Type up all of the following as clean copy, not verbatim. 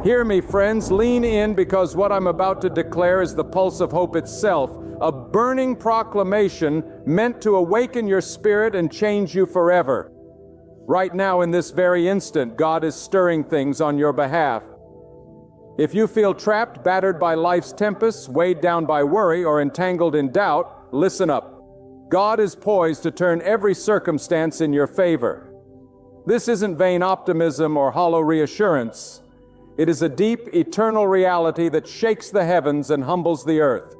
Hear me, friends, lean in, because what I'm about to declare is the pulse of hope itself, a burning proclamation meant to awaken your spirit and change you forever. Right now, in this very instant, God is stirring things on your behalf. If you feel trapped, battered by life's tempests, weighed down by worry, or entangled in doubt, listen up. God is poised to turn every circumstance in your favor. This isn't vain optimism or hollow reassurance. It is a deep, eternal reality that shakes the heavens and humbles the earth.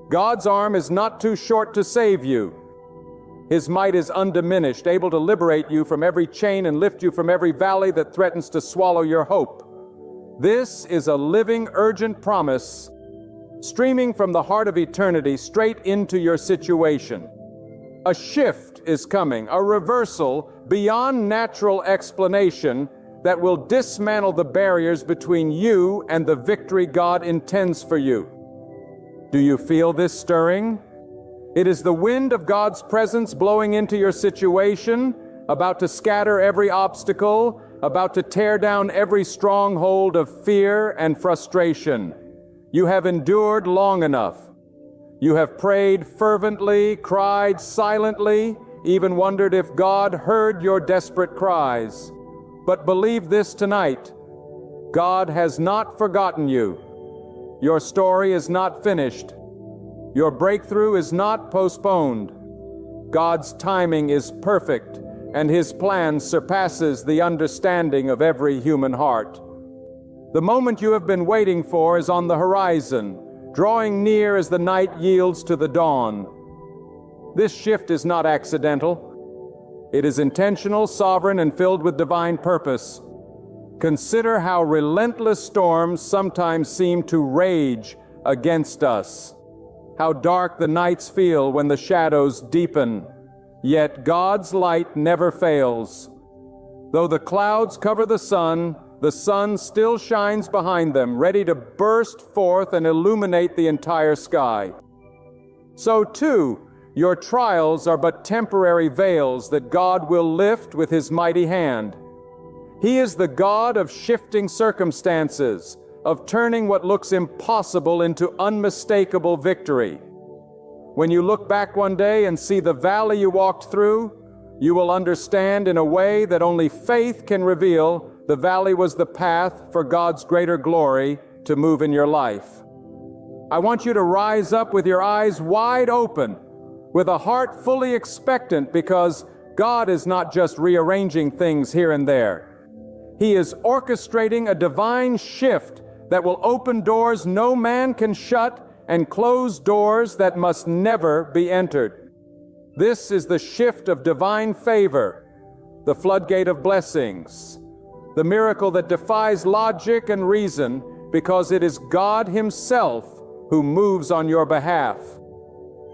God's arm is not too short to save you. His might is undiminished, able to liberate you from every chain and lift you from every valley that threatens to swallow your hope. This is a living, urgent promise, streaming from the heart of eternity straight into your situation. A shift is coming, a reversal beyond natural explanation that will dismantle the barriers between you and the victory God intends for you. Do you feel this stirring? It is the wind of God's presence blowing into your situation, about to scatter every obstacle, about to tear down every stronghold of fear and frustration. You have endured long enough. You have prayed fervently, cried silently, even wondered if God heard your desperate cries. But believe this tonight: God has not forgotten you. Your story is not finished. Your breakthrough is not postponed. God's timing is perfect, and His plan surpasses the understanding of every human heart. The moment you have been waiting for is on the horizon, drawing near as the night yields to the dawn. This shift is not accidental. It is intentional, sovereign, and filled with divine purpose. Consider how relentless storms sometimes seem to rage against us, how dark the nights feel when the shadows deepen. Yet God's light never fails. Though the clouds cover the sun still shines behind them, ready to burst forth and illuminate the entire sky. So too, your trials are but temporary veils that God will lift with His mighty hand. He is the God of shifting circumstances, of turning what looks impossible into unmistakable victory. When you look back one day and see the valley you walked through, you will understand in a way that only faith can reveal the valley was the path for God's greater glory to move in your life. I want you to rise up with your eyes wide open, with a heart fully expectant, because God is not just rearranging things here and there. He is orchestrating a divine shift that will open doors no man can shut and close doors that must never be entered. This is the shift of divine favor, the floodgate of blessings, the miracle that defies logic and reason, because it is God Himself who moves on your behalf.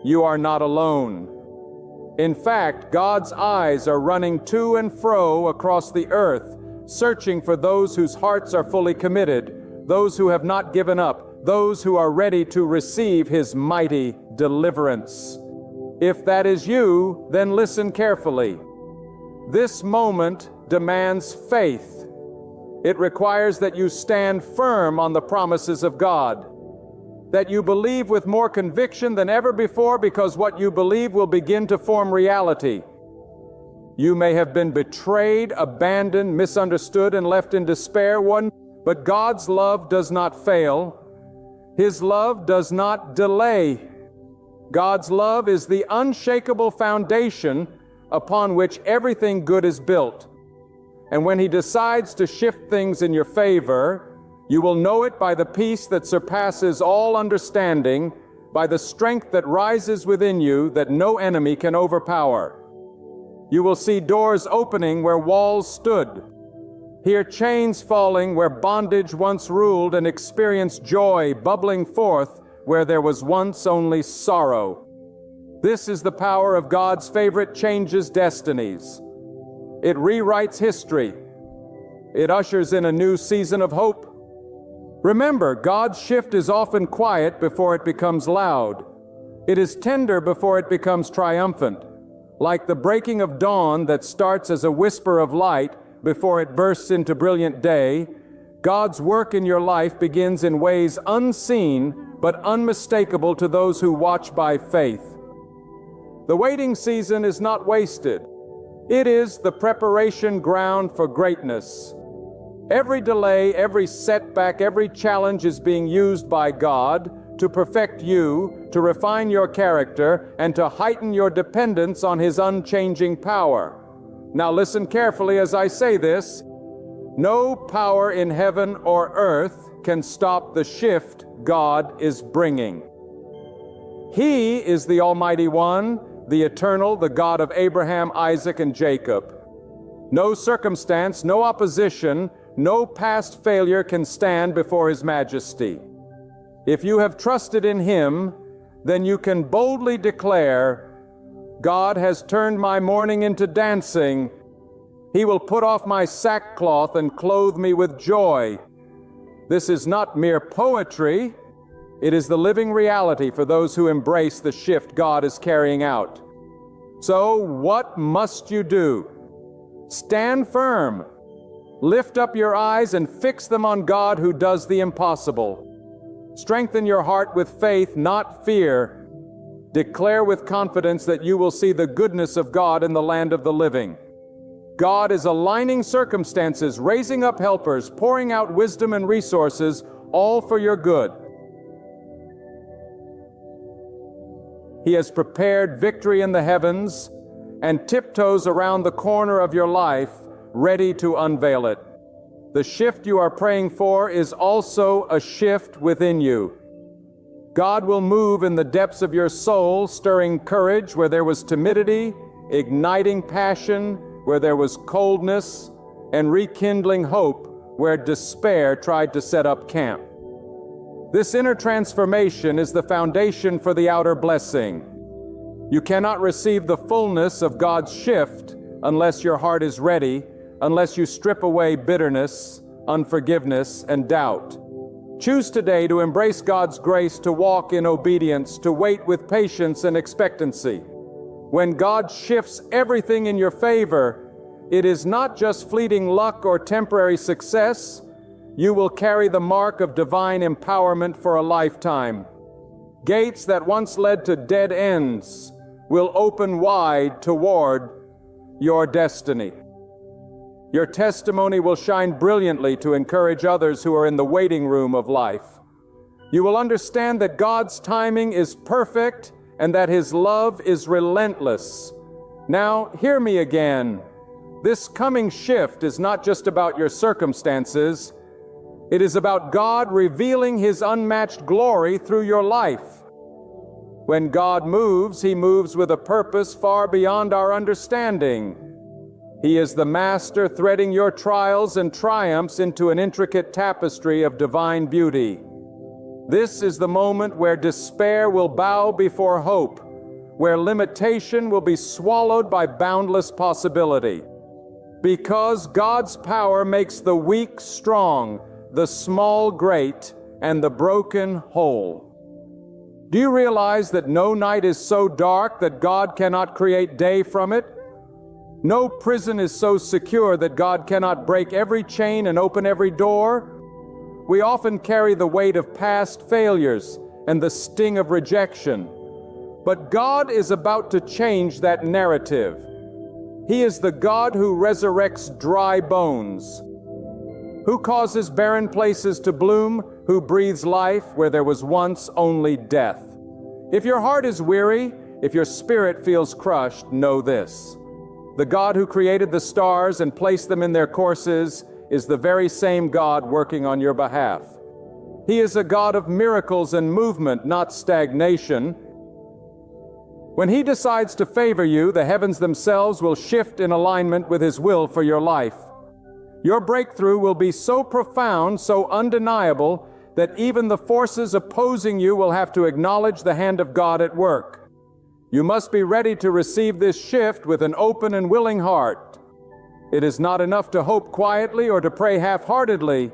You are not alone. In fact, God's eyes are running to and fro across the earth, searching for those whose hearts are fully committed, those who have not given up, those who are ready to receive His mighty deliverance. If that is you, then listen carefully. This moment demands faith. It requires that you stand firm on the promises of God, that you believe with more conviction than ever before, because what you believe will begin to form reality. You may have been betrayed, abandoned, misunderstood, and left in despair, but God's love does not fail. His love does not delay. God's love is the unshakable foundation upon which everything good is built. And when He decides to shift things in your favor, you will know it by the peace that surpasses all understanding, by the strength that rises within you that no enemy can overpower. You will see doors opening where walls stood, hear chains falling where bondage once ruled, and experience joy bubbling forth where there was once only sorrow. This is the power of God's favorite changes destinies. It rewrites history. It ushers in a new season of hope. Remember, God's shift is often quiet before it becomes loud. It is tender before it becomes triumphant, like the breaking of dawn that starts as a whisper of light before it bursts into brilliant day. God's work in your life begins in ways unseen but unmistakable to those who watch by faith. The waiting season is not wasted. It is the preparation ground for greatness. Every delay, every setback, every challenge is being used by God to perfect you, to refine your character, and to heighten your dependence on His unchanging power. Now listen carefully as I say this. No power in heaven or earth can stop the shift God is bringing. He is the Almighty One, the Eternal, the God of Abraham, Isaac, and Jacob. No circumstance, no opposition, no past failure can stand before His majesty. If you have trusted in Him, then you can boldly declare, God has turned my mourning into dancing. He will put off my sackcloth and clothe me with joy. This is not mere poetry. It is the living reality for those who embrace the shift God is carrying out. So, what must you do? Stand firm. Lift up your eyes and fix them on God who does the impossible. Strengthen your heart with faith, not fear. Declare with confidence that you will see the goodness of God in the land of the living. God is aligning circumstances, raising up helpers, pouring out wisdom and resources, all for your good. He has prepared victory in the heavens and tiptoes around the corner of your life, ready to unveil it. The shift you are praying for is also a shift within you. God will move in the depths of your soul, stirring courage where there was timidity, igniting passion where there was coldness, and rekindling hope where despair tried to set up camp. This inner transformation is the foundation for the outer blessing. You cannot receive the fullness of God's shift unless your heart is ready, unless you strip away bitterness, unforgiveness, and doubt. Choose today to embrace God's grace, to walk in obedience, to wait with patience and expectancy. When God shifts everything in your favor, it is not just fleeting luck or temporary success. You will carry the mark of divine empowerment for a lifetime. Gates that once led to dead ends will open wide toward your destiny. Your testimony will shine brilliantly to encourage others who are in the waiting room of life. You will understand that God's timing is perfect and that His love is relentless. Now, hear me again. This coming shift is not just about your circumstances. It is about God revealing His unmatched glory through your life. When God moves, He moves with a purpose far beyond our understanding. He is the master threading your trials and triumphs into an intricate tapestry of divine beauty. This is the moment where despair will bow before hope, where limitation will be swallowed by boundless possibility. Because God's power makes the weak strong, the small great, and the broken whole. Do you realize that no night is so dark that God cannot create day from it? No prison is so secure that God cannot break every chain and open every door. We often carry the weight of past failures and the sting of rejection. But God is about to change that narrative. He is the God who resurrects dry bones, who causes barren places to bloom, who breathes life where there was once only death. If your heart is weary, if your spirit feels crushed, know this. The God who created the stars and placed them in their courses is the very same God working on your behalf. He is a God of miracles and movement, not stagnation. When He decides to favor you, the heavens themselves will shift in alignment with His will for your life. Your breakthrough will be so profound, so undeniable, that even the forces opposing you will have to acknowledge the hand of God at work. You must be ready to receive this shift with an open and willing heart. It is not enough to hope quietly or to pray half-heartedly.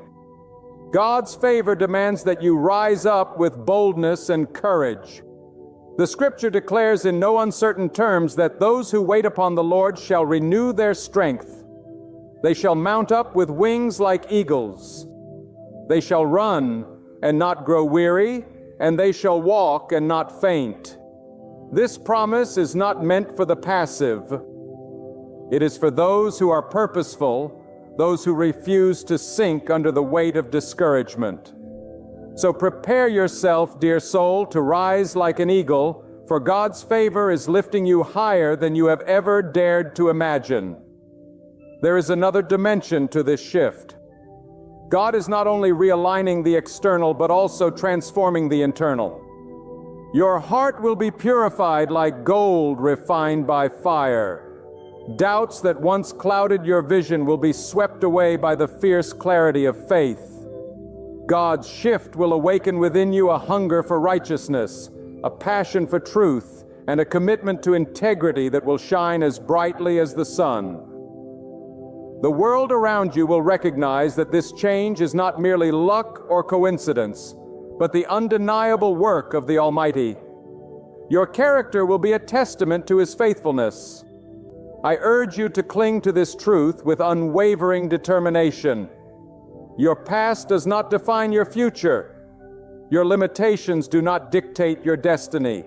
God's favor demands that you rise up with boldness and courage. The Scripture declares in no uncertain terms that those who wait upon the Lord shall renew their strength. They shall mount up with wings like eagles. They shall run and not grow weary, and they shall walk and not faint. This promise is not meant for the passive. It is for those who are purposeful, those who refuse to sink under the weight of discouragement. So prepare yourself, dear soul, to rise like an eagle, for God's favor is lifting you higher than you have ever dared to imagine. There is another dimension to this shift. God is not only realigning the external, but also transforming the internal. Your heart will be purified like gold refined by fire. Doubts that once clouded your vision will be swept away by the fierce clarity of faith. God's shift will awaken within you a hunger for righteousness, a passion for truth, and a commitment to integrity that will shine as brightly as the sun. The world around you will recognize that this change is not merely luck or coincidence, but the undeniable work of the Almighty. Your character will be a testament to His faithfulness. I urge you to cling to this truth with unwavering determination. Your past does not define your future. Your limitations do not dictate your destiny.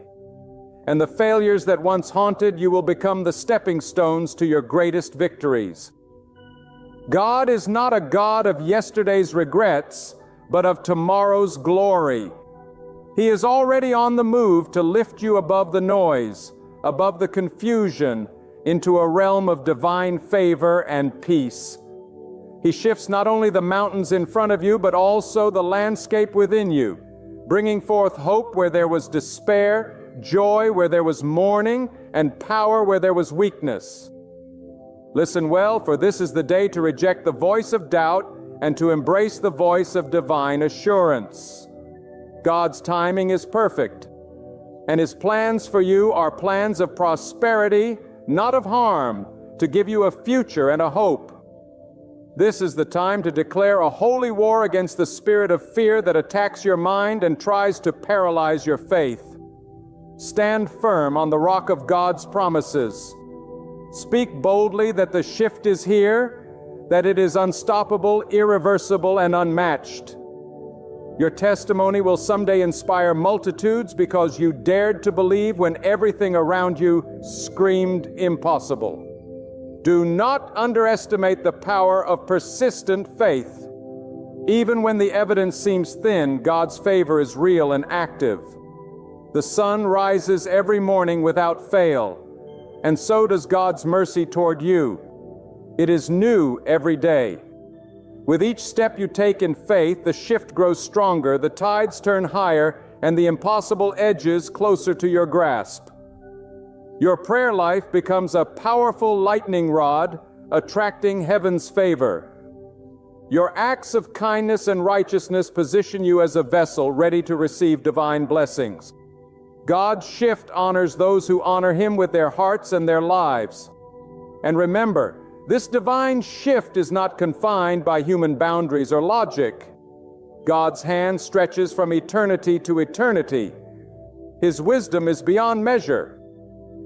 And the failures that once haunted you will become the stepping stones to your greatest victories. God is not a God of yesterday's regrets, but of tomorrow's glory. He is already on the move to lift you above the noise, above the confusion, into a realm of divine favor and peace. He shifts not only the mountains in front of you, but also the landscape within you, bringing forth hope where there was despair, joy where there was mourning, and power where there was weakness. Listen well, for this is the day to reject the voice of doubt and to embrace the voice of divine assurance. God's timing is perfect, and His plans for you are plans of prosperity, not of harm, to give you a future and a hope. This is the time to declare a holy war against the spirit of fear that attacks your mind and tries to paralyze your faith. Stand firm on the rock of God's promises. Speak boldly that the shift is here, that it is unstoppable, irreversible, and unmatched. Your testimony will someday inspire multitudes because you dared to believe when everything around you screamed impossible. Do not underestimate the power of persistent faith. Even when the evidence seems thin, God's favor is real and active. The sun rises every morning without fail, and so does God's mercy toward you. It is new every day. With each step you take in faith, the shift grows stronger, the tides turn higher, and the impossible edges closer to your grasp. Your prayer life becomes a powerful lightning rod, attracting heaven's favor. Your acts of kindness and righteousness position you as a vessel ready to receive divine blessings. God's shift honors those who honor Him with their hearts and their lives. And remember, this divine shift is not confined by human boundaries or logic. God's hand stretches from eternity to eternity. His wisdom is beyond measure.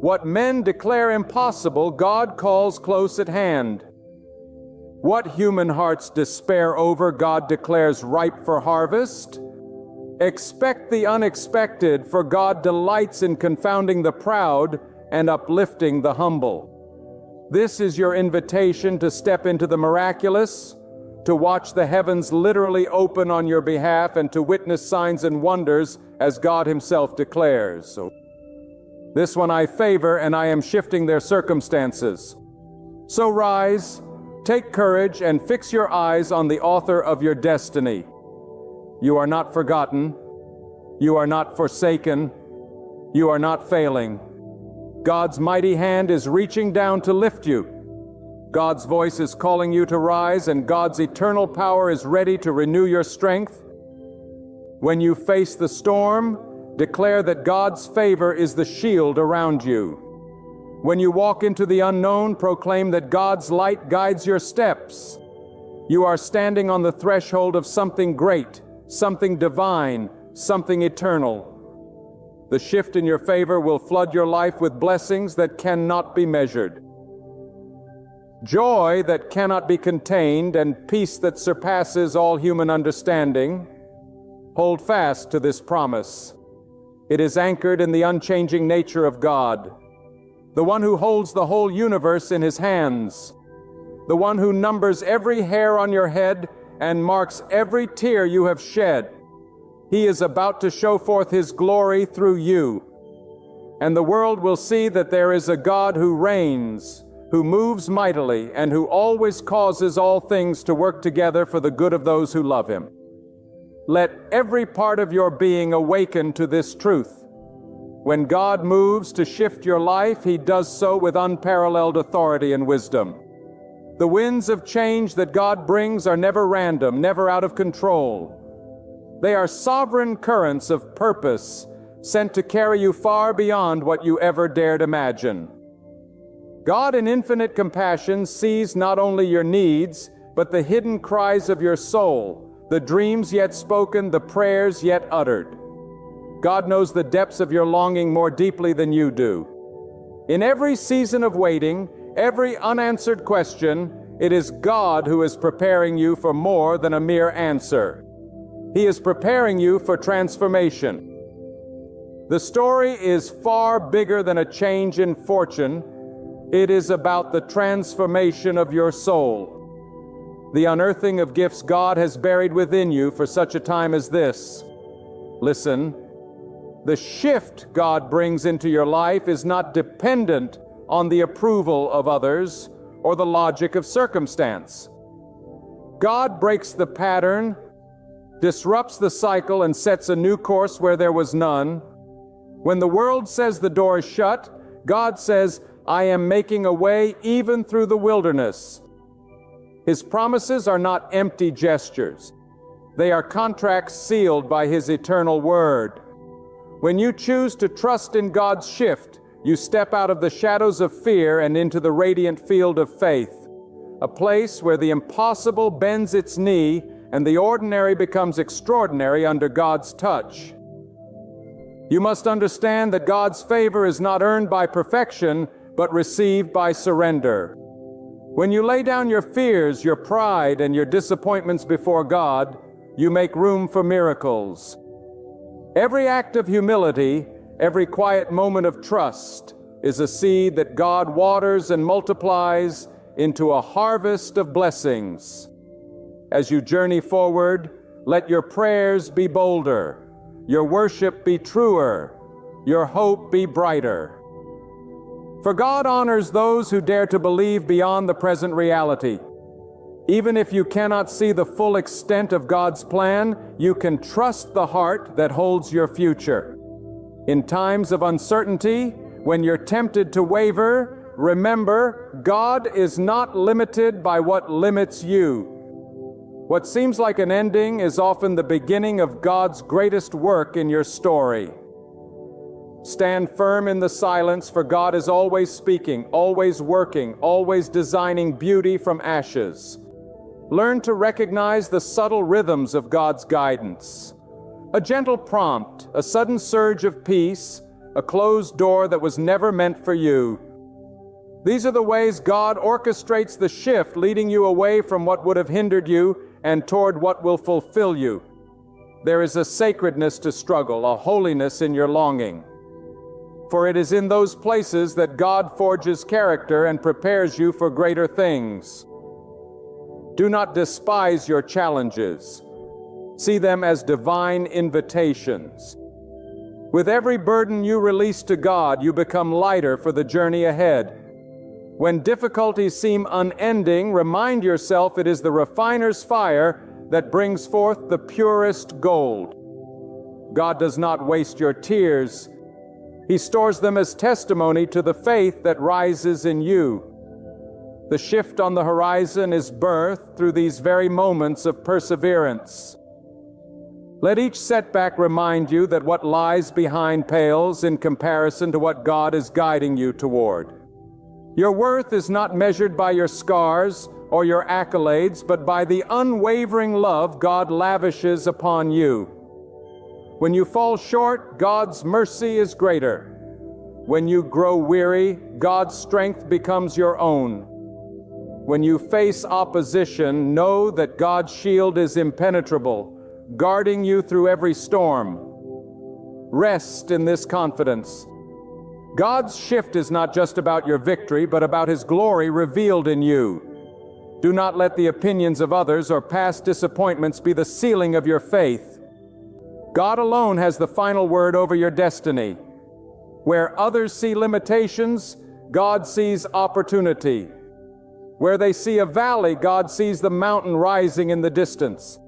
What men declare impossible, God calls close at hand. What human hearts despair over, God declares ripe for harvest. Expect the unexpected, for God delights in confounding the proud and uplifting the humble. This is your invitation to step into the miraculous, to watch the heavens literally open on your behalf, and to witness signs and wonders as God Himself declares. So, this one I favor, and I am shifting their circumstances. So rise, take courage, and fix your eyes on the author of your destiny. You are not forgotten. You are not forsaken. You are not failing. God's mighty hand is reaching down to lift you. God's voice is calling you to rise, and God's eternal power is ready to renew your strength. When you face the storm, declare that God's favor is the shield around you. When you walk into the unknown, proclaim that God's light guides your steps. You are standing on the threshold of something great, something divine, something eternal. The shift in your favor will flood your life with blessings that cannot be measured. joy that cannot be contained, and peace that surpasses all human understanding. Hold fast to this promise. It is anchored in the unchanging nature of God, the one who holds the whole universe in his hands, the one who numbers every hair on your head and marks every tear you have shed. He is about to show forth his glory through you, and the world will see that there is a God who reigns, who moves mightily, and who always causes all things to work together for the good of those who love him. Let every part of your being awaken to this truth. When God moves to shift your life, he does so with unparalleled authority and wisdom. The winds of change that God brings are never random, never out of control. They are sovereign currents of purpose, sent to carry you far beyond what you ever dared imagine. God in infinite compassion sees not only your needs, but the hidden cries of your soul, the dreams yet spoken, the prayers yet uttered. God knows the depths of your longing more deeply than you do. In every season of waiting, every unanswered question, it is God who is preparing you for more than a mere answer. He is preparing you for transformation. The story is far bigger than a change in fortune. It is about the transformation of your soul, the unearthing of gifts God has buried within you for such a time as this. Listen, the shift God brings into your life is not dependent on the approval of others or the logic of circumstance. God breaks the pattern, disrupts the cycle, and sets a new course where there was none. When the world says the door is shut, God says, I am making a way even through the wilderness. His promises are not empty gestures. They are contracts sealed by his eternal word. When you choose to trust in God's shift, you step out of the shadows of fear and into the radiant field of faith, a place where the impossible bends its knee and the ordinary becomes extraordinary under God's touch. You must understand that God's favor is not earned by perfection, but received by surrender. When you lay down your fears, your pride, and your disappointments before God, you make room for miracles. Every act of humility, every quiet moment of trust, is a seed that God waters and multiplies into a harvest of blessings. As you journey forward, let your prayers be bolder, your worship be truer, your hope be brighter. For God honors those who dare to believe beyond the present reality. Even if you cannot see the full extent of God's plan, you can trust the heart that holds your future. In times of uncertainty, when you're tempted to waver, remember, God is not limited by what limits you. What seems like an ending is often the beginning of God's greatest work in your story. Stand firm in the silence, for God is always speaking, always working, always designing beauty from ashes. Learn to recognize the subtle rhythms of God's guidance. A gentle prompt, a sudden surge of peace, a closed door that was never meant for you. These are the ways God orchestrates the shift, leading you away from what would have hindered you and toward what will fulfill you. There is a sacredness to struggle, a holiness in your longing. For it is in those places that God forges character and prepares you for greater things. Do not despise your challenges. See them as divine invitations. With every burden you release to God, you become lighter for the journey ahead. When difficulties seem unending, remind yourself it is the refiner's fire that brings forth the purest gold. God does not waste your tears. He stores them as testimony to the faith that rises in you. The shift on the horizon is birthed through these very moments of perseverance. Let each setback remind you that what lies behind pales in comparison to what God is guiding you toward. Your worth is not measured by your scars or your accolades, but by the unwavering love God lavishes upon you. When you fall short, God's mercy is greater. When you grow weary, God's strength becomes your own. When you face opposition, know that God's shield is impenetrable, guarding you through every storm. Rest in this confidence. God's shift is not just about your victory, but about His glory revealed in you. Do not let the opinions of others or past disappointments be the ceiling of your faith. God alone has the final word over your destiny. Where others see limitations, God sees opportunity. Where they see a valley, God sees the mountain rising in the distance.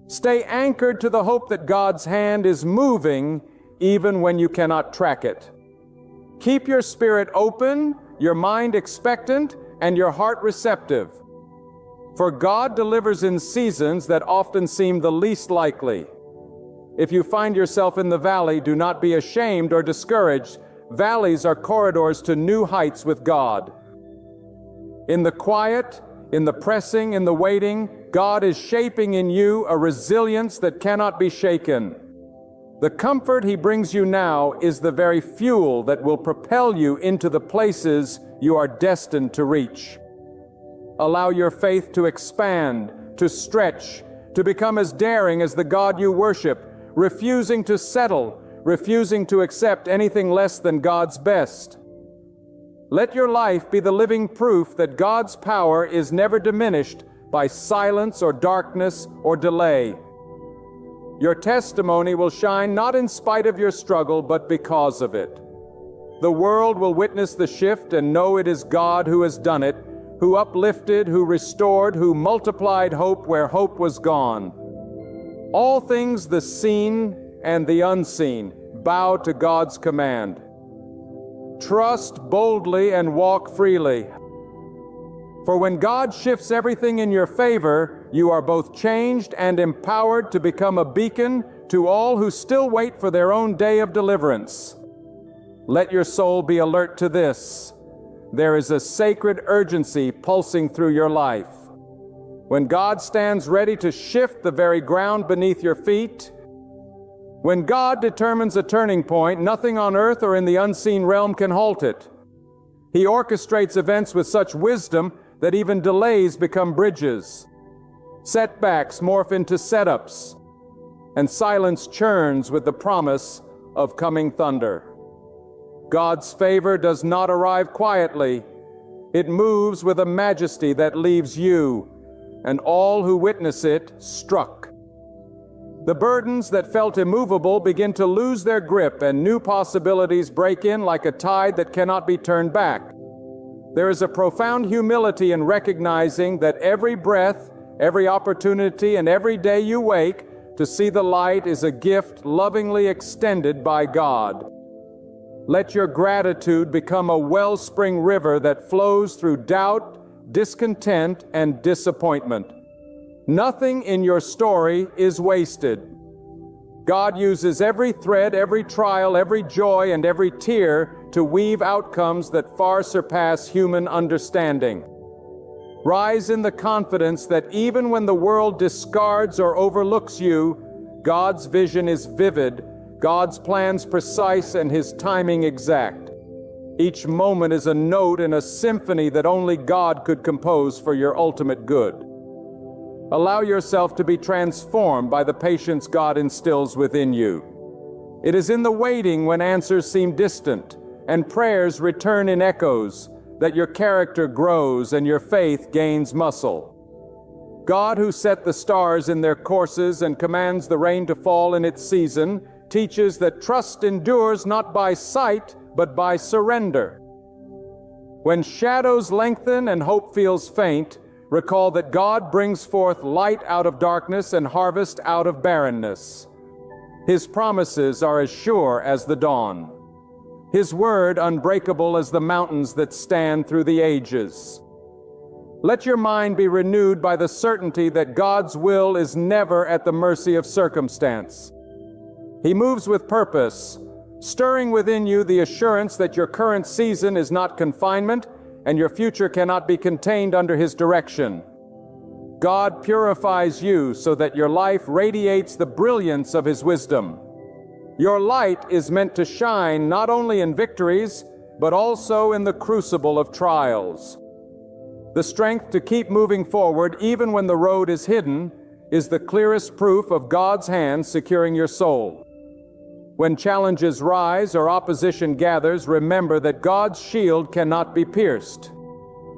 Stay anchored to the hope that God's hand is moving even when you cannot track it. Keep your spirit open, your mind expectant, and your heart receptive. For God delivers in seasons that often seem the least likely. If you find yourself in the valley, do not be ashamed or discouraged. Valleys are corridors to new heights with God. In the quiet, in the pressing, in the waiting, God is shaping in you a resilience that cannot be shaken. The comfort He brings you now is the very fuel that will propel you into the places you are destined to reach. Allow your faith to expand, to stretch, to become as daring as the God you worship, refusing to settle, refusing to accept anything less than God's best. Let your life be the living proof that God's power is never diminished by silence or darkness or delay. Your testimony will shine not in spite of your struggle, but because of it. The world will witness the shift and know it is God who has done it, who uplifted, who restored, who multiplied hope where hope was gone. All things, the seen and the unseen, bow to God's command. Trust boldly and walk freely. For when God shifts everything in your favor, you are both changed and empowered to become a beacon to all who still wait for their own day of deliverance. Let your soul be alert to this. There is a sacred urgency pulsing through your life. When God stands ready to shift the very ground beneath your feet, when God determines a turning point, nothing on earth or in the unseen realm can halt it. He orchestrates events with such wisdom that even delays become bridges. Setbacks morph into setups, and silence churns with the promise of coming thunder. God's favor does not arrive quietly. It moves with a majesty that leaves you and all who witness it struck. The burdens that felt immovable begin to lose their grip, and new possibilities break in like a tide that cannot be turned back. There is a profound humility in recognizing that every breath, every opportunity, and every day you wake to see the light is a gift lovingly extended by God. Let your gratitude become a wellspring river that flows through doubt, discontent, and disappointment. Nothing in your story is wasted. God uses every thread, every trial, every joy, and every tear to weave outcomes that far surpass human understanding. Rise in the confidence that even when the world discards or overlooks you, God's vision is vivid, God's plans precise, and His timing exact. Each moment is a note in a symphony that only God could compose for your ultimate good. Allow yourself to be transformed by the patience God instills within you. It is in the waiting when answers seem distant and prayers return in echoes that your character grows and your faith gains muscle. God, who set the stars in their courses and commands the rain to fall in its season, teaches that trust endures not by sight, but by surrender. When shadows lengthen and hope feels faint, recall that God brings forth light out of darkness and harvest out of barrenness. His promises are as sure as the dawn. His word unbreakable as the mountains that stand through the ages. Let your mind be renewed by the certainty that God's will is never at the mercy of circumstance. He moves with purpose, stirring within you the assurance that your current season is not confinement and your future cannot be contained under His direction. God purifies you so that your life radiates the brilliance of His wisdom. Your light is meant to shine not only in victories, but also in the crucible of trials. The strength to keep moving forward even when the road is hidden is the clearest proof of God's hand securing your soul. When challenges rise or opposition gathers, remember that God's shield cannot be pierced.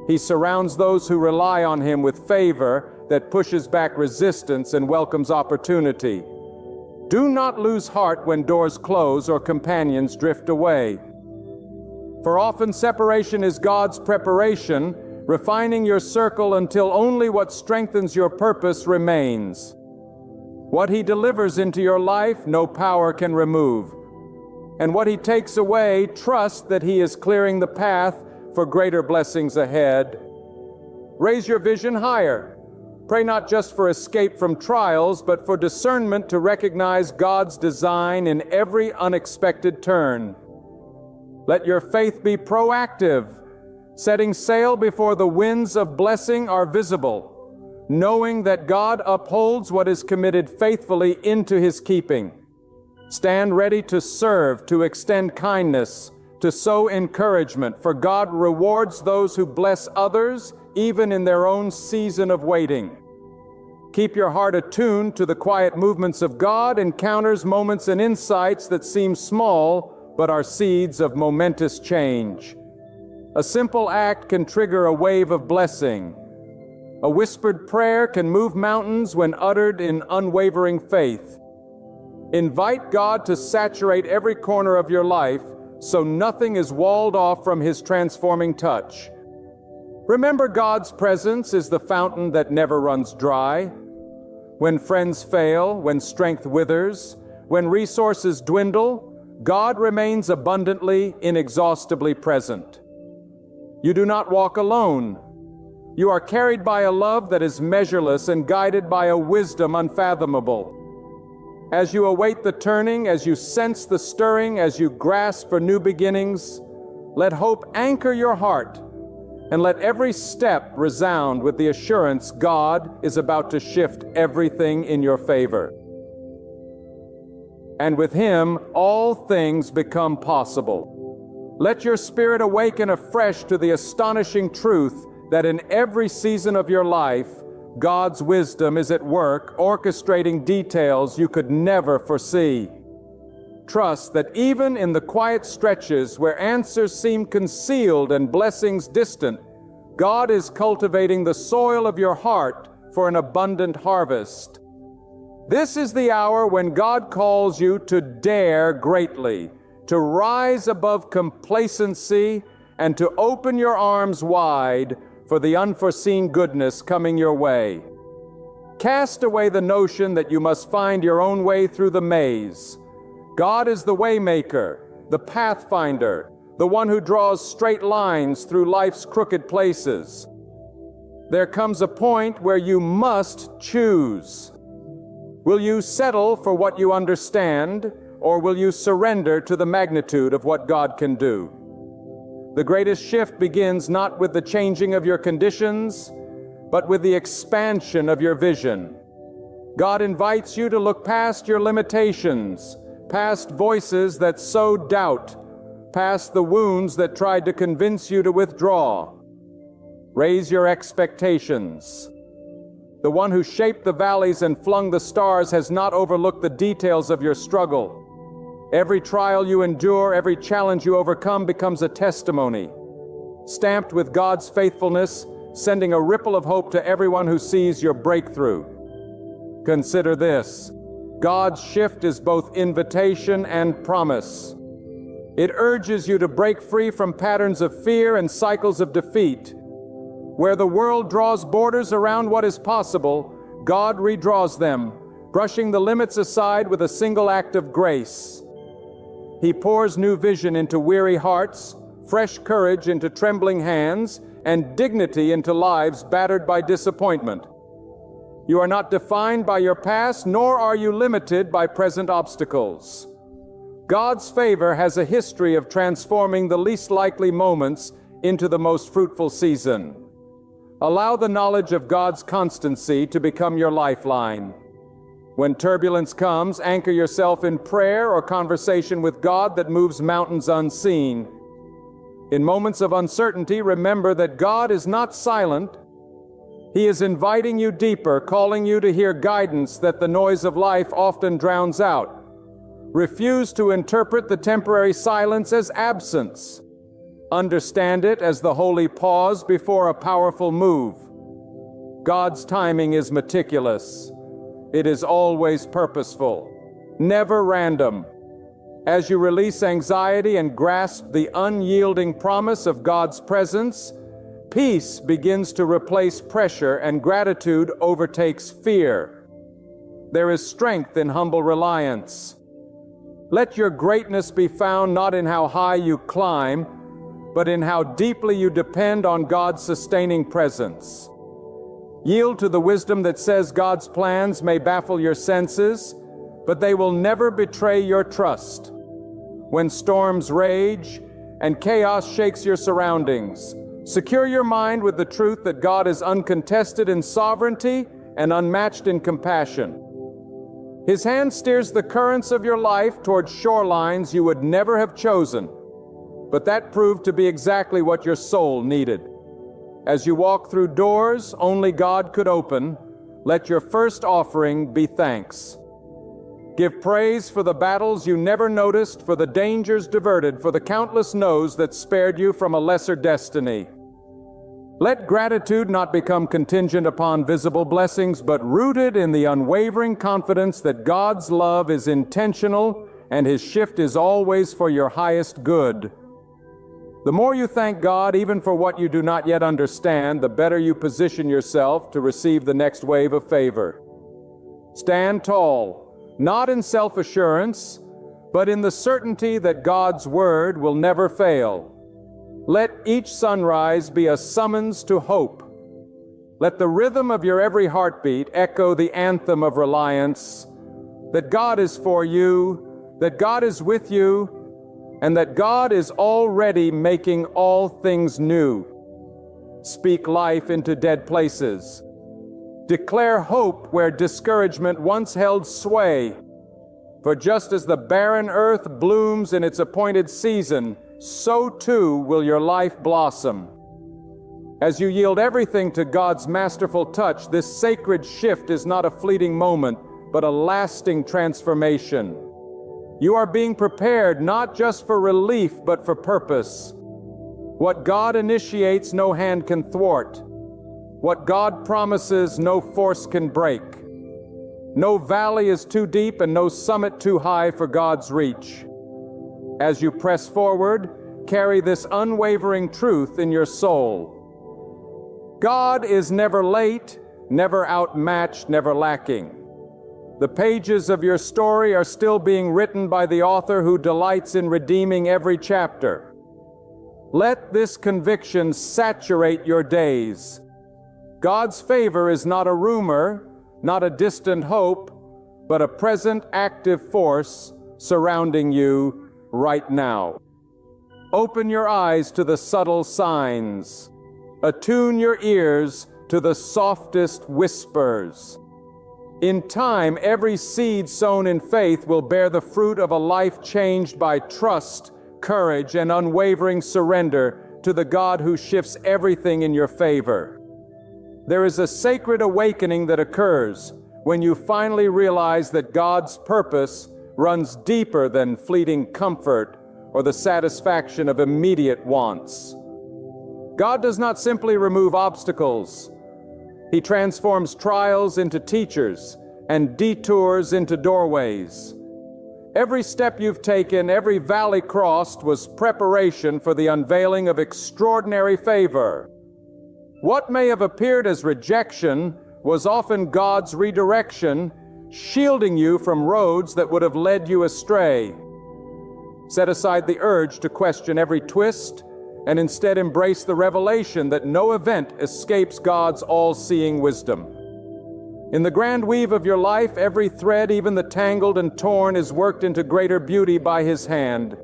He surrounds those who rely on Him with favor that pushes back resistance and welcomes opportunity. Do not lose heart when doors close or companions drift away. For often separation is God's preparation, refining your circle until only what strengthens your purpose remains. What He delivers into your life, no power can remove. And what He takes away, trust that He is clearing the path for greater blessings ahead. Raise your vision higher. Pray not just for escape from trials, but for discernment to recognize God's design in every unexpected turn. Let your faith be proactive, setting sail before the winds of blessing are visible, knowing that God upholds what is committed faithfully into His keeping. Stand ready to serve, to extend kindness, to sow encouragement, for God rewards those who bless others, even in their own season of waiting. Keep your heart attuned to the quiet movements of God, encounters, moments, and insights that seem small, but are seeds of momentous change. A simple act can trigger a wave of blessing. A whispered prayer can move mountains when uttered in unwavering faith. Invite God to saturate every corner of your life so nothing is walled off from His transforming touch. Remember, God's presence is the fountain that never runs dry. When friends fail, when strength withers, when resources dwindle, God remains abundantly, inexhaustibly present. You do not walk alone. You are carried by a love that is measureless and guided by a wisdom unfathomable. As you await the turning, as you sense the stirring, as you grasp for new beginnings, let hope anchor your heart, and let every step resound with the assurance God is about to shift everything in your favor. And with Him, all things become possible. Let your spirit awaken afresh to the astonishing truth that in every season of your life, God's wisdom is at work, orchestrating details you could never foresee. Trust that even in the quiet stretches where answers seem concealed and blessings distant, God is cultivating the soil of your heart for an abundant harvest. This is the hour when God calls you to dare greatly, to rise above complacency, and to open your arms wide for the unforeseen goodness coming your way. Cast away the notion that you must find your own way through the maze. God is the waymaker, the pathfinder, the one who draws straight lines through life's crooked places. There comes a point where you must choose. Will you settle for what you understand, or will you surrender to the magnitude of what God can do? The greatest shift begins not with the changing of your conditions, but with the expansion of your vision. God invites you to look past your limitations, past voices that sow doubt, past the wounds that tried to convince you to withdraw. Raise your expectations. The one who shaped the valleys and flung the stars has not overlooked the details of your struggle. Every trial you endure, every challenge you overcome becomes a testimony, stamped with God's faithfulness, sending a ripple of hope to everyone who sees your breakthrough. Consider this: God's shift is both invitation and promise. It urges you to break free from patterns of fear and cycles of defeat. Where the world draws borders around what is possible, God redraws them, brushing the limits aside with a single act of grace. He pours new vision into weary hearts, fresh courage into trembling hands, and dignity into lives battered by disappointment. You are not defined by your past, nor are you limited by present obstacles. God's favor has a history of transforming the least likely moments into the most fruitful season. Allow the knowledge of God's constancy to become your lifeline. When turbulence comes, anchor yourself in prayer or conversation with God that moves mountains unseen. In moments of uncertainty, remember that God is not silent. He is inviting you deeper, calling you to hear guidance that the noise of life often drowns out. Refuse to interpret the temporary silence as absence. Understand it as the holy pause before a powerful move. God's timing is meticulous. It is always purposeful, never random. As you release anxiety and grasp the unyielding promise of God's presence, peace begins to replace pressure and gratitude overtakes fear. There is strength in humble reliance. Let your greatness be found not in how high you climb, but in how deeply you depend on God's sustaining presence. Yield to the wisdom that says God's plans may baffle your senses, but they will never betray your trust. When storms rage and chaos shakes your surroundings, secure your mind with the truth that God is uncontested in sovereignty and unmatched in compassion. His hand steers the currents of your life towards shorelines you would never have chosen, but that proved to be exactly what your soul needed. As you walk through doors only God could open, let your first offering be thanks. Give praise for the battles you never noticed, for the dangers diverted, for the countless no's that spared you from a lesser destiny. Let gratitude not become contingent upon visible blessings, but rooted in the unwavering confidence that God's love is intentional and His shift is always for your highest good. The more you thank God, even for what you do not yet understand, the better you position yourself to receive the next wave of favor. Stand tall, not in self-assurance, but in the certainty that God's word will never fail. Let each sunrise be a summons to hope. Let the rhythm of your every heartbeat echo the anthem of reliance, that God is for you, that God is with you, and that God is already making all things new. Speak life into dead places. Declare hope where discouragement once held sway. For just as the barren earth blooms in its appointed season, so too will your life blossom. As you yield everything to God's masterful touch, this sacred shift is not a fleeting moment, but a lasting transformation. You are being prepared not just for relief, but for purpose. What God initiates, no hand can thwart. What God promises, no force can break. No valley is too deep and no summit too high for God's reach. As you press forward, carry this unwavering truth in your soul. God is never late, never outmatched, never lacking. The pages of your story are still being written by the author who delights in redeeming every chapter. Let this conviction saturate your days. God's favor is not a rumor, not a distant hope, but a present active force surrounding you right now. Open your eyes to the subtle signs. Attune your ears to the softest whispers. In time, every seed sown in faith will bear the fruit of a life changed by trust, courage, and unwavering surrender to the God who shifts everything in your favor. There is a sacred awakening that occurs when you finally realize that God's purpose runs deeper than fleeting comfort or the satisfaction of immediate wants. God does not simply remove obstacles. He transforms trials into teachers and detours into doorways. Every step you've taken, every valley crossed was preparation for the unveiling of extraordinary favor. What may have appeared as rejection was often God's redirection, shielding you from roads that would have led you astray. Set aside the urge to question every twist and instead embrace the revelation that no event escapes God's all-seeing wisdom. In the grand weave of your life, every thread, even the tangled and torn, is worked into greater beauty by His hand.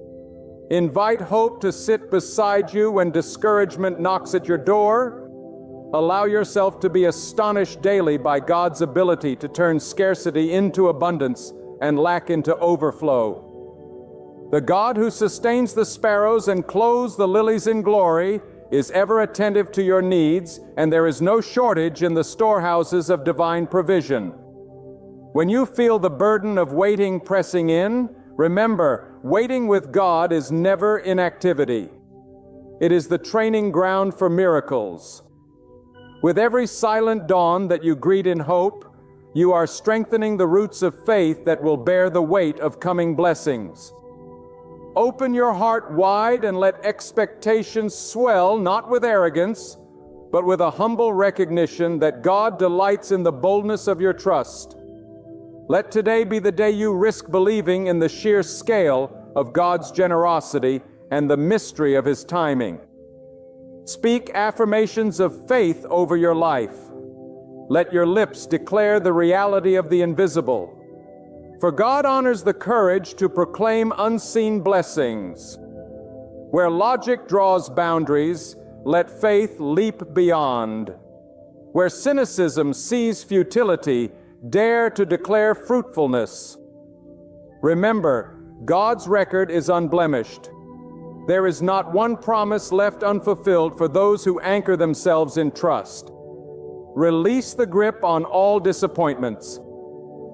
Invite hope to sit beside you when discouragement knocks at your door. Allow yourself to be astonished daily by God's ability to turn scarcity into abundance and lack into overflow. The God who sustains the sparrows and clothes the lilies in glory is ever attentive to your needs, and there is no shortage in the storehouses of divine provision. When you feel the burden of waiting pressing in, remember, waiting with God is never inactivity. It is the training ground for miracles. With every silent dawn that you greet in hope, you are strengthening the roots of faith that will bear the weight of coming blessings. Open your heart wide and let expectations swell, not with arrogance, but with a humble recognition that God delights in the boldness of your trust. Let today be the day you risk believing in the sheer scale of God's generosity and the mystery of His timing. Speak affirmations of faith over your life. Let your lips declare the reality of the invisible. For God honors the courage to proclaim unseen blessings. Where logic draws boundaries, let faith leap beyond. Where cynicism sees futility, dare to declare fruitfulness. Remember, God's record is unblemished. There is not one promise left unfulfilled for those who anchor themselves in trust. Release the grip on all disappointments.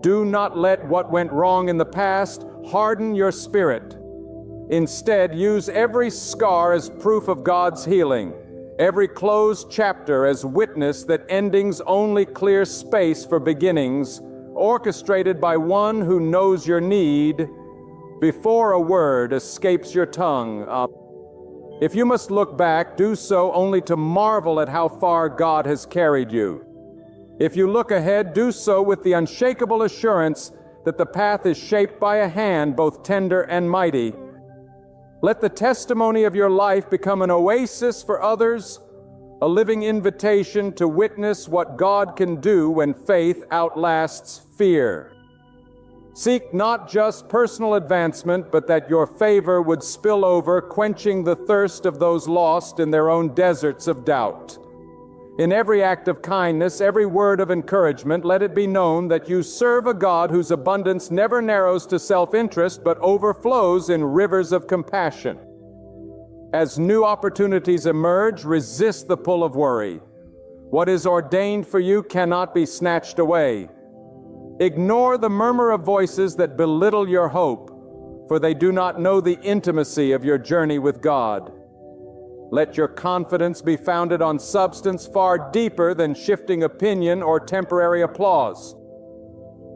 Do not let what went wrong in the past harden your spirit. Instead, use every scar as proof of God's healing, every closed chapter as witness that endings only clear space for beginnings, orchestrated by one who knows your need before a word escapes your tongue. If you must look back, do so only to marvel at how far God has carried you. If you look ahead, do so with the unshakable assurance that the path is shaped by a hand both tender and mighty. Let the testimony of your life become an oasis for others, a living invitation to witness what God can do when faith outlasts fear. Seek not just personal advancement, but that your favor would spill over, quenching the thirst of those lost in their own deserts of doubt. In every act of kindness, every word of encouragement, let it be known that you serve a God whose abundance never narrows to self-interest, but overflows in rivers of compassion. As new opportunities emerge, resist the pull of worry. What is ordained for you cannot be snatched away. Ignore the murmur of voices that belittle your hope, for they do not know the intimacy of your journey with God. Let your confidence be founded on substance far deeper than shifting opinion or temporary applause.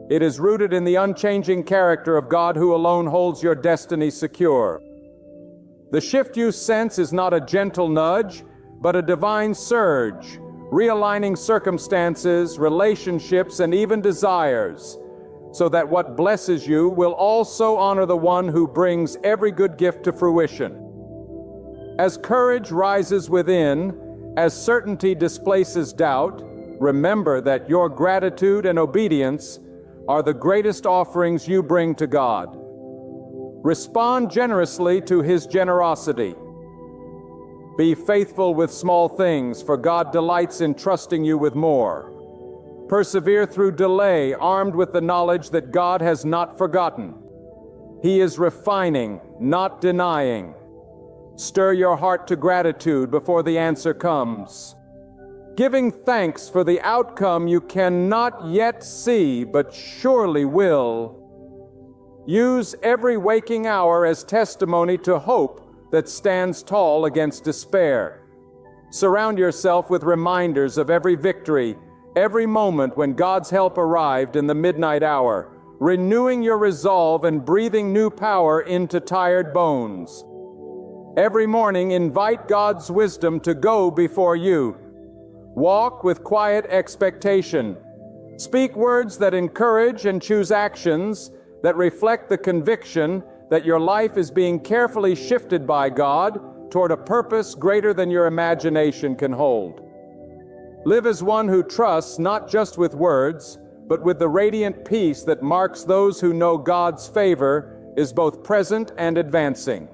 It is rooted in the unchanging character of God who alone holds your destiny secure. The shift you sense is not a gentle nudge, but a divine surge, realigning circumstances, relationships, and even desires, so that what blesses you will also honor the one who brings every good gift to fruition. As courage rises within, as certainty displaces doubt, remember that your gratitude and obedience are the greatest offerings you bring to God. Respond generously to His generosity. Be faithful with small things, for God delights in trusting you with more. Persevere through delay, armed with the knowledge that God has not forgotten. He is refining, not denying. Stir your heart to gratitude before the answer comes. Giving thanks for the outcome you cannot yet see, but surely will. Use every waking hour as testimony to hope that stands tall against despair. Surround yourself with reminders of every victory, every moment when God's help arrived in the midnight hour, renewing your resolve and breathing new power into tired bones. Every morning, invite God's wisdom to go before you. Walk with quiet expectation. Speak words that encourage and choose actions that reflect the conviction that your life is being carefully shifted by God toward a purpose greater than your imagination can hold. Live as one who trusts not just with words, but with the radiant peace that marks those who know God's favor is both present and advancing.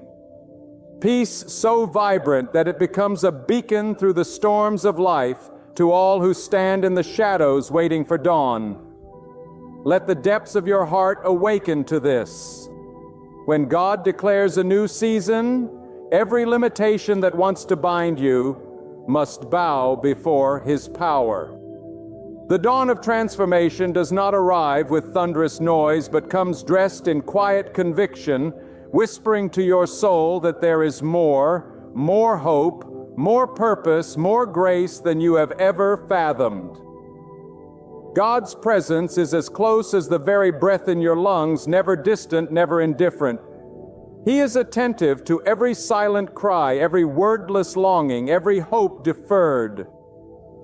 Peace so vibrant that it becomes a beacon through the storms of life to all who stand in the shadows waiting for dawn. Let the depths of your heart awaken to this. When God declares a new season, every limitation that wants to bind you must bow before His power. The dawn of transformation does not arrive with thunderous noise, but comes dressed in quiet conviction, whispering to your soul that there is more hope, more purpose, more grace than you have ever fathomed. God's presence is as close as the very breath in your lungs, never distant, never indifferent. He is attentive to every silent cry, every wordless longing, every hope deferred.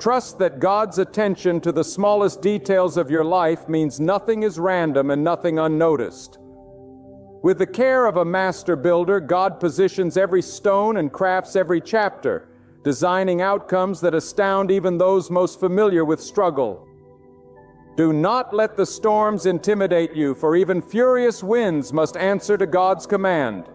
Trust that God's attention to the smallest details of your life means nothing is random and nothing unnoticed. With the care of a master builder, God positions every stone and crafts every chapter, designing outcomes that astound even those most familiar with struggle. Do not let the storms intimidate you, for even furious winds must answer to God's command.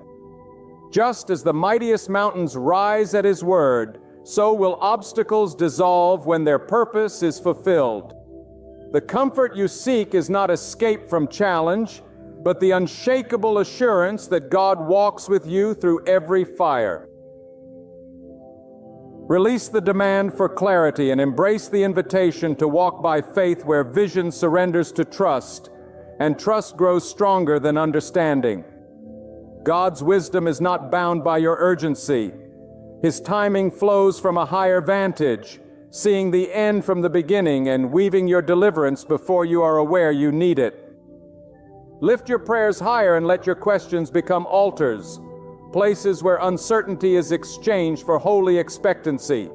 Just as the mightiest mountains rise at His word, so will obstacles dissolve when their purpose is fulfilled. The comfort you seek is not escape from challenge, but the unshakable assurance that God walks with you through every fire. Release the demand for clarity and embrace the invitation to walk by faith where vision surrenders to trust, and trust grows stronger than understanding. God's wisdom is not bound by your urgency. His timing flows from a higher vantage, seeing the end from the beginning and weaving your deliverance before you are aware you need it. Lift your prayers higher and let your questions become altars, places where uncertainty is exchanged for holy expectancy.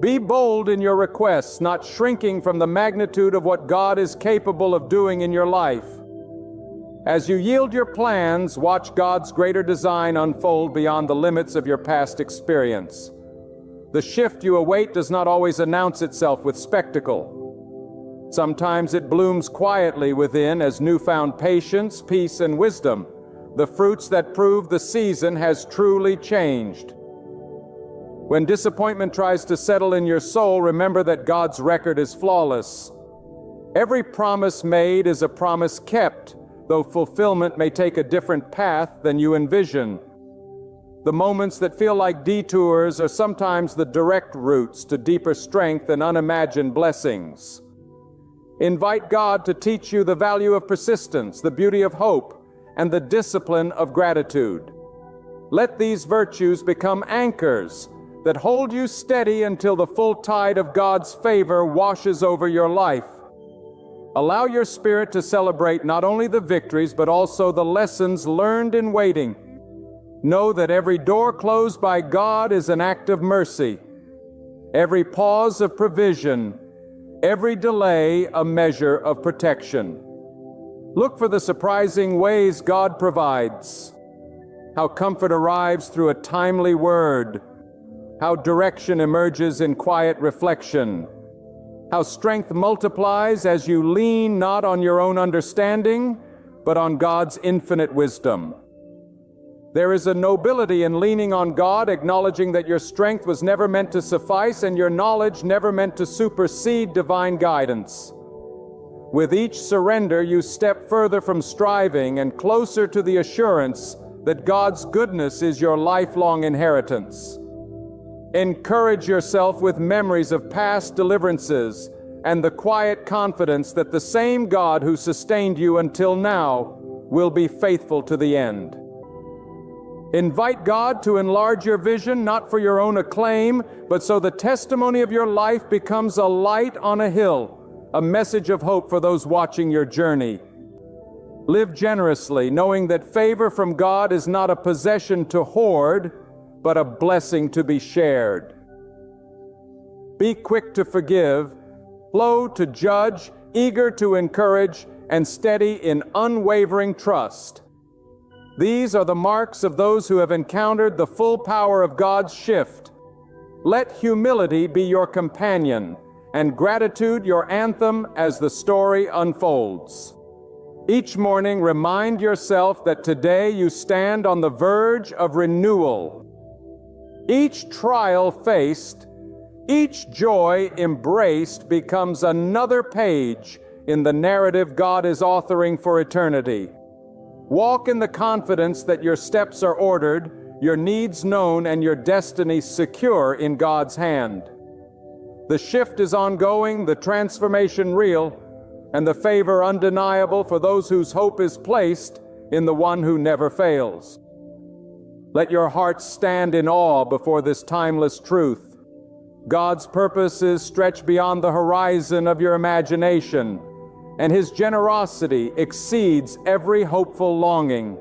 Be bold in your requests, not shrinking from the magnitude of what God is capable of doing in your life. As you yield your plans, watch God's greater design unfold beyond the limits of your past experience. The shift you await does not always announce itself with spectacle. Sometimes it blooms quietly within as newfound patience, peace, and wisdom, the fruits that prove the season has truly changed. When disappointment tries to settle in your soul, remember that God's record is flawless. Every promise made is a promise kept, though fulfillment may take a different path than you envision. The moments that feel like detours are sometimes the direct routes to deeper strength and unimagined blessings. Invite God to teach you the value of persistence, the beauty of hope, and the discipline of gratitude. Let these virtues become anchors that hold you steady until the full tide of God's favor washes over your life. Allow your spirit to celebrate not only the victories, but also the lessons learned in waiting. Know that every door closed by God is an act of mercy, every pause of provision, every delay a measure of protection. Look for the surprising ways God provides, how comfort arrives through a timely word, how direction emerges in quiet reflection, how strength multiplies as you lean not on your own understanding, but on God's infinite wisdom. There is a nobility in leaning on God, acknowledging that your strength was never meant to suffice and your knowledge never meant to supersede divine guidance. With each surrender, you step further from striving and closer to the assurance that God's goodness is your lifelong inheritance. Encourage yourself with memories of past deliverances and the quiet confidence that the same God who sustained you until now will be faithful to the end. Invite God to enlarge your vision, not for your own acclaim, but so the testimony of your life becomes a light on a hill, a message of hope for those watching your journey. Live generously, knowing that favor from God is not a possession to hoard, but a blessing to be shared. Be quick to forgive, slow to judge, eager to encourage, and steady in unwavering trust. These are the marks of those who have encountered the full power of God's shift. Let humility be your companion, and gratitude your anthem as the story unfolds. Each morning, remind yourself that today you stand on the verge of renewal. Each trial faced, each joy embraced becomes another page in the narrative God is authoring for eternity. Walk in the confidence that your steps are ordered, your needs known, and your destiny secure in God's hand. The shift is ongoing, the transformation real, and the favor undeniable for those whose hope is placed in the one who never fails. Let your hearts stand in awe before this timeless truth. God's purposes stretch beyond the horizon of your imagination, and His generosity exceeds every hopeful longing.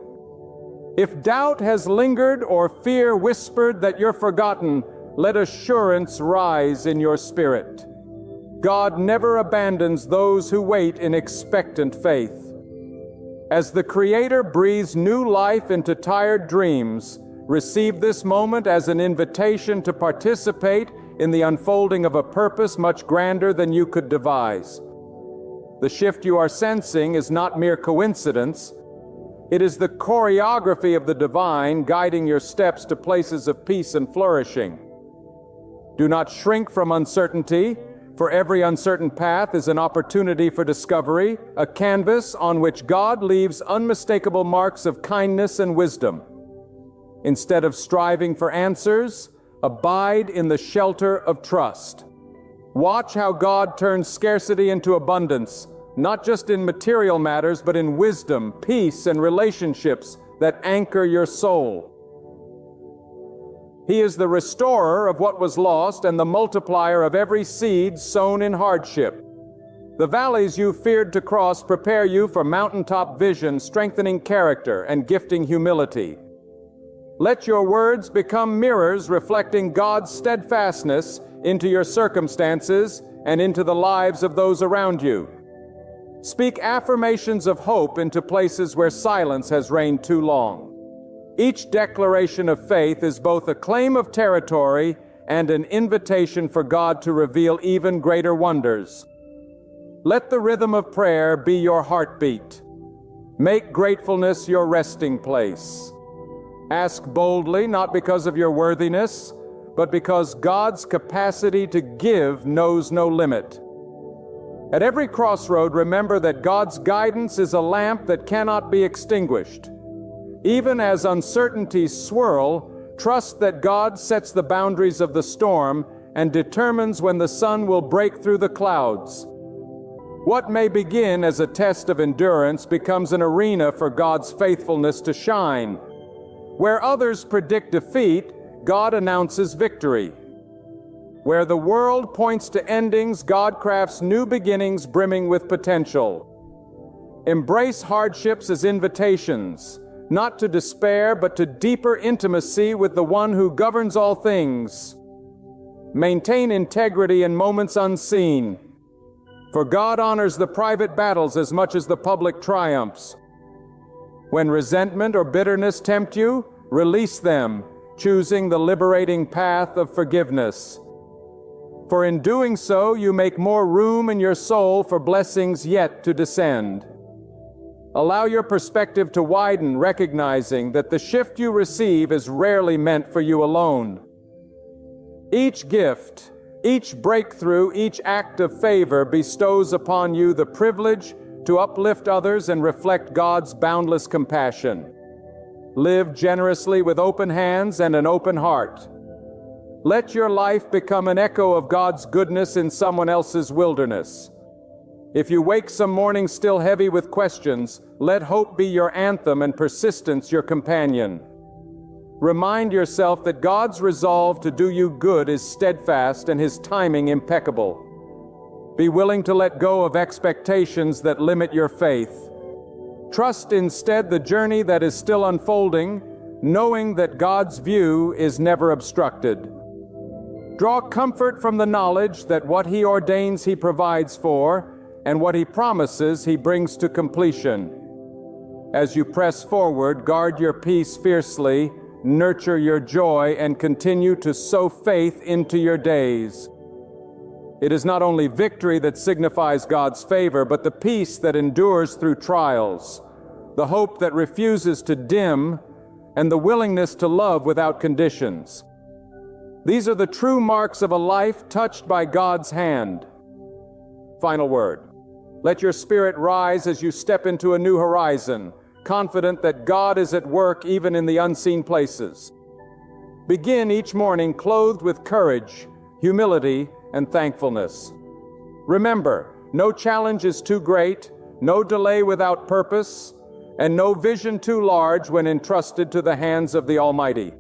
If doubt has lingered or fear whispered that you're forgotten, let assurance rise in your spirit. God never abandons those who wait in expectant faith. As the Creator breathes new life into tired dreams, receive this moment as an invitation to participate in the unfolding of a purpose much grander than you could devise. The shift you are sensing is not mere coincidence. It is the choreography of the divine guiding your steps to places of peace and flourishing. Do not shrink from uncertainty, for every uncertain path is an opportunity for discovery, a canvas on which God leaves unmistakable marks of kindness and wisdom. Instead of striving for answers, abide in the shelter of trust. Watch how God turns scarcity into abundance, not just in material matters, but in wisdom, peace, and relationships that anchor your soul. He is the restorer of what was lost and the multiplier of every seed sown in hardship. The valleys you feared to cross prepare you for mountaintop vision, strengthening character and gifting humility. Let your words become mirrors reflecting God's steadfastness into your circumstances and into the lives of those around you. Speak affirmations of hope into places where silence has reigned too long. Each declaration of faith is both a claim of territory and an invitation for God to reveal even greater wonders. Let the rhythm of prayer be your heartbeat. Make gratefulness your resting place. Ask boldly, not because of your worthiness, but because God's capacity to give knows no limit. At every crossroad, remember that God's guidance is a lamp that cannot be extinguished. Even as uncertainties swirl, trust that God sets the boundaries of the storm and determines when the sun will break through the clouds. What may begin as a test of endurance becomes an arena for God's faithfulness to shine. Where others predict defeat, God announces victory. Where the world points to endings, God crafts new beginnings brimming with potential. Embrace hardships as invitations, not to despair, but to deeper intimacy with the one who governs all things. Maintain integrity in moments unseen, for God honors the private battles as much as the public triumphs. When resentment or bitterness tempt you, release them, choosing the liberating path of forgiveness. For in doing so, you make more room in your soul for blessings yet to descend. Allow your perspective to widen, recognizing that the shift you receive is rarely meant for you alone. Each gift, each breakthrough, each act of favor bestows upon you the privilege to uplift others and reflect God's boundless compassion. Live generously with open hands and an open heart. Let your life become an echo of God's goodness in someone else's wilderness. If you wake some morning still heavy with questions, let hope be your anthem and persistence your companion. Remind yourself that God's resolve to do you good is steadfast and His timing impeccable. Be willing to let go of expectations that limit your faith. Trust instead the journey that is still unfolding, knowing that God's view is never obstructed. Draw comfort from the knowledge that what He ordains He provides for, and what He promises He brings to completion. As you press forward, guard your peace fiercely, nurture your joy, and continue to sow faith into your days. It is not only victory that signifies God's favor, but the peace that endures through trials, the hope that refuses to dim, and the willingness to love without conditions. These are the true marks of a life touched by God's hand. Final word. Let your spirit rise as you step into a new horizon, confident that God is at work even in the unseen places. Begin each morning clothed with courage, humility, and thankfulness. Remember, no challenge is too great, no delay without purpose, and no vision too large when entrusted to the hands of the Almighty.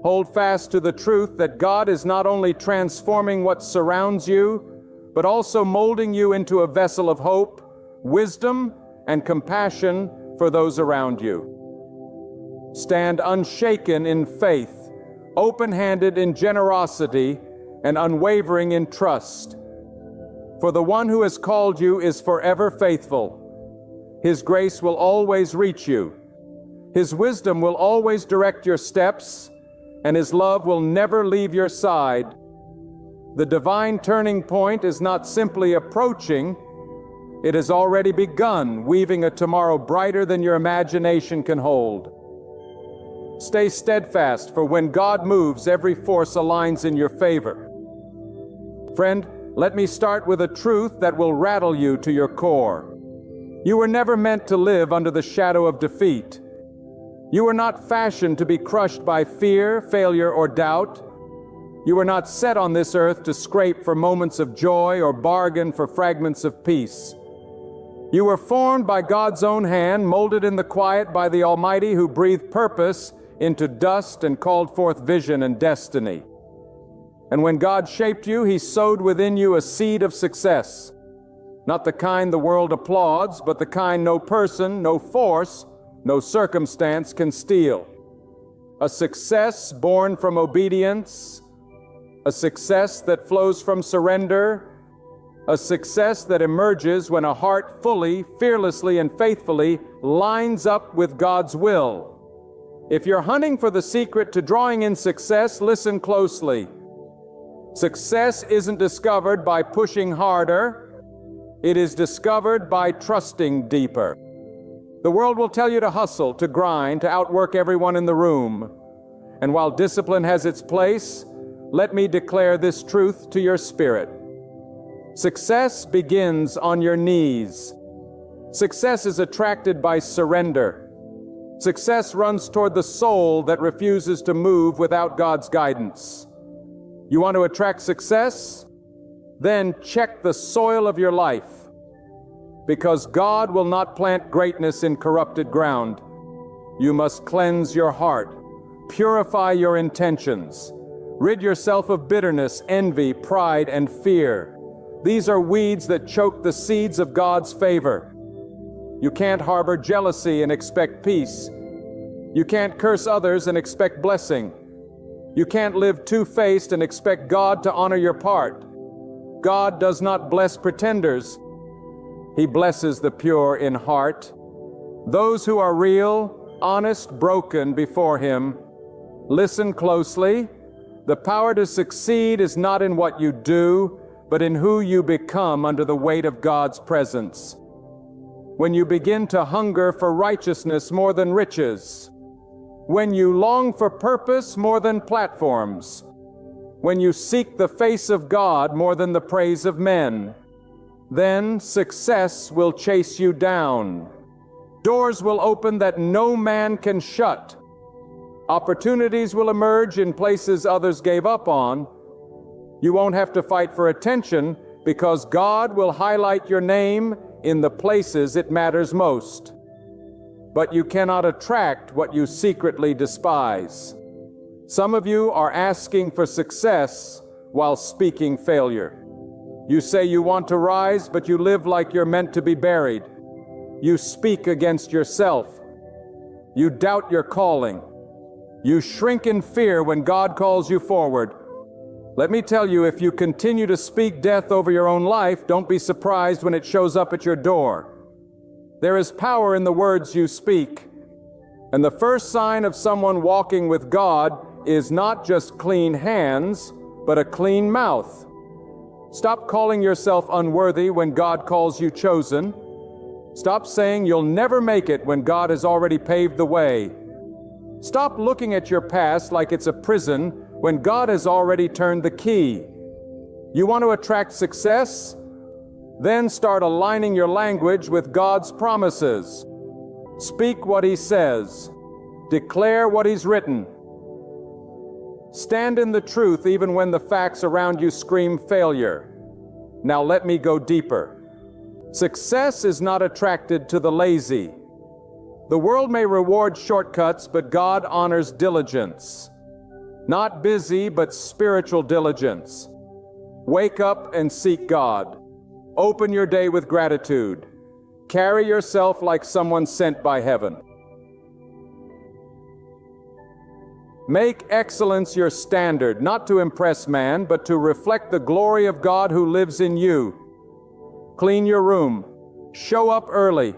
Hold fast to the truth that God is not only transforming what surrounds you, but also molding you into a vessel of hope, wisdom, and compassion for those around you. Stand unshaken in faith, open-handed in generosity, and unwavering in trust. For the one who has called you is forever faithful. His grace will always reach you. His wisdom will always direct your steps, and His love will never leave your side. The divine turning point is not simply approaching, it has already begun, weaving a tomorrow brighter than your imagination can hold. Stay steadfast, for when God moves, every force aligns in your favor. Friend, let me start with a truth that will rattle you to your core. You were never meant to live under the shadow of defeat. You were not fashioned to be crushed by fear, failure, or doubt. You were not set on this earth to scrape for moments of joy or bargain for fragments of peace. You were formed by God's own hand, molded in the quiet by the Almighty who breathed purpose into dust and called forth vision and destiny. And when God shaped you, He sowed within you a seed of success. Not the kind the world applauds, but the kind no person, no force, no circumstance can steal. A success born from obedience, a success that flows from surrender, a success that emerges when a heart fully, fearlessly, and faithfully lines up with God's will. If you're hunting for the secret to drawing in success, listen closely. Success isn't discovered by pushing harder. It is discovered by trusting deeper. The world will tell you to hustle, to grind, to outwork everyone in the room. And while discipline has its place, let me declare this truth to your spirit. Success begins on your knees. Success is attracted by surrender. Success runs toward the soul that refuses to move without God's guidance. You want to attract success? Then check the soil of your life. Because God will not plant greatness in corrupted ground. You must cleanse your heart, purify your intentions, rid yourself of bitterness, envy, pride, and fear. These are weeds that choke the seeds of God's favor. You can't harbor jealousy and expect peace. You can't curse others and expect blessing. You can't live two-faced and expect God to honor your part. God does not bless pretenders. He blesses the pure in heart. Those who are real, honest, broken before Him. Listen closely. The power to succeed is not in what you do, but in who you become under the weight of God's presence. When you begin to hunger for righteousness more than riches, when you long for purpose more than platforms, when you seek the face of God more than the praise of men, then success will chase you down. Doors will open that no man can shut. Opportunities will emerge in places others gave up on. You won't have to fight for attention because God will highlight your name in the places it matters most. But you cannot attract what you secretly despise. Some of you are asking for success while speaking failure. You say you want to rise, but you live like you're meant to be buried. You speak against yourself. You doubt your calling. You shrink in fear when God calls you forward. Let me tell you, if you continue to speak death over your own life, don't be surprised when it shows up at your door. There is power in the words you speak. And the first sign of someone walking with God is not just clean hands, but a clean mouth. Stop calling yourself unworthy when God calls you chosen. Stop saying you'll never make it when God has already paved the way. Stop looking at your past like it's a prison when God has already turned the key. You want to attract success? Then start aligning your language with God's promises. Speak what he says. Declare what he's written. Stand in the truth even when the facts around you scream failure. Now let me go deeper. Success is not attracted to the lazy. The world may reward shortcuts, but God honors diligence. Not busy, but spiritual diligence. Wake up and seek God. Open your day with gratitude. Carry yourself like someone sent by heaven. Make excellence your standard, not to impress man, but to reflect the glory of God who lives in you. Clean your room. Show up early.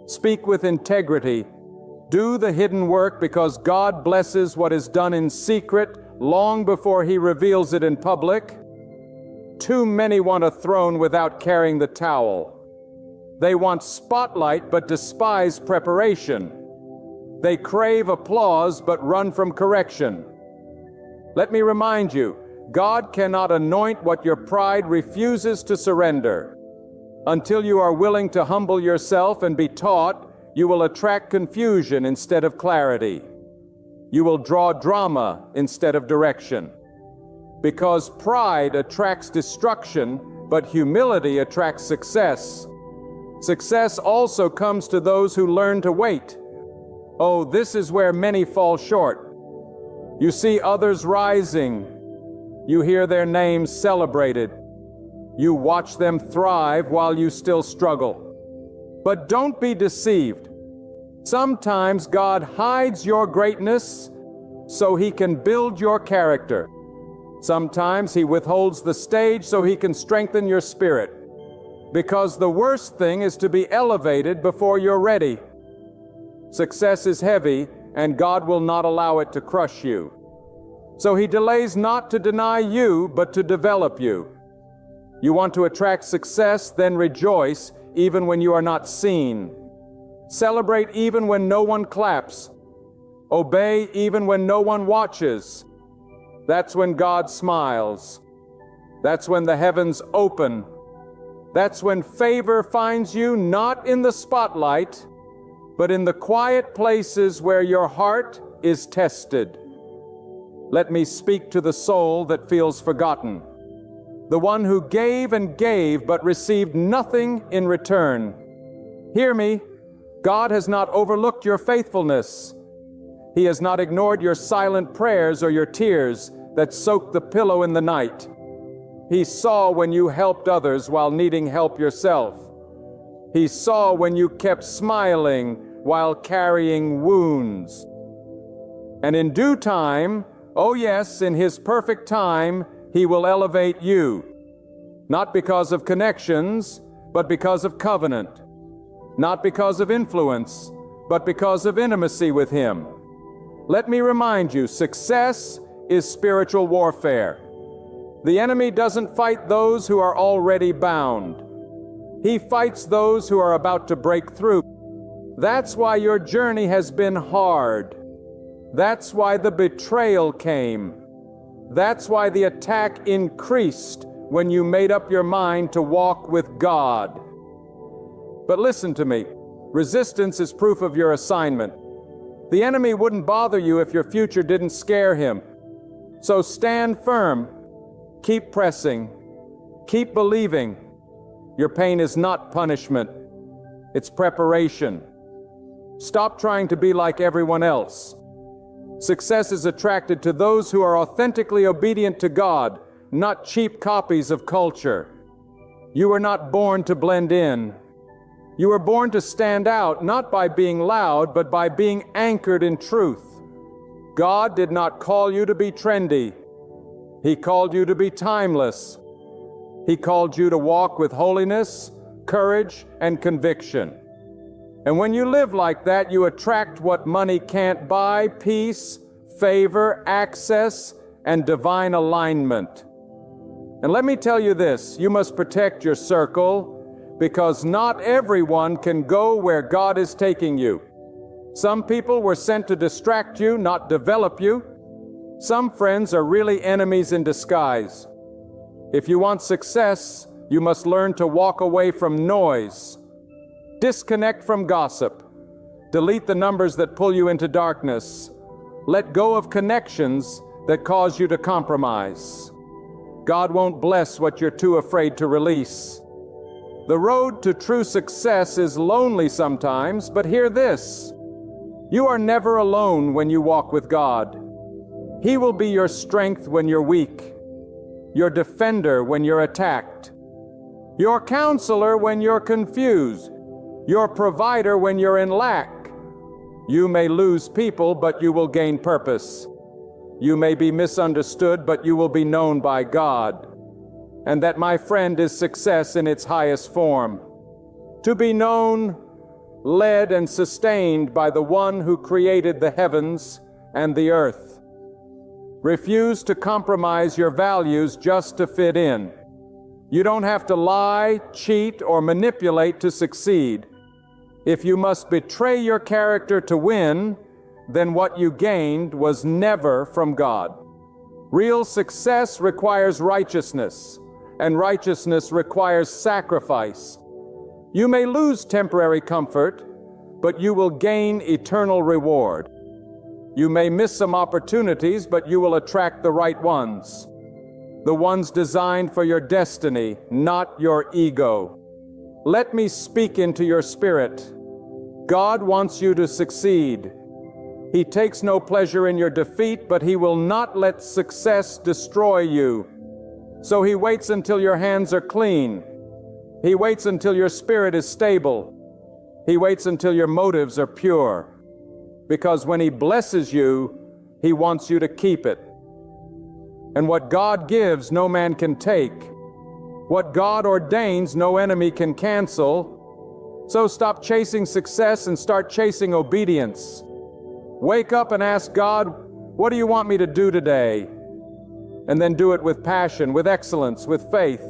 Speak with integrity. Do the hidden work because God blesses what is done in secret long before He reveals it in public. Too many want a throne without carrying the towel. They want spotlight but despise preparation. They crave applause but run from correction. Let me remind you, God cannot anoint what your pride refuses to surrender. Until you are willing to humble yourself and be taught, you will attract confusion instead of clarity. You will draw drama instead of direction. Because pride attracts destruction, but humility attracts success. Success also comes to those who learn to wait. Oh, this is where many fall short. You see others rising. You hear their names celebrated. You watch them thrive while you still struggle. But don't be deceived. Sometimes God hides your greatness so He can build your character. Sometimes He withholds the stage so He can strengthen your spirit. Because the worst thing is to be elevated before you're ready. Success is heavy, and God will not allow it to crush you. So He delays not to deny you, but to develop you. You want to attract success, then rejoice even when you are not seen. Celebrate even when no one claps. Obey even when no one watches. That's when God smiles. That's when the heavens open. That's when favor finds you not in the spotlight, but in the quiet places where your heart is tested. Let me speak to the soul that feels forgotten, the one who gave and gave but received nothing in return. Hear me, God has not overlooked your faithfulness. He has not ignored your silent prayers or your tears that soaked the pillow in the night. He saw when you helped others while needing help yourself. He saw when you kept smiling while carrying wounds. And in due time, oh yes, in His perfect time, He will elevate you. Not because of connections, but because of covenant. Not because of influence, but because of intimacy with Him. Let me remind you, success is spiritual warfare. The enemy doesn't fight those who are already bound. He fights those who are about to break through. That's why your journey has been hard. That's why the betrayal came. That's why the attack increased when you made up your mind to walk with God. But listen to me. Resistance is proof of your assignment. The enemy wouldn't bother you if your future didn't scare him. So stand firm. Keep pressing. Keep believing. Your pain is not punishment. It's preparation. Stop trying to be like everyone else. Success is attracted to those who are authentically obedient to God, not cheap copies of culture. You were not born to blend in. You were born to stand out, not by being loud, but by being anchored in truth. God did not call you to be trendy. He called you to be timeless. He called you to walk with holiness, courage, and conviction. And when you live like that, you attract what money can't buy: peace, favor, access, and divine alignment. And let me tell you this, you must protect your circle, because not everyone can go where God is taking you. Some people were sent to distract you, not develop you. Some friends are really enemies in disguise. If you want success, you must learn to walk away from noise. Disconnect from gossip. Delete the numbers that pull you into darkness. Let go of connections that cause you to compromise. God won't bless what you're too afraid to release. The road to true success is lonely sometimes, but hear this. You are never alone when you walk with God. He will be your strength when you're weak, your defender when you're attacked, your counselor when you're confused, your provider when you're in lack. You may lose people, but you will gain purpose. You may be misunderstood, but you will be known by God. And that, my friend, is success in its highest form. To be known, led, and sustained by the one who created the heavens and the earth. Refuse to compromise your values just to fit in. You don't have to lie, cheat, or manipulate to succeed. If you must betray your character to win, then what you gained was never from God. Real success requires righteousness, and righteousness requires sacrifice. You may lose temporary comfort, but you will gain eternal reward. You may miss some opportunities, but you will attract the right ones. The ones designed for your destiny, not your ego. Let me speak into your spirit. God wants you to succeed. He takes no pleasure in your defeat, but He will not let success destroy you. So He waits until your hands are clean. He waits until your spirit is stable. He waits until your motives are pure. Because when He blesses you, He wants you to keep it. And what God gives, no man can take. What God ordains, no enemy can cancel. So stop chasing success and start chasing obedience. Wake up and ask God, what do you want me to do today? And then do it with passion, with excellence, with faith.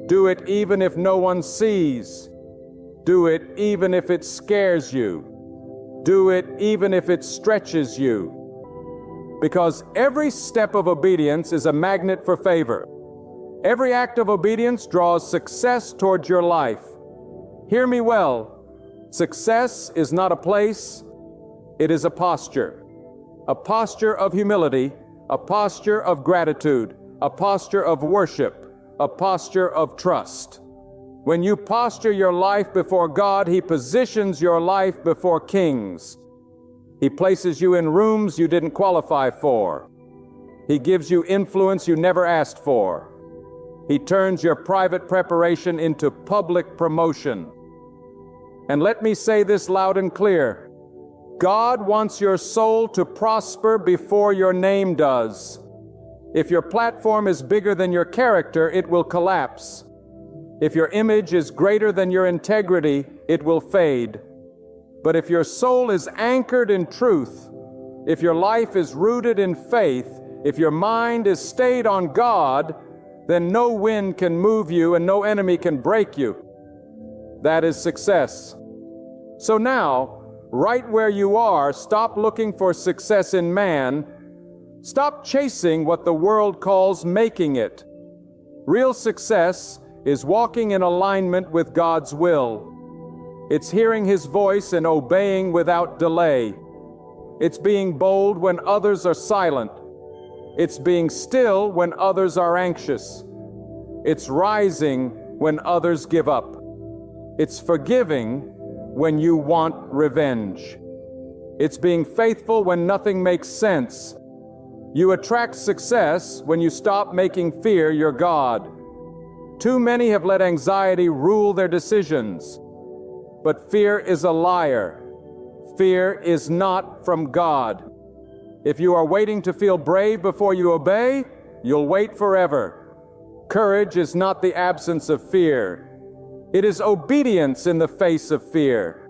Do it even if no one sees. Do it even if it scares you. Do it even if it stretches you. Because every step of obedience is a magnet for favor. Every act of obedience draws success towards your life. Hear me well. Success is not a place, it is a posture. A posture of humility, a posture of gratitude, a posture of worship, a posture of trust. When you posture your life before God, He positions your life before kings. He places you in rooms you didn't qualify for. He gives you influence you never asked for. He turns your private preparation into public promotion. And let me say this loud and clear. God wants your soul to prosper before your name does. If your platform is bigger than your character, it will collapse. If your image is greater than your integrity, it will fade. But if your soul is anchored in truth, if your life is rooted in faith, if your mind is stayed on God, then no wind can move you and no enemy can break you. That is success. So now, right where you are, stop looking for success in man. Stop chasing what the world calls making it. Real success is walking in alignment with God's will. It's hearing His voice and obeying without delay. It's being bold when others are silent. It's being still when others are anxious. It's rising when others give up. It's forgiving when you want revenge. It's being faithful when nothing makes sense. You attract success when you stop making fear your God. Too many have let anxiety rule their decisions. But fear is a liar. Fear is not from God. If you are waiting to feel brave before you obey, you'll wait forever. Courage is not the absence of fear. It is obedience in the face of fear.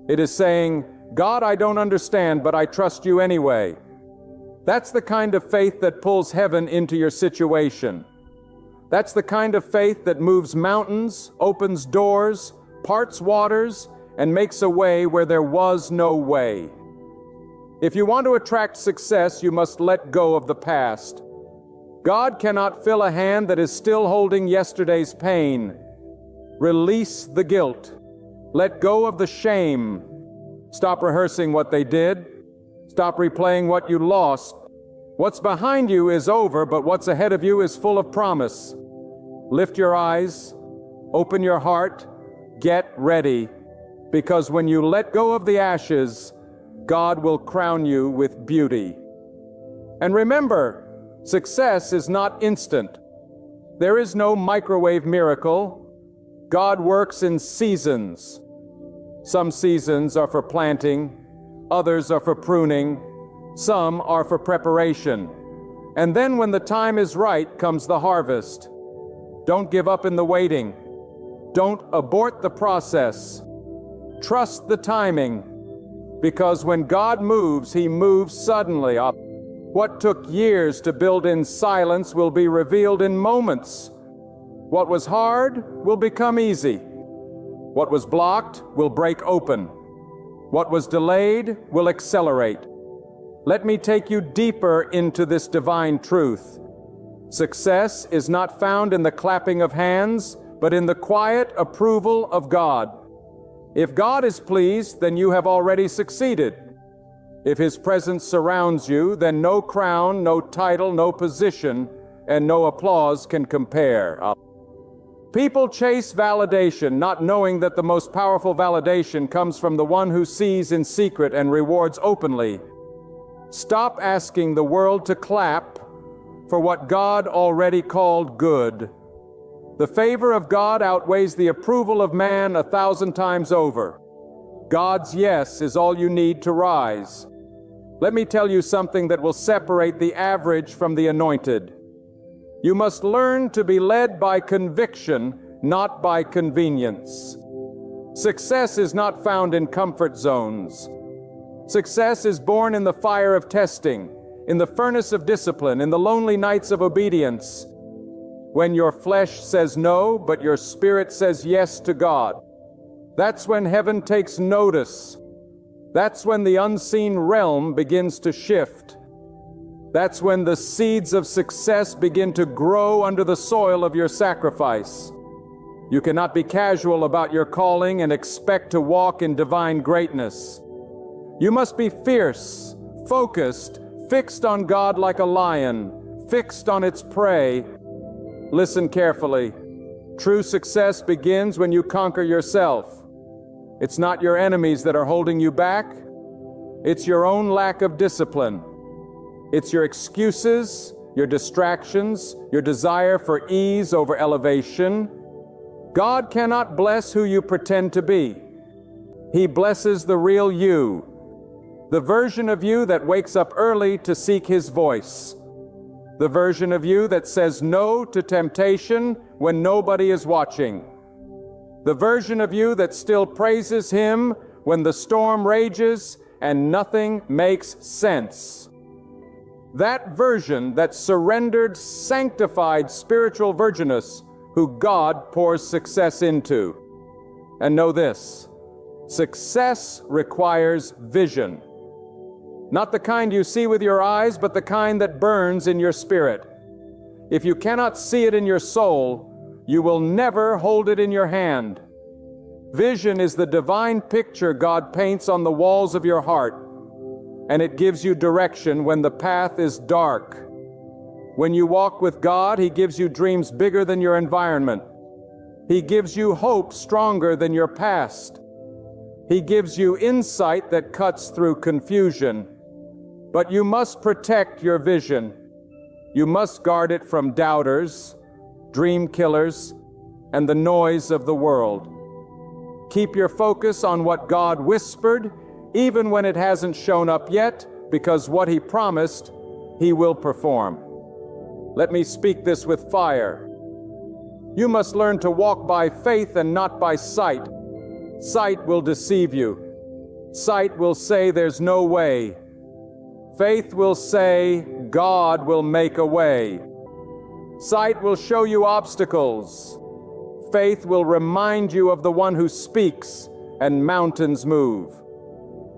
It is saying, God, I don't understand, but I trust you anyway. That's the kind of faith that pulls heaven into your situation. That's the kind of faith that moves mountains, opens doors, parts waters, and makes a way where there was no way. If you want to attract success, you must let go of the past. God cannot fill a hand that is still holding yesterday's pain. Release the guilt. Let go of the shame. Stop rehearsing what they did. Stop replaying what you lost. What's behind you is over, but what's ahead of you is full of promise. Lift your eyes, open your heart, get ready, because when you let go of the ashes, God will crown you with beauty. And remember, success is not instant. There is no microwave miracle. God works in seasons. Some seasons are for planting, others are for pruning, some are for preparation. And then when the time is right comes the harvest. Don't give up in the waiting. Don't abort the process. Trust the timing, because when God moves, He moves suddenly. What took years to build in silence will be revealed in moments. What was hard will become easy. What was blocked will break open. What was delayed will accelerate. Let me take you deeper into this divine truth. Success is not found in the clapping of hands, but in the quiet approval of God. If God is pleased, then you have already succeeded. If His presence surrounds you, then no crown, no title, no position, and no applause can compare. People chase validation, not knowing that the most powerful validation comes from the one who sees in secret and rewards openly. Stop asking the world to clap for what God already called good. The favor of God outweighs the approval of man 1,000 times over. God's yes is all you need to rise. Let me tell you something that will separate the average from the anointed. You must learn to be led by conviction, not by convenience. Success is not found in comfort zones. Success is born in the fire of testing, in the furnace of discipline, in the lonely nights of obedience. When your flesh says no, but your spirit says yes to God. That's when heaven takes notice. That's when the unseen realm begins to shift. That's when the seeds of success begin to grow under the soil of your sacrifice. You cannot be casual about your calling and expect to walk in divine greatness. You must be fierce, focused, fixed on God like a lion, fixed on its prey. Listen carefully. True success begins when you conquer yourself. It's not your enemies that are holding you back. It's your own lack of discipline. It's your excuses, your distractions, your desire for ease over elevation. God cannot bless who you pretend to be. He blesses the real you, the version of you that wakes up early to seek His voice, the version of you that says no to temptation when nobody is watching, the version of you that still praises Him when the storm rages and nothing makes sense. That version, that surrendered, sanctified spiritual virginess who God pours success into. And know this, success requires vision. Not the kind you see with your eyes, but the kind that burns in your spirit. If you cannot see it in your soul, you will never hold it in your hand. Vision is the divine picture God paints on the walls of your heart, and it gives you direction when the path is dark. When you walk with God, He gives you dreams bigger than your environment. He gives you hope stronger than your past. He gives you insight that cuts through confusion. But you must protect your vision. You must guard it from doubters, dream killers, and the noise of the world. Keep your focus on what God whispered, even when it hasn't shown up yet, because what He promised, He will perform. Let me speak this with fire. You must learn to walk by faith and not by sight. Sight will deceive you. Sight will say there's no way. Faith will say God will make a way. Sight will show you obstacles. Faith will remind you of the one who speaks, and mountains move.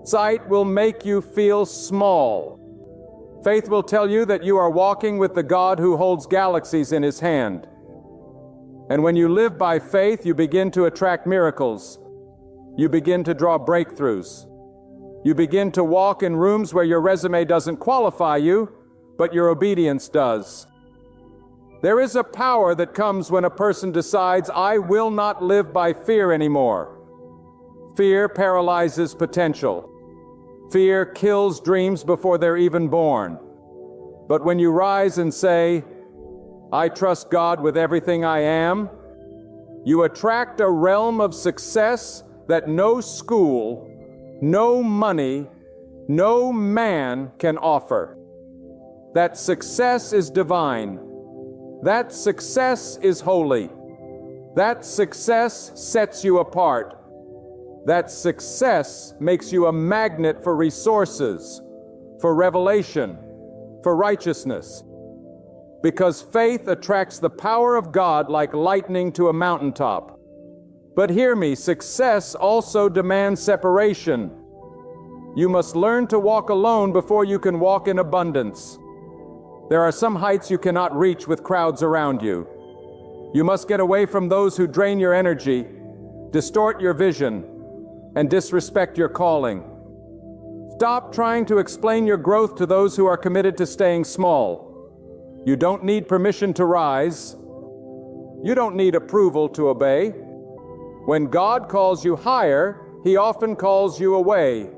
Sight will make you feel small. Faith will tell you that you are walking with the God who holds galaxies in His hand. And when you live by faith, you begin to attract miracles. You begin to draw breakthroughs. You begin to walk in rooms where your resume doesn't qualify you, but your obedience does. There is a power that comes when a person decides, I will not live by fear anymore. Fear paralyzes potential. Fear kills dreams before they're even born. But when you rise and say, I trust God with everything I am, you attract a realm of success that no school, no money, no man can offer. That success is divine. That success is holy. That success sets you apart. That success makes you a magnet for resources, for revelation, for righteousness. Because faith attracts the power of God like lightning to a mountaintop. But hear me, success also demands separation. You must learn to walk alone before you can walk in abundance. There are some heights you cannot reach with crowds around you. You must get away from those who drain your energy, distort your vision, and disrespect your calling. Stop trying to explain your growth to those who are committed to staying small. You don't need permission to rise. You don't need approval to obey. When God calls you higher, He often calls you away.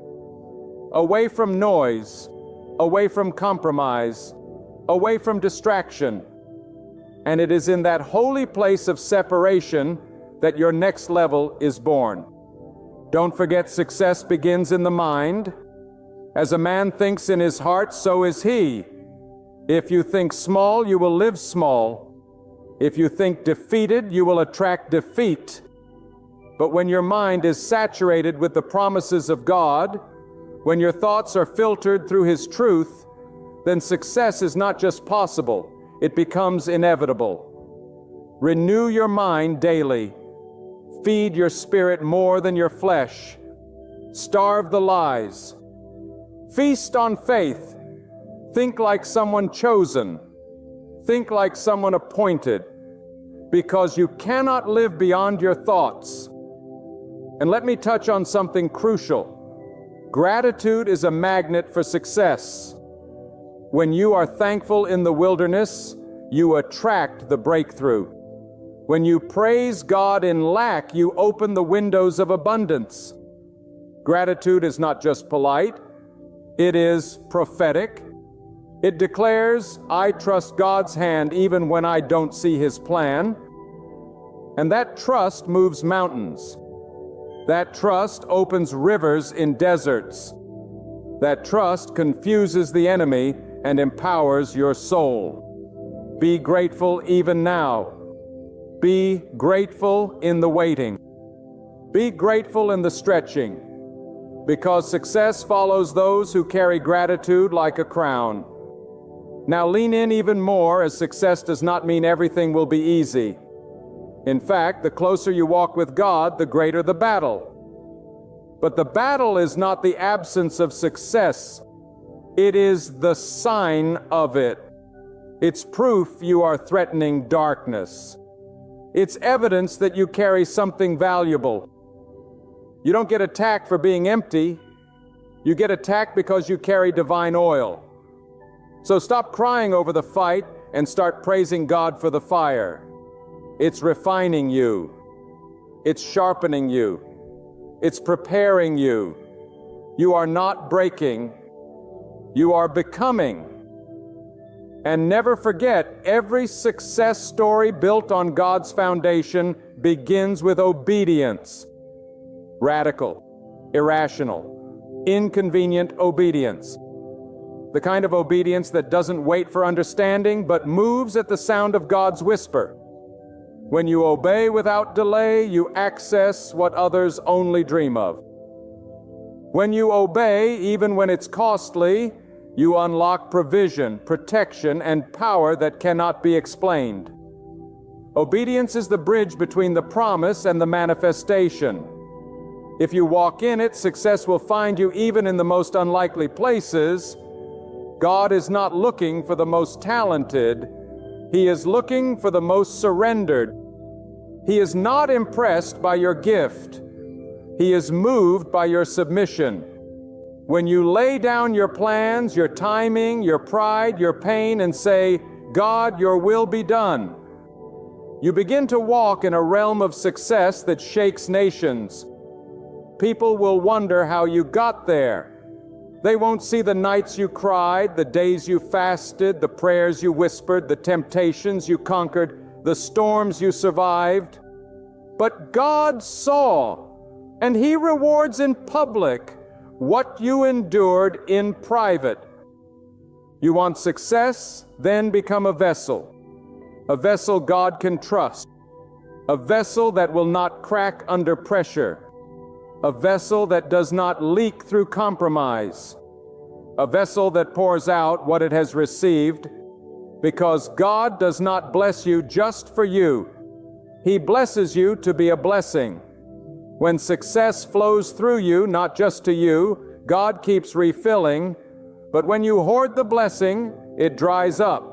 Away from noise, away from compromise, away from distraction. And it is in that holy place of separation that your next level is born. Don't forget, success begins in the mind. As a man thinks in his heart, so is he. If you think small, you will live small. If you think defeated, you will attract defeat. But when your mind is saturated with the promises of God, when your thoughts are filtered through His truth, then success is not just possible, it becomes inevitable. Renew your mind daily. Feed your spirit more than your flesh. Starve the lies. Feast on faith. Think like someone chosen. Think like someone appointed. Because you cannot live beyond your thoughts. And let me touch on something crucial. Gratitude is a magnet for success. When you are thankful in the wilderness, you attract the breakthrough. When you praise God in lack, you open the windows of abundance. Gratitude is not just polite, it is prophetic. It declares, I trust God's hand even when I don't see His plan. And that trust moves mountains. That trust opens rivers in deserts. That trust confuses the enemy and empowers your soul. Be grateful even now. Be grateful in the waiting. Be grateful in the stretching. Because success follows those who carry gratitude like a crown. Now lean in even more, as success does not mean everything will be easy. In fact, the closer you walk with God, the greater the battle. But the battle is not the absence of success. It is the sign of it. It's proof you are threatening darkness. It's evidence that you carry something valuable. You don't get attacked for being empty. You get attacked because you carry divine oil. So stop crying over the fight and start praising God for the fire. It's refining you. It's sharpening you. It's preparing you. You are not breaking. You are becoming. And never forget, every success story built on God's foundation begins with obedience. Radical, irrational, inconvenient obedience. The kind of obedience that doesn't wait for understanding, but moves at the sound of God's whisper. When you obey without delay, you access what others only dream of. When you obey, even when it's costly, you unlock provision, protection, and power that cannot be explained. Obedience is the bridge between the promise and the manifestation. If you walk in it, success will find you even in the most unlikely places. God is not looking for the most talented. He is looking for the most surrendered. He is not impressed by your gift. He is moved by your submission. When you lay down your plans, your timing, your pride, your pain, and say, God, your will be done, you begin to walk in a realm of success that shakes nations. People will wonder how you got there. They won't see the nights you cried, the days you fasted, the prayers you whispered, the temptations you conquered, the storms you survived. But God saw, and He rewards in public what you endured in private. You want success? Then become a vessel God can trust, a vessel that will not crack under pressure, a vessel that does not leak through compromise, a vessel that pours out what it has received, because God does not bless you just for you. He blesses you to be a blessing. When success flows through you, not just to you, God keeps refilling, but when you hoard the blessing, it dries up.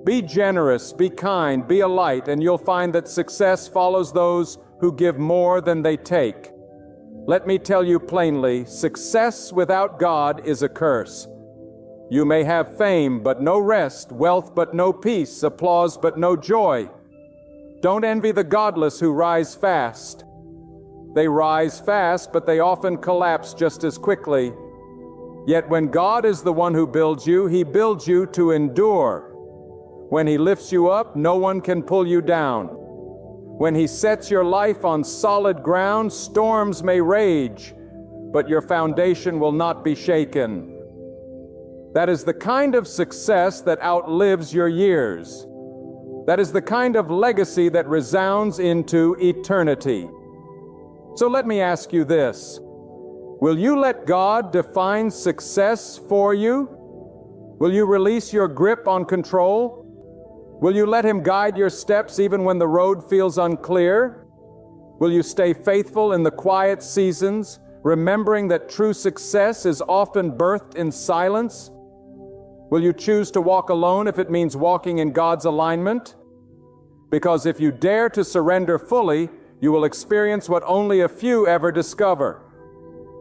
Be generous, be kind, be a light, and you'll find that success follows those who give more than they take. Let me tell you plainly, success without God is a curse. You may have fame, but no rest, wealth, but no peace, applause, but no joy. Don't envy the godless who rise fast. They rise fast, but they often collapse just as quickly. Yet when God is the one who builds you, He builds you to endure. When He lifts you up, no one can pull you down. When He sets your life on solid ground, storms may rage, but your foundation will not be shaken. That is the kind of success that outlives your years. That is the kind of legacy that resounds into eternity. So let me ask you this. Will you let God define success for you? Will you release your grip on control? Will you let Him guide your steps even when the road feels unclear? Will you stay faithful in the quiet seasons, remembering that true success is often birthed in silence? Will you choose to walk alone if it means walking in God's alignment? Because if you dare to surrender fully, you will experience what only a few ever discover.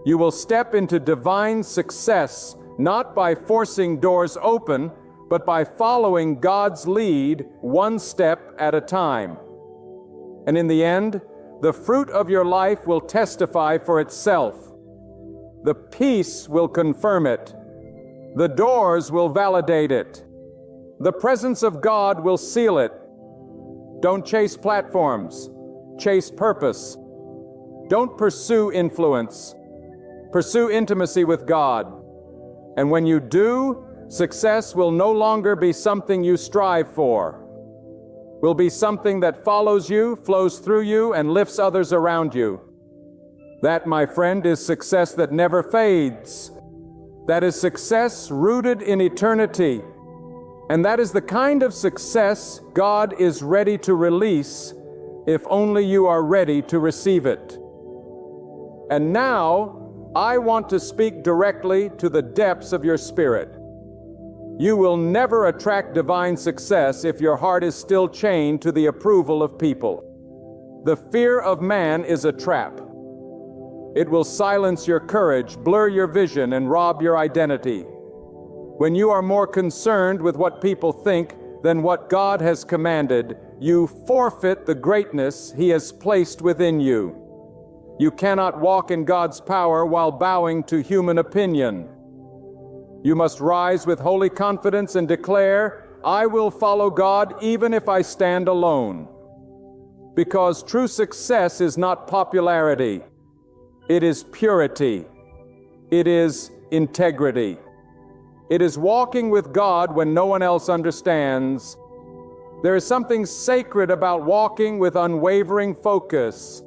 You will step into divine success, not by forcing doors open, but by following God's lead one step at a time. And in the end, the fruit of your life will testify for itself. The peace will confirm it. The doors will validate it. The presence of God will seal it. Don't chase platforms. Chase purpose. Don't pursue influence. Pursue intimacy with God. And when you do, success will no longer be something you strive for. Will be something that follows you, flows through you, and lifts others around you. That, my friend, is success that never fades. That is success rooted in eternity. And that is the kind of success God is ready to release if only you are ready to receive it. And now, I want to speak directly to the depths of your spirit. You will never attract divine success if your heart is still chained to the approval of people. The fear of man is a trap. It will silence your courage, blur your vision, and rob your identity. When you are more concerned with what people think than what God has commanded, you forfeit the greatness He has placed within you. You cannot walk in God's power while bowing to human opinion. You must rise with holy confidence and declare, I will follow God even if I stand alone. Because true success is not popularity. It is purity. It is integrity. It is walking with God when no one else understands. There is something sacred about walking with unwavering focus.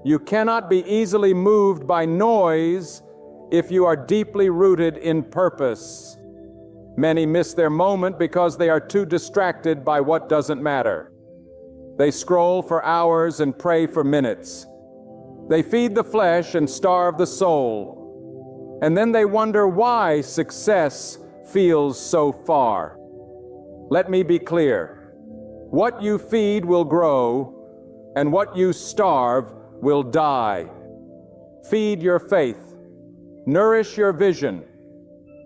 You cannot be easily moved by noise if you are deeply rooted in purpose. Many miss their moment because they are too distracted by what doesn't matter. They scroll for hours and pray for minutes. They feed the flesh and starve the soul. And then they wonder why success feels so far. Let me be clear. What you feed will grow, and what you starve will die. Feed your faith. Nourish your vision.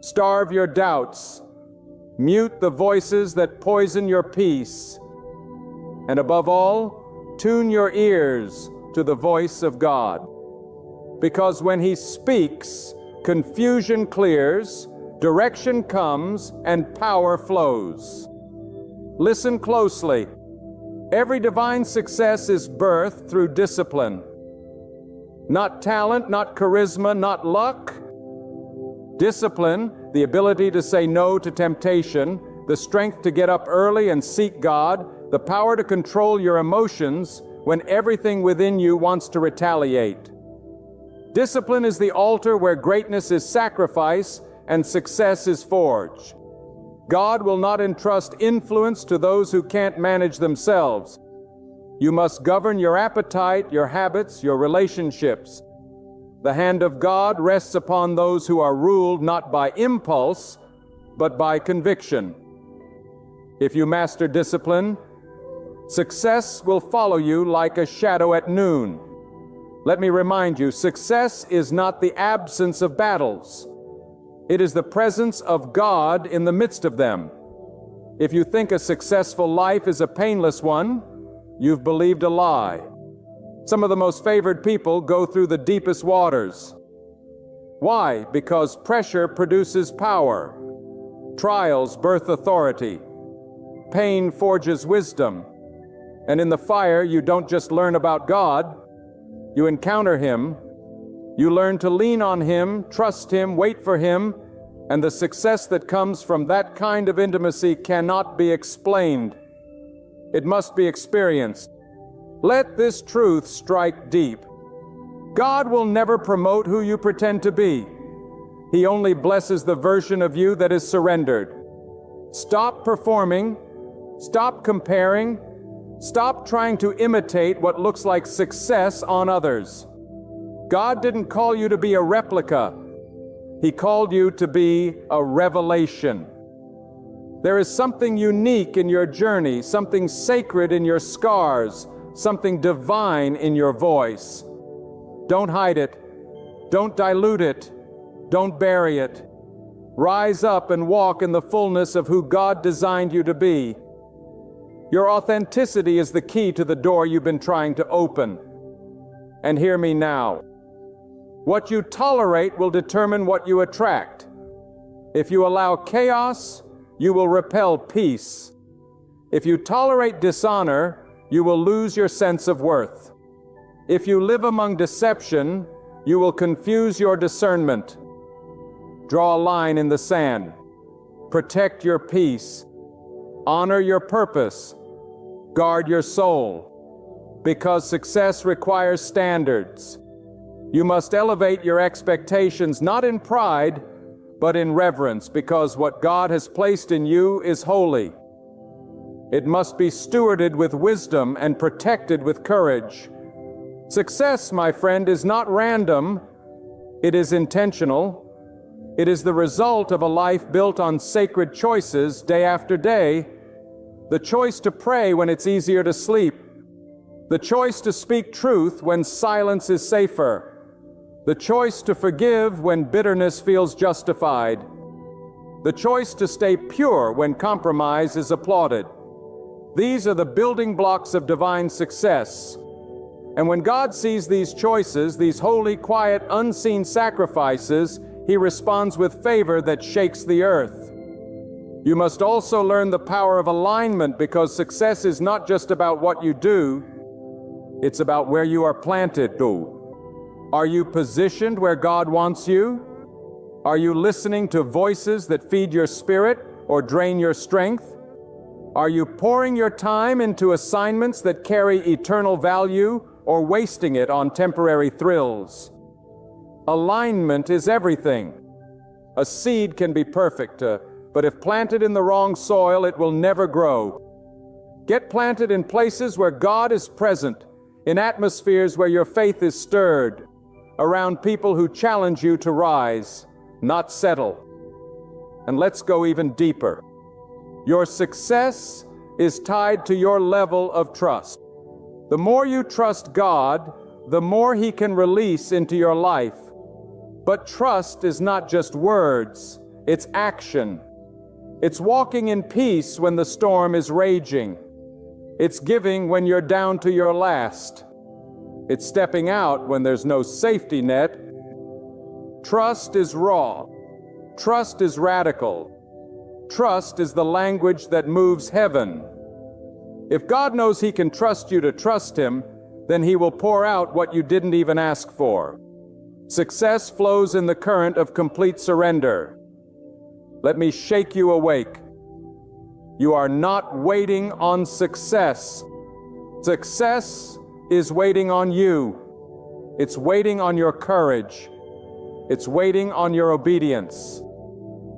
Starve your doubts. Mute the voices that poison your peace. And above all, tune your ears to the voice of God. Because when He speaks, confusion clears, direction comes, and power flows. Listen closely. Every divine success is birthed through discipline. Not talent, not charisma, not luck. Discipline, the ability to say no to temptation, the strength to get up early and seek God, the power to control your emotions when everything within you wants to retaliate. Discipline is the altar where greatness is sacrifice and success is forged. God will not entrust influence to those who can't manage themselves. You must govern your appetite, your habits, your relationships. The hand of God rests upon those who are ruled not by impulse, but by conviction. If you master discipline, success will follow you like a shadow at noon. Let me remind you, success is not the absence of battles. It is the presence of God in the midst of them. If you think a successful life is a painless one, you've believed a lie. Some of the most favored people go through the deepest waters. Why? Because pressure produces power. Trials birth authority. Pain forges wisdom. And in the fire, you don't just learn about God, you encounter Him. You learn to lean on Him, trust Him, wait for Him, and the success that comes from that kind of intimacy cannot be explained. It must be experienced. Let this truth strike deep. God will never promote who you pretend to be. He only blesses the version of you that is surrendered. Stop performing. Stop comparing. Stop trying to imitate what looks like success on others. God didn't call you to be a replica. He called you to be a revelation. There is something unique in your journey, something sacred in your scars, something divine in your voice. Don't hide it. Don't dilute it. Don't bury it. Rise up and walk in the fullness of who God designed you to be. Your authenticity is the key to the door you've been trying to open. And hear me now. What you tolerate will determine what you attract. If you allow chaos, you will repel peace. If you tolerate dishonor, you will lose your sense of worth. If you live among deception, you will confuse your discernment. Draw a line in the sand. Protect your peace. Honor your purpose. Guard your soul. Because success requires standards. You must elevate your expectations not in pride, but in reverence, because what God has placed in you is holy. It must be stewarded with wisdom and protected with courage. Success, my friend, is not random. It is intentional. It is the result of a life built on sacred choices day after day. The choice to pray when it's easier to sleep. The choice to speak truth when silence is safer. The choice to forgive when bitterness feels justified. The choice to stay pure when compromise is applauded. These are the building blocks of divine success. And when God sees these choices, these holy, quiet, unseen sacrifices, He responds with favor that shakes the earth. You must also learn the power of alignment, because success is not just about what you do, it's about where you are planted. Are you positioned where God wants you? Are you listening to voices that feed your spirit or drain your strength? Are you pouring your time into assignments that carry eternal value or wasting it on temporary thrills? Alignment is everything. A seed can be perfect, but if planted in the wrong soil, it will never grow. Get planted in places where God is present, in atmospheres where your faith is stirred, around people who challenge you to rise, not settle. And let's go even deeper. Your success is tied to your level of trust. The more you trust God, the more He can release into your life. But trust is not just words, it's action. It's walking in peace when the storm is raging. It's giving when you're down to your last. It's stepping out when there's no safety net. Trust is raw. Trust is radical. Trust is the language that moves heaven. If God knows He can trust you to trust Him, then He will pour out what you didn't even ask for. Success flows in the current of complete surrender. Let me shake you awake. You are not waiting on success. Success is waiting on you. It's waiting on your courage. It's waiting on your obedience.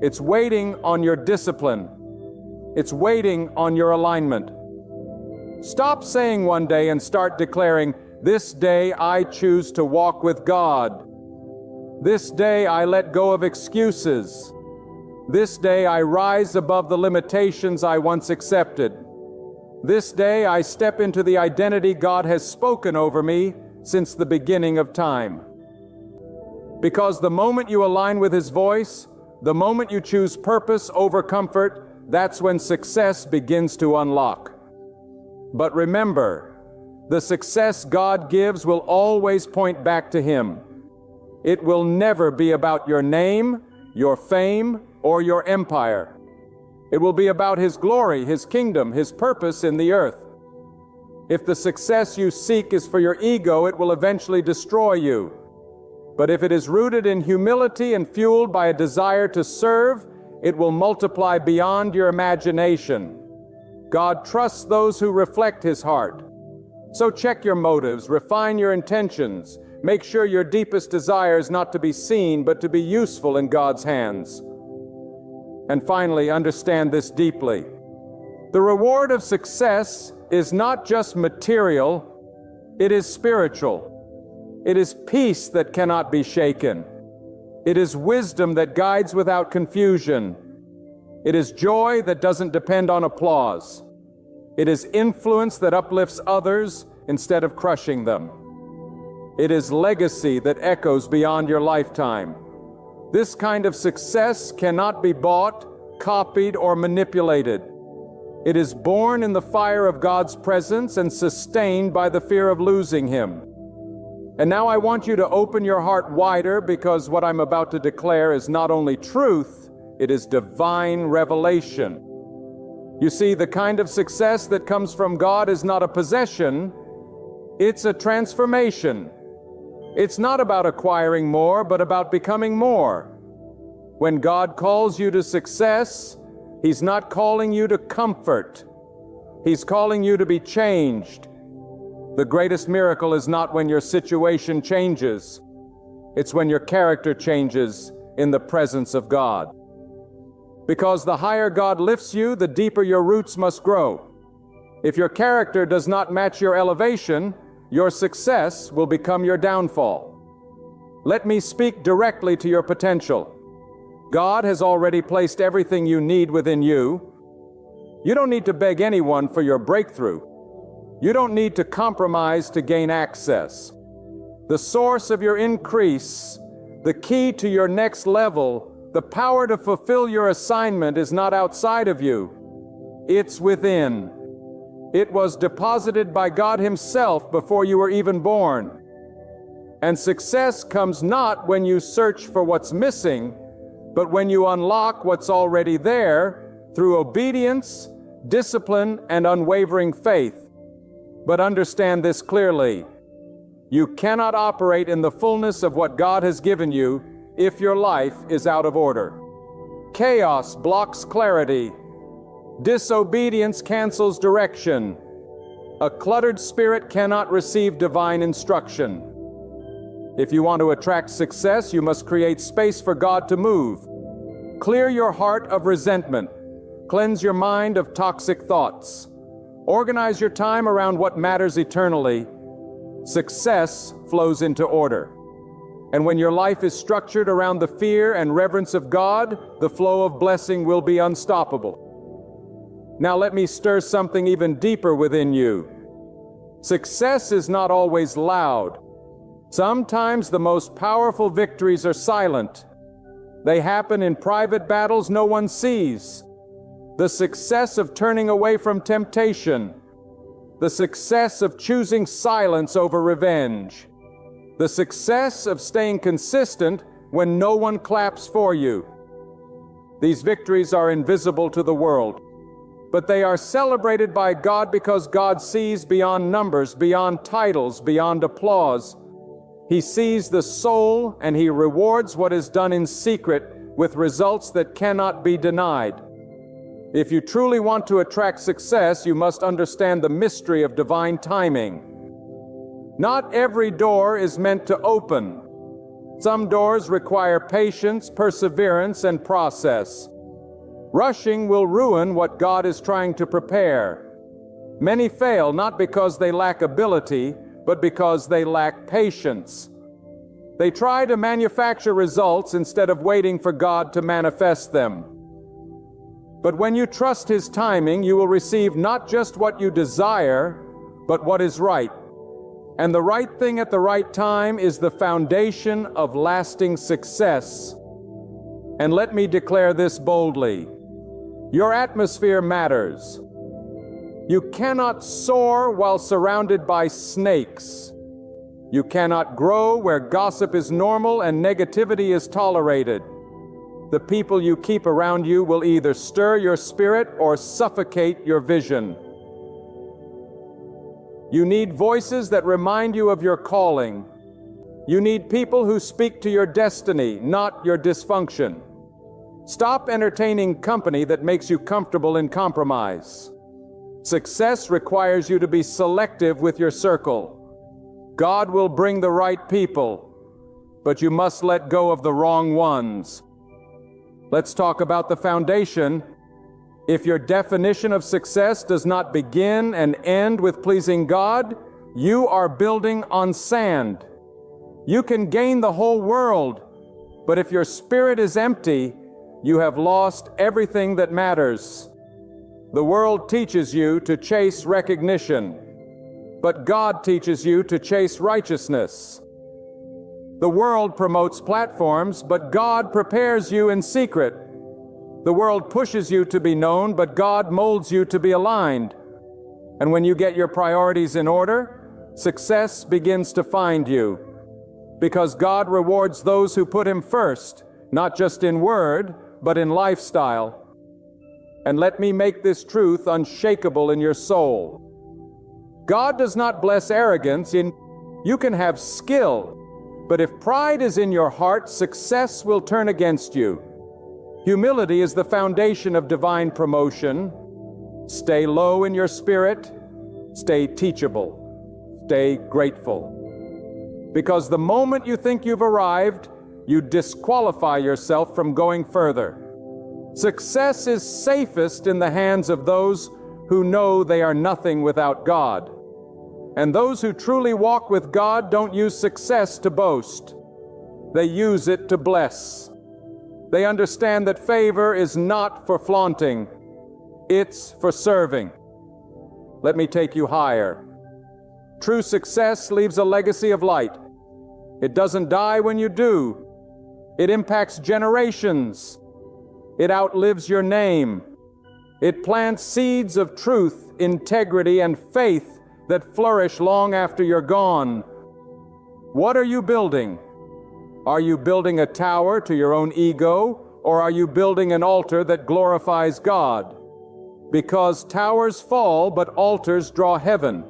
It's waiting on your discipline. It's waiting on your alignment. Stop saying one day and start declaring, "This day I choose to walk with God. This day I let go of excuses. This day I rise above the limitations I once accepted. This day I step into the identity God has spoken over me since the beginning of time." Because the moment you align with His voice, the moment you choose purpose over comfort, that's when success begins to unlock. But remember, the success God gives will always point back to Him. It will never be about your name, your fame, or your empire. It will be about His glory, His kingdom, His purpose in the earth. If the success you seek is for your ego, it will eventually destroy you. But if it is rooted in humility and fueled by a desire to serve, it will multiply beyond your imagination. God trusts those who reflect His heart. So check your motives, refine your intentions, make sure your deepest desire is not to be seen, but to be useful in God's hands. And finally, understand this deeply. The reward of success is not just material, it is spiritual. It is peace that cannot be shaken. It is wisdom that guides without confusion. It is joy that doesn't depend on applause. It is influence that uplifts others instead of crushing them. It is legacy that echoes beyond your lifetime. This kind of success cannot be bought, copied, or manipulated. It is born in the fire of God's presence and sustained by the fear of losing Him. And now I want you to open your heart wider, because what I'm about to declare is not only truth, it is divine revelation. You see, the kind of success that comes from God is not a possession, it's a transformation. It's not about acquiring more, but about becoming more. When God calls you to success, He's not calling you to comfort. He's calling you to be changed. The greatest miracle is not when your situation changes. It's when your character changes in the presence of God. Because the higher God lifts you, the deeper your roots must grow. If your character does not match your elevation, your success will become your downfall. Let me speak directly to your potential. God has already placed everything you need within you. You don't need to beg anyone for your breakthrough. You don't need to compromise to gain access. The source of your increase, the key to your next level, the power to fulfill your assignment is not outside of you. It's within. It was deposited by God Himself before you were even born. And success comes not when you search for what's missing, but when you unlock what's already there through obedience, discipline, and unwavering faith. But understand this clearly. You cannot operate in the fullness of what God has given you if your life is out of order. Chaos blocks clarity. Disobedience cancels direction. A cluttered spirit cannot receive divine instruction. If you want to attract success, you must create space for God to move. Clear your heart of resentment. Cleanse your mind of toxic thoughts. Organize your time around what matters eternally. Success flows into order. And when your life is structured around the fear and reverence of God, the flow of blessing will be unstoppable. Now let me stir something even deeper within you. Success is not always loud. Sometimes the most powerful victories are silent. They happen in private battles no one sees. The success of turning away from temptation. The success of choosing silence over revenge. The success of staying consistent when no one claps for you. These victories are invisible to the world, but they are celebrated by God because God sees beyond numbers, beyond titles, beyond applause. He sees the soul, and He rewards what is done in secret with results that cannot be denied. If you truly want to attract success, you must understand the mystery of divine timing. Not every door is meant to open. Some doors require patience, perseverance, and process. Rushing will ruin what God is trying to prepare. Many fail not because they lack ability, but because they lack patience. They try to manufacture results instead of waiting for God to manifest them. But when you trust His timing, you will receive not just what you desire, but what is right. And the right thing at the right time is the foundation of lasting success. And let me declare this boldly: your atmosphere matters. You cannot soar while surrounded by snakes. You cannot grow where gossip is normal and negativity is tolerated. The people you keep around you will either stir your spirit or suffocate your vision. You need voices that remind you of your calling. You need people who speak to your destiny, not your dysfunction. Stop entertaining company that makes you comfortable in compromise. Success requires you to be selective with your circle. God will bring the right people, but you must let go of the wrong ones. Let's talk about the foundation. If your definition of success does not begin and end with pleasing God, you are building on sand. You can gain the whole world, but if your spirit is empty, you have lost everything that matters. The world teaches you to chase recognition, but God teaches you to chase righteousness. The world promotes platforms, but God prepares you in secret. The world pushes you to be known, but God molds you to be aligned. And when you get your priorities in order, success begins to find you. Because God rewards those who put Him first, not just in word, but in lifestyle. And let me make this truth unshakable in your soul. God does not bless arrogance. You can have skill, but if pride is in your heart, success will turn against you. Humility is the foundation of divine promotion. Stay low in your spirit. Stay teachable. Stay grateful. Because the moment you think you've arrived, you disqualify yourself from going further. Success is safest in the hands of those who know they are nothing without God. And those who truly walk with God don't use success to boast. They use it to bless. They understand that favor is not for flaunting. It's for serving. Let me take you higher. True success leaves a legacy of light. It doesn't die when you do. It impacts generations. It outlives your name. It plants seeds of truth, integrity, and faith that flourish long after you're gone. What are you building? Are you building a tower to your own ego, or are you building an altar that glorifies God? Because towers fall, but altars draw heaven.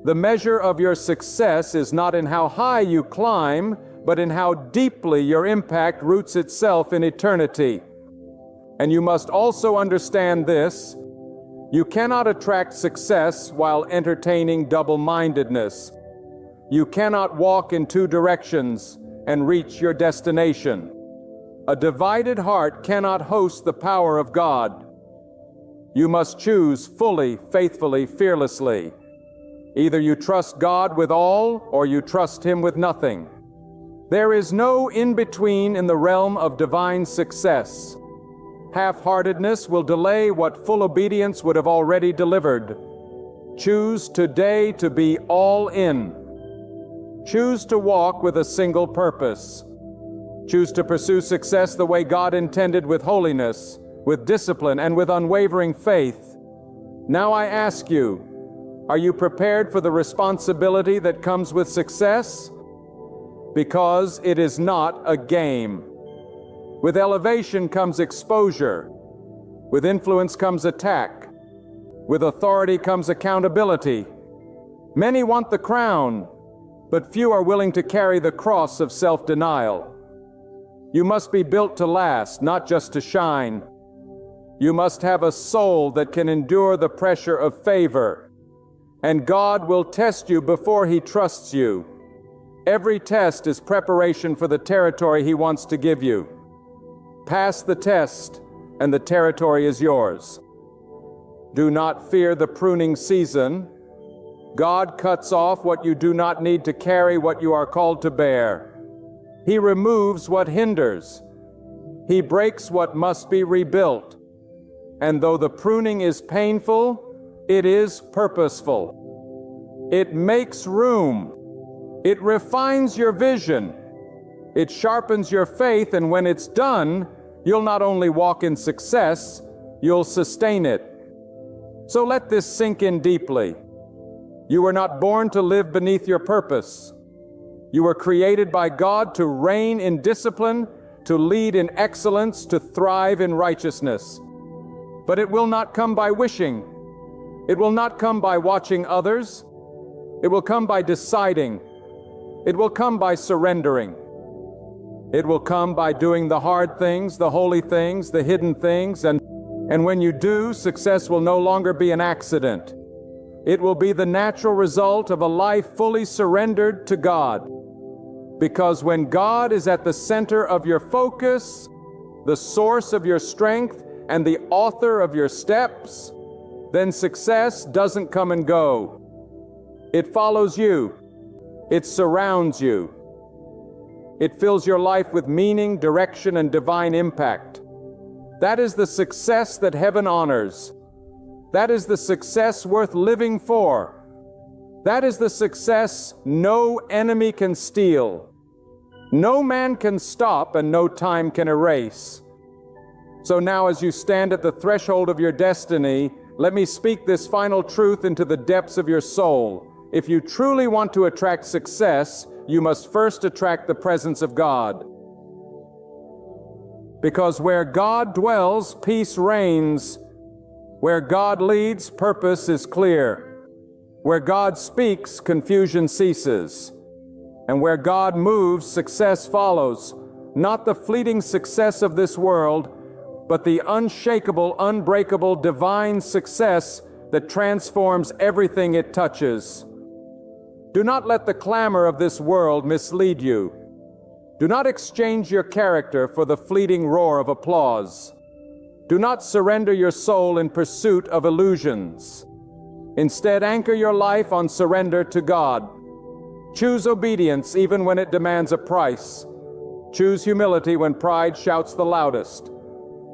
The measure of your success is not in how high you climb, but in how deeply your impact roots itself in eternity. And you must also understand this: you cannot attract success while entertaining double-mindedness. You cannot walk in two directions and reach your destination. A divided heart cannot host the power of God. You must choose fully, faithfully, fearlessly. Either you trust God with all, or you trust Him with nothing. There is no in-between in the realm of divine success. Half-heartedness will delay what full obedience would have already delivered. Choose today to be all in. Choose to walk with a single purpose. Choose to pursue success the way God intended, with holiness, with discipline, and with unwavering faith. Now I ask you, are you prepared for the responsibility that comes with success? Because it is not a game. With elevation comes exposure. With influence comes attack. With authority comes accountability. Many want the crown, but few are willing to carry the cross of self-denial. You must be built to last, not just to shine. You must have a soul that can endure the pressure of favor. And God will test you before He trusts you. Every test is preparation for the territory He wants to give you. Pass the test, and the territory is yours. Do not fear the pruning season. God cuts off what you do not need to carry what you are called to bear. He removes what hinders. He breaks what must be rebuilt. And though the pruning is painful, it is purposeful. It makes room. It refines your vision. It sharpens your faith, and when it's done, you'll not only walk in success, you'll sustain it. So let this sink in deeply. You were not born to live beneath your purpose. You were created by God to reign in discipline, to lead in excellence, to thrive in righteousness. But it will not come by wishing. It will not come by watching others. It will come by deciding. It will come by surrendering. It will come by doing the hard things, the holy things, the hidden things, and when you do, success will no longer be an accident. It will be the natural result of a life fully surrendered to God. Because when God is at the center of your focus, the source of your strength, and the author of your steps, then success doesn't come and go. It follows you. It surrounds you. It fills your life with meaning, direction, and divine impact. That is the success that heaven honors. That is the success worth living for. That is the success no enemy can steal. No man can stop, and no time can erase. So now, as you stand at the threshold of your destiny, let me speak this final truth into the depths of your soul. If you truly want to attract success, you must first attract the presence of God. Because where God dwells, peace reigns. Where God leads, purpose is clear. Where God speaks, confusion ceases. And where God moves, success follows. Not the fleeting success of this world, but the unshakable, unbreakable, divine success that transforms everything it touches. Do not let the clamor of this world mislead you. Do not exchange your character for the fleeting roar of applause. Do not surrender your soul in pursuit of illusions. Instead, anchor your life on surrender to God. Choose obedience even when it demands a price. Choose humility when pride shouts the loudest.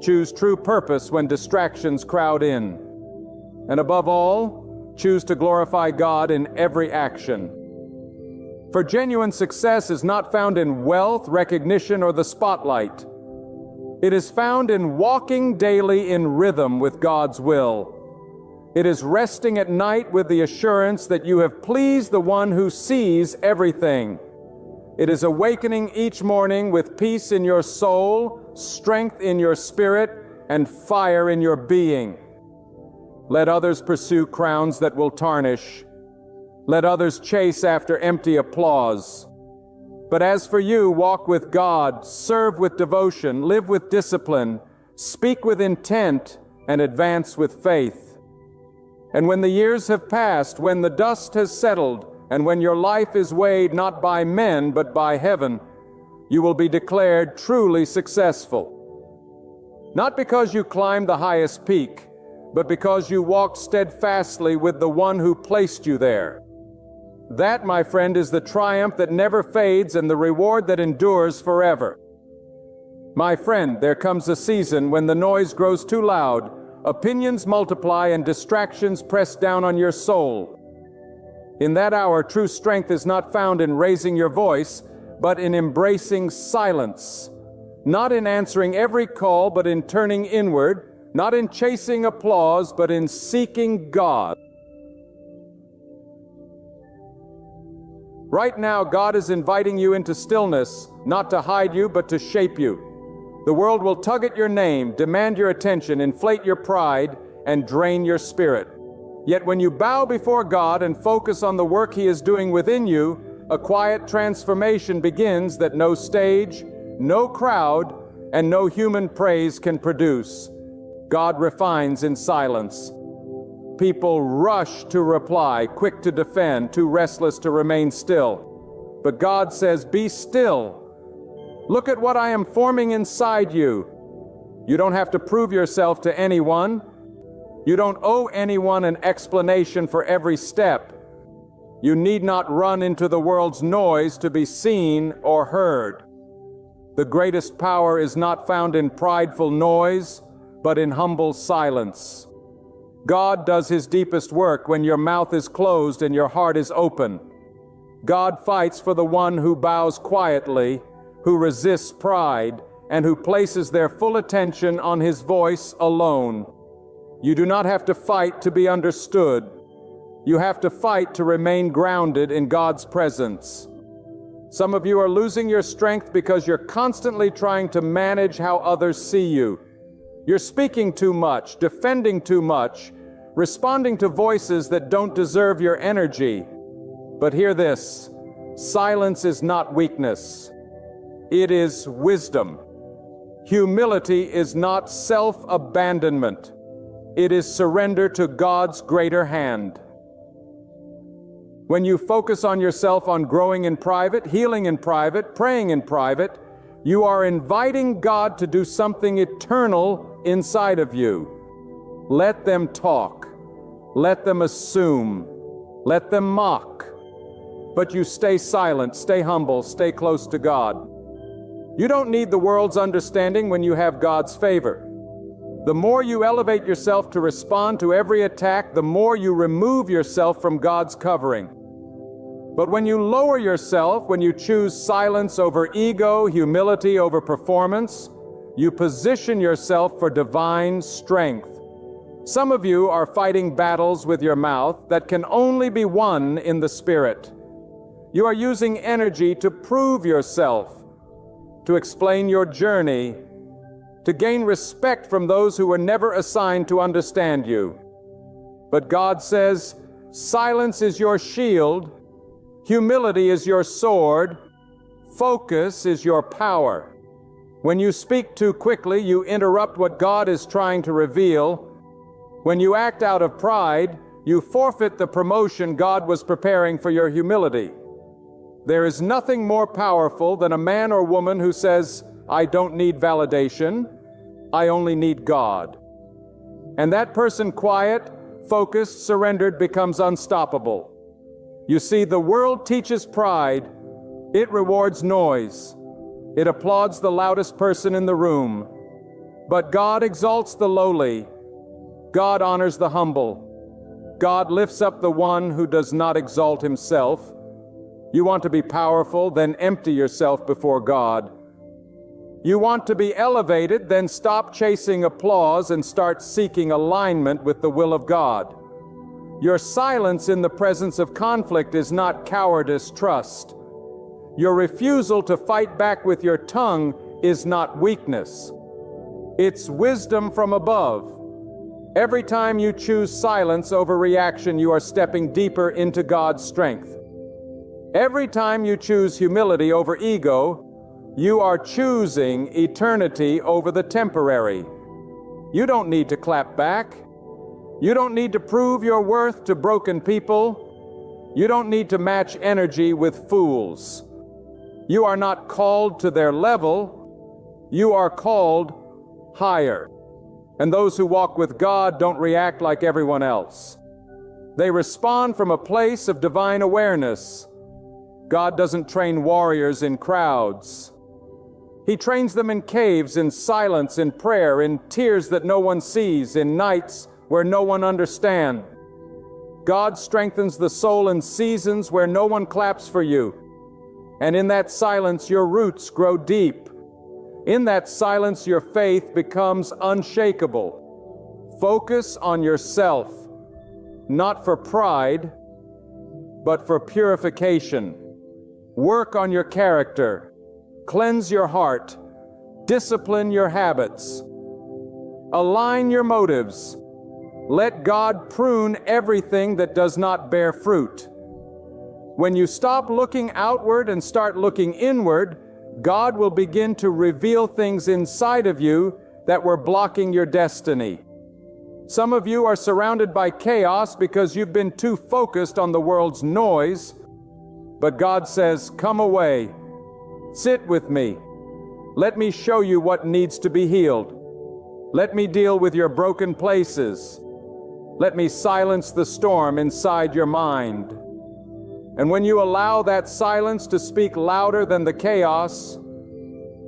Choose true purpose when distractions crowd in. And above all, choose to glorify God in every action. For genuine success is not found in wealth, recognition, or the spotlight. It is found in walking daily in rhythm with God's will. It is resting at night with the assurance that you have pleased the one who sees everything. It is awakening each morning with peace in your soul, strength in your spirit, and fire in your being. Let others pursue crowns that will tarnish. Let others chase after empty applause. But as for you, walk with God, serve with devotion, live with discipline, speak with intent, and advance with faith. And when the years have passed, when the dust has settled, and when your life is weighed not by men but by heaven, you will be declared truly successful. Not because you climbed the highest peak, but because you walked steadfastly with the one who placed you there. That, my friend, is the triumph that never fades and the reward that endures forever. My friend, there comes a season when the noise grows too loud, opinions multiply, and distractions press down on your soul. In that hour, true strength is not found in raising your voice, but in embracing silence. Not in answering every call, but in turning inward. Not in chasing applause, but in seeking God. Right now, God is inviting you into stillness, not to hide you, but to shape you. The world will tug at your name, demand your attention, inflate your pride, and drain your spirit. Yet when you bow before God and focus on the work He is doing within you, a quiet transformation begins that no stage, no crowd, and no human praise can produce. God refines in silence. People rush to reply, quick to defend, too restless to remain still. But God says, "Be still. Look at what I am forming inside you." You don't have to prove yourself to anyone. You don't owe anyone an explanation for every step. You need not run into the world's noise to be seen or heard. The greatest power is not found in prideful noise, but in humble silence. God does His deepest work when your mouth is closed and your heart is open. God fights for the one who bows quietly, who resists pride, and who places their full attention on His voice alone. You do not have to fight to be understood. You have to fight to remain grounded in God's presence. Some of you are losing your strength because you're constantly trying to manage how others see you. You're speaking too much, defending too much, responding to voices that don't deserve your energy. But hear this: silence is not weakness. It is wisdom. Humility is not self-abandonment. It is surrender to God's greater hand. When you focus on yourself, on growing in private, healing in private, praying in private, you are inviting God to do something eternal inside of you. Let them talk. Let them assume. Let them mock. But you stay silent, stay humble, stay close to God. You don't need the world's understanding when you have God's favor. The more you elevate yourself to respond to every attack, the more you remove yourself from God's covering. But when you lower yourself, when you choose silence over ego, humility over performance, you position yourself for divine strength. Some of you are fighting battles with your mouth that can only be won in the Spirit. You are using energy to prove yourself, to explain your journey, to gain respect from those who were never assigned to understand you. But God says, silence is your shield, humility is your sword, focus is your power. When you speak too quickly, you interrupt what God is trying to reveal. When you act out of pride, you forfeit the promotion God was preparing for your humility. There is nothing more powerful than a man or woman who says, "I don't need validation, I only need God." And that person, quiet, focused, surrendered, becomes unstoppable. You see, the world teaches pride. It rewards noise. It applauds the loudest person in the room. But God exalts the lowly. God honors the humble. God lifts up the one who does not exalt himself. You want to be powerful, then empty yourself before God. You want to be elevated, then stop chasing applause and start seeking alignment with the will of God. Your silence in the presence of conflict is not cowardice, trust. Your refusal to fight back with your tongue is not weakness. It's wisdom from above. Every time you choose silence over reaction, you are stepping deeper into God's strength. Every time you choose humility over ego, you are choosing eternity over the temporary. You don't need to clap back. You don't need to prove your worth to broken people. You don't need to match energy with fools. You are not called to their level. You are called higher. And those who walk with God don't react like everyone else. They respond from a place of divine awareness. God doesn't train warriors in crowds. He trains them in caves, in silence, in prayer, in tears that no one sees, in nights where no one understands. God strengthens the soul in seasons where no one claps for you. And in that silence, your roots grow deep. In that silence, your faith becomes unshakable. Focus on yourself, not for pride, but for purification. Work on your character. Cleanse your heart. Discipline your habits. Align your motives. Let God prune everything that does not bear fruit. When you stop looking outward and start looking inward, God will begin to reveal things inside of you that were blocking your destiny. Some of you are surrounded by chaos because you've been too focused on the world's noise. But God says, come away. Sit with me. Let me show you what needs to be healed. Let me deal with your broken places. Let me silence the storm inside your mind. And when you allow that silence to speak louder than the chaos,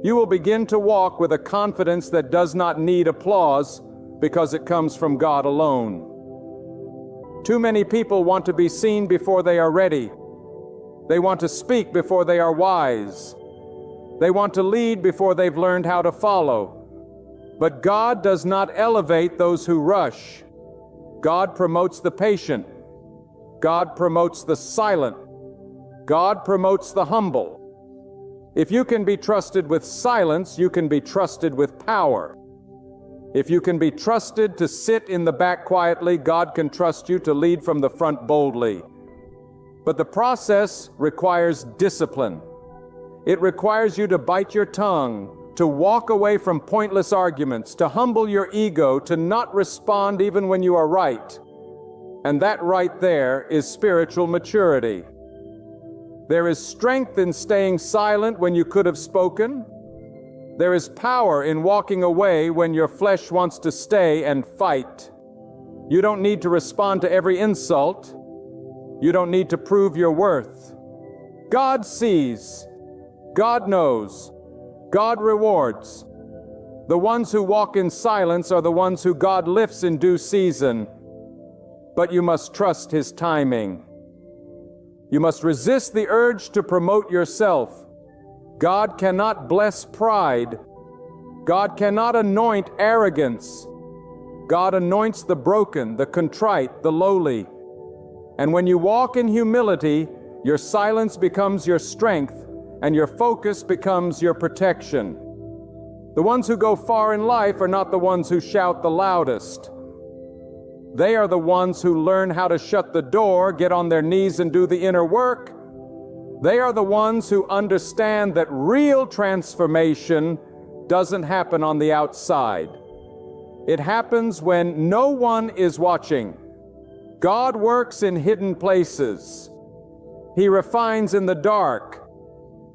you will begin to walk with a confidence that does not need applause because it comes from God alone. Too many people want to be seen before they are ready. They want to speak before they are wise. They want to lead before they've learned how to follow. But God does not elevate those who rush. God promotes the patient. God promotes the silent. God promotes the humble. If you can be trusted with silence, you can be trusted with power. If you can be trusted to sit in the back quietly, God can trust you to lead from the front boldly. But the process requires discipline. It requires you to bite your tongue, to walk away from pointless arguments, to humble your ego, to not respond even when you are right. And that right there is spiritual maturity. There is strength in staying silent when you could have spoken. There is power in walking away when your flesh wants to stay and fight. You don't need to respond to every insult. You don't need to prove your worth. God sees. God knows. God rewards. The ones who walk in silence are the ones who God lifts in due season. But you must trust His timing. You must resist the urge to promote yourself. God cannot bless pride. God cannot anoint arrogance. God anoints the broken, the contrite, the lowly. And when you walk in humility, your silence becomes your strength, and your focus becomes your protection. The ones who go far in life are not the ones who shout the loudest. They are the ones who learn how to shut the door, get on their knees and do the inner work. They are the ones who understand that real transformation doesn't happen on the outside. It happens when no one is watching. God works in hidden places. He refines in the dark.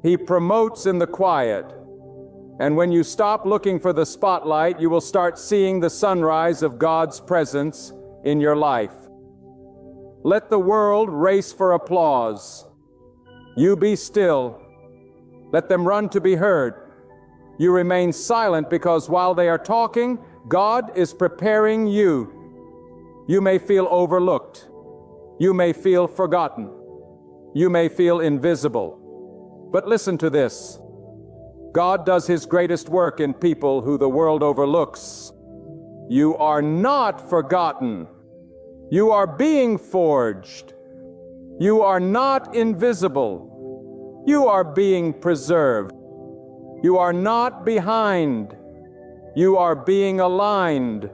He promotes in the quiet. And when you stop looking for the spotlight, you will start seeing the sunrise of God's presence in your life. Let the world race for applause. You be still. Let them run to be heard. You remain silent because while they are talking, God is preparing you. You may feel overlooked. You may feel forgotten. You may feel invisible. But listen to this. God does His greatest work in people who the world overlooks. You are not forgotten. You are being forged. You are not invisible. You are being preserved. You are not behind. You are being aligned.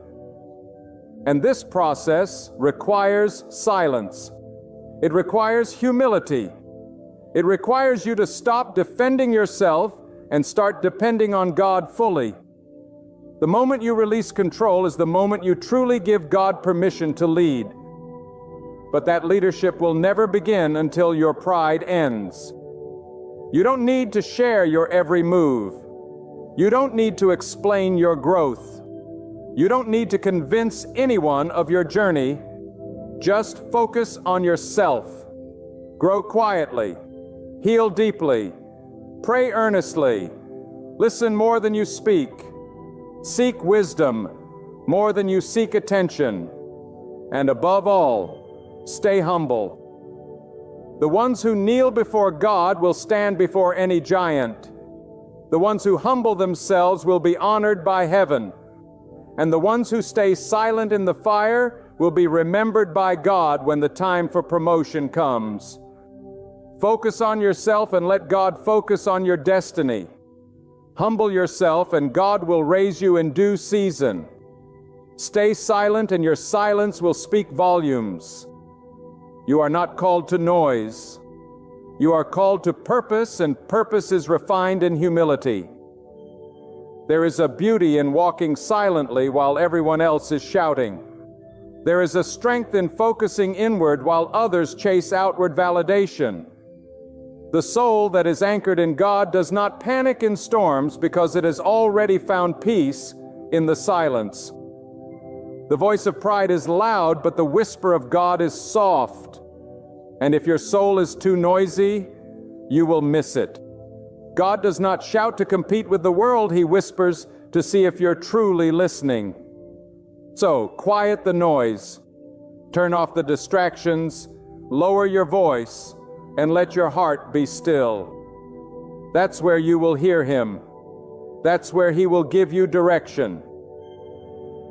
And this process requires silence. It requires humility. It requires you to stop defending yourself and start depending on God fully. The moment you release control is the moment you truly give God permission to lead. But that leadership will never begin until your pride ends. You don't need to share your every move. You don't need to explain your growth. You don't need to convince anyone of your journey. Just focus on yourself. Grow quietly. Heal deeply. Pray earnestly. Listen more than you speak. Seek wisdom more than you seek attention. And above all, Stay humble. The ones who kneel before God will stand before any giant. The ones who humble themselves will be honored by heaven. And the ones who stay silent in the fire will be remembered by God when the time for promotion comes. Focus on yourself and let God focus on your destiny. Humble yourself and God will raise you in due season. Stay silent and your silence will speak volumes. You are not called to noise. You are called to purpose, and purpose is refined in humility. There is a beauty in walking silently while everyone else is shouting. There is a strength in focusing inward while others chase outward validation. The soul that is anchored in God does not panic in storms because it has already found peace in the silence. The voice of pride is loud, but the whisper of God is soft. And if your soul is too noisy, you will miss it. God does not shout to compete with the world, He whispers to see if you're truly listening. So, quiet the noise, turn off the distractions, lower your voice, and let your heart be still. That's where you will hear Him. That's where He will give you direction.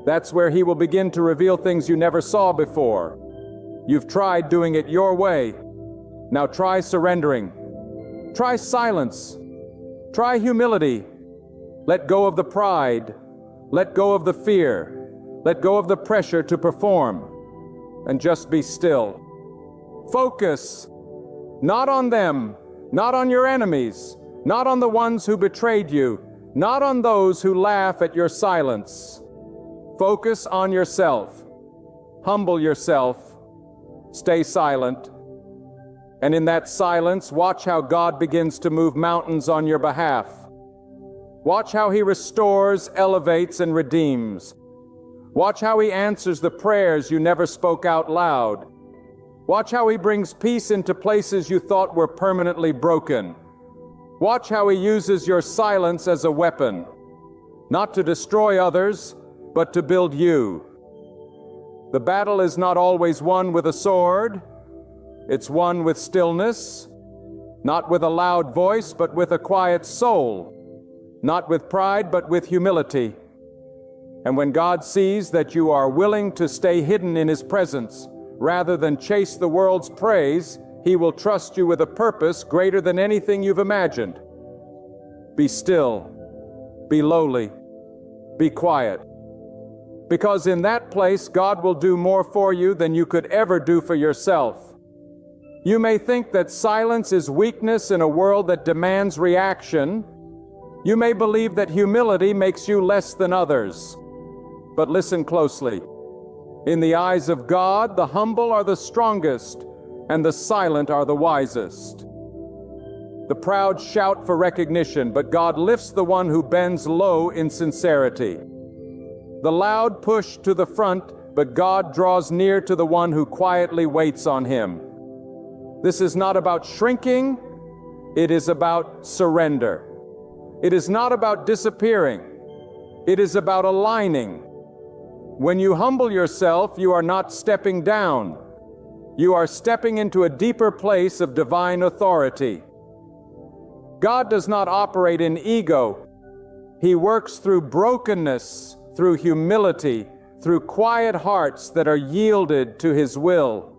That's where He will begin to reveal things you never saw before. You've tried doing it your way. Now try surrendering. Try silence. Try humility. Let go of the pride. Let go of the fear. Let go of the pressure to perform. And just be still. Focus. Not on them, not on your enemies, not on the ones who betrayed you, not on those who laugh at your silence. Focus on yourself. Humble yourself. Stay silent. And in that silence, watch how God begins to move mountains on your behalf. Watch how He restores, elevates, and redeems. Watch how He answers the prayers you never spoke out loud. Watch how He brings peace into places you thought were permanently broken. Watch how He uses your silence as a weapon, not to destroy others, but to build you. The battle is not always won with a sword. It's won with stillness, not with a loud voice, but with a quiet soul, not with pride, but with humility. And when God sees that you are willing to stay hidden in His presence, rather than chase the world's praise, He will trust you with a purpose greater than anything you've imagined. Be still. Be lowly. Be quiet. Because in that place, God will do more for you than you could ever do for yourself. You may think that silence is weakness in a world that demands reaction. You may believe that humility makes you less than others. But listen closely. In the eyes of God, the humble are the strongest, and the silent are the wisest. The proud shout for recognition, but God lifts the one who bends low in sincerity. The loud push to the front, but God draws near to the one who quietly waits on Him. This is not about shrinking, it is about surrender. It is not about disappearing, it is about aligning. When you humble yourself, you are not stepping down. You are stepping into a deeper place of divine authority. God does not operate in ego. He works through brokenness, through humility, through quiet hearts that are yielded to His will.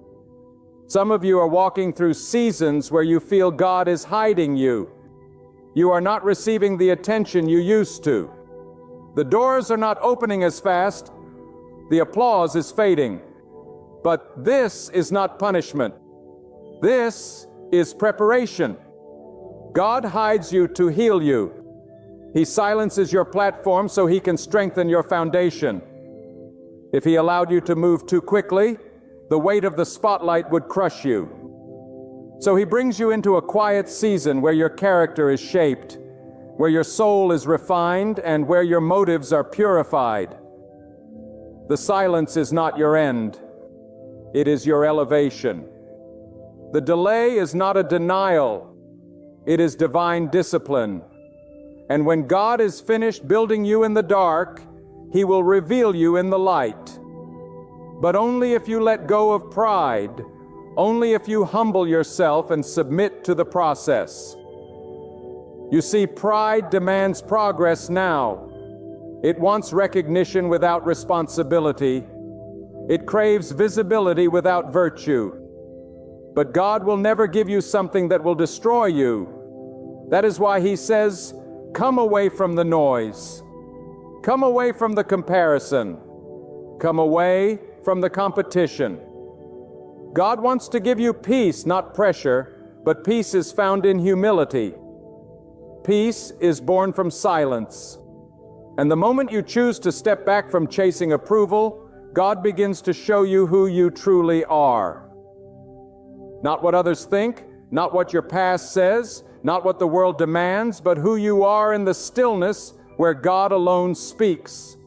Some of you are walking through seasons where you feel God is hiding you. You are not receiving the attention you used to. The doors are not opening as fast. The applause is fading. But this is not punishment. This is preparation. God hides you to heal you. He silences your platform so He can strengthen your foundation. If He allowed you to move too quickly, the weight of the spotlight would crush you. So He brings you into a quiet season where your character is shaped, where your soul is refined, and where your motives are purified. The silence is not your end. It is your elevation. The delay is not a denial. It is divine discipline. And when God is finished building you in the dark, He will reveal you in the light. but only if you let go of pride, only if you humble yourself and submit to the process. You see, pride demands progress now. It wants recognition without responsibility. It craves visibility without virtue. But God will never give you something that will destroy you. That is why He says, come away from the noise. Come away from the comparison. Come away from the competition. God wants to give you peace, not pressure, but peace is found in humility. Peace is born from silence. And the moment you choose to step back from chasing approval, God begins to show you who you truly are. Not what others think, not what your past says, not what the world demands, but who you are in the stillness where God alone speaks.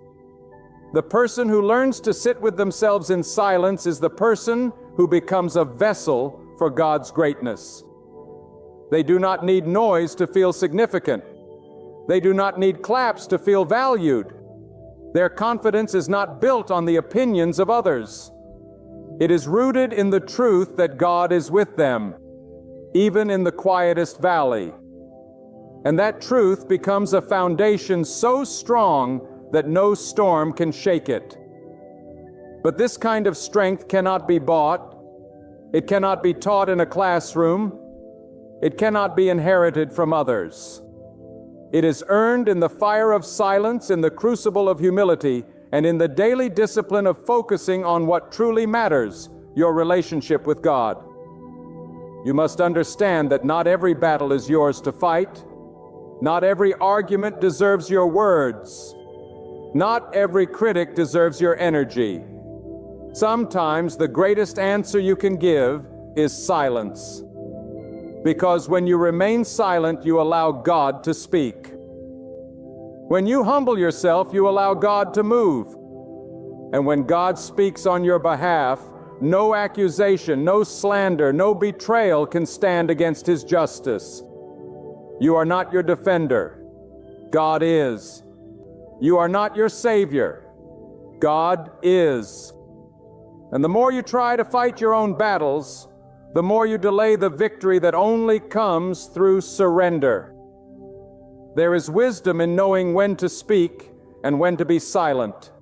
The person who learns to sit with themselves in silence is the person who becomes a vessel for God's greatness. They do not need noise to feel significant. They do not need claps to feel valued. Their confidence is not built on the opinions of others. It is rooted in the truth that God is with them, even in the quietest valley. And that truth becomes a foundation so strong that no storm can shake it. But this kind of strength cannot be bought. It cannot be taught in a classroom. It cannot be inherited from others. It is earned in the fire of silence, in the crucible of humility, and in the daily discipline of focusing on what truly matters, your relationship with God. You must understand that not every battle is yours to fight. Not every argument deserves your words. Not every critic deserves your energy. Sometimes the greatest answer you can give is silence. Because when you remain silent, you allow God to speak. When you humble yourself, you allow God to move. And when God speaks on your behalf, no accusation, no slander, no betrayal can stand against His justice. You are not your defender. God is. You are not your Savior. God is. And the more you try to fight your own battles, the more you delay the victory that only comes through surrender. There is wisdom in knowing when to speak and when to be silent.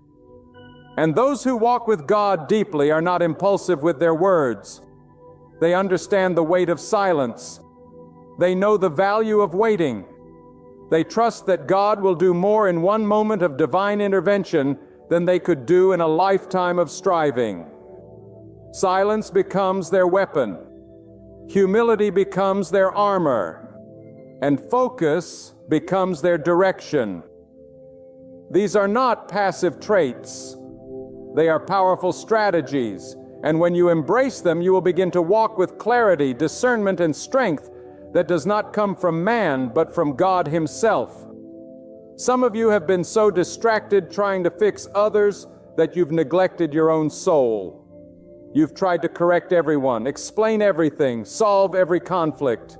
And those who walk with God deeply are not impulsive with their words. They understand the weight of silence. They know the value of waiting. They trust that God will do more in one moment of divine intervention than they could do in a lifetime of striving. Silence becomes their weapon. Humility becomes their armor. And focus becomes their direction. These are not passive traits. They are powerful strategies. And when you embrace them, you will begin to walk with clarity, discernment, and strength that does not come from man, but from God Himself. Some of you have been so distracted trying to fix others that you've neglected your own soul. You've tried to correct everyone, explain everything, solve every conflict.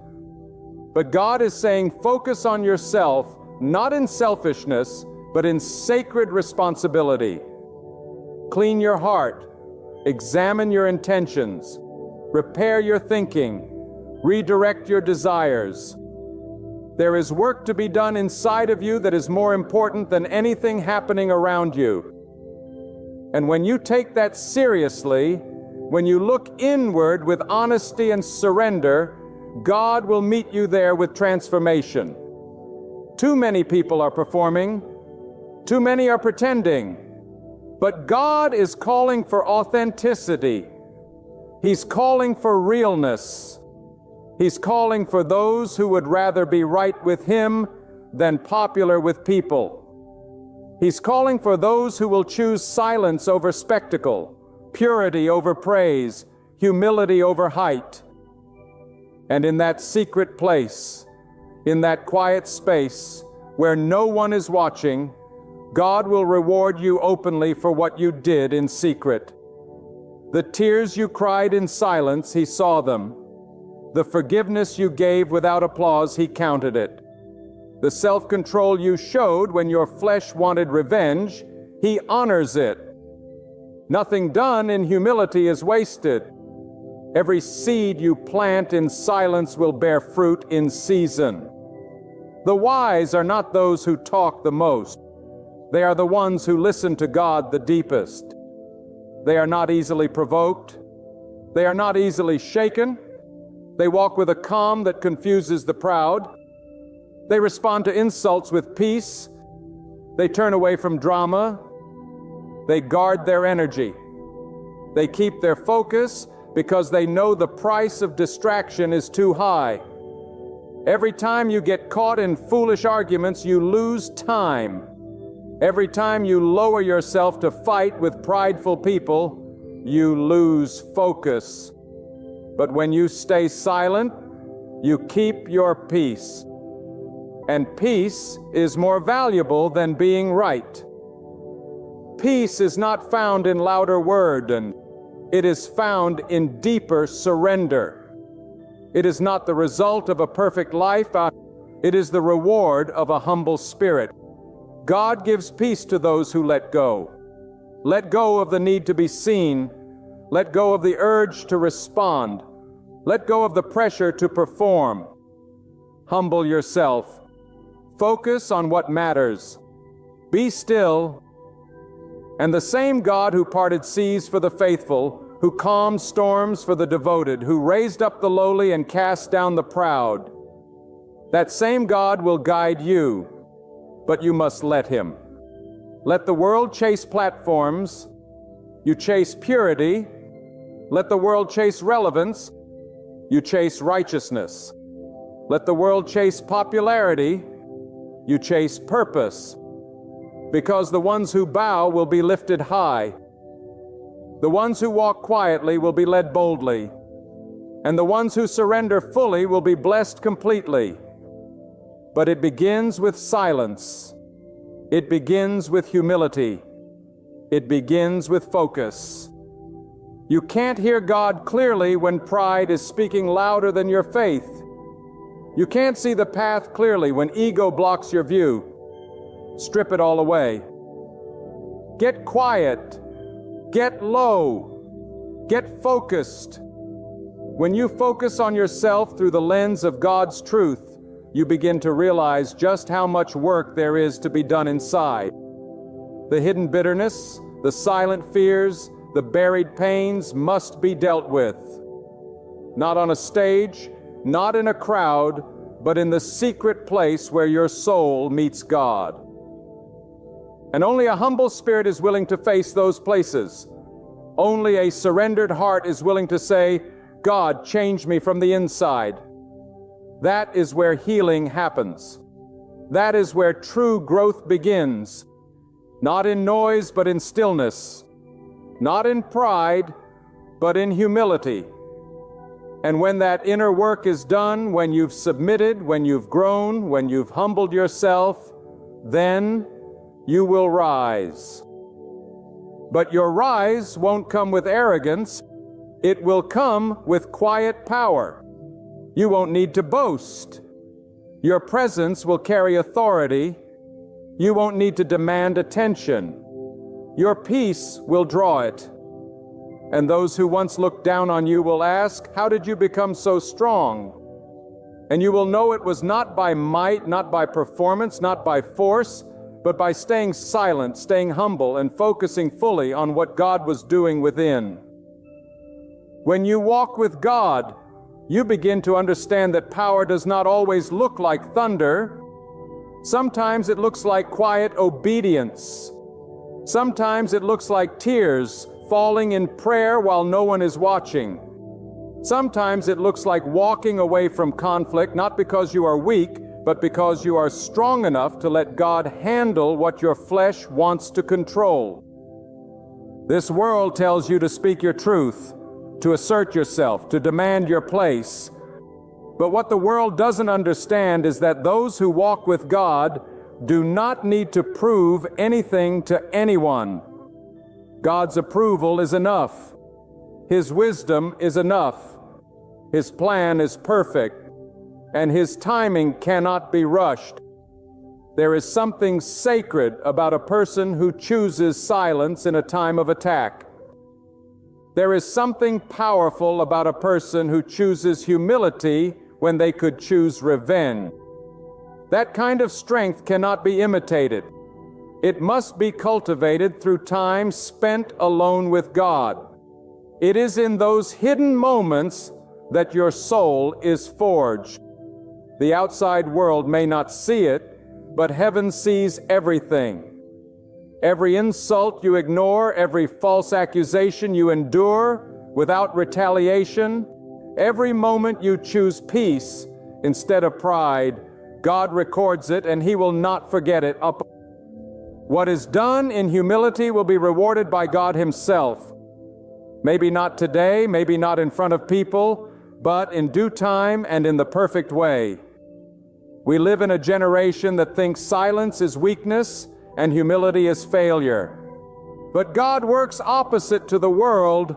But God is saying, focus on yourself, not in selfishness, but in sacred responsibility. Clean your heart, examine your intentions, repair your thinking, redirect your desires. There is work to be done inside of you that is more important than anything happening around you. And when you take that seriously, when you look inward with honesty and surrender, God will meet you there with transformation. Too many people are performing. Too many are pretending. But God is calling for authenticity. He's calling for realness. He's calling for those who would rather be right with Him than popular with people. He's calling for those who will choose silence over spectacle, purity over praise, humility over height. And in that secret place, in that quiet space where no one is watching, God will reward you openly for what you did in secret. The tears you cried in silence, He saw them. The forgiveness you gave without applause, He counted it. The self-control you showed when your flesh wanted revenge, He honors it. Nothing done in humility is wasted. Every seed you plant in silence will bear fruit in season. The wise are not those who talk the most. They are the ones who listen to God the deepest. They are not easily provoked. They are not easily shaken. They walk with a calm that confuses the proud. They respond to insults with peace. They turn away from drama. They guard their energy. They keep their focus because they know the price of distraction is too high. Every time you get caught in foolish arguments, you lose time. Every time you lower yourself to fight with prideful people, you lose focus. But when you stay silent, you keep your peace. And peace is more valuable than being right. Peace is not found in louder word, and it is found in deeper surrender. It is not the result of a perfect life, it is the reward of a humble spirit. God gives peace to those who let go. Let go of the need to be seen. Let go of the urge to respond. Let go of the pressure to perform. Humble yourself. Focus on what matters. Be still. And the same God who parted seas for the faithful, who calmed storms for the devoted, who raised up the lowly and cast down the proud, that same God will guide you, but you must let Him. Let the world chase platforms. You chase purity. Let the world chase relevance. You chase righteousness. Let the world chase popularity. You chase purpose. Because the ones who bow will be lifted high. The ones who walk quietly will be led boldly. And the ones who surrender fully will be blessed completely. But it begins with silence. It begins with humility. It begins with focus. You can't hear God clearly when pride is speaking louder than your faith. You can't see the path clearly when ego blocks your view. Strip it all away. Get quiet. Get low. Get focused. When you focus on yourself through the lens of God's truth, you begin to realize just how much work there is to be done inside. The hidden bitterness, the silent fears, the buried pains must be dealt with. Not on a stage, not in a crowd, but in the secret place where your soul meets God. And only a humble spirit is willing to face those places. Only a surrendered heart is willing to say, God, change me from the inside. That is where healing happens. That is where true growth begins. Not in noise, but in stillness. Not in pride, but in humility. And when that inner work is done, when you've submitted, when you've grown, when you've humbled yourself, then you will rise. But your rise won't come with arrogance. It will come with quiet power. You won't need to boast. Your presence will carry authority. You won't need to demand attention. Your peace will draw it. And those who once looked down on you will ask, how did you become so strong? And you will know it was not by might, not by performance, not by force, but by staying silent, staying humble, and focusing fully on what God was doing within. When you walk with God, you begin to understand that power does not always look like thunder. Sometimes it looks like quiet obedience. Sometimes it looks like tears falling in prayer while no one is watching. Sometimes it looks like walking away from conflict, not because you are weak, but because you are strong enough to let God handle what your flesh wants to control. This world tells you to speak your truth, to assert yourself, to demand your place. But what the world doesn't understand is that those who walk with God do not need to prove anything to anyone. God's approval is enough. His wisdom is enough. His plan is perfect, and His timing cannot be rushed. There is something sacred about a person who chooses silence in a time of attack. There is something powerful about a person who chooses humility when they could choose revenge. That kind of strength cannot be imitated. It must be cultivated through time spent alone with God. It is in those hidden moments that your soul is forged. The outside world may not see it, but heaven sees everything. Every insult you ignore, every false accusation you endure without retaliation, every moment you choose peace instead of pride, God records it and He will not forget it. What is done in humility will be rewarded by God Himself. Maybe not today, maybe not in front of people, but in due time and in the perfect way. We live in a generation that thinks silence is weakness and humility is failure. But God works opposite to the world.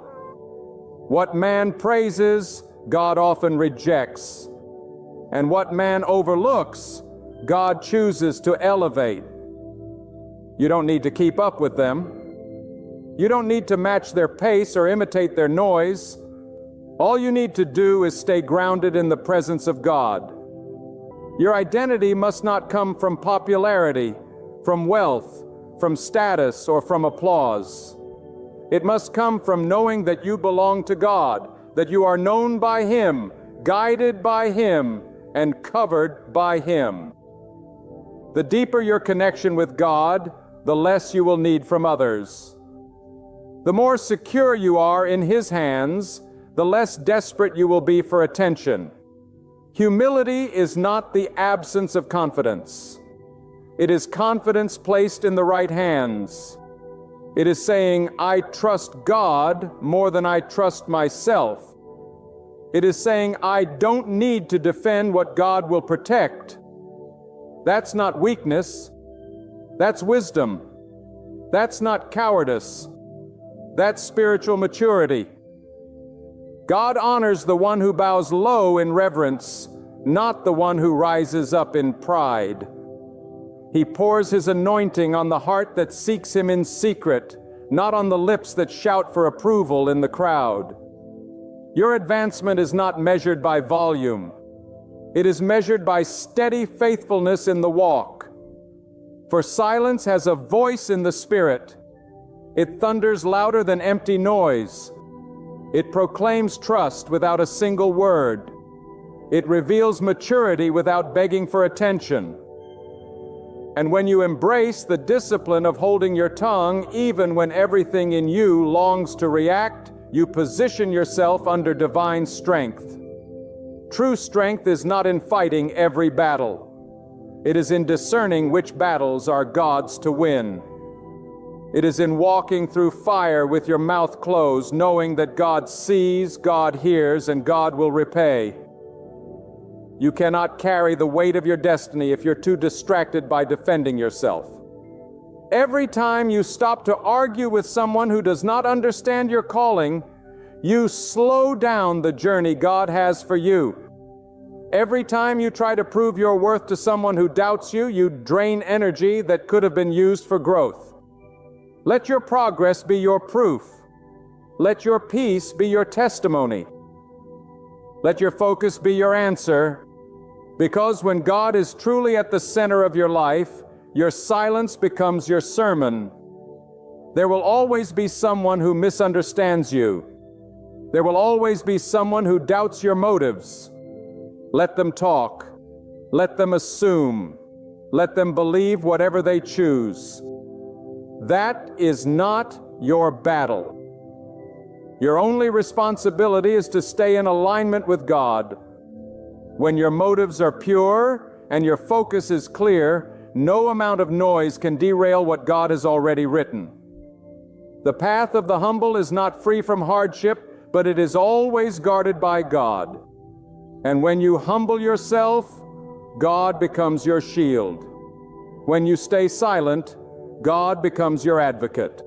What man praises, God often rejects. And what man overlooks, God chooses to elevate. You don't need to keep up with them. You don't need to match their pace or imitate their noise. All you need to do is stay grounded in the presence of God. Your identity must not come from popularity, from wealth, from status, or from applause. It must come from knowing that you belong to God, that you are known by Him, guided by Him, and covered by Him. The deeper your connection with God, the less you will need from others. The more secure you are in His hands, the less desperate you will be for attention. Humility is not the absence of confidence. It is confidence placed in the right hands. It is saying, I trust God more than I trust myself. It is saying, I don't need to defend what God will protect. That's not weakness. That's wisdom. That's not cowardice. That's spiritual maturity. God honors the one who bows low in reverence, not the one who rises up in pride. He pours His anointing on the heart that seeks Him in secret, not on the lips that shout for approval in the crowd. Your advancement is not measured by volume. It is measured by steady faithfulness in the walk. For silence has a voice in the Spirit. It thunders louder than empty noise. It proclaims trust without a single word. It reveals maturity without begging for attention. And when you embrace the discipline of holding your tongue, even when everything in you longs to react, you position yourself under divine strength. True strength is not in fighting every battle. It is in discerning which battles are God's to win. It is in walking through fire with your mouth closed, knowing that God sees, God hears, and God will repay. You cannot carry the weight of your destiny if you're too distracted by defending yourself. Every time you stop to argue with someone who does not understand your calling, you slow down the journey God has for you. Every time you try to prove your worth to someone who doubts you, you drain energy that could have been used for growth. Let your progress be your proof. Let your peace be your testimony. Let your focus be your answer. Because when God is truly at the center of your life, your silence becomes your sermon. There will always be someone who misunderstands you. There will always be someone who doubts your motives. Let them talk. Let them assume. Let them believe whatever they choose. That is not your battle. Your only responsibility is to stay in alignment with God. When your motives are pure and your focus is clear, no amount of noise can derail what God has already written. The path of the humble is not free from hardship, but it is always guarded by God. And when you humble yourself, God becomes your shield. When you stay silent, God becomes your advocate.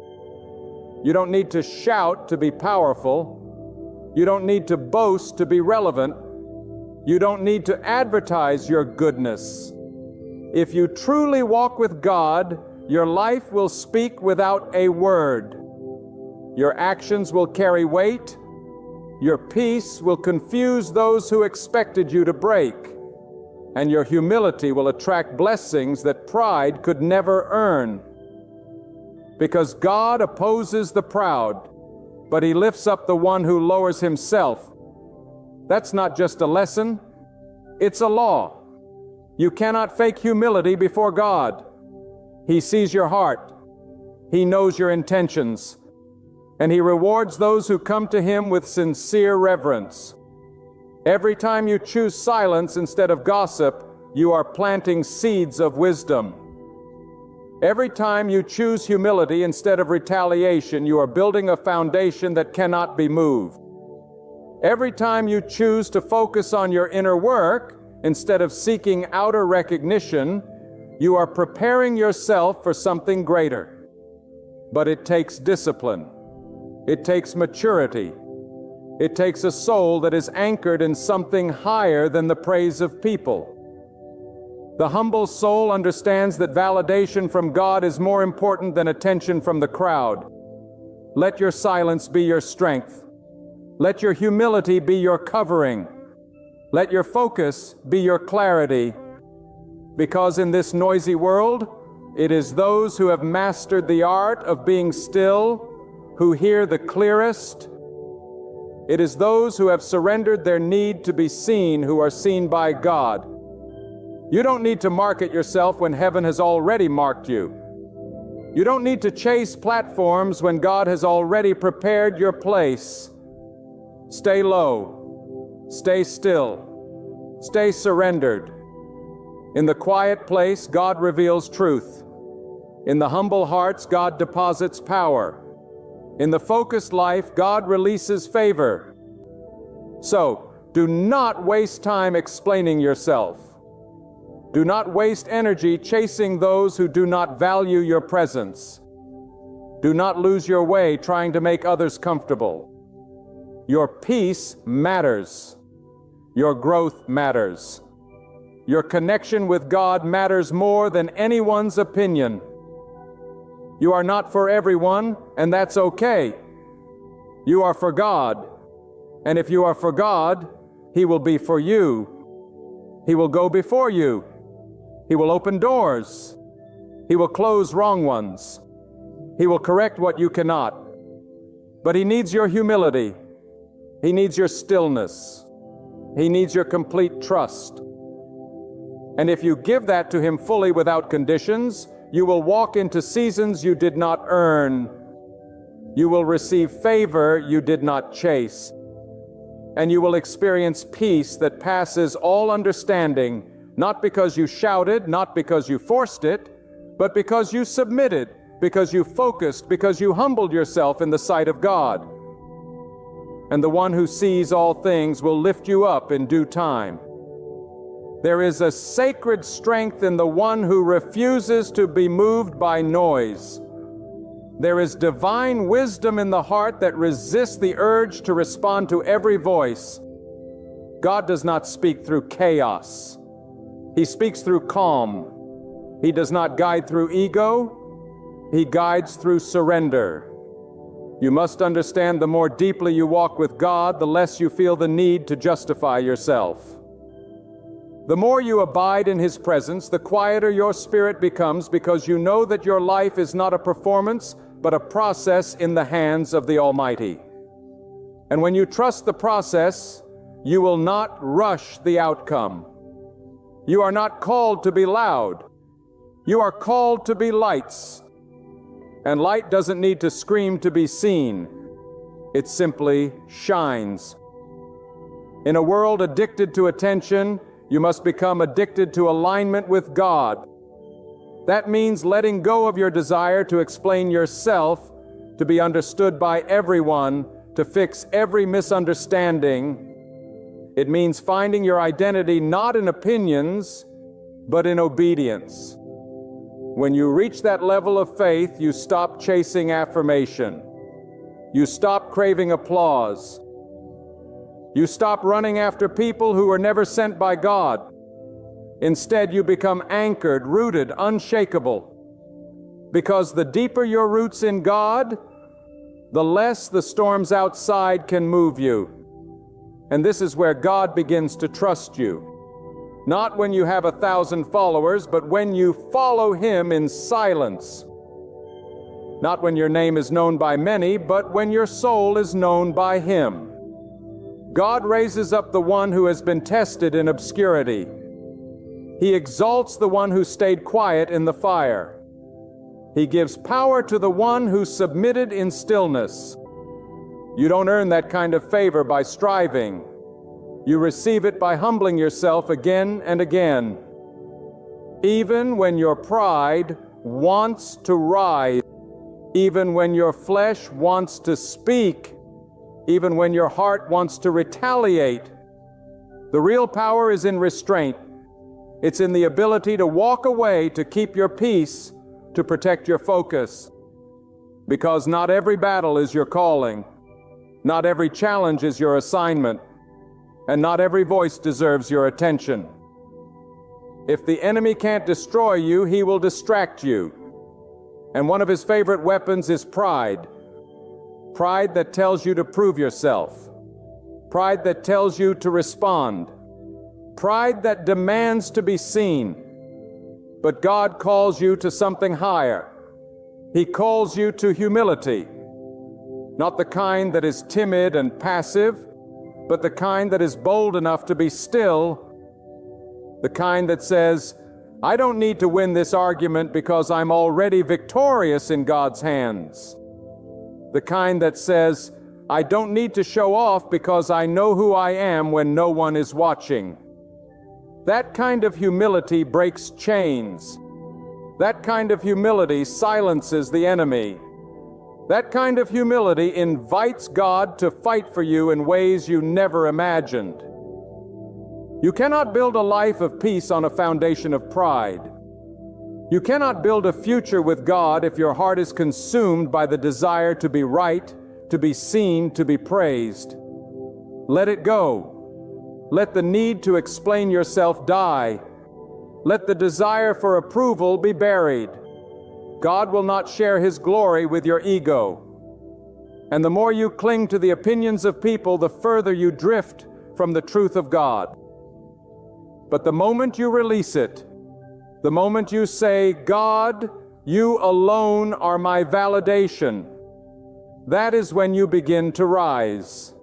You don't need to shout to be powerful. You don't need to boast to be relevant. You don't need to advertise your goodness. If you truly walk with God, your life will speak without a word. Your actions will carry weight. Your peace will confuse those who expected you to break. And your humility will attract blessings that pride could never earn. Because God opposes the proud, but He lifts up the one who lowers himself. That's not just a lesson, it's a law. You cannot fake humility before God. He sees your heart. He knows your intentions. And He rewards those who come to Him with sincere reverence. Every time you choose silence instead of gossip, you are planting seeds of wisdom. Every time you choose humility instead of retaliation, you are building a foundation that cannot be moved. Every time you choose to focus on your inner work instead of seeking outer recognition, you are preparing yourself for something greater. But it takes discipline. It takes maturity. It takes a soul that is anchored in something higher than the praise of people. The humble soul understands that validation from God is more important than attention from the crowd. Let your silence be your strength. Let your humility be your covering. Let your focus be your clarity. Because in this noisy world, it is those who have mastered the art of being still who hear the clearest. It is those who have surrendered their need to be seen who are seen by God. You don't need to market yourself when heaven has already marked you. You don't need to chase platforms when God has already prepared your place. Stay low. Stay still. Stay surrendered. In the quiet place, God reveals truth. In the humble hearts, God deposits power. In the focused life, God releases favor. So, do not waste time explaining yourself. Do not waste energy chasing those who do not value your presence. Do not lose your way trying to make others comfortable. Your peace matters. Your growth matters. Your connection with God matters more than anyone's opinion. You are not for everyone, and that's okay. You are for God. And if you are for God, He will be for you. He will go before you. He will open doors. He will close wrong ones. He will correct what you cannot. But He needs your humility. He needs your stillness. He needs your complete trust. And if you give that to Him fully without conditions, you will walk into seasons you did not earn. You will receive favor you did not chase. And you will experience peace that passes all understanding, not because you shouted, not because you forced it, but because you submitted, because you focused, because you humbled yourself in the sight of God. And the one who sees all things will lift you up in due time. There is a sacred strength in the one who refuses to be moved by noise. There is divine wisdom in the heart that resists the urge to respond to every voice. God does not speak through chaos. He speaks through calm. He does not guide through ego. He guides through surrender. You must understand the more deeply you walk with God, the less you feel the need to justify yourself. The more you abide in His presence, the quieter your spirit becomes, because you know that your life is not a performance, but a process in the hands of the Almighty. And when you trust the process, you will not rush the outcome. You are not called to be loud. You are called to be lights. And light doesn't need to scream to be seen. It simply shines. In a world addicted to attention, you must become addicted to alignment with God. That means letting go of your desire to explain yourself, to be understood by everyone, to fix every misunderstanding. It means finding your identity not in opinions, but in obedience. When you reach that level of faith, you stop chasing affirmation. You stop craving applause. You stop running after people who were never sent by God. Instead, you become anchored, rooted, unshakable. Because the deeper your roots in God, the less the storms outside can move you. And this is where God begins to trust you. Not when you have 1,000 followers, but when you follow Him in silence. Not when your name is known by many, but when your soul is known by Him. God raises up the one who has been tested in obscurity. He exalts the one who stayed quiet in the fire. He gives power to the one who submitted in stillness. You don't earn that kind of favor by striving. You receive it by humbling yourself again and again. Even when your pride wants to rise, even when your flesh wants to speak, even when your heart wants to retaliate, the real power is in restraint. It's in the ability to walk away, to keep your peace, to protect your focus. Because not every battle is your calling. Not every challenge is your assignment. And not every voice deserves your attention. If the enemy can't destroy you, he will distract you. And one of his favorite weapons is pride. Pride that tells you to prove yourself. Pride that tells you to respond. Pride that demands to be seen. But God calls you to something higher. He calls you to humility. Not the kind that is timid and passive, but the kind that is bold enough to be still. The kind that says, I don't need to win this argument because I'm already victorious in God's hands. The kind that says, I don't need to show off because I know who I am when no one is watching. That kind of humility breaks chains. That kind of humility silences the enemy. That kind of humility invites God to fight for you in ways you never imagined. You cannot build a life of peace on a foundation of pride. You cannot build a future with God if your heart is consumed by the desire to be right, to be seen, to be praised. Let it go. Let the need to explain yourself die. Let the desire for approval be buried. God will not share His glory with your ego. And the more you cling to the opinions of people, the further you drift from the truth of God. But the moment you release it, the moment you say, God, you alone are my validation, that is when you begin to rise.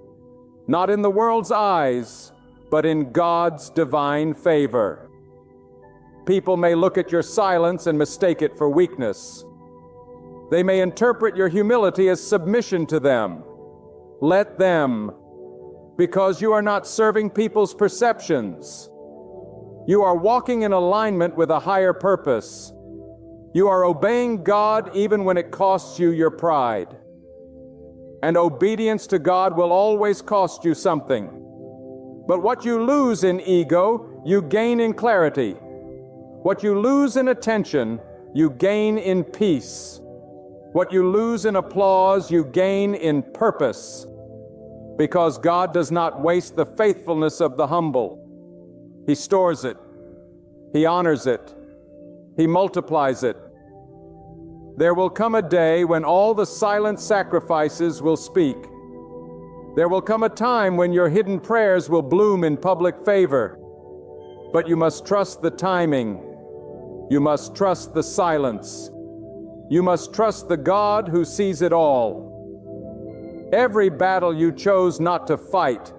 Not in the world's eyes, but in God's divine favor. People may look at your silence and mistake it for weakness. They may interpret your humility as submission to them. Let them, because you are not serving people's perceptions. You are walking in alignment with a higher purpose. You are obeying God even when it costs you your pride. And obedience to God will always cost you something. But what you lose in ego, you gain in clarity. What you lose in attention, you gain in peace. What you lose in applause, you gain in purpose. Because God does not waste the faithfulness of the humble. He stores it. He honors it. He multiplies it. There will come a day when all the silent sacrifices will speak. There will come a time when your hidden prayers will bloom in public favor. But you must trust the timing. You must trust the silence. You must trust the God who sees it all. Every battle you chose not to fight,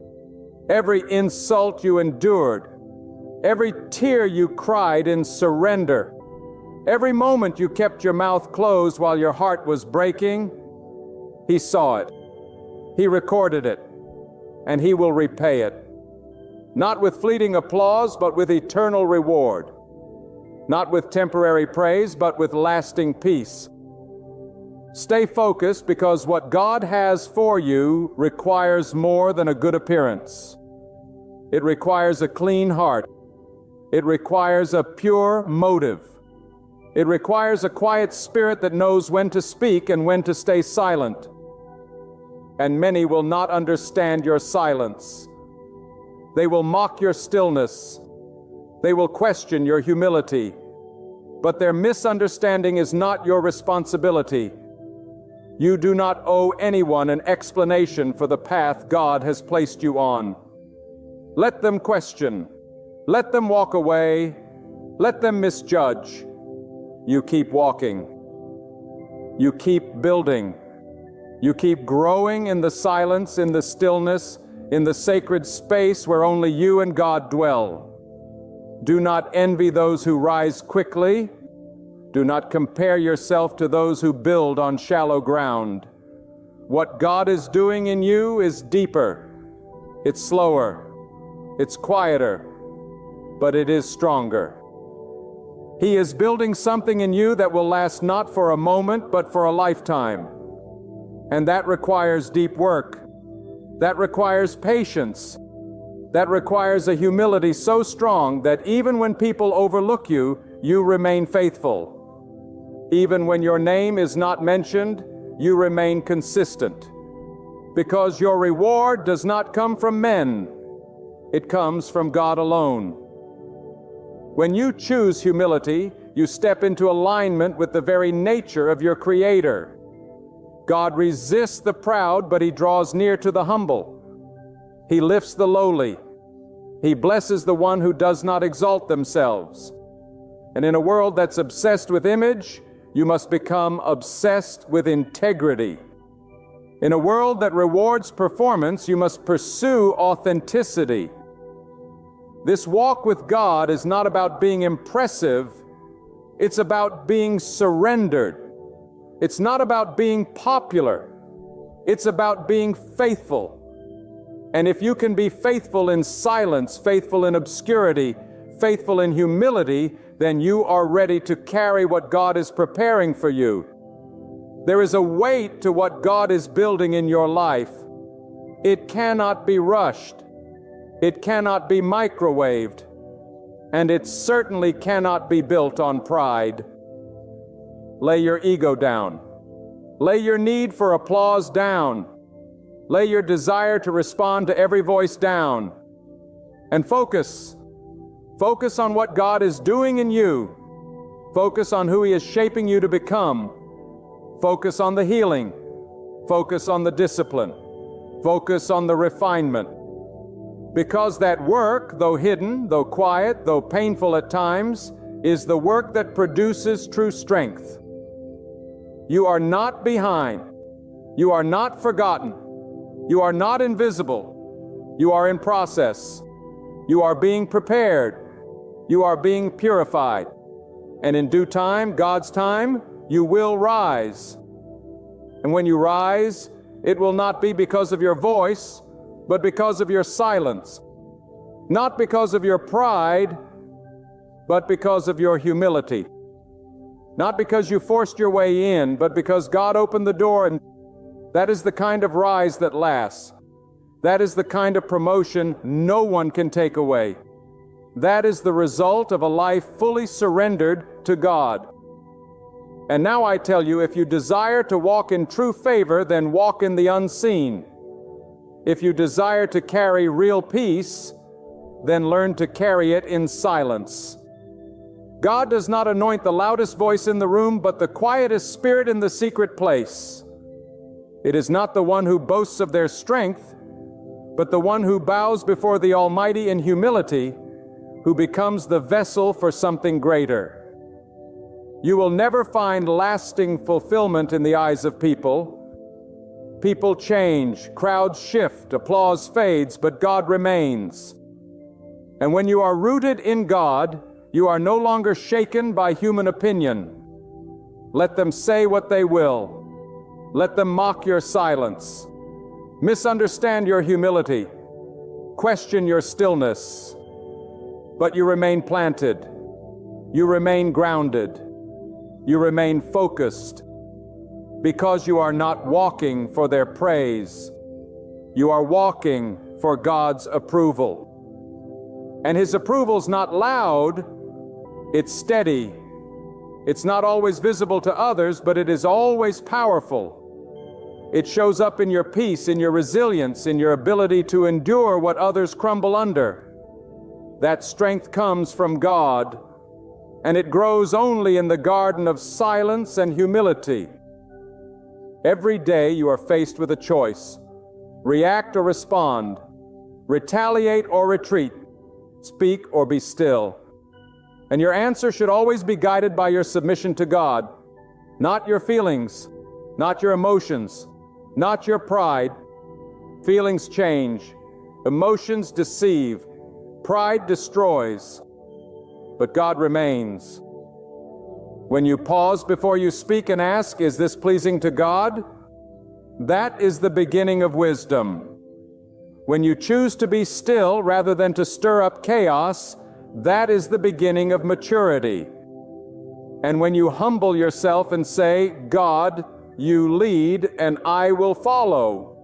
every insult you endured, every tear you cried in surrender, every moment you kept your mouth closed while your heart was breaking, He saw it. He recorded it, and He will repay it. Not with fleeting applause, but with eternal reward. Not with temporary praise, but with lasting peace. Stay focused, because what God has for you requires more than a good appearance. It requires a clean heart. It requires a pure motive. It requires a quiet spirit that knows when to speak and when to stay silent. And many will not understand your silence. They will mock your stillness. They will question your humility. But their misunderstanding is not your responsibility. You do not owe anyone an explanation for the path God has placed you on. Let them question. Let them walk away. Let them misjudge. You keep walking. You keep building. You keep growing in the silence, in the stillness, in the sacred space where only you and God dwell. Do not envy those who rise quickly. Do not compare yourself to those who build on shallow ground. What God is doing in you is deeper. It's slower. It's quieter. But it is stronger. He is building something in you that will last not for a moment, but for a lifetime. And that requires deep work. That requires patience. That requires a humility so strong that even when people overlook you, you remain faithful. Even when your name is not mentioned, you remain consistent. Because your reward does not come from men. It comes from God alone. When you choose humility, you step into alignment with the very nature of your Creator. God resists the proud, but He draws near to the humble. He lifts the lowly. He blesses the one who does not exalt themselves. And in a world that's obsessed with image, you must become obsessed with integrity. In a world that rewards performance, you must pursue authenticity. This walk with God is not about being impressive. It's about being surrendered. It's not about being popular. It's about being faithful. And if you can be faithful in silence, faithful in obscurity, faithful in humility, then you are ready to carry what God is preparing for you. There is a weight to what God is building in your life. It cannot be rushed. It cannot be microwaved. And it certainly cannot be built on pride. Lay your ego down. Lay your need for applause down. Lay your desire to respond to every voice down. And focus. Focus on what God is doing in you. Focus on who He is shaping you to become. Focus on the healing. Focus on the discipline. Focus on the refinement. Because that work, though hidden, though quiet, though painful at times, is the work that produces true strength. You are not behind. You are not forgotten. You are not invisible. You are in process. You are being prepared. You are being purified. And in due time, God's time, you will rise. And when you rise, it will not be because of your voice, but because of your silence. Not because of your pride, but because of your humility. Not because you forced your way in, but because God opened the door, and that is the kind of rise that lasts. That is the kind of promotion no one can take away. That is the result of a life fully surrendered to God. And now I tell you, if you desire to walk in true favor, then walk in the unseen. If you desire to carry real peace, then learn to carry it in silence. God does not anoint the loudest voice in the room, but the quietest spirit in the secret place. It is not the one who boasts of their strength, but the one who bows before the Almighty in humility, who becomes the vessel for something greater. You will never find lasting fulfillment in the eyes of people. People change, crowds shift, applause fades, but God remains. And when you are rooted in God, you are no longer shaken by human opinion. Let them say what they will. Let them mock your silence. Misunderstand your humility. Question your stillness. But you remain planted. You remain grounded. You remain focused. Because you are not walking for their praise. You are walking for God's approval. And His approval's not loud. It's steady. It's not always visible to others, but it is always powerful. It shows up in your peace, in your resilience, in your ability to endure what others crumble under. That strength comes from God, and it grows only in the garden of silence and humility. Every day you are faced with a choice: react or respond, retaliate or retreat, speak or be still. And your answer should always be guided by your submission to God, not your feelings, not your emotions, not your pride. Feelings change, emotions deceive, pride destroys, but God remains. When you pause before you speak and ask, "Is this pleasing to God?" that is the beginning of wisdom. When you choose to be still rather than to stir up chaos, that is the beginning of maturity. And when you humble yourself and say, "God, you lead and I will follow,"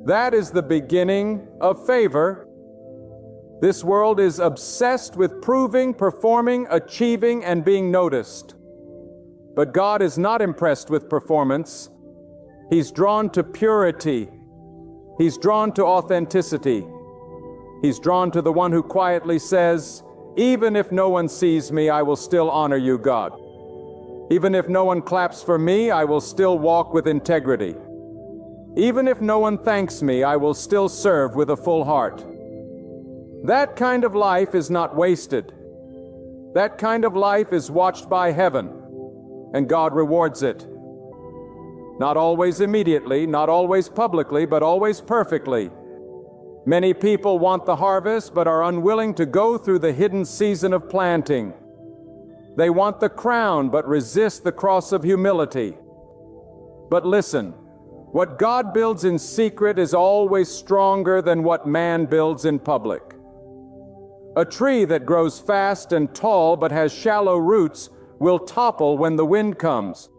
that is the beginning of favor. This world is obsessed with proving, performing, achieving, and being noticed. But God is not impressed with performance. He's drawn to purity. He's drawn to authenticity. He's drawn to the one who quietly says, "Even if no one sees me, I will still honor you, God. Even if no one claps for me, I will still walk with integrity. Even if no one thanks me, I will still serve with a full heart." That kind of life is not wasted. That kind of life is watched by heaven, and God rewards it. Not always immediately, not always publicly, but always perfectly. Many people want the harvest, but are unwilling to go through the hidden season of planting. They want the crown, but resist the cross of humility. But listen, what God builds in secret is always stronger than what man builds in public. A tree that grows fast and tall but has shallow roots will topple when the wind comes.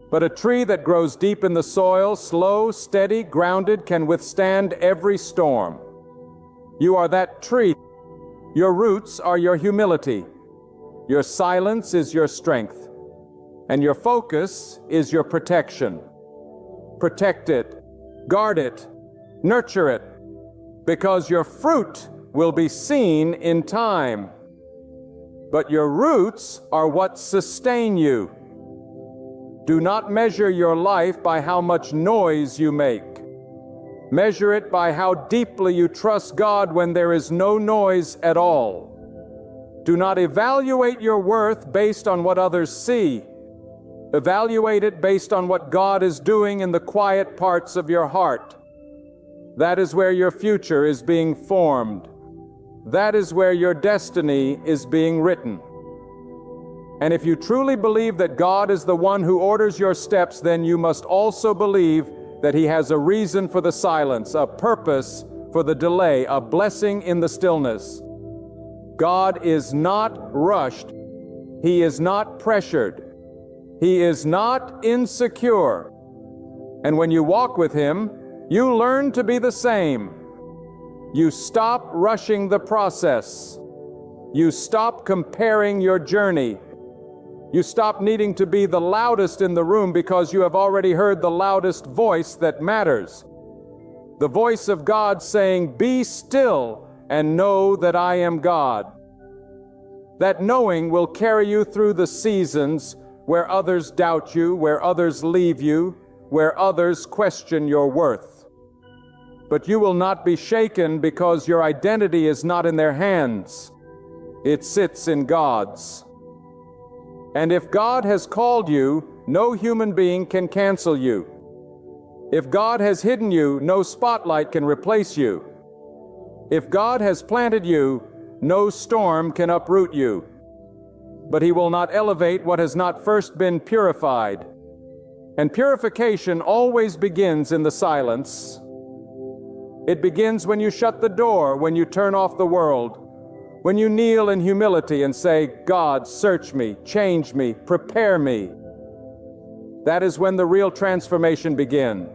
But a tree that grows deep in the soil, slow, steady, grounded, can withstand every storm. You are that tree. Your roots are your humility. Your silence is your strength. And your focus is your protection. Protect it, guard it, nurture it, because your fruit will be seen in time. But your roots are what sustain you. Do not measure your life by how much noise you make. Measure it by how deeply you trust God when there is no noise at all. Do not evaluate your worth based on what others see. Evaluate it based on what God is doing in the quiet parts of your heart. That is where your future is being formed. That is where your destiny is being written. And if you truly believe that God is the one who orders your steps, then you must also believe that He has a reason for the silence, a purpose for the delay, a blessing in the stillness. God is not rushed. He is not pressured. He is not insecure. And when you walk with Him, you learn to be the same. You stop rushing the process. You stop comparing your journey. You stop needing to be the loudest in the room because you have already heard the loudest voice that matters. The voice of God saying, "Be still and know that I am God." That knowing will carry you through the seasons where others doubt you, where others leave you, where others question your worth. But you will not be shaken because your identity is not in their hands. It sits in God's. And if God has called you, no human being can cancel you. If God has hidden you, no spotlight can replace you. If God has planted you, no storm can uproot you. But He will not elevate what has not first been purified. And purification always begins in the silence. It begins when you shut the door, when you turn off the world, when you kneel in humility and say, "God, search me, change me, prepare me." That is when the real transformation begins.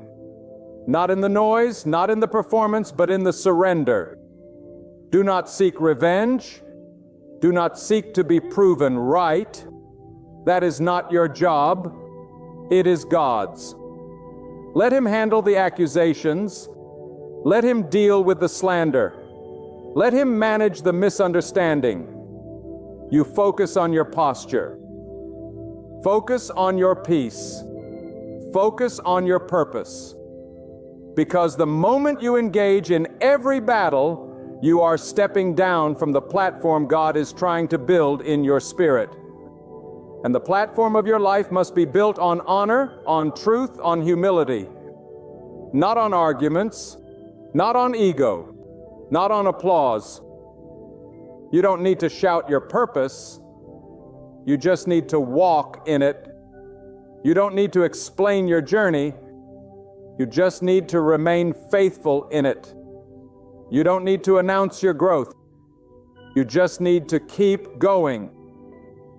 Not in the noise, not in the performance, but in the surrender. Do not seek revenge. Do not seek to be proven right. That is not your job. It is God's. Let Him handle the accusations. Let Him deal with the slander. Let Him manage the misunderstanding. You focus on your posture. Focus on your peace. Focus on your purpose. Because the moment you engage in every battle, you are stepping down from the platform God is trying to build in your spirit. And the platform of your life must be built on honor, on truth, on humility. Not on arguments, not on ego, not on applause. You don't need to shout your purpose. You just need to walk in it. You don't need to explain your journey. You just need to remain faithful in it. You don't need to announce your growth. You just need to keep going.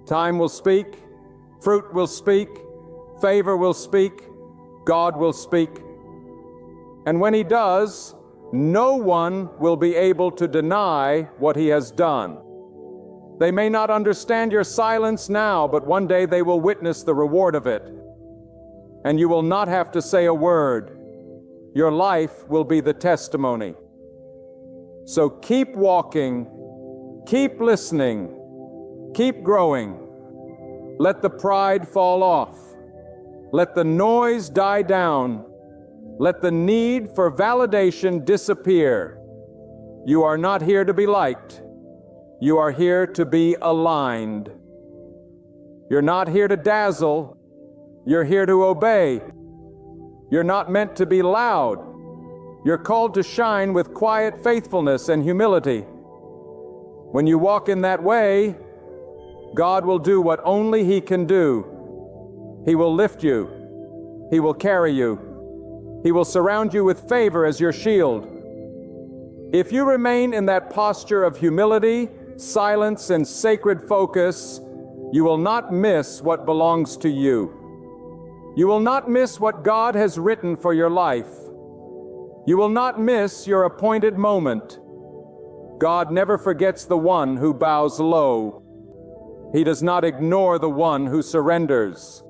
Time will speak, fruit will speak, favor will speak, God will speak. And when He does, no one will be able to deny what He has done. They may not understand your silence now, but one day they will witness the reward of it. And you will not have to say a word. Your life will be the testimony. So keep walking, keep listening, keep growing. Let the pride fall off. Let the noise die down. Let the need for validation disappear. You are not here to be liked. You are here to be aligned. You're not here to dazzle. You're here to obey. You're not meant to be loud. You're called to shine with quiet faithfulness and humility. When you walk in that way, God will do what only He can do. He will lift you. He will carry you. He will surround you with favor as your shield. If you remain in that posture of humility, silence, and sacred focus, you will not miss what belongs to you. You will not miss what God has written for your life. You will not miss your appointed moment. God never forgets the one who bows low. He does not ignore the one who surrenders.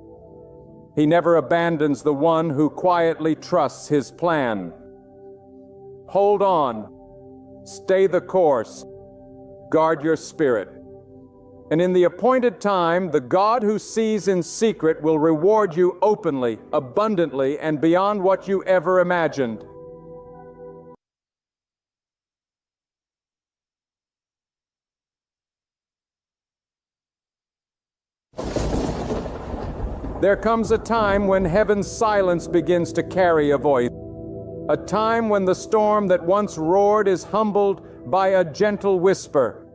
He never abandons the one who quietly trusts His plan. Hold on. Stay the course. Guard your spirit. And in the appointed time, the God who sees in secret will reward you openly, abundantly, and beyond what you ever imagined. There comes a time when heaven's silence begins to carry a voice. A time when the storm that once roared is humbled by a gentle whisper.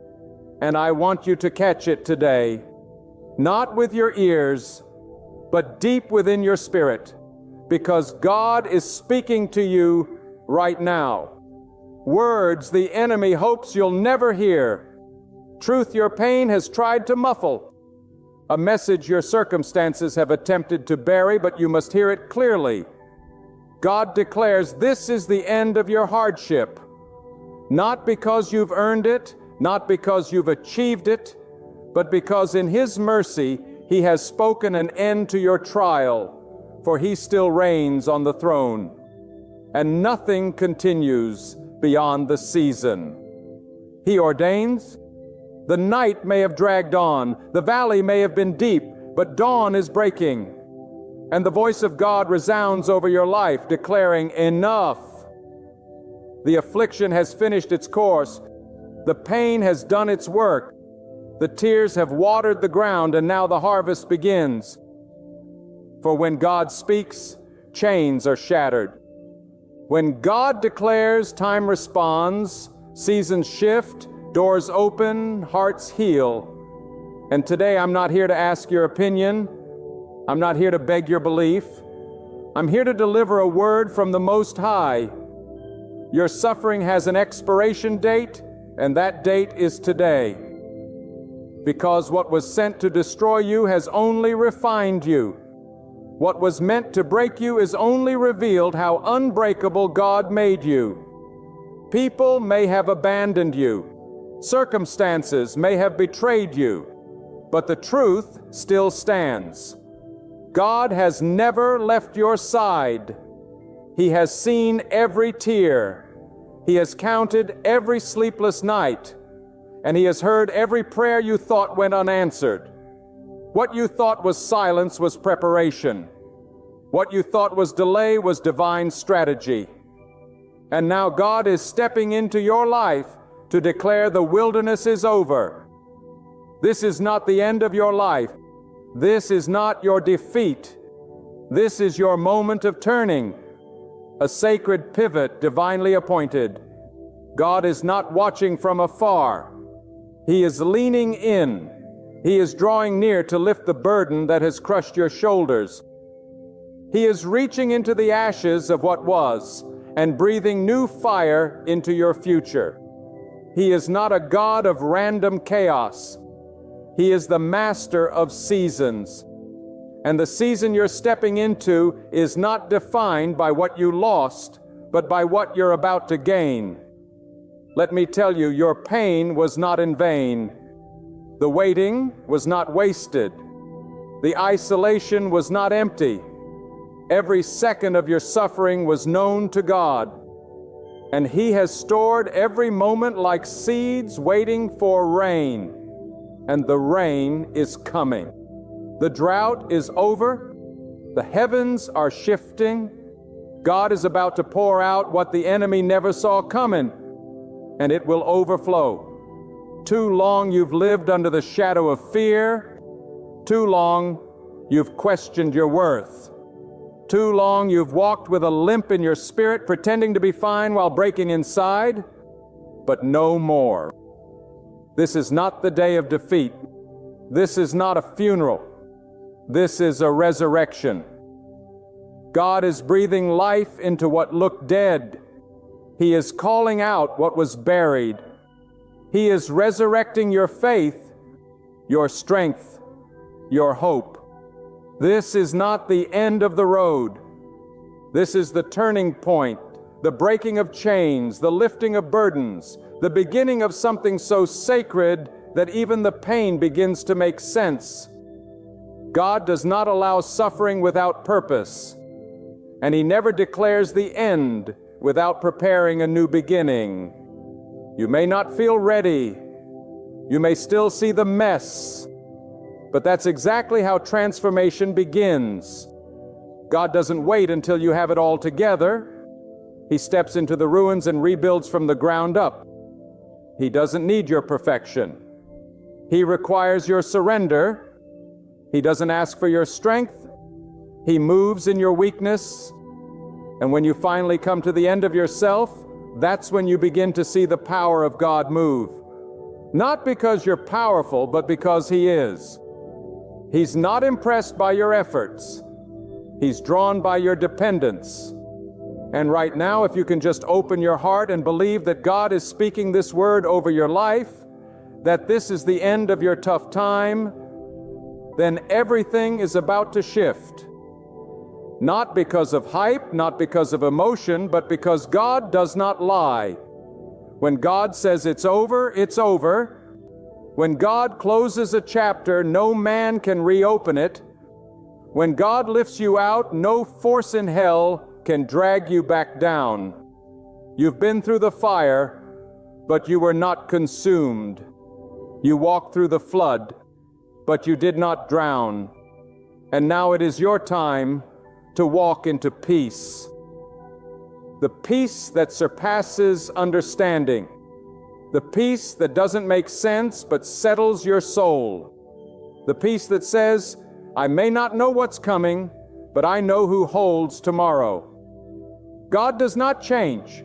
And I want you to catch it today. Not with your ears, but deep within your spirit. Because God is speaking to you right now. Words the enemy hopes you'll never hear. Truth your pain has tried to muffle. A message your circumstances have attempted to bury, but you must hear it clearly. God declares this is the end of your hardship. Not because you've earned it, not because you've achieved it, but because in His mercy He has spoken an end to your trial, for He still reigns on the throne, and nothing continues beyond the season. He ordains. The night may have dragged on, the valley may have been deep, but dawn is breaking, and the voice of God resounds over your life, declaring, enough. The affliction has finished its course. The pain has done its work. The tears have watered the ground, and now the harvest begins. For when God speaks, chains are shattered. When God declares, time responds, seasons shift, doors open, hearts heal. And today I'm not here to ask your opinion. I'm not here to beg your belief. I'm here to deliver a word from the Most High. Your suffering has an expiration date, and that date is today. Because what was sent to destroy you has only refined you. What was meant to break you is only revealed how unbreakable God made you. People may have abandoned you. Circumstances may have betrayed you, but the truth still stands. God has never left your side. He has seen every tear. He has counted every sleepless night, and He has heard every prayer you thought went unanswered. What you thought was silence was preparation. What you thought was delay was divine strategy. And now God is stepping into your life to declare the wilderness is over. This is not the end of your life. This is not your defeat. This is your moment of turning, a sacred pivot divinely appointed. God is not watching from afar. He is leaning in. He is drawing near to lift the burden that has crushed your shoulders. He is reaching into the ashes of what was and breathing new fire into your future. He is not a God of random chaos. He is the master of seasons. And the season you're stepping into is not defined by what you lost, but by what you're about to gain. Let me tell you, your pain was not in vain. The waiting was not wasted. The isolation was not empty. Every second of your suffering was known to God, and He has stored every moment like seeds waiting for rain, and the rain is coming. The drought is over. The heavens are shifting. God is about to pour out what the enemy never saw coming, and it will overflow. Too long you've lived under the shadow of fear. Too long you've questioned your worth. Too long you've walked with a limp in your spirit, pretending to be fine while breaking inside. But no more. This is not the day of defeat. This is not a funeral. This is a resurrection. God is breathing life into what looked dead. He is calling out what was buried. He is resurrecting your faith, your strength, your hope. This is not the end of the road. This is the turning point, the breaking of chains, the lifting of burdens, the beginning of something so sacred that even the pain begins to make sense. God does not allow suffering without purpose, and He never declares the end without preparing a new beginning. You may not feel ready. You may still see the mess, but that's exactly how transformation begins. God doesn't wait until you have it all together. He steps into the ruins and rebuilds from the ground up. He doesn't need your perfection. He requires your surrender. He doesn't ask for your strength. He moves in your weakness. And when you finally come to the end of yourself, that's when you begin to see the power of God move. Not because you're powerful, but because He is. He's not impressed by your efforts. He's drawn by your dependence. And right now, if you can just open your heart and believe that God is speaking this word over your life, that this is the end of your tough time, then everything is about to shift. Not because of hype, not because of emotion, but because God does not lie. When God says it's over, it's over. When God closes a chapter, no man can reopen it. When God lifts you out, no force in hell can drag you back down. You've been through the fire, but you were not consumed. You walked through the flood, but you did not drown. And now it is your time to walk into peace. The peace that surpasses understanding. The peace that doesn't make sense but settles your soul. The peace that says, I may not know what's coming, but I know who holds tomorrow. God does not change.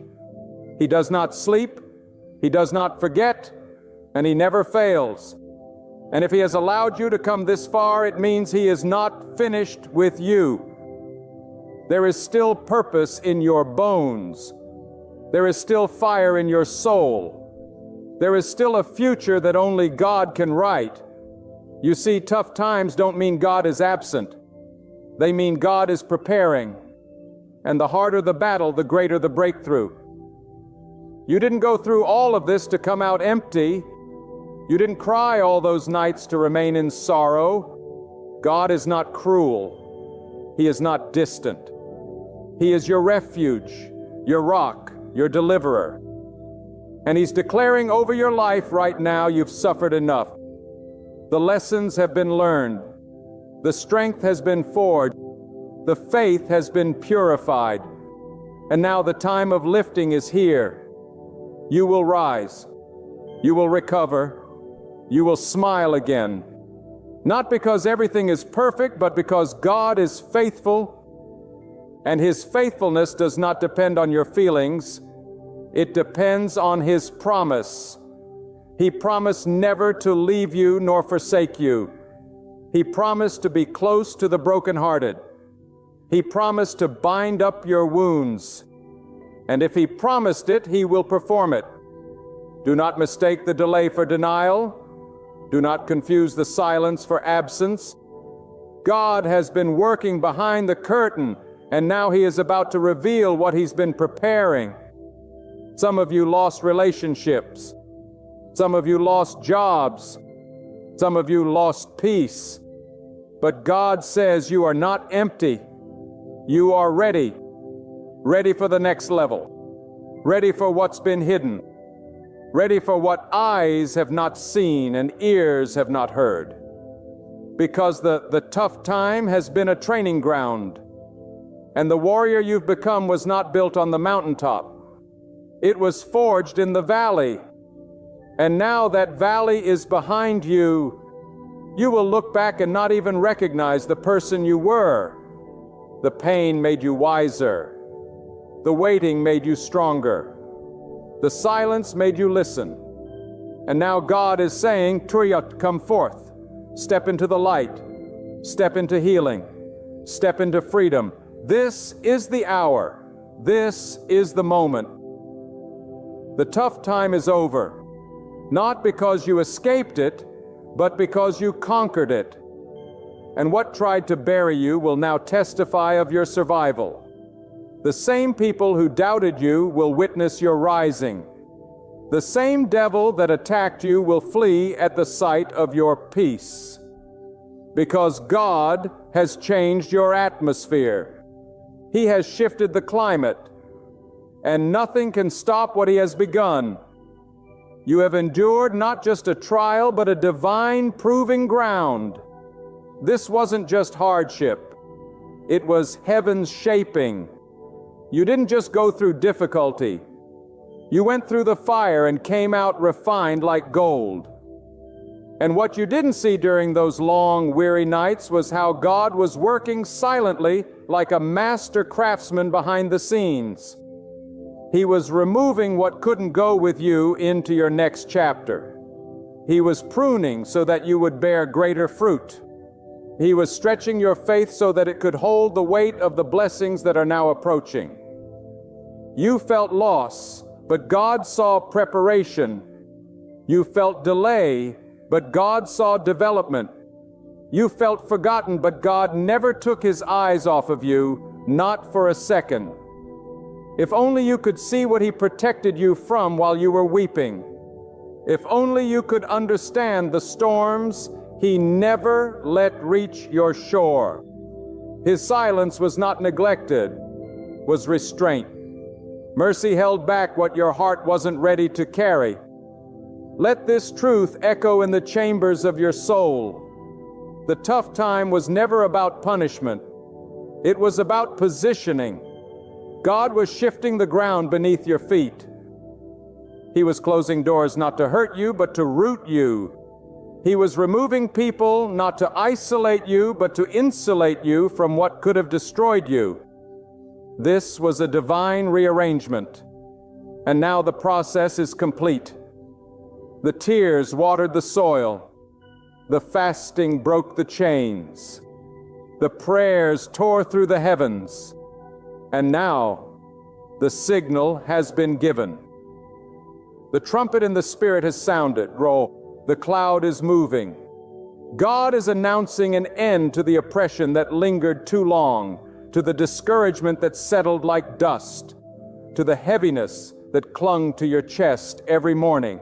He does not sleep. He does not forget. And He never fails. And if He has allowed you to come this far, it means He is not finished with you. There is still purpose in your bones. There is still fire in your soul. There is still a future that only God can write. You see, tough times don't mean God is absent. They mean God is preparing. And the harder the battle, the greater the breakthrough. You didn't go through all of this to come out empty. You didn't cry all those nights to remain in sorrow. God is not cruel. He is not distant. He is your refuge, your rock, your deliverer. And He's declaring over your life right now, you've suffered enough. The lessons have been learned. The strength has been forged. The faith has been purified, and now the time of lifting is here. You will rise. You will recover. You will smile again. Not because everything is perfect, but because God is faithful, and His faithfulness does not depend on your feelings. It depends on His promise. He promised never to leave you nor forsake you. He promised to be close to the brokenhearted. He promised to bind up your wounds. And if He promised it, He will perform it. Do not mistake the delay for denial. Do not confuse the silence for absence. God has been working behind the curtain, and now He is about to reveal what He's been preparing. Some of you lost relationships. Some of you lost jobs. Some of you lost peace. But God says you are not empty. You are ready. Ready for the next level. Ready for what's been hidden. Ready for what eyes have not seen and ears have not heard. Because the tough time has been a training ground. And the warrior you've become was not built on the mountaintop. It was forged in the valley. And now that valley is behind you, you will look back and not even recognize the person you were. The pain made you wiser. The waiting made you stronger. The silence made you listen. And now God is saying, Turiyat, come forth. Step into the light. Step into healing. Step into freedom. This is the hour. This is the moment. The tough time is over. Not because you escaped it, but because you conquered it. And what tried to bury you will now testify of your survival. The same people who doubted you will witness your rising. The same devil that attacked you will flee at the sight of your peace. Because God has changed your atmosphere. He has shifted the climate. And nothing can stop what He has begun. You have endured not just a trial, but a divine proving ground. This wasn't just hardship. It was heaven's shaping. You didn't just go through difficulty. You went through the fire and came out refined like gold. And what you didn't see during those long, weary nights was how God was working silently like a master craftsman behind the scenes. He was removing what couldn't go with you into your next chapter. He was pruning so that you would bear greater fruit. He was stretching your faith so that it could hold the weight of the blessings that are now approaching. You felt loss, but God saw preparation. You felt delay, but God saw development. You felt forgotten, but God never took His eyes off of you, not for a second. If only you could see what He protected you from while you were weeping. If only you could understand the storms He never let reach your shore. His silence was not neglected, was restraint. Mercy held back what your heart wasn't ready to carry. Let this truth echo in the chambers of your soul. The tough time was never about punishment. It was about positioning. God was shifting the ground beneath your feet. He was closing doors not to hurt you, but to root you. He was removing people not to isolate you, but to insulate you from what could have destroyed you. This was a divine rearrangement. And now the process is complete. The tears watered the soil. The fasting broke the chains. The prayers tore through the heavens. And now, the signal has been given. The trumpet in the Spirit has sounded. Roll. The cloud is moving. God is announcing an end to the oppression that lingered too long, to the discouragement that settled like dust, to the heaviness that clung to your chest every morning.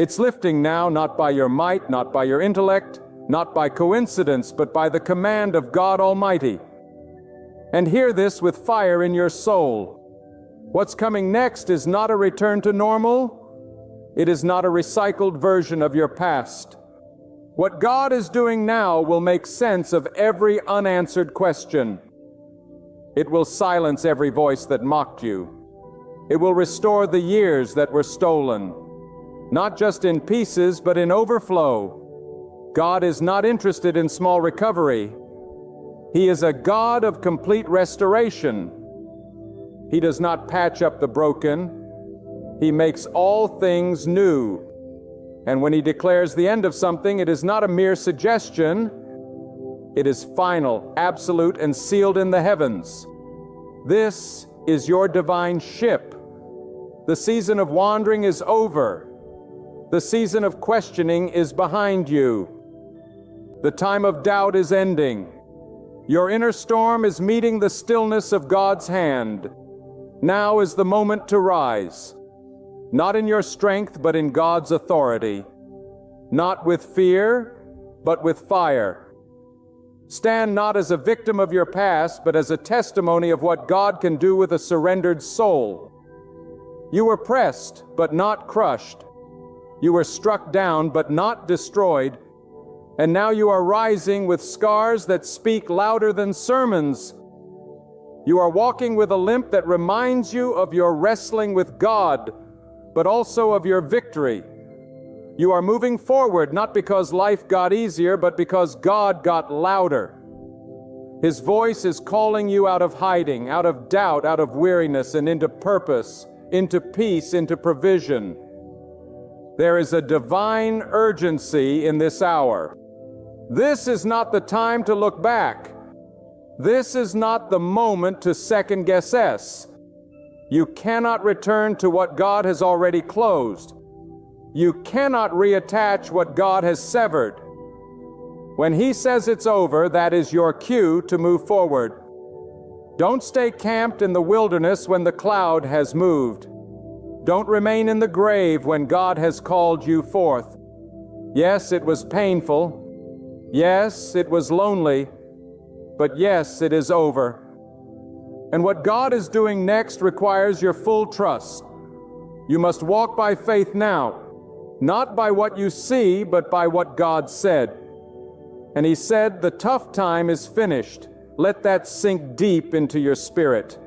It's lifting now, not by your might, not by your intellect, not by coincidence, but by the command of God Almighty. And hear this with fire in your soul. What's coming next is not a return to normal. It is not a recycled version of your past. What God is doing now will make sense of every unanswered question. It will silence every voice that mocked you. It will restore the years that were stolen, not just in pieces, but in overflow. God is not interested in small recovery. He is a God of complete restoration. He does not patch up the broken. He makes all things new. And when He declares the end of something, it is not a mere suggestion. It is final, absolute, and sealed in the heavens. This is your divine ship. The season of wandering is over. The season of questioning is behind you. The time of doubt is ending. Your inner storm is meeting the stillness of God's hand. Now is the moment to rise. Not in your strength, but in God's authority. Not with fear, but with fire. Stand not as a victim of your past, but as a testimony of what God can do with a surrendered soul. You were pressed, but not crushed. You were struck down, but not destroyed. And now you are rising with scars that speak louder than sermons. You are walking with a limp that reminds you of your wrestling with God, but also of your victory. You are moving forward not because life got easier, but because God got louder. His voice is calling you out of hiding, out of doubt, out of weariness, and into purpose, into peace, into provision. There is a divine urgency in this hour. This is not the time to look back. This is not the moment to second guess. You cannot return to what God has already closed. You cannot reattach what God has severed. When He says it's over, that is your cue to move forward. Don't stay camped in the wilderness when the cloud has moved. Don't remain in the grave when God has called you forth. Yes, it was painful. Yes, it was lonely. But yes, it is over. And what God is doing next requires your full trust. You must walk by faith now, not by what you see, but by what God said. And He said, the tough time is finished. Let that sink deep into your spirit.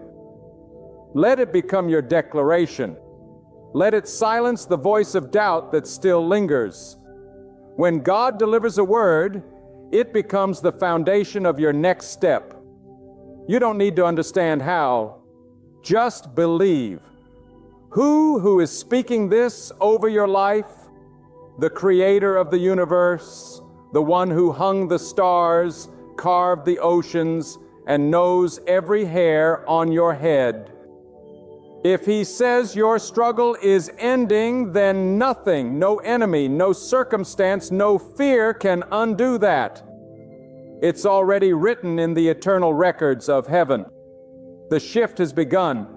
Let it become your declaration. Let it silence the voice of doubt that still lingers. When God delivers a word, it becomes the foundation of your next step. You don't need to understand how. Just believe. Who is speaking this over your life? The Creator of the universe, the one who hung the stars, carved the oceans, and knows every hair on your head. If He says your struggle is ending, then nothing, no enemy, no circumstance, no fear can undo that. It's already written in the eternal records of heaven. The shift has begun,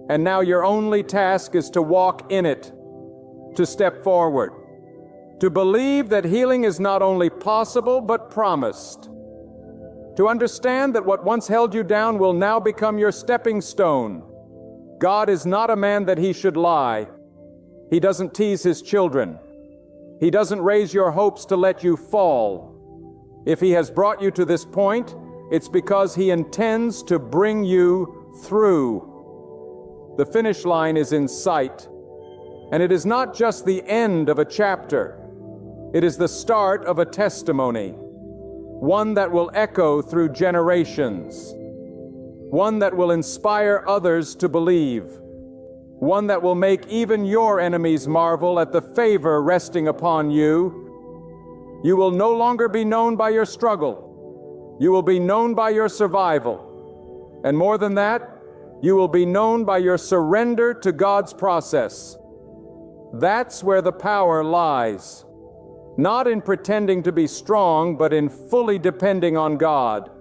and now your only task is to walk in it, to step forward, to believe that healing is not only possible but promised, to understand that what once held you down will now become your stepping stone. God is not a man that He should lie. He doesn't tease His children. He doesn't raise your hopes to let you fall. If He has brought you to this point, it's because He intends to bring you through. The finish line is in sight, and it is not just the end of a chapter. It is the start of a testimony, one that will echo through generations, one that will inspire others to believe, one that will make even your enemies marvel at the favor resting upon you. You will no longer be known by your struggle. You will be known by your survival. And more than that, you will be known by your surrender to God's process. That's where the power lies. Not in pretending to be strong, but in fully depending on God.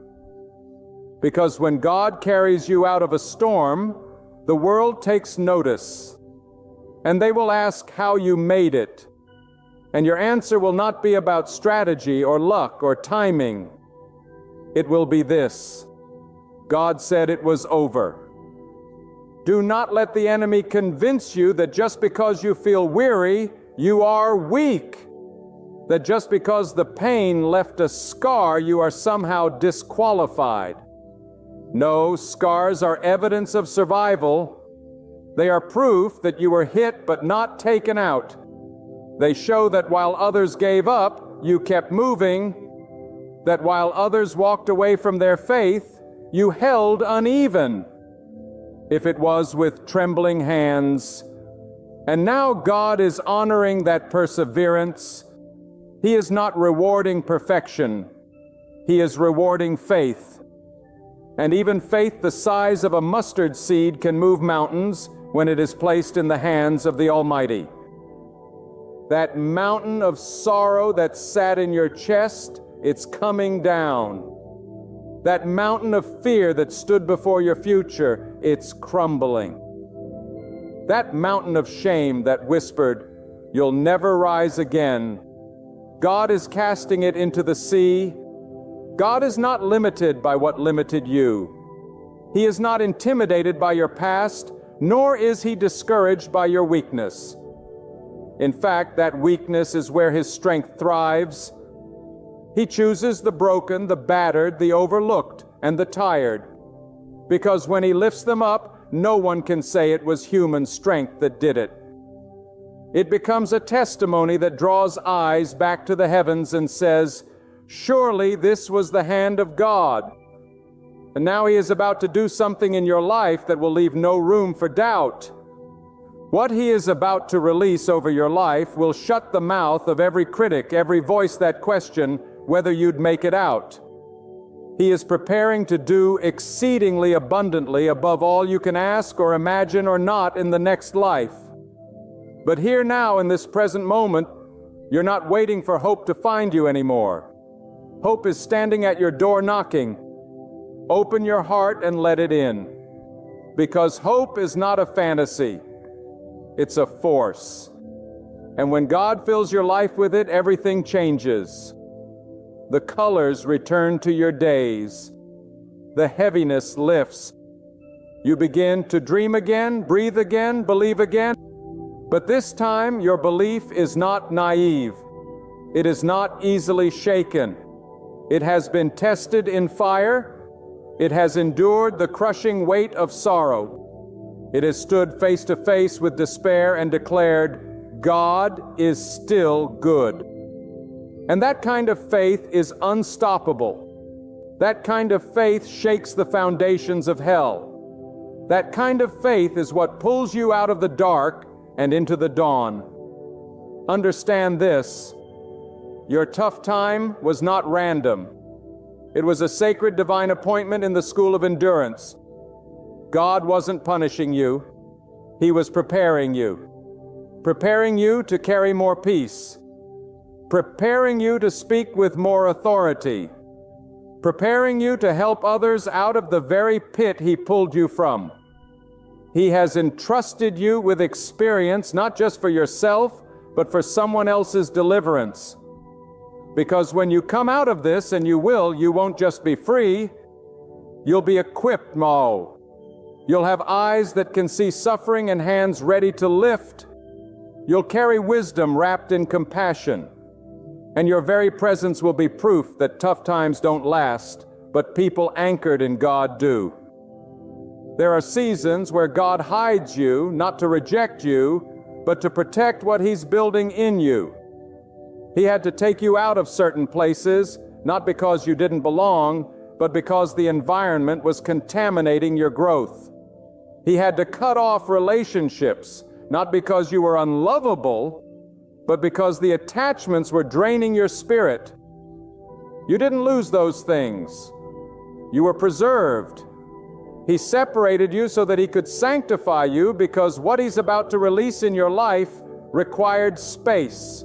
Because when God carries you out of a storm, the world takes notice. And they will ask how you made it. And your answer will not be about strategy or luck or timing. It will be this: God said it was over. Do not let the enemy convince you that just because you feel weary, you are weak. that just because the pain left a scar, you are somehow disqualified. No, scars are evidence of survival. They are proof that you were hit but not taken out. They show that while others gave up, you kept moving, that while others walked away from their faith, you held uneven, if it was with trembling hands. And now God is honoring that perseverance. He is not rewarding perfection. He is rewarding faith. And even faith the size of a mustard seed can move mountains when it is placed in the hands of the Almighty. That mountain of sorrow that sat in your chest, it's coming down. That mountain of fear that stood before your future, it's crumbling. That mountain of shame that whispered, "You'll never rise again," God is casting it into the sea. God is not limited by what limited you. He is not intimidated by your past, nor is He discouraged by your weakness. In fact, that weakness is where His strength thrives. He chooses the broken, the battered, the overlooked, and the tired, because when He lifts them up, no one can say it was human strength that did it. It becomes a testimony that draws eyes back to the heavens and says, "Surely this was the hand of God." And now He is about to do something in your life that will leave no room for doubt. What He is about to release over your life will shut the mouth of every critic, every voice that question whether you'd make it out. He is preparing to do exceedingly abundantly above all you can ask or imagine or not in the next life. But here now in this present moment, you're not waiting for hope to find you anymore. Hope is standing at your door knocking. Open your heart and let it in. Because hope is not a fantasy. It's a force. And when God fills your life with it, everything changes. The colors return to your days. The heaviness lifts. You begin to dream again, breathe again, believe again. But this time, your belief is not naive. It is not easily shaken. It has been tested in fire. It has endured the crushing weight of sorrow. It has stood face to face with despair and declared, "God is still good." And that kind of faith is unstoppable. That kind of faith shakes the foundations of hell. That kind of faith is what pulls you out of the dark and into the dawn. Understand this: your tough time was not random. It was a sacred divine appointment in the school of endurance. God wasn't punishing you. He was preparing you. Preparing you to carry more peace. Preparing you to speak with more authority. Preparing you to help others out of the very pit He pulled you from. He has entrusted you with experience, not just for yourself, but for someone else's deliverance. Because when you come out of this, and you will, you won't just be free, you'll be equipped, Mo. You'll have eyes that can see suffering and hands ready to lift. You'll carry wisdom wrapped in compassion. And your very presence will be proof that tough times don't last, but people anchored in God do. There are seasons where God hides you, not to reject you, but to protect what He's building in you. He had to take you out of certain places, not because you didn't belong, but because the environment was contaminating your growth. He had to cut off relationships, not because you were unlovable, but because the attachments were draining your spirit. You didn't lose those things. You were preserved. He separated you so that He could sanctify you, because what He's about to release in your life required space.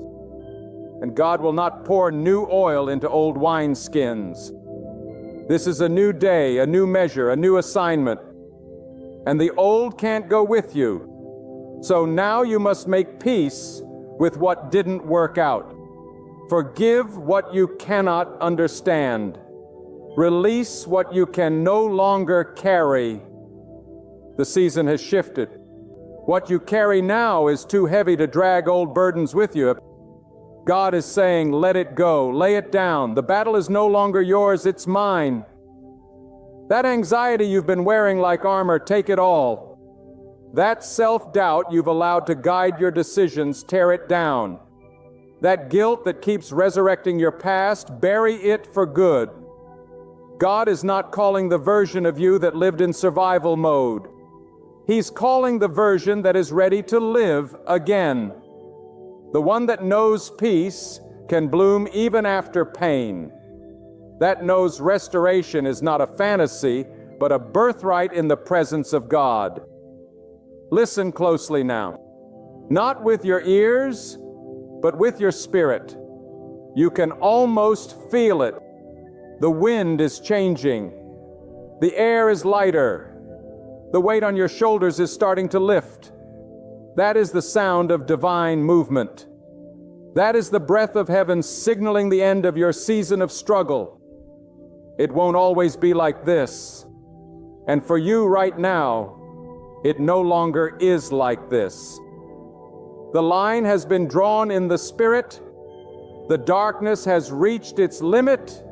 And God will not pour new oil into old wineskins. This is a new day, a new measure, a new assignment. And the old can't go with you. So now you must make peace with what didn't work out. Forgive what you cannot understand. Release what you can no longer carry. The season has shifted. What you carry now is too heavy to drag old burdens with you. God is saying, let it go, lay it down. The battle is no longer yours, it's mine. That anxiety you've been wearing like armor, take it all. That self-doubt you've allowed to guide your decisions, tear it down. That guilt that keeps resurrecting your past, bury it for good. God is not calling the version of you that lived in survival mode. He's calling the version that is ready to live again. The one that knows peace can bloom even after pain. That knows restoration is not a fantasy, but a birthright in the presence of God. Listen closely now. Not with your ears, but with your spirit. You can almost feel it. The wind is changing. The air is lighter. The weight on your shoulders is starting to lift. That is the sound of divine movement. That is the breath of heaven signaling the end of your season of struggle. It won't always be like this. And for you right now, it no longer is like this. The line has been drawn in the spirit. The darkness has reached its limit.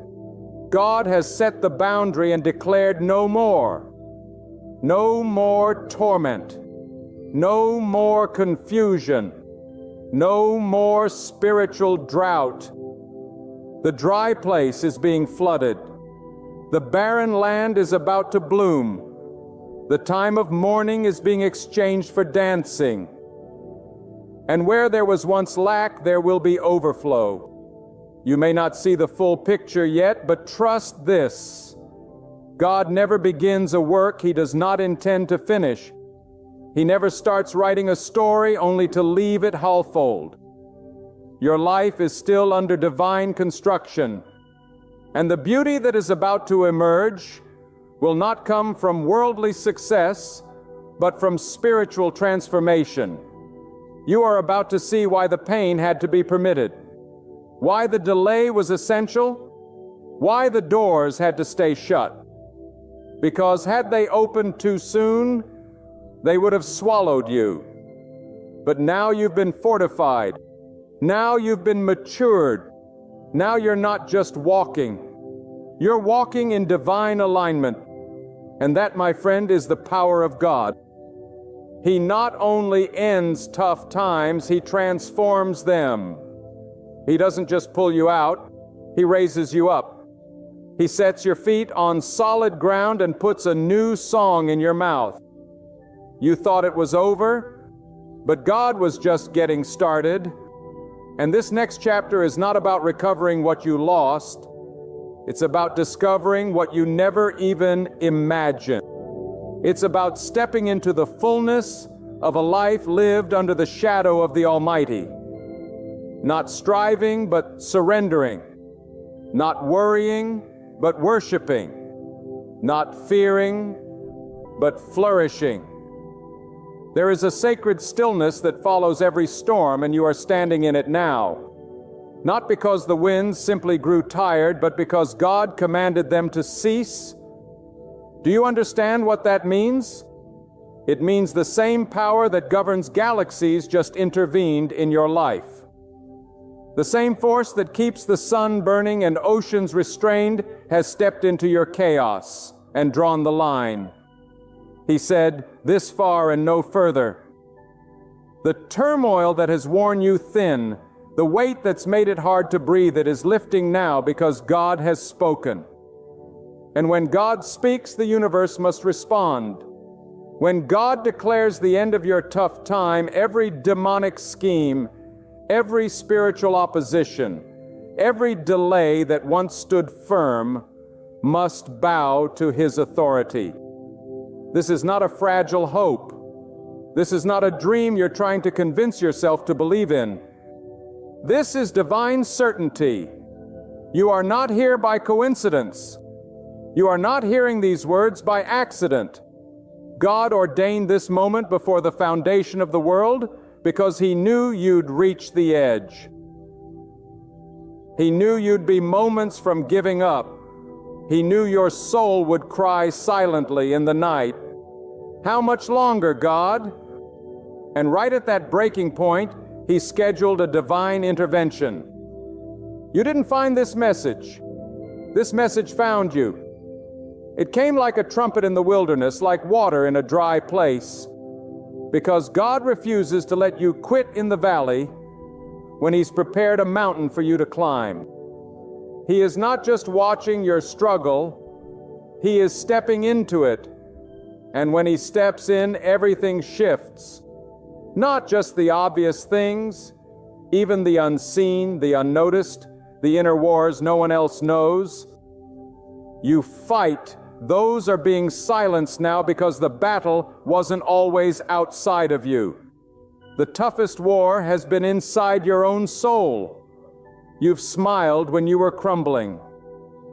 God has set the boundary and declared no more. No more torment. No more confusion. No more spiritual drought. The dry place is being flooded. The barren land is about to bloom. The time of mourning is being exchanged for dancing. And where there was once lack, there will be overflow. You may not see the full picture yet, but trust this. God never begins a work He does not intend to finish. He never starts writing a story only to leave it half-fold. Your life is still under divine construction, and the beauty that is about to emerge will not come from worldly success, but from spiritual transformation. You are about to see why the pain had to be permitted, why the delay was essential, why the doors had to stay shut. Because had they opened too soon, they would have swallowed you. But now you've been fortified. Now you've been matured. Now you're not just walking. You're walking in divine alignment. And that, my friend, is the power of God. He not only ends tough times, He transforms them. He doesn't just pull you out, He raises you up. He sets your feet on solid ground and puts a new song in your mouth. You thought it was over, but God was just getting started. And this next chapter is not about recovering what you lost. It's about discovering what you never even imagined. It's about stepping into the fullness of a life lived under the shadow of the Almighty. Not striving, but surrendering. Not worrying, but worshiping. Not fearing, but flourishing. There is a sacred stillness that follows every storm, and you are standing in it now. Not because the winds simply grew tired, but because God commanded them to cease. Do you understand what that means? It means the same power that governs galaxies just intervened in your life. The same force that keeps the sun burning and oceans restrained has stepped into your chaos and drawn the line. He said, "This far and no further." The turmoil that has worn you thin, the weight that's made it hard to breathe, it is lifting now because God has spoken. And when God speaks, the universe must respond. When God declares the end of your tough time, every demonic scheme, every spiritual opposition, every delay that once stood firm must bow to His authority. This is not a fragile hope. This is not a dream you're trying to convince yourself to believe in. This is divine certainty. You are not here by coincidence. You are not hearing these words by accident. God ordained this moment before the foundation of the world because He knew you'd reach the edge. He knew you'd be moments from giving up. He knew your soul would cry silently in the night, "How much longer, God?" And right at that breaking point, He scheduled a divine intervention. You didn't find this message. This message found you. It came like a trumpet in the wilderness, like water in a dry place, because God refuses to let you quit in the valley when He's prepared a mountain for you to climb. He is not just watching your struggle, He is stepping into it. And when He steps in, everything shifts. Not just the obvious things, even the unseen, the unnoticed, the inner wars no one else knows. You fight. Those are being silenced now because the battle wasn't always outside of you. The toughest war has been inside your own soul. You've smiled when you were crumbling.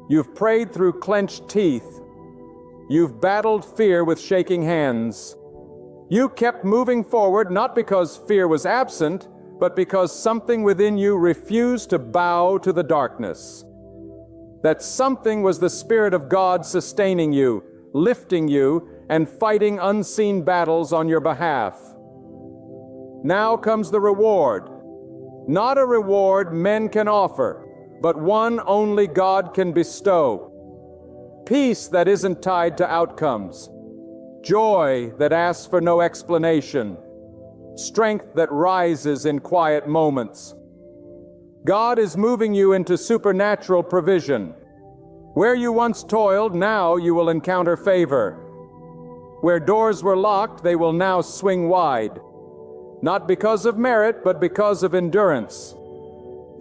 You've prayed through clenched teeth. You've battled fear with shaking hands. You kept moving forward not because fear was absent, but because something within you refused to bow to the darkness. That something was the Spirit of God sustaining you, lifting you, and fighting unseen battles on your behalf. Now comes the reward. Not a reward men can offer, but one only God can bestow. Peace that isn't tied to outcomes. Joy that asks for no explanation. Strength that rises in quiet moments. God is moving you into supernatural provision. Where you once toiled, now you will encounter favor. Where doors were locked, they will now swing wide. Not because of merit, but because of endurance.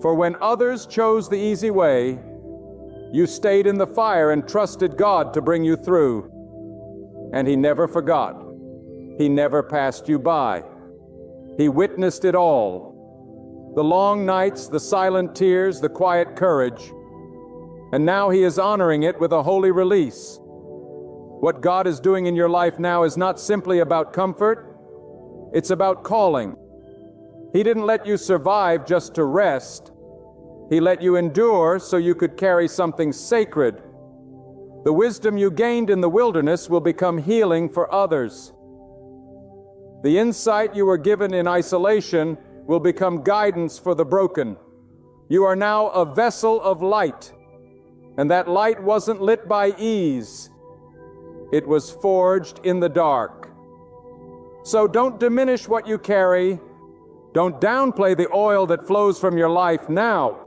For when others chose the easy way, you stayed in the fire and trusted God to bring you through. And He never forgot. He never passed you by. He witnessed it all. The long nights, the silent tears, the quiet courage. And now He is honoring it with a holy release. What God is doing in your life now is not simply about comfort. It's about calling. He didn't let you survive just to rest. He let you endure so you could carry something sacred. The wisdom you gained in the wilderness will become healing for others. The insight you were given in isolation will become guidance for the broken. You are now a vessel of light, and that light wasn't lit by ease. It was forged in the dark. So don't diminish what you carry. Don't downplay the oil that flows from your life now.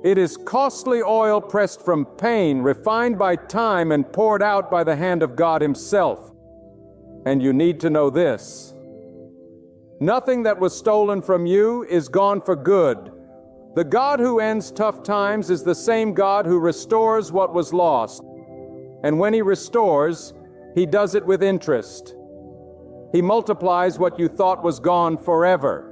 It is costly oil pressed from pain, refined by time, and poured out by the hand of God Himself. And you need to know this. Nothing that was stolen from you is gone for good. The God who ends tough times is the same God who restores what was lost. And when He restores, He does it with interest. He multiplies what you thought was gone forever.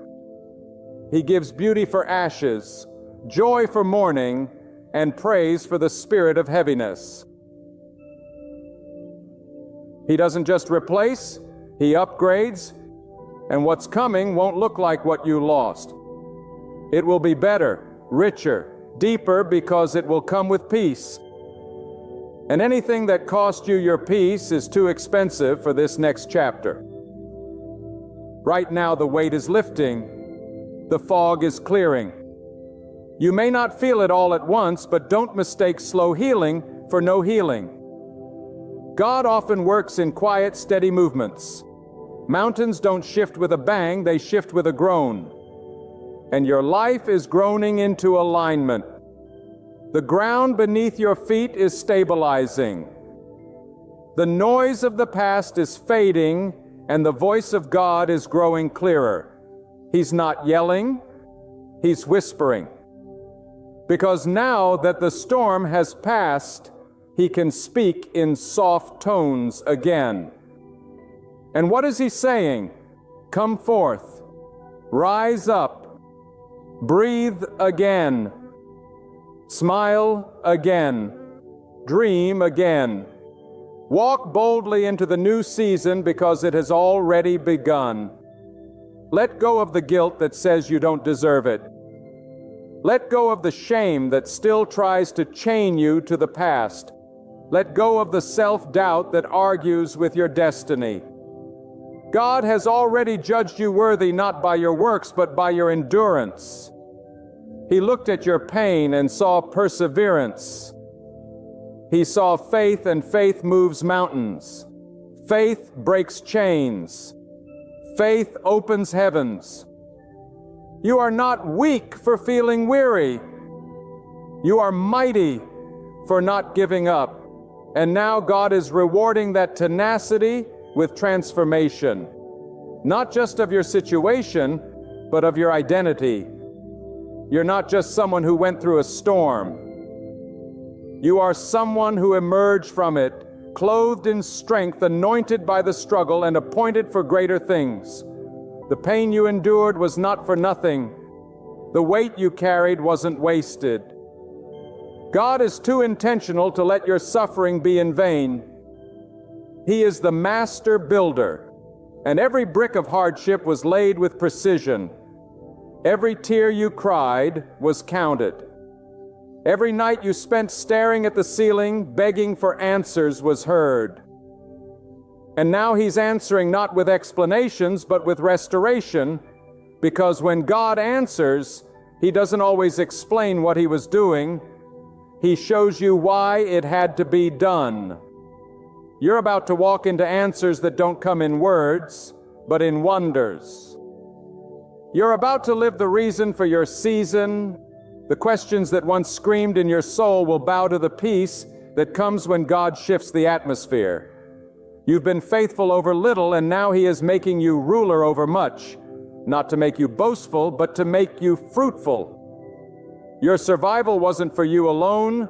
He gives beauty for ashes, joy for mourning, and praise for the spirit of heaviness. He doesn't just replace, He upgrades, and what's coming won't look like what you lost. It will be better, richer, deeper, because it will come with peace. And anything that cost you your peace is too expensive for this next chapter. Right now the weight is lifting, the fog is clearing. You may not feel it all at once, but don't mistake slow healing for no healing. God often works in quiet, steady movements. Mountains don't shift with a bang, they shift with a groan. And your life is groaning into alignment. The ground beneath your feet is stabilizing. The noise of the past is fading, and the voice of God is growing clearer. He's not yelling, He's whispering. Because now that the storm has passed, He can speak in soft tones again. And what is He saying? Come forth, rise up, breathe again, smile again, dream again. Walk boldly into the new season because it has already begun. Let go of the guilt that says you don't deserve it. Let go of the shame that still tries to chain you to the past. Let go of the self-doubt that argues with your destiny. God has already judged you worthy not by your works, but by your endurance. He looked at your pain and saw perseverance. He saw faith, and faith moves mountains. Faith breaks chains. Faith opens heavens. You are not weak for feeling weary. You are mighty for not giving up. And now God is rewarding that tenacity with transformation, not just of your situation, but of your identity. You're not just someone who went through a storm. You are someone who emerged from it, clothed in strength, anointed by the struggle, and appointed for greater things. The pain you endured was not for nothing. The weight you carried wasn't wasted. God is too intentional to let your suffering be in vain. He is the master builder, and every brick of hardship was laid with precision. Every tear you cried was counted. Every night you spent staring at the ceiling, begging for answers, was heard. And now He's answering not with explanations, but with restoration, because when God answers, He doesn't always explain what He was doing. He shows you why it had to be done. You're about to walk into answers that don't come in words, but in wonders. You're about to live the reason for your season. The questions that once screamed in your soul will bow to the peace that comes when God shifts the atmosphere. You've been faithful over little, and now He is making you ruler over much, not to make you boastful, but to make you fruitful. Your survival wasn't for you alone.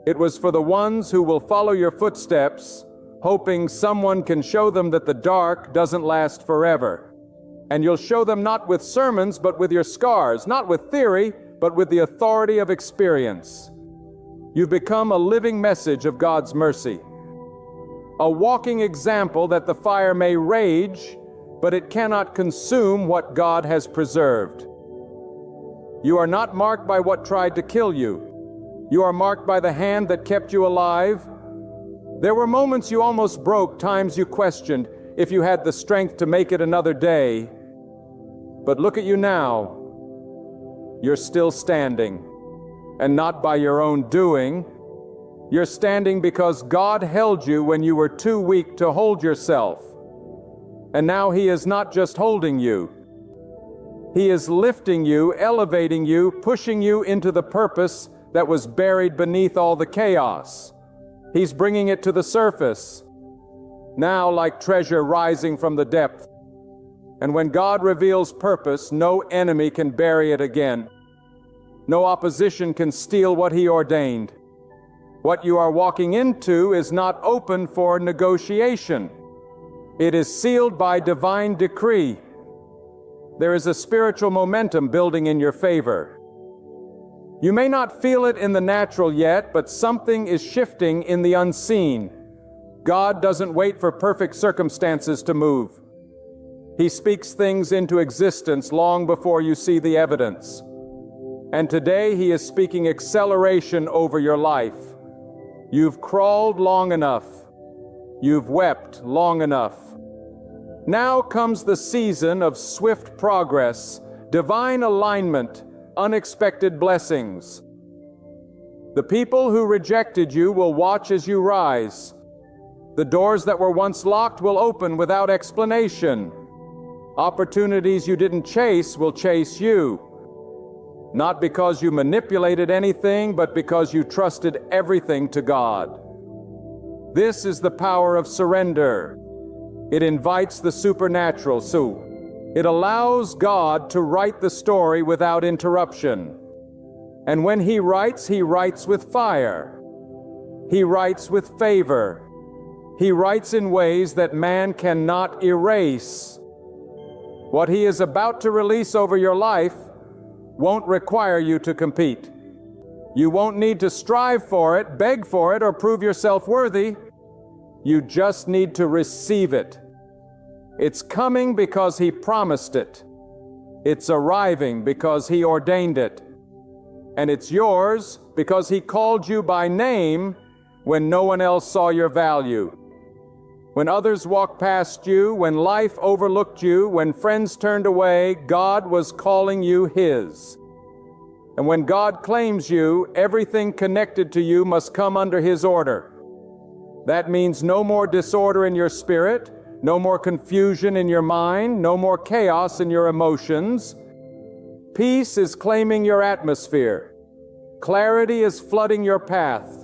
It was for the ones who will follow your footsteps, hoping someone can show them that the dark doesn't last forever. And you'll show them not with sermons, but with your scars, not with theory, but with the authority of experience. You've become a living message of God's mercy, a walking example that the fire may rage, but it cannot consume what God has preserved. You are not marked by what tried to kill you. You are marked by the hand that kept you alive. There were moments you almost broke, times you questioned if you had the strength to make it another day. But look at you now. You're still standing, and not by your own doing. You're standing because God held you when you were too weak to hold yourself. And now He is not just holding you. He is lifting you, elevating you, pushing you into the purpose that was buried beneath all the chaos. He's bringing it to the surface, now like treasure rising from the depth. And when God reveals purpose, no enemy can bury it again. No opposition can steal what He ordained. What you are walking into is not open for negotiation. It is sealed by divine decree. There is a spiritual momentum building in your favor. You may not feel it in the natural yet, but something is shifting in the unseen. God doesn't wait for perfect circumstances to move. He speaks things into existence long before you see the evidence. And today He is speaking acceleration over your life. You've crawled long enough. You've wept long enough. Now comes the season of swift progress, divine alignment, unexpected blessings. The people who rejected you will watch as you rise. The doors that were once locked will open without explanation. Opportunities you didn't chase will chase you. Not because you manipulated anything, but because you trusted everything to God. This is the power of surrender. It invites the supernatural, so it allows God to write the story without interruption. And when He writes with fire. He writes with favor. He writes in ways that man cannot erase. What He is about to release over your life won't require you to compete. You won't need to strive for it, beg for it, or prove yourself worthy. You just need to receive it. It's coming because He promised it. It's arriving because He ordained it. And it's yours because He called you by name when no one else saw your value. When others walked past you, when life overlooked you, when friends turned away, God was calling you His. And when God claims you, everything connected to you must come under His order. That means no more disorder in your spirit, no more confusion in your mind, no more chaos in your emotions. Peace is claiming your atmosphere. Clarity is flooding your path.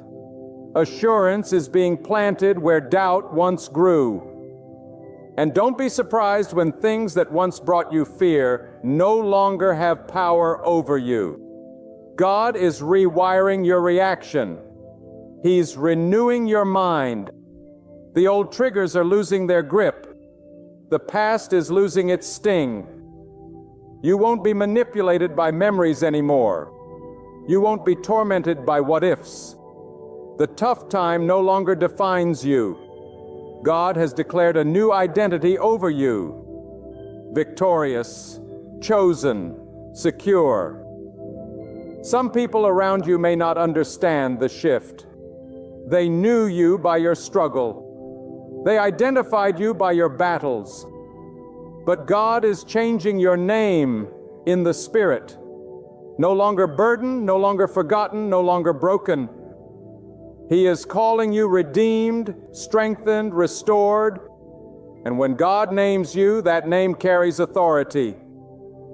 Assurance is being planted where doubt once grew. And don't be surprised when things that once brought you fear no longer have power over you. God is rewiring your reaction. He's renewing your mind. The old triggers are losing their grip. The past is losing its sting. You won't be manipulated by memories anymore. You won't be tormented by what-ifs. The tough time no longer defines you. God has declared a new identity over you. Victorious, chosen, secure. Some people around you may not understand the shift. They knew you by your struggle. They identified you by your battles. But God is changing your name in the Spirit. No longer burdened, no longer forgotten, no longer broken. He is calling you redeemed, strengthened, restored. And when God names you, that name carries authority.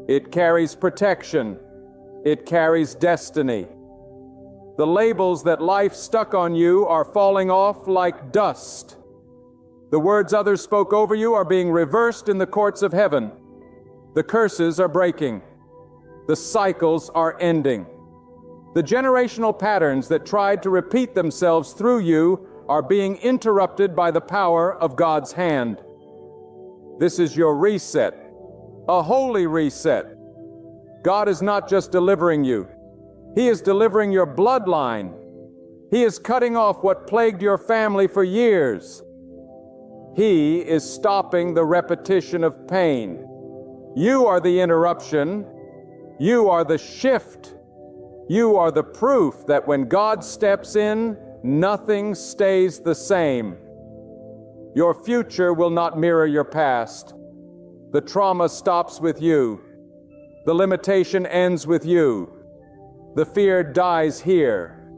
It carries protection. It carries destiny. The labels that life stuck on you are falling off like dust. The words others spoke over you are being reversed in the courts of heaven. The curses are breaking. The cycles are ending. The generational patterns that tried to repeat themselves through you are being interrupted by the power of God's hand. This is your reset, a holy reset. God is not just delivering you. He is delivering your bloodline. He is cutting off what plagued your family for years. He is stopping the repetition of pain. You are the interruption. You are the shift. You are the proof that when God steps in, nothing stays the same. Your future will not mirror your past. The trauma stops with you. The limitation ends with you. The fear dies here.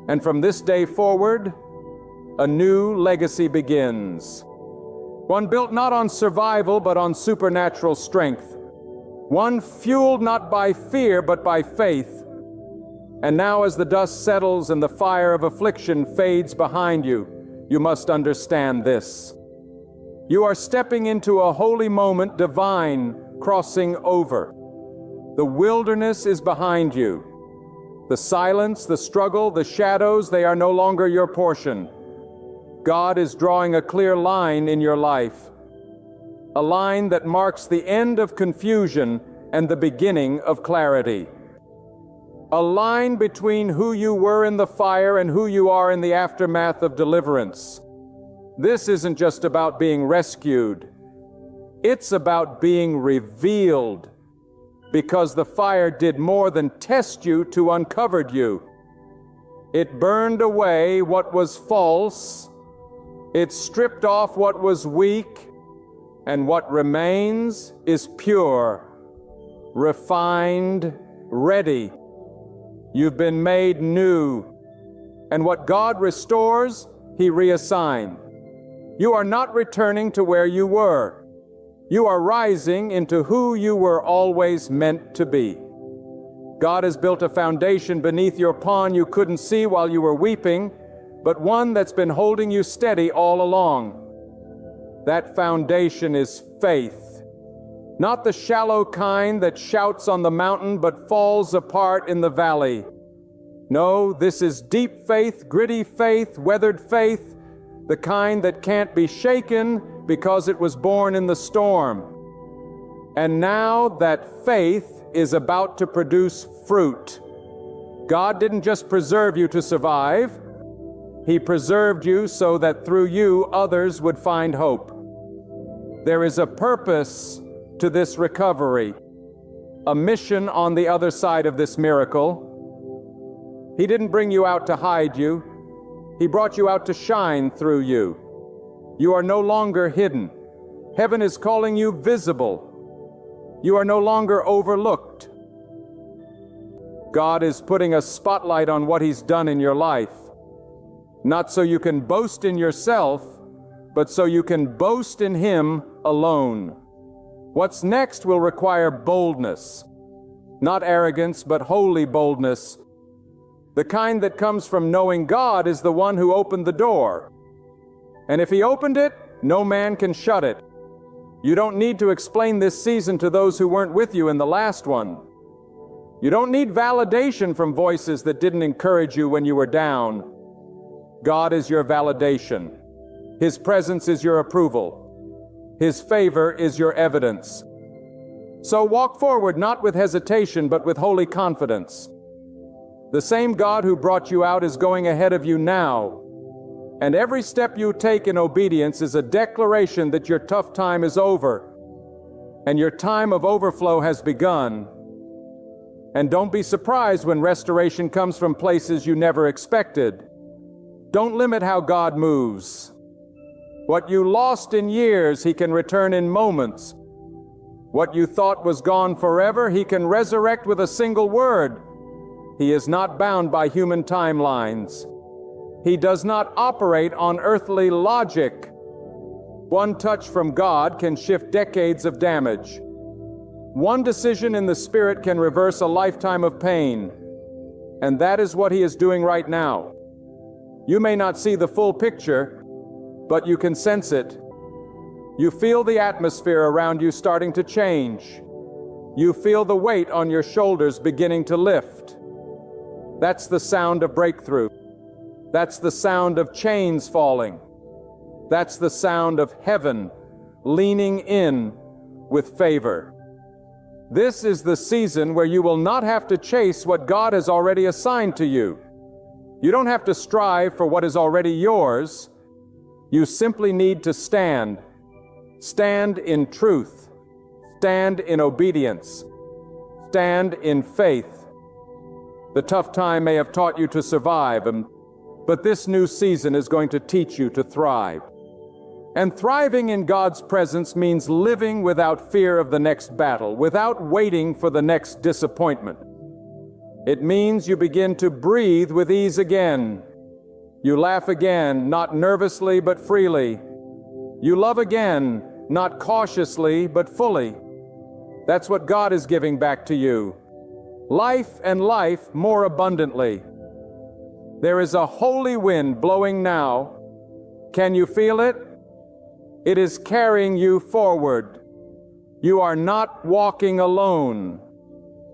And from this day forward, a new legacy begins. One built not on survival, but on supernatural strength. One fueled not by fear, but by faith. And now as the dust settles and the fire of affliction fades behind you, you must understand this. You are stepping into a holy moment, divine, crossing over. The wilderness is behind you. The silence, the struggle, the shadows, they are no longer your portion. God is drawing a clear line in your life. A line that marks the end of confusion and the beginning of clarity. A line between who you were in the fire and who you are in the aftermath of deliverance. This isn't just about being rescued. It's about being revealed, because the fire did more than test you to uncover you. It burned away what was false. It stripped off what was weak, and what remains is pure, refined, ready. You've been made new, and what God restores, He reassigns. You are not returning to where you were. You are rising into who you were always meant to be. God has built a foundation beneath your pond you couldn't see while you were weeping, but one that's been holding you steady all along. That foundation is faith. Not the shallow kind that shouts on the mountain but falls apart in the valley. No, this is deep faith, gritty faith, weathered faith, the kind that can't be shaken because it was born in the storm. And now that faith is about to produce fruit. God didn't just preserve you to survive. He preserved you so that through you others would find hope. There is a purpose to this recovery, a mission on the other side of this miracle. He didn't bring you out to hide you. He brought you out to shine through you. You are no longer hidden. Heaven is calling you visible. You are no longer overlooked. God is putting a spotlight on what He's done in your life. Not so you can boast in yourself, but so you can boast in Him alone. What's next will require boldness. Not arrogance, but holy boldness. The kind that comes from knowing God is the one who opened the door. And if He opened it, no man can shut it. You don't need to explain this season to those who weren't with you in the last one. You don't need validation from voices that didn't encourage you when you were down. God is your validation. His presence is your approval. His favor is your evidence. So walk forward not with hesitation, but with holy confidence. The same God who brought you out is going ahead of you now. And every step you take in obedience is a declaration that your tough time is over and your time of overflow has begun. And don't be surprised when restoration comes from places you never expected. Don't limit how God moves. What you lost in years, He can return in moments. What you thought was gone forever, He can resurrect with a single word. He is not bound by human timelines. He does not operate on earthly logic. One touch from God can shift decades of damage. One decision in the Spirit can reverse a lifetime of pain. And that is what He is doing right now. You may not see the full picture, but you can sense it. You feel the atmosphere around you starting to change. You feel the weight on your shoulders beginning to lift. That's the sound of breakthrough. That's the sound of chains falling. That's the sound of heaven leaning in with favor. This is the season where you will not have to chase what God has already assigned to you. You don't have to strive for what is already yours. You simply need to stand. Stand in truth. Stand in obedience. Stand in faith. The tough time may have taught you to survive, but this new season is going to teach you to thrive. And thriving in God's presence means living without fear of the next battle, without waiting for the next disappointment. It means you begin to breathe with ease again. You laugh again, not nervously but freely. You love again, not cautiously but fully. That's what God is giving back to you. Life and life more abundantly. There is a holy wind blowing now. Can you feel it? It is carrying you forward. You are not walking alone.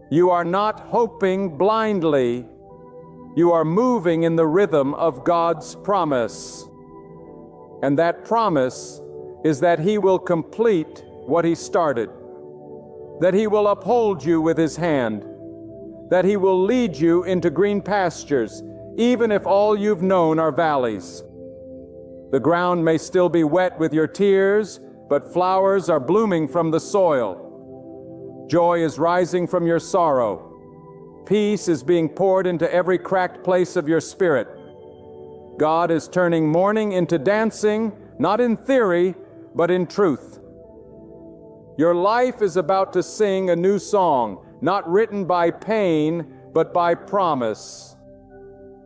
You are not hoping blindly. You are moving in the rhythm of God's promise. And that promise is that He will complete what He started. That He will uphold you with His hand. That He will lead you into green pastures, even if all you've known are valleys. The ground may still be wet with your tears, but flowers are blooming from the soil. Joy is rising from your sorrow. Peace is being poured into every cracked place of your spirit. God is turning mourning into dancing, not in theory, but in truth. Your life is about to sing a new song, not written by pain, but by promise.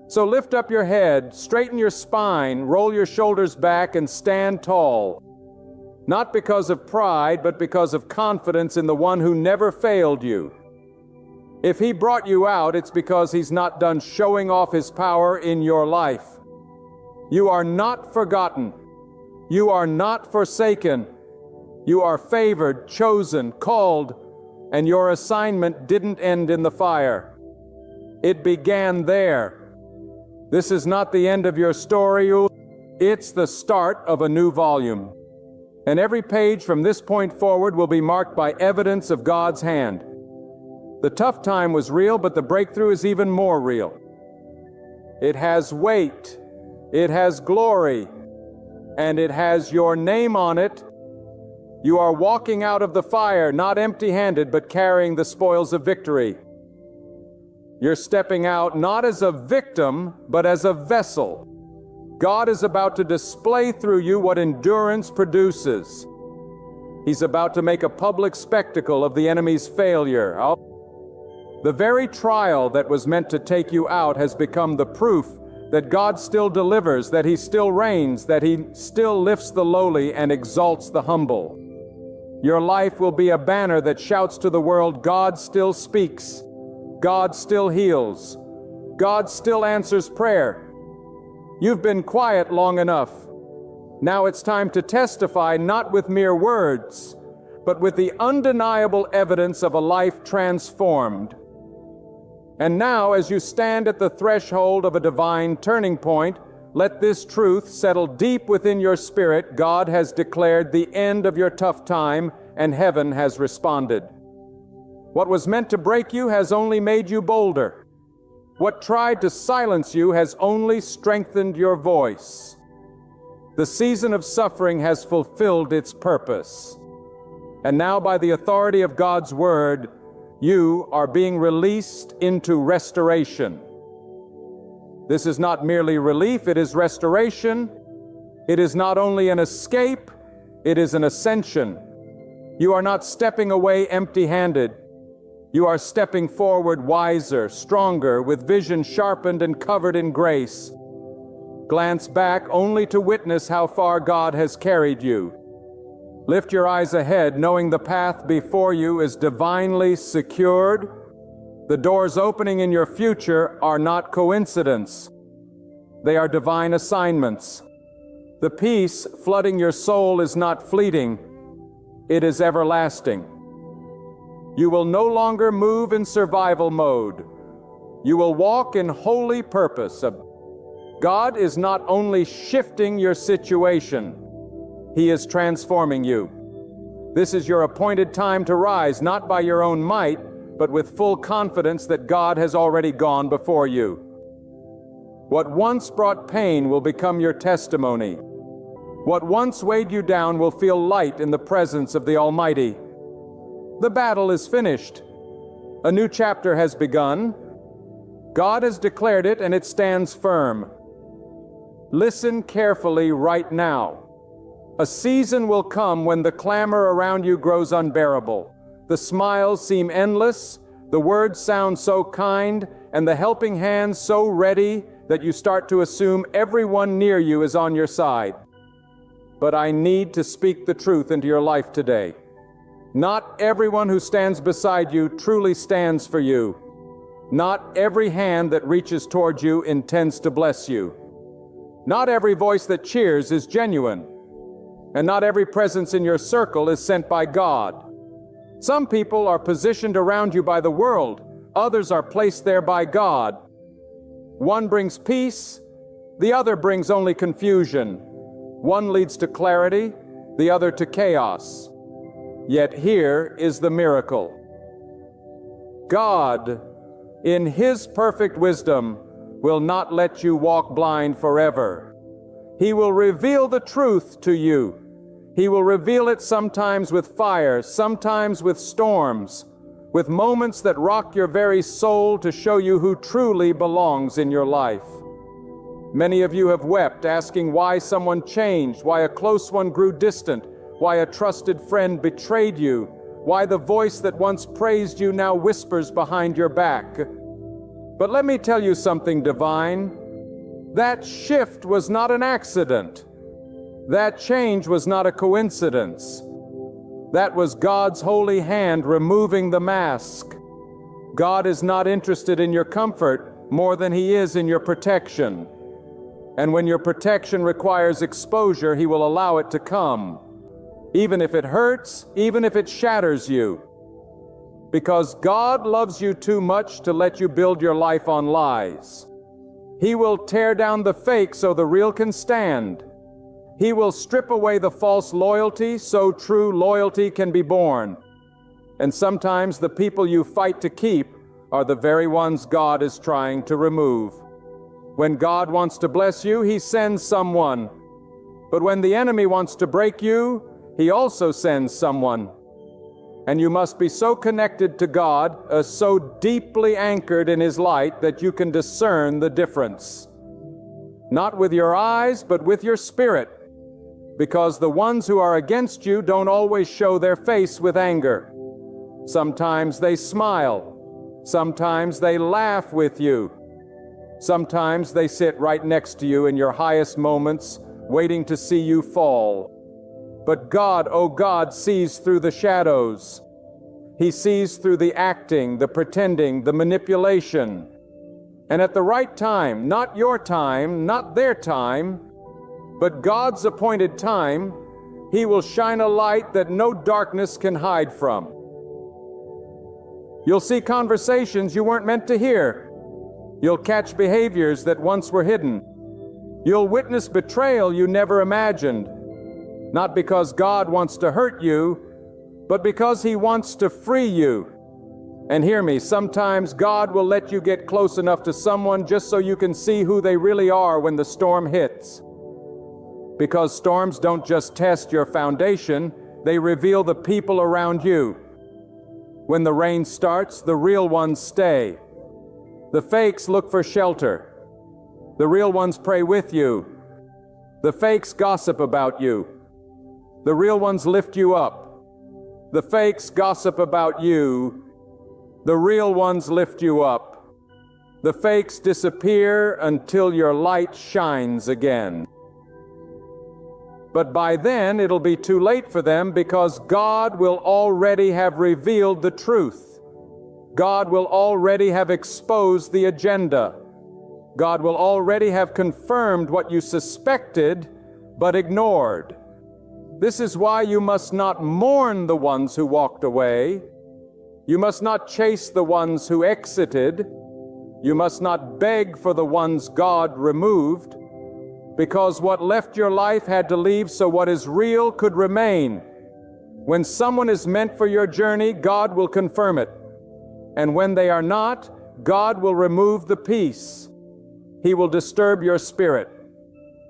So lift up your head, straighten your spine, roll your shoulders back, and stand tall. Not because of pride, but because of confidence in the one who never failed you. If He brought you out, it's because He's not done showing off His power in your life. You are not forgotten. You are not forsaken. You are favored, chosen, called, and your assignment didn't end in the fire. It began there. This is not the end of your story. It's the start of a new volume. And every page from this point forward will be marked by evidence of God's hand. The tough time was real, but the breakthrough is even more real. It has weight, it has glory, and it has your name on it. You are walking out of the fire, not empty-handed, but carrying the spoils of victory. You're stepping out not as a victim, but as a vessel. God is about to display through you what endurance produces. He's about to make a public spectacle of the enemy's failure. The very trial that was meant to take you out has become the proof that God still delivers, that He still reigns, that He still lifts the lowly and exalts the humble. Your life will be a banner that shouts to the world, God still speaks, God still heals, God still answers prayer. You've been quiet long enough. Now it's time to testify not with mere words, but with the undeniable evidence of a life transformed. And now, as you stand at the threshold of a divine turning point, let this truth settle deep within your spirit. God has declared the end of your tough time, and heaven has responded. What was meant to break you has only made you bolder. What tried to silence you has only strengthened your voice. The season of suffering has fulfilled its purpose. And now, by the authority of God's Word, you are being released into restoration. This is not merely relief, it is restoration. It is not only an escape, it is an ascension. You are not stepping away empty-handed. You are stepping forward wiser, stronger, with vision sharpened and covered in grace. Glance back only to witness how far God has carried you. Lift your eyes ahead, knowing the path before you is divinely secured. The doors opening in your future are not coincidence. They are divine assignments. The peace flooding your soul is not fleeting. It is everlasting. You will no longer move in survival mode. You will walk in holy purpose. God is not only shifting your situation, He is transforming you. This is your appointed time to rise, not by your own might, but with full confidence that God has already gone before you. What once brought pain will become your testimony. What once weighed you down will feel light in the presence of the Almighty. The battle is finished. A new chapter has begun. God has declared it, and it stands firm. Listen carefully right now. A season will come when the clamor around you grows unbearable. The smiles seem endless, the words sound so kind, and the helping hands so ready that you start to assume everyone near you is on your side. But I need to speak the truth into your life today. Not everyone who stands beside you truly stands for you. Not every hand that reaches toward you intends to bless you. Not every voice that cheers is genuine. And not every presence in your circle is sent by God. Some people are positioned around you by the world. Others are placed there by God. One brings peace, the other brings only confusion. One leads to clarity, the other to chaos. Yet here is the miracle. God, in His perfect wisdom, will not let you walk blind forever. He will reveal the truth to you. He will reveal it sometimes with fire, sometimes with storms, with moments that rock your very soul to show you who truly belongs in your life. Many of you have wept, asking why someone changed, why a close one grew distant, why a trusted friend betrayed you, why the voice that once praised you now whispers behind your back. But let me tell you something divine. That shift was not an accident. That change was not a coincidence. That was God's holy hand removing the mask. God is not interested in your comfort more than He is in your protection. And when your protection requires exposure, He will allow it to come. Even if it hurts, even if it shatters you. Because God loves you too much to let you build your life on lies. He will tear down the fake so the real can stand. He will strip away the false loyalty so true loyalty can be born. And sometimes the people you fight to keep are the very ones God is trying to remove. When God wants to bless you, He sends someone. But when the enemy wants to break you, He also sends someone. And you must be so connected to God, so deeply anchored in His light, that you can discern the difference. Not with your eyes, but with your spirit, because the ones who are against you don't always show their face with anger. Sometimes they smile. Sometimes they laugh with you. Sometimes they sit right next to you in your highest moments, waiting to see you fall. But God, oh God, sees through the shadows. He sees through the acting, the pretending, the manipulation. And at the right time, not your time, not their time, but God's appointed time, He will shine a light that no darkness can hide from. You'll see conversations you weren't meant to hear. You'll catch behaviors that once were hidden. You'll witness betrayal you never imagined, not because God wants to hurt you, but because He wants to free you. And hear me, sometimes God will let you get close enough to someone just so you can see who they really are when the storm hits. Because storms don't just test your foundation, they reveal the people around you. When the rain starts, the real ones stay. The fakes look for shelter. The real ones pray with you. The fakes gossip about you. The real ones lift you up. The fakes gossip about you. The real ones lift you up. The fakes disappear until your light shines again. But by then it'll be too late for them, because God will already have revealed the truth. God will already have exposed the agenda. God will already have confirmed what you suspected but ignored. This is why you must not mourn the ones who walked away. You must not chase the ones who exited. You must not beg for the ones God removed, because what left your life had to leave so what is real could remain. When someone is meant for your journey, God will confirm it. And when they are not, God will remove the peace. He will disturb your spirit.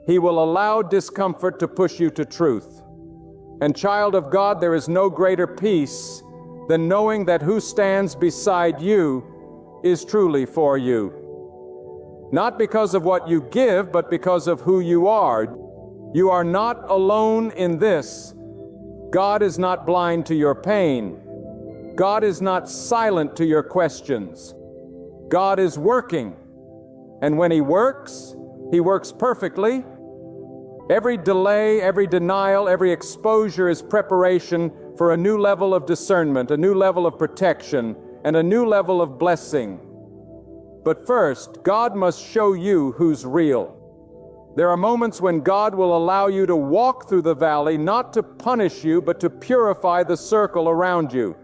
He will allow discomfort to push you to truth. And child of God, there is no greater peace than knowing that who stands beside you is truly for you. Not because of what you give, but because of who you are. You are not alone in this. God is not blind to your pain. God is not silent to your questions. God is working. And when He works perfectly. Every delay, every denial, every exposure is preparation for a new level of discernment, a new level of protection, and a new level of blessing. But first, God must show you who's real. There are moments when God will allow you to walk through the valley, not to punish you, but to purify the circle around you.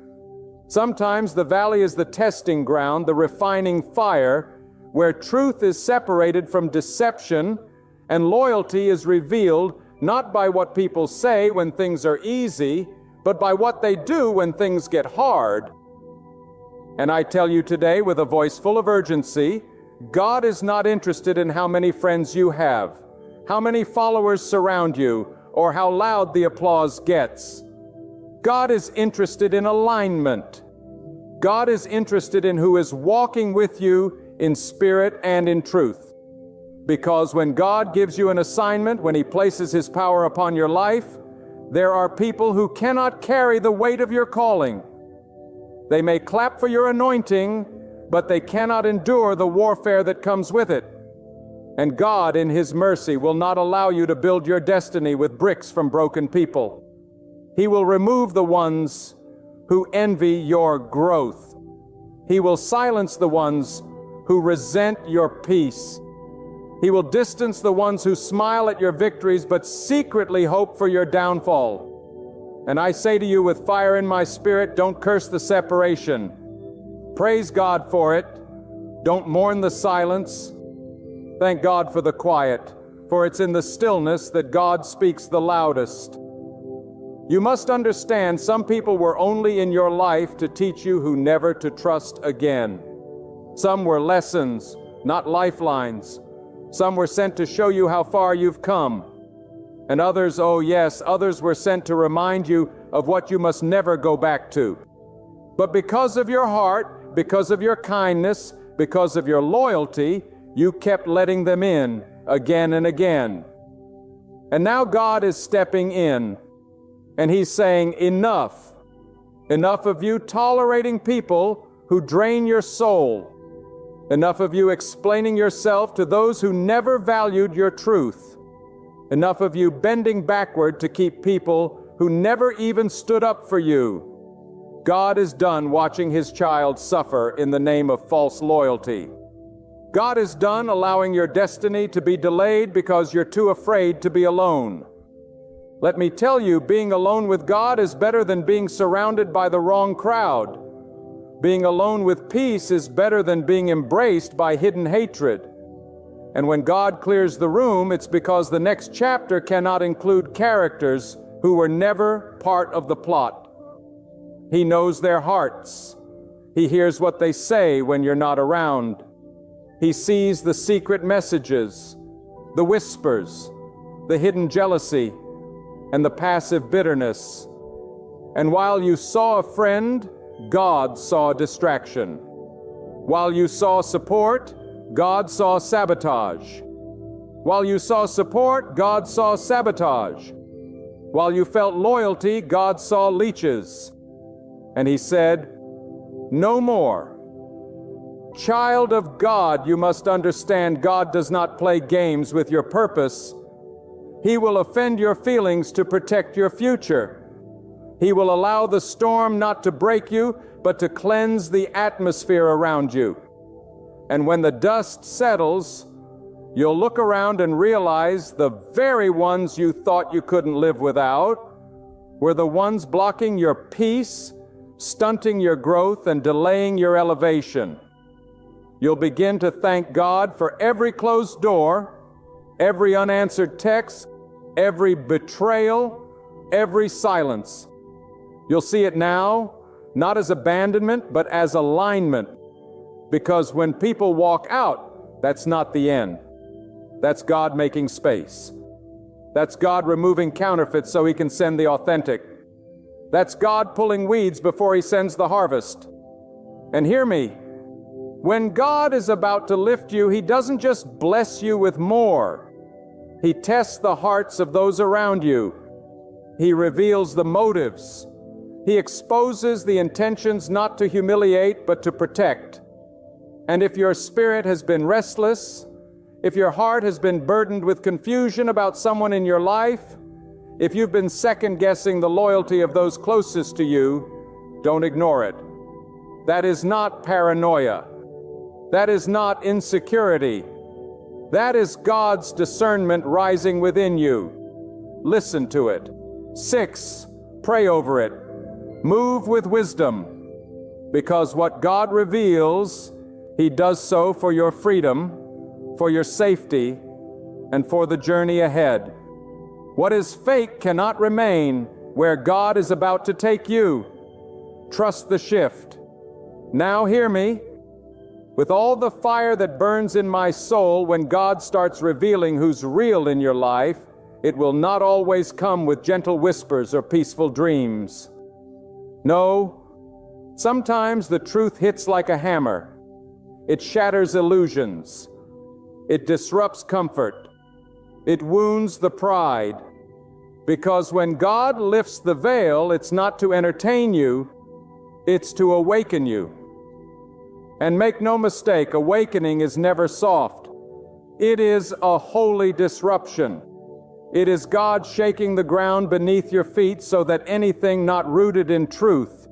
Sometimes the valley is the testing ground, the refining fire, where truth is separated from deception, and loyalty is revealed not by what people say when things are easy, but by what they do when things get hard. And I tell you today with a voice full of urgency, God is not interested in how many friends you have, how many followers surround you, or how loud the applause gets. God is interested in alignment. God is interested in who is walking with you in spirit and in truth. Because when God gives you an assignment, when He places His power upon your life, there are people who cannot carry the weight of your calling. They may clap for your anointing, but they cannot endure the warfare that comes with it. And God, in His mercy, will not allow you to build your destiny with bricks from broken people. He will remove the ones who envy your growth. He will silence the ones who resent your peace. He will distance the ones who smile at your victories but secretly hope for your downfall. And I say to you with fire in my spirit, don't curse the separation. Praise God for it. Don't mourn the silence. Thank God for the quiet, for it's in the stillness that God speaks the loudest. You must understand, some people were only in your life to teach you who never to trust again. Some were lessons, not lifelines. Some were sent to show you how far you've come. And others, oh yes, others were sent to remind you of what you must never go back to. But because of your heart, because of your kindness, because of your loyalty, you kept letting them in, again and again. And now God is stepping in, and He's saying, enough. Enough of you tolerating people who drain your soul. Enough of you explaining yourself to those who never valued your truth. Enough of you bending backward to keep people who never even stood up for you. God is done watching His child suffer in the name of false loyalty. God is done allowing your destiny to be delayed because you're too afraid to be alone. Let me tell you, being alone with God is better than being surrounded by the wrong crowd. Being alone with peace is better than being embraced by hidden hatred. And when God clears the room, it's because the next chapter cannot include characters who were never part of the plot. He knows their hearts. He hears what they say when you're not around. He sees the secret messages, the whispers, the hidden jealousy, and the passive bitterness. And while you saw a friend, God saw a distraction. While you saw support, God saw sabotage. While you saw support, God saw sabotage. While you felt loyalty, God saw leeches. And He said, no more. Child of God, you must understand God does not play games with your purpose. He will offend your feelings to protect your future. He will allow the storm not to break you, but to cleanse the atmosphere around you. And when the dust settles, you'll look around and realize the very ones you thought you couldn't live without were the ones blocking your peace, stunting your growth, and delaying your elevation. You'll begin to thank God for every closed door, every unanswered text, every betrayal, every silence. You'll see it now, not as abandonment, but as alignment. Because when people walk out, that's not the end. That's God making space. That's God removing counterfeits so He can send the authentic. That's God pulling weeds before He sends the harvest. And hear me, when God is about to lift you, He doesn't just bless you with more. He tests the hearts of those around you. He reveals the motives. He exposes the intentions not to humiliate, but to protect. And if your spirit has been restless, if your heart has been burdened with confusion about someone in your life, if you've been second-guessing the loyalty of those closest to you, don't ignore it. That is not paranoia. That is not insecurity. That is God's discernment rising within you. Listen to it. 6, pray over it. Move with wisdom, because what God reveals, He does so for your freedom, for your safety, and for the journey ahead. What is fake cannot remain where God is about to take you. Trust the shift. Now hear me. With all the fire that burns in my soul, when God starts revealing who's real in your life, it will not always come with gentle whispers or peaceful dreams. No, sometimes the truth hits like a hammer. It shatters illusions. It disrupts comfort. It wounds the pride. Because when God lifts the veil, it's not to entertain you, it's to awaken you. And make no mistake, awakening is never soft. It is a holy disruption. It is God shaking the ground beneath your feet so that anything not rooted in truth,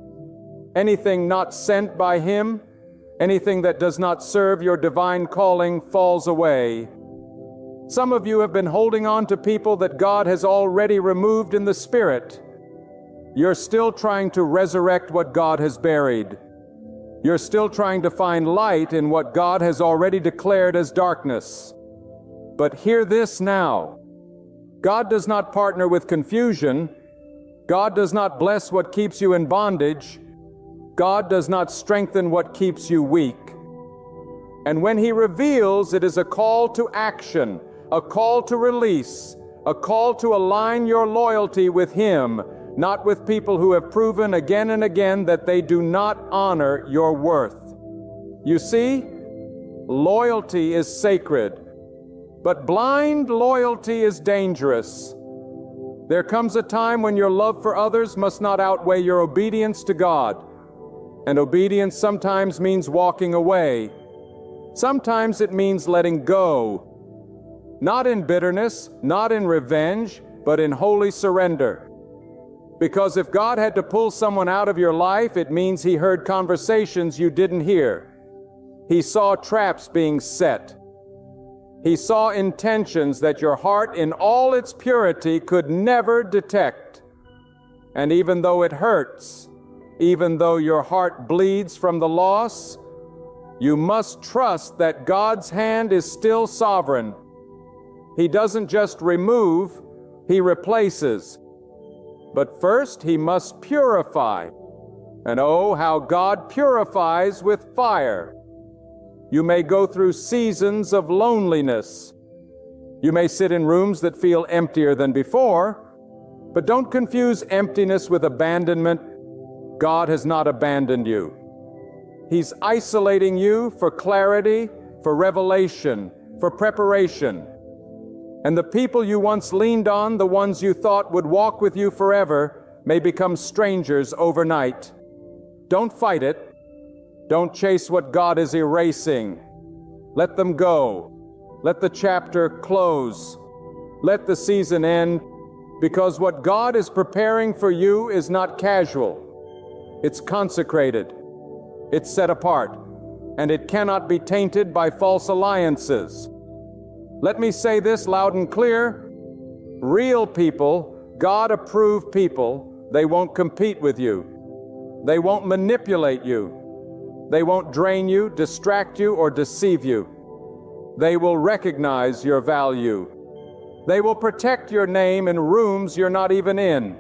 anything not sent by Him, anything that does not serve your divine calling falls away. Some of you have been holding on to people that God has already removed in the Spirit. You're still trying to resurrect what God has buried. You're still trying to find light in what God has already declared as darkness. But hear this now. God does not partner with confusion. God does not bless what keeps you in bondage. God does not strengthen what keeps you weak. And when He reveals, it is a call to action, a call to release, a call to align your loyalty with Him, not with people who have proven again and again that they do not honor your worth. You see, loyalty is sacred. But blind loyalty is dangerous. There comes a time when your love for others must not outweigh your obedience to God. And obedience sometimes means walking away. Sometimes it means letting go. Not in bitterness, not in revenge, but in holy surrender. Because if God had to pull someone out of your life, it means He heard conversations you didn't hear. He saw traps being set. He saw intentions that your heart in all its purity could never detect. And even though it hurts, even though your heart bleeds from the loss, you must trust that God's hand is still sovereign. He doesn't just remove, He replaces. But first He must purify. And oh, how God purifies with fire. You may go through seasons of loneliness. You may sit in rooms that feel emptier than before, but don't confuse emptiness with abandonment. God has not abandoned you. He's isolating you for clarity, for revelation, for preparation. And the people you once leaned on, the ones you thought would walk with you forever, may become strangers overnight. Don't fight it. Don't chase what God is erasing. Let them go. Let the chapter close. Let the season end, because what God is preparing for you is not casual. It's consecrated. It's set apart, and it cannot be tainted by false alliances. Let me say this loud and clear. Real people, God-approved people, they won't compete with you. They won't manipulate you. They won't drain you, distract you, or deceive you. They will recognize your value. They will protect your name in rooms you're not even in.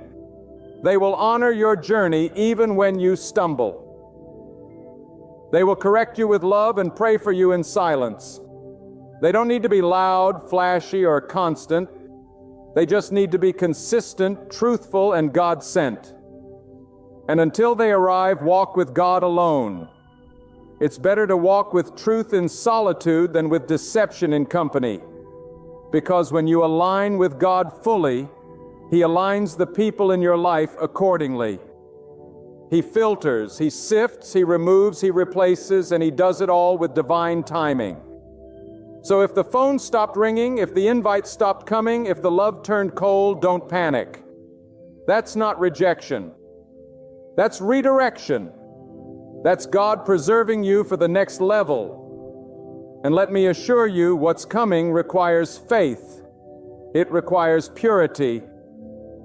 They will honor your journey even when you stumble. They will correct you with love and pray for you in silence. They don't need to be loud, flashy, or constant. They just need to be consistent, truthful, and God-sent. And until they arrive, walk with God alone. It's better to walk with truth in solitude than with deception in company. Because when you align with God fully, He aligns the people in your life accordingly. He filters, He sifts, He removes, He replaces, and He does it all with divine timing. So if the phone stopped ringing, if the invite stopped coming, if the love turned cold, don't panic. That's not rejection. That's redirection. That's God preserving you for the next level. And let me assure you, what's coming requires faith. It requires purity.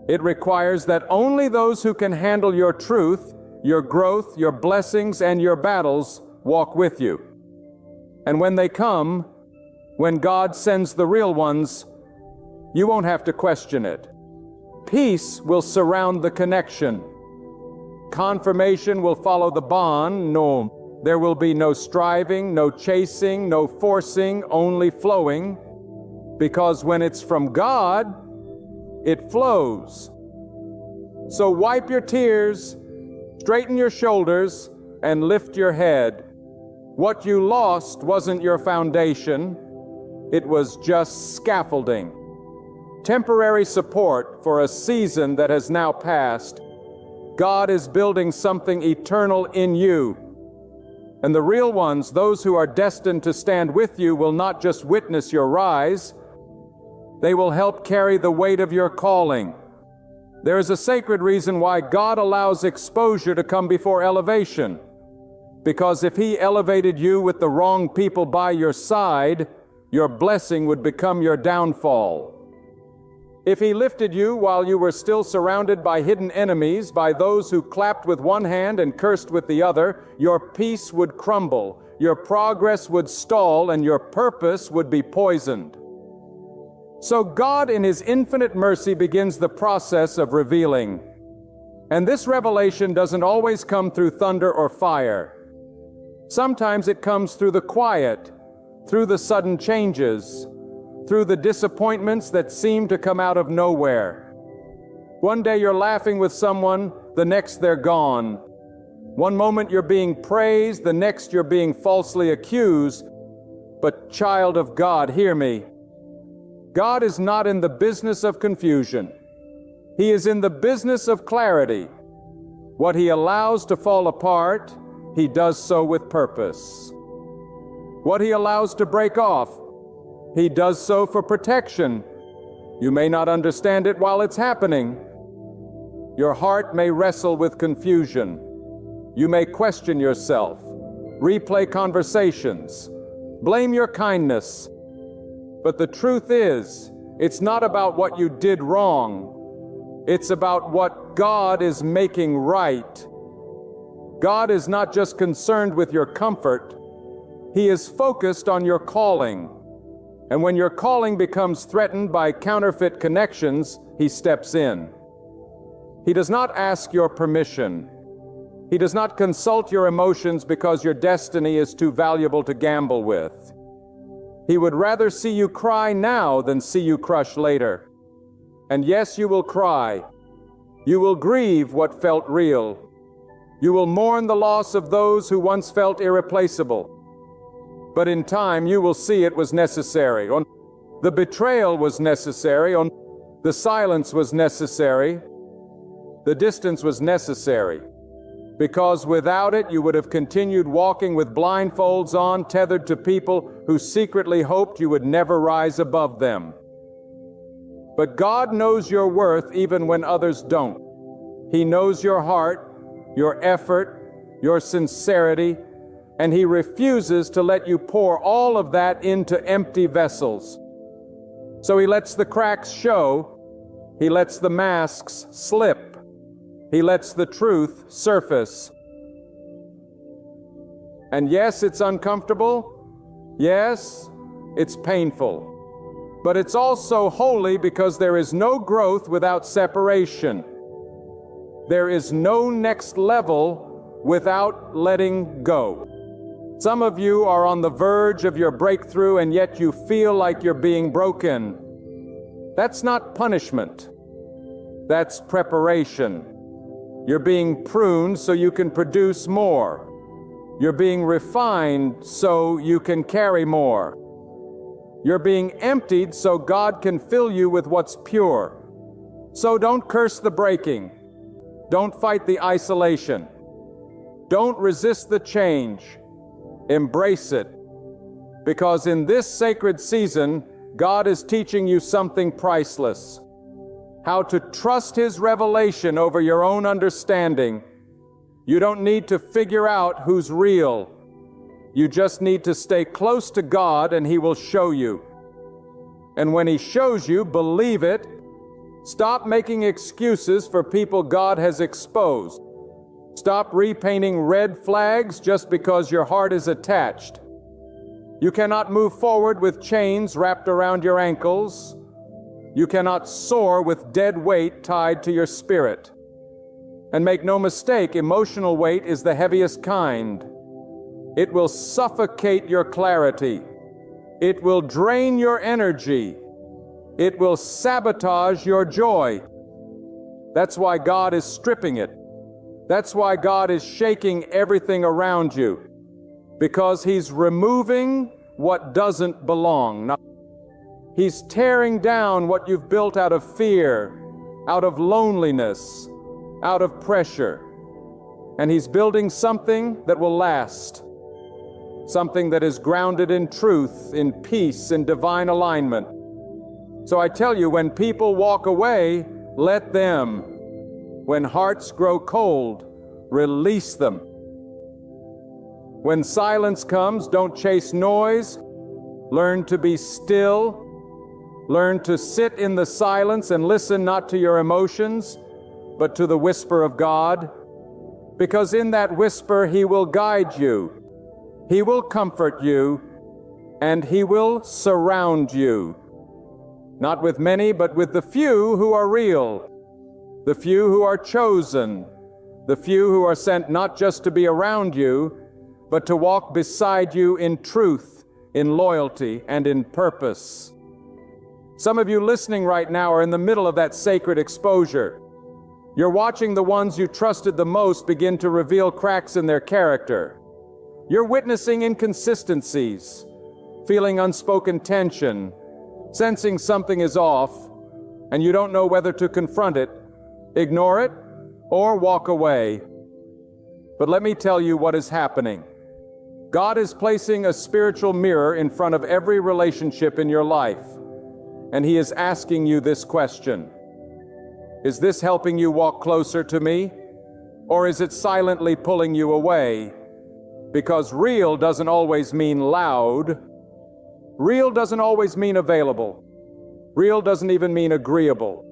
It requires that only those who can handle your truth, your growth, your blessings, and your battles walk with you. And when they come, when God sends the real ones, you won't have to question it. Peace will surround the connection. Confirmation will follow the bond. No, there will be no striving, no chasing, no forcing, only flowing. Because when it's from God, it flows. So wipe your tears, straighten your shoulders, and lift your head. What you lost wasn't your foundation. It was just scaffolding. Temporary support for a season that has now passed. God is building something eternal in you. And the real ones, those who are destined to stand with you, will not just witness your rise, they will help carry the weight of your calling. There is a sacred reason why God allows exposure to come before elevation. Because if He elevated you with the wrong people by your side, your blessing would become your downfall. If He lifted you while you were still surrounded by hidden enemies, by those who clapped with one hand and cursed with the other, your peace would crumble, your progress would stall, and your purpose would be poisoned. So God, in His infinite mercy, begins the process of revealing. And this revelation doesn't always come through thunder or fire. Sometimes it comes through the quiet, through the sudden changes, through the disappointments that seem to come out of nowhere. One day you're laughing with someone, the next they're gone. One moment you're being praised, the next you're being falsely accused. But child of God, hear me. God is not in the business of confusion. He is in the business of clarity. What He allows to fall apart, He does so with purpose. What He allows to break off, He does so for protection. You may not understand it while it's happening. Your heart may wrestle with confusion. You may question yourself, replay conversations, blame your kindness. But the truth is, it's not about what you did wrong. It's about what God is making right. God is not just concerned with your comfort. He is focused on your calling. And when your calling becomes threatened by counterfeit connections, He steps in. He does not ask your permission. He does not consult your emotions because your destiny is too valuable to gamble with. He would rather see you cry now than see you crush later. And yes, you will cry. You will grieve what felt real. You will mourn the loss of those who once felt irreplaceable. But in time, you will see it was necessary. The betrayal was necessary. The silence was necessary. The distance was necessary. Because without it, you would have continued walking with blindfolds on, tethered to people who secretly hoped you would never rise above them. But God knows your worth even when others don't. He knows your heart, your effort, your sincerity, and He refuses to let you pour all of that into empty vessels. So He lets the cracks show. He lets the masks slip. He lets the truth surface. And yes, it's uncomfortable. Yes, it's painful. But it's also holy because there is no growth without separation. There is no next level without letting go. Some of you are on the verge of your breakthrough, and yet you feel like you're being broken. That's not punishment. That's preparation. You're being pruned so you can produce more. You're being refined so you can carry more. You're being emptied so God can fill you with what's pure. So don't curse the breaking. Don't fight the isolation. Don't resist the change. Embrace it. Because in this sacred season, God is teaching you something priceless. How to trust His revelation over your own understanding. You don't need to figure out who's real. You just need to stay close to God and He will show you. And when He shows you, believe it. Stop making excuses for people God has exposed. Stop repainting red flags just because your heart is attached. You cannot move forward with chains wrapped around your ankles. You cannot soar with dead weight tied to your spirit. And make no mistake, emotional weight is the heaviest kind. It will suffocate your clarity. It will drain your energy. It will sabotage your joy. That's why God is stripping it. That's why God is shaking everything around you. Because He's removing what doesn't belong. Now, He's tearing down what you've built out of fear, out of loneliness, out of pressure. And He's building something that will last. Something that is grounded in truth, in peace, in divine alignment. So I tell you, when people walk away, let them. When hearts grow cold, release them. When silence comes, don't chase noise. Learn to be still. Learn to sit in the silence and listen not to your emotions, but to the whisper of God. Because in that whisper, He will guide you. He will comfort you, and He will surround you. Not with many, but with the few who are real, the few who are chosen, the few who are sent not just to be around you, but to walk beside you in truth, in loyalty, and in purpose. Some of you listening right now are in the middle of that sacred exposure. You're watching the ones you trusted the most begin to reveal cracks in their character. You're witnessing inconsistencies, feeling unspoken tension, Sensing something is off, and you don't know whether to confront it, ignore it, or walk away. But let me tell you what is happening. God is placing a spiritual mirror in front of every relationship in your life, and He is asking you this question. Is this helping you walk closer to me, or is it silently pulling you away? Because real doesn't always mean loud. Real doesn't always mean available. Real doesn't even mean agreeable.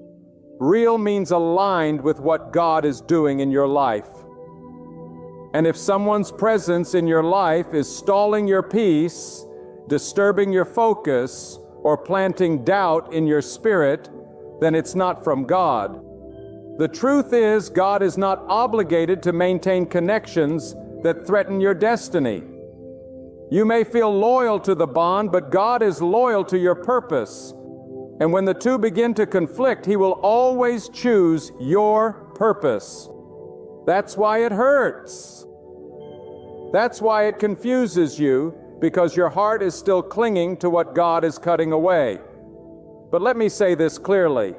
Real means aligned with what God is doing in your life. And if someone's presence in your life is stalling your peace, disturbing your focus, or planting doubt in your spirit, then it's not from God. The truth is, God is not obligated to maintain connections that threaten your destiny. You may feel loyal to the bond, but God is loyal to your purpose. And when the two begin to conflict, He will always choose your purpose. That's why it hurts. That's why it confuses you, because your heart is still clinging to what God is cutting away. But let me say this clearly.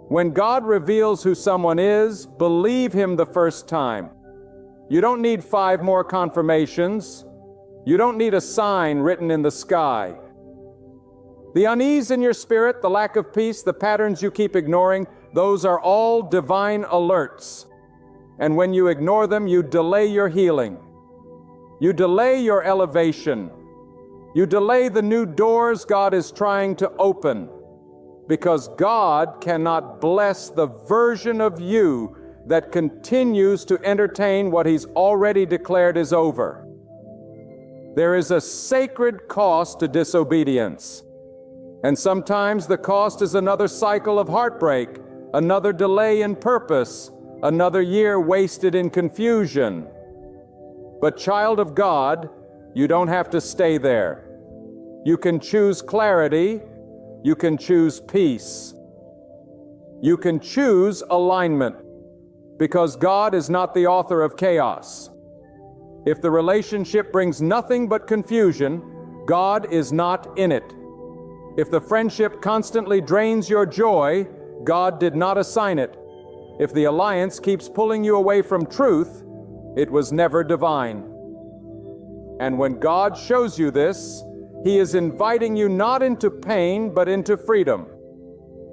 When God reveals who someone is, believe Him the first time. You don't need 5 more confirmations. You don't need a sign written in the sky. The unease in your spirit, the lack of peace, the patterns you keep ignoring, those are all divine alerts. And when you ignore them, you delay your healing. You delay your elevation. You delay the new doors God is trying to open. Because God cannot bless the version of you that continues to entertain what He's already declared is over. There is a sacred cost to disobedience. And sometimes the cost is another cycle of heartbreak, another delay in purpose, another year wasted in confusion. But child of God, you don't have to stay there. You can choose clarity. You can choose peace. You can choose alignment, because God is not the author of chaos. If the relationship brings nothing but confusion, God is not in it. If the friendship constantly drains your joy, God did not assign it. If the alliance keeps pulling you away from truth, it was never divine. And when God shows you this, He is inviting you not into pain, but into freedom.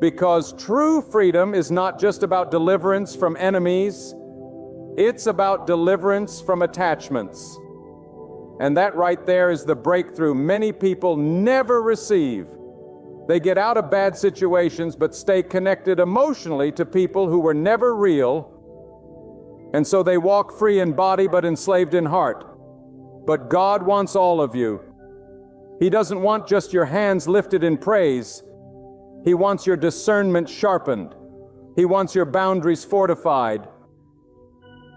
Because true freedom is not just about deliverance from enemies, it's about deliverance from attachments. And that right there is the breakthrough many people never receive. They get out of bad situations but stay connected emotionally to people who were never real, and so they walk free in body but enslaved in heart. But God wants all of you. He doesn't want just your hands lifted in praise. He wants your discernment sharpened. He wants your boundaries fortified.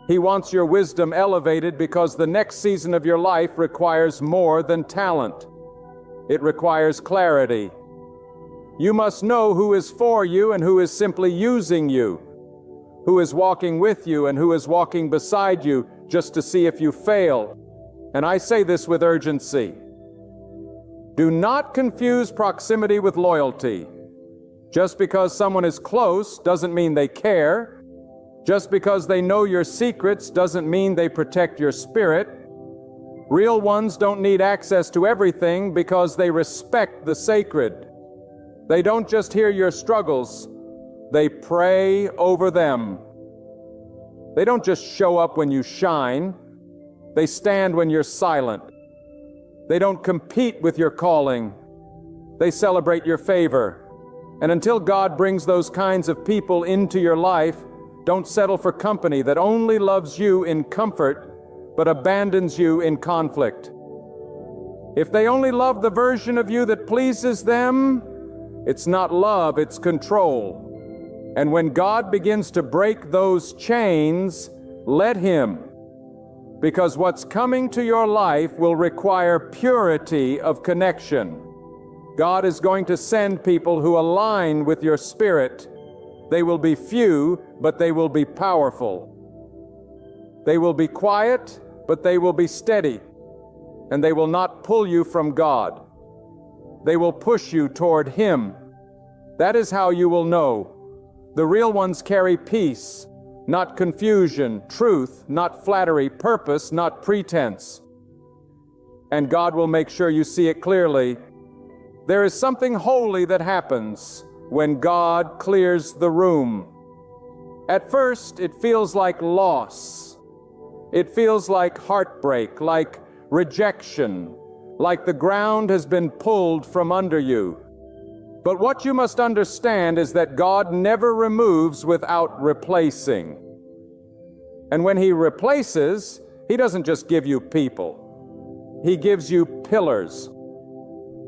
He wants your wisdom elevated, because the next season of your life requires more than talent. It requires clarity. You must know who is for you and who is simply using you, who is walking with you and who is walking beside you just to see if you fail. And I say this with urgency. Do not confuse proximity with loyalty. Just because someone is close doesn't mean they care. Just because they know your secrets doesn't mean they protect your spirit. Real ones don't need access to everything because they respect the sacred. They don't just hear your struggles, they pray over them. They don't just show up when you shine, they stand when you're silent. They don't compete with your calling, they celebrate your favor. And until God brings those kinds of people into your life, don't settle for company that only loves you in comfort but abandons you in conflict. If they only love the version of you that pleases them, it's not love, it's control. And when God begins to break those chains, let Him. Because what's coming to your life will require purity of connection. God is going to send people who align with your spirit. They will be few, but they will be powerful. They will be quiet, but they will be steady. And they will not pull you from God. They will push you toward Him. That is how you will know. The real ones carry peace, not confusion, truth, not flattery, purpose, not pretense. And God will make sure you see it clearly. There is something holy that happens when God clears the room. At first, it feels like loss. It feels like heartbreak, like rejection, like the ground has been pulled from under you. But what you must understand is that God never removes without replacing. And when He replaces, He doesn't just give you people. He gives you pillars.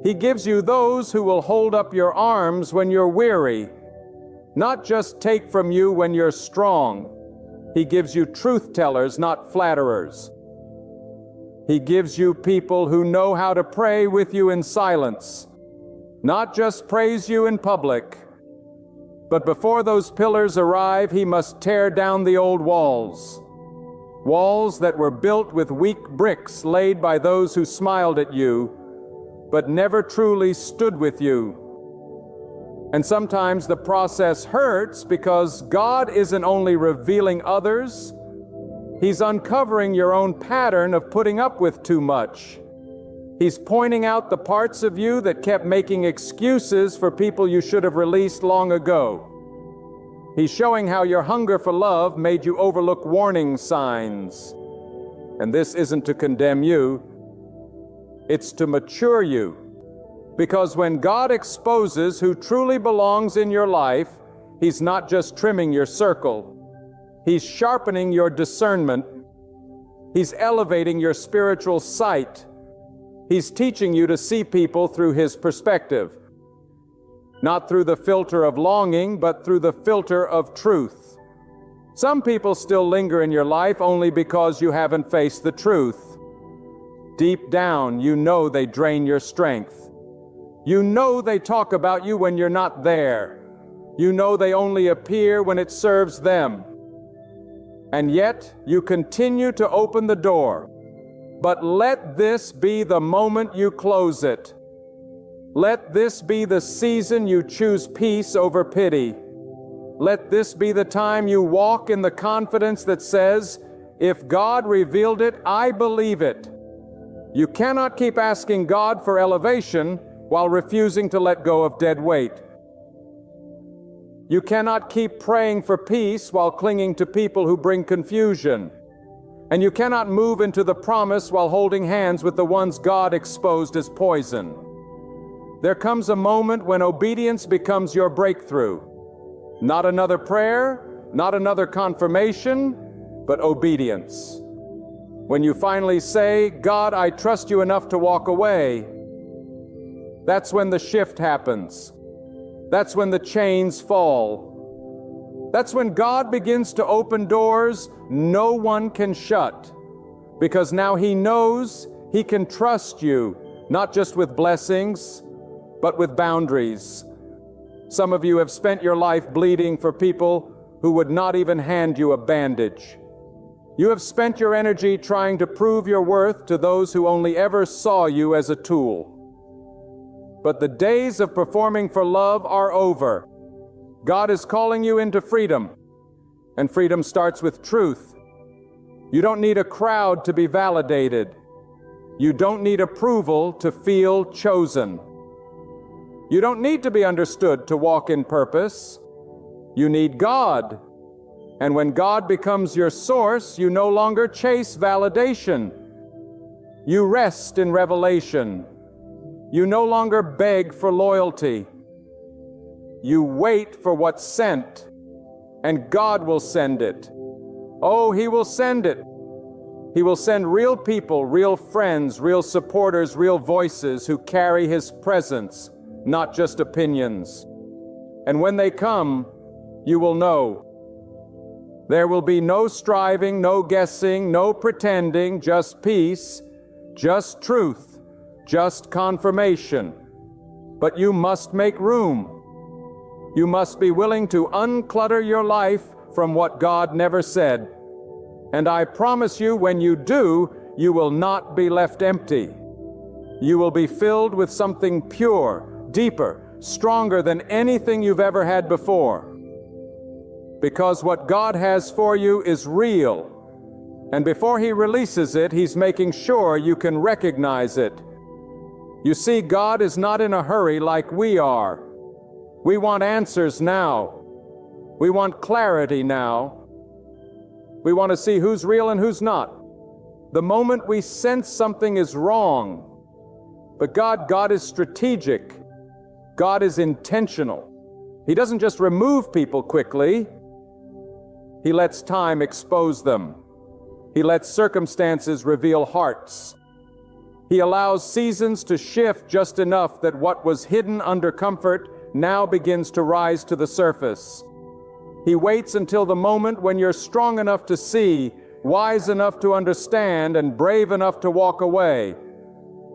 He gives you those who will hold up your arms when you're weary, not just take from you when you're strong. He gives you truth tellers, not flatterers. He gives you people who know how to pray with you in silence, not just praise you in public. But before those pillars arrive, He must tear down the old walls. Walls that were built with weak bricks laid by those who smiled at you, but never truly stood with you. And sometimes the process hurts because God isn't only revealing others, He's uncovering your own pattern of putting up with too much. He's pointing out the parts of you that kept making excuses for people you should have released long ago. He's showing how your hunger for love made you overlook warning signs. And this isn't to condemn you, it's to mature you. Because when God exposes who truly belongs in your life, He's not just trimming your circle. He's sharpening your discernment. He's elevating your spiritual sight. He's teaching you to see people through His perspective. Not through the filter of longing, but through the filter of truth. Some people still linger in your life only because you haven't faced the truth. Deep down, you know they drain your strength. You know they talk about you when you're not there. You know they only appear when it serves them. And yet, you continue to open the door. But let this be the moment you close it. Let this be the season you choose peace over pity. Let this be the time you walk in the confidence that says, if God revealed it, I believe it. You cannot keep asking God for elevation while refusing to let go of dead weight. You cannot keep praying for peace while clinging to people who bring confusion. And you cannot move into the promise while holding hands with the ones God exposed as poison. There comes a moment when obedience becomes your breakthrough. Not another prayer, not another confirmation, but obedience. When you finally say, God, I trust you enough to walk away, that's when the shift happens. That's when the chains fall. That's when God begins to open doors no one can shut. Because now He knows He can trust you, not just with blessings, but with boundaries. Some of you have spent your life bleeding for people who would not even hand you a bandage. You have spent your energy trying to prove your worth to those who only ever saw you as a tool. But the days of performing for love are over. God is calling you into freedom, and freedom starts with truth. You don't need a crowd to be validated. You don't need approval to feel chosen. You don't need to be understood to walk in purpose. You need God. And when God becomes your source, you no longer chase validation. You rest in revelation. You no longer beg for loyalty. You wait for what's sent, and God will send it. Oh, He will send it. He will send real people, real friends, real supporters, real voices who carry His presence, not just opinions. And when they come, you will know. There will be no striving, no guessing, no pretending, just peace, just truth, just confirmation. But you must make room. You must be willing to unclutter your life from what God never said. And I promise you, when you do, you will not be left empty. You will be filled with something pure, deeper, stronger than anything you've ever had before. Because what God has for you is real. And before He releases it, He's making sure you can recognize it. You see, God is not in a hurry like we are. We want answers now. We want clarity now. We want to see who's real and who's not. The moment we sense something is wrong. But God is strategic. God is intentional. He doesn't just remove people quickly. He lets time expose them. He lets circumstances reveal hearts. He allows seasons to shift just enough that what was hidden under comfort now begins to rise to the surface. He waits until the moment when you're strong enough to see, wise enough to understand, and brave enough to walk away.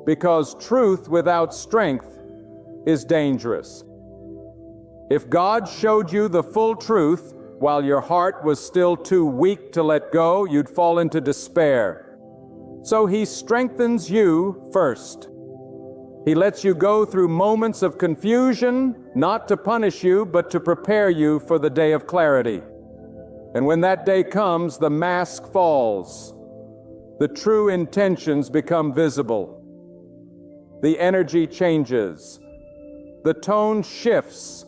Because truth without strength is dangerous. If God showed you the full truth while your heart was still too weak to let go, you'd fall into despair. So He strengthens you first. He lets you go through moments of confusion, not to punish you, but to prepare you for the day of clarity. And when that day comes, the mask falls. The true intentions become visible. The energy changes. The tone shifts.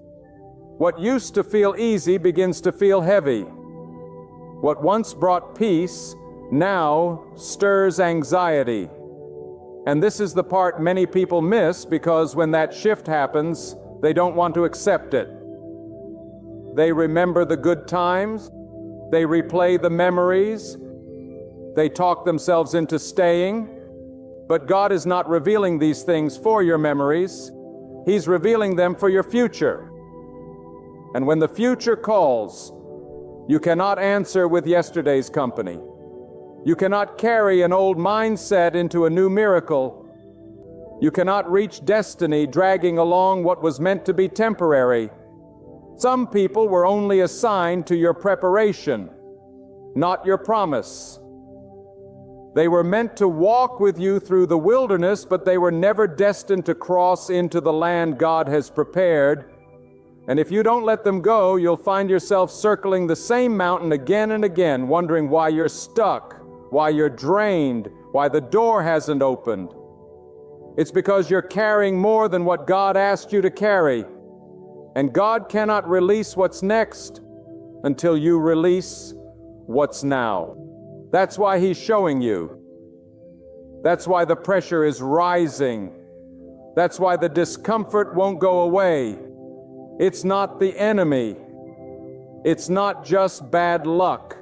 What used to feel easy begins to feel heavy. What once brought peace now stirs anxiety. And this is the part many people miss, because when that shift happens, they don't want to accept it. They remember the good times. They replay the memories. They talk themselves into staying. But God is not revealing these things for your memories. He's revealing them for your future. And when the future calls, you cannot answer with yesterday's company. You cannot carry an old mindset into a new miracle. You cannot reach destiny dragging along what was meant to be temporary. Some people were only assigned to your preparation, not your promise. They were meant to walk with you through the wilderness, but they were never destined to cross into the land God has prepared. And if you don't let them go, you'll find yourself circling the same mountain again and again, wondering why you're stuck, why you're drained, why the door hasn't opened. It's because you're carrying more than what God asked you to carry. And God cannot release what's next until you release what's now. That's why He's showing you. That's why the pressure is rising. That's why the discomfort won't go away. It's not the enemy. It's not just bad luck.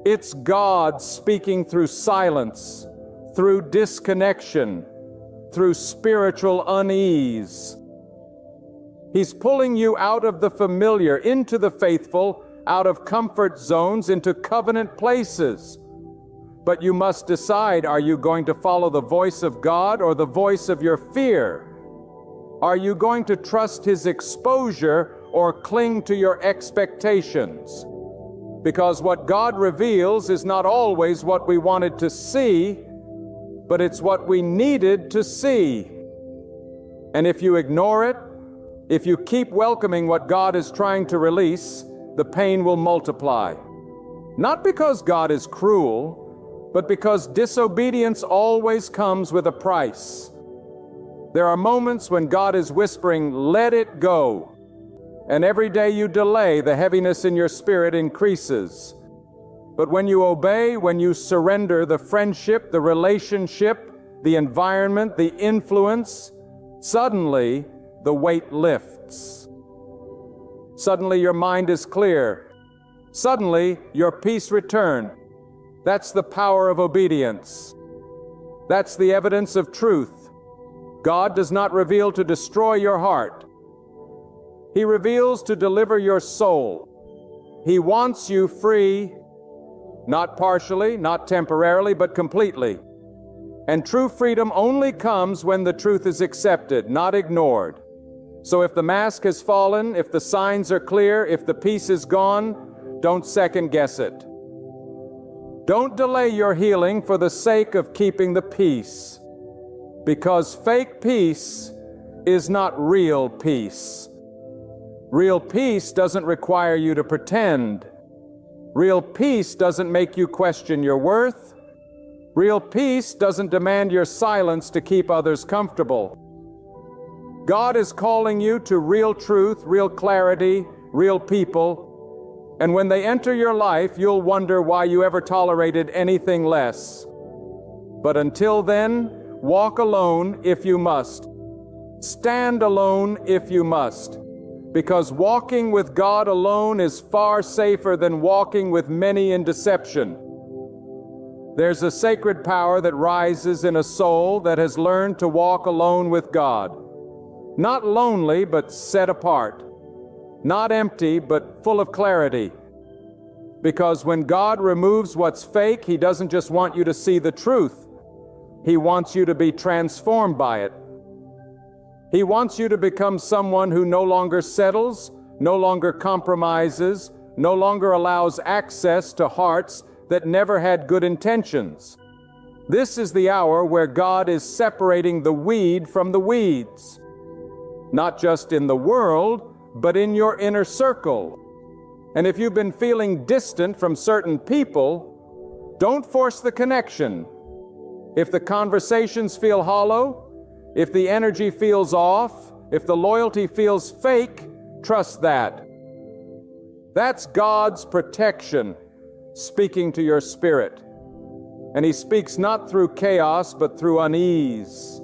It's God speaking through silence, through disconnection, through spiritual unease. He's pulling you out of the familiar, into the faithful, out of comfort zones, into covenant places. But you must decide, are you going to follow the voice of God or the voice of your fear? Are you going to trust His exposure or cling to your expectations? Because what God reveals is not always what we wanted to see, but it's what we needed to see. And if you ignore it, if you keep welcoming what God is trying to release, the pain will multiply. Not because God is cruel, but because disobedience always comes with a price. There are moments when God is whispering, "Let it go." And every day you delay, the heaviness in your spirit increases. But when you obey, when you surrender, the friendship, the relationship, the environment, the influence, suddenly the weight lifts. Suddenly your mind is clear. Suddenly your peace returns. That's the power of obedience. That's the evidence of truth. God does not reveal to destroy your heart. He reveals to deliver your soul. He wants you free, not partially, not temporarily, but completely. And true freedom only comes when the truth is accepted, not ignored. So if the mask has fallen, if the signs are clear, if the peace is gone, don't second guess it. Don't delay your healing for the sake of keeping the peace. Because fake peace is not real peace. Real peace doesn't require you to pretend. Real peace doesn't make you question your worth. Real peace doesn't demand your silence to keep others comfortable. God is calling you to real truth, real clarity, real people, and when they enter your life, you'll wonder why you ever tolerated anything less. But until then, walk alone if you must. Stand alone if you must. Because walking with God alone is far safer than walking with many in deception. There's a sacred power that rises in a soul that has learned to walk alone with God. Not lonely, but set apart. Not empty, but full of clarity. Because when God removes what's fake, He doesn't just want you to see the truth. He wants you to be transformed by it. He wants you to become someone who no longer settles, no longer compromises, no longer allows access to hearts that never had good intentions. This is the hour where God is separating the weed from the weeds. Not just in the world, but in your inner circle. And if you've been feeling distant from certain people, don't force the connection. If the conversations feel hollow, if the energy feels off, if the loyalty feels fake, trust that. That's God's protection speaking to your spirit. And He speaks not through chaos, but through unease.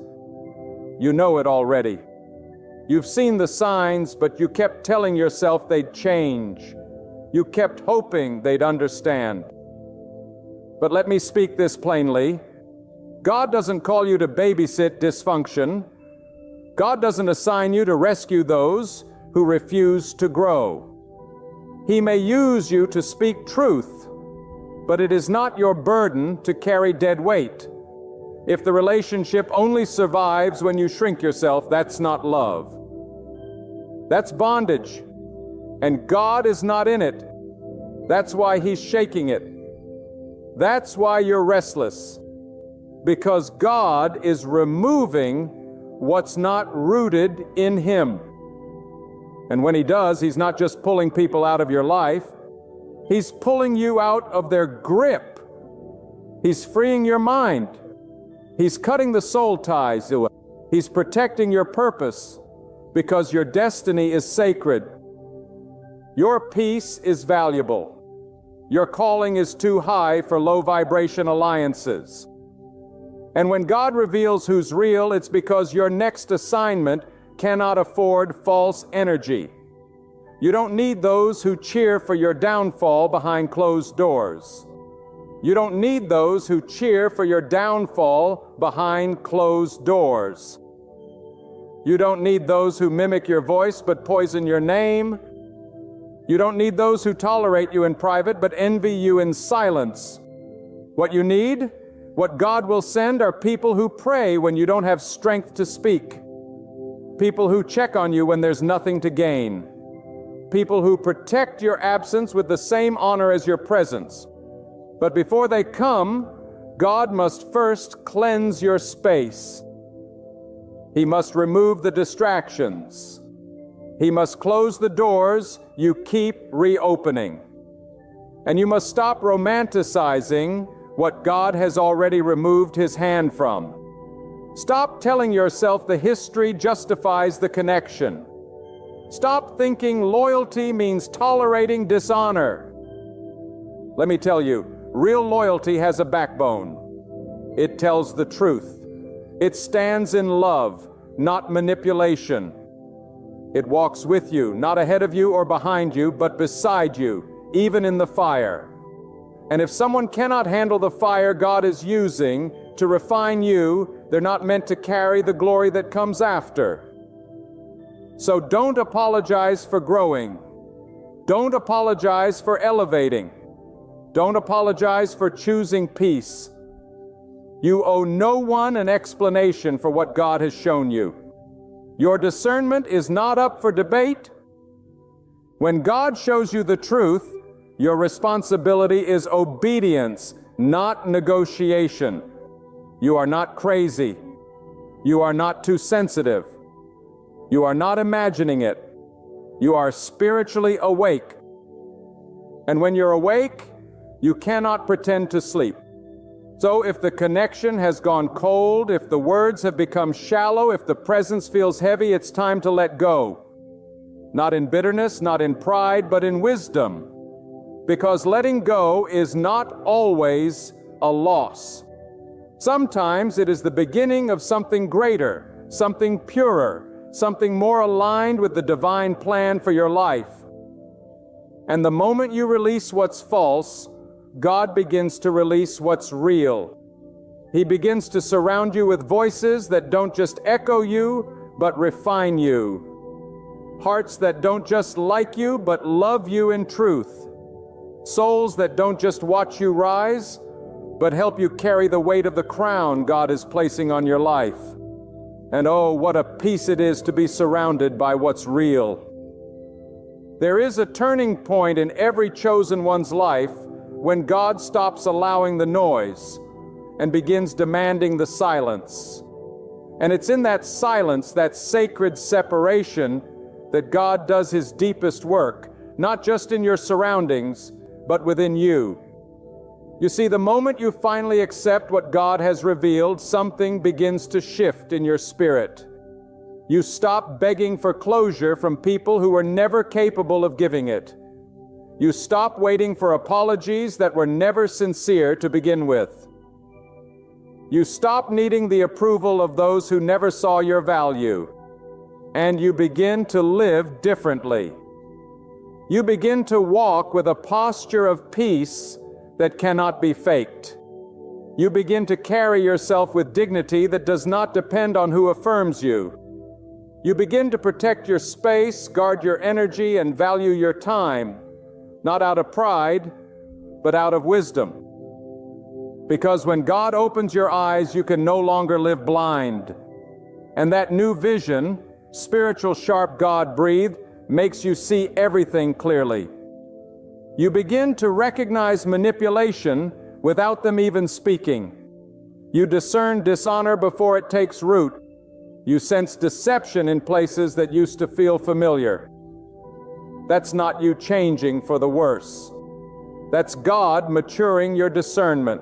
You know it already. You've seen the signs, but you kept telling yourself they'd change. You kept hoping they'd understand. But let me speak this plainly. God doesn't call you to babysit dysfunction. God doesn't assign you to rescue those who refuse to grow. He may use you to speak truth, but it is not your burden to carry dead weight. If the relationship only survives when you shrink yourself, that's not love. That's bondage, and God is not in it. That's why He's shaking it. That's why you're restless. Because God is removing what's not rooted in Him. And when He does, He's not just pulling people out of your life, He's pulling you out of their grip. He's freeing your mind. He's cutting the soul ties. He's protecting your purpose because your destiny is sacred. Your peace is valuable. Your calling is too high for low vibration alliances. And when God reveals who's real, it's because your next assignment cannot afford false energy. You don't need those who cheer for your downfall behind closed doors. You don't need those who cheer for your downfall behind closed doors. You don't need those who mimic your voice but poison your name. You don't need those who tolerate you in private but envy you in silence. What you need, what God will send, are people who pray when you don't have strength to speak. People who check on you when there's nothing to gain. People who protect your absence with the same honor as your presence. But before they come, God must first cleanse your space. He must remove the distractions. He must close the doors you keep reopening. And you must stop romanticizing what God has already removed His hand from. Stop telling yourself the history justifies the connection. Stop thinking loyalty means tolerating dishonor. Let me tell you, real loyalty has a backbone. It tells the truth. It stands in love, not manipulation. It walks with you, not ahead of you or behind you, but beside you, even in the fire. And if someone cannot handle the fire God is using to refine you, they're not meant to carry the glory that comes after. So don't apologize for growing. Don't apologize for elevating. Don't apologize for choosing peace. You owe no one an explanation for what God has shown you. Your discernment is not up for debate. When God shows you the truth, your responsibility is obedience, not negotiation. You are not crazy. You are not too sensitive. You are not imagining it. You are spiritually awake. And when you're awake, you cannot pretend to sleep. So if the connection has gone cold, if the words have become shallow, if the presence feels heavy, it's time to let go. Not in bitterness, not in pride, but in wisdom. Because letting go is not always a loss. Sometimes it is the beginning of something greater, something purer, something more aligned with the divine plan for your life. And the moment you release what's false, God begins to release what's real. He begins to surround you with voices that don't just echo you, but refine you. Hearts that don't just like you, but love you in truth. Souls that don't just watch you rise, but help you carry the weight of the crown God is placing on your life. And oh, what a peace it is to be surrounded by what's real. There is a turning point in every chosen one's life when God stops allowing the noise and begins demanding the silence. And it's in that silence, that sacred separation, that God does His deepest work, not just in your surroundings, but within you. You see, the moment you finally accept what God has revealed, something begins to shift in your spirit. You stop begging for closure from people who were never capable of giving it. You stop waiting for apologies that were never sincere to begin with. You stop needing the approval of those who never saw your value. And you begin to live differently. You begin to walk with a posture of peace that cannot be faked. You begin to carry yourself with dignity that does not depend on who affirms you. You begin to protect your space, guard your energy, and value your time, not out of pride, but out of wisdom. Because when God opens your eyes, you can no longer live blind. And that new vision, spiritual sharp God breathed, makes you see everything clearly. You begin to recognize manipulation without them even speaking. You discern dishonor before it takes root. You sense deception in places that used to feel familiar. That's not you changing for the worse. That's God maturing your discernment.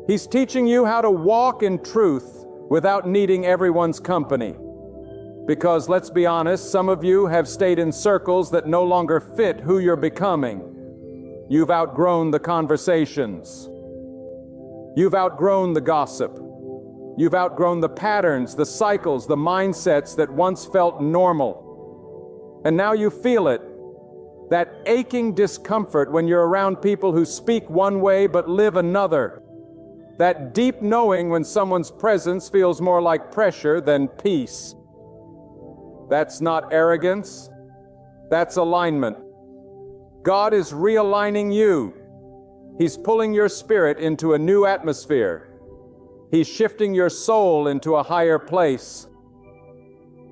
He's teaching you how to walk in truth without needing everyone's company. Because, let's be honest, some of you have stayed in circles that no longer fit who you're becoming. You've outgrown the conversations. You've outgrown the gossip. You've outgrown the patterns, the cycles, the mindsets that once felt normal. And now you feel it. That aching discomfort when you're around people who speak one way but live another. That deep knowing when someone's presence feels more like pressure than peace. That's not arrogance. That's alignment. God is realigning you. He's pulling your spirit into a new atmosphere. He's shifting your soul into a higher place.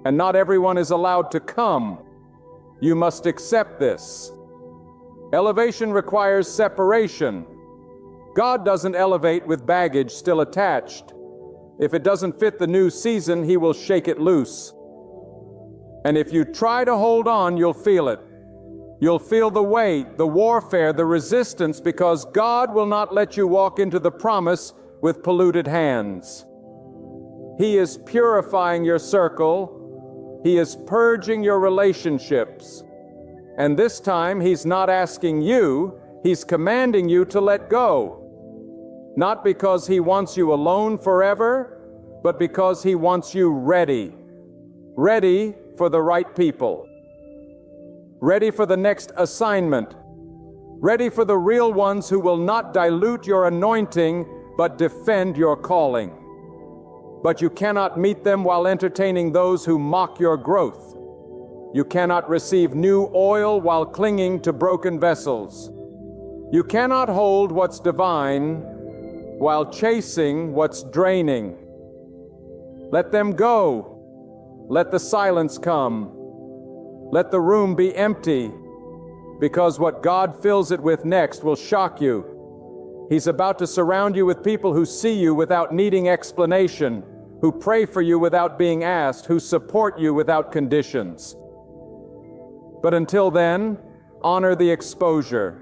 And not everyone is allowed to come. You must accept this. Elevation requires separation. God doesn't elevate with baggage still attached. If it doesn't fit the new season, He will shake it loose. And if you try to hold on, you'll feel it. You'll feel the weight, the warfare, the resistance, because God will not let you walk into the promise with polluted hands. He is purifying your circle. He is purging your relationships. And this time, He's not asking you, He's commanding you to let go. Not because He wants you alone forever, but because He wants you ready. Ready for the right people. Ready for the next assignment. Ready for the real ones who will not dilute your anointing, but defend your calling. But you cannot meet them while entertaining those who mock your growth. You cannot receive new oil while clinging to broken vessels. You cannot hold what's divine while chasing what's draining. Let them go. Let the silence come. Let the room be empty, because what God fills it with next will shock you. He's about to surround you with people who see you without needing explanation, who pray for you without being asked, who support you without conditions. But until then, honor the exposure.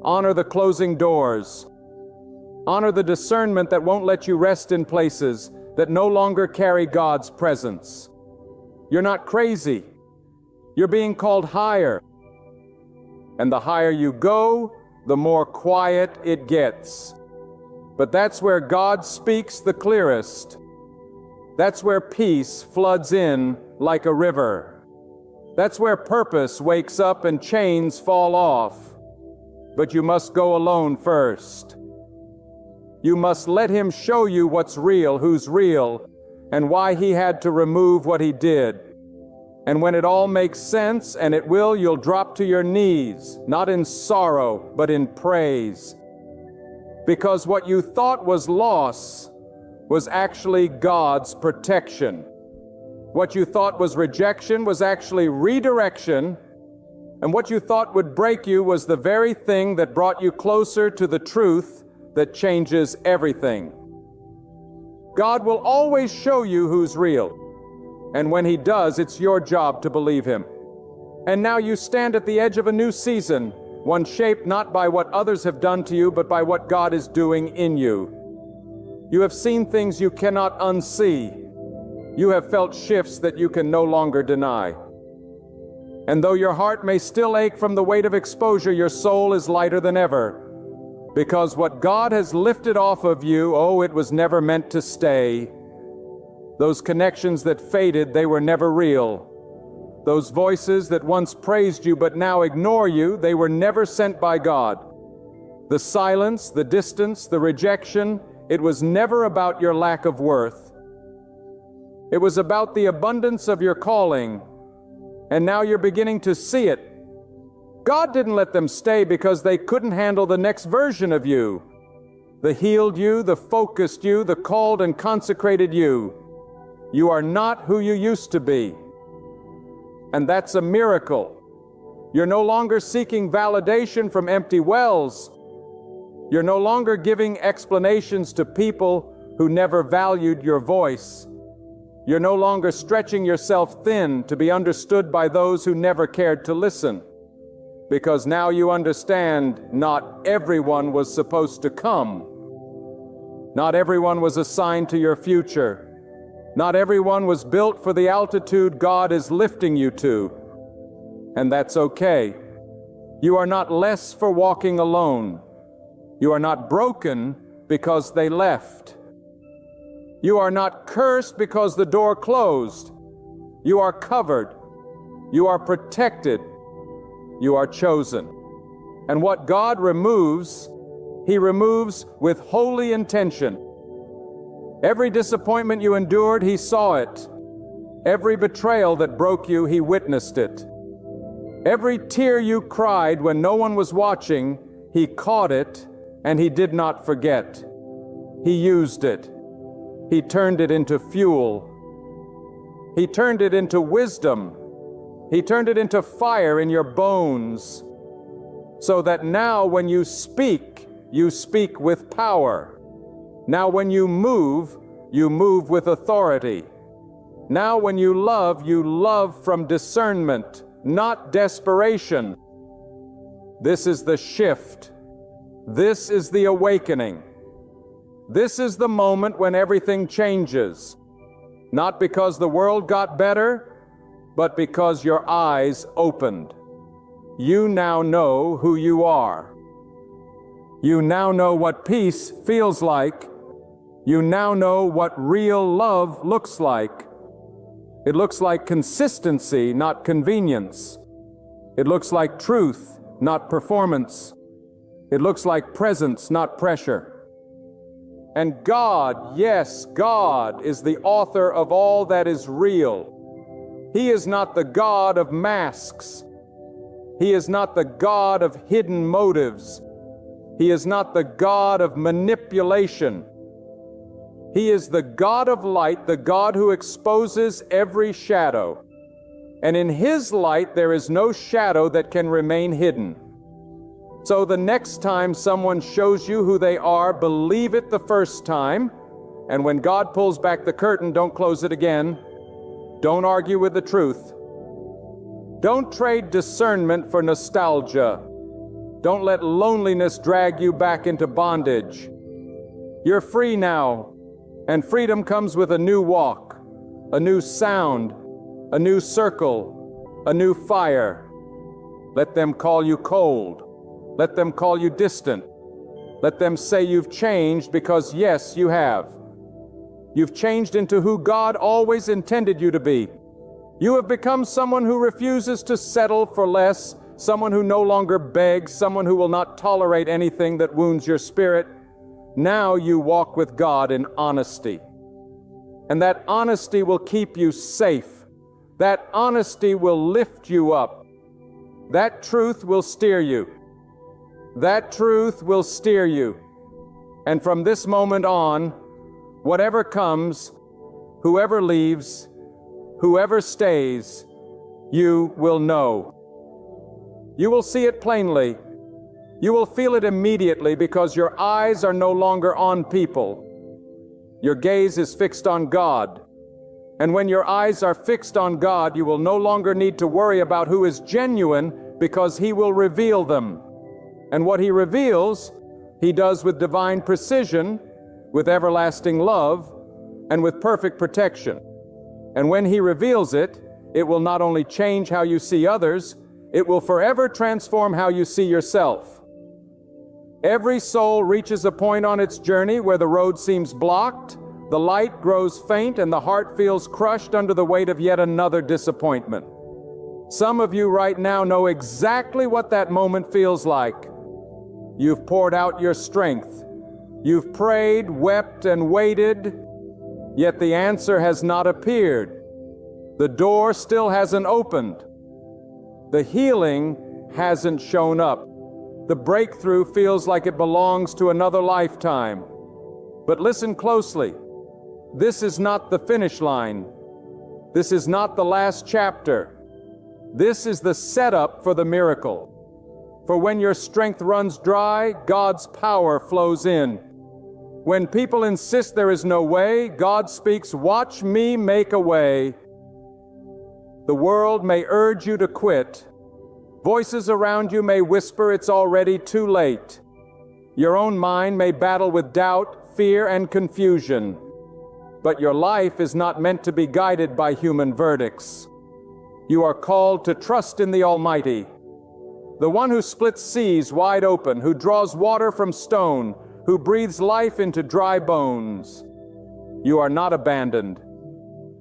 Honor the closing doors. Honor the discernment that won't let you rest in places that no longer carry God's presence. You're not crazy. You're being called higher. And the higher you go, the more quiet it gets. But that's where God speaks the clearest. That's where peace floods in like a river. That's where purpose wakes up and chains fall off. But you must go alone first. You must let Him show you what's real, who's real, and why He had to remove what He did. And when it all makes sense, and it will, you'll drop to your knees, not in sorrow, but in praise. Because what you thought was loss was actually God's protection. What you thought was rejection was actually redirection, and what you thought would break you was the very thing that brought you closer to the truth that changes everything. God will always show you who's real. And when He does, it's your job to believe Him. And now you stand at the edge of a new season, one shaped not by what others have done to you, but by what God is doing in you. You have seen things you cannot unsee. You have felt shifts that you can no longer deny. And though your heart may still ache from the weight of exposure, your soul is lighter than ever. Because what God has lifted off of you, oh, it was never meant to stay. Those connections that faded, they were never real. Those voices that once praised you but now ignore you, they were never sent by God. The silence, the distance, the rejection, it was never about your lack of worth. It was about the abundance of your calling, and now you're beginning to see it. God didn't let them stay because they couldn't handle the next version of you. The healed you, the focused you, the called and consecrated you. You are not who you used to be. And that's a miracle. You're no longer seeking validation from empty wells. You're no longer giving explanations to people who never valued your voice. You're no longer stretching yourself thin to be understood by those who never cared to listen. Because now you understand not everyone was supposed to come. Not everyone was assigned to your future. Not everyone was built for the altitude God is lifting you to. And that's okay. You are not less for walking alone. You are not broken because they left. You are not cursed because the door closed. You are covered. You are protected. You are chosen. And what God removes, He removes with holy intention. Every disappointment you endured, He saw it. Every betrayal that broke you, He witnessed it. Every tear you cried when no one was watching, He caught it, and He did not forget. He used it. He turned it into fuel. He turned it into wisdom. He turned it into fire in your bones, so that now when you speak with power. Now when you move with authority. Now when you love from discernment, not desperation. This is the shift. This is the awakening. This is the moment when everything changes. Not because the world got better, but because your eyes opened. You now know who you are. You now know what peace feels like. You now know what real love looks like. It looks like consistency, not convenience. It looks like truth, not performance. It looks like presence, not pressure. And God, yes, God is the author of all that is real. He is not the God of masks. He is not the God of hidden motives. He is not the God of manipulation. He is the God of light, the God who exposes every shadow. And in His light there is no shadow that can remain hidden. So the next time someone shows you who they are, believe it the first time, And when God pulls back the curtain, don't close it again. Don't argue with the truth. Don't trade discernment for nostalgia. Don't let loneliness drag you back into bondage. You're free now, and freedom comes with a new walk, a new sound, a new circle, a new fire. Let them call you cold. Let them call you distant. Let them say you've changed, because yes, you have. You've changed into who God always intended you to be. You have become someone who refuses to settle for less, someone who no longer begs, someone who will not tolerate anything that wounds your spirit. Now you walk with God in honesty. And that honesty will keep you safe. That honesty will lift you up. That truth will steer you. That truth will steer you. And from this moment on, whatever comes, whoever leaves, whoever stays, you will know. You will see it plainly. You will feel it immediately, because your eyes are no longer on people. Your gaze is fixed on God. And when your eyes are fixed on God, you will no longer need to worry about who is genuine, because He will reveal them. And what He reveals, He does with divine precision, with everlasting love, and with perfect protection. And when He reveals it, it will not only change how you see others, it will forever transform how you see yourself. Every soul reaches a point on its journey where the road seems blocked, the light grows faint, and the heart feels crushed under the weight of yet another disappointment. Some of you right now know exactly what that moment feels like. You've poured out your strength. You've prayed, wept, and waited, yet the answer has not appeared. The door still hasn't opened. The healing hasn't shown up. The breakthrough feels like it belongs to another lifetime. But listen closely. This is not the finish line. This is not the last chapter. This is the setup for the miracle. For when your strength runs dry, God's power flows in. When people insist there is no way, God speaks, "Watch me make a way." The world may urge you to quit. Voices around you may whisper it's already too late. Your own mind may battle with doubt, fear, and confusion. But your life is not meant to be guided by human verdicts. You are called to trust in the Almighty, the one who splits seas wide open, who draws water from stone, who breathes life into dry bones. You are not abandoned.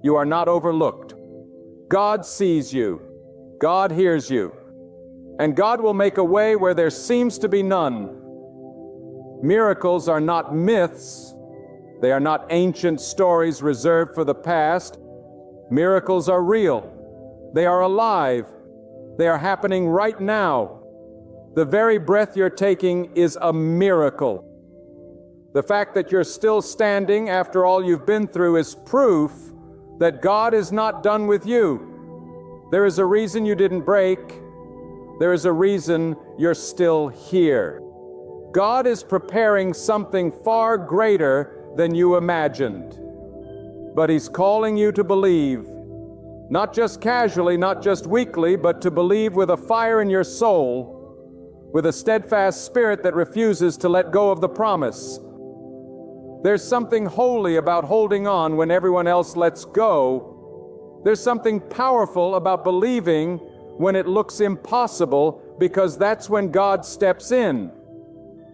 You are not overlooked. God sees you. God hears you. And God will make a way where there seems to be none. Miracles are not myths. They are not ancient stories reserved for the past. Miracles are real. They are alive. They are happening right now. The very breath you're taking is a miracle. The fact that you're still standing after all you've been through is proof that God is not done with you. There is a reason you didn't break. There is a reason you're still here. God is preparing something far greater than you imagined. But He's calling you to believe. Not just casually, not just weakly, but to believe with a fire in your soul, with a steadfast spirit that refuses to let go of the promise. There's something holy about holding on when everyone else lets go. There's something powerful about believing when it looks impossible, because that's when God steps in.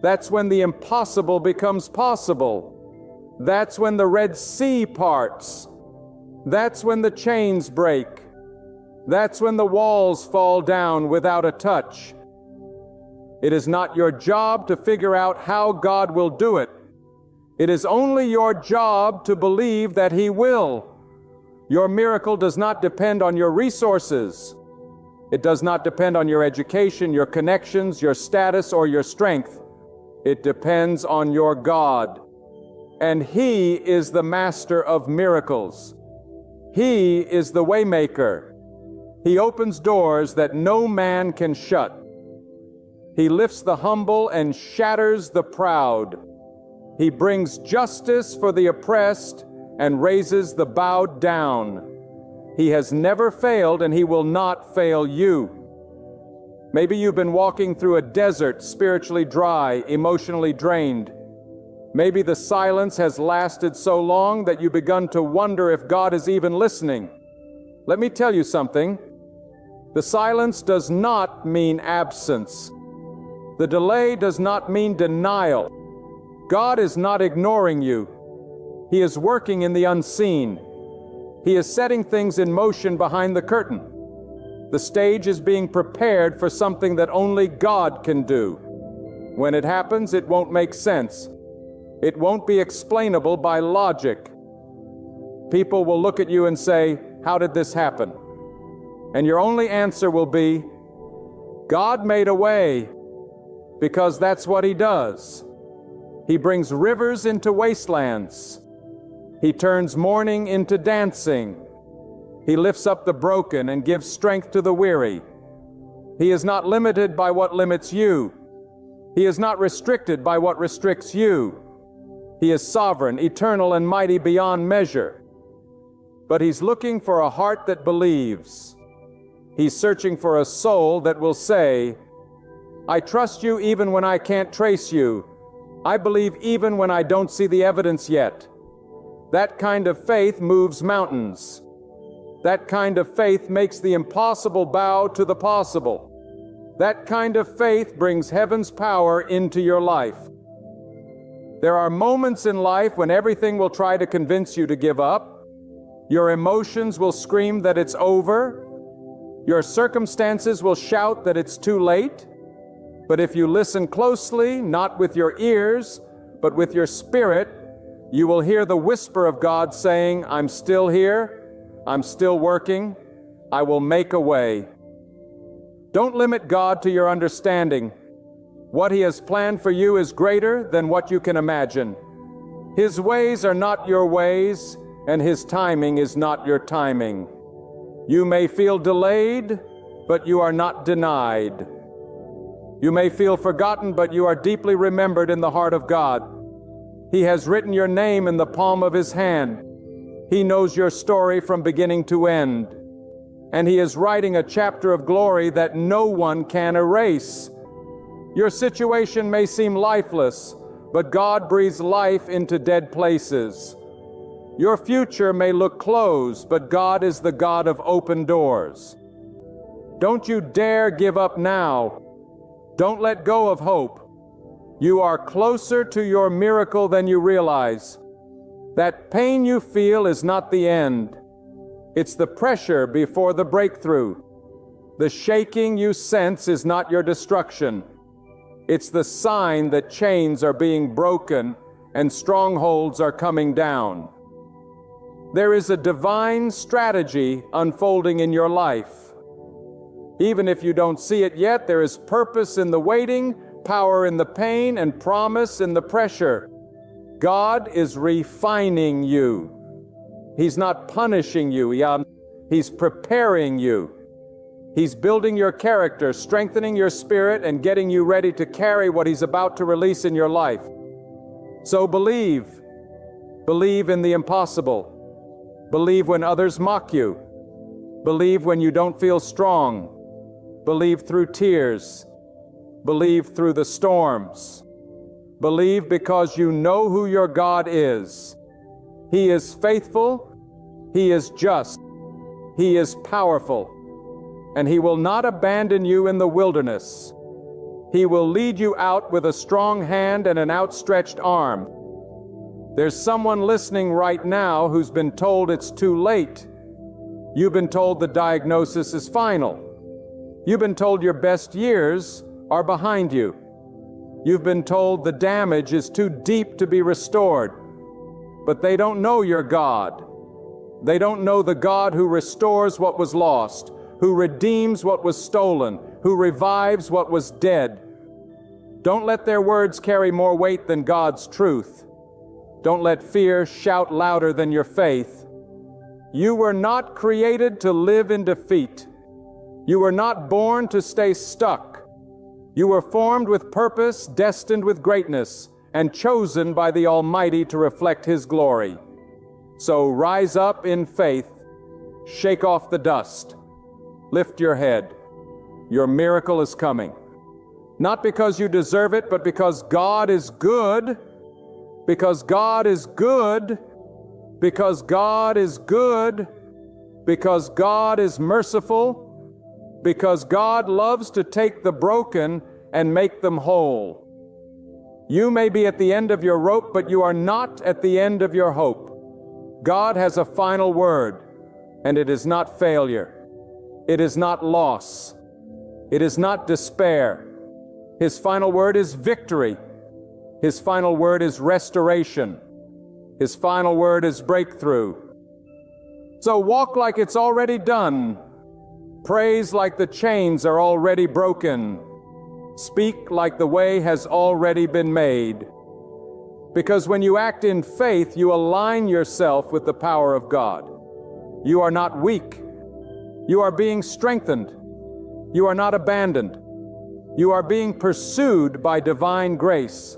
That's when the impossible becomes possible. That's when the Red Sea parts. That's when the chains break. That's when the walls fall down without a touch. It is not your job to figure out how God will do it. It is only your job to believe that He will. Your miracle does not depend on your resources. It does not depend on your education, your connections, your status, or your strength. It depends on your God. And He is the master of miracles. He is the waymaker. He opens doors that no man can shut. He lifts the humble and shatters the proud. He brings justice for the oppressed and raises the bowed down. He has never failed, and He will not fail you. Maybe you've been walking through a desert, spiritually dry, emotionally drained. Maybe the silence has lasted so long that you've begun to wonder if God is even listening. Let me tell you something. The silence does not mean absence. The delay does not mean denial. God is not ignoring you. He is working in the unseen. He is setting things in motion behind the curtain. The stage is being prepared for something that only God can do. When it happens, it won't make sense. It won't be explainable by logic. People will look at you and say, "How did this happen?" And your only answer will be, "God made a way," because that's what He does. He brings rivers into wastelands. He turns mourning into dancing. He lifts up the broken and gives strength to the weary. He is not limited by what limits you. He is not restricted by what restricts you. He is sovereign, eternal, and mighty beyond measure. But He's looking for a heart that believes. He's searching for a soul that will say, "I trust you even when I can't trace you. I believe even when I don't see the evidence yet." That kind of faith moves mountains. That kind of faith makes the impossible bow to the possible. That kind of faith brings heaven's power into your life. There are moments in life when everything will try to convince you to give up. Your emotions will scream that it's over. Your circumstances will shout that it's too late. But if you listen closely, not with your ears, but with your spirit, you will hear the whisper of God saying, "I'm still here. I'm still working. I will make a way." Don't limit God to your understanding. What He has planned for you is greater than what you can imagine. His ways are not your ways, and His timing is not your timing. You may feel delayed, but you are not denied. You may feel forgotten, but you are deeply remembered in the heart of God. He has written your name in the palm of His hand. He knows your story from beginning to end. And He is writing a chapter of glory that no one can erase. Your situation may seem lifeless, but God breathes life into dead places. Your future may look closed, but God is the God of open doors. Don't you dare give up now. Don't let go of hope. You are closer to your miracle than you realize. That pain you feel is not the end. It's the pressure before the breakthrough. The shaking you sense is not your destruction. It's the sign that chains are being broken and strongholds are coming down. There is a divine strategy unfolding in your life. Even if you don't see it yet, there is purpose in the waiting, power in the pain, and promise in the pressure. God is refining you. He's not punishing you. He's preparing you. He's building your character, strengthening your spirit, and getting you ready to carry what He's about to release in your life. So believe. Believe in the impossible. Believe when others mock you. Believe when you don't feel strong. Believe through tears. Believe through the storms. Believe because you know who your God is. He is faithful. He is just. He is powerful. And He will not abandon you in the wilderness. He will lead you out with a strong hand and an outstretched arm. There's someone listening right now who's been told it's too late. You've been told the diagnosis is final. You've been told your best years are behind you. You've been told the damage is too deep to be restored. But they don't know your God. They don't know the God who restores what was lost, who redeems what was stolen, who revives what was dead. Don't let their words carry more weight than God's truth. Don't let fear shout louder than your faith. You were not created to live in defeat. You were not born to stay stuck. You were formed with purpose, destined with greatness, and chosen by the Almighty to reflect His glory. So rise up in faith, shake off the dust, lift your head. Your miracle is coming. Not because you deserve it, but because God is good, because God is good, because God is good, because God is merciful, because God loves to take the broken and make them whole. You may be at the end of your rope, but you are not at the end of your hope. God has a final word, and it is not failure. It is not loss. It is not despair. His final word is victory. His final word is restoration. His final word is breakthrough. So walk like it's already done. Praise like the chains are already broken. Speak like the way has already been made. Because when you act in faith, you align yourself with the power of God. You are not weak. You are being strengthened. You are not abandoned. You are being pursued by divine grace.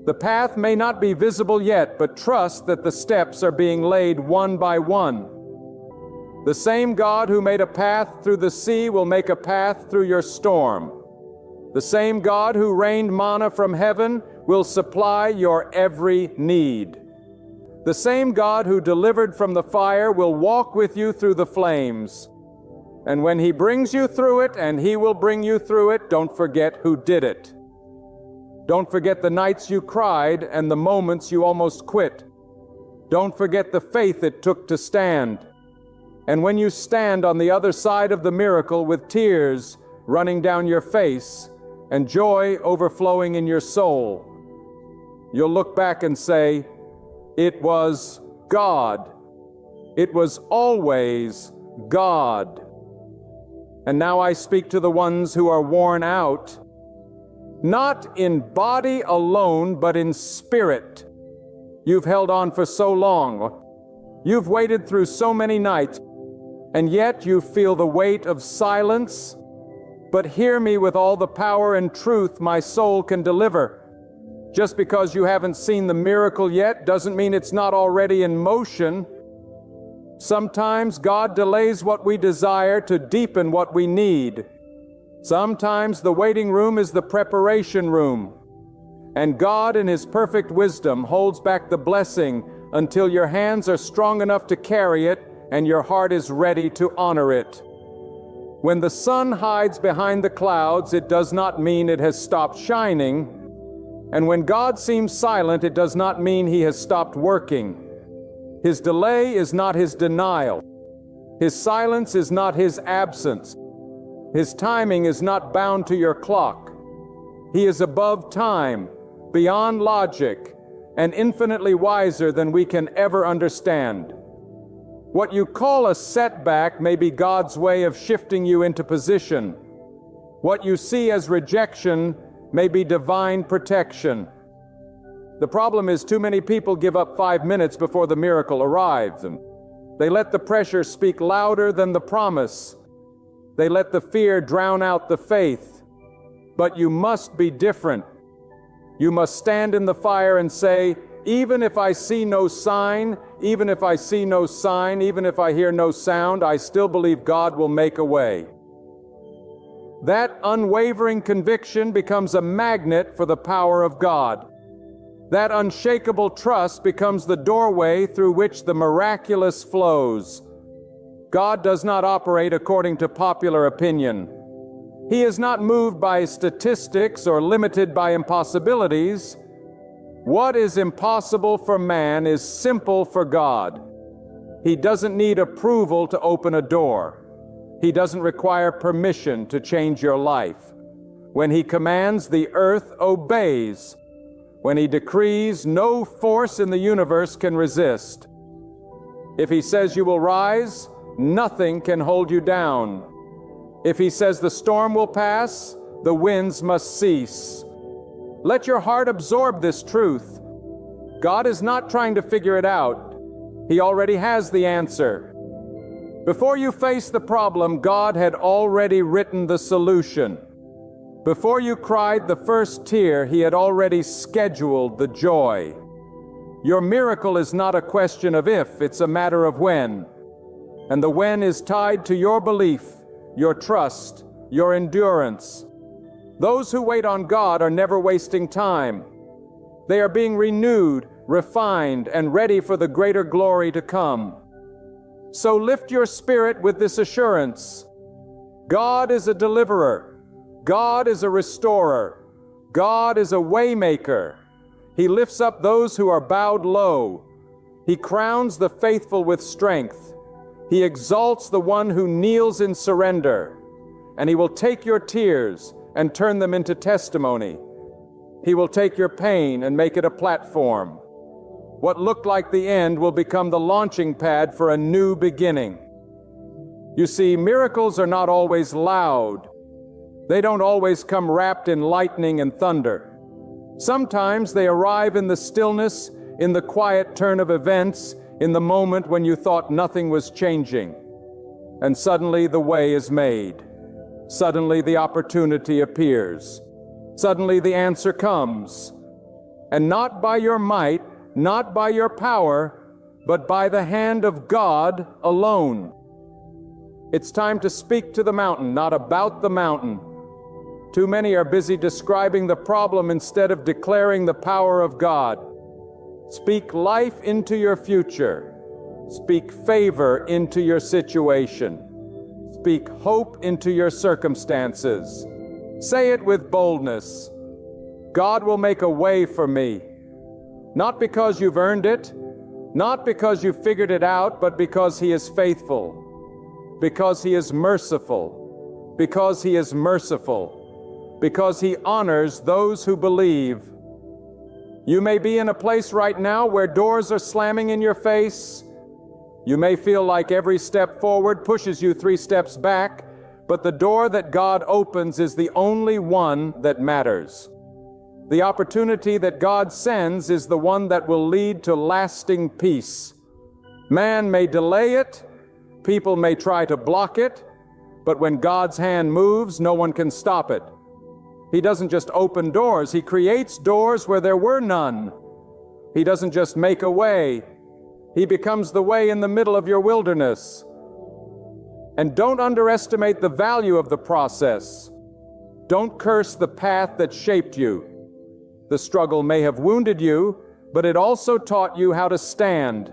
The path may not be visible yet, but trust that the steps are being laid one by one. The same God who made a path through the sea will make a path through your storm. The same God who rained manna from heaven will supply your every need. The same God who delivered from the fire will walk with you through the flames. And when He brings you through it, and He will bring you through it, don't forget who did it. Don't forget the nights you cried and the moments you almost quit. Don't forget the faith it took to stand. And when you stand on the other side of the miracle with tears running down your face and joy overflowing in your soul, you'll look back and say, "It was God. It was always God." And now I speak to the ones who are worn out, not in body alone, but in spirit. You've held on for so long. You've waited through so many nights, and yet you feel the weight of silence. But hear me with all the power and truth my soul can deliver. Just because you haven't seen the miracle yet doesn't mean it's not already in motion. Sometimes God delays what we desire to deepen what we need. Sometimes the waiting room is the preparation room. And God in His perfect wisdom holds back the blessing until your hands are strong enough to carry it and your heart is ready to honor it. When the sun hides behind the clouds, it does not mean it has stopped shining. And when God seems silent, it does not mean He has stopped working. His delay is not His denial. His silence is not His absence. His timing is not bound to your clock. He is above time, beyond logic, and infinitely wiser than we can ever understand. What you call a setback may be God's way of shifting you into position. What you see as rejection may be divine protection. The problem is too many people give up 5 minutes before the miracle arrives. They let the pressure speak louder than the promise. They let the fear drown out the faith. But you must be different. You must stand in the fire and say, even if I see no sign, even if I see no sign, even if I hear no sound, I still believe God will make a way. That unwavering conviction becomes a magnet for the power of God. That unshakable trust becomes the doorway through which the miraculous flows. God does not operate according to popular opinion. He is not moved by statistics or limited by impossibilities. What is impossible for man is simple for God. He doesn't need approval to open a door. He doesn't require permission to change your life. When He commands, the earth obeys. When He decrees, no force in the universe can resist. If He says you will rise, nothing can hold you down. If He says the storm will pass, the winds must cease. Let your heart absorb this truth. God is not trying to figure it out. He already has the answer. Before you face the problem, God had already written the solution. Before you cried the first tear, He had already scheduled the joy. Your miracle is not a question of if, it's a matter of when. And the when is tied to your belief, your trust, your endurance. Those who wait on God are never wasting time. They are being renewed, refined, and ready for the greater glory to come. So lift your spirit with this assurance. God is a deliverer. God is a restorer. God is a waymaker. He lifts up those who are bowed low. He crowns the faithful with strength. He exalts the one who kneels in surrender. And He will take your tears and turn them into testimony. He will take your pain and make it a platform. What looked like the end will become the launching pad for a new beginning. You see, miracles are not always loud. They don't always come wrapped in lightning and thunder. Sometimes they arrive in the stillness, in the quiet turn of events, in the moment when you thought nothing was changing. And suddenly the way is made. Suddenly the opportunity appears. Suddenly the answer comes. And not by your might, not by your power, but by the hand of God alone. It's time to speak to the mountain, not about the mountain. Too many are busy describing the problem instead of declaring the power of God. Speak life into your future. Speak favor into your situation. Speak hope into your circumstances. Say it with boldness. God will make a way for me. Not because you've earned it, not because you've figured it out, but because He is faithful, because He is merciful, because He is merciful, because He honors those who believe. You may be in a place right now where doors are slamming in your face. You may feel like every step forward pushes you 3 steps back, but the door that God opens is the only one that matters. The opportunity that God sends is the one that will lead to lasting peace. Man may delay it, people may try to block it, but when God's hand moves, no one can stop it. He doesn't just open doors, He creates doors where there were none. He doesn't just make a way, He becomes the way in the middle of your wilderness. And don't underestimate the value of the process. Don't curse the path that shaped you. The struggle may have wounded you, but it also taught you how to stand.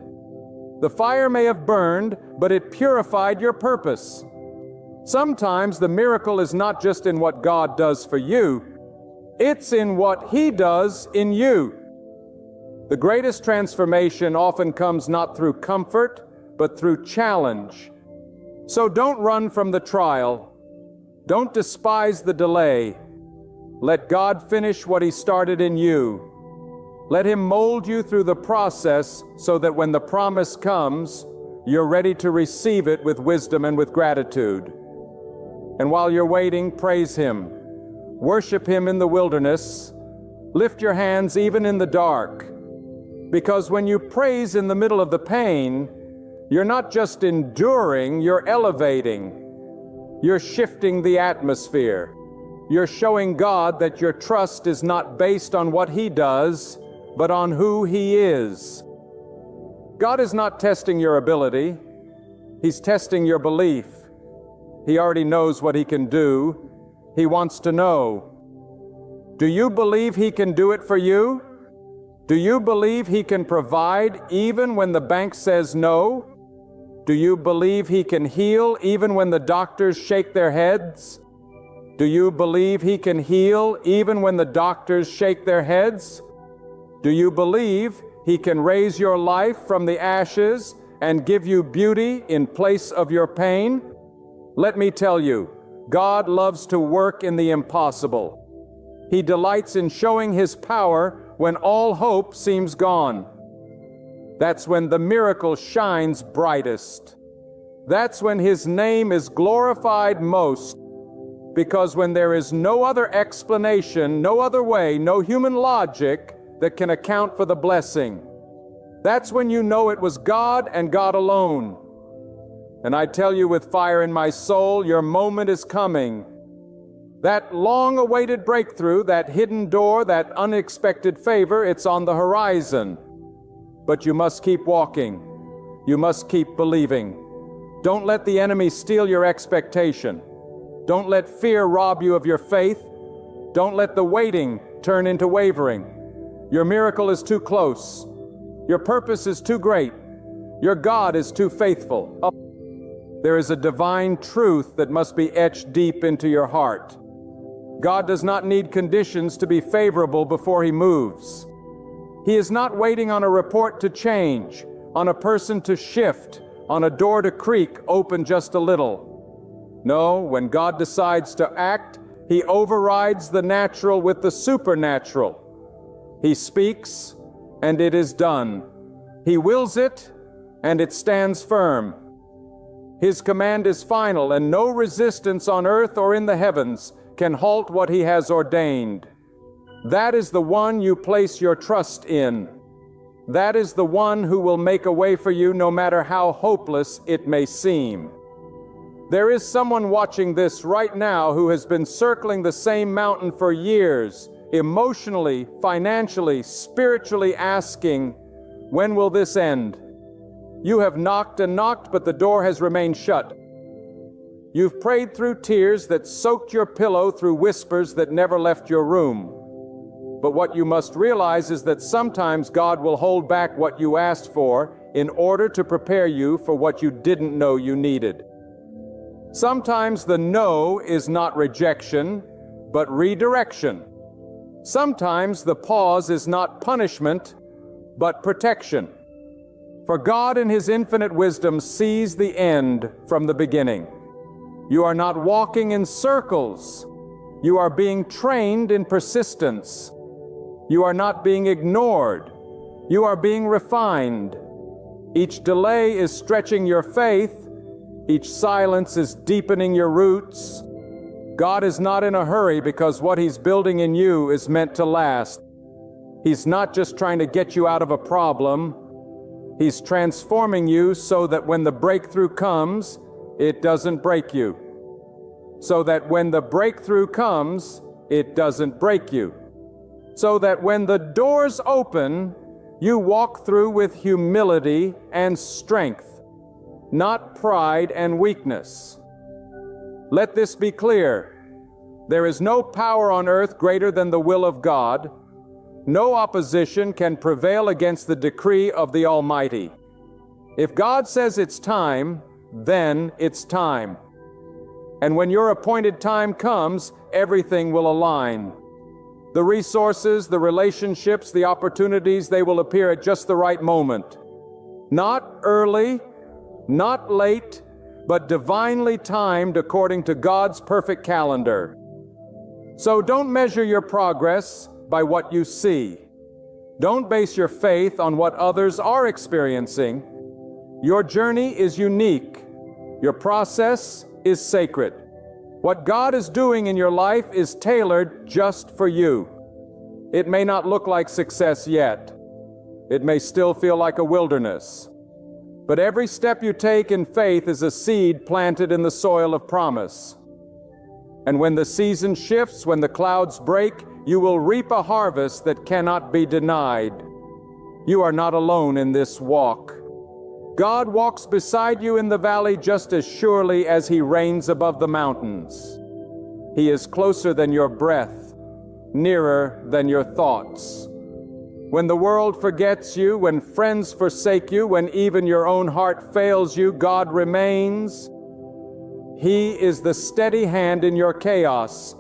The fire may have burned, but it purified your purpose. Sometimes the miracle is not just in what God does for you, it's in what He does in you. The greatest transformation often comes not through comfort, but through challenge. So don't run from the trial. Don't despise the delay. Let God finish what He started in you. Let Him mold you through the process so that when the promise comes, you're ready to receive it with wisdom and with gratitude. And while you're waiting, praise Him. Worship Him in the wilderness. Lift your hands even in the dark. Because when you praise in the middle of the pain, you're not just enduring, you're elevating. You're shifting the atmosphere. You're showing God that your trust is not based on what He does, but on who He is. God is not testing your ability. He's testing your belief. He already knows what He can do. He wants to know. Do you believe He can do it for you? Do you believe He can provide even when the bank says no? Do you believe He can heal even when the doctors shake their heads? Do you believe He can heal even when the doctors shake their heads? Do you believe He can raise your life from the ashes and give you beauty in place of your pain? Let me tell you, God loves to work in the impossible. He delights in showing His power when all hope seems gone. That's when the miracle shines brightest. That's when His name is glorified most. Because when there is no other explanation, no other way, no human logic that can account for the blessing, that's when you know it was God and God alone. And I tell you with fire in my soul, your moment is coming. That long-awaited breakthrough, that hidden door, that unexpected favor, it's on the horizon. But you must keep walking. You must keep believing. Don't let the enemy steal your expectation. Don't let fear rob you of your faith. Don't let the waiting turn into wavering. Your miracle is too close. Your purpose is too great. Your God is too faithful. There is a divine truth that must be etched deep into your heart. God does not need conditions to be favorable before He moves. He is not waiting on a report to change, on a person to shift, on a door to creak open just a little. No, when God decides to act, He overrides the natural with the supernatural. He speaks, and it is done. He wills it, and it stands firm. His command is final, and no resistance on earth or in the heavens can halt what He has ordained. That is the one you place your trust in. That is the one who will make a way for you no matter how hopeless it may seem. There is someone watching this right now who has been circling the same mountain for years, emotionally, financially, spiritually asking, when will this end? You have knocked and knocked, but the door has remained shut. You've prayed through tears that soaked your pillow, through whispers that never left your room. But what you must realize is that sometimes God will hold back what you asked for in order to prepare you for what you didn't know you needed. Sometimes the no is not rejection, but redirection. Sometimes the pause is not punishment, but protection. For God in His infinite wisdom sees the end from the beginning. You are not walking in circles. You are being trained in persistence. You are not being ignored. You are being refined. Each delay is stretching your faith. Each silence is deepening your roots. God is not in a hurry because what He's building in you is meant to last. He's not just trying to get you out of a problem. He's transforming you so that when the breakthrough comes, it doesn't break you. So that when the breakthrough comes, it doesn't break you. So that when the doors open, you walk through with humility and strength, not pride and weakness. Let this be clear. There is no power on earth greater than the will of God. No opposition can prevail against the decree of the Almighty. If God says it's time, then it's time. And when your appointed time comes, everything will align. The resources, the relationships, the opportunities, they will appear at just the right moment. Not early, not late, but divinely timed according to God's perfect calendar. So don't measure your progress by what you see. Don't base your faith on what others are experiencing. Your journey is unique. Your process is sacred. What God is doing in your life is tailored just for you. It may not look like success yet. It may still feel like a wilderness. But every step you take in faith is a seed planted in the soil of promise. And when the season shifts, when the clouds break, you will reap a harvest that cannot be denied. You are not alone in this walk. God walks beside you in the valley just as surely as He reigns above the mountains. He is closer than your breath, nearer than your thoughts. When the world forgets you, when friends forsake you, when even your own heart fails you, God remains. He is the steady hand in your chaos,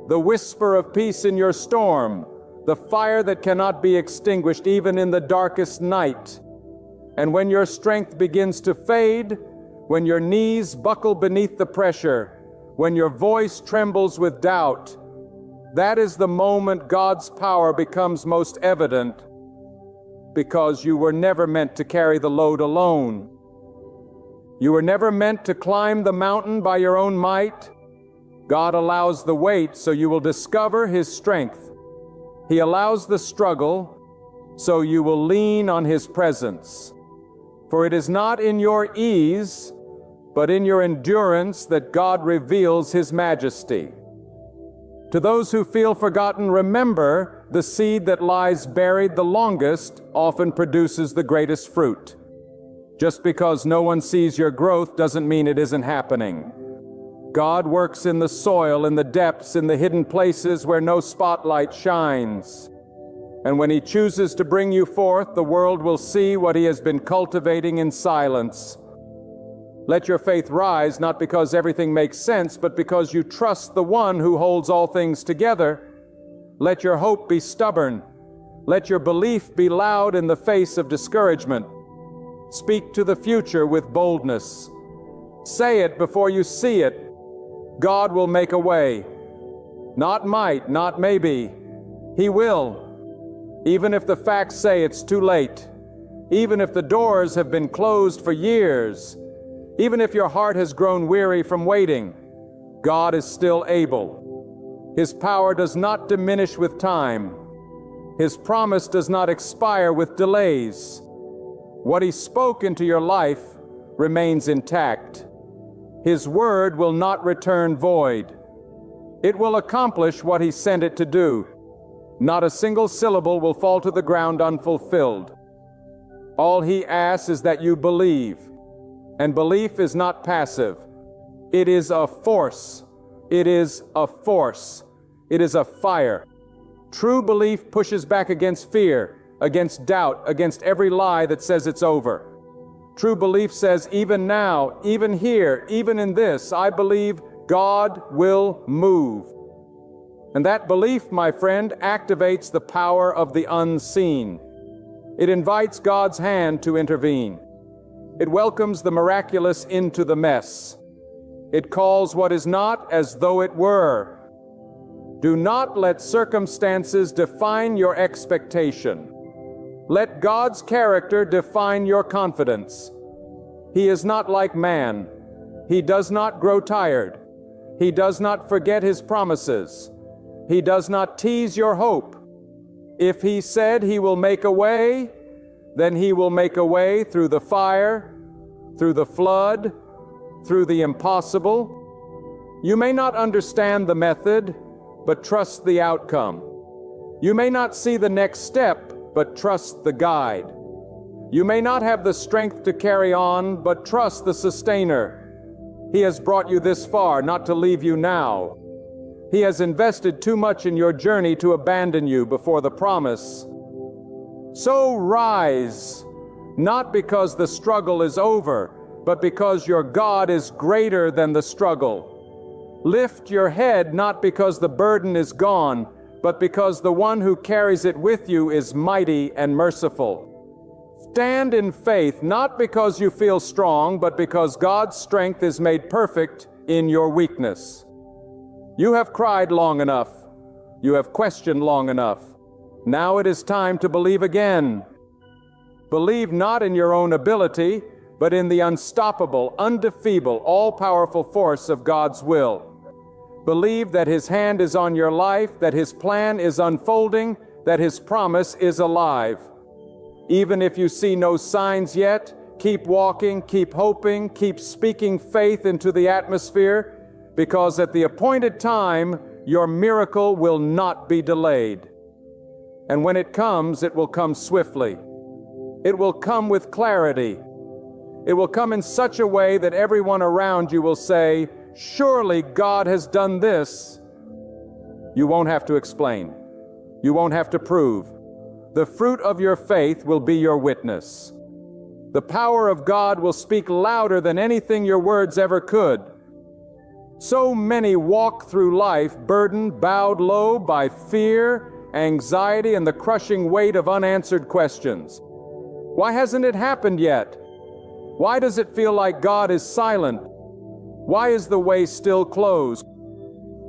the whisper of peace in your storm, the fire that cannot be extinguished even in the darkest night. And when your strength begins to fade, when your knees buckle beneath the pressure, when your voice trembles with doubt, that is the moment God's power becomes most evident, because you were never meant to carry the load alone. You were never meant to climb the mountain by your own might. God allows the weight so you will discover His strength. He allows the struggle so you will lean on His presence. For it is not in your ease, but in your endurance that God reveals His majesty. To those who feel forgotten, remember the seed that lies buried the longest often produces the greatest fruit. Just because no one sees your growth doesn't mean it isn't happening. God works in the soil, in the depths, in the hidden places where no spotlight shines. And when He chooses to bring you forth, the world will see what He has been cultivating in silence. Let your faith rise, not because everything makes sense, but because you trust the One who holds all things together. Let your hope be stubborn. Let your belief be loud in the face of discouragement. Speak to the future with boldness. Say it before you see it. God will make a way. Not might, not maybe. He will. Even if the facts say it's too late. Even if the doors have been closed for years. Even if your heart has grown weary from waiting. God is still able. His power does not diminish with time. His promise does not expire with delays. What He spoke into your life remains intact. His word will not return void. It will accomplish what He sent it to do. Not a single syllable will fall to the ground unfulfilled. All He asks is that you believe. And belief is not passive. It is a force. It is a force. It is a fire. True belief pushes back against fear, against doubt, against every lie that says it's over. True belief says, even now, even here, even in this, I believe God will move. And that belief, my friend, activates the power of the unseen. It invites God's hand to intervene. It welcomes the miraculous into the mess. It calls what is not as though it were. Do not let circumstances define your expectation. Let God's character define your confidence. He is not like man. He does not grow tired. He does not forget His promises. He does not tease your hope. If He said He will make a way, then He will make a way through the fire, through the flood, through the impossible. You may not understand the method, but trust the outcome. You may not see the next step, but trust the guide. You may not have the strength to carry on, but trust the sustainer. He has brought you this far, not to leave you now. He has invested too much in your journey to abandon you before the promise. So rise, not because the struggle is over, but because your God is greater than the struggle. Lift your head not because the burden is gone, but because the one who carries it with you is mighty and merciful. Stand in faith, not because you feel strong, but because God's strength is made perfect in your weakness. You have cried long enough. You have questioned long enough. Now it is time to believe again. Believe not in your own ability, but in the unstoppable, undefeatable, all-powerful force of God's will. Believe that His hand is on your life, that His plan is unfolding, that His promise is alive. Even if you see no signs yet, keep walking, keep hoping, keep speaking faith into the atmosphere, because at the appointed time, your miracle will not be delayed. And when it comes, it will come swiftly. It will come with clarity. It will come in such a way that everyone around you will say, surely God has done this. You won't have to explain. You won't have to prove. The fruit of your faith will be your witness. The power of God will speak louder than anything your words ever could. So many walk through life burdened, bowed low by fear, anxiety, and the crushing weight of unanswered questions. Why hasn't it happened yet? Why does it feel like God is silent? Why is the way still closed?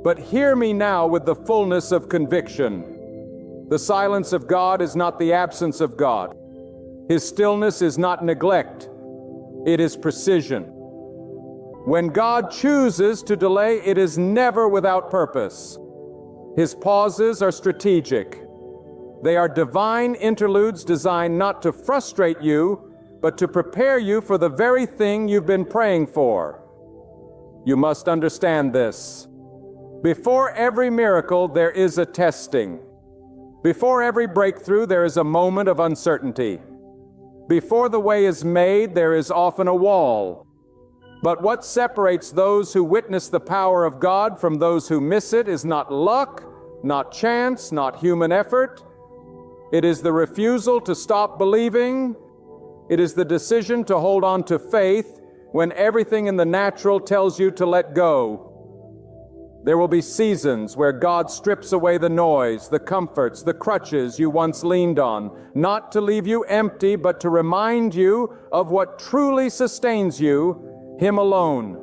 But hear me now with the fullness of conviction. The silence of God is not the absence of God. His stillness is not neglect. It is precision. When God chooses to delay, it is never without purpose. His pauses are strategic. They are divine interludes designed not to frustrate you, but to prepare you for the very thing you've been praying for. You must understand this. Before every miracle, there is a testing. Before every breakthrough, there is a moment of uncertainty. Before the way is made, there is often a wall. But what separates those who witness the power of God from those who miss it is not luck, not chance, not human effort. It is the refusal to stop believing. It is the decision to hold on to faith when everything in the natural tells you to let go. There will be seasons where God strips away the noise, the comforts, the crutches you once leaned on, not to leave you empty, but to remind you of what truly sustains you, Him alone.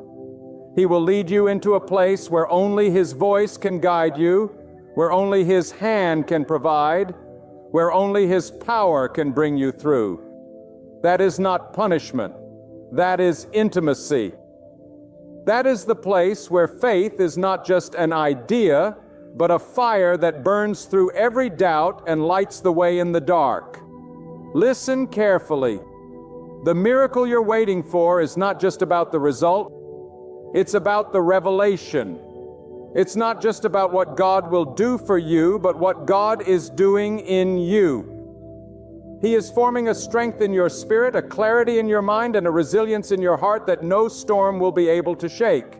He will lead you into a place where only His voice can guide you, where only His hand can provide, where only His power can bring you through. That is not punishment. That is intimacy. That is the place where faith is not just an idea, but a fire that burns through every doubt and lights the way in the dark. Listen carefully. The miracle you're waiting for is not just about the result. It's about the revelation. It's not just about what God will do for you, but what God is doing in you. He is forming a strength in your spirit, a clarity in your mind, and a resilience in your heart that no storm will be able to shake.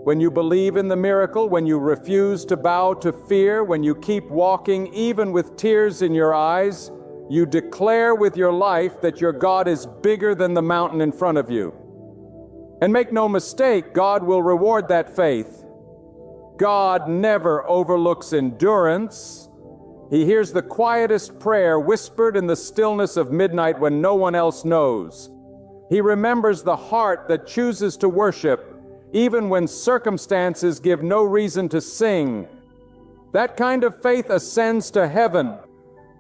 When you believe in the miracle, when you refuse to bow to fear, when you keep walking even with tears in your eyes, you declare with your life that your God is bigger than the mountain in front of you. And make no mistake, God will reward that faith. God never overlooks endurance. He hears the quietest prayer whispered in the stillness of midnight when no one else knows. He remembers the heart that chooses to worship, even when circumstances give no reason to sing. That kind of faith ascends to heaven.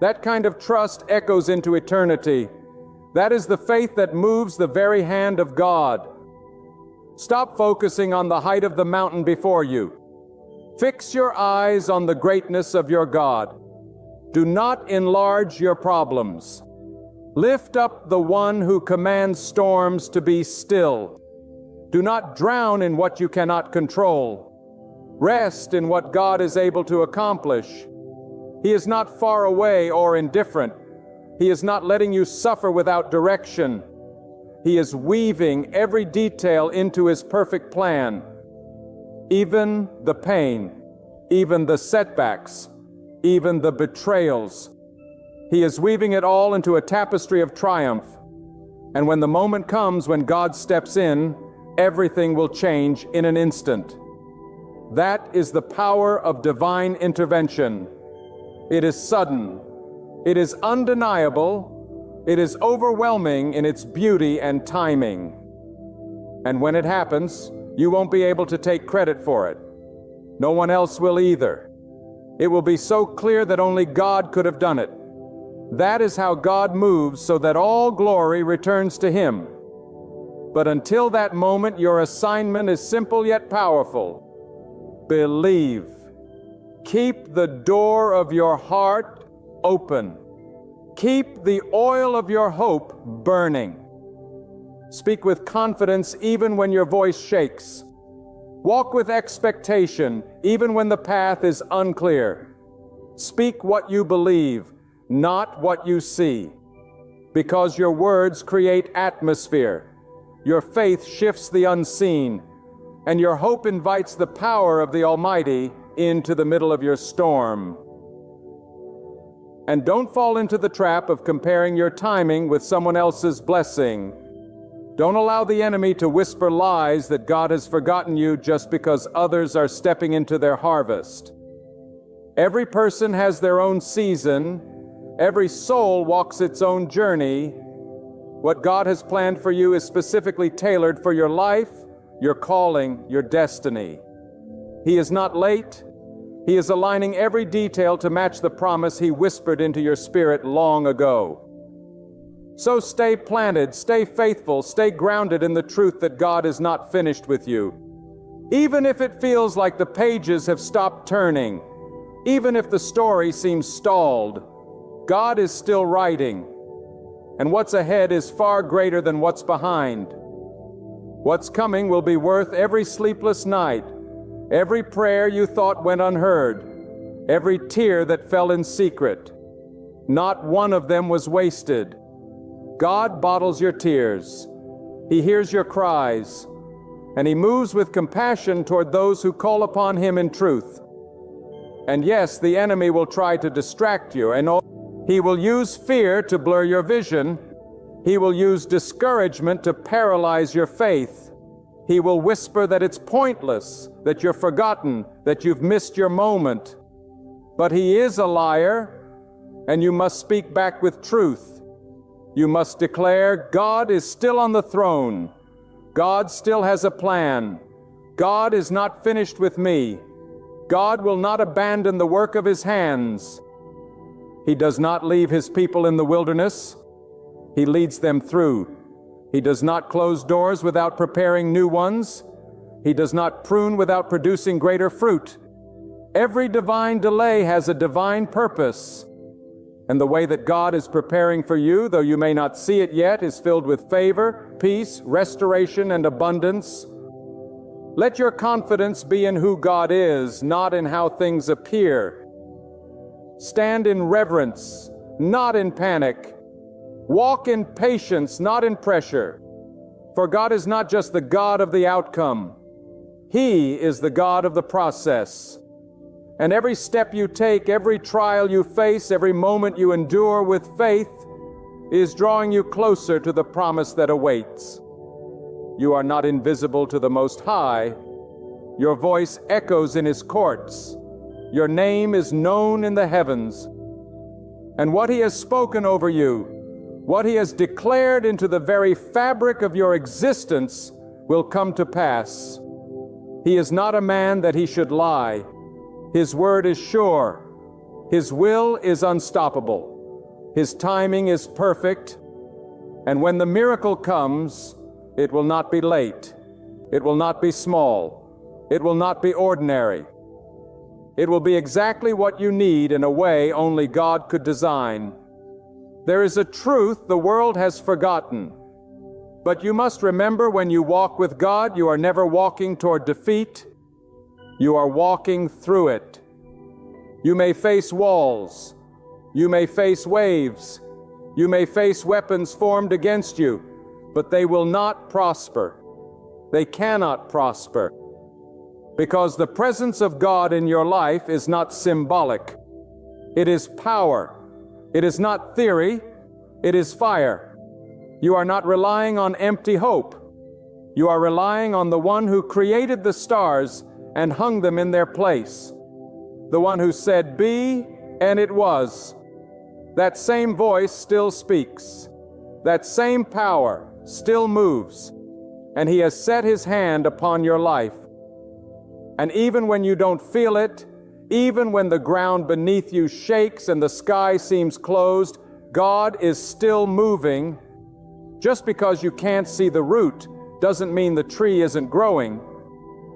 That kind of trust echoes into eternity. That is the faith that moves the very hand of God. Stop focusing on the height of the mountain before you. Fix your eyes on the greatness of your God. Do not enlarge your problems. Lift up the one who commands storms to be still. Do not drown in what you cannot control. Rest in what God is able to accomplish. He is not far away or indifferent. He is not letting you suffer without direction. He is weaving every detail into His perfect plan. Even the pain, even the setbacks, even the betrayals. He is weaving it all into a tapestry of triumph. And when the moment comes when God steps in, everything will change in an instant. That is the power of divine intervention. It is sudden. It is undeniable. It is overwhelming in its beauty and timing. And when it happens, you won't be able to take credit for it. No one else will either. It will be so clear that only God could have done it. That is how God moves so that all glory returns to Him. But until that moment, your assignment is simple yet powerful. Believe. Keep the door of your heart open. Keep the oil of your hope burning. Speak with confidence even when your voice shakes. Walk with expectation, even when the path is unclear. Speak what you believe, not what you see. Because your words create atmosphere. Your faith shifts the unseen, and your hope invites the power of the Almighty into the middle of your storm. And don't fall into the trap of comparing your timing with someone else's blessing. Don't allow the enemy to whisper lies that God has forgotten you just because others are stepping into their harvest. Every person has their own season. Every soul walks its own journey. What God has planned for you is specifically tailored for your life, your calling, your destiny. He is not late. He is aligning every detail to match the promise He whispered into your spirit long ago. So stay planted, stay faithful, stay grounded in the truth that God is not finished with you. Even if it feels like the pages have stopped turning, even if the story seems stalled, God is still writing. And what's ahead is far greater than what's behind. What's coming will be worth every sleepless night, every prayer you thought went unheard, every tear that fell in secret. Not one of them was wasted. God bottles your tears. He hears your cries, and He moves with compassion toward those who call upon Him in truth. And yes, the enemy will try to distract you, and he will use fear to blur your vision. He will use discouragement to paralyze your faith. He will whisper that it's pointless, that you're forgotten, that you've missed your moment. But he is a liar, and you must speak back with truth. You must declare, God is still on the throne. God still has a plan. God is not finished with me. God will not abandon the work of His hands. He does not leave His people in the wilderness. He leads them through. He does not close doors without preparing new ones. He does not prune without producing greater fruit. Every divine delay has a divine purpose. And the way that God is preparing for you, though you may not see it yet, is filled with favor, peace, restoration, and abundance. Let your confidence be in who God is, not in how things appear. Stand in reverence, not in panic. Walk in patience, not in pressure. For God is not just the God of the outcome. He is the God of the process. And every step you take, every trial you face, every moment you endure with faith is drawing you closer to the promise that awaits. You are not invisible to the Most High. Your voice echoes in His courts. Your name is known in the heavens. And what He has spoken over you, what He has declared into the very fabric of your existence, will come to pass. He is not a man that He should lie. His word is sure. His will is unstoppable. His timing is perfect. And when the miracle comes, it will not be late. It will not be small. It will not be ordinary. It will be exactly what you need in a way only God could design. There is a truth the world has forgotten. But you must remember, when you walk with God, you are never walking toward defeat. You are walking through it. You may face walls. You may face waves. You may face weapons formed against you, but they will not prosper. They cannot prosper. Because the presence of God in your life is not symbolic. It is power. It is not theory. It is fire. You are not relying on empty hope. You are relying on the one who created the stars and hung them in their place. The one who said, "Be," and it was. That same voice still speaks. That same power still moves. And He has set His hand upon your life. And even when you don't feel it, even when the ground beneath you shakes and the sky seems closed, God is still moving. Just because you can't see the root doesn't mean the tree isn't growing.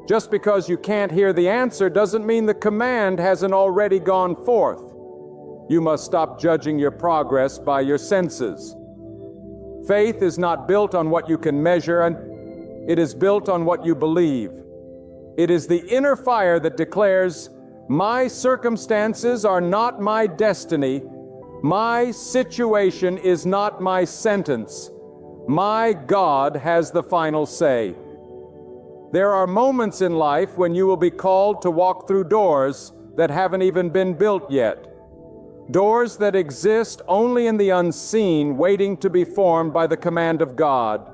Just because you can't hear the answer doesn't mean the command hasn't already gone forth. You must stop judging your progress by your senses. Faith is not built on what you can measure, and it is built on what you believe. It is the inner fire that declares, my circumstances are not my destiny. My situation is not my sentence. My God has the final say. There are moments in life when you will be called to walk through doors that haven't even been built yet. Doors that exist only in the unseen, waiting to be formed by the command of God.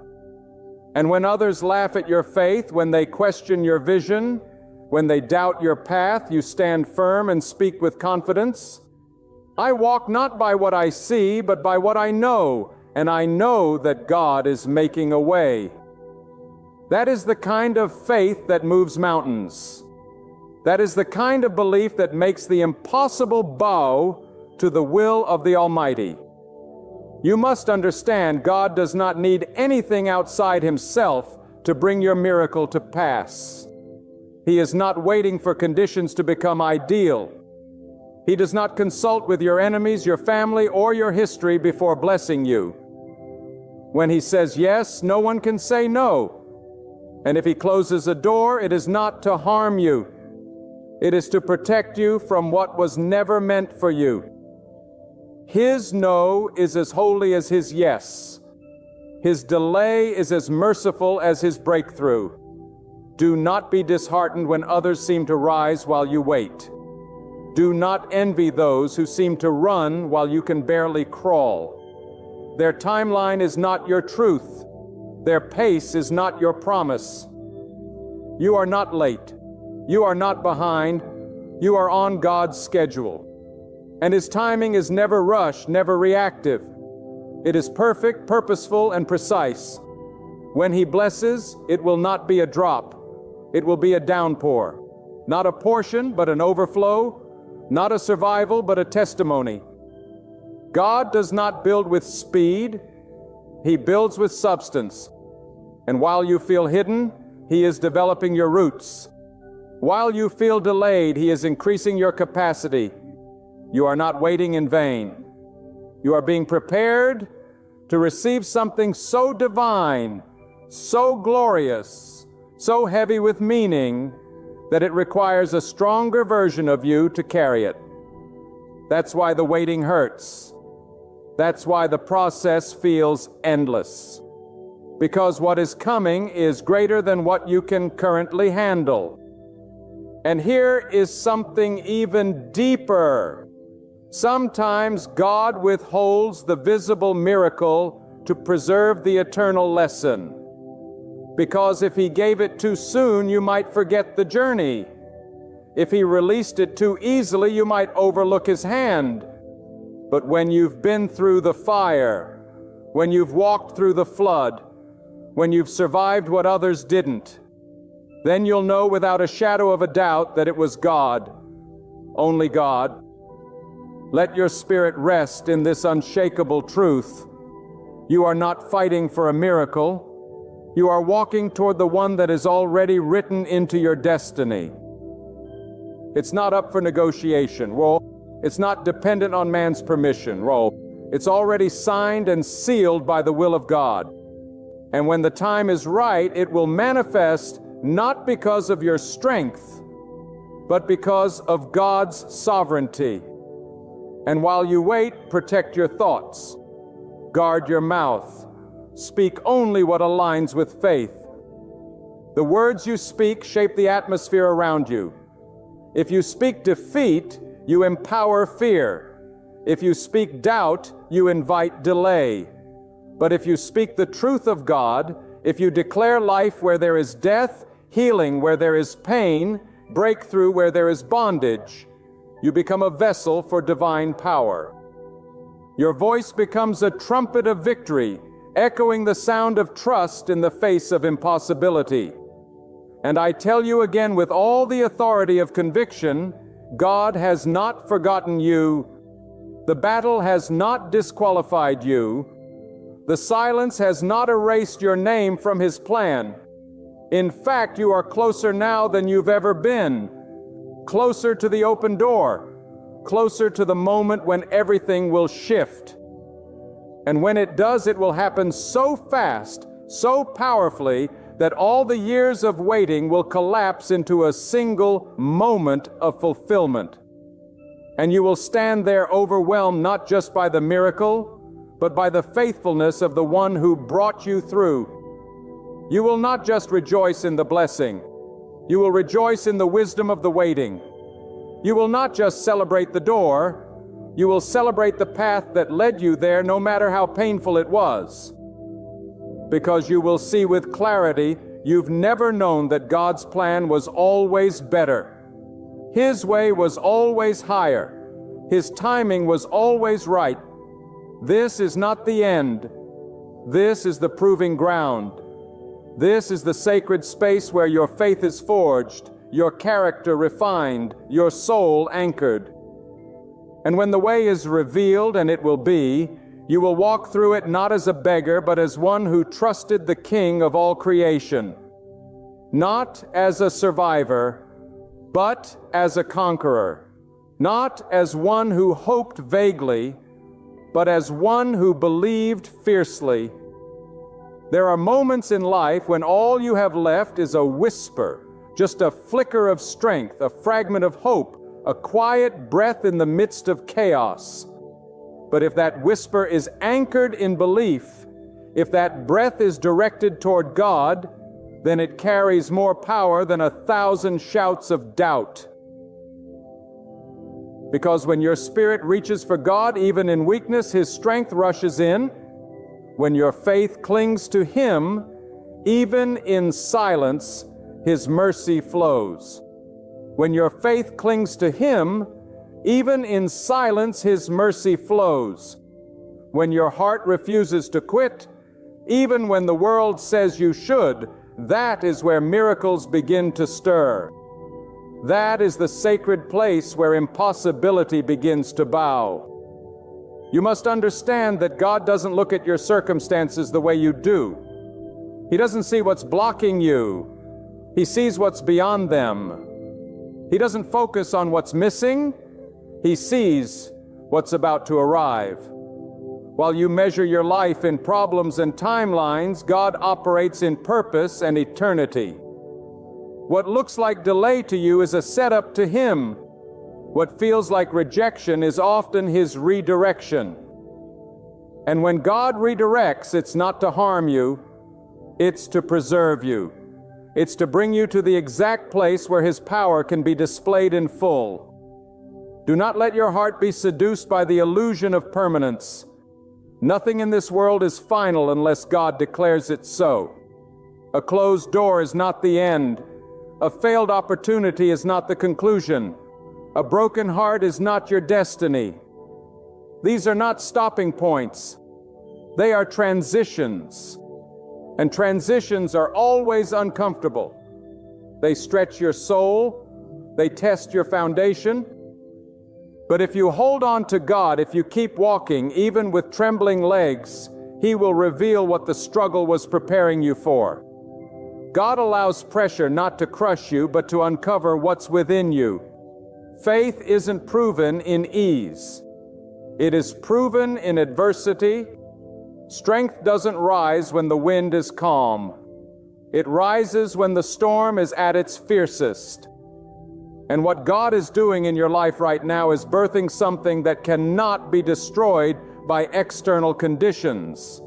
And when others laugh at your faith, when they question your vision, when they doubt your path, you stand firm and speak with confidence. I walk not by what I see, but by what I know, and I know that God is making a way. That is the kind of faith that moves mountains. That is the kind of belief that makes the impossible bow to the will of the Almighty. You must understand, God does not need anything outside Himself to bring your miracle to pass. He is not waiting for conditions to become ideal. He does not consult with your enemies, your family, or your history before blessing you. When He says yes, no one can say no. And if he closes a door, it is not to harm you. It is to protect you from what was never meant for you. His no is as holy as his yes. His delay is as merciful as his breakthrough. Do not be disheartened when others seem to rise while you wait. Do not envy those who seem to run while you can barely crawl. Their timeline is not your truth. Their pace is not your promise. You are not late. You are not behind. You are on God's schedule. And His timing is never rushed, never reactive. It is perfect, purposeful, and precise. When He blesses, it will not be a drop. It will be a downpour. Not a portion, but an overflow. Not a survival, but a testimony. God does not build with speed. He builds with substance. And while you feel hidden, He is developing your roots. While you feel delayed, He is increasing your capacity. You are not waiting in vain. You are being prepared to receive something so divine, so glorious, so heavy with meaning, that it requires a stronger version of you to carry it. That's why the waiting hurts. That's why the process feels endless. Because what is coming is greater than what you can currently handle. And here is something even deeper. Sometimes God withholds the visible miracle to preserve the eternal lesson. Because if He gave it too soon, you might forget the journey. If He released it too easily, you might overlook His hand. But when you've been through the fire, when you've walked through the flood, when you've survived what others didn't, then you'll know without a shadow of a doubt that it was God, only God. Let your spirit rest in this unshakable truth. You are not fighting for a miracle. You are walking toward the one that is already written into your destiny. It's not up for negotiation. Well, it's not dependent on man's permission. Well, it's already signed and sealed by the will of God. And when the time is right, it will manifest not because of your strength, but because of God's sovereignty. And while you wait, protect your thoughts. Guard your mouth. Speak only what aligns with faith. The words you speak shape the atmosphere around you. If you speak defeat, you empower fear. If you speak doubt, you invite delay. But if you speak the truth of God, if you declare life where there is death, healing where there is pain, breakthrough where there is bondage, you become a vessel for divine power. Your voice becomes a trumpet of victory, echoing the sound of trust in the face of impossibility. And I tell you again with all the authority of conviction, God has not forgotten you. The battle has not disqualified you. The silence has not erased your name from His plan. In fact, you are closer now than you've ever been. Closer to the open door. Closer to the moment when everything will shift. And when it does, it will happen so fast, so powerfully, that all the years of waiting will collapse into a single moment of fulfillment. And you will stand there overwhelmed not just by the miracle, but by the faithfulness of the one who brought you through. You will not just rejoice in the blessing. You will rejoice in the wisdom of the waiting. You will not just celebrate the door. You will celebrate the path that led you there, no matter how painful it was. Because you will see with clarity, you've never known that God's plan was always better. His way was always higher. His timing was always right. This is not the end. This is the proving ground. This is the sacred space where your faith is forged, your character refined, your soul anchored. And when the way is revealed, and it will be, you will walk through it not as a beggar, but as one who trusted the King of all creation. Not as a survivor, but as a conqueror. Not as one who hoped vaguely, but as one who believed fiercely. There are moments in life when all you have left is a whisper, just a flicker of strength, a fragment of hope, a quiet breath in the midst of chaos. But if that whisper is anchored in belief, if that breath is directed toward God, then it carries more power than 1,000 shouts of doubt. Because when your spirit reaches for God, even in weakness, His strength rushes in. When your faith clings to Him, even in silence, His mercy flows. When your faith clings to Him, even in silence, His mercy flows. When your heart refuses to quit, even when the world says you should, that is where miracles begin to stir. That is the sacred place where impossibility begins to bow. You must understand that God doesn't look at your circumstances the way you do. He doesn't see what's blocking you. He sees what's beyond them. He doesn't focus on what's missing. He sees what's about to arrive. While you measure your life in problems and timelines, God operates in purpose and eternity. What looks like delay to you is a setup to Him. What feels like rejection is often His redirection. And when God redirects, it's not to harm you, it's to preserve you. It's to bring you to the exact place where His power can be displayed in full. Do not let your heart be seduced by the illusion of permanence. Nothing in this world is final unless God declares it so. A closed door is not the end. A failed opportunity is not the conclusion. A broken heart is not your destiny. These are not stopping points. They are transitions. And transitions are always uncomfortable. They stretch your soul. They test your foundation. But if you hold on to God, if you keep walking, even with trembling legs, He will reveal what the struggle was preparing you for. God allows pressure not to crush you, but to uncover what's within you. Faith isn't proven in ease. It is proven in adversity. Strength doesn't rise when the wind is calm. It rises when the storm is at its fiercest. And what God is doing in your life right now is birthing something that cannot be destroyed by external conditions.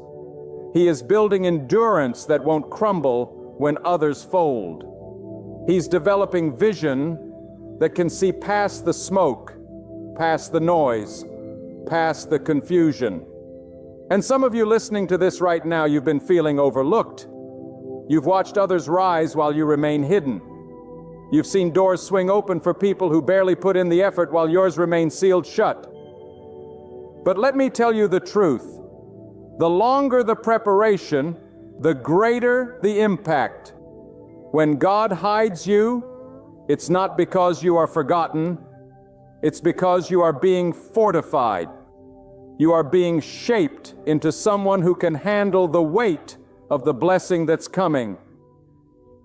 He is building endurance that won't crumble when others fold. He's developing vision that can see past the smoke, past the noise, past the confusion. And some of you listening to this right now, you've been feeling overlooked. You've watched others rise while you remain hidden. You've seen doors swing open for people who barely put in the effort while yours remain sealed shut. But let me tell you the truth. The longer the preparation, the greater the impact. When God hides you, it's not because you are forgotten. It's because you are being fortified. You are being shaped into someone who can handle the weight of the blessing that's coming.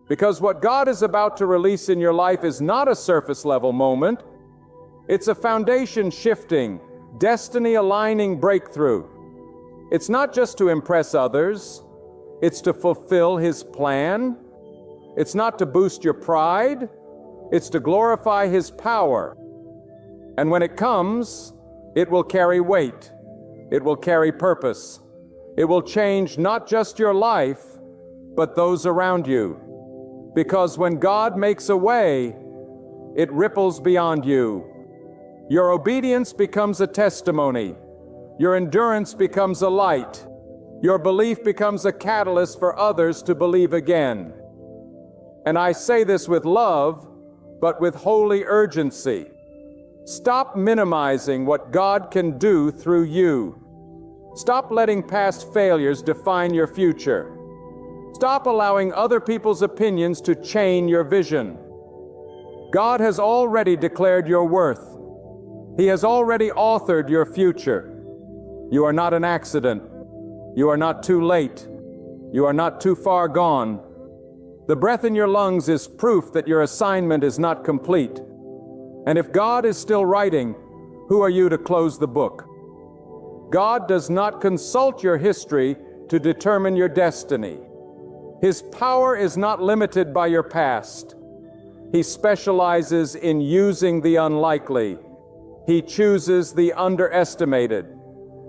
Because what God is about to release in your life is not a surface-level moment. It's a foundation-shifting, destiny-aligning breakthrough. It's not just to impress others. It's to fulfill His plan. It's not to boost your pride. It's to glorify His power. And when it comes, it will carry weight. It will carry purpose. It will change not just your life, but those around you. Because when God makes a way, it ripples beyond you. Your obedience becomes a testimony. Your endurance becomes a light. Your belief becomes a catalyst for others to believe again. And I say this with love, but with holy urgency. Stop minimizing what God can do through you. Stop letting past failures define your future. Stop allowing other people's opinions to chain your vision. God has already declared your worth. He has already authored your future. You are not an accident. You are not too late. You are not too far gone. The breath in your lungs is proof that your assignment is not complete. And if God is still writing, who are you to close the book? God does not consult your history, to determine your destiny. His power is not limited by your past. He specializes in using the unlikely. He chooses the underestimated.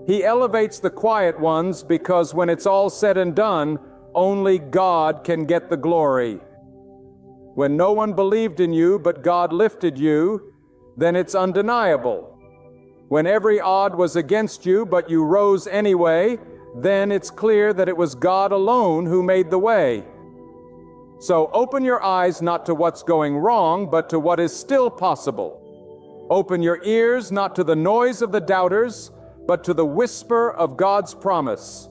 He elevates the quiet ones because when it's all said and done, only God can get the glory. When no one believed in you but God lifted you, then it's undeniable. When every odd was against you but you rose anyway, then it's clear that it was God alone who made the way. So open your eyes not to what's going wrong, but to what is still possible. Open your ears not to the noise of the doubters, but to the whisper of God's promise.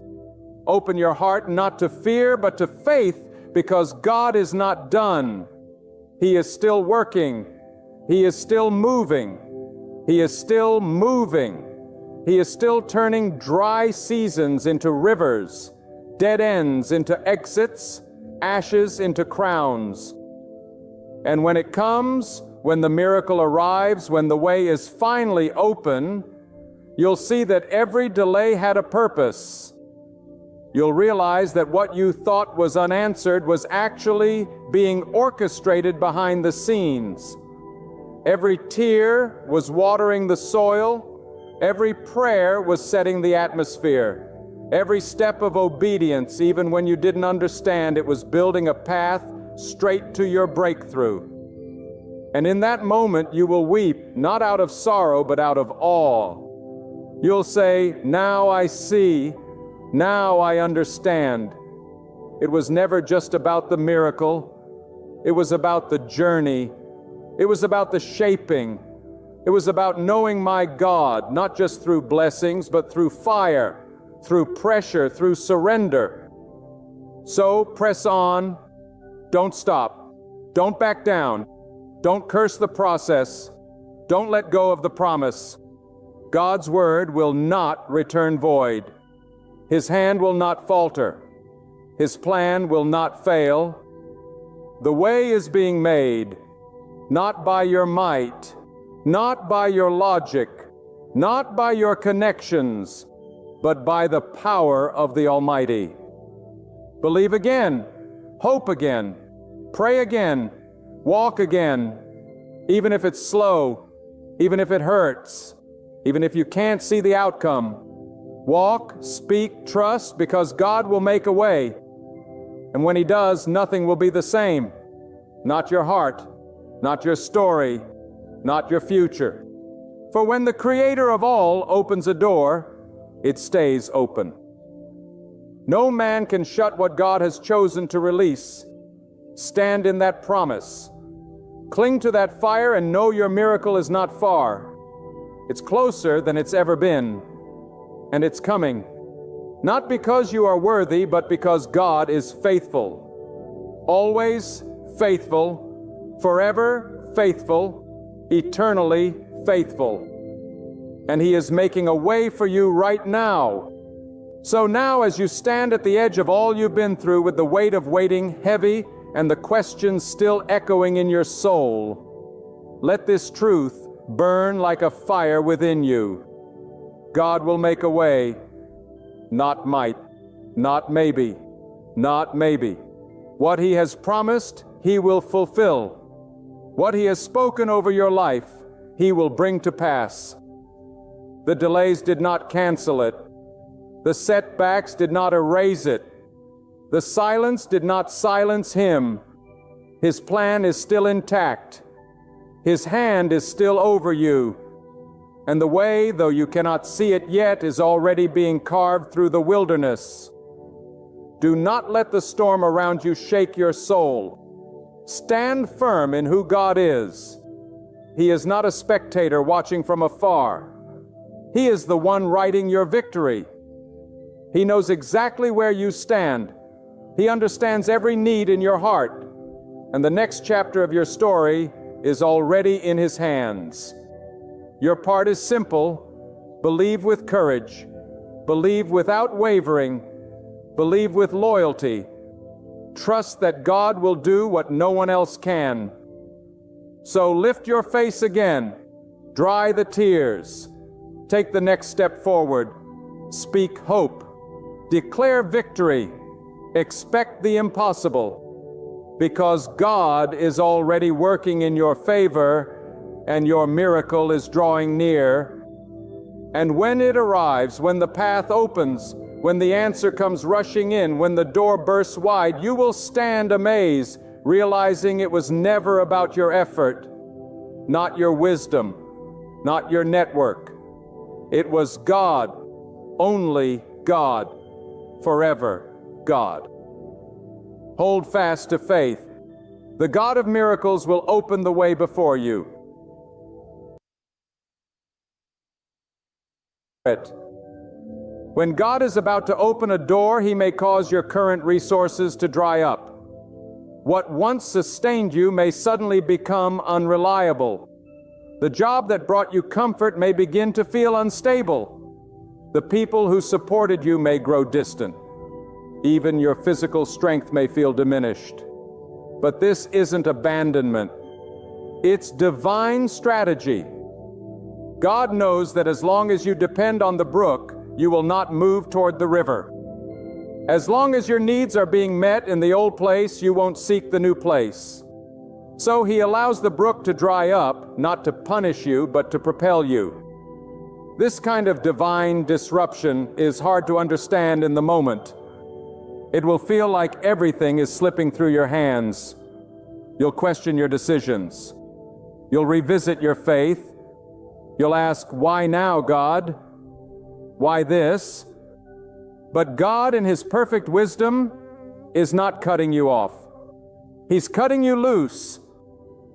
Open your heart not to fear, but to faith, because God is not done. He is still working. He is still moving. He is still moving. He is still turning dry seasons into rivers, dead ends into exits, ashes into crowns. And when it comes, when the miracle arrives, when the way is finally open, you'll see that every delay had a purpose. You'll realize that what you thought was unanswered was actually being orchestrated behind the scenes. Every tear was watering the soil. Every prayer was setting the atmosphere. Every step of obedience, even when you didn't understand, it was building a path straight to your breakthrough. And in that moment, you will weep, not out of sorrow, but out of awe. You'll say, "Now I see, now I understand." It was never just about the miracle. It was about the journey. It was about the shaping. It was about knowing my God, not just through blessings, but through fire, through pressure, through surrender. So press on. Don't stop. Don't back down. Don't curse the process. Don't let go of the promise. God's word will not return void. His hand will not falter. His plan will not fail. The way is being made, not by your might, not by your logic, not by your connections, but by the power of the Almighty. Believe again, hope again, pray again, walk again, even if it's slow, even if it hurts, even if you can't see the outcome. Walk, speak, trust, because God will make a way. And when He does, nothing will be the same. Not your heart, not your story, not your future. For when the Creator of all opens a door, it stays open. No man can shut what God has chosen to release. Stand in that promise. Cling to that fire and know your miracle is not far. It's closer than it's ever been. And it's coming. Not because you are worthy, but because God is faithful. Always faithful. Forever faithful. Eternally faithful. And He is making a way for you right now. So now, as you stand at the edge of all you've been through with the weight of waiting heavy and the questions still echoing in your soul, let this truth burn like a fire within you. God will make a way. Not might, not maybe, not maybe. What He has promised, He will fulfill. What He has spoken over your life, He will bring to pass. The delays did not cancel it. The setbacks did not erase it. The silence did not silence Him. His plan is still intact. His hand is still over you. And the way, though you cannot see it yet, is already being carved through the wilderness. Do not let the storm around you shake your soul. Stand firm in who God is. He is not a spectator watching from afar. He is the one writing your victory. He knows exactly where you stand. He understands every need in your heart. And the next chapter of your story is already in His hands. Your part is simple. Believe with courage. Believe without wavering. Believe with loyalty. Trust that God will do what no one else can. So lift your face again. Dry the tears. Take the next step forward. Speak hope. Declare victory. Expect the impossible, because God is already working in your favor and your miracle is drawing near. And when it arrives, when the path opens, when the answer comes rushing in, when the door bursts wide, you will stand amazed, realizing it was never about your effort, not your wisdom, not your network. It was God, only God, forever God. Hold fast to faith. The God of miracles will open the way before you. When God is about to open a door, He may cause your current resources to dry up. What once sustained you may suddenly become unreliable. The job that brought you comfort may begin to feel unstable. The people who supported you may grow distant. Even your physical strength may feel diminished. But this isn't abandonment. It's divine strategy. God knows that as long as you depend on the brook, you will not move toward the river. As long as your needs are being met in the old place, you won't seek the new place. So He allows the brook to dry up, not to punish you, but to propel you. This kind of divine disruption is hard to understand in the moment. It will feel like everything is slipping through your hands. You'll question your decisions. You'll revisit your faith. You'll ask, why now, God? Why this? But God, in His perfect wisdom, is not cutting you off. He's cutting you loose.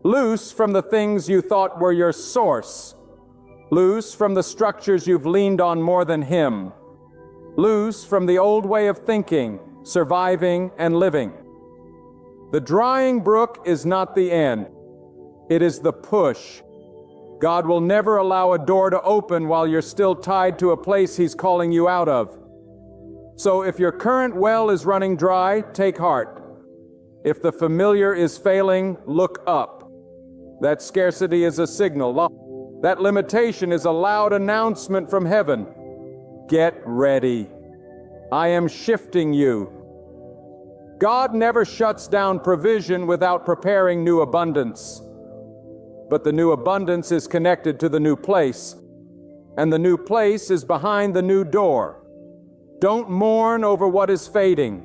Loose from the things you thought were your source. Loose from the structures you've leaned on more than Him. Loose from the old way of thinking, surviving, and living. The drying brook is not the end. It is the push. God will never allow a door to open while you're still tied to a place He's calling you out of. So if your current well is running dry, take heart. If the familiar is failing, look up. That scarcity is a signal. That limitation is a loud announcement from heaven. Get ready. I am shifting you. God never shuts down provision without preparing new abundance. But the new abundance is connected to the new place, and the new place is behind the new door. Don't mourn over what is fading.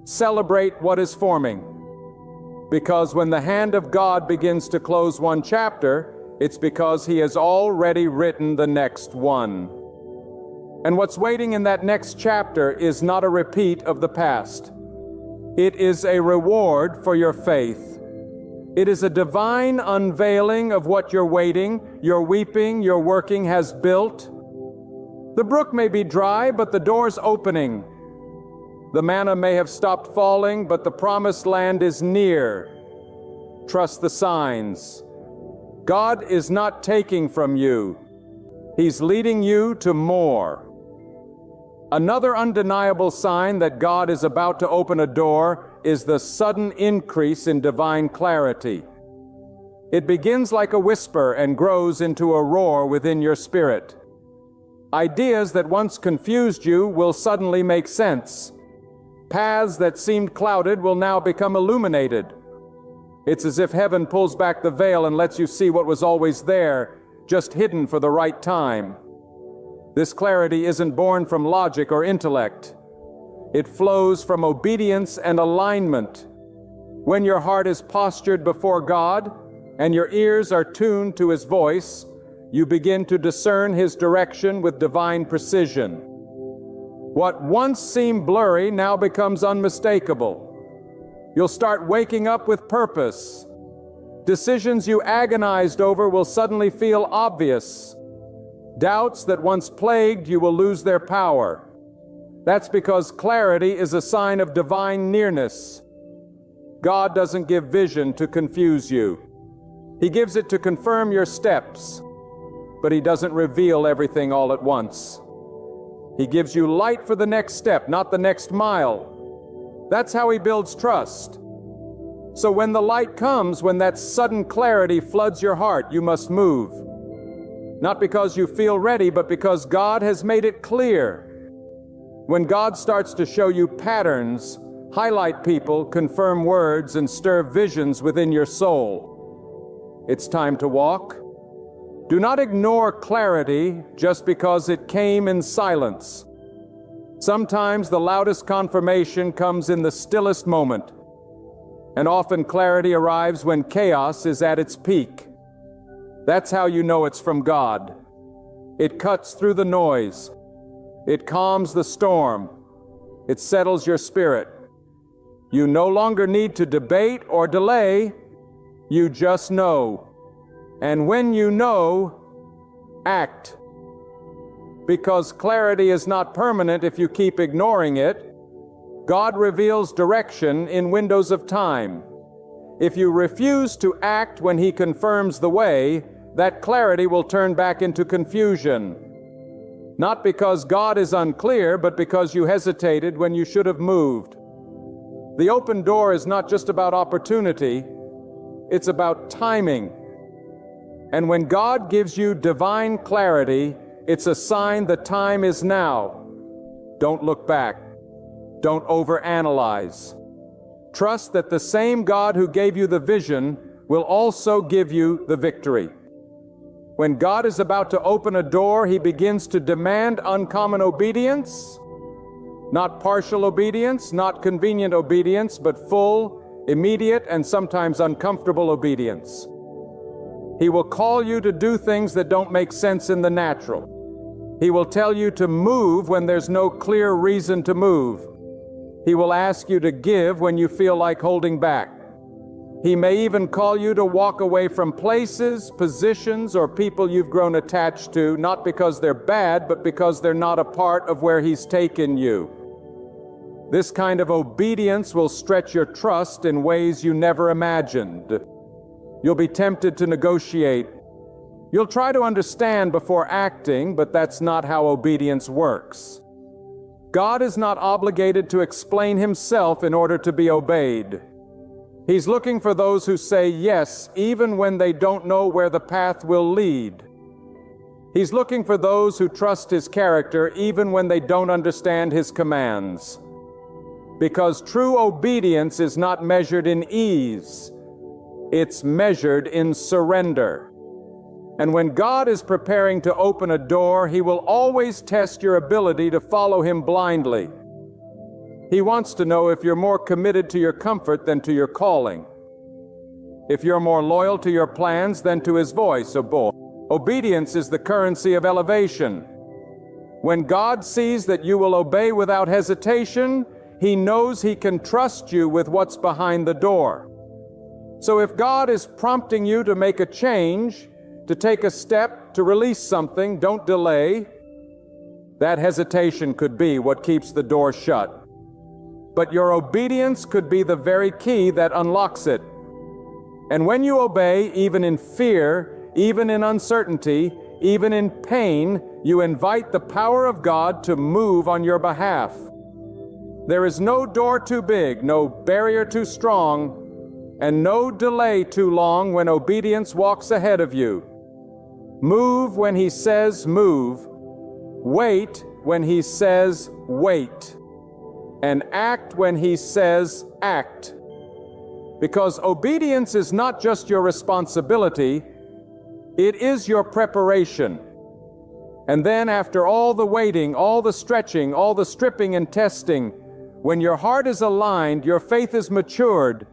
Celebrate what is forming. Because when the hand of God begins to close one chapter, it's because He has already written the next one. And what's waiting in that next chapter is not a repeat of the past. It is a reward for your faith. It is a divine unveiling of what your waiting, your weeping, your working has built. The brook may be dry, but the door's opening. The manna may have stopped falling, but the promised land is near. Trust the signs. God is not taking from you. He's leading you to more. Another undeniable sign that God is about to open a door is the sudden increase in divine clarity. It begins like a whisper and grows into a roar within your spirit. Ideas that once confused you will suddenly make sense. Paths that seemed clouded will now become illuminated. It's as if heaven pulls back the veil and lets you see what was always there, just hidden for the right time. This clarity isn't born from logic or intellect. It flows from obedience and alignment. When your heart is postured before God and your ears are tuned to His voice, you begin to discern His direction with divine precision. What once seemed blurry now becomes unmistakable. You'll start waking up with purpose. Decisions you agonized over will suddenly feel obvious. Doubts that once plagued you will lose their power. That's because clarity is a sign of divine nearness. God doesn't give vision to confuse you. He gives it to confirm your steps, but He doesn't reveal everything all at once. He gives you light for the next step, not the next mile. That's how He builds trust. So when the light comes, when that sudden clarity floods your heart, you must move. Not because you feel ready, but because God has made it clear. When God starts to show you patterns, highlight people, confirm words, and stir visions within your soul, it's time to walk. Do not ignore clarity just because it came in silence. Sometimes the loudest confirmation comes in the stillest moment, and often clarity arrives when chaos is at its peak. That's how you know it's from God. It cuts through the noise. It calms the storm. It settles your spirit. You no longer need to debate or delay. You just know. And when you know, act. Because clarity is not permanent if you keep ignoring it. God reveals direction in windows of time. If you refuse to act when He confirms the way, that clarity will turn back into confusion. Not because God is unclear, but because you hesitated when you should have moved. The open door is not just about opportunity, it's about timing. And when God gives you divine clarity, it's a sign the time is now. Don't look back. Don't overanalyze. Trust that the same God who gave you the vision will also give you the victory. When God is about to open a door, He begins to demand uncommon obedience. Not partial obedience, not convenient obedience, but full, immediate, and sometimes uncomfortable obedience. He will call you to do things that don't make sense in the natural. He will tell you to move when there's no clear reason to move. He will ask you to give when you feel like holding back. He may even call you to walk away from places, positions, or people you've grown attached to, not because they're bad, but because they're not a part of where He's taken you. This kind of obedience will stretch your trust in ways you never imagined. You'll be tempted to negotiate. You'll try to understand before acting, but that's not how obedience works. God is not obligated to explain Himself in order to be obeyed. He's looking for those who say yes, even when they don't know where the path will lead. He's looking for those who trust His character even when they don't understand His commands. Because true obedience is not measured in ease. It's measured in surrender. And when God is preparing to open a door, He will always test your ability to follow Him blindly. He wants to know if you're more committed to your comfort than to your calling. If you're more loyal to your plans than to His voice. Obedience is the currency of elevation. When God sees that you will obey without hesitation, He knows He can trust you with what's behind the door. So if God is prompting you to make a change, to take a step, to release something, don't delay. That hesitation could be what keeps the door shut. But your obedience could be the very key that unlocks it. And when you obey, even in fear, even in uncertainty, even in pain, you invite the power of God to move on your behalf. There is no door too big, no barrier too strong, and no delay too long when obedience walks ahead of you. Move when He says move. Wait when He says wait. And act when He says act. Because obedience is not just your responsibility, it is your preparation. And then after all the waiting, all the stretching, all the stripping and testing, when your heart is aligned, your faith is matured,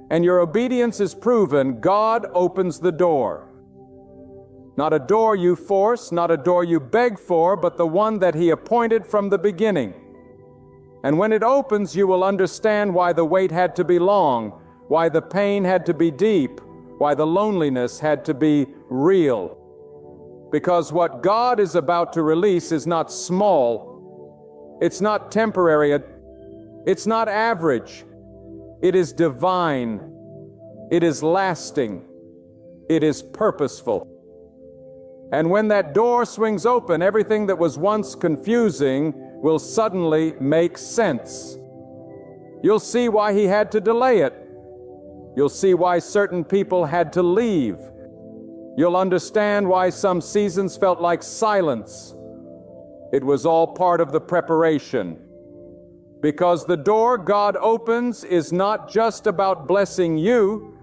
and your obedience is proven, God opens the door. Not a door you force, not a door you beg for, but the one that He appointed from the beginning. And when it opens, you will understand why the wait had to be long, why the pain had to be deep, why the loneliness had to be real. Because what God is about to release is not small, it's not temporary, it's not average. It is divine. It is lasting. It is purposeful. And when that door swings open, everything that was once confusing will suddenly make sense. You'll see why He had to delay it. You'll see why certain people had to leave. You'll understand why some seasons felt like silence. It was all part of the preparation. Because the door God opens is not just about blessing you,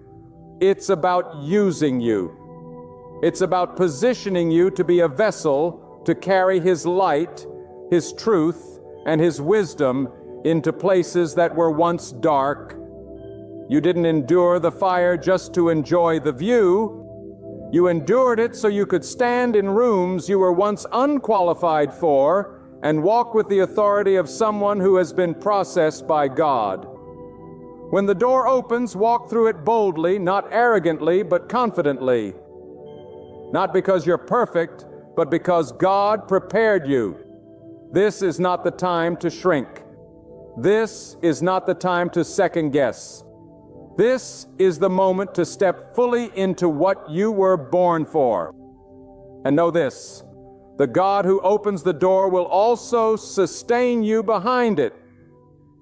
it's about using you. It's about positioning you to be a vessel to carry His light, His truth, and His wisdom into places that were once dark. You didn't endure the fire just to enjoy the view. You endured it so you could stand in rooms you were once unqualified for and walk with the authority of someone who has been processed by God. When the door opens, walk through it boldly, not arrogantly, but confidently. Not because you're perfect, but because God prepared you. This is not the time to shrink. This is not the time to second guess. This is the moment to step fully into what you were born for. And know this, the God who opens the door will also sustain you behind it.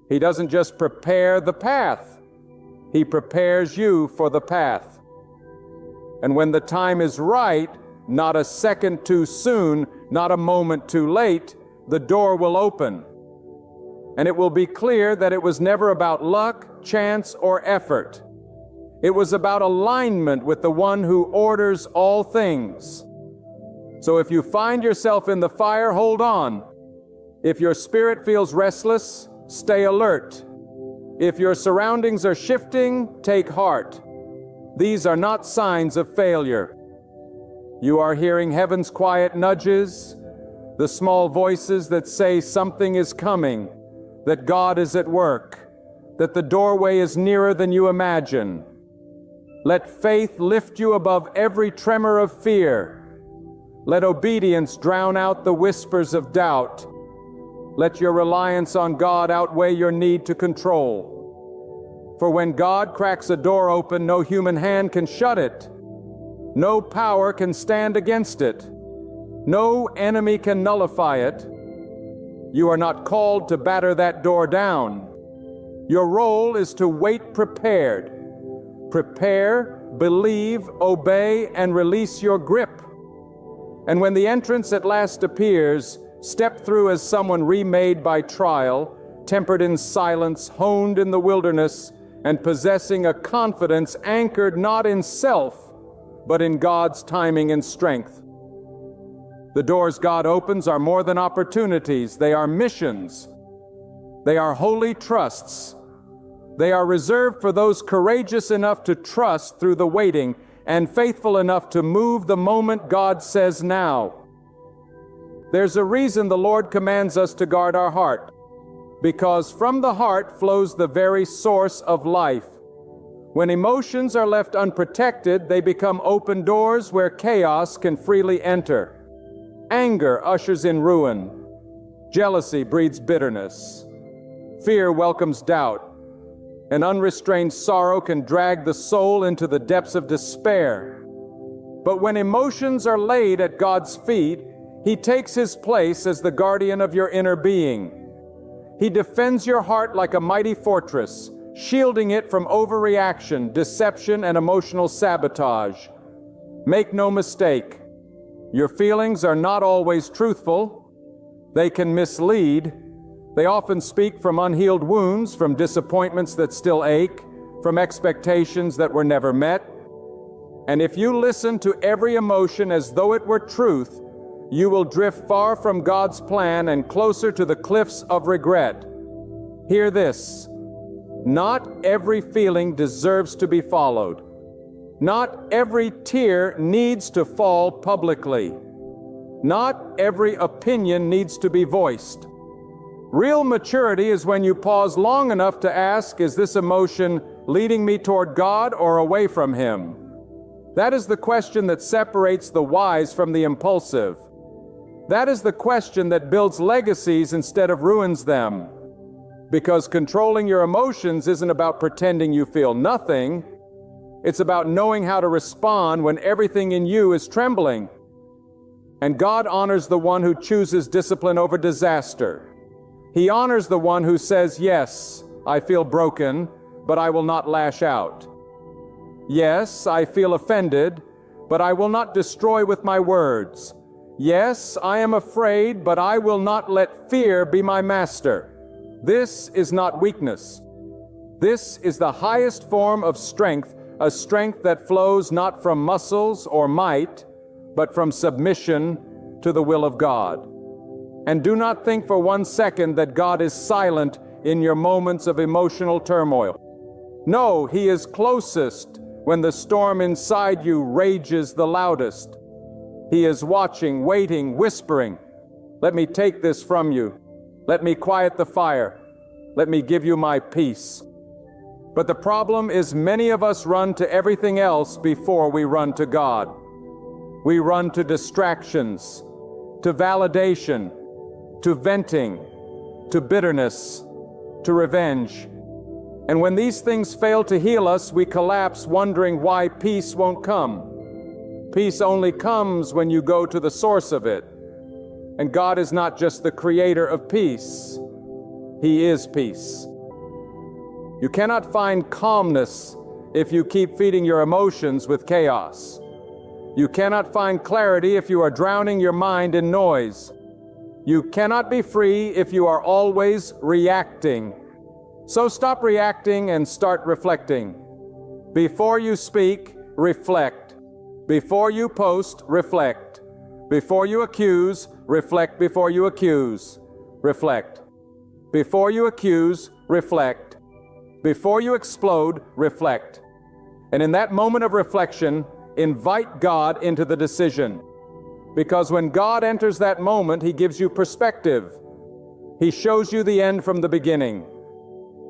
He doesn't just prepare the path, He prepares you for the path. And when the time is right, not a second too soon, not a moment too late, the door will open. And it will be clear that it was never about luck, chance, or effort. It was about alignment with the one who orders all things. So if you find yourself in the fire, hold on. If your spirit feels restless, stay alert. If your surroundings are shifting, take heart. These are not signs of failure. You are hearing heaven's quiet nudges, the small voices that say something is coming, that God is at work, that the doorway is nearer than you imagine. Let faith lift you above every tremor of fear. Let obedience drown out the whispers of doubt. Let your reliance on God outweigh your need to control. For when God cracks a door open, no human hand can shut it. No power can stand against it. No enemy can nullify it. You are not called to batter that door down. Your role is to wait prepared. Prepare, believe, obey, and release your grip. And when the entrance at last appears, step through as someone remade by trial, tempered in silence, honed in the wilderness, and possessing a confidence anchored not in self, but in God's timing and strength. The doors God opens are more than opportunities. They are missions. They are holy trusts. They are reserved for those courageous enough to trust through the waiting and faithful enough to move the moment God says now. There's a reason the Lord commands us to guard our heart, because from the heart flows the very source of life. When emotions are left unprotected, they become open doors where chaos can freely enter. Anger ushers in ruin. Jealousy breeds bitterness. Fear welcomes doubt. An unrestrained sorrow can drag the soul into the depths of despair. But when emotions are laid at God's feet, He takes His place as the guardian of your inner being. He defends your heart like a mighty fortress, shielding it from overreaction, deception, and emotional sabotage. Make no mistake, your feelings are not always truthful. They can mislead. They often speak from unhealed wounds, from disappointments that still ache, from expectations that were never met. And if you listen to every emotion as though it were truth, you will drift far from God's plan and closer to the cliffs of regret. Hear this: not every feeling deserves to be followed. Not every tear needs to fall publicly. Not every opinion needs to be voiced. Real maturity is when you pause long enough to ask, is this emotion leading me toward God or away from Him? That is the question that separates the wise from the impulsive. That is the question that builds legacies instead of ruins them. Because controlling your emotions isn't about pretending you feel nothing. It's about knowing how to respond when everything in you is trembling. And God honors the one who chooses discipline over disaster. He honors the one who says, yes, I feel broken, but I will not lash out. Yes, I feel offended, but I will not destroy with my words. Yes, I am afraid, but I will not let fear be my master. This is not weakness. This is the highest form of strength, a strength that flows not from muscles or might, but from submission to the will of God. And do not think for 1 second that God is silent in your moments of emotional turmoil. No, He is closest when the storm inside you rages the loudest. He is watching, waiting, whispering, "Let me take this from you. Let me quiet the fire. Let me give you my peace." But the problem is many of us run to everything else before we run to God. We run to distractions, to validation, to venting, to bitterness, to revenge. And when these things fail to heal us, we collapse wondering why peace won't come. Peace only comes when you go to the source of it. And God is not just the creator of peace. He is peace. You cannot find calmness if you keep feeding your emotions with chaos. You cannot find clarity if you are drowning your mind in noise. You cannot be free if you are always reacting. So stop reacting and start reflecting. Before you speak, reflect. Before you post, reflect. Before you accuse, reflect before you accuse. Reflect. Before you accuse, reflect. Before you explode, reflect. And in that moment of reflection, invite God into the decision. Because when God enters that moment, He gives you perspective. He shows you the end from the beginning.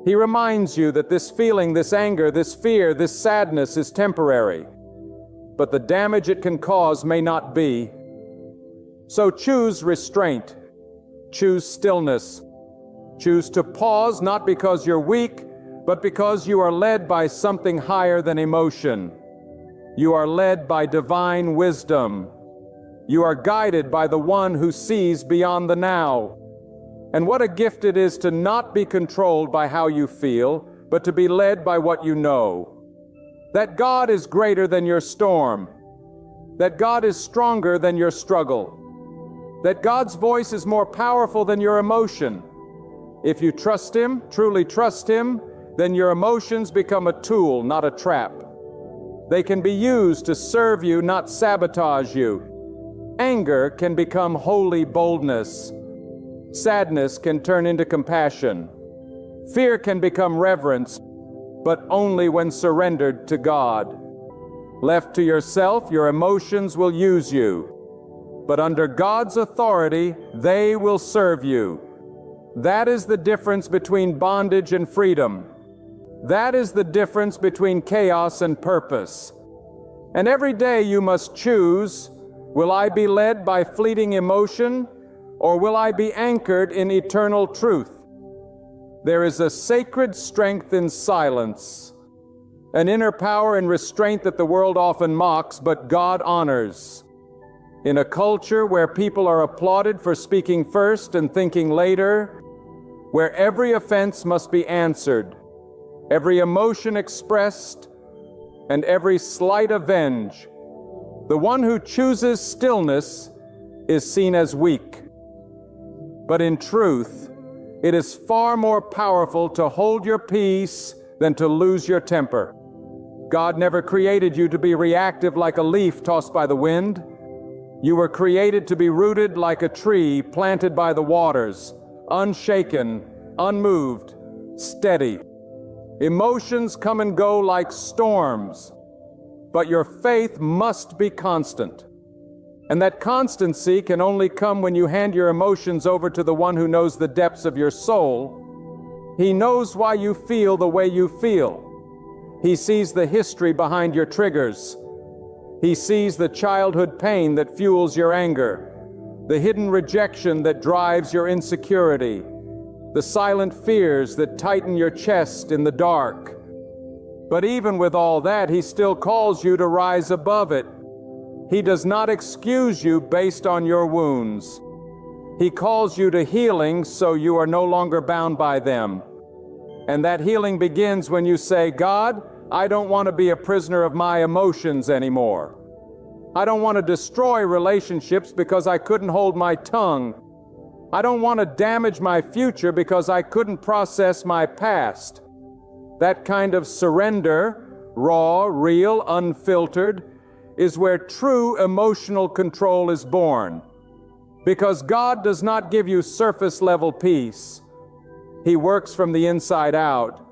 He reminds you that this feeling, this anger, this fear, this sadness is temporary. But the damage it can cause may not be. So choose restraint. Choose stillness. Choose to pause not because you're weak, but because you are led by something higher than emotion. You are led by divine wisdom. You are guided by the one who sees beyond the now. And what a gift it is to not be controlled by how you feel, but to be led by what you know. That God is greater than your storm. That God is stronger than your struggle. That God's voice is more powerful than your emotion. If you trust Him, truly trust Him, then your emotions become a tool, not a trap. They can be used to serve you, not sabotage you. Anger can become holy boldness. Sadness can turn into compassion. Fear can become reverence, but only when surrendered to God. Left to yourself, your emotions will use you. But under God's authority, they will serve you. That is the difference between bondage and freedom. That is the difference between chaos and purpose. And every day you must choose, will I be led by fleeting emotion, or will I be anchored in eternal truth? There is a sacred strength in silence, an inner power and restraint that the world often mocks, but God honors. In a culture where people are applauded for speaking first and thinking later, where every offense must be answered, every emotion expressed, and every slight avenged, the one who chooses stillness is seen as weak. But in truth, it is far more powerful to hold your peace than to lose your temper. God never created you to be reactive like a leaf tossed by the wind. You were created to be rooted like a tree planted by the waters, unshaken, unmoved, steady. Emotions come and go like storms, but your faith must be constant. And that constancy can only come when you hand your emotions over to the one who knows the depths of your soul. He knows why you feel the way you feel. He sees the history behind your triggers. He sees the childhood pain that fuels your anger, the hidden rejection that drives your insecurity, the silent fears that tighten your chest in the dark. But even with all that, He still calls you to rise above it. He does not excuse you based on your wounds. He calls you to healing so you are no longer bound by them. And that healing begins when you say, God, I don't want to be a prisoner of my emotions anymore. I don't want to destroy relationships because I couldn't hold my tongue. I don't want to damage my future because I couldn't process my past. That kind of surrender, raw, real, unfiltered, is where true emotional control is born. Because God does not give you surface-level peace. He works from the inside out.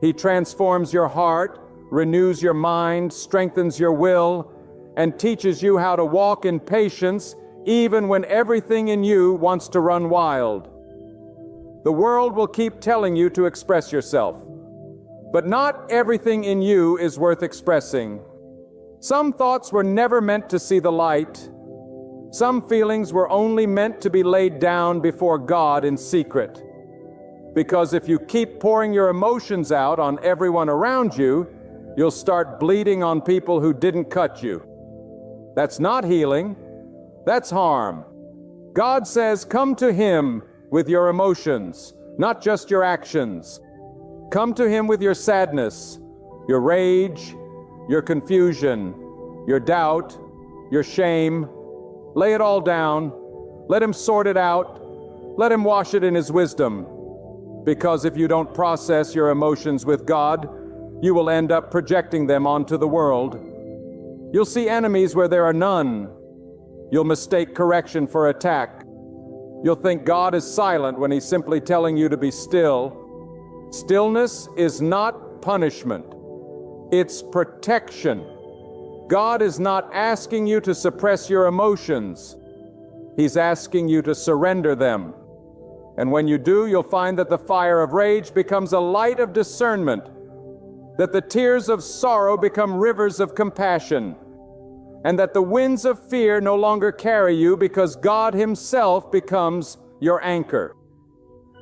He transforms your heart, renews your mind, strengthens your will, and teaches you how to walk in patience even when everything in you wants to run wild. The world will keep telling you to express yourself. But not everything in you is worth expressing. Some thoughts were never meant to see the light. Some feelings were only meant to be laid down before God in secret. Because if you keep pouring your emotions out on everyone around you, you'll start bleeding on people who didn't cut you. That's not healing. That's harm. God says, come to Him with your emotions, not just your actions. Come to Him with your sadness, your rage, your confusion, your doubt, your shame. Lay it all down. Let Him sort it out. Let Him wash it in His wisdom. Because if you don't process your emotions with God, you will end up projecting them onto the world. You'll see enemies where there are none. You'll mistake correction for attack. You'll think God is silent when He's simply telling you to be still. Stillness is not punishment. It's protection. God is not asking you to suppress your emotions. He's asking you to surrender them. And when you do, you'll find that the fire of rage becomes a light of discernment, that the tears of sorrow become rivers of compassion, and that the winds of fear no longer carry you because God Himself becomes your anchor.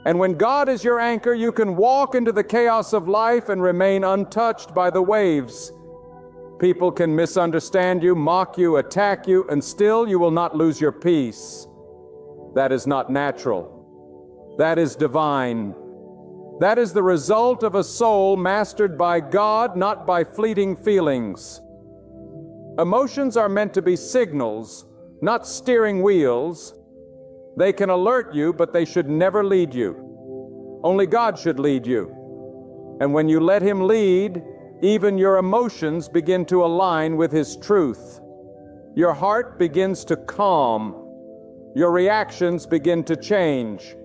And when God is your anchor, you can walk into the chaos of life and remain untouched by the waves. People can misunderstand you, mock you, attack you, and still you will not lose your peace. That is not natural. That is divine. That is the result of a soul mastered by God, not by fleeting feelings. Emotions are meant to be signals, not steering wheels. They can alert you, but they should never lead you. Only God should lead you. And when you let Him lead, even your emotions begin to align with His truth. Your heart begins to calm. Your reactions begin to change.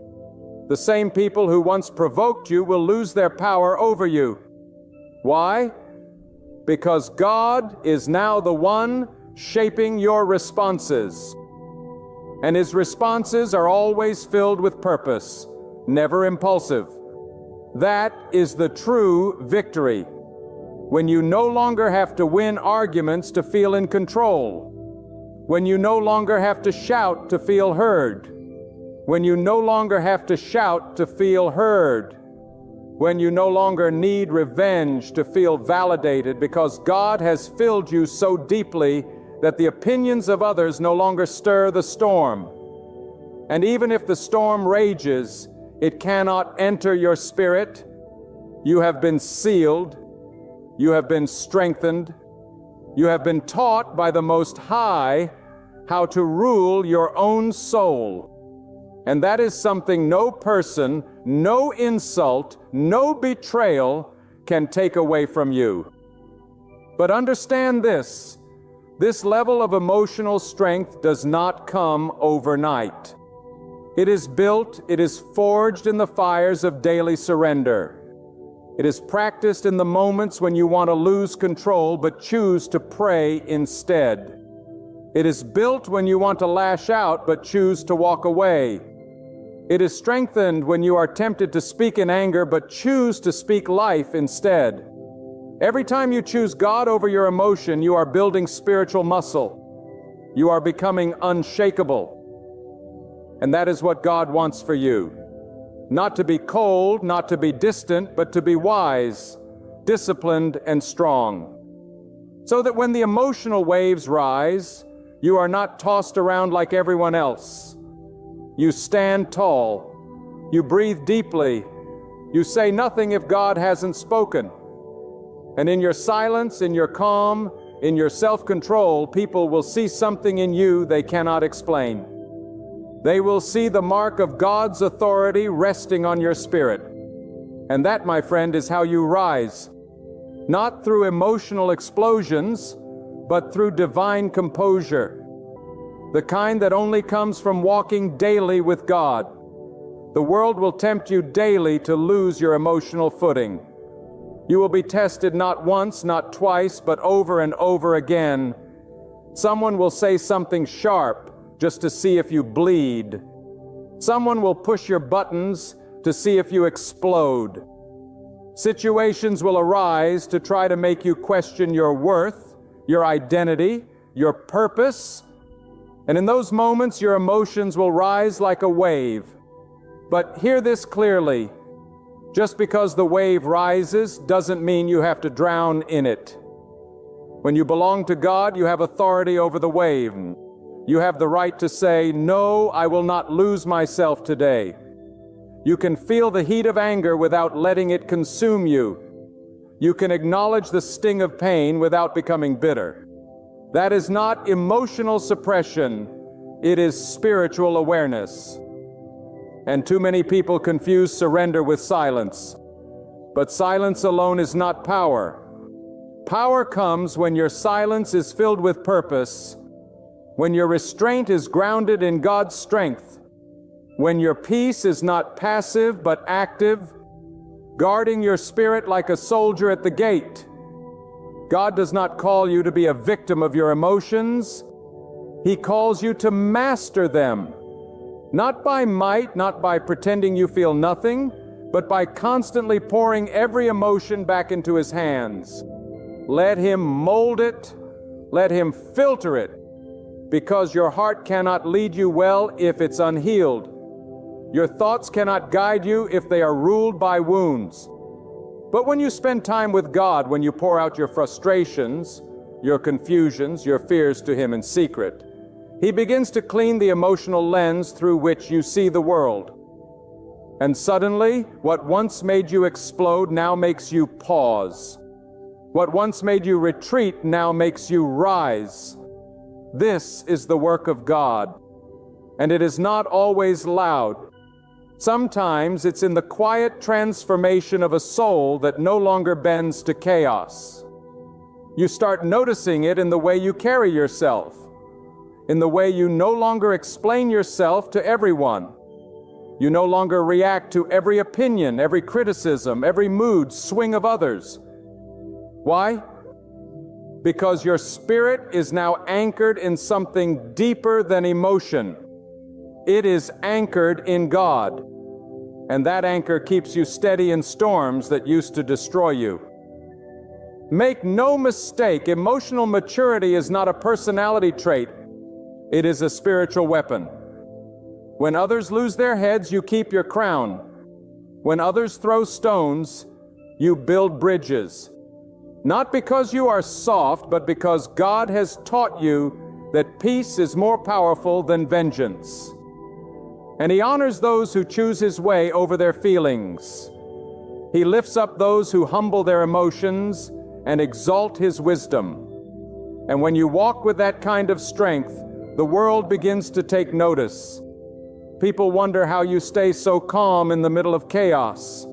The same people who once provoked you will lose their power over you. Why? Because God is now the one shaping your responses. And His responses are always filled with purpose, never impulsive. That is the true victory. When you no longer have to win arguments to feel in control. When you no longer have to shout to feel heard. When you no longer have to shout to feel heard. When you no longer need revenge to feel validated because God has filled you so deeply that the opinions of others no longer stir the storm. And even if the storm rages, it cannot enter your spirit. You have been sealed. You have been strengthened. You have been taught by the Most High how to rule your own soul. And that is something no person, no insult, no betrayal can take away from you. But understand this level of emotional strength does not come overnight. It is built, it is forged in the fires of daily surrender. It is practiced in the moments when you want to lose control but choose to pray instead. It is built when you want to lash out but choose to walk away. It is strengthened when you are tempted to speak in anger but choose to speak life instead. Every time you choose God over your emotion, you are building spiritual muscle. You are becoming unshakable. And that is what God wants for you. Not to be cold, not to be distant, but to be wise, disciplined, and strong. So that when the emotional waves rise, you are not tossed around like everyone else. You stand tall. You breathe deeply. You say nothing if God hasn't spoken. And in your silence, in your calm, in your self-control, people will see something in you they cannot explain. They will see the mark of God's authority resting on your spirit. And that, my friend, is how you rise. Not through emotional explosions, but through divine composure. The kind that only comes from walking daily with God. The world will tempt you daily to lose your emotional footing. You will be tested not once, not twice, but over and over again. Someone will say something sharp just to see if you bleed. Someone will push your buttons to see if you explode. Situations will arise to try to make you question your worth, your identity, your purpose. And in those moments, your emotions will rise like a wave. But hear this clearly. Just because the wave rises doesn't mean you have to drown in it. When you belong to God, you have authority over the wave. You have the right to say, "No, I will not lose myself today." You can feel the heat of anger without letting it consume you. You can acknowledge the sting of pain without becoming bitter. That is not emotional suppression, it is spiritual awareness. And too many people confuse surrender with silence. But silence alone is not power. Power comes when your silence is filled with purpose, when your restraint is grounded in God's strength, when your peace is not passive but active, guarding your spirit like a soldier at the gate. God does not call you to be a victim of your emotions. He calls you to master them. Not by might, not by pretending you feel nothing, but by constantly pouring every emotion back into His hands. Let Him mold it, let Him filter it, because your heart cannot lead you well if it's unhealed. Your thoughts cannot guide you if they are ruled by wounds. But when you spend time with God, when you pour out your frustrations, your confusions, your fears to Him in secret, He begins to clean the emotional lens through which you see the world. And suddenly, what once made you explode now makes you pause. What once made you retreat now makes you rise. This is the work of God, and it is not always loud. Sometimes it's in the quiet transformation of a soul that no longer bends to chaos. You start noticing it in the way you carry yourself, in the way you no longer explain yourself to everyone. You no longer react to every opinion, every criticism, every mood swing of others. Why? Because your spirit is now anchored in something deeper than emotion. It is anchored in God, and that anchor keeps you steady in storms that used to destroy you. Make no mistake, emotional maturity is not a personality trait. It is a spiritual weapon. When others lose their heads, you keep your crown. When others throw stones, you build bridges. Not because you are soft, but because God has taught you that peace is more powerful than vengeance. And He honors those who choose His way over their feelings. He lifts up those who humble their emotions and exalt His wisdom. And when you walk with that kind of strength, the world begins to take notice. People wonder how you stay so calm in the middle of chaos,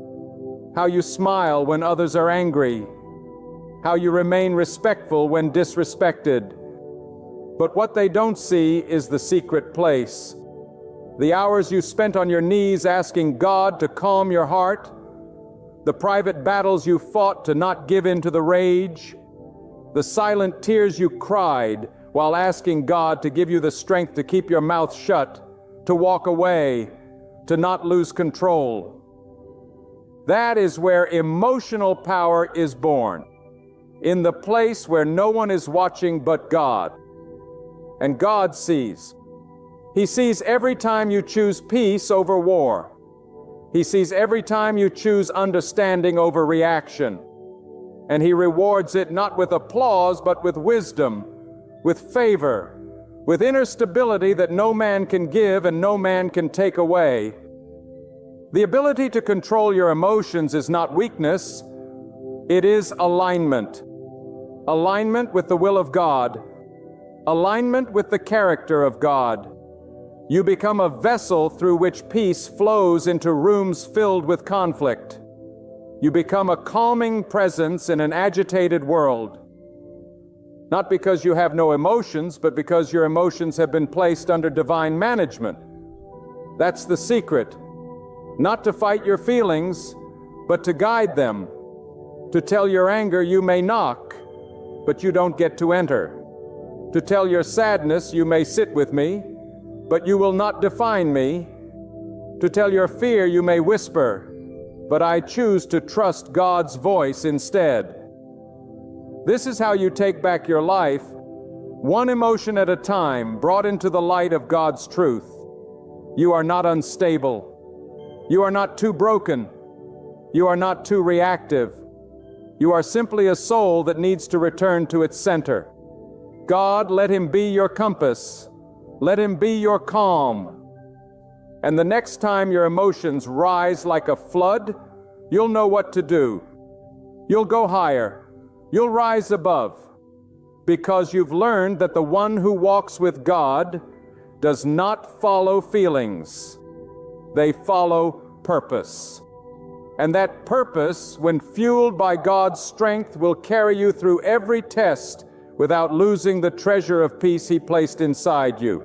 how you smile when others are angry, how you remain respectful when disrespected. But what they don't see is the secret place. The hours you spent on your knees asking God to calm your heart, the private battles you fought to not give in to the rage, the silent tears you cried while asking God to give you the strength to keep your mouth shut, to walk away, to not lose control. That is where emotional power is born, in the place where no one is watching but God. And God sees. He sees every time you choose peace over war. He sees every time you choose understanding over reaction. And He rewards it not with applause, but with wisdom, with favor, with inner stability that no man can give and no man can take away. The ability to control your emotions is not weakness, it is alignment. Alignment with the will of God. Alignment with the character of God. You become a vessel through which peace flows into rooms filled with conflict. You become a calming presence in an agitated world. Not because you have no emotions, but because your emotions have been placed under divine management. That's the secret. Not to fight your feelings, but to guide them. To tell your anger you may knock, but you don't get to enter. To tell your sadness you may sit with me, but you will not define me. To tell your fear you may whisper, but I choose to trust God's voice instead. This is how you take back your life, one emotion at a time, brought into the light of God's truth. You are not unstable. You are not too broken. You are not too reactive. You are simply a soul that needs to return to its center. God, let Him be your compass. Let Him be your calm. And the next time your emotions rise like a flood, you'll know what to do. You'll go higher. You'll rise above. Because you've learned that the one who walks with God does not follow feelings. They follow purpose. And that purpose, when fueled by God's strength, will carry you through every test without losing the treasure of peace He placed inside you.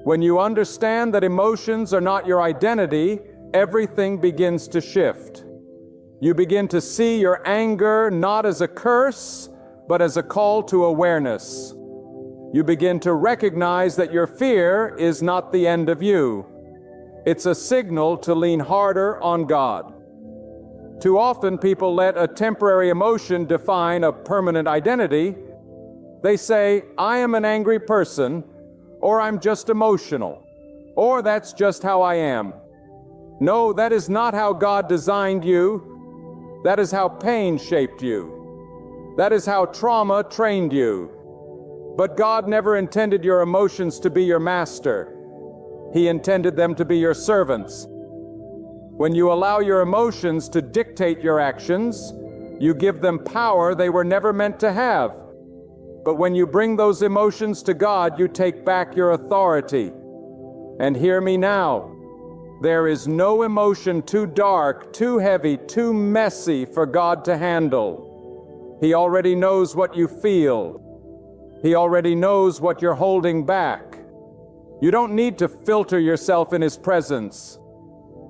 When you understand that emotions are not your identity, everything begins to shift. You begin to see your anger not as a curse, but as a call to awareness. You begin to recognize that your fear is not the end of you. It's a signal to lean harder on God. Too often people let a temporary emotion define a permanent identity. They say, I am an angry person, or I'm just emotional, or that's just how I am. No, that is not how God designed you. That is how pain shaped you. That is how trauma trained you. But God never intended your emotions to be your master. He intended them to be your servants. When you allow your emotions to dictate your actions, you give them power they were never meant to have. But when you bring those emotions to God, you take back your authority. And hear me now. There is no emotion too dark, too heavy, too messy for God to handle. He already knows what you feel. He already knows what you're holding back. You don't need to filter yourself in His presence.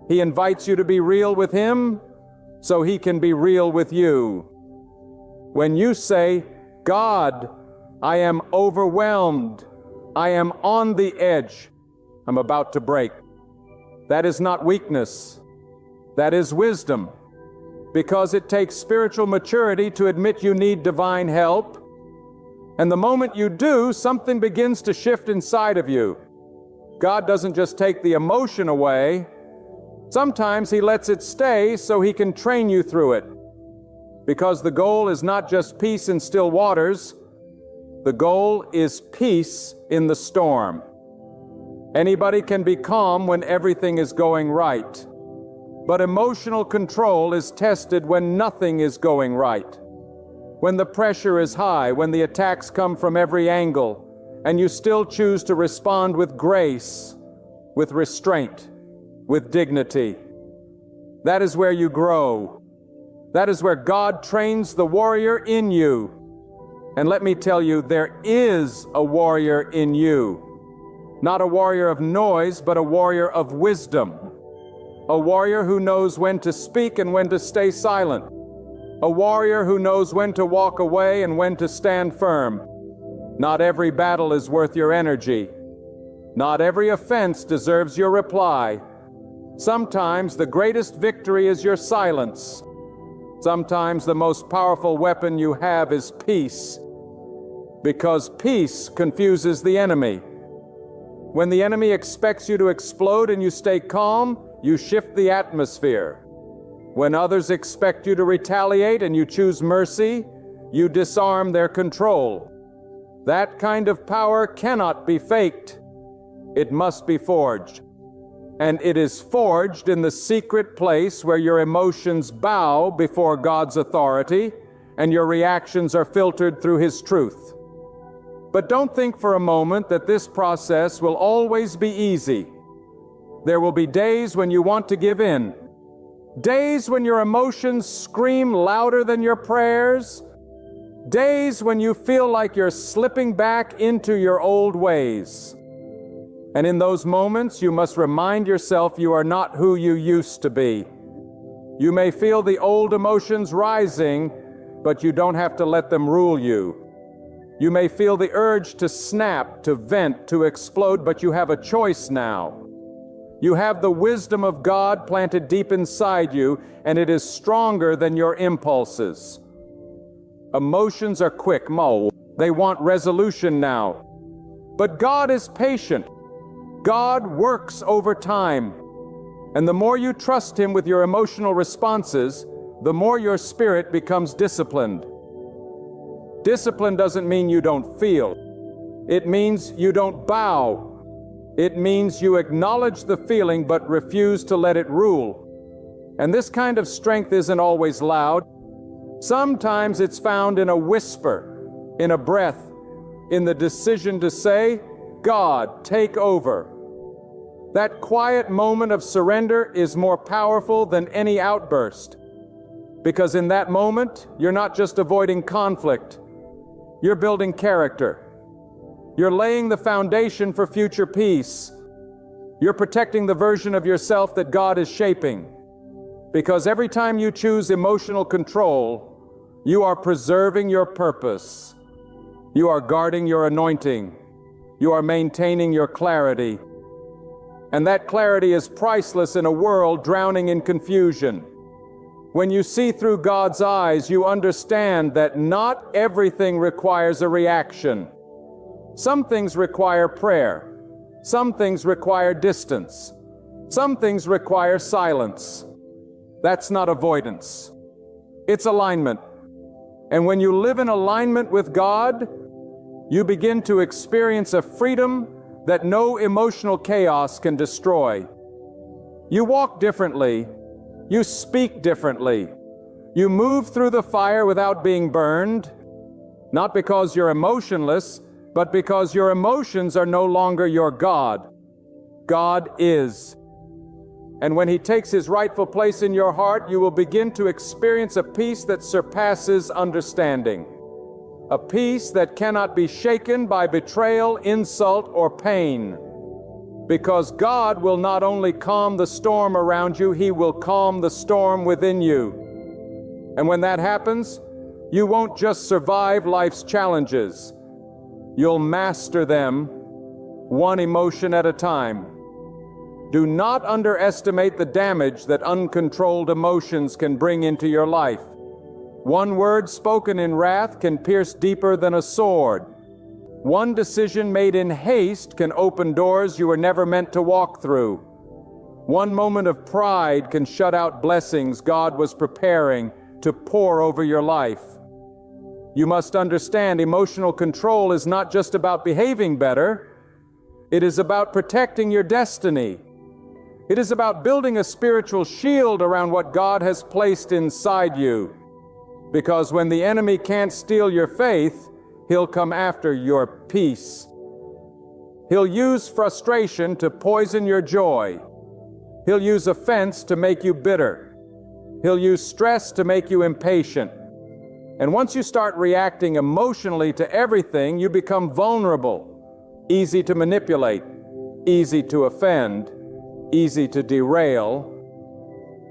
He invites you to be real with Him so He can be real with you. When you say, God, I am overwhelmed, I am on the edge, I'm about to break. That is not weakness. That is wisdom. Because it takes spiritual maturity to admit you need divine help. And the moment you do, something begins to shift inside of you. God doesn't just take the emotion away. Sometimes He lets it stay so He can train you through it. Because the goal is not just peace in still waters. The goal is peace in the storm. Anybody can be calm when everything is going right. But emotional control is tested when nothing is going right. When the pressure is high, when the attacks come from every angle, and you still choose to respond with grace, with restraint, with dignity. That is where you grow. That is where God trains the warrior in you. And let me tell you, there is a warrior in you. Not a warrior of noise, but a warrior of wisdom. A warrior who knows when to speak and when to stay silent. A warrior who knows when to walk away and when to stand firm. Not every battle is worth your energy. Not every offense deserves your reply. Sometimes the greatest victory is your silence. Sometimes the most powerful weapon you have is peace. Because peace confuses the enemy. When the enemy expects you to explode and you stay calm, you shift the atmosphere. When others expect you to retaliate and you choose mercy, you disarm their control. That kind of power cannot be faked. It must be forged. And it is forged in the secret place where your emotions bow before God's authority and your reactions are filtered through His truth. But don't think for a moment that this process will always be easy. There will be days when you want to give in. Days when your emotions scream louder than your prayers. Days when you feel like you're slipping back into your old ways. And in those moments, you must remind yourself you are not who you used to be. You may feel the old emotions rising, but you don't have to let them rule you. You may feel the urge to snap, to vent, to explode, but you have a choice now. You have the wisdom of God planted deep inside you, and it is stronger than your impulses. Emotions are quick, they want resolution now. But God is patient. God works over time. And the more you trust Him with your emotional responses, the more your spirit becomes disciplined. Discipline doesn't mean you don't feel. It means you don't bow. It means you acknowledge the feeling but refuse to let it rule. And this kind of strength isn't always loud. Sometimes it's found in a whisper, in a breath, in the decision to say, God, take over. That quiet moment of surrender is more powerful than any outburst. Because in that moment, you're not just avoiding conflict. You're building character. You're laying the foundation for future peace. You're protecting the version of yourself that God is shaping. Because every time you choose emotional control, you are preserving your purpose. You are guarding your anointing. You are maintaining your clarity. And that clarity is priceless in a world drowning in confusion. When you see through God's eyes, you understand that not everything requires a reaction. Some things require prayer. Some things require distance. Some things require silence. That's not avoidance. It's alignment. And when you live in alignment with God, you begin to experience a freedom that no emotional chaos can destroy. You walk differently. You speak differently. You move through the fire without being burned, not because you're emotionless, but because your emotions are no longer your God. God is. And when He takes His rightful place in your heart, you will begin to experience a peace that surpasses understanding. A peace that cannot be shaken by betrayal, insult, or pain. Because God will not only calm the storm around you, He will calm the storm within you. And when that happens, you won't just survive life's challenges. You'll master them, one emotion at a time. Do not underestimate the damage that uncontrolled emotions can bring into your life. One word spoken in wrath can pierce deeper than a sword. One decision made in haste can open doors you were never meant to walk through. One moment of pride can shut out blessings God was preparing to pour over your life. You must understand, emotional control is not just about behaving better. It is about protecting your destiny. It is about building a spiritual shield around what God has placed inside you. Because when the enemy can't steal your faith, he'll come after your peace. He'll use frustration to poison your joy. He'll use offense to make you bitter. He'll use stress to make you impatient. And once you start reacting emotionally to everything, you become vulnerable, easy to manipulate, easy to offend, easy to derail.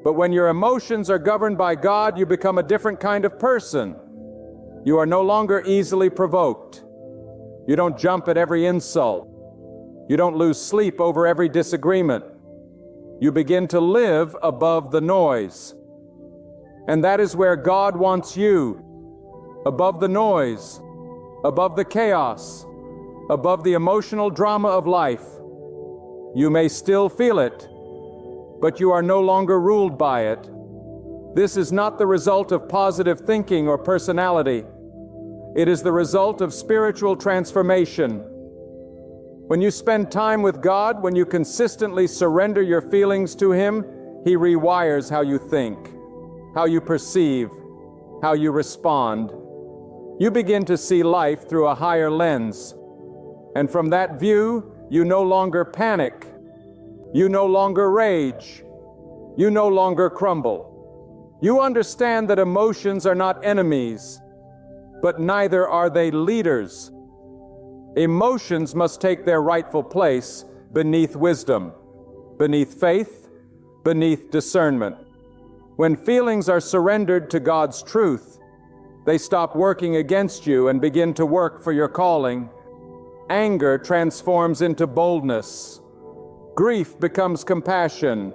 But when your emotions are governed by God, you become a different kind of person. You are no longer easily provoked. You don't jump at every insult. You don't lose sleep over every disagreement. You begin to live above the noise. And that is where God wants you. Above the noise, above the chaos, above the emotional drama of life. You may still feel it, but you are no longer ruled by it. This is not the result of positive thinking or personality. It is the result of spiritual transformation. When you spend time with God, when you consistently surrender your feelings to Him, He rewires how you think, how you perceive, how you respond. You begin to see life through a higher lens. And from that view, you no longer panic. You no longer rage. You no longer crumble. You understand that emotions are not enemies, but neither are they leaders. Emotions must take their rightful place beneath wisdom, beneath faith, beneath discernment. When feelings are surrendered to God's truth, they stop working against you and begin to work for your calling. Anger transforms into boldness. Grief becomes compassion.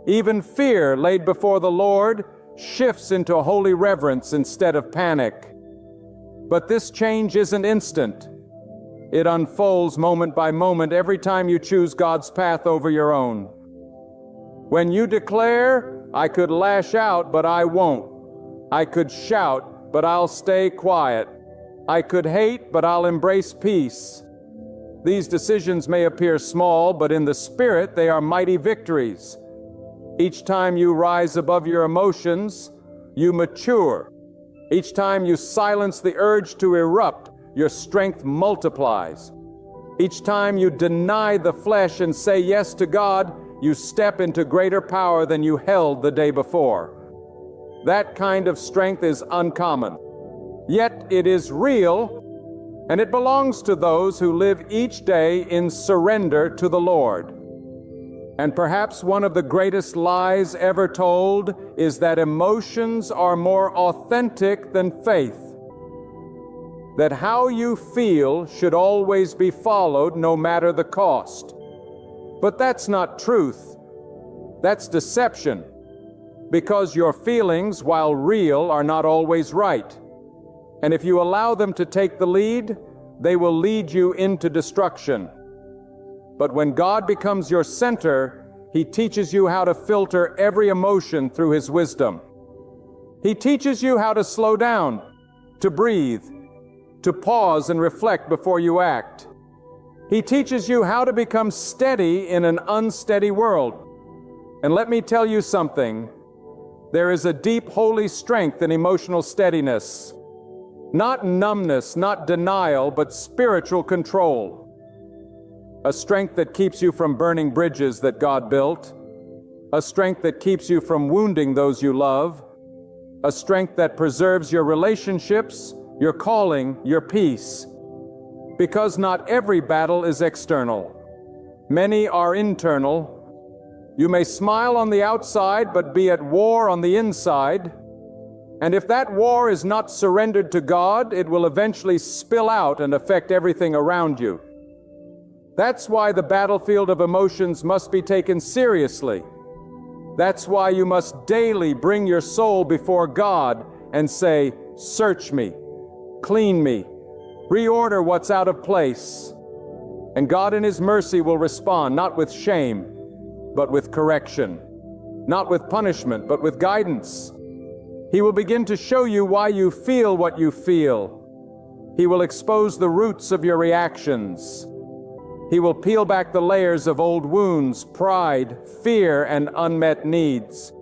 Even fear laid before the Lord shifts into holy reverence instead of panic. But this change isn't instant. It unfolds moment by moment every time you choose God's path over your own. When you declare, "I could lash out, but I won't. I could shout, but I'll stay quiet. I could hate, but I'll embrace peace." These decisions may appear small, but in the Spirit they are mighty victories. Each time you rise above your emotions, you mature. Each time you silence the urge to erupt, your strength multiplies. Each time you deny the flesh and say yes to God, you step into greater power than you held the day before. That kind of strength is uncommon. Yet it is real, and it belongs to those who live each day in surrender to the Lord. And perhaps one of the greatest lies ever told is that emotions are more authentic than faith. That how you feel should always be followed no matter the cost. But that's not truth. That's deception. Because your feelings, while real, are not always right. And if you allow them to take the lead, they will lead you into destruction. But when God becomes your center, He teaches you how to filter every emotion through His wisdom. He teaches you how to slow down, to breathe, to pause and reflect before you act. He teaches you how to become steady in an unsteady world. And let me tell you something, there is a deep holy strength in emotional steadiness. Not numbness, not denial, but spiritual control. A strength that keeps you from burning bridges that God built. A strength that keeps you from wounding those you love. A strength that preserves your relationships, your calling, your peace. Because not every battle is external. Many are internal. You may smile on the outside, but be at war on the inside. And if that war is not surrendered to God, it will eventually spill out and affect everything around you. That's why the battlefield of emotions must be taken seriously. That's why you must daily bring your soul before God and say, "Search me, clean me, reorder what's out of place." And God in His mercy will respond, not with shame, but with correction. Not with punishment, but with guidance. He will begin to show you why you feel what you feel. He will expose the roots of your reactions. He will peel back the layers of old wounds, pride, fear, and unmet needs.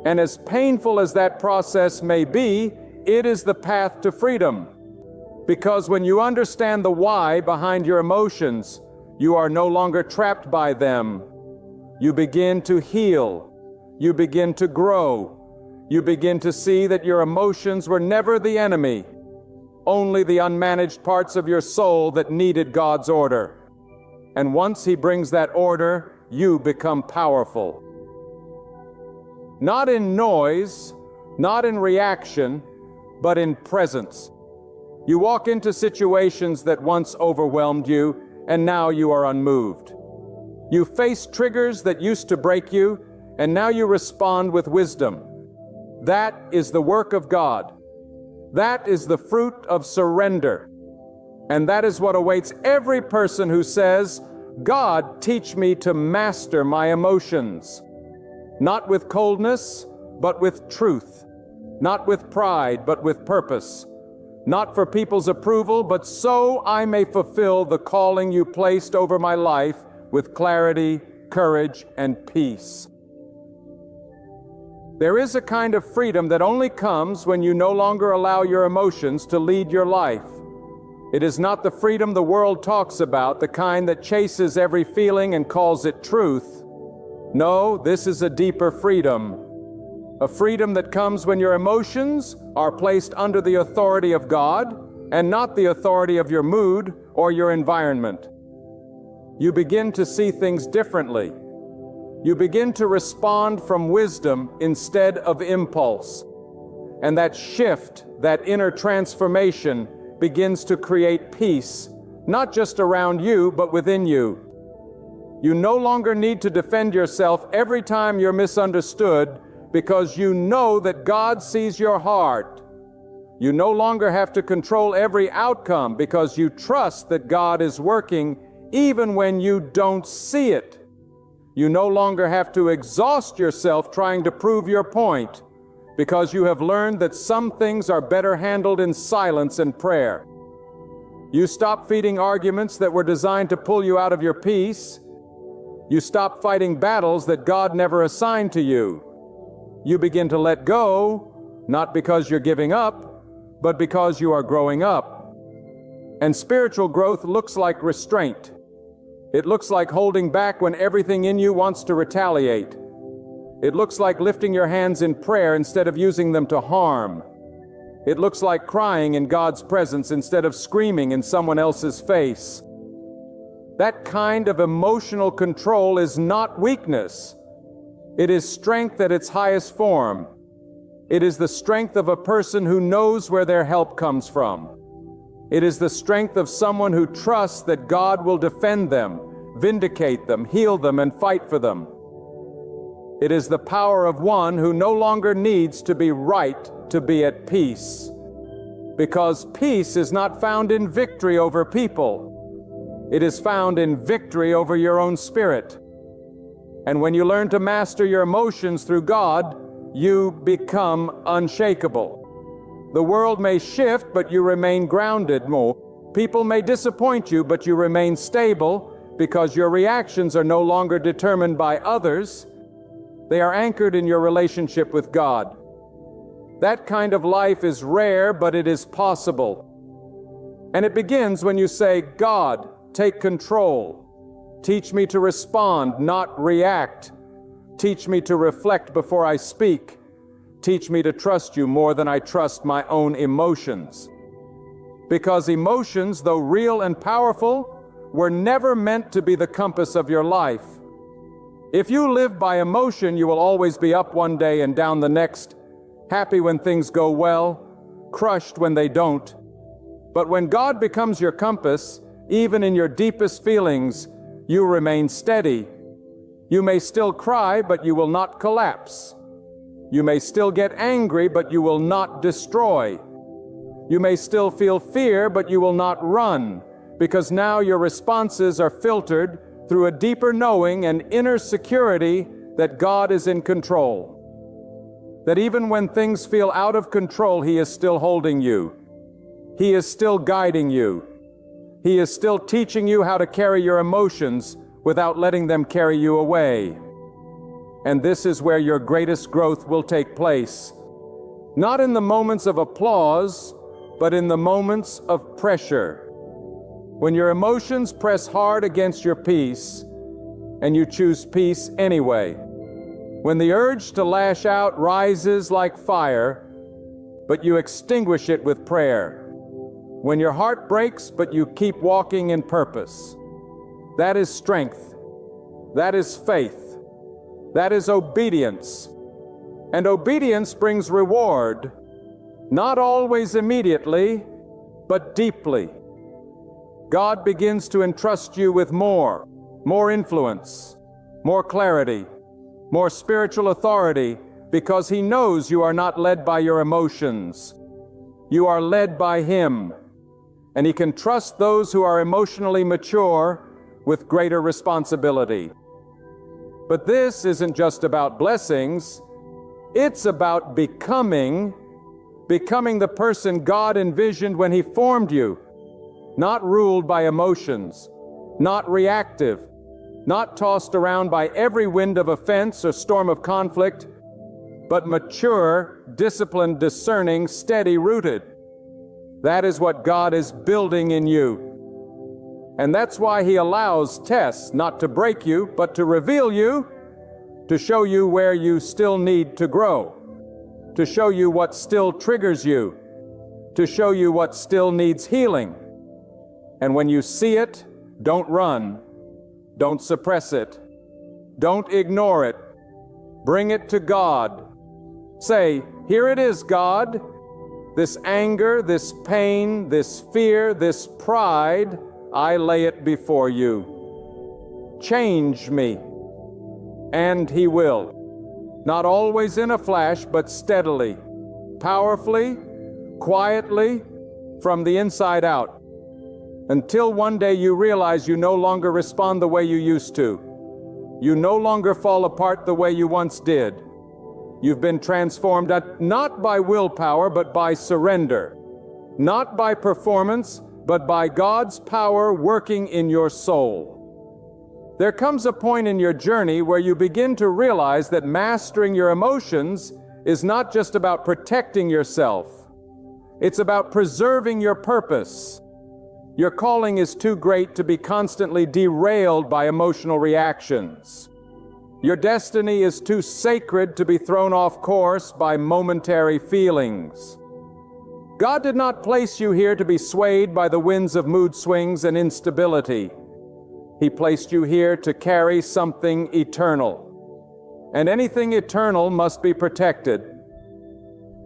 And as painful as that process may be, it is the path to freedom. Because when you understand the why behind your emotions, you are no longer trapped by them. You begin to heal. You begin to grow. You begin to see that your emotions were never the enemy, only the unmanaged parts of your soul that needed God's order. And once He brings that order, you become powerful. Not in noise, not in reaction, but in presence. You walk into situations that once overwhelmed you, and now you are unmoved. You face triggers that used to break you, and now you respond with wisdom. That is the work of God. That is the fruit of surrender. And that is what awaits every person who says, "God, teach me to master my emotions." Not with coldness, but with truth. Not with pride, but with purpose. Not for people's approval, but so I may fulfill the calling you placed over my life with clarity, courage, and peace. There is a kind of freedom that only comes when you no longer allow your emotions to lead your life. It is not the freedom the world talks about, the kind that chases every feeling and calls it truth. No, this is a deeper freedom. A freedom that comes when your emotions are placed under the authority of God and not the authority of your mood or your environment. You begin to see things differently. You begin to respond from wisdom instead of impulse. And that shift, that inner transformation, begins to create peace, not just around you, but within you. You no longer need to defend yourself every time you're misunderstood because you know that God sees your heart. You no longer have to control every outcome because you trust that God is working even when you don't see it. You no longer have to exhaust yourself trying to prove your point because you have learned that some things are better handled in silence and prayer. You stop feeding arguments that were designed to pull you out of your peace. You stop fighting battles that God never assigned to you. You begin to let go, not because you're giving up, but because you are growing up. And spiritual growth looks like restraint. It looks like holding back when everything in you wants to retaliate. It looks like lifting your hands in prayer instead of using them to harm. It looks like crying in God's presence instead of screaming in someone else's face. That kind of emotional control is not weakness. It is strength at its highest form. It is the strength of a person who knows where their help comes from. It is the strength of someone who trusts that God will defend them, vindicate them, heal them, and fight for them. It is the power of one who no longer needs to be right to be at peace. Because peace is not found in victory over people. It is found in victory over your own spirit. And when you learn to master your emotions through God, you become unshakable. The world may shift, but you remain grounded more. People may disappoint you, but you remain stable because your reactions are no longer determined by others. They are anchored in your relationship with God. That kind of life is rare, but it is possible. And it begins when you say, God, take control. Teach me to respond, not react. Teach me to reflect before I speak. Teach me to trust you more than I trust my own emotions. Because emotions, though real and powerful, were never meant to be the compass of your life. If you live by emotion, you will always be up one day and down the next, happy when things go well, crushed when they don't. But when God becomes your compass, even in your deepest feelings, you remain steady. You may still cry, but you will not collapse. You may still get angry, but you will not destroy. You may still feel fear, but you will not run, because now your responses are filtered through a deeper knowing and inner security that God is in control. That even when things feel out of control, He is still holding you. He is still guiding you. He is still teaching you how to carry your emotions without letting them carry you away. And this is where your greatest growth will take place. Not in the moments of applause, but in the moments of pressure. When your emotions press hard against your peace, and you choose peace anyway. When the urge to lash out rises like fire, but you extinguish it with prayer. When your heart breaks, but you keep walking in purpose. That is strength. That is faith. That is obedience. And obedience brings reward, not always immediately, but deeply. God begins to entrust you with more influence, more clarity, more spiritual authority, because He knows you are not led by your emotions. You are led by Him, and He can trust those who are emotionally mature with greater responsibility. But this isn't just about blessings. It's about becoming the person God envisioned when He formed you. Not ruled by emotions, not reactive, not tossed around by every wind of offense or storm of conflict, but mature, disciplined, discerning, steady-rooted. That is what God is building in you. And that's why He allows tests, not to break you, but to reveal you, to show you where you still need to grow, to show you what still triggers you, to show you what still needs healing. And when you see it, don't run, don't suppress it, don't ignore it. Bring it to God. Say, "Here it is, God. This anger, this pain, this fear, this pride, I lay it before you. Change me." And He will. Not always in a flash, but steadily, powerfully, quietly, from the inside out. Until one day you realize you no longer respond the way you used to. You no longer fall apart the way you once did. You've been transformed not by willpower, but by surrender. Not by performance, but by God's power working in your soul. There comes a point in your journey where you begin to realize that mastering your emotions is not just about protecting yourself. It's about preserving your purpose. Your calling is too great to be constantly derailed by emotional reactions. Your destiny is too sacred to be thrown off course by momentary feelings. God did not place you here to be swayed by the winds of mood swings and instability. He placed you here to carry something eternal. And anything eternal must be protected.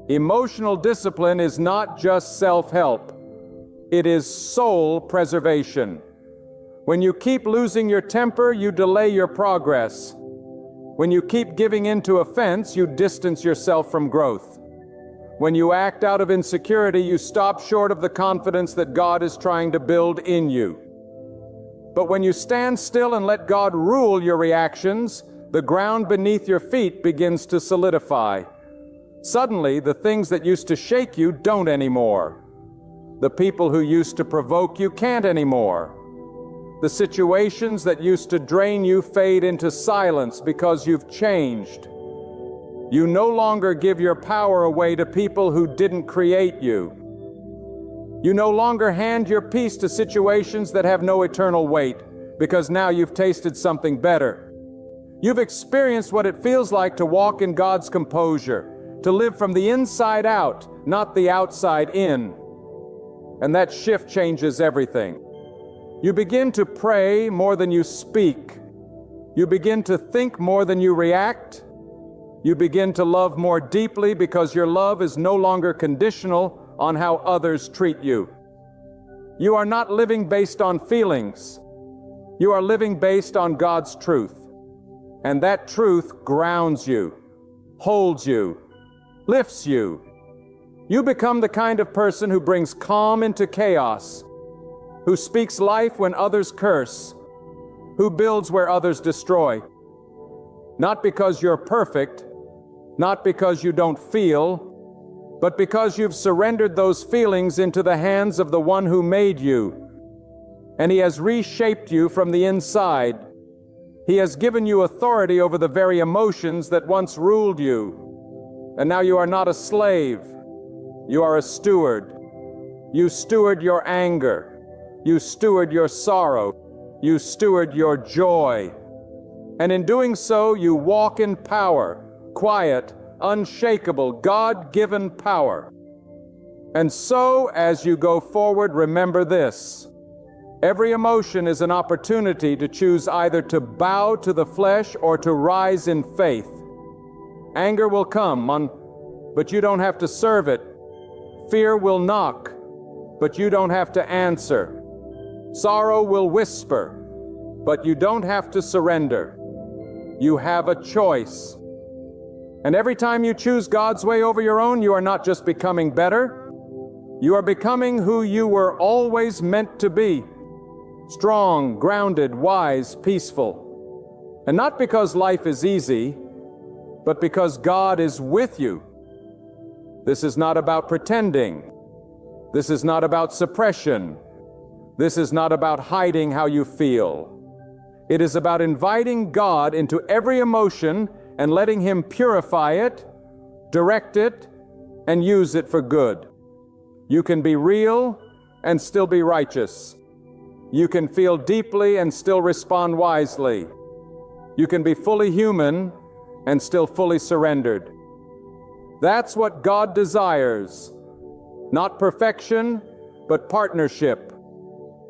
Emotional discipline is not just self-help. It is soul preservation. When you keep losing your temper, you delay your progress. When you keep giving in to offense, you distance yourself from growth. When you act out of insecurity, you stop short of the confidence that God is trying to build in you. But when you stand still and let God rule your reactions, the ground beneath your feet begins to solidify. Suddenly, the things that used to shake you don't anymore. The people who used to provoke you can't anymore. The situations that used to drain you fade into silence because you've changed. You no longer give your power away to people who didn't create you. You no longer hand your peace to situations that have no eternal weight, because now you've tasted something better. You've experienced what it feels like to walk in God's composure, to live from the inside out, not the outside in. And that shift changes everything. You begin to pray more than you speak. You begin to think more than you react. You begin to love more deeply because your love is no longer conditional on how others treat you. You are not living based on feelings. You are living based on God's truth. And that truth grounds you, holds you, lifts you. You become the kind of person who brings calm into chaos, who speaks life when others curse, who builds where others destroy. Not because you're perfect, not because you don't feel, but because you've surrendered those feelings into the hands of the one who made you. And He has reshaped you from the inside. He has given you authority over the very emotions that once ruled you. And now you are not a slave. You are a steward. You steward your anger. You steward your sorrow. You steward your joy. And in doing so, you walk in power, quiet, unshakable, God-given power. And so, as you go forward, remember this. Every emotion is an opportunity to choose either to bow to the flesh or to rise in faith. Anger will come, but you don't have to serve it. Fear will knock, but you don't have to answer. Sorrow will whisper, but you don't have to surrender. You have a choice. And every time you choose God's way over your own, you are not just becoming better. You are becoming who you were always meant to be. Strong, grounded, wise, peaceful. And not because life is easy, but because God is with you. This is not about pretending. This is not about suppression. This is not about hiding how you feel. It is about inviting God into every emotion and letting Him purify it, direct it, and use it for good. You can be real and still be righteous. You can feel deeply and still respond wisely. You can be fully human and still fully surrendered. That's what God desires. Not perfection, but partnership.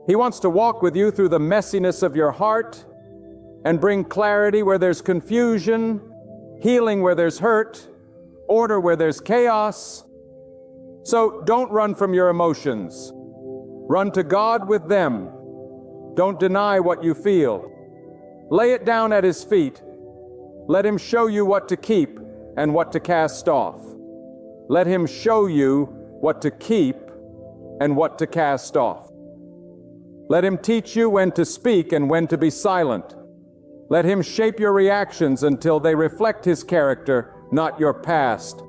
He wants to walk with you through the messiness of your heart and bring clarity where there's confusion, healing where there's hurt, order where there's chaos. So don't run from your emotions. Run to God with them. Don't deny what you feel. Lay it down at His feet. Let Him show you what to keep and what to cast off. Let Him show you what to keep and what to cast off. Let Him teach you when to speak and when to be silent. Let Him shape your reactions until they reflect His character, not your past.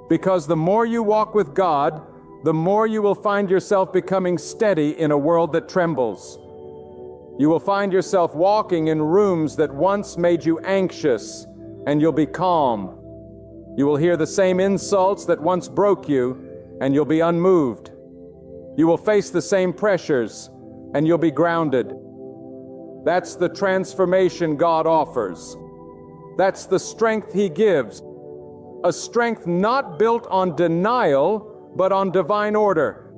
Because the more you walk with God, the more you will find yourself becoming steady in a world that trembles. You will find yourself walking in rooms that once made you anxious, and you'll be calm. You will hear the same insults that once broke you, and you'll be unmoved. You will face the same pressures, and you'll be grounded. That's the transformation God offers. That's the strength He gives. A strength not built on denial, but on divine order.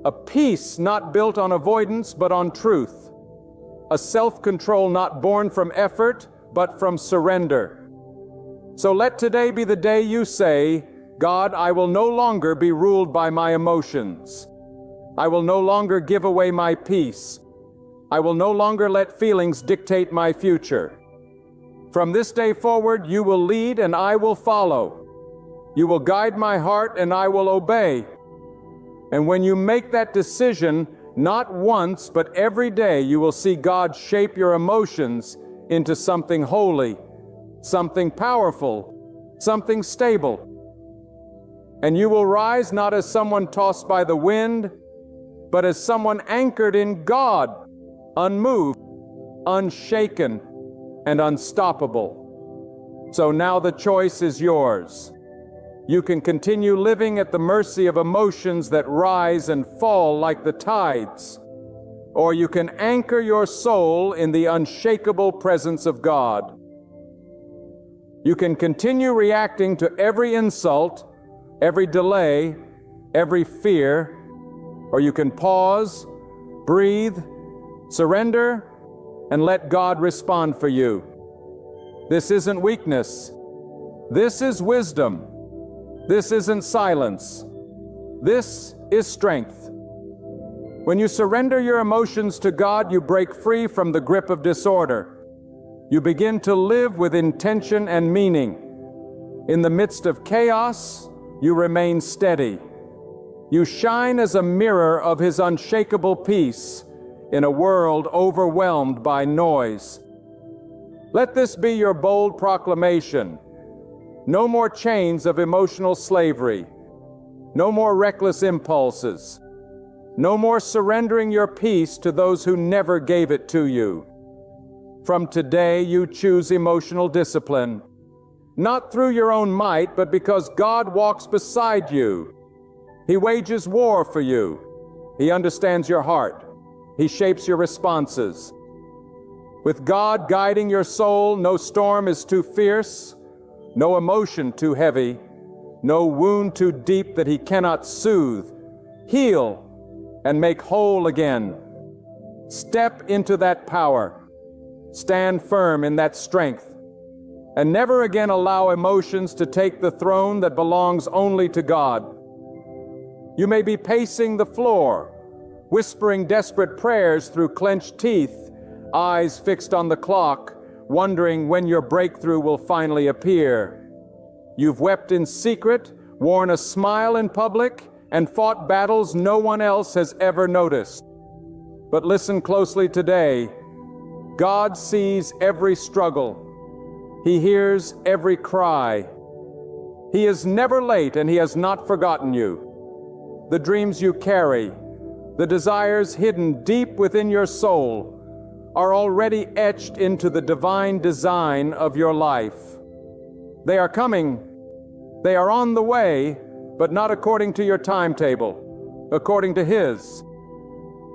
A peace not built on avoidance, but on truth. A self-control not born from effort, but from surrender. So let today be the day you say, God, I will no longer be ruled by my emotions. I will no longer give away my peace. I will no longer let feelings dictate my future. From this day forward, you will lead and I will follow. You will guide my heart and I will obey. And when you make that decision, not once, but every day, you will see God shape your emotions into something holy, something powerful, something stable. And you will rise not as someone tossed by the wind, but as someone anchored in God, unmoved, unshaken, and unstoppable. So now the choice is yours. You can continue living at the mercy of emotions that rise and fall like the tides, or you can anchor your soul in the unshakable presence of God. You can continue reacting to every insult, every delay, every fear, or you can pause, breathe, surrender, and let God respond for you. This isn't weakness. This is wisdom. This isn't silence. This is strength. When you surrender your emotions to God, you break free from the grip of disorder. You begin to live with intention and meaning. In the midst of chaos, you remain steady. You shine as a mirror of His unshakable peace in a world overwhelmed by noise. Let this be your bold proclamation. No more chains of emotional slavery. No more reckless impulses. No more surrendering your peace to those who never gave it to you. From today, you choose emotional discipline, not through your own might, but because God walks beside you. He wages war for you. He understands your heart. He shapes your responses. With God guiding your soul, no storm is too fierce, no emotion too heavy, no wound too deep that He cannot soothe, heal, and make whole again. Step into that power. Stand firm in that strength. And never again allow emotions to take the throne that belongs only to God. You may be pacing the floor, whispering desperate prayers through clenched teeth, eyes fixed on the clock, wondering when your breakthrough will finally appear. You've wept in secret, worn a smile in public, and fought battles no one else has ever noticed. But listen closely today. God sees every struggle. He hears every cry. He is never late, and He has not forgotten you. The dreams you carry, the desires hidden deep within your soul, are already etched into the divine design of your life. They are coming. They are on the way, but not according to your timetable, according to His.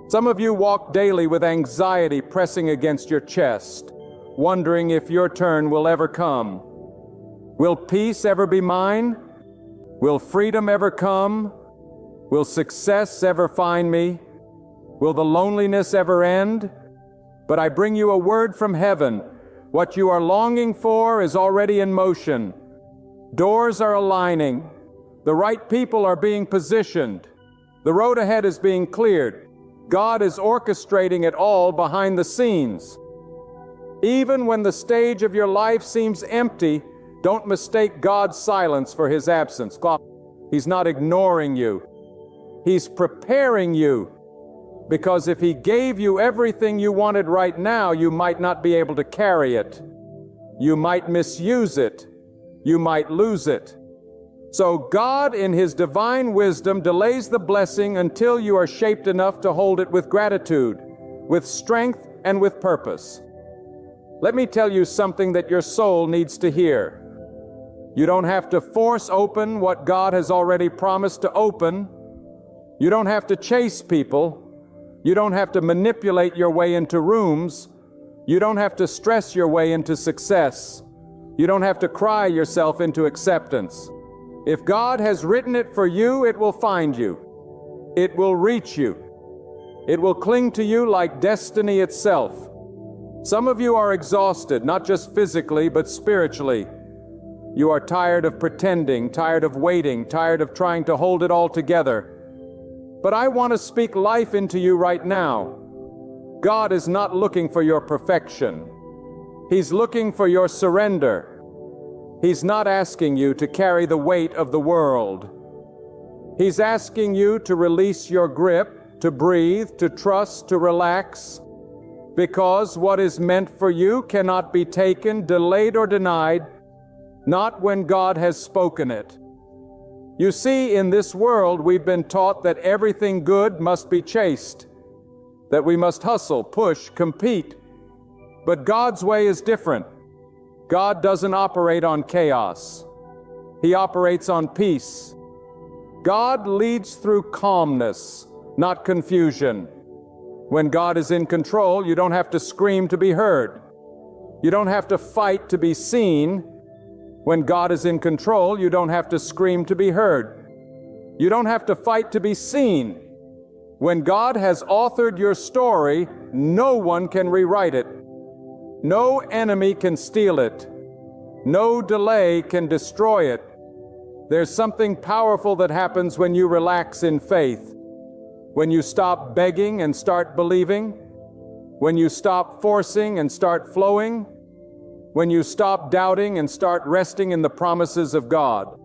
Some of you walk daily with anxiety pressing against your chest, wondering if your turn will ever come. Will peace ever be mine? Will freedom ever come? Will success ever find me? Will the loneliness ever end? But I bring you a word from heaven. What you are longing for is already in motion. Doors are aligning. The right people are being positioned. The road ahead is being cleared. God is orchestrating it all behind the scenes. Even when the stage of your life seems empty, don't mistake God's silence for His absence. He's not ignoring you. He's preparing you. Because if He gave you everything you wanted right now, you might not be able to carry it. You might misuse it. You might lose it. So God, in His divine wisdom, delays the blessing until you are shaped enough to hold it with gratitude, with strength, and with purpose. Let me tell you something that your soul needs to hear. You don't have to force open what God has already promised to open. You don't have to chase people. You don't have to manipulate your way into rooms. You don't have to stress your way into success. You don't have to cry yourself into acceptance. If God has written it for you, it will find you. It will reach you. It will cling to you like destiny itself. Some of you are exhausted, not just physically, but spiritually. You are tired of pretending, tired of waiting, tired of trying to hold it all together. But I want to speak life into you right now. God is not looking for your perfection. He's looking for your surrender. He's not asking you to carry the weight of the world. He's asking you to release your grip, to breathe, to trust, to relax, because what is meant for you cannot be taken, delayed, or denied, not when God has spoken it. You see, in this world, we've been taught that everything good must be chased, that we must hustle, push, compete. But God's way is different. God doesn't operate on chaos. He operates on peace. God leads through calmness, not confusion. When God is in control, you don't have to scream to be heard. You don't have to fight to be seen. When God is in control, you don't have to scream to be heard. You don't have to fight to be seen. When God has authored your story, no one can rewrite it. No enemy can steal it. No delay can destroy it. There's something powerful that happens when you relax in faith. When you stop begging and start believing. When you stop forcing and start flowing. When you stop doubting and start resting in the promises of God.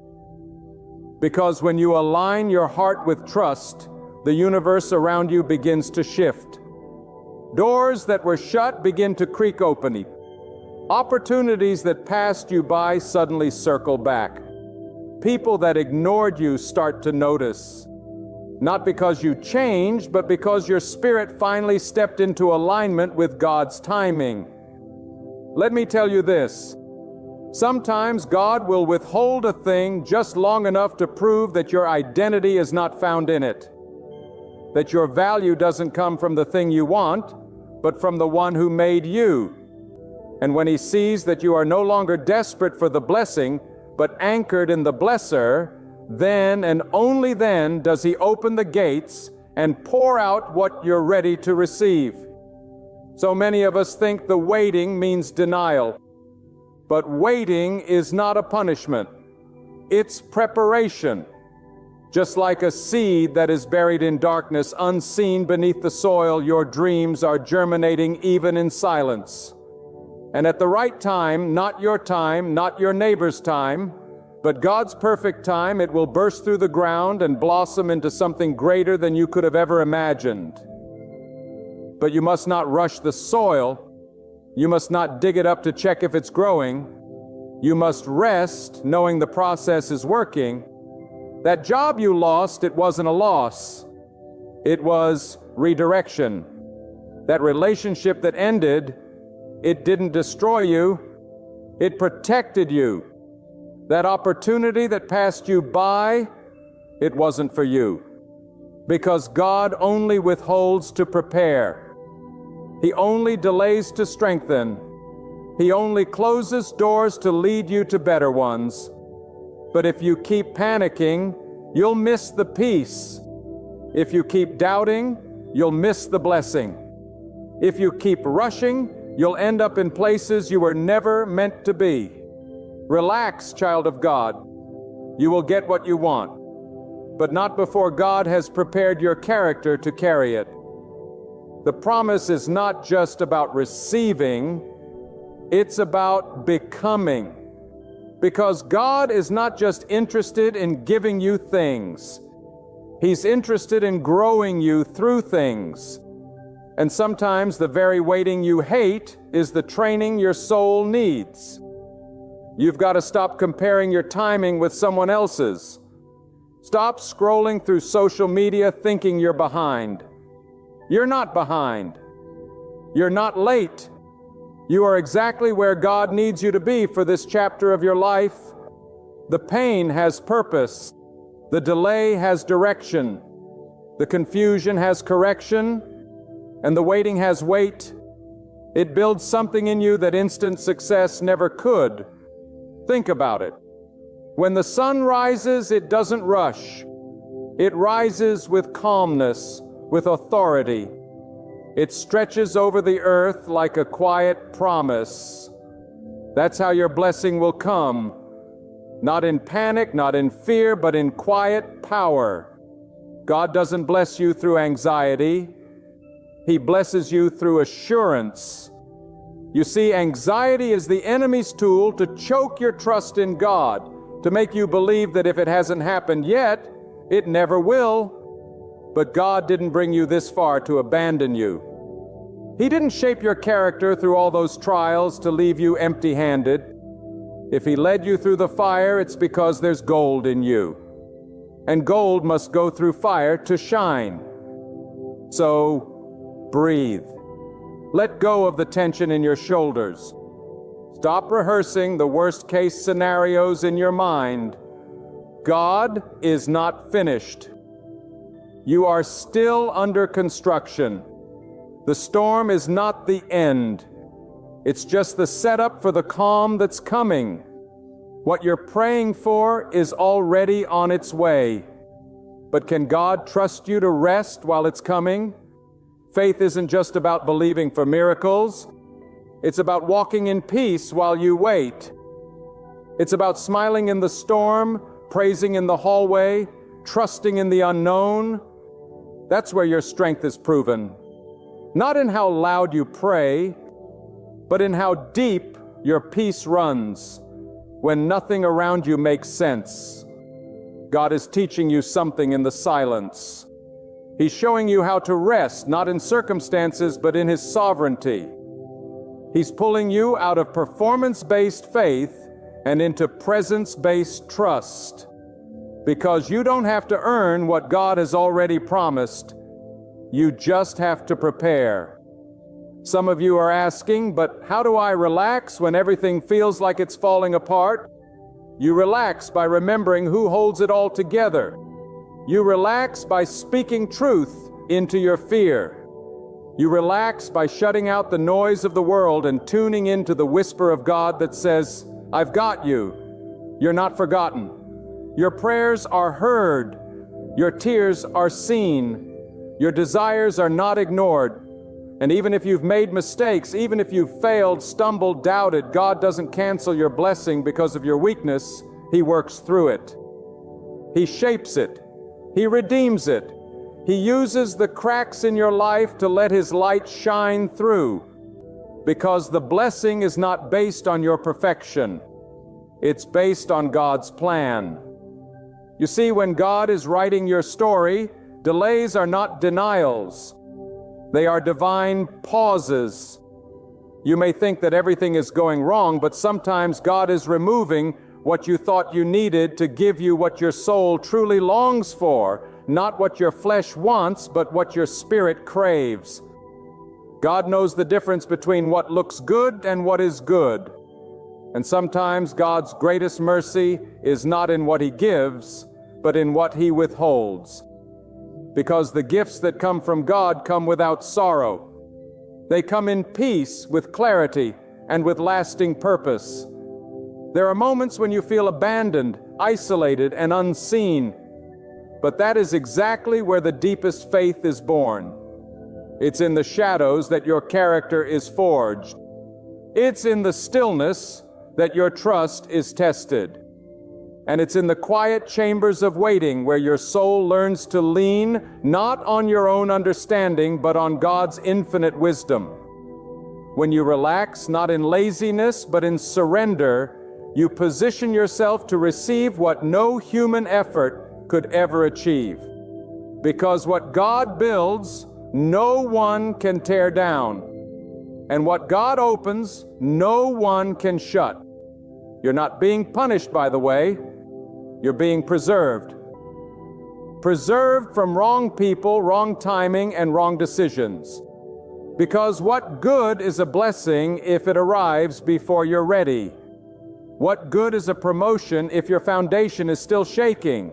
Because when you align your heart with trust, the universe around you begins to shift. Doors that were shut begin to creak open. Opportunities that passed you by suddenly circle back. People that ignored you start to notice. Not because you changed, but because your spirit finally stepped into alignment with God's timing. Let me tell you this. Sometimes God will withhold a thing just long enough to prove that your identity is not found in it. That your value doesn't come from the thing you want, but from the one who made you. And when He sees that you are no longer desperate for the blessing, but anchored in the blesser, then and only then does He open the gates and pour out what you're ready to receive. So many of us think the waiting means denial. But waiting is not a punishment. It's preparation. Just like a seed that is buried in darkness, unseen beneath the soil, your dreams are germinating even in silence. And at the right time, not your neighbor's time, but God's perfect time, it will burst through the ground and blossom into something greater than you could have ever imagined. But you must not rush the soil. You must not dig it up to check if it's growing. You must rest, knowing the process is working. That job you lost, it wasn't a loss. It was redirection. That relationship that ended, it didn't destroy you. It protected you. That opportunity that passed you by, it wasn't for you. Because God only withholds to prepare. He only delays to strengthen. He only closes doors to lead you to better ones. But if you keep panicking, you'll miss the peace. If you keep doubting, you'll miss the blessing. If you keep rushing, you'll end up in places you were never meant to be. Relax, child of God. You will get what you want, but not before God has prepared your character to carry it. The promise is not just about receiving, it's about becoming. Because God is not just interested in giving you things. He's interested in growing you through things. And sometimes the very waiting you hate is the training your soul needs. You've got to stop comparing your timing with someone else's. Stop scrolling through social media thinking you're behind. You're not behind. You're not late. You are exactly where God needs you to be for this chapter of your life. The pain has purpose. The delay has direction. The confusion has correction. And the waiting has weight. It builds something in you that instant success never could. Think about it. When the sun rises, it doesn't rush. It rises with calmness, with authority. It stretches over the earth like a quiet promise. That's how your blessing will come. Not in panic, not in fear, but in quiet power. God doesn't bless you through anxiety. He blesses you through assurance. You see, anxiety is the enemy's tool to choke your trust in God, to make you believe that if it hasn't happened yet, it never will. But God didn't bring you this far to abandon you. He didn't shape your character through all those trials to leave you empty-handed. If He led you through the fire, it's because there's gold in you. And gold must go through fire to shine. So, breathe. Let go of the tension in your shoulders. Stop rehearsing the worst-case scenarios in your mind. God is not finished. You are still under construction. The storm is not the end. It's just the setup for the calm that's coming. What you're praying for is already on its way. But can God trust you to rest while it's coming? Faith isn't just about believing for miracles. It's about walking in peace while you wait. It's about smiling in the storm, praising in the hallway, trusting in the unknown. That's where your strength is proven. Not in how loud you pray, but in how deep your peace runs when nothing around you makes sense. God is teaching you something in the silence. He's showing you how to rest, not in circumstances, but in His sovereignty. He's pulling you out of performance-based faith and into presence-based trust. Because you don't have to earn what God has already promised. You just have to prepare. Some of you are asking, but how do I relax when everything feels like it's falling apart? You relax by remembering who holds it all together. You relax by speaking truth into your fear. You relax by shutting out the noise of the world and tuning into the whisper of God that says, I've got you. You're not forgotten. Your prayers are heard. Your tears are seen. Your desires are not ignored. And even if you've made mistakes, even if you've failed, stumbled, doubted, God doesn't cancel your blessing because of your weakness. He works through it. He shapes it. He redeems it. He uses the cracks in your life to let His light shine through. Because the blessing is not based on your perfection. It's based on God's plan. You see, when God is writing your story, delays are not denials. They are divine pauses. You may think that everything is going wrong, but sometimes God is removing what you thought you needed to give you what your soul truly longs for, not what your flesh wants, but what your spirit craves. God knows the difference between what looks good and what is good. And sometimes God's greatest mercy is not in what He gives, but in what He withholds. Because the gifts that come from God come without sorrow. They come in peace, with clarity, and with lasting purpose. There are moments when you feel abandoned, isolated, and unseen. But that is exactly where the deepest faith is born. It's in the shadows that your character is forged. It's in the stillness that your trust is tested. And it's in the quiet chambers of waiting where your soul learns to lean not on your own understanding, but on God's infinite wisdom. When you relax, not in laziness, but in surrender, you position yourself to receive what no human effort could ever achieve. Because what God builds, no one can tear down. And what God opens, no one can shut. You're not being punished, by the way. You're being preserved. Preserved from wrong people, wrong timing, and wrong decisions. Because what good is a blessing if it arrives before you're ready? What good is a promotion if your foundation is still shaking?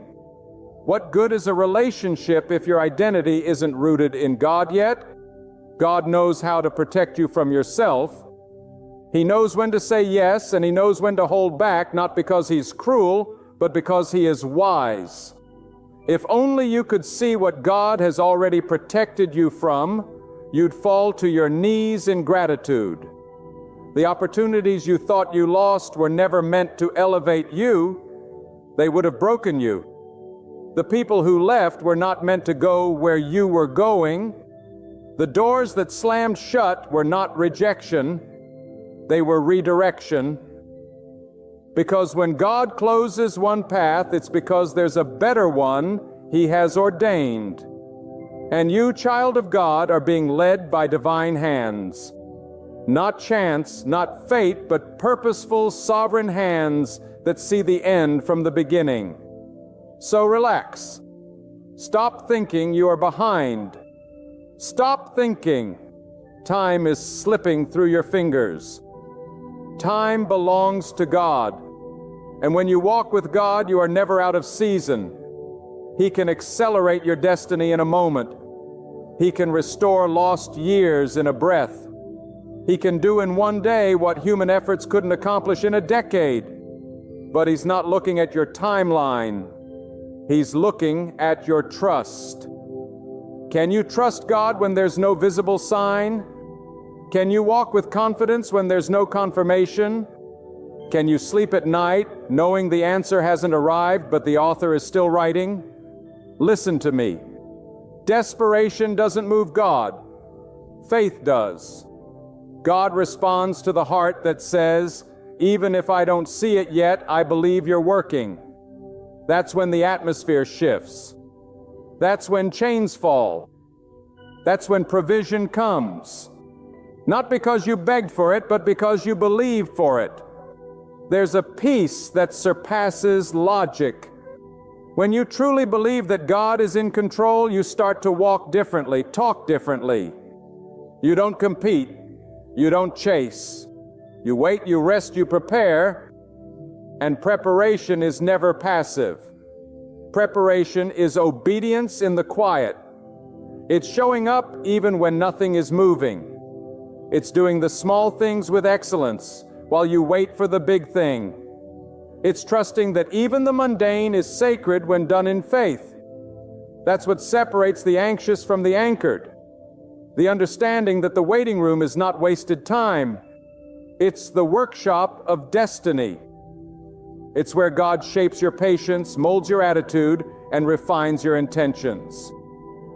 What good is a relationship if your identity isn't rooted in God yet? God knows how to protect you from yourself. He knows when to say yes, and He knows when to hold back, not because He's cruel, but because He is wise. If only you could see what God has already protected you from, you'd fall to your knees in gratitude. The opportunities you thought you lost were never meant to elevate you. They would have broken you. The people who left were not meant to go where you were going. The doors that slammed shut were not rejection. They were redirection. Because when God closes one path, it's because there's a better one He has ordained. And you, child of God, are being led by divine hands. Not chance, not fate, but purposeful, sovereign hands that see the end from the beginning. So relax. Stop thinking you are behind. Stop thinking time is slipping through your fingers. Time belongs to God. And when you walk with God, you are never out of season. He can accelerate your destiny in a moment. He can restore lost years in a breath. He can do in one day what human efforts couldn't accomplish in a decade. But He's not looking at your timeline. He's looking at your trust. Can you trust God when there's no visible sign? Can you walk with confidence when there's no confirmation? Can you sleep at night knowing the answer hasn't arrived, but the author is still writing? Listen to me. Desperation doesn't move God. Faith does. God responds to the heart that says, even if I don't see it yet, I believe you're working. That's when the atmosphere shifts. That's when chains fall. That's when provision comes. Not because you begged for it, but because you believed for it. There's a peace that surpasses logic. When you truly believe that God is in control, you start to walk differently, talk differently. You don't compete. You don't chase. You wait, you rest, you prepare. And preparation is never passive. Preparation is obedience in the quiet. It's showing up even when nothing is moving. It's doing the small things with excellence while you wait for the big thing. It's trusting that even the mundane is sacred when done in faith. That's what separates the anxious from the anchored. The understanding that the waiting room is not wasted time. It's the workshop of destiny. It's where God shapes your patience, molds your attitude, and refines your intentions.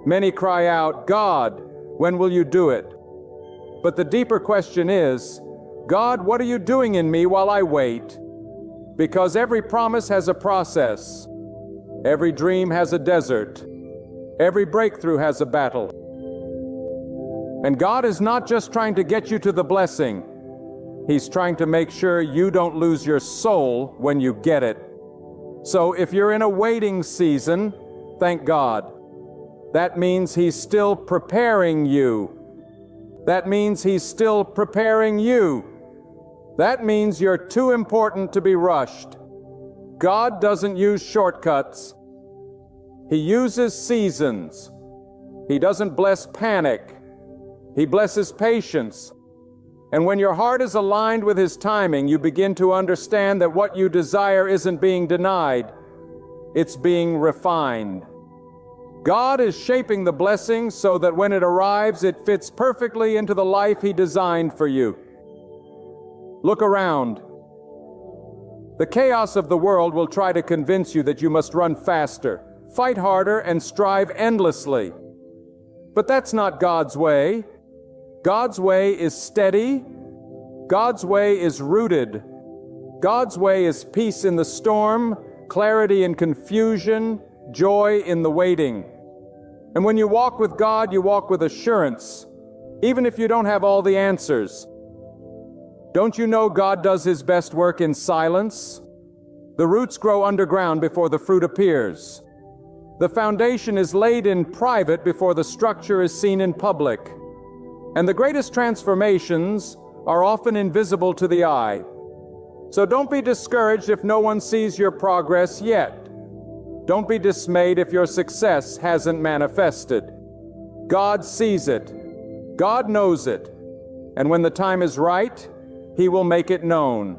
Many cry out, God, when will you do it? But the deeper question is, God, what are you doing in me while I wait? Because every promise has a process. Every dream has a desert. Every breakthrough has a battle. And God is not just trying to get you to the blessing. He's trying to make sure you don't lose your soul when you get it. So if you're in a waiting season, thank God. That means He's still preparing you. That means He's still preparing you. That means you're too important to be rushed. God doesn't use shortcuts. He uses seasons. He doesn't bless panic. He blesses patience. And when your heart is aligned with His timing, you begin to understand that what you desire isn't being denied. It's being refined. God is shaping the blessing so that when it arrives, it fits perfectly into the life He designed for you. Look around. The chaos of the world will try to convince you that you must run faster, fight harder, and strive endlessly. But that's not God's way. God's way is steady. God's way is rooted. God's way is peace in the storm, clarity in confusion, joy in the waiting. And when you walk with God, you walk with assurance, even if you don't have all the answers. Don't you know God does His best work in silence? The roots grow underground before the fruit appears. The foundation is laid in private before the structure is seen in public. And the greatest transformations are often invisible to the eye. So don't be discouraged if no one sees your progress yet. Don't be dismayed if your success hasn't manifested. God sees it. God knows it. And when the time is right, He will make it known.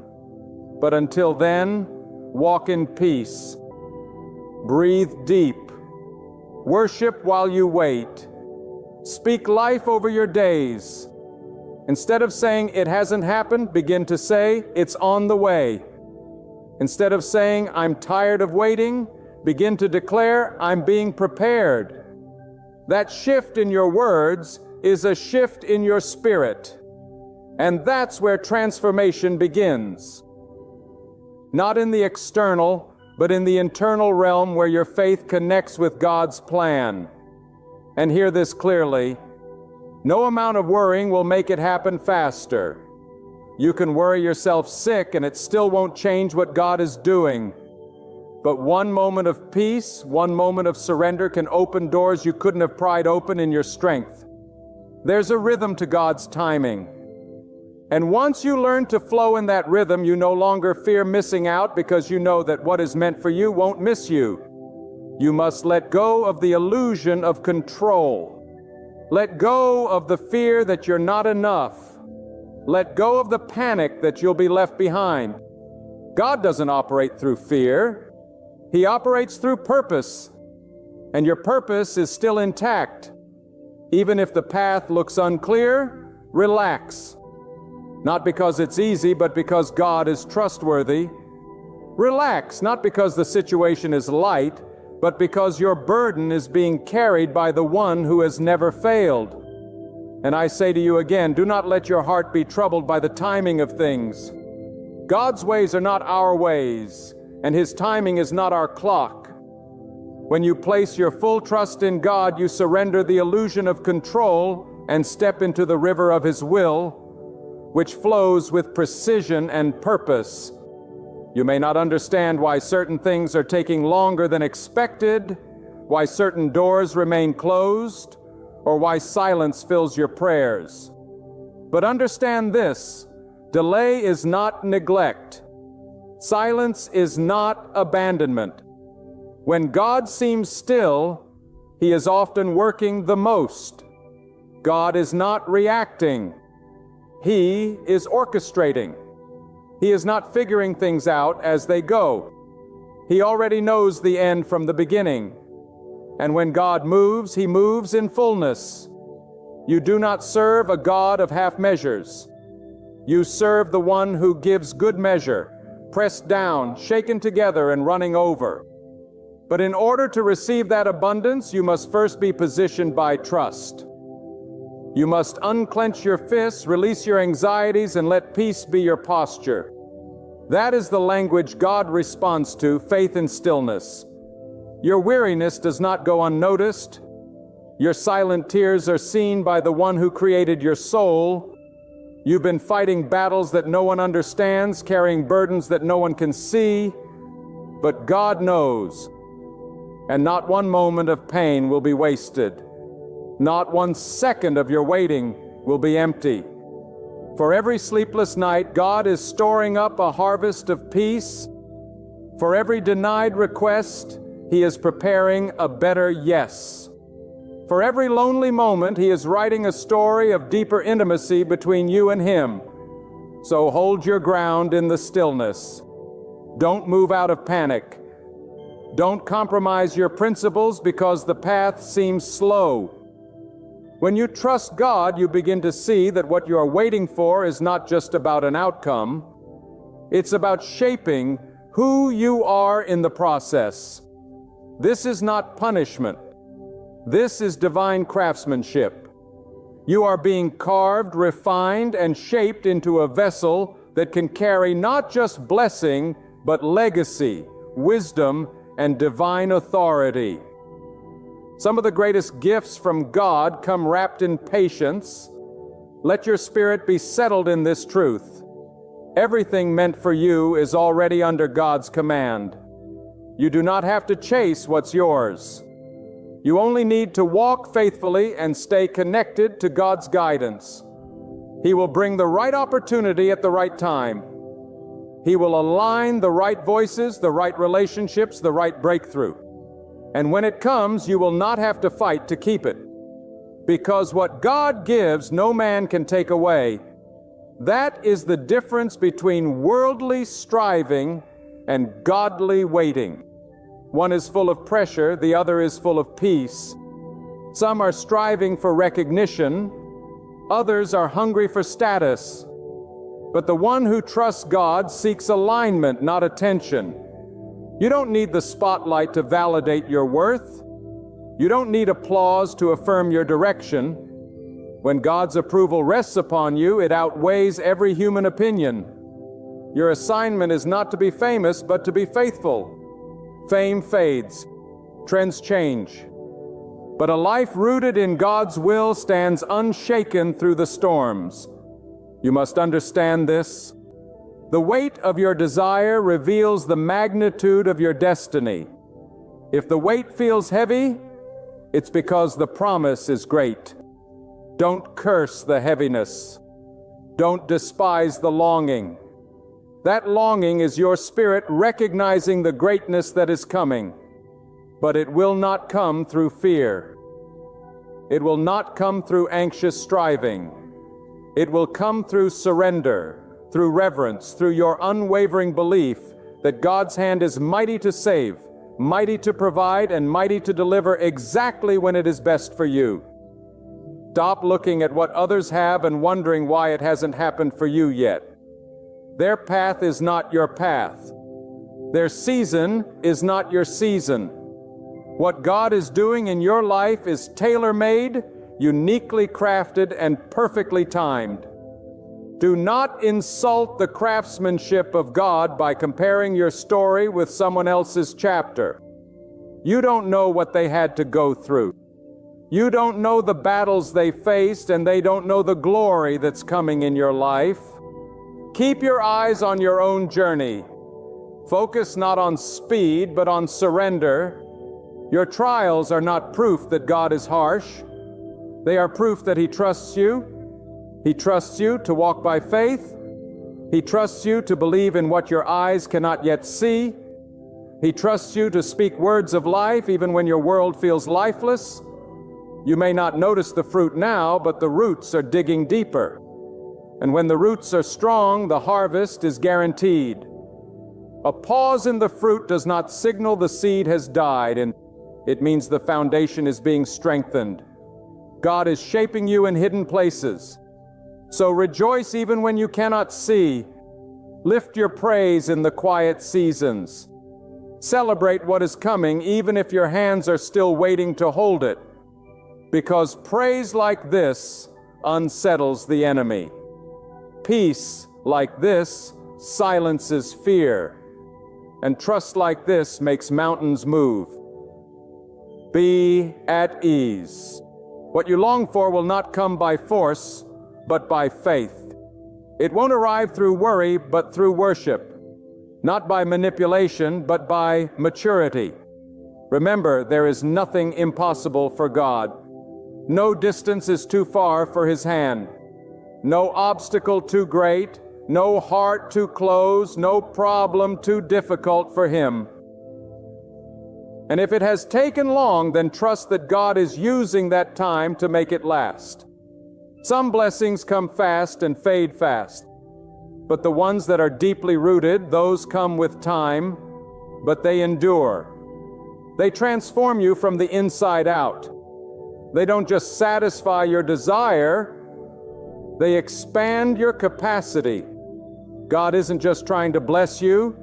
But until then, walk in peace. Breathe deep. Worship while you wait. Speak life over your days. Instead of saying it hasn't happened, begin to say it's on the way. Instead of saying I'm tired of waiting, begin to declare I'm being prepared. That shift in your words is a shift in your spirit. And that's where transformation begins. Not in the external, but in the internal realm where your faith connects with God's plan. And hear this clearly. No amount of worrying will make it happen faster. You can worry yourself sick and it still won't change what God is doing. But one moment of peace, one moment of surrender can open doors you couldn't have pried open in your strength. There's a rhythm to God's timing. And once you learn to flow in that rhythm, you no longer fear missing out because you know that what is meant for you won't miss you. You must let go of the illusion of control. Let go of the fear that you're not enough. Let go of the panic that you'll be left behind. God doesn't operate through fear. He operates through purpose. And your purpose is still intact. Even if the path looks unclear, relax. Not because it's easy, but because God is trustworthy. Relax, not because the situation is light, but because your burden is being carried by the one who has never failed. And I say to you again, do not let your heart be troubled by the timing of things. God's ways are not our ways, and His timing is not our clock. When you place your full trust in God, you surrender the illusion of control and step into the river of His will, which flows with precision and purpose. You may not understand why certain things are taking longer than expected, why certain doors remain closed, or why silence fills your prayers. But understand this: delay is not neglect. Silence is not abandonment. When God seems still, He is often working the most. God is not reacting. He is orchestrating. He is not figuring things out as they go. He already knows the end from the beginning. And when God moves, He moves in fullness. You do not serve a God of half measures. You serve the one who gives good measure, pressed down, shaken together, and running over. But in order to receive that abundance, you must first be positioned by trust. You must unclench your fists, release your anxieties, and let peace be your posture. That is the language God responds to, faith in stillness. Your weariness does not go unnoticed. Your silent tears are seen by the one who created your soul. You've been fighting battles that no one understands, carrying burdens that no one can see, but God knows. And not one moment of pain will be wasted. Not 1 second of your waiting will be empty. For every sleepless night, God is storing up a harvest of peace. For every denied request, He is preparing a better yes. For every lonely moment, He is writing a story of deeper intimacy between you and Him. So hold your ground in the stillness. Don't move out of panic. Don't compromise your principles because the path seems slow. When you trust God, you begin to see that what you are waiting for is not just about an outcome. It's about shaping who you are in the process. This is not punishment. This is divine craftsmanship. You are being carved, refined, and shaped into a vessel that can carry not just blessing, but legacy, wisdom, and divine authority. Some of the greatest gifts from God come wrapped in patience. Let your spirit be settled in this truth. Everything meant for you is already under God's command. You do not have to chase what's yours. You only need to walk faithfully and stay connected to God's guidance. He will bring the right opportunity at the right time. He will align the right voices, the right relationships, the right breakthrough. And when it comes, you will not have to fight to keep it. Because what God gives, no man can take away. That is the difference between worldly striving and godly waiting. One is full of pressure, the other is full of peace. Some are striving for recognition, others are hungry for status. But the one who trusts God seeks alignment, not attention. You don't need the spotlight to validate your worth. You don't need applause to affirm your direction. When God's approval rests upon you, it outweighs every human opinion. Your assignment is not to be famous, but to be faithful. Fame fades. Trends change. But a life rooted in God's will stands unshaken through the storms. You must understand this. The weight of your desire reveals the magnitude of your destiny. If the weight feels heavy, it's because the promise is great. Don't curse the heaviness. Don't despise the longing. That longing is your spirit recognizing the greatness that is coming. But it will not come through fear. It will not come through anxious striving. It will come through surrender, through reverence, through your unwavering belief that God's hand is mighty to save, mighty to provide, and mighty to deliver exactly when it is best for you. Stop looking at what others have and wondering why it hasn't happened for you yet. Their path is not your path. Their season is not your season. What God is doing in your life is tailor-made, uniquely crafted, and perfectly timed. Do not insult the craftsmanship of God by comparing your story with someone else's chapter. You don't know what they had to go through. You don't know the battles they faced, and they don't know the glory that's coming in your life. Keep your eyes on your own journey. Focus not on speed, but on surrender. Your trials are not proof that God is harsh. They are proof that He trusts you. He trusts you to walk by faith. He trusts you to believe in what your eyes cannot yet see. He trusts you to speak words of life even when your world feels lifeless. You may not notice the fruit now, but the roots are digging deeper. And when the roots are strong, the harvest is guaranteed. A pause in the fruit does not signal the seed has died, and it means the foundation is being strengthened. God is shaping you in hidden places. So rejoice even when you cannot see. Lift your praise in the quiet seasons. Celebrate what is coming even if your hands are still waiting to hold it. Because praise like this unsettles the enemy. Peace like this silences fear. And trust like this makes mountains move. Be at ease. What you long for will not come by force, but by faith. It won't arrive through worry, but through worship. Not by manipulation, but by maturity. Remember, there is nothing impossible for God. No distance is too far for His hand. No obstacle too great, no heart too closed, no problem too difficult for Him. And if it has taken long, then trust that God is using that time to make it last. Some blessings come fast and fade fast, but the ones that are deeply rooted, those come with time, but they endure. They transform you from the inside out. They don't just satisfy your desire, they expand your capacity. God isn't just trying to bless you,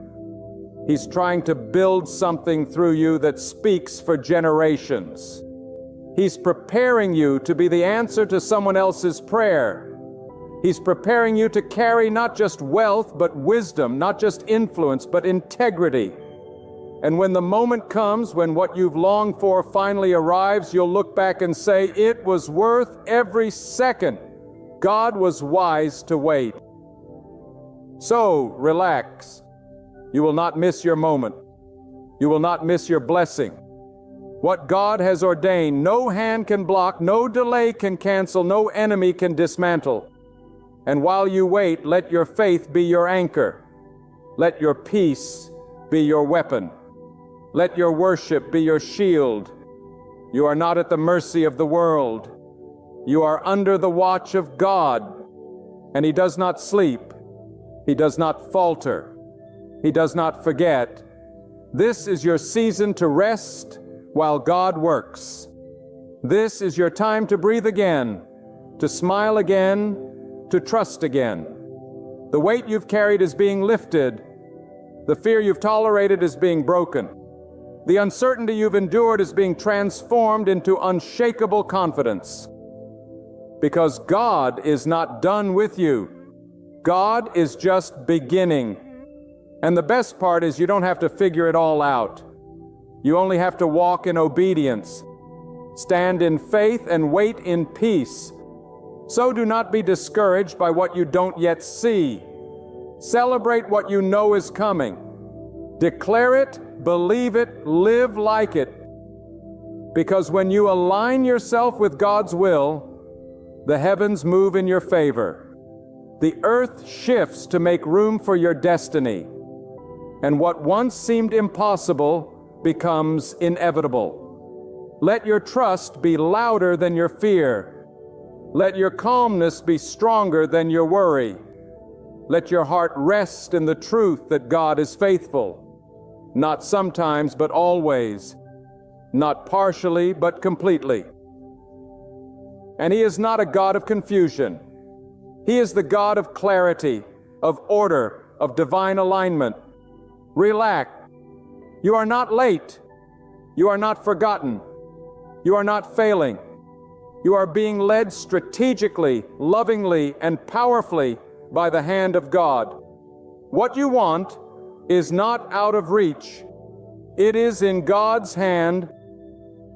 He's trying to build something through you that speaks for generations. He's preparing you to be the answer to someone else's prayer. He's preparing you to carry not just wealth, but wisdom, not just influence, but integrity. And when the moment comes, when what you've longed for finally arrives, you'll look back and say, it was worth every second. God was wise to wait. So, relax. You will not miss your moment. You will not miss your blessing. What God has ordained, no hand can block, no delay can cancel, no enemy can dismantle. And while you wait, let your faith be your anchor. Let your peace be your weapon. Let your worship be your shield. You are not at the mercy of the world. You are under the watch of God, and He does not sleep. He does not falter. He does not forget. This is your season to rest while God works. This is your time to breathe again, to smile again, to trust again. The weight you've carried is being lifted. The fear you've tolerated is being broken. The uncertainty you've endured is being transformed into unshakable confidence. Because God is not done with you. God is just beginning. And the best part is you don't have to figure it all out. You only have to walk in obedience, stand in faith, and wait in peace. So do not be discouraged by what you don't yet see. Celebrate what you know is coming. Declare it, believe it, live like it. Because when you align yourself with God's will, the heavens move in your favor. The earth shifts to make room for your destiny. And what once seemed impossible becomes inevitable. Let your trust be louder than your fear. Let your calmness be stronger than your worry. Let your heart rest in the truth that God is faithful. Not sometimes, but always. Not partially, but completely. And He is not a God of confusion. He is the God of clarity, of order, of divine alignment. Relax. You are not late. You are not forgotten. You are not failing. You are being led strategically, lovingly, and powerfully by the hand of God. What you want is not out of reach. It is in God's hand,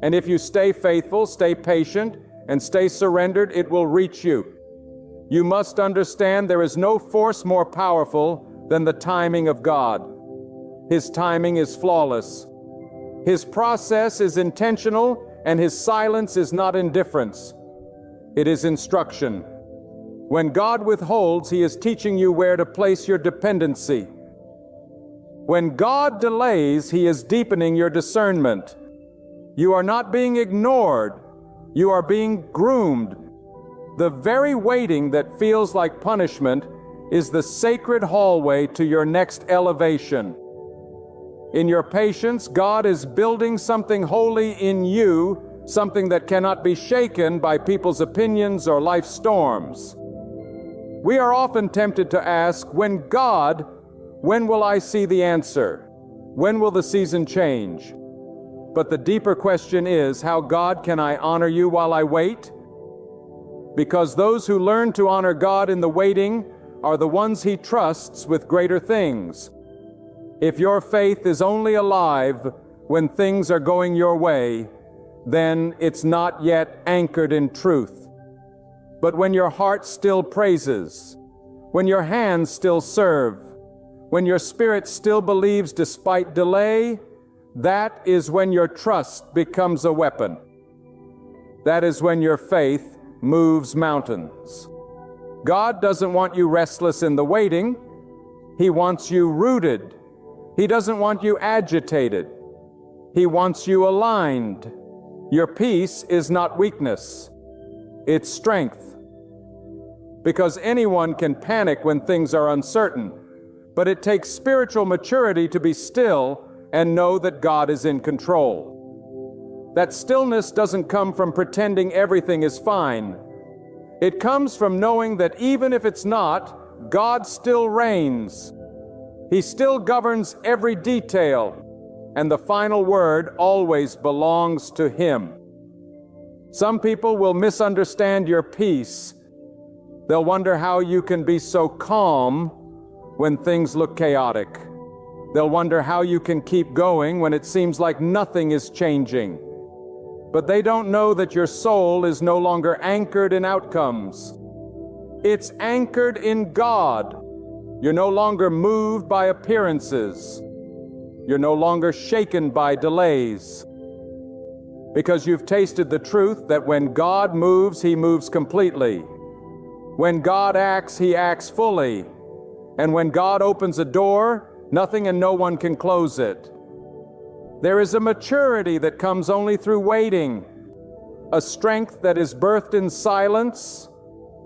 and if you stay faithful, stay patient, and stay surrendered, it will reach you. You must understand there is no force more powerful than the timing of God. His timing is flawless. His process is intentional, and His silence is not indifference. It is instruction. When God withholds, He is teaching you where to place your dependency. When God delays, He is deepening your discernment. You are not being ignored. You are being groomed. The very waiting that feels like punishment is the sacred hallway to your next elevation. In your patience, God is building something holy in you, something that cannot be shaken by people's opinions or life storms. We are often tempted to ask, when will I see the answer? When will the season change? But the deeper question is, how God can I honor you while I wait? Because those who learn to honor God in the waiting are the ones He trusts with greater things. If your faith is only alive when things are going your way, then it's not yet anchored in truth. But when your heart still praises, when your hands still serve, when your spirit still believes despite delay, that is when your trust becomes a weapon. That is when your faith moves mountains. God doesn't want you restless in the waiting. He wants you rooted. He doesn't want you agitated. He wants you aligned. Your peace is not weakness. It's strength. Because anyone can panic when things are uncertain, but it takes spiritual maturity to be still and know that God is in control. That stillness doesn't come from pretending everything is fine. It comes from knowing that even if it's not, God still reigns. He still governs every detail, and the final word always belongs to Him. Some people will misunderstand your peace. They'll wonder how you can be so calm when things look chaotic. They'll wonder how you can keep going when it seems like nothing is changing. But they don't know that your soul is no longer anchored in outcomes. It's anchored in God. You're no longer moved by appearances. You're no longer shaken by delays. Because you've tasted the truth that when God moves, He moves completely. When God acts, He acts fully. And when God opens a door, nothing and no one can close it. There is a maturity that comes only through waiting, a strength that is birthed in silence,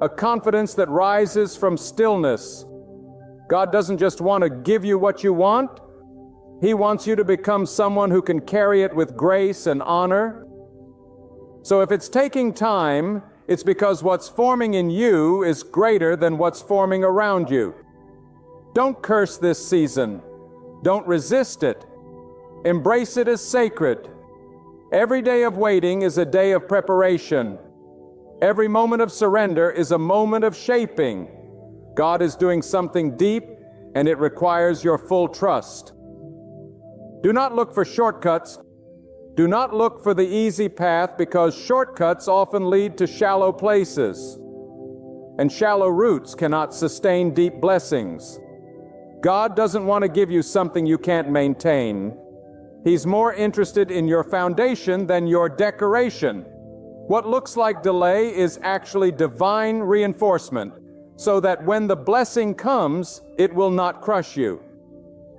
a confidence that rises from stillness. God doesn't just want to give you what you want. He wants you to become someone who can carry it with grace and honor. So if it's taking time, it's because what's forming in you is greater than what's forming around you. Don't curse this season. Don't resist it. Embrace it as sacred. Every day of waiting is a day of preparation. Every moment of surrender is a moment of shaping. God is doing something deep, and it requires your full trust. Do not look for shortcuts. Do not look for the easy path, because shortcuts often lead to shallow places, and shallow roots cannot sustain deep blessings. God doesn't want to give you something you can't maintain. He's more interested in your foundation than your decoration. What looks like delay is actually divine reinforcement, so that when the blessing comes, it will not crush you.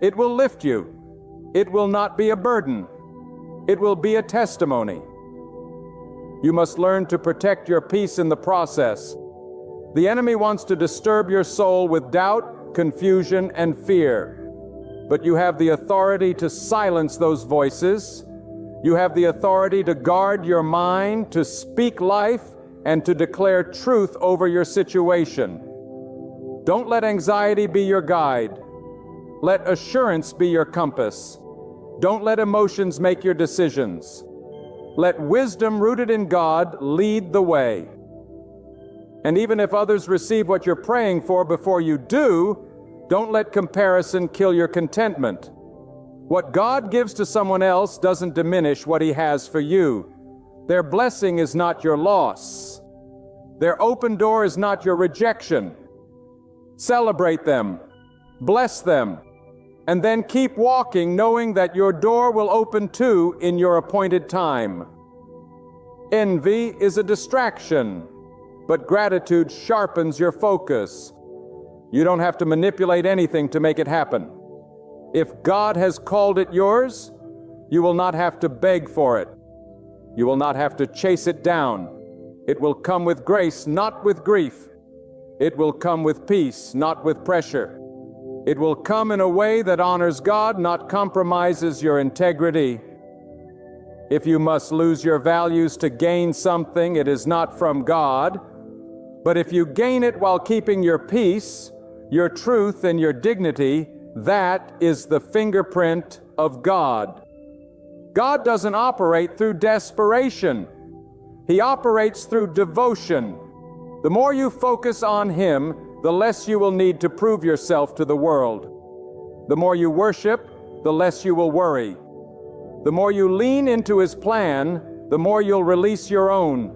It will lift you. It will not be a burden. It will be a testimony. You must learn to protect your peace in the process. The enemy wants to disturb your soul with doubt, confusion, and fear. But you have the authority to silence those voices. You have the authority to guard your mind, to speak life, and to declare truth over your situation. Don't let anxiety be your guide. Let assurance be your compass. Don't let emotions make your decisions. Let wisdom rooted in God lead the way. And even if others receive what you're praying for before you do, don't let comparison kill your contentment. What God gives to someone else doesn't diminish what He has for you. Their blessing is not your loss. Their open door is not your rejection. Celebrate them, bless them, and then keep walking, knowing that your door will open too in your appointed time. Envy is a distraction, but gratitude sharpens your focus. You don't have to manipulate anything to make it happen. If God has called it yours, you will not have to beg for it. You will not have to chase it down. It will come with grace, not with grief. It will come with peace, not with pressure. It will come in a way that honors God, not compromises your integrity. If you must lose your values to gain something, it is not from God. But if you gain it while keeping your peace, your truth, and your dignity, that is the fingerprint of God. God doesn't operate through desperation. He operates through devotion. The more you focus on Him, the less you will need to prove yourself to the world. The more you worship, the less you will worry. The more you lean into His plan, the more you'll release your own.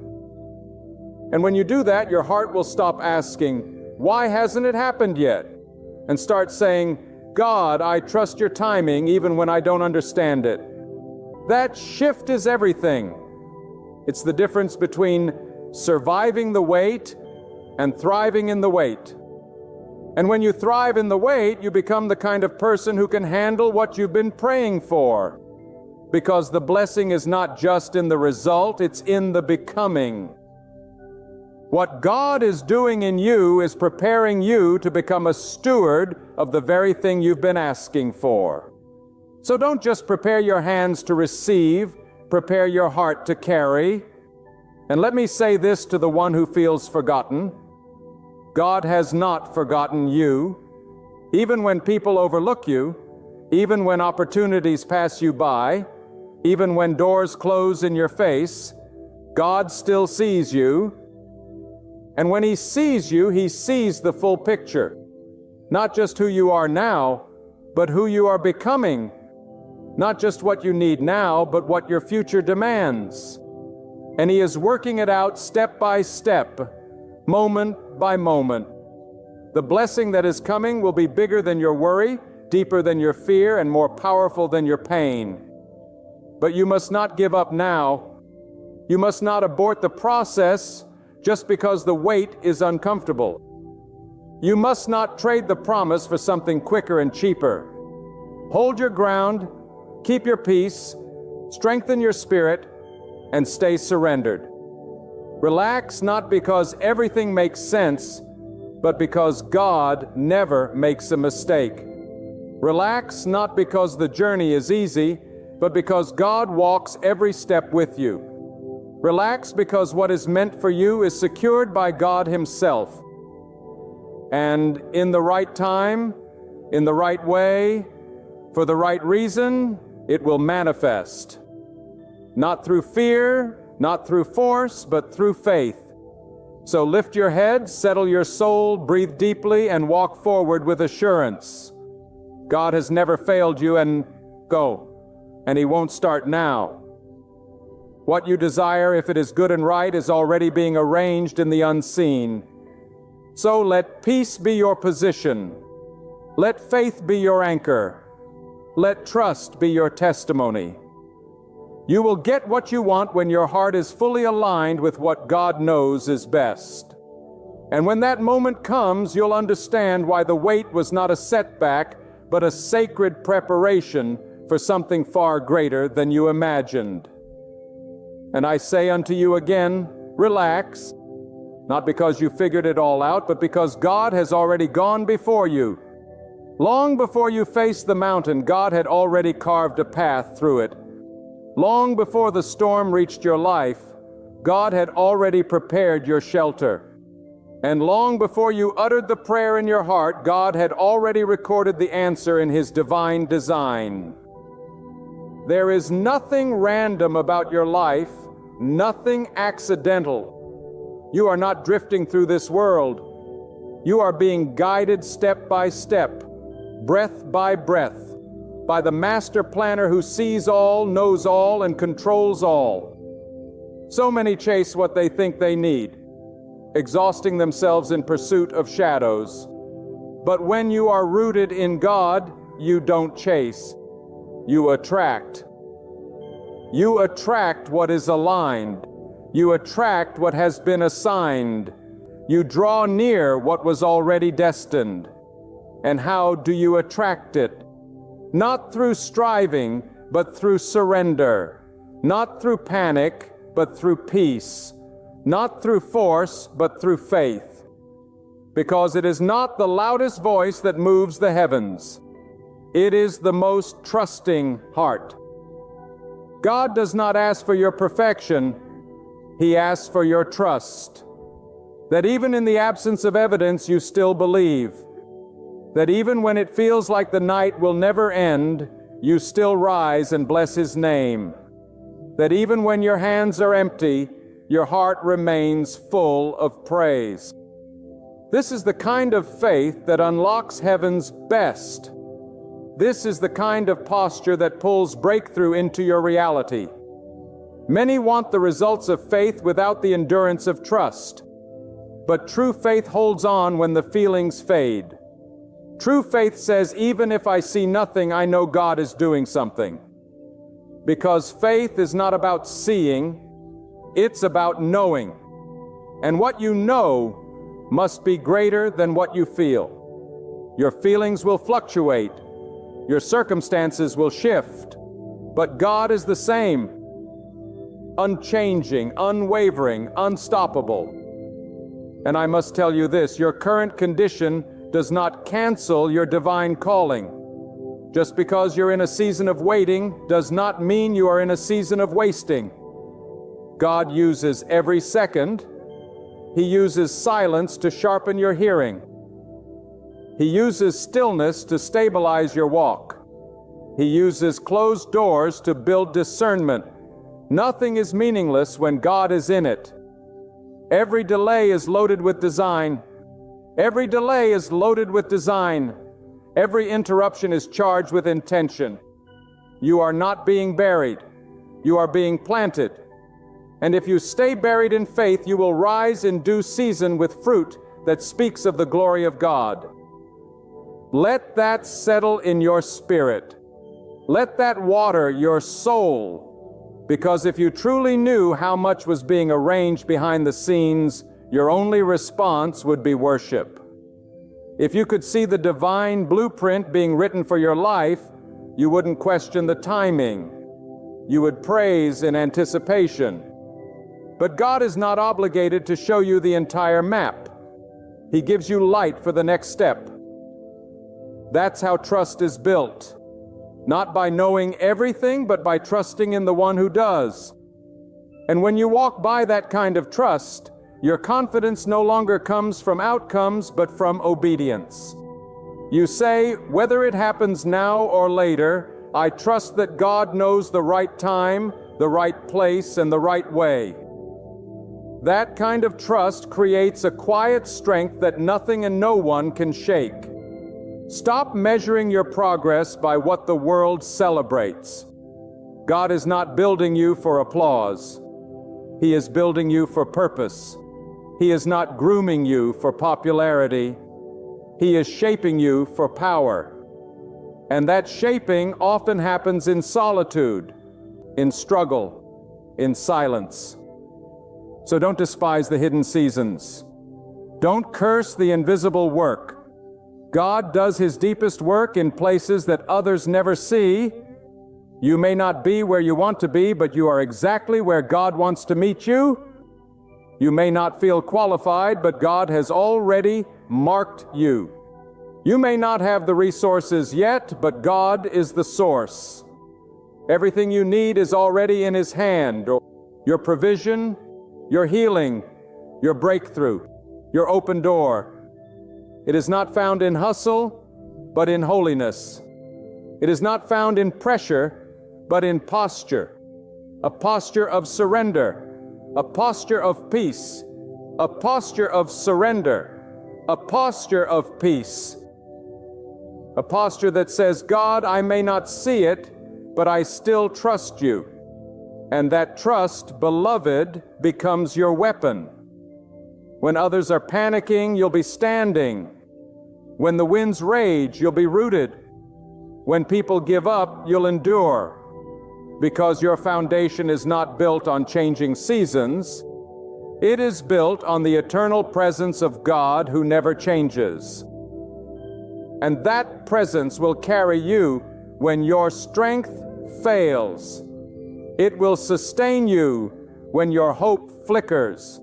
And when you do that, your heart will stop asking, "Why hasn't it happened yet?" and start saying, "God, I trust your timing even when I don't understand it." That shift is everything. It's the difference between surviving the wait and thriving in the wait. And when you thrive in the wait, you become the kind of person who can handle what you've been praying for. Because the blessing is not just in the result, it's in the becoming. What God is doing in you is preparing you to become a steward of the very thing you've been asking for. So don't just prepare your hands to receive, prepare your heart to carry. And let me say this to the one who feels forgotten. God has not forgotten you. Even when people overlook you, even when opportunities pass you by, even when doors close in your face, God still sees you. And when He sees you, He sees the full picture. Not just who you are now, but who you are becoming. Not just what you need now, but what your future demands. And He is working it out step by step, moment by moment. The blessing that is coming will be bigger than your worry, deeper than your fear, and more powerful than your pain. But you must not give up now. You must not abort the process just because the wait is uncomfortable. You must not trade the promise for something quicker and cheaper. Hold your ground, keep your peace, strengthen your spirit, and stay surrendered. Relax not because everything makes sense, but because God never makes a mistake. Relax not because the journey is easy, but because God walks every step with you. Relax because what is meant for you is secured by God Himself. And in the right time, in the right way, for the right reason, it will manifest. Not through fear, not through force, but through faith. So lift your head, settle your soul, breathe deeply, and walk forward with assurance. God has never failed you, and go. And He won't start now. What you desire, if it is good and right, is already being arranged in the unseen. So let peace be your position. Let faith be your anchor. Let trust be your testimony. You will get what you want when your heart is fully aligned with what God knows is best. And when that moment comes, you'll understand why the wait was not a setback, but a sacred preparation for something far greater than you imagined. And I say unto you again, relax, not because you figured it all out, but because God has already gone before you. Long before you faced the mountain, God had already carved a path through it. Long before the storm reached your life, God had already prepared your shelter. And long before you uttered the prayer in your heart, God had already recorded the answer in His divine design. There is nothing random about your life, nothing accidental. You are not drifting through this world. You are being guided step by step, breath by breath, by the master planner who sees all, knows all, and controls all. So many chase what they think they need, exhausting themselves in pursuit of shadows. But when you are rooted in God, you don't chase. You attract. You attract what is aligned. You attract what has been assigned. You draw near what was already destined. And how do you attract it? Not through striving, but through surrender. Not through panic, but through peace. Not through force, but through faith. Because it is not the loudest voice that moves the heavens. It is the most trusting heart. God does not ask for your perfection. He asks for your trust. That even in the absence of evidence, you still believe. That even when it feels like the night will never end, you still rise and bless His name. That even when your hands are empty, your heart remains full of praise. This is the kind of faith that unlocks heaven's best. This is the kind of posture that pulls breakthrough into your reality. Many want the results of faith without the endurance of trust. But true faith holds on when the feelings fade. True faith says, even if I see nothing, I know God is doing something. Because faith is not about seeing, it's about knowing. And what you know must be greater than what you feel. Your feelings will fluctuate. Your circumstances will shift. But God is the same, unchanging, unwavering, unstoppable. And I must tell you this, your current condition does not cancel your divine calling. Just because you're in a season of waiting does not mean you are in a season of wasting. God uses every second. He uses silence to sharpen your hearing. He uses stillness to stabilize your walk. He uses closed doors to build discernment. Nothing is meaningless when God is in it. Every delay is loaded with design. Every delay is loaded with design. Every interruption is charged with intention. You are not being buried. You are being planted. And if you stay buried in faith, you will rise in due season with fruit that speaks of the glory of God. Let that settle in your spirit. Let that water your soul. Because if you truly knew how much was being arranged behind the scenes, your only response would be worship. If you could see the divine blueprint being written for your life, you wouldn't question the timing. You would praise in anticipation. But God is not obligated to show you the entire map. He gives you light for the next step. That's how trust is built. Not by knowing everything, but by trusting in the one who does. And when you walk by that kind of trust, your confidence no longer comes from outcomes, but from obedience. You say, whether it happens now or later, I trust that God knows the right time, the right place, and the right way. That kind of trust creates a quiet strength that nothing and no one can shake. Stop measuring your progress by what the world celebrates. God is not building you for applause. He is building you for purpose. He is not grooming you for popularity. He is shaping you for power. And that shaping often happens in solitude, in struggle, in silence. So don't despise the hidden seasons. Don't curse the invisible work. God does His deepest work in places that others never see. You may not be where you want to be, but you are exactly where God wants to meet you. You may not feel qualified, but God has already marked you. You may not have the resources yet, but God is the source. Everything you need is already in His hand. Your provision, your healing, your breakthrough, your open door. It is not found in hustle, but in holiness. It is not found in pressure, but in posture. A posture of surrender, a posture of peace, a posture of surrender, a posture of peace. A posture that says, God, I may not see it, but I still trust you. And that trust, beloved, becomes your weapon. When others are panicking, you'll be standing. When the winds rage, you'll be rooted. When people give up, you'll endure. Because your foundation is not built on changing seasons. It is built on the eternal presence of God who never changes. And that presence will carry you when your strength fails. It will sustain you when your hope flickers.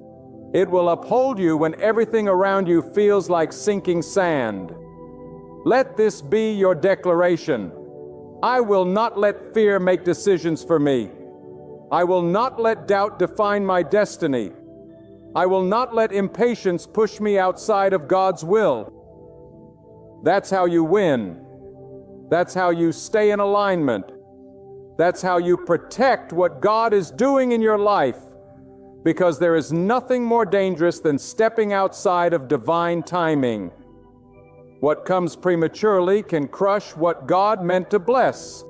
It will uphold you when everything around you feels like sinking sand. Let this be your declaration. I will not let fear make decisions for me. I will not let doubt define my destiny. I will not let impatience push me outside of God's will. That's how you win. That's how you stay in alignment. That's how you protect what God is doing in your life, because there is nothing more dangerous than stepping outside of divine timing. What comes prematurely can crush what God meant to bless.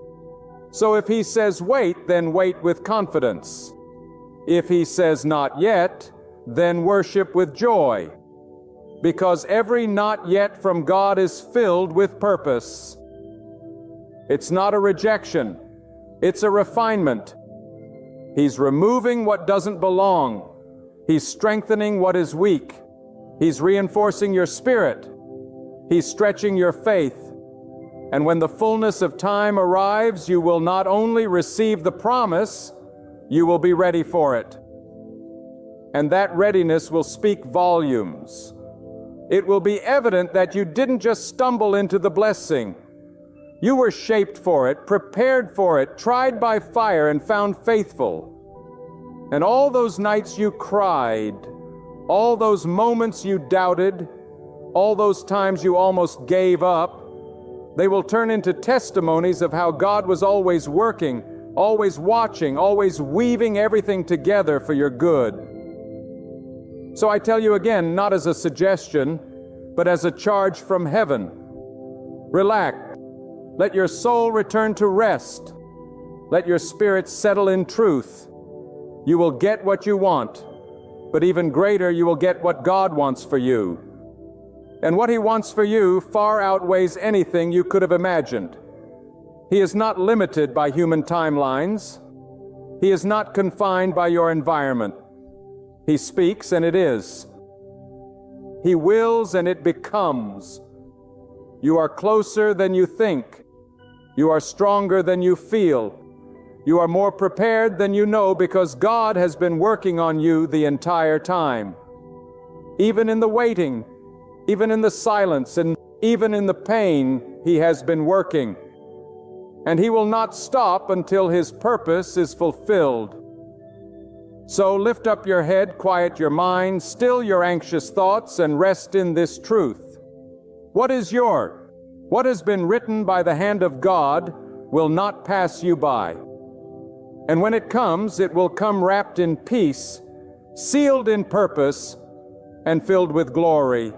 So if He says wait, then wait with confidence. If He says not yet, then worship with joy, because every not yet from God is filled with purpose. It's not a rejection. It's a refinement. He's removing what doesn't belong. He's strengthening what is weak. He's reinforcing your spirit. He's stretching your faith. And when the fullness of time arrives, you will not only receive the promise, you will be ready for it. And that readiness will speak volumes. It will be evident that you didn't just stumble into the blessing. You were shaped for it, prepared for it, tried by fire, and found faithful. And all those nights you cried, all those moments you doubted, all those times you almost gave up, they will turn into testimonies of how God was always working, always watching, always weaving everything together for your good. So I tell you again, not as a suggestion, but as a charge from heaven. Relax. Let your soul return to rest. Let your spirit settle in truth. You will get what you want, but even greater, you will get what God wants for you. And what He wants for you far outweighs anything you could have imagined. He is not limited by human timelines. He is not confined by your environment. He speaks and it is. He wills and it becomes. You are closer than you think. You are stronger than you feel. You are more prepared than you know because God has been working on you the entire time. Even in the waiting, even in the silence, and even in the pain, He has been working. And He will not stop until His purpose is fulfilled. So lift up your head, quiet your mind, still your anxious thoughts, and rest in this truth. What is yours? What has been written by the hand of God will not pass you by. And when it comes, it will come wrapped in peace, sealed in purpose, and filled with glory.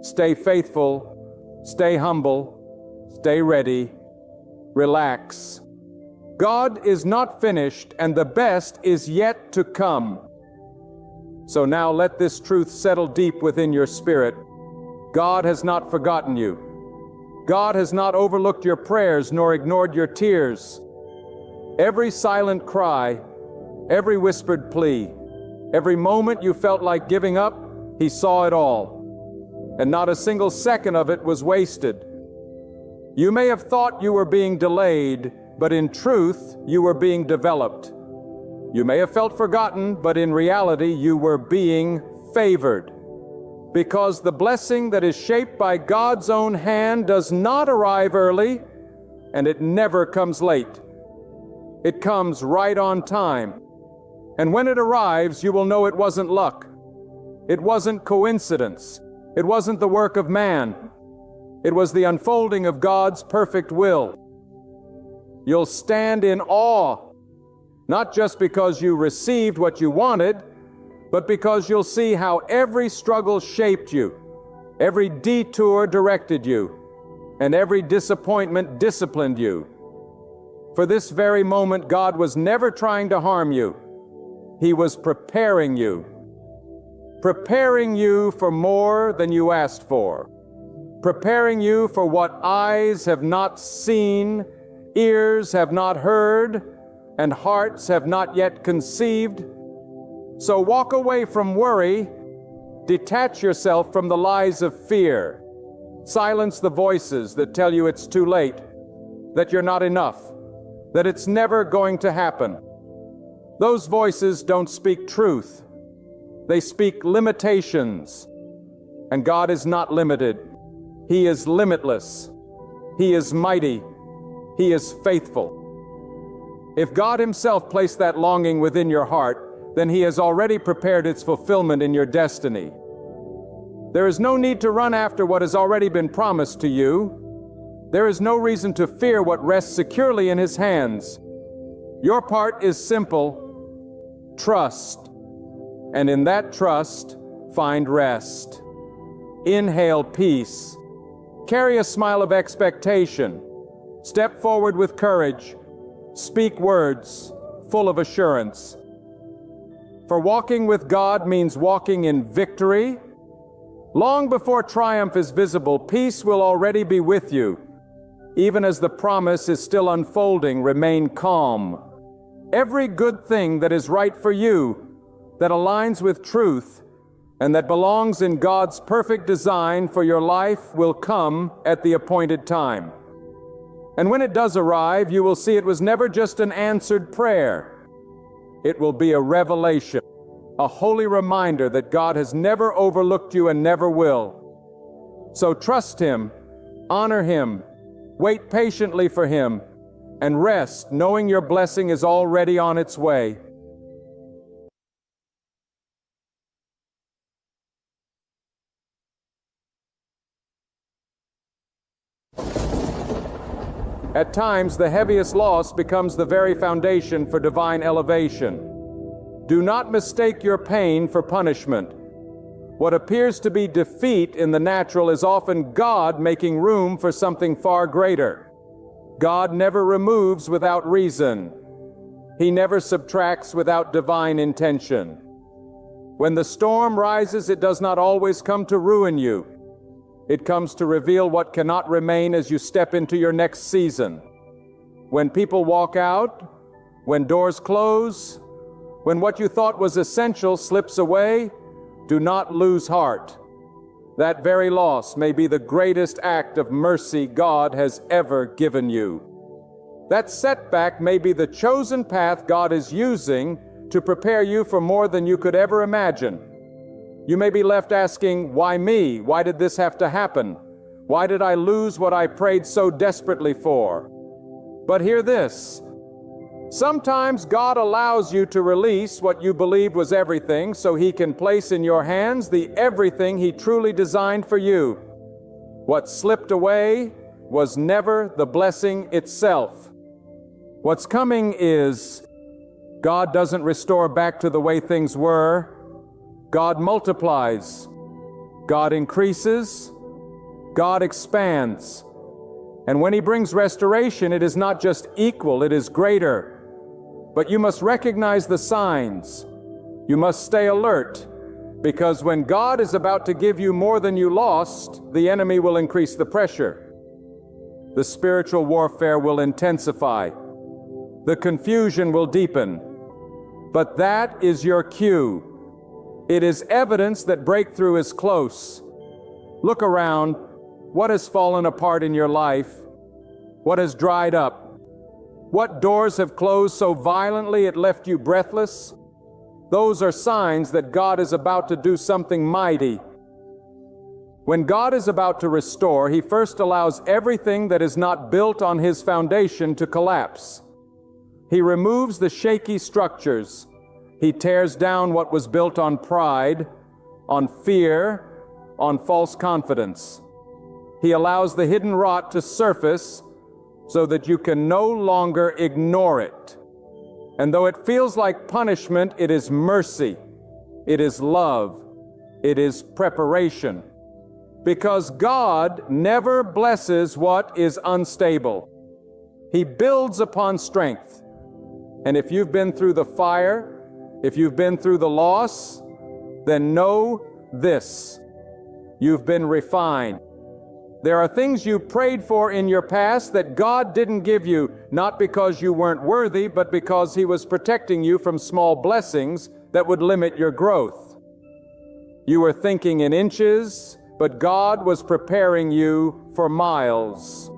Stay faithful, stay humble, stay ready, relax. God is not finished, and the best is yet to come. So now let this truth settle deep within your spirit. God has not forgotten you. God has not overlooked your prayers nor ignored your tears. Every silent cry, every whispered plea, every moment you felt like giving up, He saw it all. And not a single second of it was wasted. You may have thought you were being delayed, but in truth, you were being developed. You may have felt forgotten, but in reality, you were being favored. Because the blessing that is shaped by God's own hand does not arrive early, and it never comes late. It comes right on time. And when it arrives, you will know it wasn't luck. It wasn't coincidence. It wasn't the work of man. It was the unfolding of God's perfect will. You'll stand in awe, not just because you received what you wanted, but because you'll see how every struggle shaped you, every detour directed you, and every disappointment disciplined you. For this very moment, God was never trying to harm you. He was preparing you for more than you asked for, preparing you for what eyes have not seen, ears have not heard, and hearts have not yet conceived. So walk away from worry, detach yourself from the lies of fear, silence the voices that tell you it's too late, that you're not enough, that it's never going to happen. Those voices don't speak truth. They speak limitations. And God is not limited. He is limitless. He is mighty. He is faithful. If God Himself placed that longing within your heart, then He has already prepared its fulfillment in your destiny. There is no need to run after what has already been promised to you. There is no reason to fear what rests securely in His hands. Your part is simple: trust. And in that trust, find rest. Inhale peace. Carry a smile of expectation. Step forward with courage. Speak words full of assurance. For walking with God means walking in victory. Long before triumph is visible, peace will already be with you. Even as the promise is still unfolding, remain calm. Every good thing that is right for you, that aligns with truth, and that belongs in God's perfect design for your life will come at the appointed time. And when it does arrive, you will see it was never just an answered prayer. It will be a revelation, a holy reminder that God has never overlooked you and never will. So trust Him, honor Him, wait patiently for Him, and rest knowing your blessing is already on its way. At times, the heaviest loss becomes the very foundation for divine elevation. Do not mistake your pain for punishment. What appears to be defeat in the natural is often God making room for something far greater. God never removes without reason. He never subtracts without divine intention. When the storm rises, it does not always come to ruin you. It comes to reveal what cannot remain as you step into your next season. When people walk out, when doors close, when what you thought was essential slips away, do not lose heart. That very loss may be the greatest act of mercy God has ever given you. That setback may be the chosen path God is using to prepare you for more than you could ever imagine. You may be left asking, why me? Why did this have to happen? Why did I lose what I prayed so desperately for? But hear this. Sometimes God allows you to release what you believed was everything so He can place in your hands the everything He truly designed for you. What slipped away was never the blessing itself. What's coming is God doesn't restore back to the way things were. God multiplies, God increases, God expands. And when He brings restoration, it is not just equal, it is greater. But you must recognize the signs. You must stay alert, because when God is about to give you more than you lost, the enemy will increase the pressure. The spiritual warfare will intensify. The confusion will deepen. But that is your cue. It is evidence that breakthrough is close. Look around. What has fallen apart in your life? What has dried up? What doors have closed so violently it left you breathless? Those are signs that God is about to do something mighty. When God is about to restore, He first allows everything that is not built on His foundation to collapse. He removes the shaky structures. He tears down what was built on pride, on fear, on false confidence. He allows the hidden rot to surface so that you can no longer ignore it. And though it feels like punishment, it is mercy, it is love, it is preparation. Because God never blesses what is unstable. He builds upon strength. And if you've been through the fire, if you've been through the loss, then know this: you've been refined. There are things you prayed for in your past that God didn't give you, not because you weren't worthy, but because He was protecting you from small blessings that would limit your growth. You were thinking in inches, but God was preparing you for miles.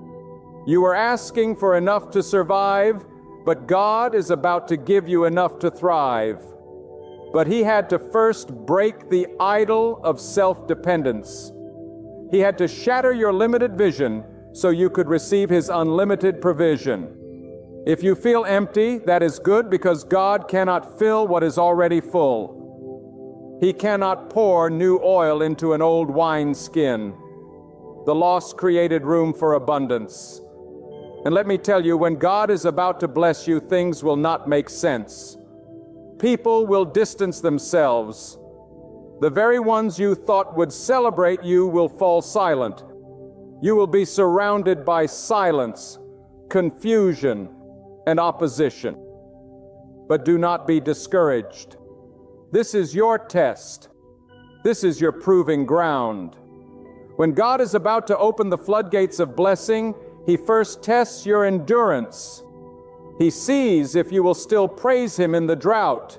You were asking for enough to survive, but God is about to give you enough to thrive. But He had to first break the idol of self-dependence. He had to shatter your limited vision so you could receive His unlimited provision. If you feel empty, that is good, because God cannot fill what is already full. He cannot pour new oil into an old wineskin. The loss created room for abundance. And let me tell you, when God is about to bless you, things will not make sense. People will distance themselves. The very ones you thought would celebrate you will fall silent. You will be surrounded by silence, confusion, and opposition. But do not be discouraged. This is your test. This is your proving ground. When God is about to open the floodgates of blessing, He first tests your endurance. He sees if you will still praise Him in the drought.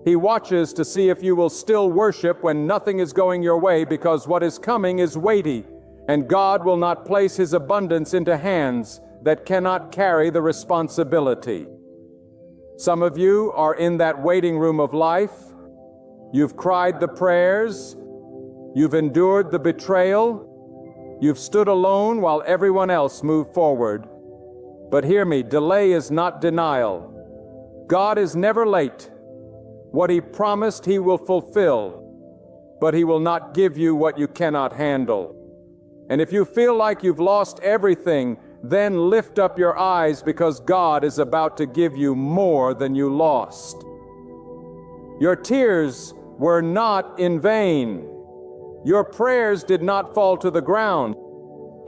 He watches to see if you will still worship when nothing is going your way, because what is coming is weighty, and God will not place His abundance into hands that cannot carry the responsibility. Some of you are in that waiting room of life. You've cried the prayers. You've endured the betrayal. You've stood alone while everyone else moved forward. But hear me, delay is not denial. God is never late. What He promised He will fulfill, but He will not give you what you cannot handle. And if you feel like you've lost everything, then lift up your eyes, because God is about to give you more than you lost. Your tears were not in vain. Your prayers did not fall to the ground.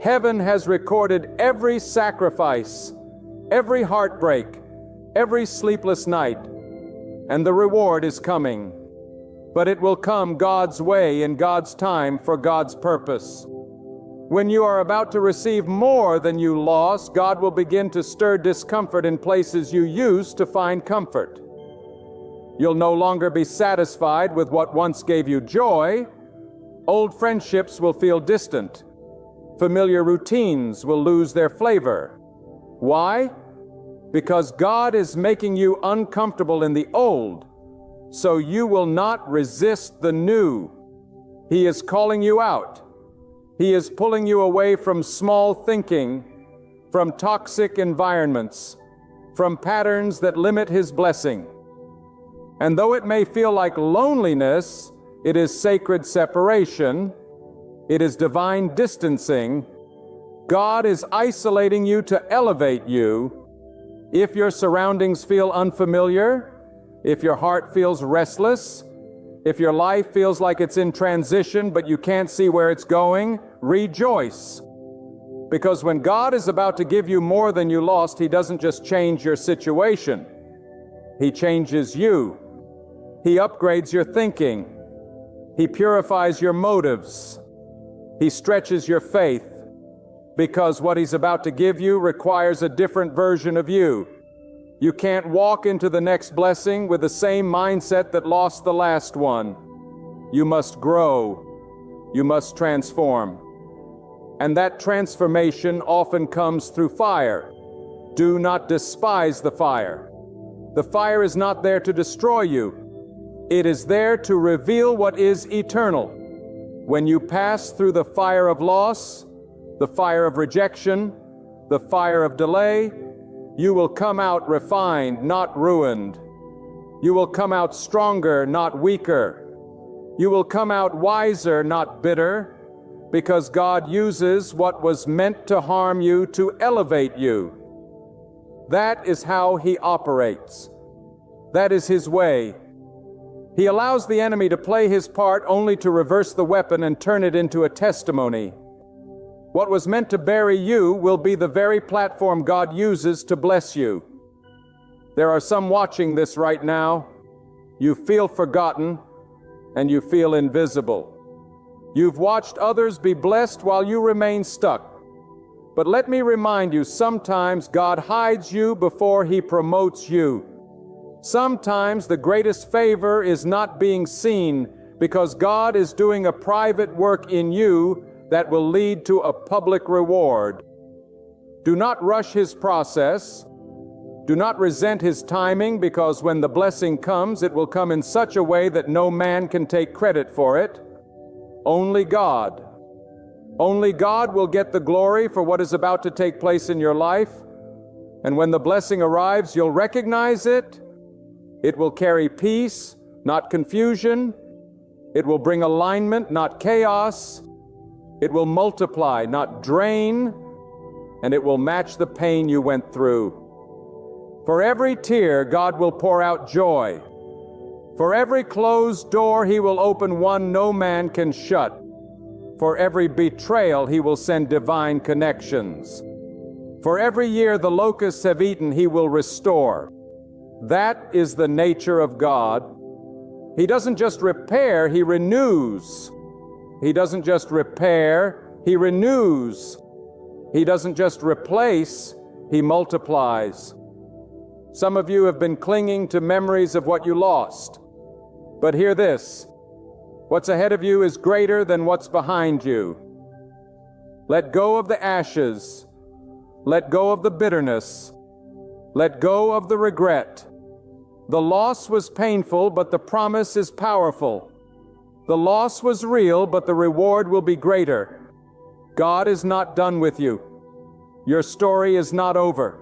Heaven has recorded every sacrifice, every heartbreak, every sleepless night, and the reward is coming. But it will come God's way, in God's time, for God's purpose. When you are about to receive more than you lost, God will begin to stir discomfort in places you used to find comfort. You'll no longer be satisfied with what once gave you joy. Old friendships will feel distant. Familiar routines will lose their flavor. Why? Because God is making you uncomfortable in the old, so you will not resist the new. He is calling you out. He is pulling you away from small thinking, from toxic environments, from patterns that limit His blessing. And though it may feel like loneliness, it is sacred separation. It is divine distancing. God is isolating you to elevate you. If your surroundings feel unfamiliar, if your heart feels restless, if your life feels like it's in transition but you can't see where it's going, rejoice. Because when God is about to give you more than you lost, He doesn't just change your situation. He changes you. He upgrades your thinking. He purifies your motives. He stretches your faith. Because what He's about to give you requires a different version of you. You can't walk into the next blessing with the same mindset that lost the last one. You must grow. You must transform. And that transformation often comes through fire. Do not despise the fire. The fire is not there to destroy you. It is there to reveal what is eternal. When you pass through the fire of loss, the fire of rejection, the fire of delay, you will come out refined, not ruined. You will come out stronger, not weaker. You will come out wiser, not bitter, because God uses what was meant to harm you to elevate you. That is how He operates. That is His way. He allows the enemy to play his part only to reverse the weapon and turn it into a testimony. What was meant to bury you will be the very platform God uses to bless you. There are some watching this right now. You feel forgotten and you feel invisible. You've watched others be blessed while you remain stuck. But let me remind you, sometimes God hides you before He promotes you. Sometimes the greatest favor is not being seen, because God is doing a private work in you that will lead to a public reward. Do not rush His process. Do not resent His timing, because when the blessing comes, it will come in such a way that no man can take credit for it. Only God. Only God will get the glory for what is about to take place in your life. And when the blessing arrives, you'll recognize it. It will carry peace, not confusion. It will bring alignment, not chaos. It will multiply, not drain. And it will match the pain you went through. For every tear, God will pour out joy. For every closed door, He will open one no man can shut. For every betrayal, He will send divine connections. For every year the locusts have eaten, He will restore. That is the nature of God. He doesn't just repair, He renews. He doesn't just repair, He renews. He doesn't just replace, He multiplies. Some of you have been clinging to memories of what you lost. But hear this: what's ahead of you is greater than what's behind you. Let go of the ashes. Let go of the bitterness. Let go of the regret. The loss was painful, but the promise is powerful. The loss was real, but the reward will be greater. God is not done with you. Your story is not over.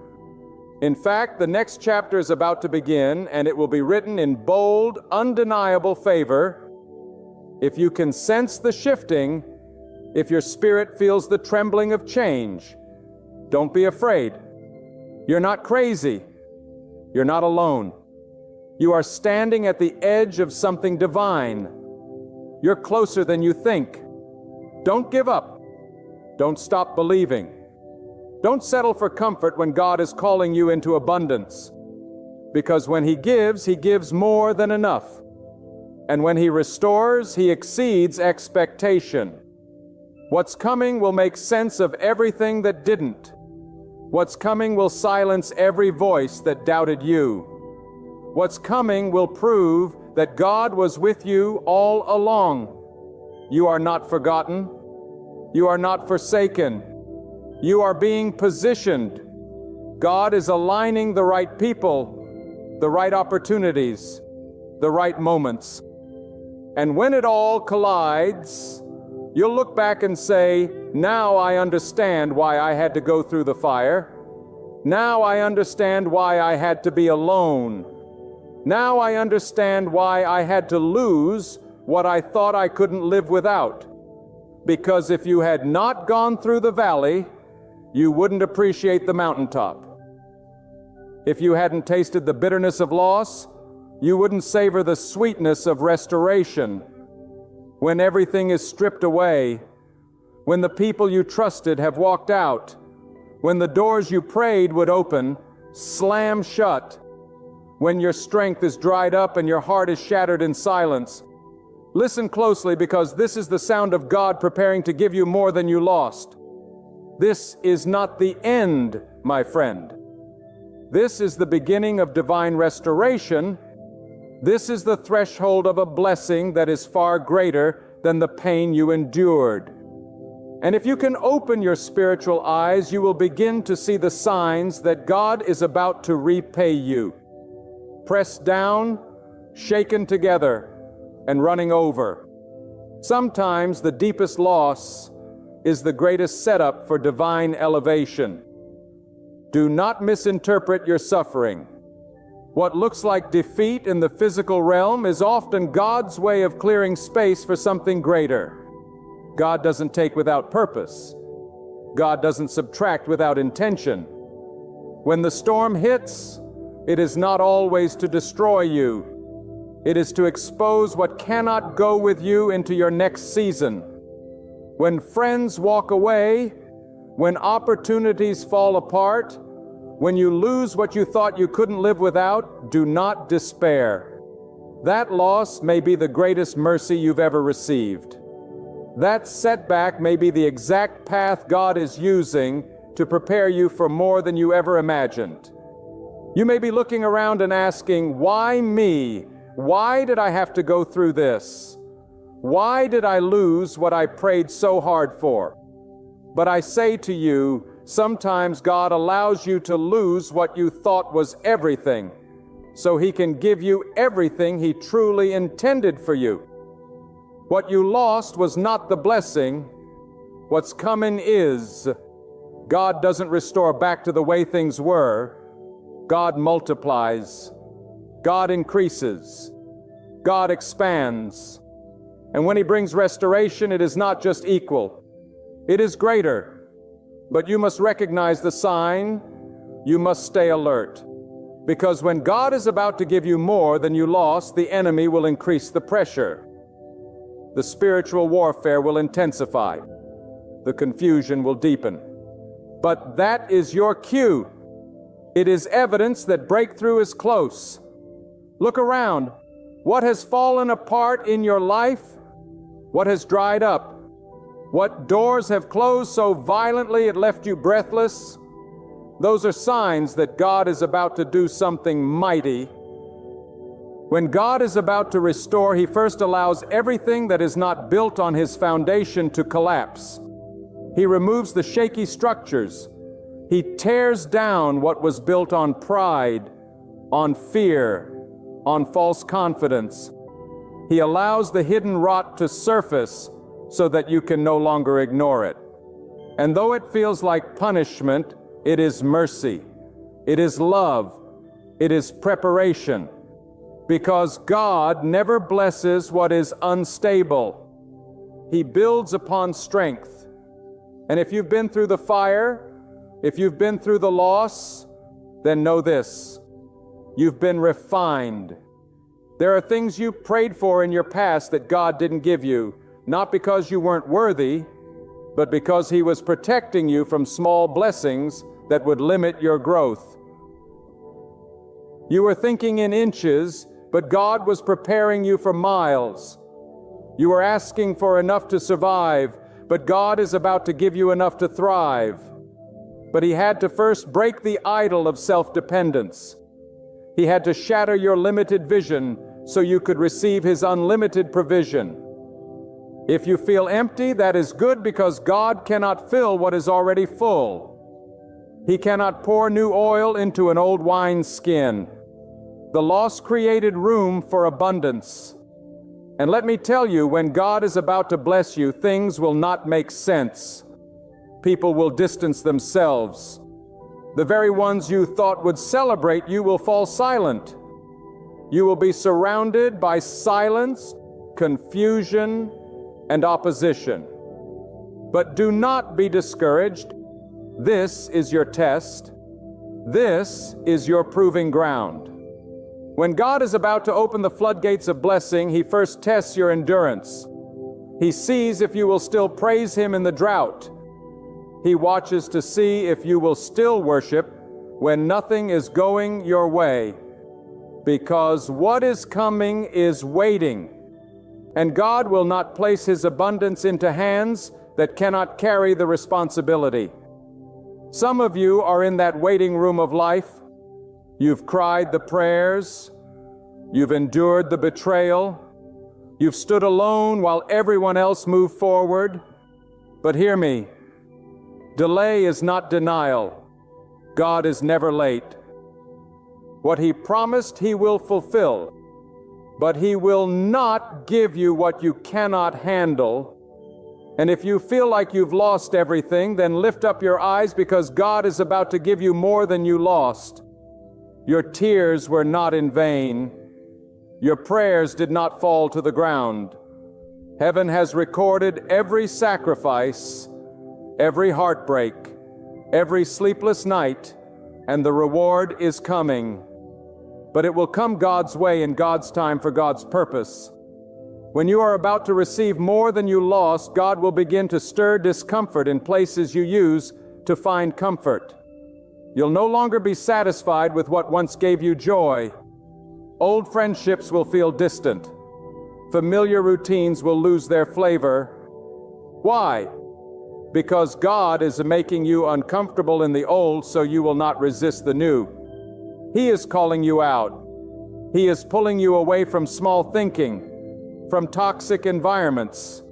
In fact, the next chapter is about to begin, and it will be written in bold, undeniable favor. If you can sense the shifting, if your spirit feels the trembling of change, don't be afraid. You're not crazy. You're not alone. You are standing at the edge of something divine. You're closer than you think. Don't give up. Don't stop believing. Don't settle for comfort when God is calling you into abundance. Because when He gives more than enough. And when He restores, He exceeds expectation. What's coming will make sense of everything that didn't. What's coming will silence every voice that doubted you. What's coming will prove that God was with you all along. You are not forgotten. You are not forsaken. You are being positioned. God is aligning the right people, the right opportunities, the right moments. And when it all collides, you'll look back and say, now I understand why I had to go through the fire. Now I understand why I had to be alone. Now I understand why I had to lose what I thought I couldn't live without. Because if you had not gone through the valley, you wouldn't appreciate the mountaintop. If you hadn't tasted the bitterness of loss, you wouldn't savor the sweetness of restoration. When everything is stripped away, when the people you trusted have walked out, when the doors you prayed would open slam shut, when your strength is dried up and your heart is shattered in silence, listen closely, because this is the sound of God preparing to give you more than you lost. This is not the end, my friend. This is the beginning of divine restoration. This is the threshold of a blessing that is far greater than the pain you endured. And if you can open your spiritual eyes, you will begin to see the signs that God is about to repay you. Pressed down, shaken together, and running over. Sometimes the deepest loss is the greatest setup for divine elevation. Do not misinterpret your suffering. What looks like defeat in the physical realm is often God's way of clearing space for something greater. God doesn't take without purpose. God doesn't subtract without intention. When the storm hits, it is not always to destroy you. It is to expose what cannot go with you into your next season. When friends walk away, when opportunities fall apart, when you lose what you thought you couldn't live without, do not despair. That loss may be the greatest mercy you've ever received. That setback may be the exact path God is using to prepare you for more than you ever imagined. You may be looking around and asking, why me? Why did I have to go through this? Why did I lose what I prayed so hard for? But I say to you, sometimes God allows you to lose what you thought was everything, so He can give you everything He truly intended for you. What you lost was not the blessing. What's coming is. God doesn't restore back to the way things were. God multiplies. God increases. God expands. And when He brings restoration, it is not just equal. It is greater. But you must recognize the sign. You must stay alert. Because when God is about to give you more than you lost, the enemy will increase the pressure. The spiritual warfare will intensify. The confusion will deepen. But that is your cue. It is evidence that breakthrough is close. Look around. What has fallen apart in your life? What has dried up? What doors have closed so violently it left you breathless? Those are signs that God is about to do something mighty. When God is about to restore, He first allows everything that is not built on His foundation to collapse. He removes the shaky structures. He tears down what was built on pride, on fear, on false confidence. He allows the hidden rot to surface so that you can no longer ignore it. And though it feels like punishment, it is mercy. It is love. It is preparation. Because God never blesses what is unstable. He builds upon strength. And if you've been through the fire, if you've been through the loss, then know this: you've been refined. There are things you prayed for in your past that God didn't give you, not because you weren't worthy, but because He was protecting you from small blessings that would limit your growth. You were thinking in inches, but God was preparing you for miles. You were asking for enough to survive, but God is about to give you enough to thrive. But He had to first break the idol of self-dependence. He had to shatter your limited vision so you could receive His unlimited provision. If you feel empty, that is good, because God cannot fill what is already full. He cannot pour new oil into an old wineskin. The loss created room for abundance. And let me tell you, when God is about to bless you, things will not make sense. People will distance themselves. The very ones you thought would celebrate you will fall silent. You will be surrounded by silence, confusion, and opposition. But do not be discouraged. This is your test. This is your proving ground. When God is about to open the floodgates of blessing, He first tests your endurance. He sees if you will still praise Him in the drought. He watches to see if you will still worship when nothing is going your way. Because what is coming is waiting. And God will not place His abundance into hands that cannot carry the responsibility. Some of you are in that waiting room of life. You've cried the prayers. You've endured the betrayal. You've stood alone while everyone else moved forward. But hear me. Delay is not denial. God is never late. What He promised, He will fulfill. But He will not give you what you cannot handle. And if you feel like you've lost everything, then lift up your eyes, because God is about to give you more than you lost. Your tears were not in vain. Your prayers did not fall to the ground. Heaven has recorded every sacrifice, every heartbreak, every sleepless night, and the reward is coming. But it will come God's way in God's time for God's purpose. When you are about to receive more than you lost, God will begin to stir discomfort in places you use to find comfort. You'll no longer be satisfied with what once gave you joy. Old friendships will feel distant. Familiar routines will lose their flavor. Why? Because God is making you uncomfortable in the old so you will not resist the new. He is calling you out. He is pulling you away from small thinking, from toxic environments,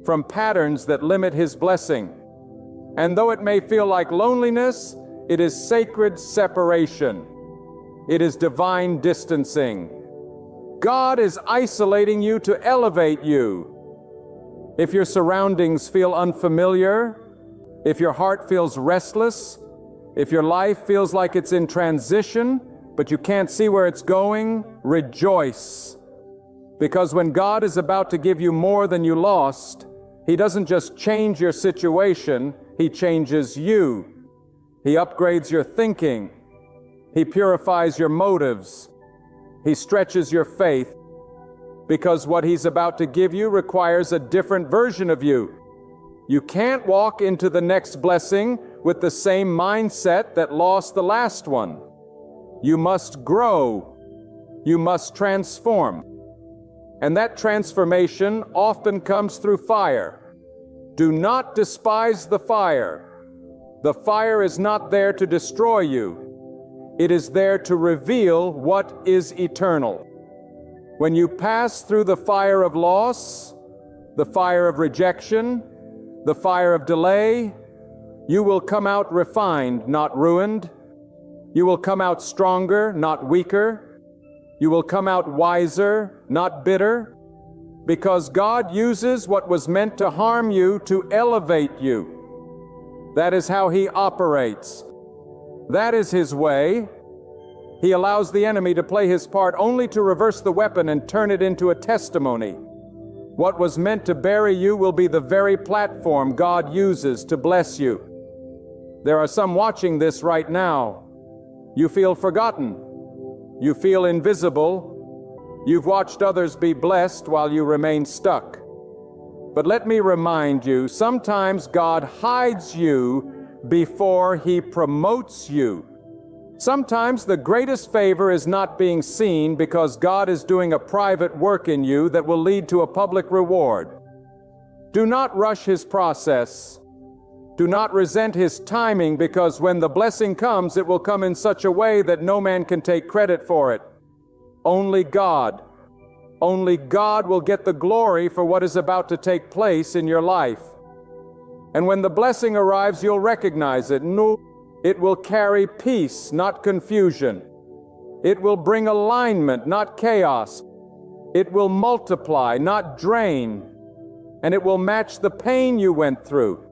from patterns that limit His blessing. And though it may feel like loneliness, it is sacred separation. It is divine distancing. God is isolating you to elevate you. If your surroundings feel unfamiliar, if your heart feels restless, if your life feels like it's in transition, but you can't see where it's going, rejoice. Because when God is about to give you more than you lost, He doesn't just change your situation, He changes you. He upgrades your thinking. He purifies your motives. He stretches your faith. Because what He's about to give you requires a different version of you. You can't walk into the next blessing with the same mindset that lost the last one. You must grow. You must transform. And that transformation often comes through fire. Do not despise the fire. The fire is not there to destroy you. It is there to reveal what is eternal. When you pass through the fire of loss, the fire of rejection, the fire of delay, you will come out refined, not ruined. You will come out stronger, not weaker. You will come out wiser, not bitter, because God uses what was meant to harm you to elevate you. That is how He operates. That is His way. He allows the enemy to play his part only to reverse the weapon and turn it into a testimony. What was meant to bury you will be the very platform God uses to bless you. There are some watching this right now. You feel forgotten. You feel invisible. You've watched others be blessed while you remain stuck. But let me remind you, sometimes God hides you before He promotes you. Sometimes the greatest favor is not being seen because God is doing a private work in you that will lead to a public reward. Do not rush His process. Do not resent His timing, because when the blessing comes, it will come in such a way that no man can take credit for it. Only God will get the glory for what is about to take place in your life. And when the blessing arrives, you'll recognize it. No, it will carry peace, not confusion. It will bring alignment, not chaos. It will multiply, not drain. And it will match the pain you went through.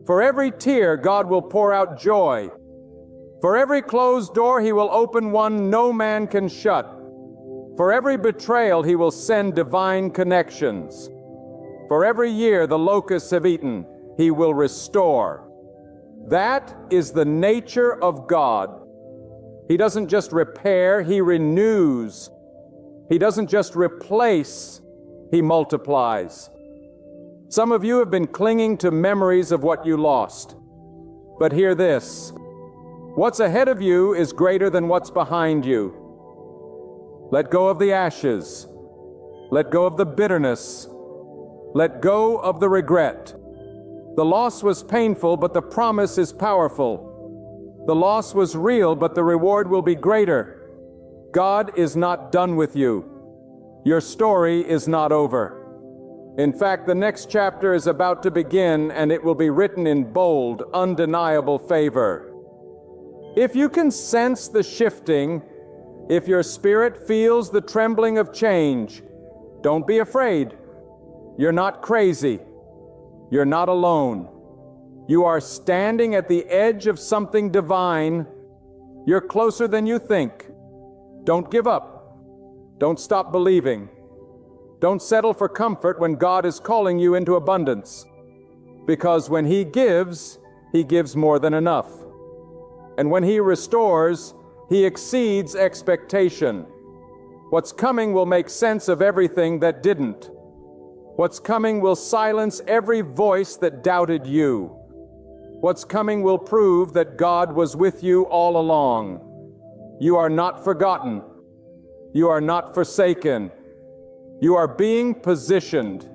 For every tear, God will pour out joy. For every closed door, He will open one no man can shut. For every betrayal, He will send divine connections. For every year the locusts have eaten, He will restore. That is the nature of God. He doesn't just repair, He renews. He doesn't just replace, He multiplies. Some of you have been clinging to memories of what you lost. But hear this: what's ahead of you is greater than what's behind you. Let go of the ashes. Let go of the bitterness. Let go of the regret. The loss was painful, but the promise is powerful. The loss was real, but the reward will be greater. God is not done with you. Your story is not over. In fact, the next chapter is about to begin, and it will be written in bold, undeniable favor. If you can sense the shifting, if your spirit feels the trembling of change, don't be afraid. You're not crazy. You're not alone. You are standing at the edge of something divine. You're closer than you think. Don't give up. Don't stop believing. Don't settle for comfort when God is calling you into abundance. Because when He gives more than enough. And when He restores, He exceeds expectation. What's coming will make sense of everything that didn't. What's coming will silence every voice that doubted you. What's coming will prove that God was with you all along. You are not forgotten. You are not forsaken. You are being positioned.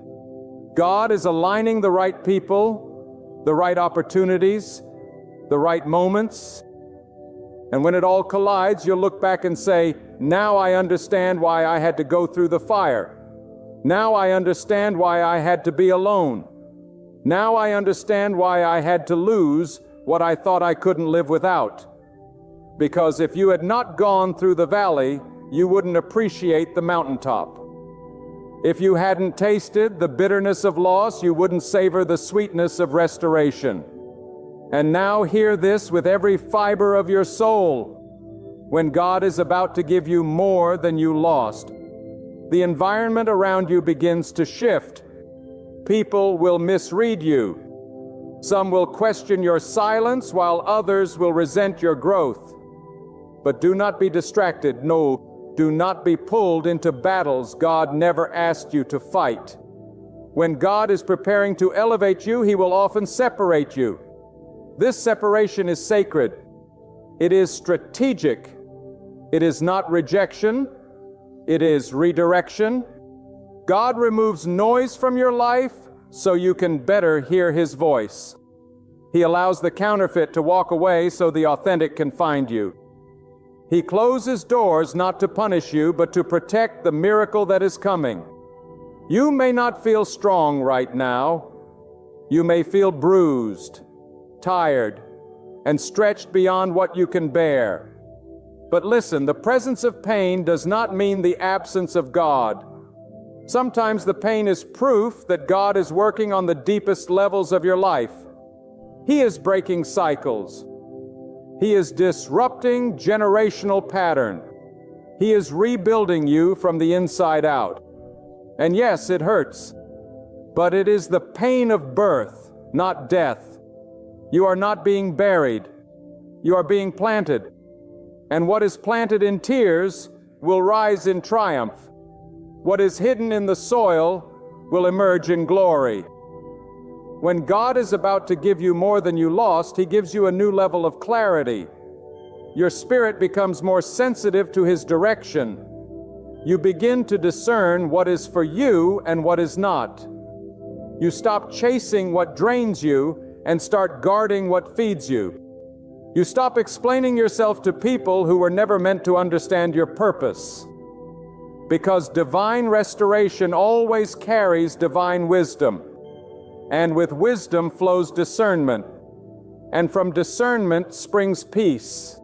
God is aligning the right people, the right opportunities, the right moments. And when it all collides, you'll look back and say, now I understand why I had to go through the fire. Now I understand why I had to be alone. Now I understand why I had to lose what I thought I couldn't live without. Because if you had not gone through the valley, you wouldn't appreciate the mountaintop. If you hadn't tasted the bitterness of loss, you wouldn't savor the sweetness of restoration. And now hear this with every fiber of your soul. When God is about to give you more than you lost, the environment around you begins to shift. People will misread you. Some will question your silence, while others will resent your growth. But do not be distracted. No, do not be pulled into battles God never asked you to fight. When God is preparing to elevate you, He will often separate you. This separation is sacred. It is strategic. It is not rejection. It is redirection. God removes noise from your life so you can better hear His voice. He allows the counterfeit to walk away so the authentic can find you. He closes doors not to punish you, but to protect the miracle that is coming. You may not feel strong right now. You may feel bruised, tired, and stretched beyond what you can bear. But listen, the presence of pain does not mean the absence of God. Sometimes the pain is proof that God is working on the deepest levels of your life. He is breaking cycles. He is disrupting generational pattern. He is rebuilding you from the inside out. And yes, it hurts, but it is the pain of birth, not death. You are not being buried. You are being planted. And what is planted in tears will rise in triumph. What is hidden in the soil will emerge in glory. When God is about to give you more than you lost, He gives you a new level of clarity. Your spirit becomes more sensitive to His direction. You begin to discern what is for you and what is not. You stop chasing what drains you and start guarding what feeds you. You stop explaining yourself to people who were never meant to understand your purpose. Because divine restoration always carries divine wisdom. And with wisdom flows discernment. And from discernment springs peace.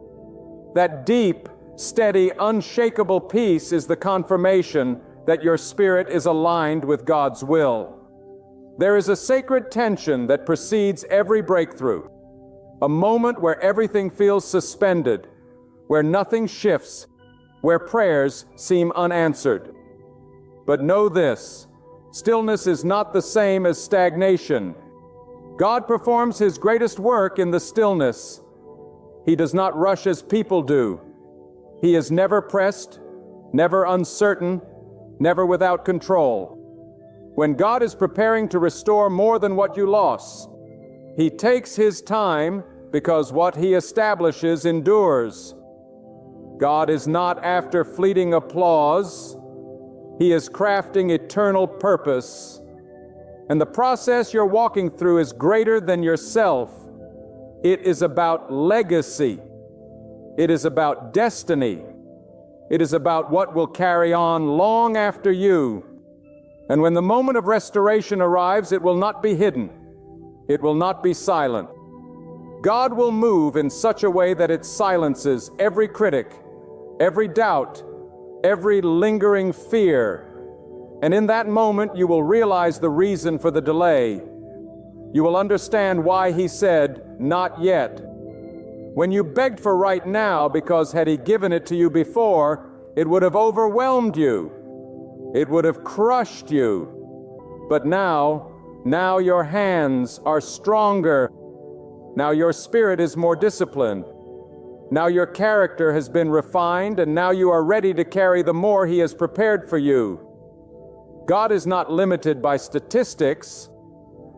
That deep, steady, unshakable peace is the confirmation that your spirit is aligned with God's will. There is a sacred tension that precedes every breakthrough. A moment where everything feels suspended, where nothing shifts, where prayers seem unanswered. But know this, stillness is not the same as stagnation. God performs His greatest work in the stillness. He does not rush as people do. He is never pressed, never uncertain, never without control. When God is preparing to restore more than what you lost, He takes His time because what He establishes endures. God is not after fleeting applause. He is crafting eternal purpose. And the process you're walking through is greater than yourself. It is about legacy. It is about destiny. It is about what will carry on long after you. And when the moment of restoration arrives, it will not be hidden. It will not be silent. God will move in such a way that it silences every critic, every doubt, every lingering fear. And in that moment, you will realize the reason for the delay. You will understand why He said, "Not yet." When you begged for right now, because had He given it to you before, it would have overwhelmed you. It would have crushed you. But now your hands are stronger. Now your spirit is more disciplined. Now your character has been refined, and now you are ready to carry the more He has prepared for you. God is not limited by statistics.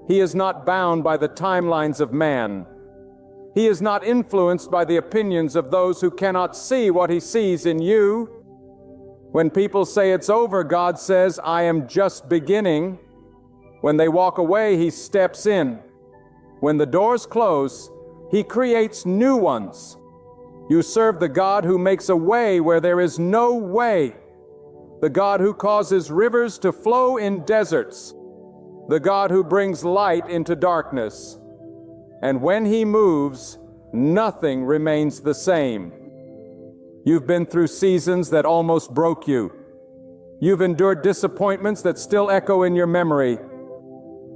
He is not bound by the timelines of man. He is not influenced by the opinions of those who cannot see what He sees in you. When people say it's over, God says, "I am just beginning." When they walk away, He steps in. When the doors close, He creates new ones. You serve the God who makes a way where there is no way. The God who causes rivers to flow in deserts. The God who brings light into darkness. And when He moves, nothing remains the same. You've been through seasons that almost broke you. You've endured disappointments that still echo in your memory.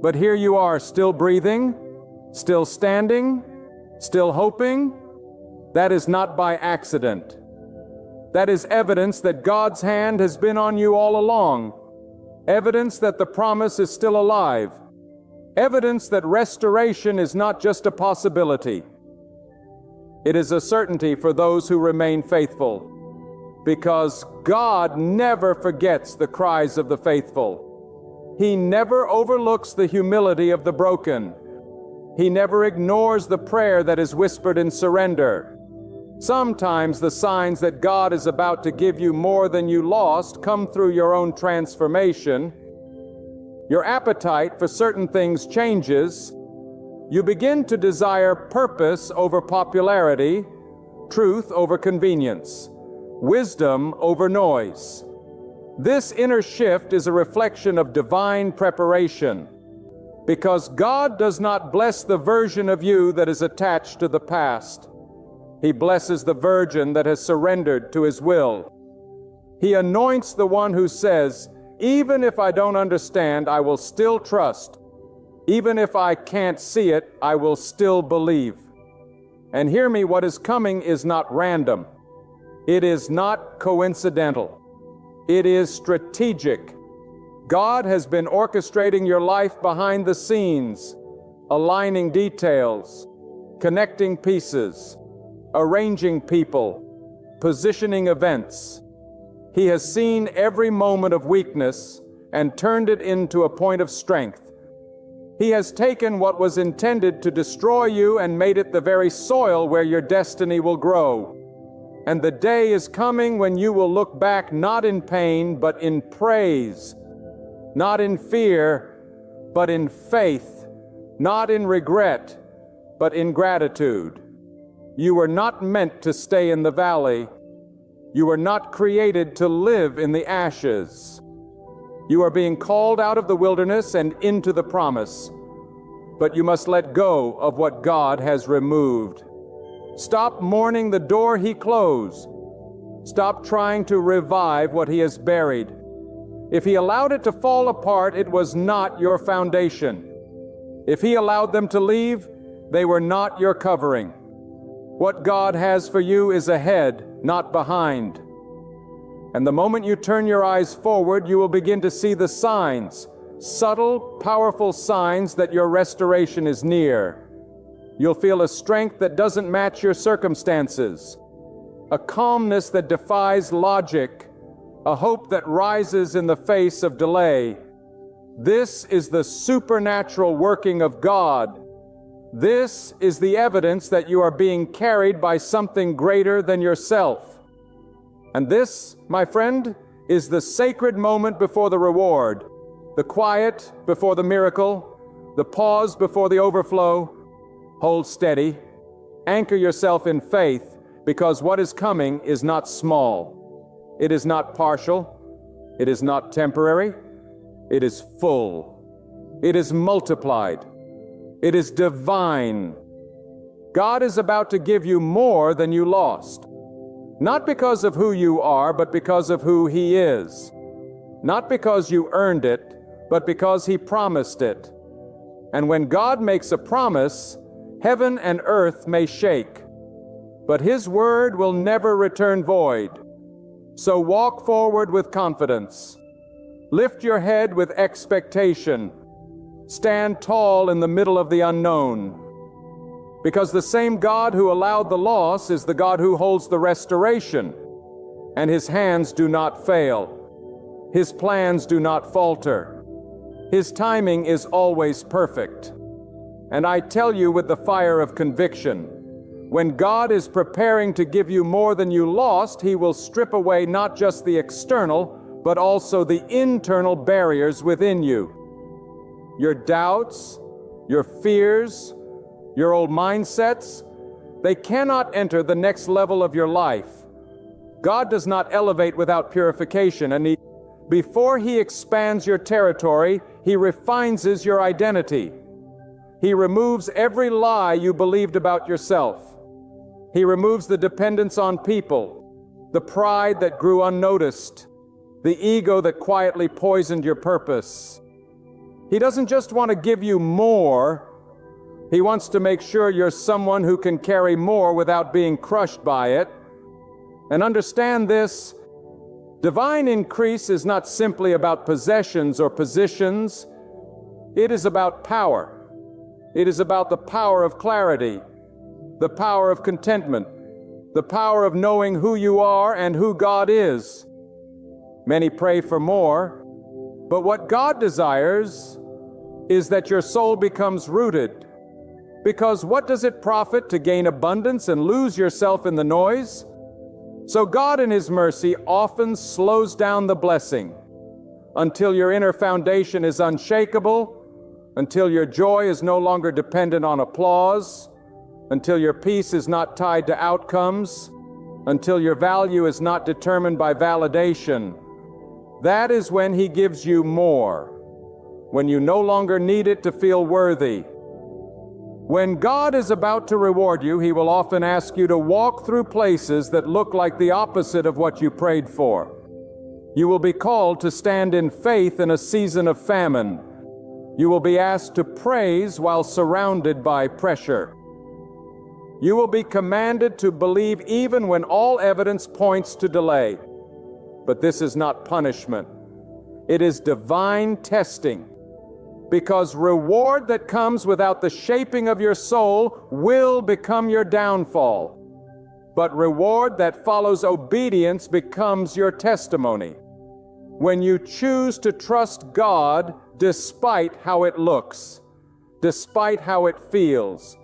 But here you are, still breathing, still standing, still hoping. That is not by accident. That is evidence that God's hand has been on you all along. Evidence that the promise is still alive. Evidence that restoration is not just a possibility. It is a certainty for those who remain faithful. Because God never forgets the cries of the faithful. He never overlooks the humility of the broken. He never ignores the prayer that is whispered in surrender. Sometimes the signs that God is about to give you more than you lost come through your own transformation. Your appetite for certain things changes. You begin to desire purpose over popularity, truth over convenience, wisdom over noise. This inner shift is a reflection of divine preparation, because God does not bless the version of you that is attached to the past. He blesses the virgin that has surrendered to His will. He anoints the one who says, even if I don't understand, I will still trust. Even if I can't see it, I will still believe. And hear me, what is coming is not random. It is not coincidental. It is strategic. God has been orchestrating your life behind the scenes, aligning details, connecting pieces, arranging people, positioning events. He has seen every moment of weakness and turned it into a point of strength. He has taken what was intended to destroy you and made it the very soil where your destiny will grow. And the day is coming when you will look back not in pain, but in praise, not in fear, but in faith, not in regret, but in gratitude. You were not meant to stay in the valley. You were not created to live in the ashes. You are being called out of the wilderness and into the promise. But you must let go of what God has removed. Stop mourning the door He closed. Stop trying to revive what He has buried. If He allowed it to fall apart, it was not your foundation. If He allowed them to leave, they were not your covering. What God has for you is ahead, not behind. And the moment you turn your eyes forward, you will begin to see the signs, subtle, powerful signs that your restoration is near. You'll feel a strength that doesn't match your circumstances, a calmness that defies logic, a hope that rises in the face of delay. This is the supernatural working of God. This is the evidence that you are being carried by something greater than yourself. And this, my friend, is the sacred moment before the reward, the quiet before the miracle, the pause before the overflow. Hold steady. Anchor yourself in faith, because what is coming is not small. It is not partial. It is not temporary. It is full. It is multiplied. It is divine. God is about to give you more than you lost. Not because of who you are, but because of who He is. Not because you earned it, but because He promised it. And when God makes a promise, heaven and earth may shake, but His word will never return void. So walk forward with confidence. Lift your head with expectation. Stand tall in the middle of the unknown. Because the same God who allowed the loss is the God who holds the restoration, and His hands do not fail. His plans do not falter. His timing is always perfect. And I tell you with the fire of conviction, when God is preparing to give you more than you lost, He will strip away not just the external, but also the internal barriers within you. Your doubts, your fears, your old mindsets, they cannot enter the next level of your life. God does not elevate without purification, and before He expands your territory, He refines your identity. He removes every lie you believed about yourself. He removes the dependence on people, the pride that grew unnoticed, the ego that quietly poisoned your purpose. He doesn't just want to give you more. He wants to make sure you're someone who can carry more without being crushed by it. And understand this, divine increase is not simply about possessions or positions. It is about power. It is about the power of clarity, the power of contentment, the power of knowing who you are and who God is. Many pray for more, but what God desires is that your soul becomes rooted. Because what does it profit to gain abundance and lose yourself in the noise? So God in His mercy often slows down the blessing until your inner foundation is unshakable, until your joy is no longer dependent on applause, until your peace is not tied to outcomes, until your value is not determined by validation, that is when He gives you more, when you no longer need it to feel worthy. When God is about to reward you, He will often ask you to walk through places that look like the opposite of what you prayed for. You will be called to stand in faith in a season of famine. You will be asked to praise while surrounded by pressure. You will be commanded to believe even when all evidence points to delay. But this is not punishment. It is divine testing. Because reward that comes without the shaping of your soul will become your downfall. But reward that follows obedience becomes your testimony. When you choose to trust God despite how it looks, despite how it feels,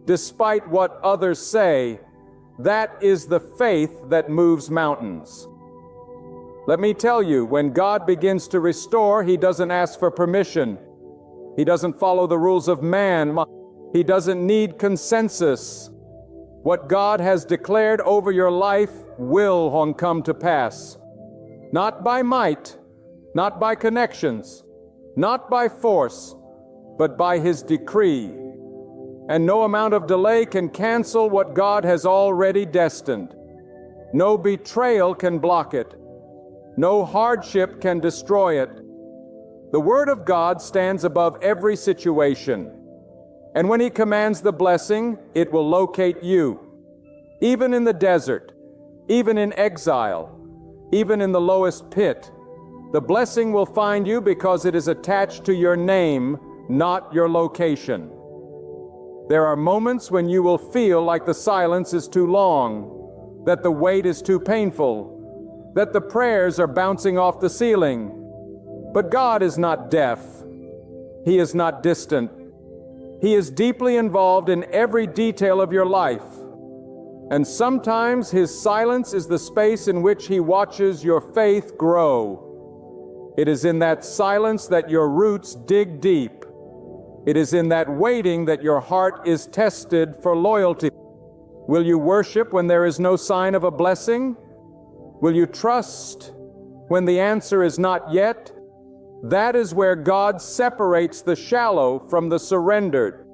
despite what others say, that is the faith that moves mountains. Let me tell you, when God begins to restore, He doesn't ask for permission. He doesn't follow the rules of man. He doesn't need consensus. What God has declared over your life will come to pass. Not by might, not by connections, not by force, but by His decree. And no amount of delay can cancel what God has already destined. No betrayal can block it. No hardship can destroy it. The Word of God stands above every situation. And when He commands the blessing, it will locate you. Even in the desert, even in exile, even in the lowest pit, the blessing will find you because it is attached to your name, not your location. There are moments when you will feel like the silence is too long, that the wait is too painful, that the prayers are bouncing off the ceiling. But God is not deaf. He is not distant. He is deeply involved in every detail of your life. And sometimes His silence is the space in which He watches your faith grow. It is in that silence that your roots dig deep. It is in that waiting that your heart is tested for loyalty. Will you worship when there is no sign of a blessing? Will you trust when the answer is not yet? That is where God separates the shallow from the surrendered.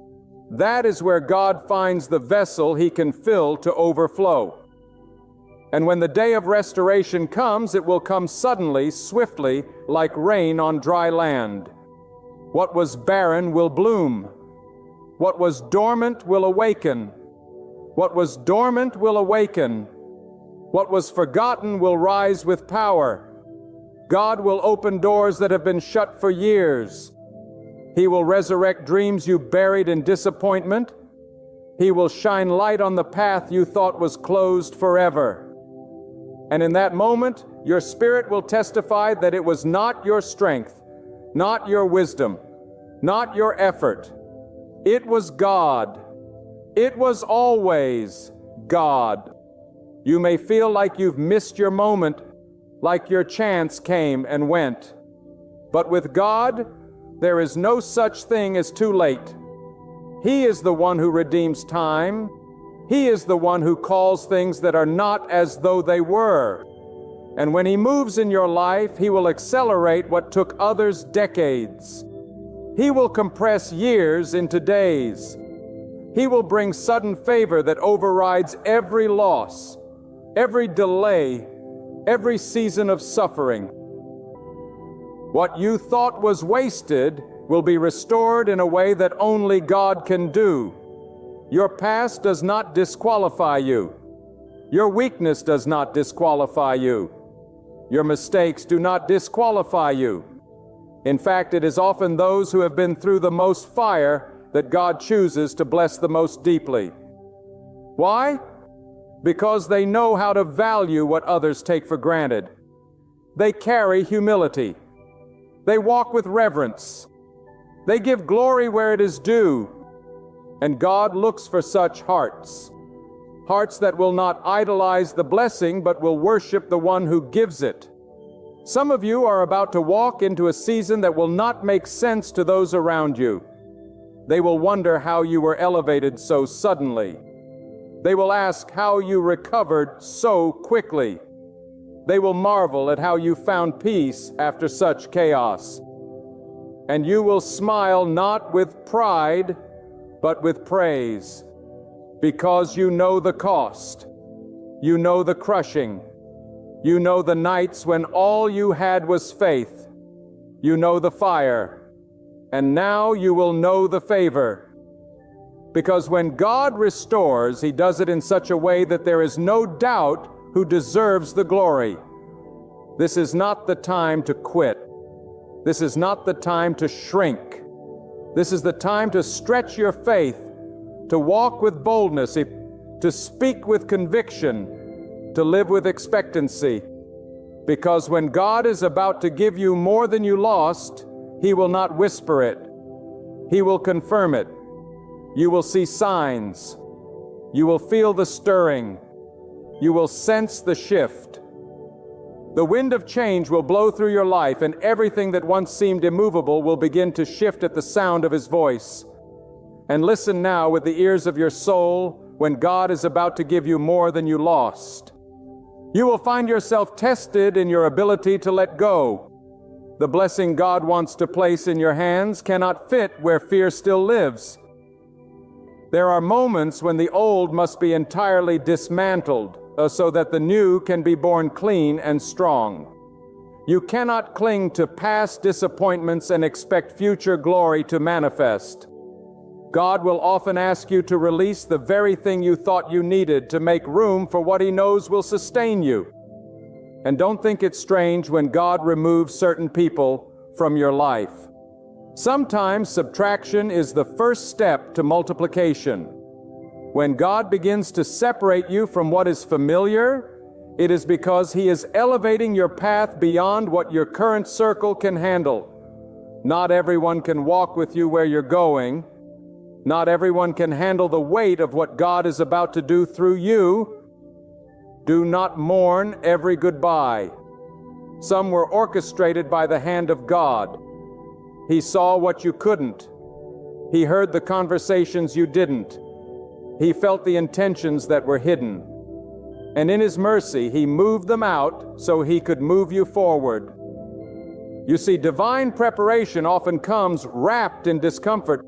That is where God finds the vessel He can fill to overflow. And when the day of restoration comes, it will come suddenly, swiftly, like rain on dry land. What was barren will bloom. What was dormant will awaken. What was dormant will awaken. What was forgotten will rise with power. God will open doors that have been shut for years. He will resurrect dreams you buried in disappointment. He will shine light on the path you thought was closed forever. And in that moment, your spirit will testify that it was not your strength, not your wisdom, not your effort. It was God. It was always God. You may feel like you've missed your moment, like your chance came and went. But with God, there is no such thing as too late. He is the one who redeems time. He is the one who calls things that are not as though they were. And when He moves in your life, He will accelerate what took others decades. He will compress years into days. He will bring sudden favor that overrides every loss, every delay, every season of suffering. What you thought was wasted will be restored in a way that only God can do. Your past does not disqualify you. Your weakness does not disqualify you. Your mistakes do not disqualify you. In fact, it is often those who have been through the most fire that God chooses to bless the most deeply. Why? Because they know how to value what others take for granted. They carry humility. They walk with reverence. They give glory where it is due. And God looks for such hearts. Hearts that will not idolize the blessing, but will worship the one who gives it. Some of you are about to walk into a season that will not make sense to those around you. They will wonder how you were elevated so suddenly. They will ask how you recovered so quickly. They will marvel at how you found peace after such chaos. And you will smile not with pride, but with praise, because you know the cost. You know the crushing. You know the nights when all you had was faith. You know the fire. And now you will know the favor. Because when God restores, He does it in such a way that there is no doubt who deserves the glory. This is not the time to quit. This is not the time to shrink. This is the time to stretch your faith, to walk with boldness, to speak with conviction, to live with expectancy. Because when God is about to give you more than you lost, He will not whisper it. He will confirm it. You will see signs. You will feel the stirring. You will sense the shift. The wind of change will blow through your life, and everything that once seemed immovable will begin to shift at the sound of His voice. And listen now with the ears of your soul when God is about to give you more than you lost. You will find yourself tested in your ability to let go. The blessing God wants to place in your hands cannot fit where fear still lives. There are moments when the old must be entirely dismantled, so that the new can be born clean and strong. You cannot cling to past disappointments and expect future glory to manifest. God will often ask you to release the very thing you thought you needed to make room for what He knows will sustain you. And don't think it's strange when God removes certain people from your life. Sometimes subtraction is the first step to multiplication. When God begins to separate you from what is familiar, it is because He is elevating your path beyond what your current circle can handle. Not everyone can walk with you where you're going. Not everyone can handle the weight of what God is about to do through you. Do not mourn every goodbye. Some were orchestrated by the hand of God. He saw what you couldn't. He heard the conversations you didn't. He felt the intentions that were hidden. And in His mercy, He moved them out so He could move you forward. You see, divine preparation often comes wrapped in discomfort.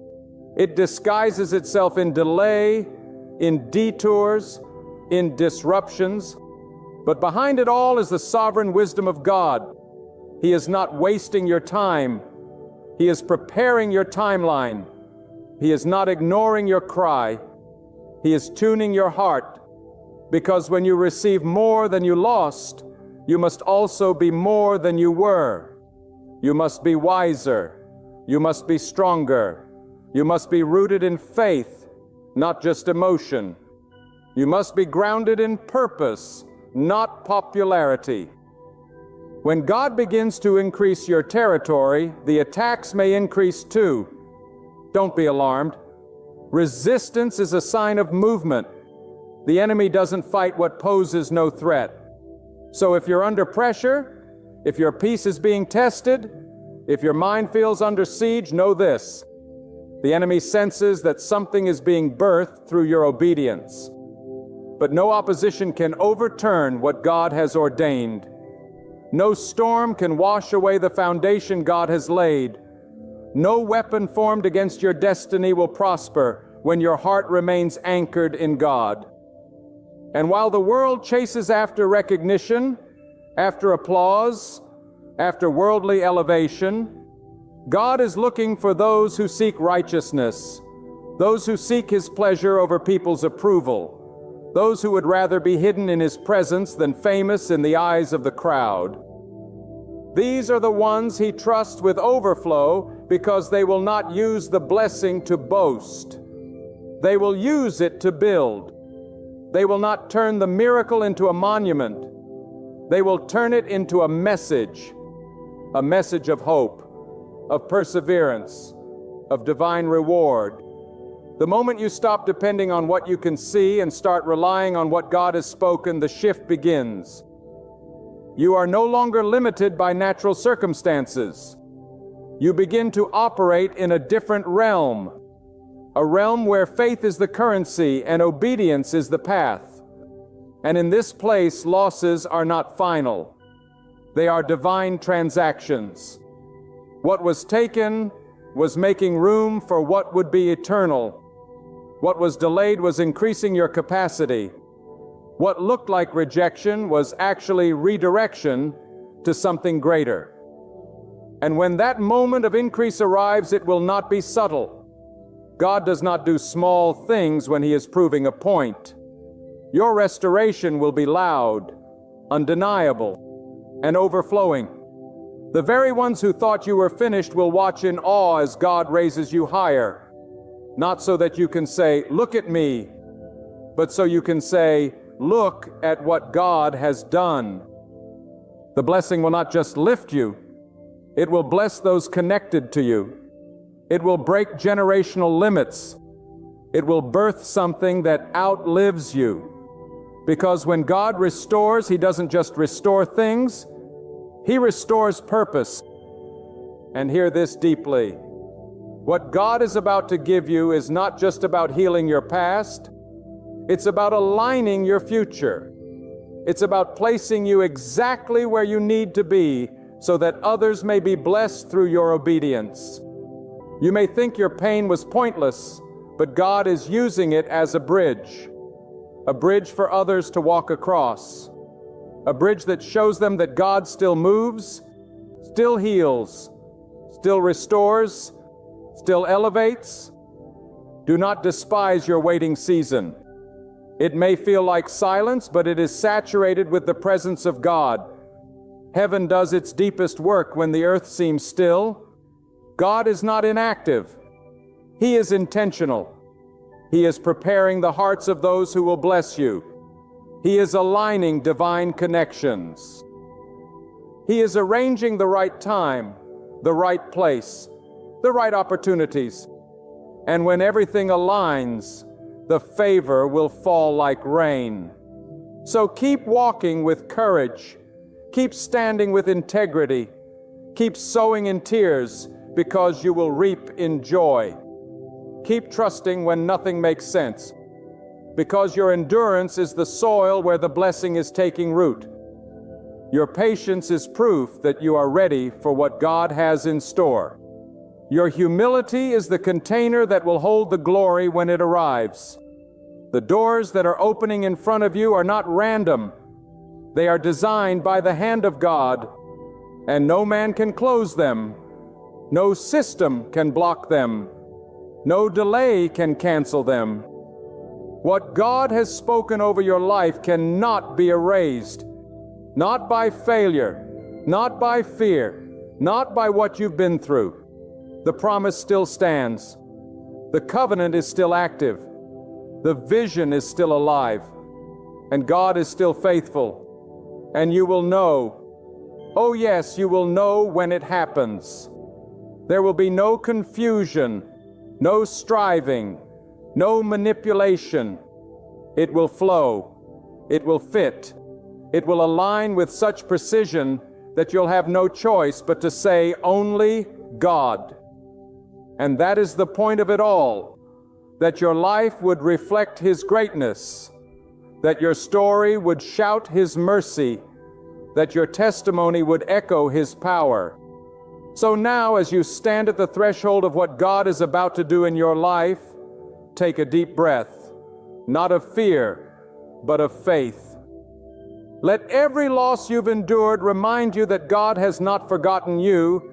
It disguises itself in delay, in detours, in disruptions. But behind it all is the sovereign wisdom of God. He is not wasting your time. He is preparing your timeline. He is not ignoring your cry. He is tuning your heart. Because when you receive more than you lost, you must also be more than you were. You must be wiser. You must be stronger. You must be rooted in faith, not just emotion. You must be grounded in purpose, not popularity. When God begins to increase your territory, the attacks may increase too. Don't be alarmed. Resistance is a sign of movement. The enemy doesn't fight what poses no threat. So if you're under pressure, if your peace is being tested, if your mind feels under siege, know this. The enemy senses that something is being birthed through your obedience. But no opposition can overturn what God has ordained. No storm can wash away the foundation God has laid. No weapon formed against your destiny will prosper when your heart remains anchored in God. And while the world chases after recognition, after applause, after worldly elevation, God is looking for those who seek righteousness, those who seek His pleasure over people's approval, those who would rather be hidden in His presence than famous in the eyes of the crowd. These are the ones He trusts with overflow because they will not use the blessing to boast. They will use it to build. They will not turn the miracle into a monument. They will turn it into a message of hope, of perseverance, of divine reward. The moment you stop depending on what you can see and start relying on what God has spoken, the shift begins. You are no longer limited by natural circumstances. You begin to operate in a different realm. a realm where faith is the currency and obedience is the path. And in this place, losses are not final. They are divine transactions. What was taken was making room for what would be eternal. What was delayed was increasing your capacity. What looked like rejection was actually redirection to something greater. And when that moment of increase arrives, it will not be subtle. God does not do small things when He is proving a point. Your restoration will be loud, undeniable, and overflowing. The very ones who thought you were finished will watch in awe as God raises you higher. Not so that you can say, "Look at me," but so you can say, "Look at what God has done." The blessing will not just lift you, it will bless those connected to you. It will break generational limits. It will birth something that outlives you. Because when God restores, He doesn't just restore things, He restores purpose. And hear this deeply. What God is about to give you is not just about healing your past, it's about aligning your future. It's about placing you exactly where you need to be so that others may be blessed through your obedience. You may think your pain was pointless, but God is using it as a bridge for others to walk across, a bridge that shows them that God still moves, still heals, still restores, still elevates. Do not despise your waiting season. It may feel like silence, but it is saturated with the presence of God. Heaven does its deepest work when the earth seems still. God is not inactive. He is intentional. He is preparing the hearts of those who will bless you. He is aligning divine connections. He is arranging the right time, the right place, the right opportunities. And when everything aligns, the favor will fall like rain. So keep walking with courage. Keep standing with integrity. Keep sowing in tears, because you will reap in joy. Keep trusting when nothing makes sense, because your endurance is the soil where the blessing is taking root. Your patience is proof that you are ready for what God has in store. Your humility is the container that will hold the glory when it arrives. The doors that are opening in front of you are not random. They are designed by the hand of God, and no man can close them. No system can block them. No delay can cancel them. What God has spoken over your life cannot be erased. Not by failure, not by fear, not by what you've been through. The promise still stands. The covenant is still active. The vision is still alive. And God is still faithful. And you will know, oh yes, you will know when it happens. There will be no confusion, no striving, no manipulation. It will flow. It will fit. It will align with such precision that you'll have no choice but to say only God. And that is the point of it all, that your life would reflect His greatness, that your story would shout His mercy, that your testimony would echo His power. So now, as you stand at the threshold of what God is about to do in your life, take a deep breath, not of fear, but of faith. Let every loss you've endured remind you that God has not forgotten you.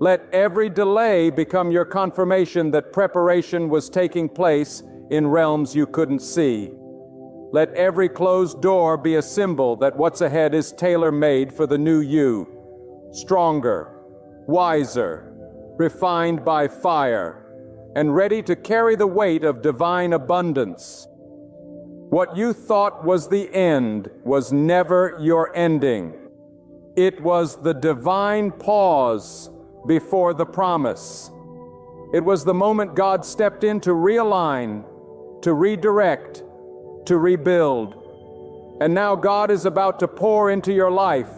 Let every delay become your confirmation that preparation was taking place in realms you couldn't see. Let every closed door be a symbol that what's ahead is tailor-made for the new you, stronger, wiser, refined by fire, and ready to carry the weight of divine abundance. What you thought was the end was never your ending. It was the divine pause before the promise. It was the moment God stepped in to realign, to redirect, to rebuild. And now God is about to pour into your life,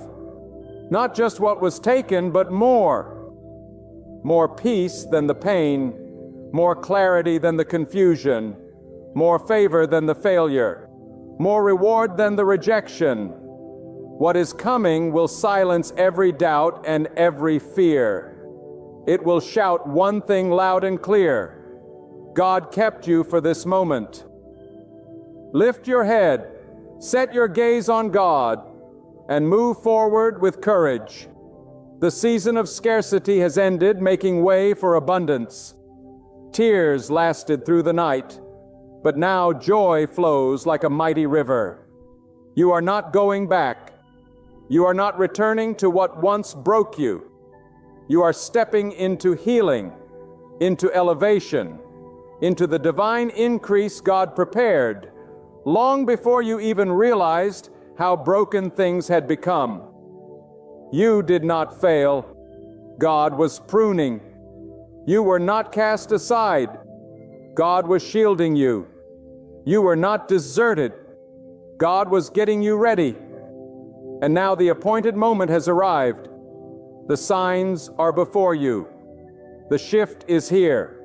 not just what was taken, but more. More peace than the pain, more clarity than the confusion, more favor than the failure, more reward than the rejection. What is coming will silence every doubt and every fear. It will shout one thing loud and clear: God kept you for this moment. Lift your head, set your gaze on God, and move forward with courage. The season of scarcity has ended, making way for abundance. Tears lasted through the night, but now joy flows like a mighty river. You are not going back. You are not returning to what once broke you. You are stepping into healing, into elevation, into the divine increase God prepared, long before you even realized how broken things had become. You did not fail. God was pruning. You were not cast aside. God was shielding you. You were not deserted. God was getting you ready. And now the appointed moment has arrived. The signs are before you. The shift is here.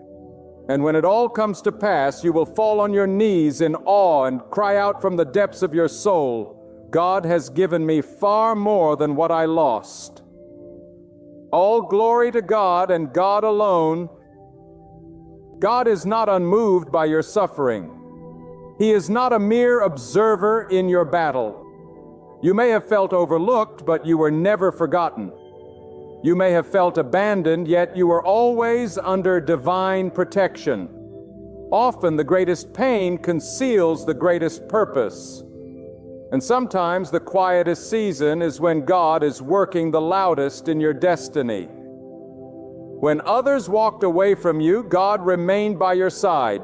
And when it all comes to pass, you will fall on your knees in awe and cry out from the depths of your soul, God has given me far more than what I lost. All glory to God and God alone. God is not unmoved by your suffering. He is not a mere observer in your battle. You may have felt overlooked, but you were never forgotten. You may have felt abandoned, yet you were always under divine protection. Often the greatest pain conceals the greatest purpose. And sometimes the quietest season is when God is working the loudest in your destiny. When others walked away from you, God remained by your side.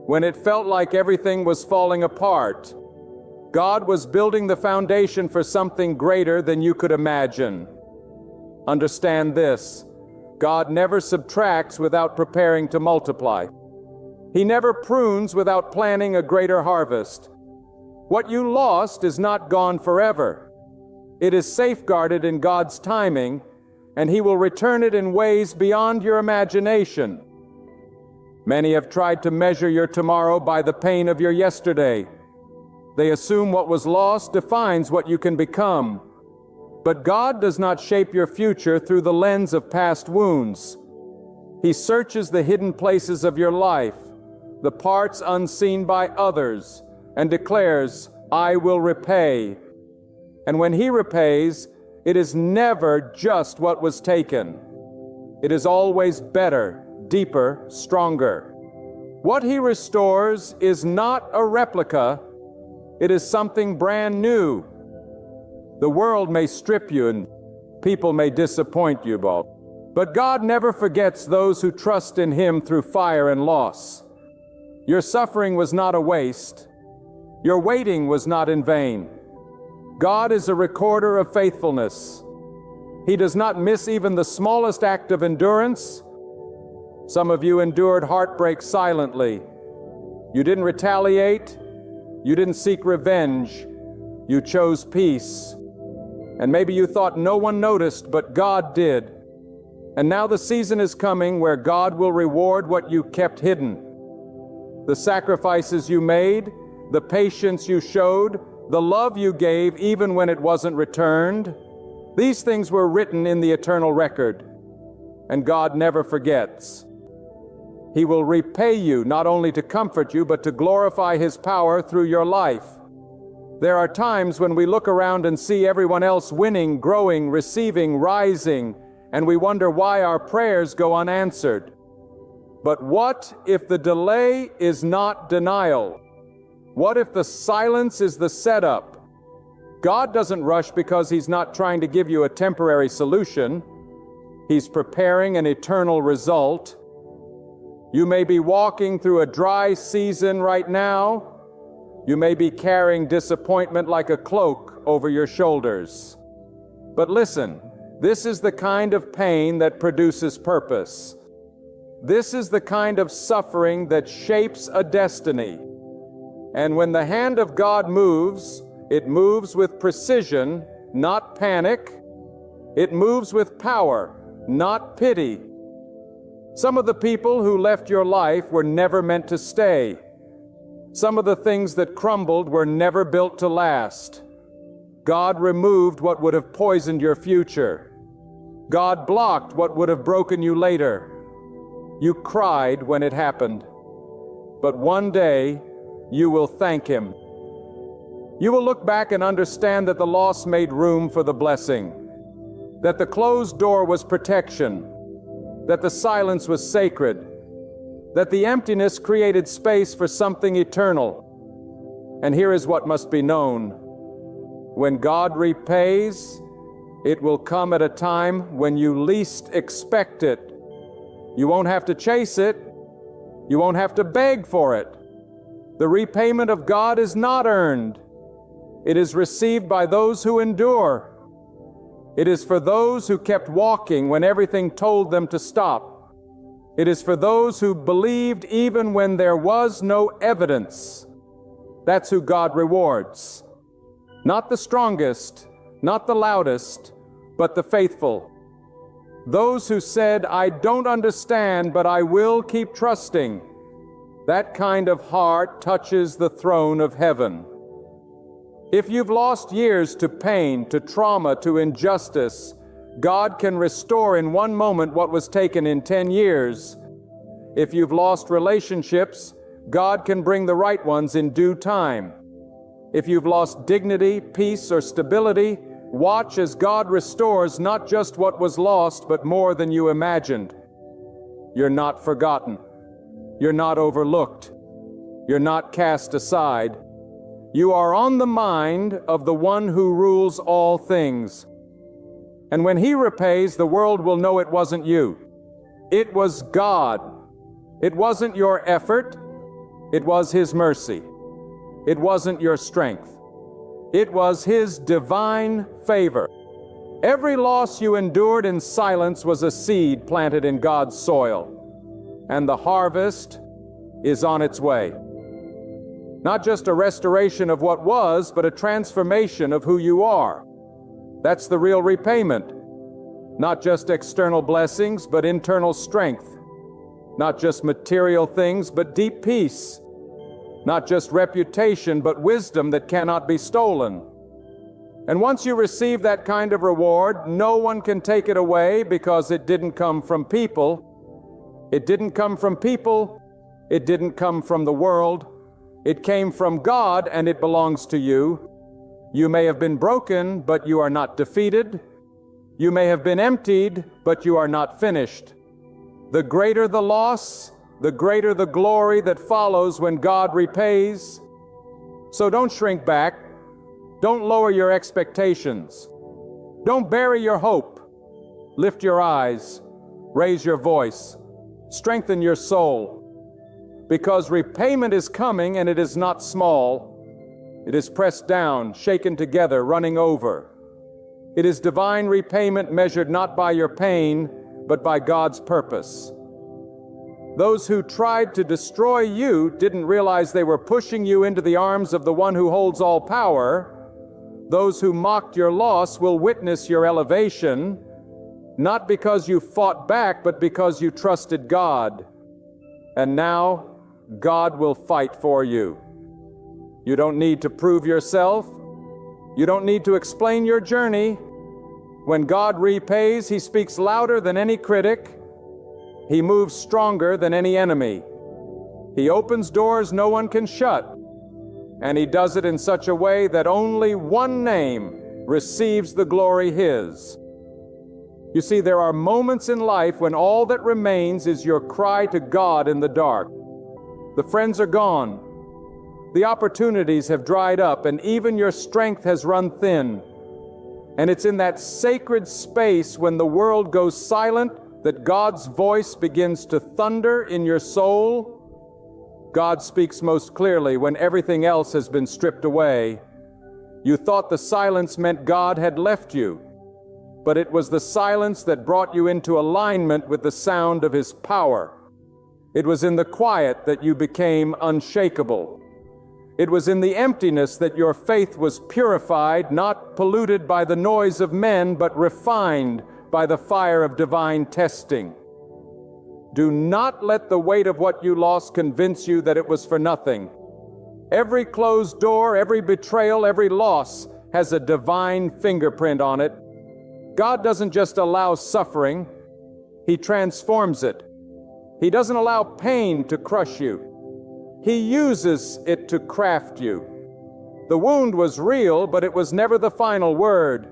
When it felt like everything was falling apart, God was building the foundation for something greater than you could imagine. Understand this: God never subtracts without preparing to multiply. He never prunes without planning a greater harvest. What you lost is not gone forever. It is safeguarded in God's timing, and He will return it in ways beyond your imagination. Many have tried to measure your tomorrow by the pain of your yesterday. They assume what was lost defines what you can become. But God does not shape your future through the lens of past wounds. He searches the hidden places of your life, the parts unseen by others, and declares, I will repay. And when He repays, it is never just what was taken. It is always better, deeper, stronger. What He restores is not a replica. It is something brand new. The world may strip you and people may disappoint you, but God never forgets those who trust in Him through fire and loss. Your suffering was not a waste. Your waiting was not in vain. God is a recorder of faithfulness. He does not miss even the smallest act of endurance. Some of you endured heartbreak silently. You didn't retaliate. You didn't seek revenge. You chose peace. And maybe you thought no one noticed, but God did. And now the season is coming where God will reward what you kept hidden. The sacrifices you made, the patience you showed, the love you gave even when it wasn't returned, these things were written in the eternal record. And God never forgets. He will repay you not only to comfort you, but to glorify His power through your life. There are times when we look around and see everyone else winning, growing, receiving, rising, and we wonder why our prayers go unanswered. But what if the delay is not denial? What if the silence is the setup? God doesn't rush because He's not trying to give you a temporary solution. He's preparing an eternal result. You may be walking through a dry season right now. You may be carrying disappointment like a cloak over your shoulders. But listen, this is the kind of pain that produces purpose. This is the kind of suffering that shapes a destiny. And when the hand of God moves, it moves with precision, not panic. It moves with power, not pity. Some of the people who left your life were never meant to stay. Some of the things that crumbled were never built to last. God removed what would have poisoned your future. God blocked what would have broken you later. You cried when it happened. But one day, you will thank Him. You will look back and understand that the loss made room for the blessing, that the closed door was protection, that the silence was sacred, that the emptiness created space for something eternal. And here is what must be known. When God repays, it will come at a time when you least expect it. You won't have to chase it. You won't have to beg for it. The repayment of God is not earned. It is received by those who endure. It is for those who kept walking when everything told them to stop. It is for those who believed even when there was no evidence. That's who God rewards. Not the strongest, not the loudest, but the faithful. Those who said, "I don't understand, but I will keep trusting." That kind of heart touches the throne of heaven. If you've lost years to pain, to trauma, to injustice, God can restore in one moment what was taken in 10 years. If you've lost relationships, God can bring the right ones in due time. If you've lost dignity, peace, or stability, watch as God restores not just what was lost, but more than you imagined. You're not forgotten. You're not overlooked. You're not cast aside. You are on the mind of the one who rules all things. And when He repays, the world will know it wasn't you. It was God. It wasn't your effort. It was His mercy. It wasn't your strength. It was His divine favor. Every loss you endured in silence was a seed planted in God's soil. And the harvest is on its way. Not just a restoration of what was, but a transformation of who you are. That's the real repayment. Not just external blessings, but internal strength. Not just material things, but deep peace. Not just reputation, but wisdom that cannot be stolen. And once you receive that kind of reward, no one can take it away because it didn't come from people. It didn't come from people. It didn't come from the world. It came from God, and it belongs to you. You may have been broken, but you are not defeated. You may have been emptied, but you are not finished. The greater the loss, the greater the glory that follows when God repays. So don't shrink back. Don't lower your expectations. Don't bury your hope. Lift your eyes. Raise your voice. Strengthen your soul. Because repayment is coming, and it is not small. It is pressed down, shaken together, running over. It is divine repayment measured not by your pain, but by God's purpose. Those who tried to destroy you didn't realize they were pushing you into the arms of the one who holds all power. Those who mocked your loss will witness your elevation, not because you fought back, but because you trusted God. And now, God will fight for you. You don't need to prove yourself. You don't need to explain your journey. When God repays, He speaks louder than any critic. He moves stronger than any enemy. He opens doors no one can shut. And He does it in such a way that only one name receives the glory His. You see, there are moments in life when all that remains is your cry to God in the dark. The friends are gone. The opportunities have dried up, and even your strength has run thin. And it's in that sacred space when the world goes silent that God's voice begins to thunder in your soul. God speaks most clearly when everything else has been stripped away. You thought the silence meant God had left you, but it was the silence that brought you into alignment with the sound of His power. It was in the quiet that you became unshakable. It was in the emptiness that your faith was purified, not polluted by the noise of men, but refined by the fire of divine testing. Do not let the weight of what you lost convince you that it was for nothing. Every closed door, every betrayal, every loss has a divine fingerprint on it. God doesn't just allow suffering, He transforms it. He doesn't allow pain to crush you. He uses it to craft you. The wound was real, but it was never the final word.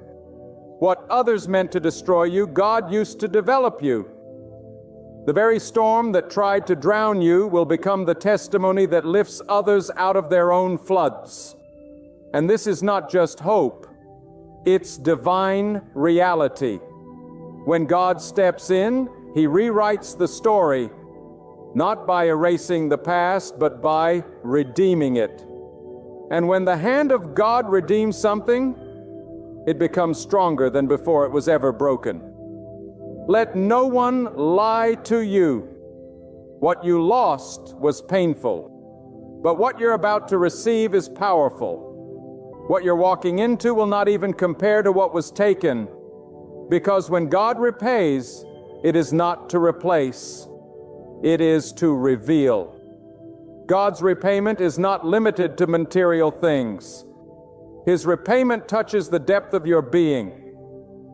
What others meant to destroy you, God used to develop you. The very storm that tried to drown you will become the testimony that lifts others out of their own floods. And this is not just hope, it's divine reality. When God steps in, He rewrites the story, not by erasing the past, but by redeeming it. And when the hand of God redeems something, it becomes stronger than before it was ever broken. Let no one lie to you. What you lost was painful, but what you're about to receive is powerful. What you're walking into will not even compare to what was taken, because when God repays, it is not to replace, it is to reveal. God's repayment is not limited to material things. His repayment touches the depth of your being.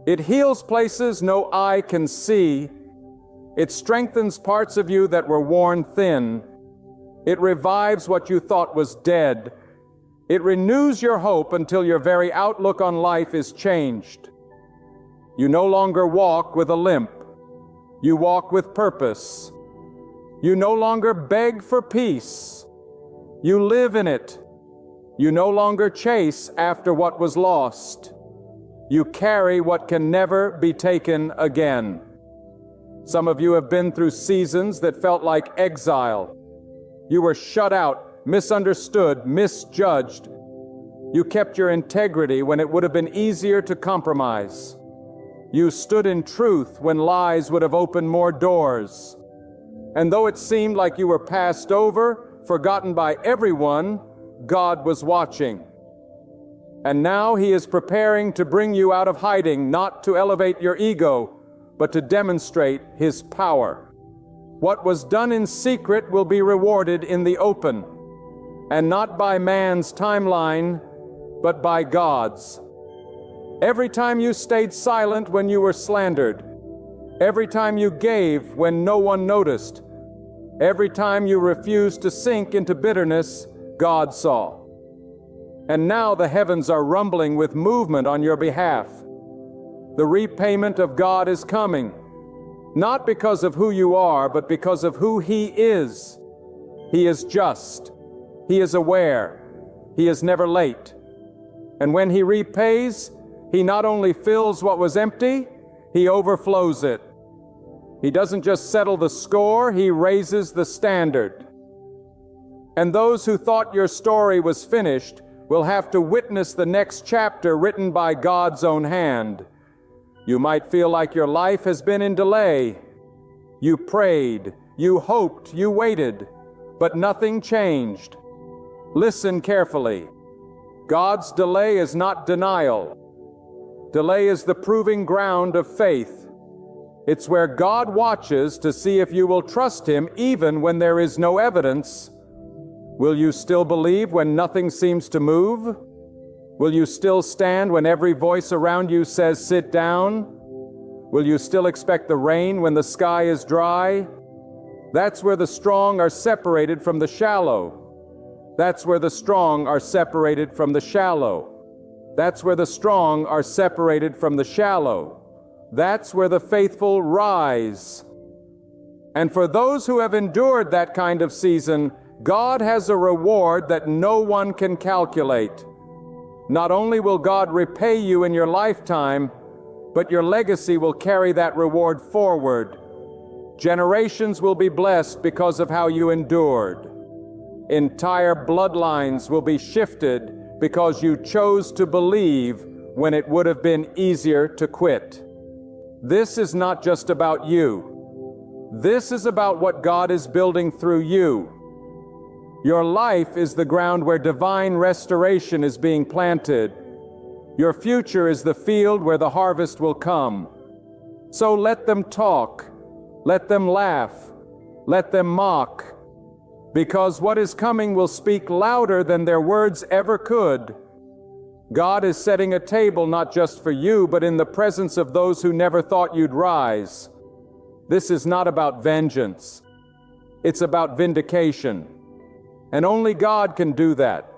It heals places no eye can see. It strengthens parts of you that were worn thin. It revives what you thought was dead. It renews your hope until your very outlook on life is changed. You no longer walk with a limp. You walk with purpose. You no longer beg for peace. You live in it. You no longer chase after what was lost. You carry what can never be taken again. Some of you have been through seasons that felt like exile. You were shut out, misunderstood, misjudged. You kept your integrity when it would have been easier to compromise. You stood in truth when lies would have opened more doors. And though it seemed like you were passed over, forgotten by everyone, God was watching. And now He is preparing to bring you out of hiding, not to elevate your ego, but to demonstrate His power. What was done in secret will be rewarded in the open, and not by man's timeline, but by God's. Every time you stayed silent when you were slandered, every time you gave when no one noticed, every time you refused to sink into bitterness, God saw. And now the heavens are rumbling with movement on your behalf. The repayment of God is coming, not because of who you are, but because of who He is. He is just. He is aware. He is never late. And when He repays, He not only fills what was empty, He overflows it. He doesn't just settle the score, He raises the standard. And those who thought your story was finished will have to witness the next chapter written by God's own hand. You might feel like your life has been in delay. You prayed, you hoped, you waited, but nothing changed. Listen carefully. God's delay is not denial. Delay is the proving ground of faith. It's where God watches to see if you will trust Him even when there is no evidence. Will you still believe when nothing seems to move? Will you still stand when every voice around you says, "Sit down"? Will you still expect the rain when the sky is dry? That's where the strong are separated from the shallow. That's where the strong are separated from the shallow. That's where the strong are separated from the shallow. That's where the faithful rise. And for those who have endured that kind of season, God has a reward that no one can calculate. Not only will God repay you in your lifetime, but your legacy will carry that reward forward. Generations will be blessed because of how you endured. Entire bloodlines will be shifted because you chose to believe when it would have been easier to quit. This is not just about you. This is about what God is building through you. Your life is the ground where divine restoration is being planted. Your future is the field where the harvest will come. So let them talk, let them laugh, Let them mock, because what is coming will speak louder than their words ever could. God is setting a table not just for you, but in the presence of those who never thought you'd rise. This is not about vengeance. It's about vindication. And only God can do that.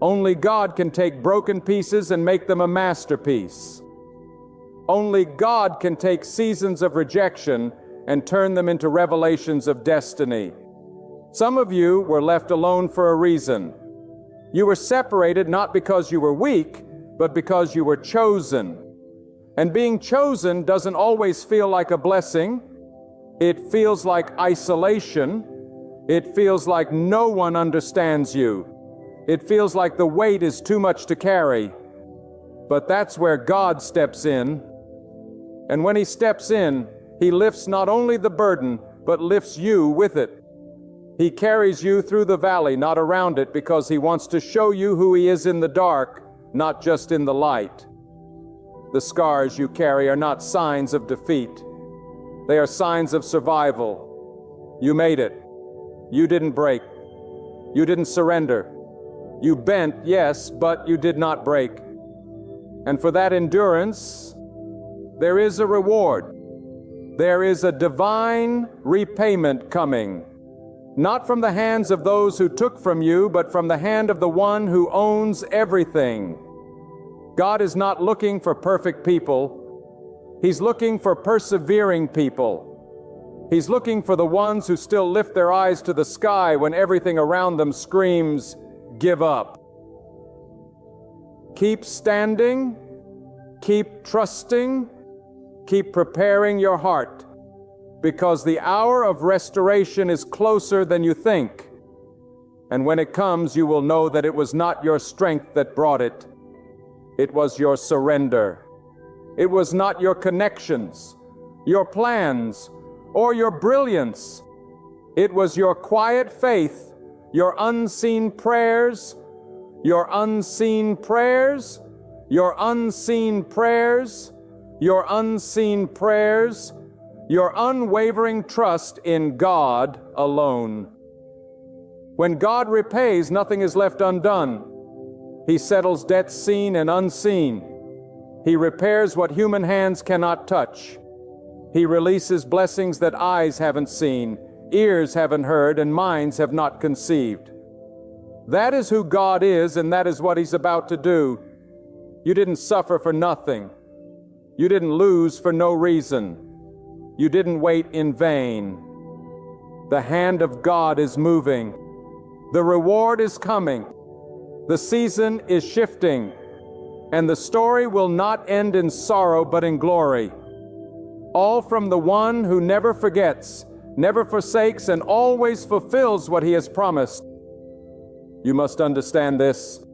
Only God can take broken pieces and make them a masterpiece. Only God can take seasons of rejection and turn them into revelations of destiny. Some of you were left alone for a reason. You were separated not because you were weak, but because you were chosen. And being chosen doesn't always feel like a blessing. It feels like isolation. It feels like no one understands you. It feels like the weight is too much to carry. But that's where God steps in. And when He steps in, He lifts not only the burden, but lifts you with it. He carries you through the valley, not around it, because He wants to show you who He is in the dark, not just in the light. The scars you carry are not signs of defeat. They are signs of survival. You made it. You didn't break. You didn't surrender. You bent, yes, but you did not break. And for that endurance, there is a reward. There is a divine repayment coming. Not from the hands of those who took from you, but from the hand of the one who owns everything. God is not looking for perfect people. He's looking for persevering people. He's looking for the ones who still lift their eyes to the sky when everything around them screams, "Give up." Keep standing, keep trusting, keep preparing your heart, because the hour of restoration is closer than you think. And when it comes, you will know that it was not your strength that brought it. It was your surrender. It was not your connections, your plans, or your brilliance. It was your quiet faith, your unseen prayers, your unseen prayers, your unseen prayers, your unseen prayers, your unwavering trust in God alone. When God repays, nothing is left undone. He settles debts seen and unseen. He repairs what human hands cannot touch. He releases blessings that eyes haven't seen, ears haven't heard, and minds have not conceived. That is who God is, and that is what He's about to do. You didn't suffer for nothing. You didn't lose for no reason. You didn't wait in vain. The hand of God is moving. The reward is coming. The season is shifting. And the story will not end in sorrow but in glory. All from the one who never forgets, never forsakes, and always fulfills what He has promised. You must understand this.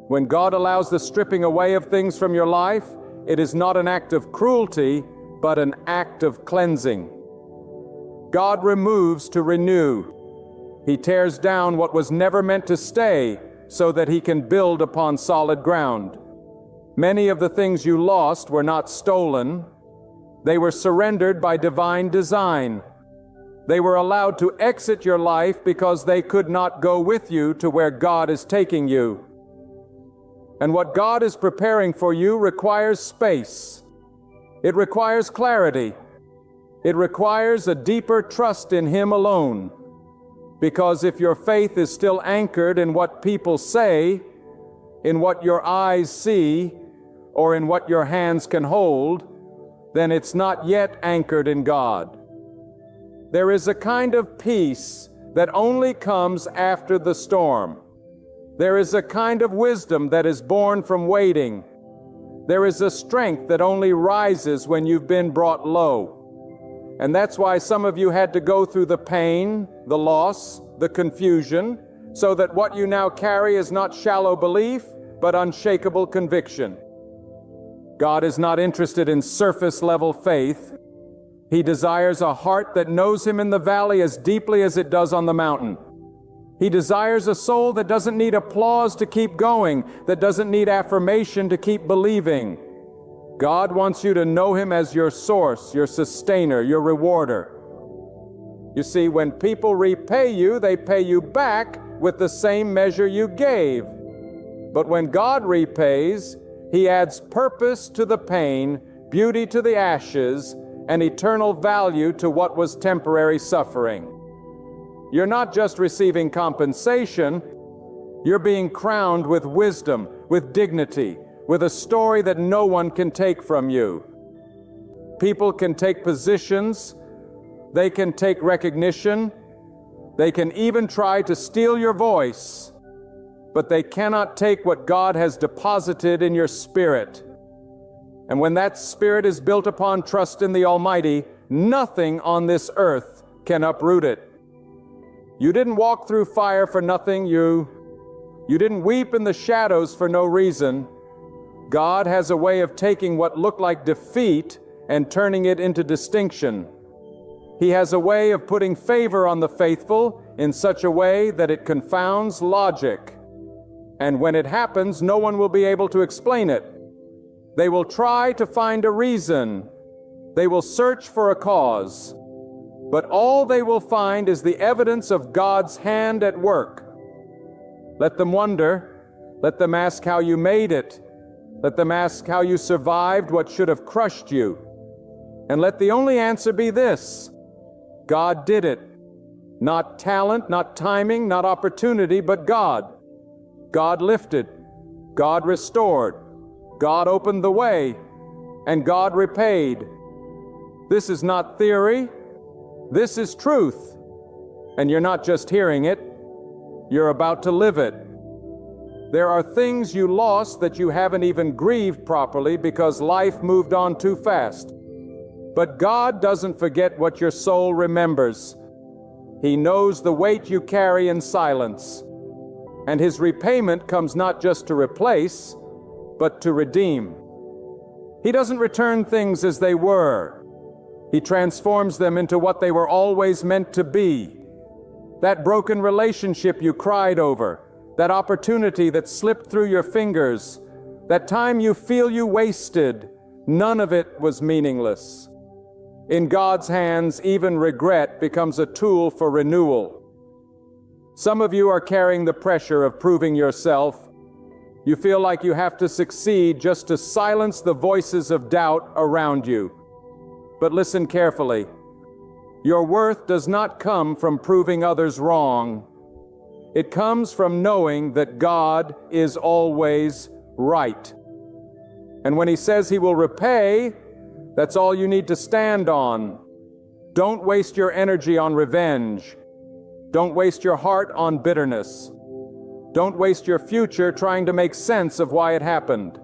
When God allows the stripping away of things from your life, it is not an act of cruelty, but an act of cleansing. God removes to renew. He tears down what was never meant to stay so that He can build upon solid ground. Many of the things you lost were not stolen. They were surrendered by divine design. They were allowed to exit your life because they could not go with you to where God is taking you. And what God is preparing for you requires space. It requires clarity. It requires a deeper trust in Him alone. Because if your faith is still anchored in what people say, in what your eyes see, or in what your hands can hold, then it's not yet anchored in God. There is a kind of peace that only comes after the storm. There is a kind of wisdom that is born from waiting. There is a strength that only rises when you've been brought low. And that's why some of you had to go through the pain, the loss, the confusion, so that what you now carry is not shallow belief, but unshakable conviction. God is not interested in surface-level faith. He desires a heart that knows Him in the valley as deeply as it does on the mountain. He desires a soul that doesn't need applause to keep going, that doesn't need affirmation to keep believing. God wants you to know Him as your source, your sustainer, your rewarder. You see, when people repay you, they pay you back with the same measure you gave. But when God repays, He adds purpose to the pain, beauty to the ashes, and eternal value to what was temporary suffering. You're not just receiving compensation, you're being crowned with wisdom, with dignity, with a story that no one can take from you. People can take positions, they can take recognition, they can even try to steal your voice, but they cannot take what God has deposited in your spirit. And when that spirit is built upon trust in the Almighty, nothing on this earth can uproot it. You didn't walk through fire for nothing. You didn't weep in the shadows for no reason. God has a way of taking what looked like defeat and turning it into distinction. He has a way of putting favor on the faithful in such a way that it confounds logic. And when it happens, no one will be able to explain it. They will try to find a reason. They will search for a cause. But all they will find is the evidence of God's hand at work. Let them wonder. Let them ask how you made it. Let them ask how you survived what should have crushed you. And let the only answer be this: God did it. Not talent, not timing, not opportunity, but God. God lifted. God restored. God opened the way. And God repaid. This is not theory. This is truth. And you're not just hearing it. You're about to live it. There are things you lost that you haven't even grieved properly because life moved on too fast. But God doesn't forget what your soul remembers. He knows the weight you carry in silence. And His repayment comes not just to replace, but to redeem. He doesn't return things as they were. He transforms them into what they were always meant to be. That broken relationship you cried over, that opportunity that slipped through your fingers, that time you feel you wasted, none of it was meaningless. In God's hands, even regret becomes a tool for renewal. Some of you are carrying the pressure of proving yourself. You feel like you have to succeed just to silence the voices of doubt around you. But listen carefully. Your worth does not come from proving others wrong. It comes from knowing that God is always right. And when He says He will repay, that's all you need to stand on. Don't waste your energy on revenge. Don't waste your heart on bitterness. Don't waste your future trying to make sense of why it happened.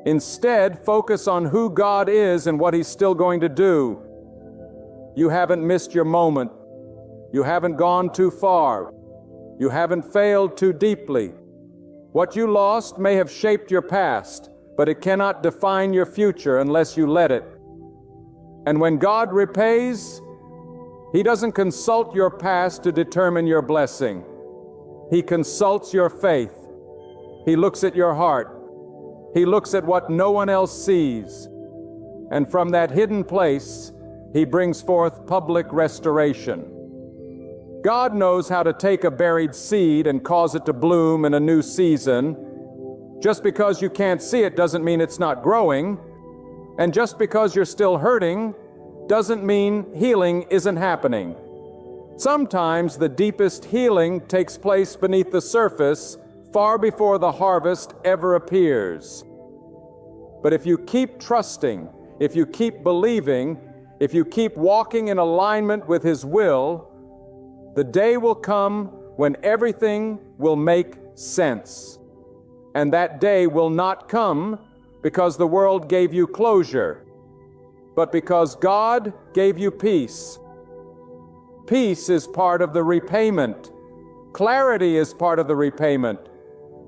Instead, focus on who God is and what He's still going to do. You haven't missed your moment. You haven't gone too far. You haven't failed too deeply. What you lost may have shaped your past, but it cannot define your future unless you let it. And when God repays, He doesn't consult your past to determine your blessing. He consults your faith. He looks at your heart. He looks at what no one else sees. And from that hidden place, He brings forth public restoration. God knows how to take a buried seed and cause it to bloom in a new season. Just because you can't see it doesn't mean it's not growing. And just because you're still hurting doesn't mean healing isn't happening. Sometimes the deepest healing takes place beneath the surface, far before the harvest ever appears. But if you keep trusting, if you keep believing, if you keep walking in alignment with His will, the day will come when everything will make sense. And that day will not come because the world gave you closure, but because God gave you peace. Peace is part of the repayment. Clarity is part of the repayment.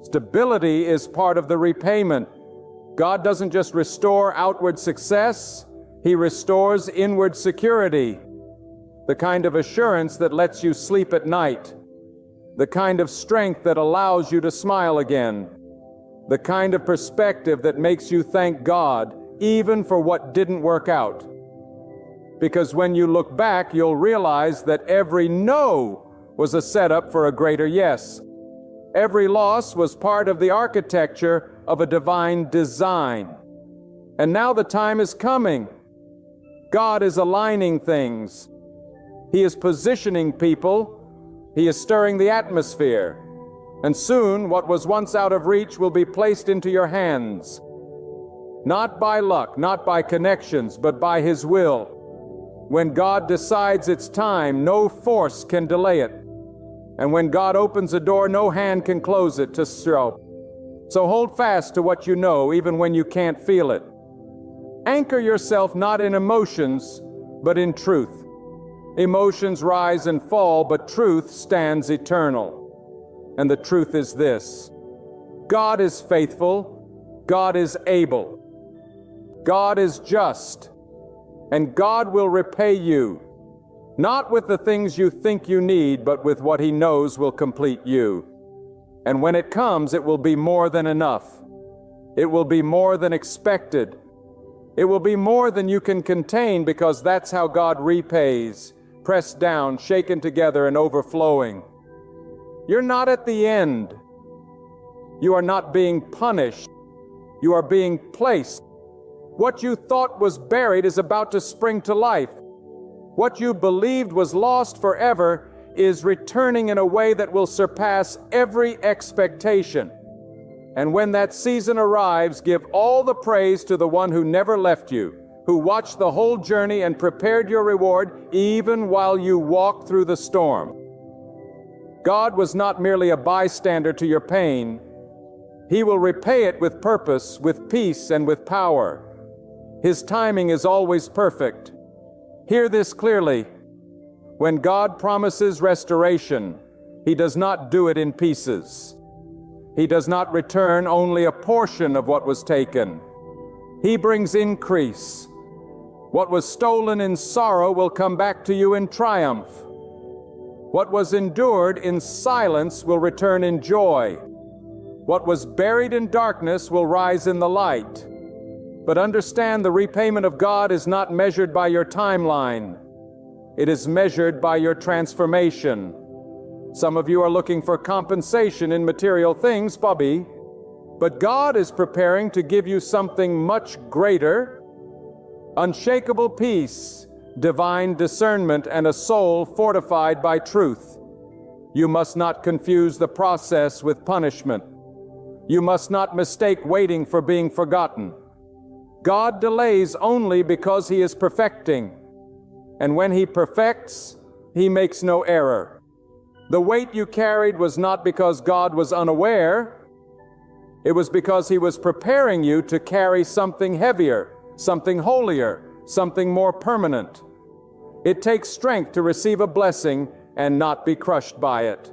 Stability is part of the repayment. God doesn't just restore outward success, He restores inward security. The kind of assurance that lets you sleep at night. The kind of strength that allows you to smile again. The kind of perspective that makes you thank God even for what didn't work out. because when you look back, you'll realize that every no was a setup for a greater yes. Every loss was part of the architecture of a divine design. And now the time is coming. God is aligning things. He is positioning people. He is stirring the atmosphere. And soon, what was once out of reach will be placed into your hands. Not by luck, not by connections, but by His will. When God decides it's time, no force can delay it. And when God opens a door, no hand can close it to show. So hold fast to what you know, even when you can't feel it. Anchor yourself not in emotions, but in truth. Emotions rise and fall, but truth stands eternal. And the truth is this: God is faithful, God is able, God is just, and God will repay you, not with the things you think you need, but with what He knows will complete you. And when it comes, it will be more than enough. It will be more than expected. It will be more than you can contain, because that's how God repays, pressed down, shaken together, and overflowing. You're not at the end. You are not being punished. You are being placed. What you thought was buried is about to spring to life. What you believed was lost forever is returning in a way that will surpass every expectation. And when that season arrives, give all the praise to the one who never left you, who watched the whole journey and prepared your reward even while you walked through the storm. God was not merely a bystander to your pain. He will repay it with purpose, with peace, and with power. His timing is always perfect. Hear this clearly. When God promises restoration, He does not do it in pieces. He does not return only a portion of what was taken. He brings increase. What was stolen in sorrow will come back to you in triumph. What was endured in silence will return in joy. What was buried in darkness will rise in the light. But understand, the repayment of God is not measured by your timeline. It is measured by your transformation. Some of you are looking for compensation in material things, Bobby, but God is preparing to give you something much greater: unshakable peace, divine discernment, and a soul fortified by truth. You must not confuse the process with punishment. You must not mistake waiting for being forgotten. God delays only because He is perfecting. And when He perfects, He makes no error. The weight you carried was not because God was unaware. It was because He was preparing you to carry something heavier, something holier, something more permanent. It takes strength to receive a blessing and not be crushed by it.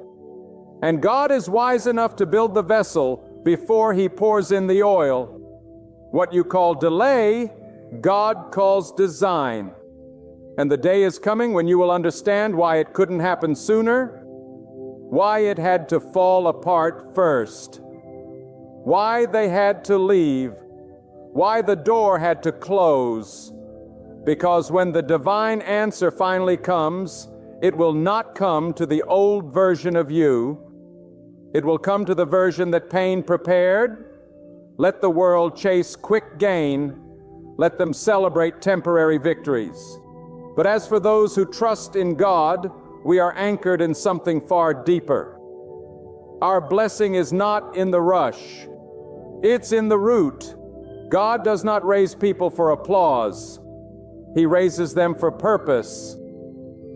And God is wise enough to build the vessel before He pours in the oil. What you call delay, God calls design. And the day is coming when you will understand why it couldn't happen sooner, why it had to fall apart first, why they had to leave, why the door had to close. Because when the divine answer finally comes, it will not come to the old version of you. It will come to the version that pain prepared. Let the world chase quick gain. Let them celebrate temporary victories. But as for those who trust in God, we are anchored in something far deeper. Our blessing is not in the rush. It's in the root. God does not raise people for applause. He raises them for purpose.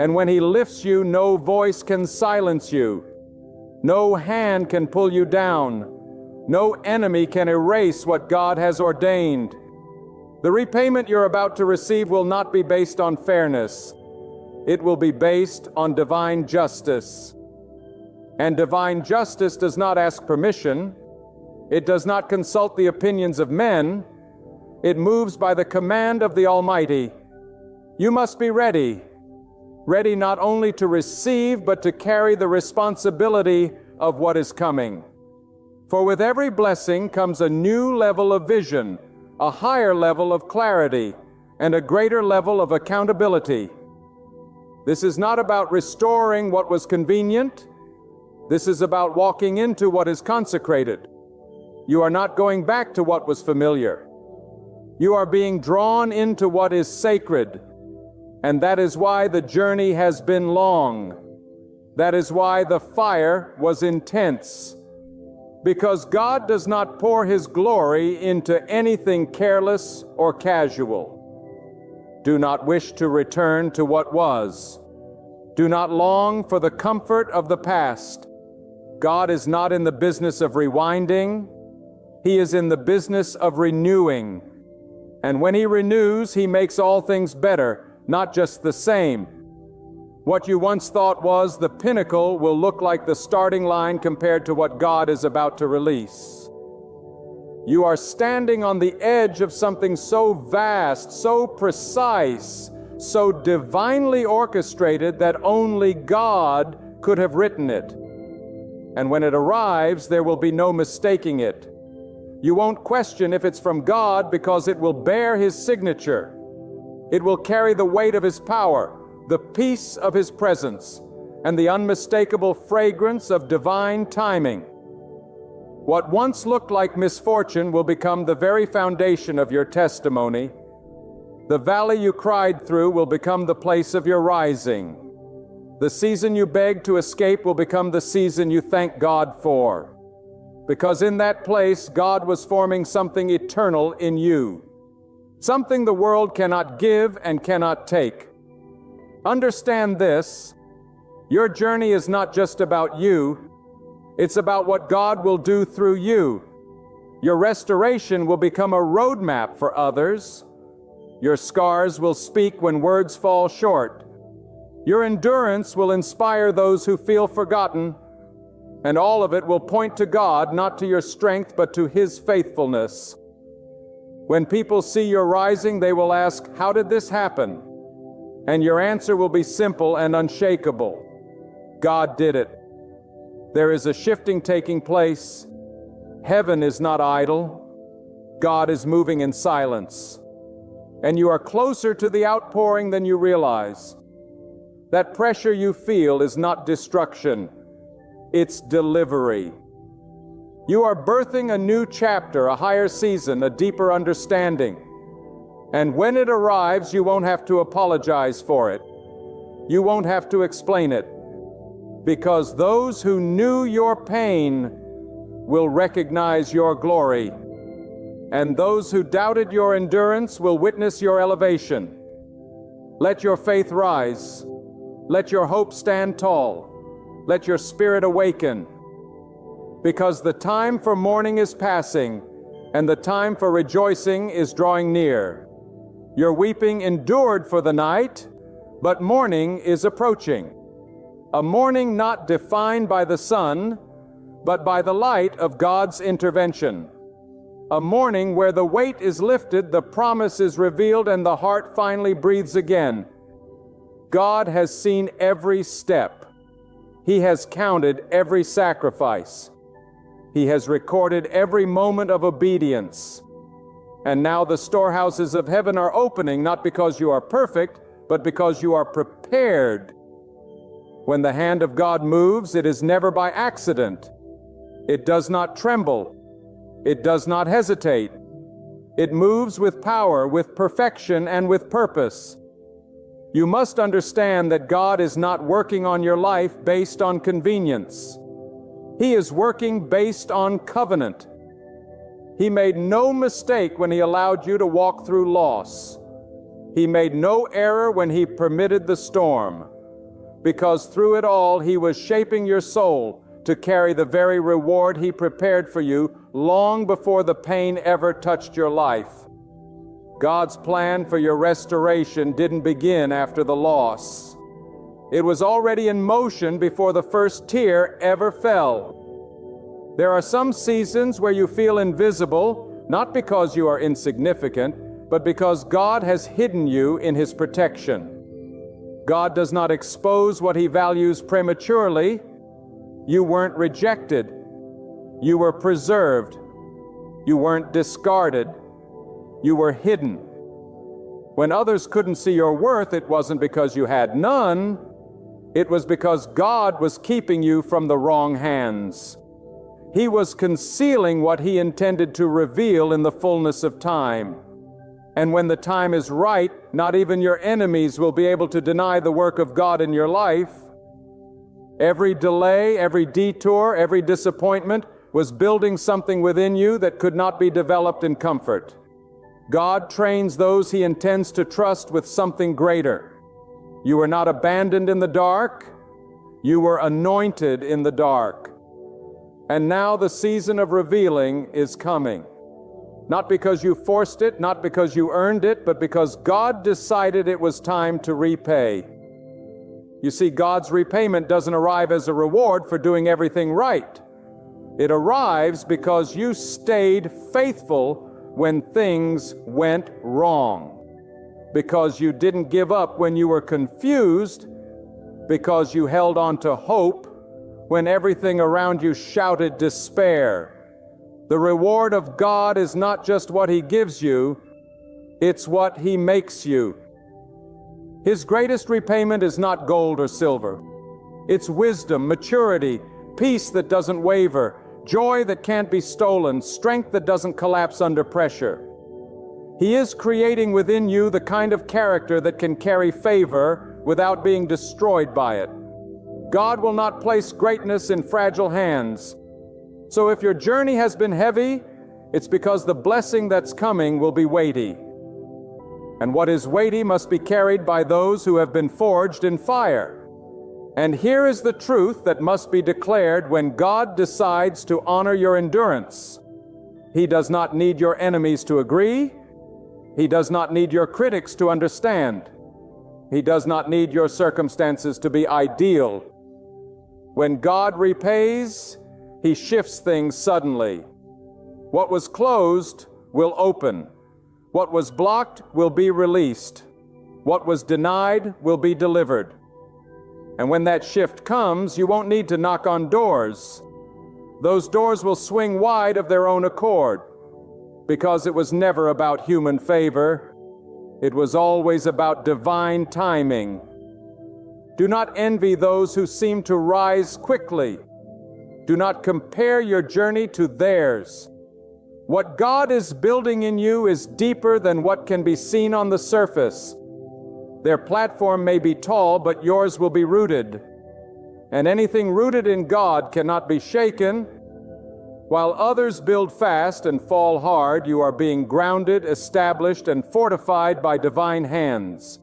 And when He lifts you, no voice can silence you. No hand can pull you down. No enemy can erase what God has ordained. The repayment you're about to receive will not be based on fairness. It will be based on divine justice. And divine justice does not ask permission. It does not consult the opinions of men. It moves by the command of the Almighty. You must be ready. Ready not only to receive, but to carry the responsibility of what is coming. For with every blessing comes a new level of vision, a higher level of clarity, and a greater level of accountability. This is not about restoring what was convenient. This is about walking into what is consecrated. You are not going back to what was familiar. You are being drawn into what is sacred. And that is why the journey has been long. That is why the fire was intense. Because God does not pour His glory into anything careless or casual. Do not wish to return to what was. Do not long for the comfort of the past. God is not in the business of rewinding. He is in the business of renewing. And when He renews, He makes all things better, not just the same. What you once thought was the pinnacle will look like the starting line compared to what God is about to release. You are standing on the edge of something so vast, so precise, so divinely orchestrated that only God could have written it. And when it arrives, there will be no mistaking it. You won't question if it's from God because it will bear His signature. It will carry the weight of His power, the peace of His presence, and the unmistakable fragrance of divine timing. What once looked like misfortune will become the very foundation of your testimony. The valley you cried through will become the place of your rising. The season you begged to escape will become the season you thank God for. Because in that place, God was forming something eternal in you. Something the world cannot give and cannot take. Understand this, your journey is not just about you, it's about what God will do through you. Your restoration will become a roadmap for others. Your scars will speak when words fall short. Your endurance will inspire those who feel forgotten, and all of it will point to God, not to your strength, but to His faithfulness. When people see your rising, they will ask, "How did this happen?" And your answer will be simple and unshakable. God did it. There is a shifting taking place. Heaven is not idle. God is moving in silence. And you are closer to the outpouring than you realize. That pressure you feel is not destruction. It's delivery. You are birthing a new chapter, a higher season, a deeper understanding. And when it arrives, you won't have to apologize for it. You won't have to explain it. Because those who knew your pain will recognize your glory. And those who doubted your endurance will witness your elevation. Let your faith rise. Let your hope stand tall. Let your spirit awaken. Because the time for mourning is passing, and the time for rejoicing is drawing near. Your weeping endured for the night, but morning is approaching. A morning not defined by the sun, but by the light of God's intervention. A morning where the weight is lifted, the promise is revealed, and the heart finally breathes again. God has seen every step. He has counted every sacrifice. He has recorded every moment of obedience. And now the storehouses of heaven are opening, not because you are perfect, but because you are prepared. When the hand of God moves, it is never by accident. It does not tremble. It does not hesitate. It moves with power, with perfection, and with purpose. You must understand that God is not working on your life based on convenience. He is working based on covenant. He made no mistake when He allowed you to walk through loss. He made no error when He permitted the storm, because through it all He was shaping your soul to carry the very reward He prepared for you long before the pain ever touched your life. God's plan for your restoration didn't begin after the loss. It was already in motion before the first tear ever fell. There are some seasons where you feel invisible, not because you are insignificant, but because God has hidden you in His protection. God does not expose what He values prematurely. You weren't rejected. You were preserved. You weren't discarded. You were hidden. When others couldn't see your worth, it wasn't because you had none. It was because God was keeping you from the wrong hands. He was concealing what He intended to reveal in the fullness of time. And when the time is right, not even your enemies will be able to deny the work of God in your life. Every delay, every detour, every disappointment was building something within you that could not be developed in comfort. God trains those He intends to trust with something greater. You were not abandoned in the dark. You were anointed in the dark. And now the season of revealing is coming. Not because you forced it, not because you earned it, but because God decided it was time to repay. You see, God's repayment doesn't arrive as a reward for doing everything right. It arrives because you stayed faithful when things went wrong. Because you didn't give up when you were confused, because you held on to hope when everything around you shouted despair. The reward of God is not just what He gives you, it's what He makes you. His greatest repayment is not gold or silver. It's wisdom, maturity, peace that doesn't waver, joy that can't be stolen, strength that doesn't collapse under pressure. He is creating within you the kind of character that can carry favor without being destroyed by it. God will not place greatness in fragile hands. So if your journey has been heavy, it's because the blessing that's coming will be weighty. And what is weighty must be carried by those who have been forged in fire. And here is the truth that must be declared when God decides to honor your endurance. He does not need your enemies to agree. He does not need your critics to understand. He does not need your circumstances to be ideal. When God repays, He shifts things suddenly. What was closed will open. What was blocked will be released. What was denied will be delivered. And when that shift comes, you won't need to knock on doors. Those doors will swing wide of their own accord, because it was never about human favor. It was always about divine timing. Do not envy those who seem to rise quickly. Do not compare your journey to theirs. What God is building in you is deeper than what can be seen on the surface. Their platform may be tall, but yours will be rooted. And anything rooted in God cannot be shaken. While others build fast and fall hard, you are being grounded, established, and fortified by divine hands.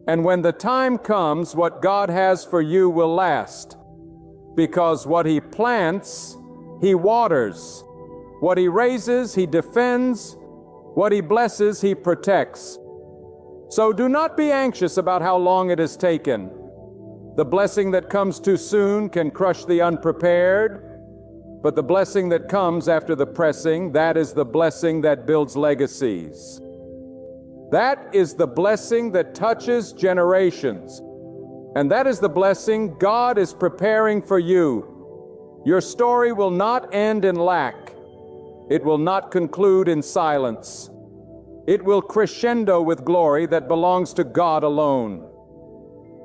And when the time comes, what God has for you will last. Because what He plants, He waters. What He raises, He defends. What He blesses, He protects. So do not be anxious about how long it has taken. The blessing that comes too soon can crush the unprepared, but the blessing that comes after the pressing, that is the blessing that builds legacies. That is the blessing that touches generations. And that is the blessing God is preparing for you. Your story will not end in lack. It will not conclude in silence. It will crescendo with glory that belongs to God alone.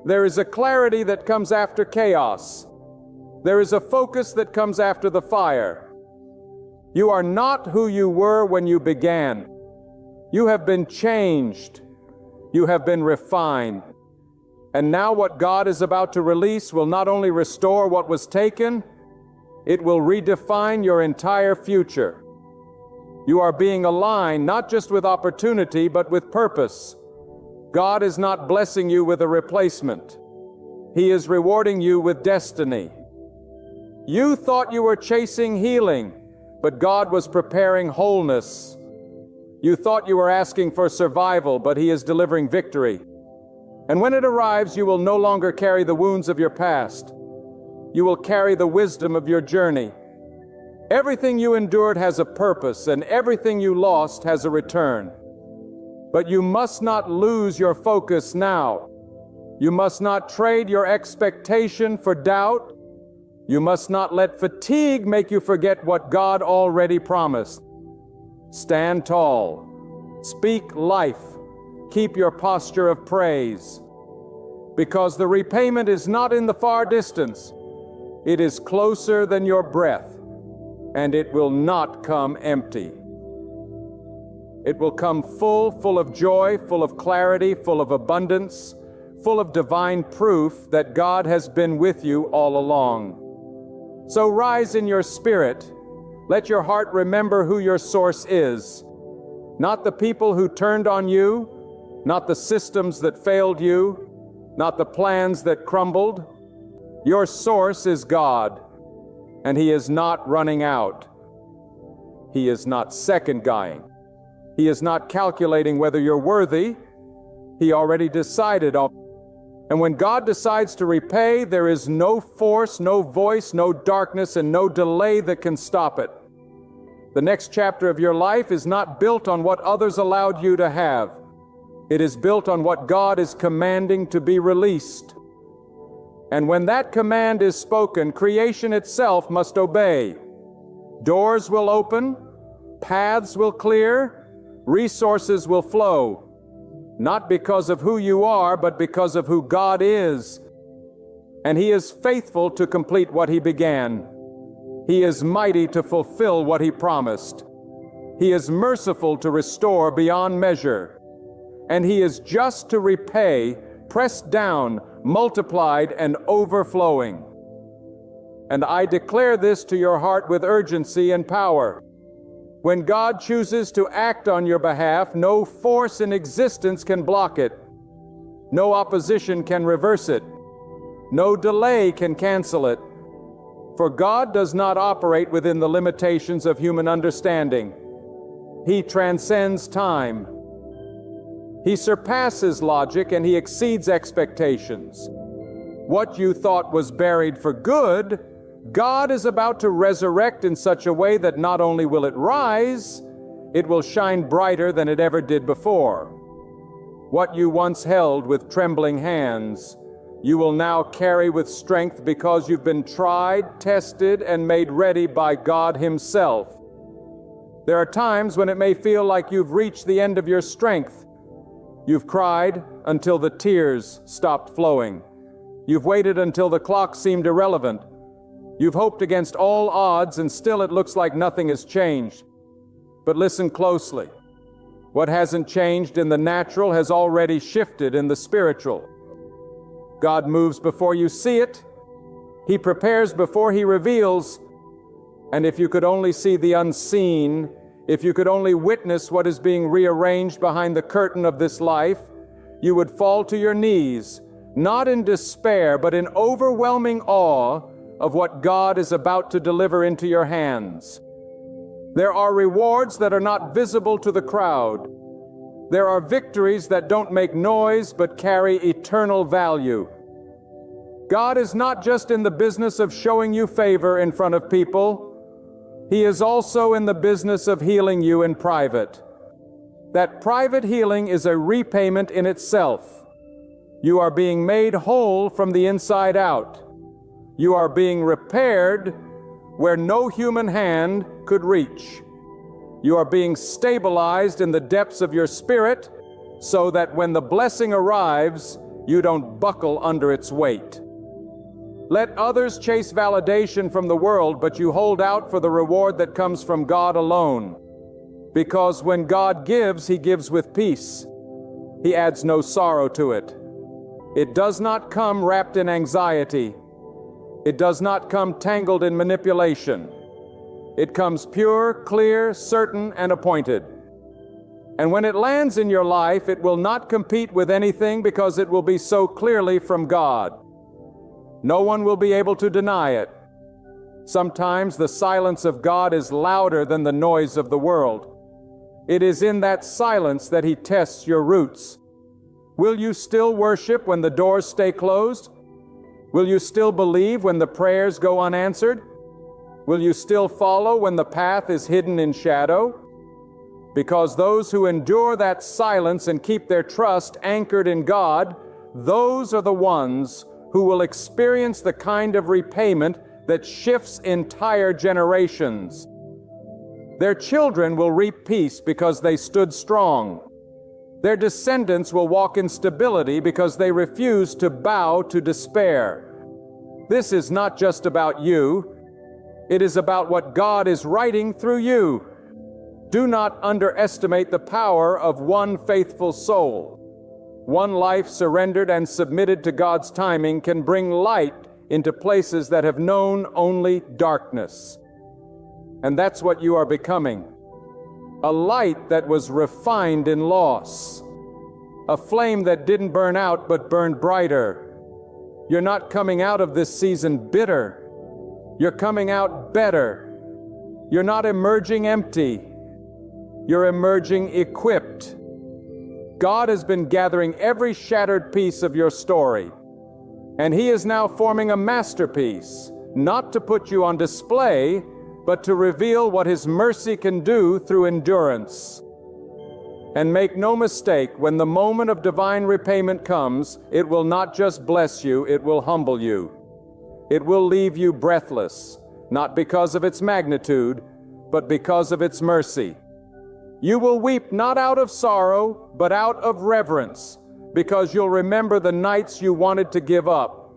There is a clarity that comes after chaos. There is a focus that comes after the fire. You are not who you were when you began. You have been changed. You have been refined. And now what God is about to release will not only restore what was taken, it will redefine your entire future. You are being aligned not just with opportunity, but with purpose. God is not blessing you with a replacement. He is rewarding you with destiny. You thought you were chasing healing, but God was preparing wholeness. You thought you were asking for survival, but He is delivering victory. And when it arrives, you will no longer carry the wounds of your past. You will carry the wisdom of your journey. Everything you endured has a purpose, and everything you lost has a return. But you must not lose your focus now. You must not trade your expectation for doubt. You must not let fatigue make you forget what God already promised. Stand tall. Speak life. keep your posture of praise, because the repayment is not in the far distance. It is closer than your breath, and it will not come empty. It will come full of joy, full of clarity, full of abundance, full of divine proof that God has been with you all along. So rise in your spirit. Let your heart remember who your source is. Not the people who turned on you, not the systems that failed you, not the plans that crumbled. Your source is God, and He is not running out. He is not second-guessing. He is not calculating whether you're worthy. He already decided on. And when God decides to repay, there is no force, no voice, no darkness, and no delay that can stop it. The next chapter of your life is not built on what others allowed you to have. It is built on what God is commanding to be released. And when that command is spoken, creation itself must obey. Doors will open, paths will clear, resources will flow. Not because of who you are, but because of who God is. And He is faithful to complete what He began. He is mighty to fulfill what He promised. He is merciful to restore beyond measure. And He is just to repay, pressed down, multiplied, and overflowing. And I declare this to your heart with urgency and power. When God chooses to act on your behalf, no force in existence can block it. No opposition can reverse it. No delay can cancel it. For God does not operate within the limitations of human understanding. He transcends time. He surpasses logic and He exceeds expectations. What you thought was buried for good, God is about to resurrect in such a way that not only will it rise, it will shine brighter than it ever did before. What you once held with trembling hands, you will now carry with strength because you've been tried, tested, and made ready by God Himself. There are times when it may feel like you've reached the end of your strength. You've cried until the tears stopped flowing. You've waited until the clock seemed irrelevant. You've hoped against all odds, and still it looks like nothing has changed. But listen closely. What hasn't changed in the natural has already shifted in the spiritual. God moves before you see it. He prepares before He reveals. And if you could only see the unseen, if you could only witness what is being rearranged behind the curtain of this life, you would fall to your knees, not in despair, but in overwhelming awe of what God is about to deliver into your hands. There are rewards that are not visible to the crowd. There are victories that don't make noise but carry eternal value. God is not just in the business of showing you favor in front of people. He is also in the business of healing you in private. That private healing is a repayment in itself. You are being made whole from the inside out. You are being repaired where no human hand could reach. You are being stabilized in the depths of your spirit so that when the blessing arrives, you don't buckle under its weight. Let others chase validation from the world, but you hold out for the reward that comes from God alone. Because when God gives, He gives with peace. He adds no sorrow to it. It does not come wrapped in anxiety. It does not come tangled in manipulation. It comes pure, clear, certain, and appointed. And when it lands in your life, it will not compete with anything because it will be so clearly from God. No one will be able to deny it. Sometimes the silence of God is louder than the noise of the world. It is in that silence that He tests your roots. Will you still worship when the doors stay closed? Will you still believe when the prayers go unanswered? Will you still follow when the path is hidden in shadow? Because those who endure that silence and keep their trust anchored in God, those are the ones who will experience the kind of repayment that shifts entire generations. Their children will reap peace because they stood strong. Their descendants will walk in stability because they refuse to bow to despair. This is not just about you. It is about what God is writing through you. Do not underestimate the power of one faithful soul. One life surrendered and submitted to God's timing can bring light into places that have known only darkness. And that's what you are becoming. A light that was refined in loss. A flame that didn't burn out but burned brighter. You're not coming out of this season bitter. You're coming out better. You're not emerging empty. You're emerging equipped. God has been gathering every shattered piece of your story, and He is now forming a masterpiece, not to put you on display, but to reveal what His mercy can do through endurance. And make no mistake, when the moment of divine repayment comes, it will not just bless you, it will humble you. It will leave you breathless, not because of its magnitude, but because of its mercy. You will weep not out of sorrow, but out of reverence, because you'll remember the nights you wanted to give up.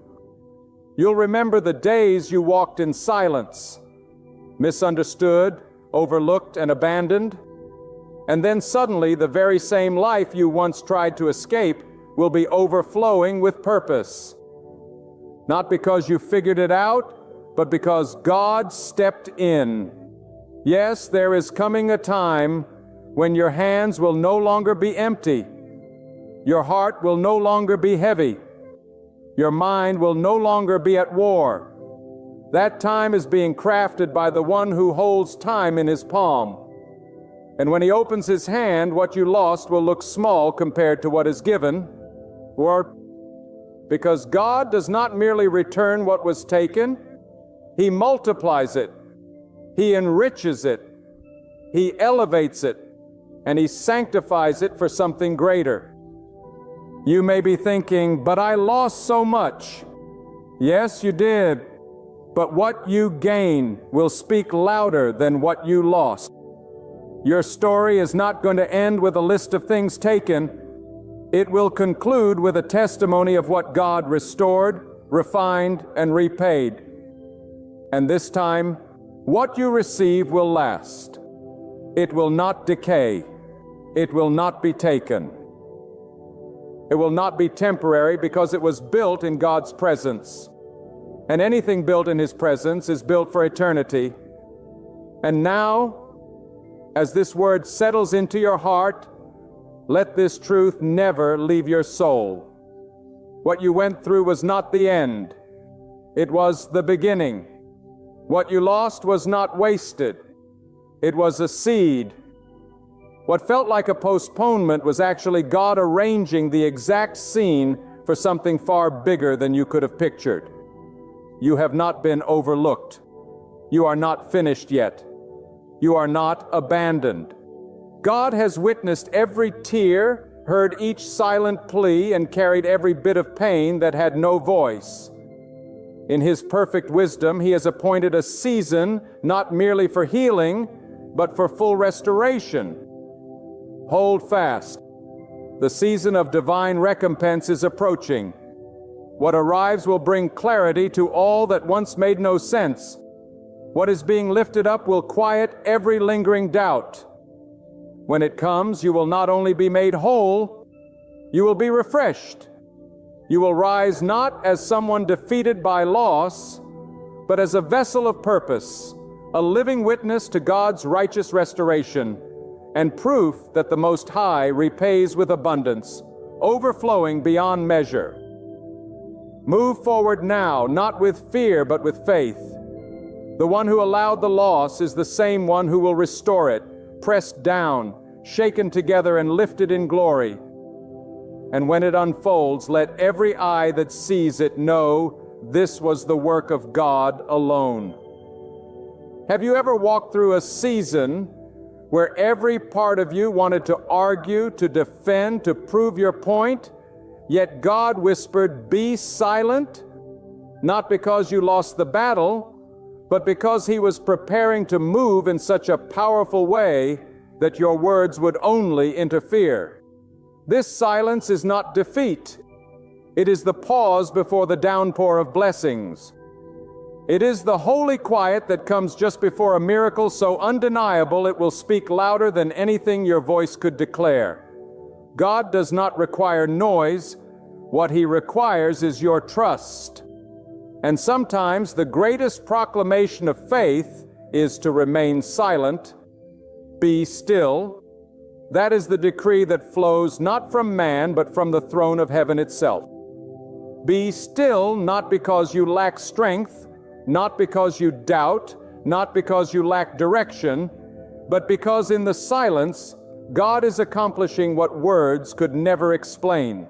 You'll remember the days you walked in silence, misunderstood, overlooked, and abandoned. And then suddenly the very same life you once tried to escape will be overflowing with purpose. Not because you figured it out, but because God stepped in. Yes, there is coming a time when your hands will no longer be empty. Your heart will no longer be heavy. Your mind will no longer be at war. That time is being crafted by the one who holds time in his palm. And when he opens his hand, what you lost will look small compared to what is given. Or because God does not merely return what was taken, He multiplies it, He enriches it, He elevates it, and He sanctifies it for something greater. You may be thinking, but I lost so much. Yes, you did. But what you gain will speak louder than what you lost. Your story is not going to end with a list of things taken. It will conclude with a testimony of what God restored, refined, and repaid. And this time, what you receive will last. It will not decay. It will not be taken. It will not be temporary because it was built in God's presence. And anything built in His presence is built for eternity. And now, as this word settles into your heart, let this truth never leave your soul. What you went through was not the end. It was the beginning. What you lost was not wasted. It was a seed. What felt like a postponement was actually God arranging the exact scene for something far bigger than you could have pictured. You have not been overlooked. You are not finished yet. You are not abandoned. God has witnessed every tear, heard each silent plea, and carried every bit of pain that had no voice. In His perfect wisdom, He has appointed a season not merely for healing, but for full restoration. Hold fast. The season of divine recompense is approaching. What arrives will bring clarity to all that once made no sense. What is being lifted up will quiet every lingering doubt. When it comes, you will not only be made whole, you will be refreshed. You will rise not as someone defeated by loss, but as a vessel of purpose, a living witness to God's righteous restoration, and proof that the Most High repays with abundance, overflowing beyond measure. Move forward now, not with fear, but with faith. The one who allowed the loss is the same one who will restore it, pressed down, shaken together, and lifted in glory. And when it unfolds, let every eye that sees it know this was the work of God alone. Have you ever walked through a season where every part of you wanted to argue, to defend, to prove your point, yet God whispered, "Be silent," not because you lost the battle, but because He was preparing to move in such a powerful way that your words would only interfere? This silence is not defeat. It is the pause before the downpour of blessings. It is the holy quiet that comes just before a miracle so undeniable it will speak louder than anything your voice could declare. God does not require noise. What He requires is your trust. And sometimes the greatest proclamation of faith is to remain silent. Be still. That is the decree that flows not from man, but from the throne of heaven itself. Be still, not because you lack strength, not because you doubt, not because you lack direction, but because in the silence, God is accomplishing what words could never explain.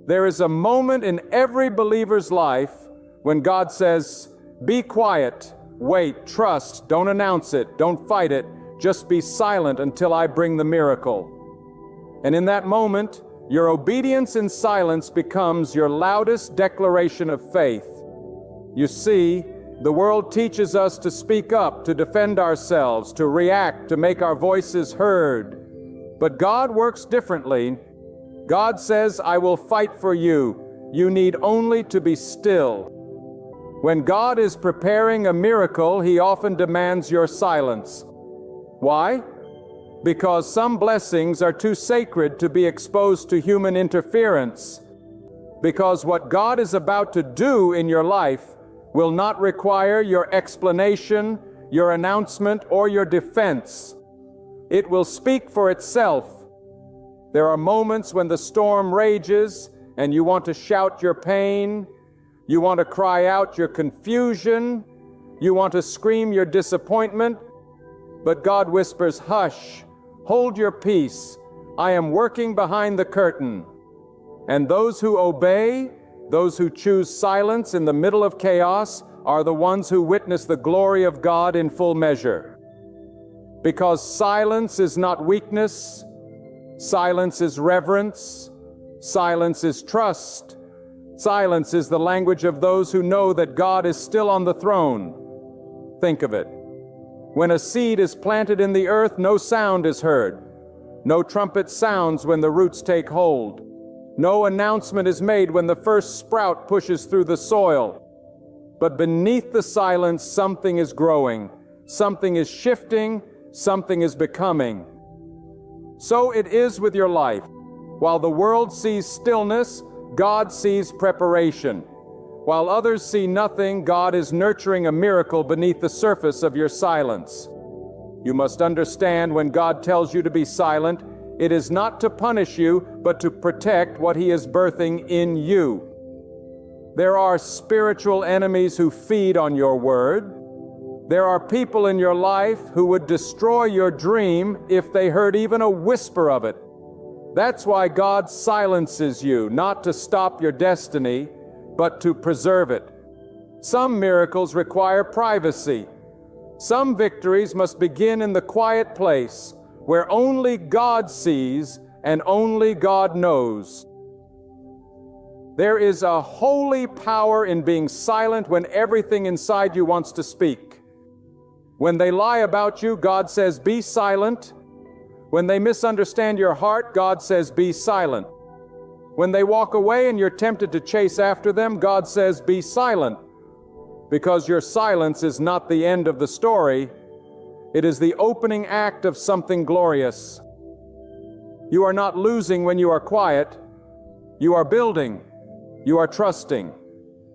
There is a moment in every believer's life when God says, be quiet, wait, trust, don't announce it, don't fight it, just be silent until I bring the miracle. And in that moment, your obedience in silence becomes your loudest declaration of faith. You see, the world teaches us to speak up, to defend ourselves, to react, to make our voices heard. But God works differently. God says, I will fight for you. You need only to be still. When God is preparing a miracle, He often demands your silence. Why? Because some blessings are too sacred to be exposed to human interference. Because what God is about to do in your life will not require your explanation, your announcement, or your defense. It will speak for itself. There are moments when the storm rages and you want to shout your pain, you want to cry out your confusion, you want to scream your disappointment, but God whispers, hush, hold your peace, I am working behind the curtain. And those who obey, those who choose silence in the middle of chaos, are the ones who witness the glory of God in full measure. Because silence is not weakness, silence is reverence, silence is trust, silence is the language of those who know that God is still on the throne. Think of it. When a seed is planted in the earth, no sound is heard. No trumpet sounds when the roots take hold. No announcement is made when the first sprout pushes through the soil. But beneath the silence, something is growing, something is shifting, something is becoming. So it is with your life. While the world sees stillness, God sees preparation. While others see nothing, God is nurturing a miracle beneath the surface of your silence. You must understand, when God tells you to be silent, it is not to punish you, but to protect what He is birthing in you. There are spiritual enemies who feed on your word. There are people in your life who would destroy your dream if they heard even a whisper of it. That's why God silences you, not to stop your destiny, but to preserve it. Some miracles require privacy. Some victories must begin in the quiet place, where only God sees and only God knows. There is a holy power in being silent when everything inside you wants to speak. When they lie about you, God says, be silent. When they misunderstand your heart, God says, be silent. When they walk away and you're tempted to chase after them, God says, be silent. Because your silence is not the end of the story. It is the opening act of something glorious. You are not losing when you are quiet. You are building. You are trusting.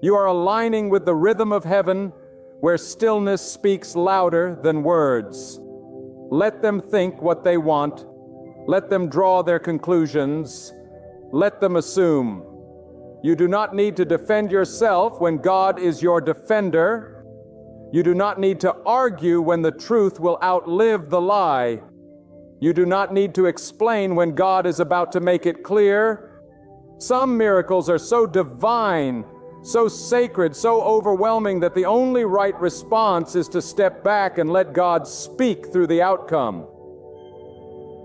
You are aligning with the rhythm of heaven, where stillness speaks louder than words. Let them think what they want. Let them draw their conclusions. Let them assume. You do not need to defend yourself when God is your defender. You do not need to argue when the truth will outlive the lie. You do not need to explain when God is about to make it clear. Some miracles are so divine, so sacred, so overwhelming that the only right response is to step back and let God speak through the outcome.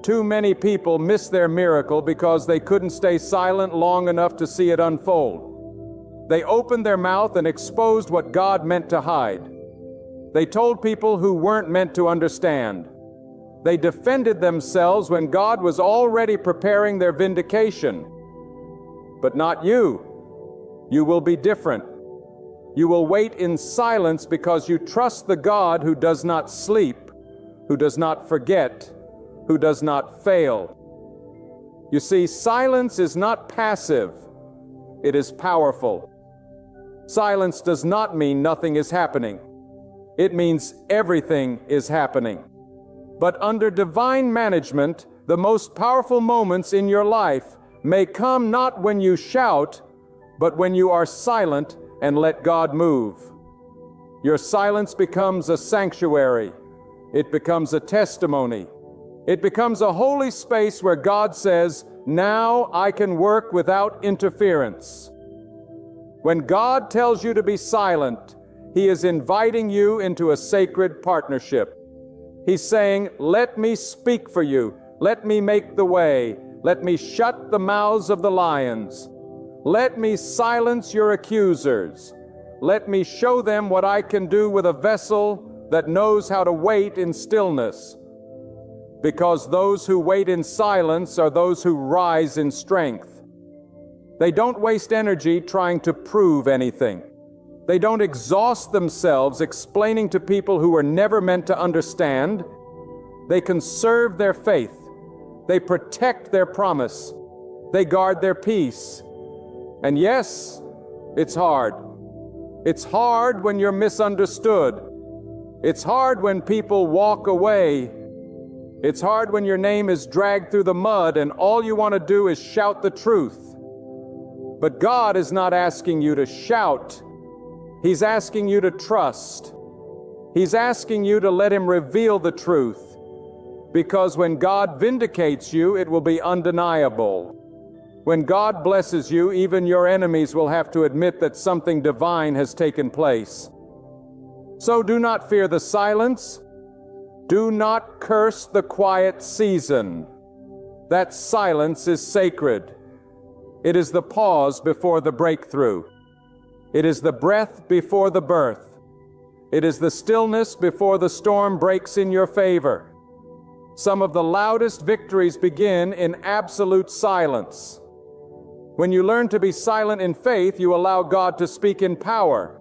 Too many people miss their miracle because they couldn't stay silent long enough to see it unfold. They opened their mouth and exposed what God meant to hide. They told people who weren't meant to understand. They defended themselves when God was already preparing their vindication. But not you. You will be different. You will wait in silence because you trust the God who does not sleep, who does not forget, who does not fail. You see, silence is not passive. It is powerful. Silence does not mean nothing is happening. It means everything is happening. But under divine management, the most powerful moments in your life may come not when you shout, but when you are silent and let God move. Your silence becomes a sanctuary. It becomes a testimony. It becomes a holy space where God says, "Now I can work without interference." When God tells you to be silent, He is inviting you into a sacred partnership. He's saying, "Let me speak for you. Let me make the way. Let me shut the mouths of the lions. Let me silence your accusers. Let me show them what I can do with a vessel that knows how to wait in stillness." Because those who wait in silence are those who rise in strength. They don't waste energy trying to prove anything. They don't exhaust themselves explaining to people who were never meant to understand. They conserve their faith. They protect their promise. They guard their peace. And yes, it's hard. It's hard when you're misunderstood. It's hard when people walk away. It's hard when your name is dragged through the mud and all you want to do is shout the truth. But God is not asking you to shout. He's asking you to trust. He's asking you to let Him reveal the truth. Because when God vindicates you, it will be undeniable. When God blesses you, even your enemies will have to admit that something divine has taken place. So do not fear the silence. Do not curse the quiet season. That silence is sacred. It is the pause before the breakthrough. It is the breath before the birth. It is the stillness before the storm breaks in your favor. Some of the loudest victories begin in absolute silence. When you learn to be silent in faith, you allow God to speak in power.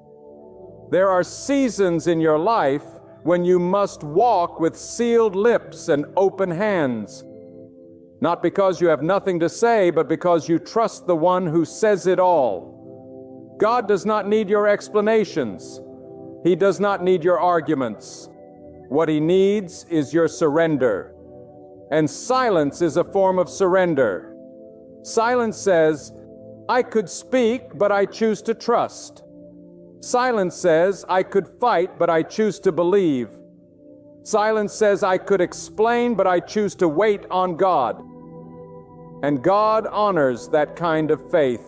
There are seasons in your life when you must walk with sealed lips and open hands. Not because you have nothing to say, but because you trust the one who says it all. God does not need your explanations. He does not need your arguments. What He needs is your surrender. And silence is a form of surrender. Silence says, "I could speak, but I choose to trust." Silence says, "I could fight, but I choose to believe." Silence says, "I could explain, but I choose to wait on God." And God honors that kind of faith.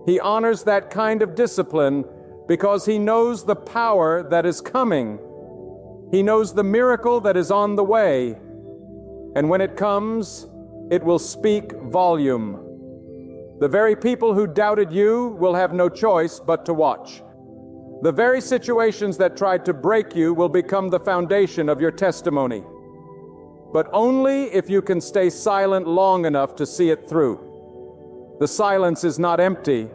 He honors that kind of discipline because He knows the power that is coming. He knows the miracle that is on the way. And when it comes, it will speak volume. The very people who doubted you will have no choice but to watch. The very situations that tried to break you will become the foundation of your testimony. But only if you can stay silent long enough to see it through. The silence is not empty.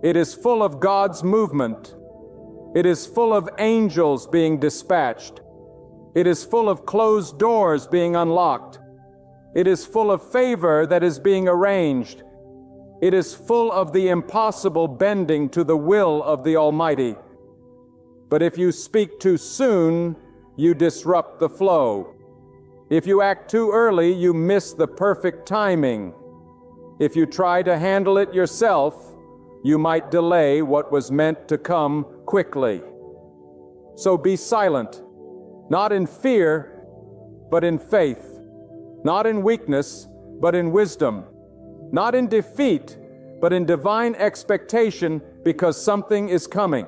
It is full of God's movement. It is full of angels being dispatched. It is full of closed doors being unlocked. It is full of favor that is being arranged. It is full of the impossible bending to the will of the Almighty. But if you speak too soon, you disrupt the flow. If you act too early, you miss the perfect timing. If you try to handle it yourself, you might delay what was meant to come quickly. So be silent, not in fear, but in faith, not in weakness, but in wisdom, not in defeat, but in divine expectation, because something is coming.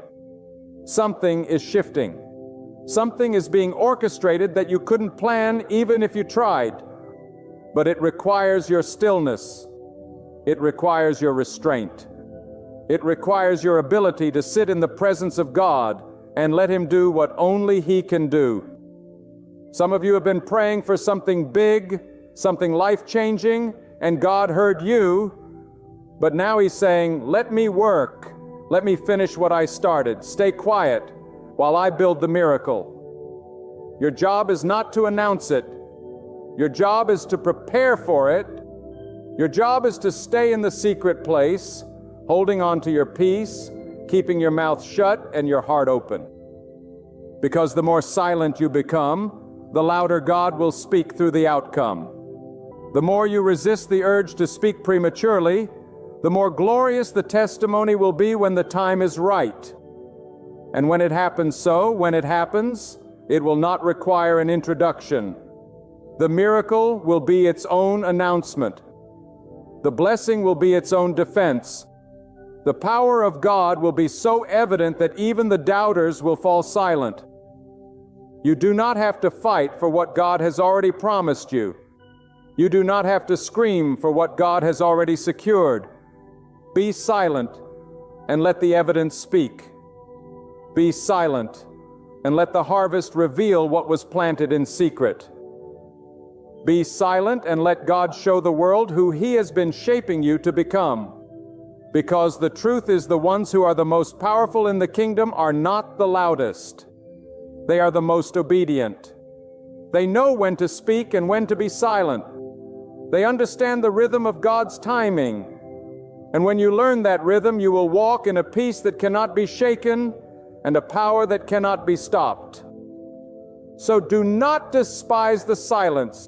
Something is shifting. Something is being orchestrated that you couldn't plan even if you tried. But it requires your stillness. It requires your restraint. It requires your ability to sit in the presence of God and let Him do what only He can do. Some of you have been praying for something big, something life-changing, and God heard you, but now He's saying, let me work. Let me finish what I started. Stay quiet while I build the miracle. Your job is not to announce it. Your job is to prepare for it. Your job is to stay in the secret place, holding on to your peace, keeping your mouth shut and your heart open. Because the more silent you become, the louder God will speak through the outcome. The more you resist the urge to speak prematurely, the more glorious the testimony will be when the time is right. And when it happens when it happens, it will not require an introduction. The miracle will be its own announcement. The blessing will be its own defense. The power of God will be so evident that even the doubters will fall silent. You do not have to fight for what God has already promised you. You do not have to scream for what God has already secured. Be silent and let the evidence speak. Be silent and let the harvest reveal what was planted in secret. Be silent and let God show the world who He has been shaping you to become. Because the truth is, the ones who are the most powerful in the kingdom are not the loudest. They are the most obedient. They know when to speak and when to be silent. They understand the rhythm of God's timing. And when you learn that rhythm, you will walk in a peace that cannot be shaken and a power that cannot be stopped. So do not despise the silence.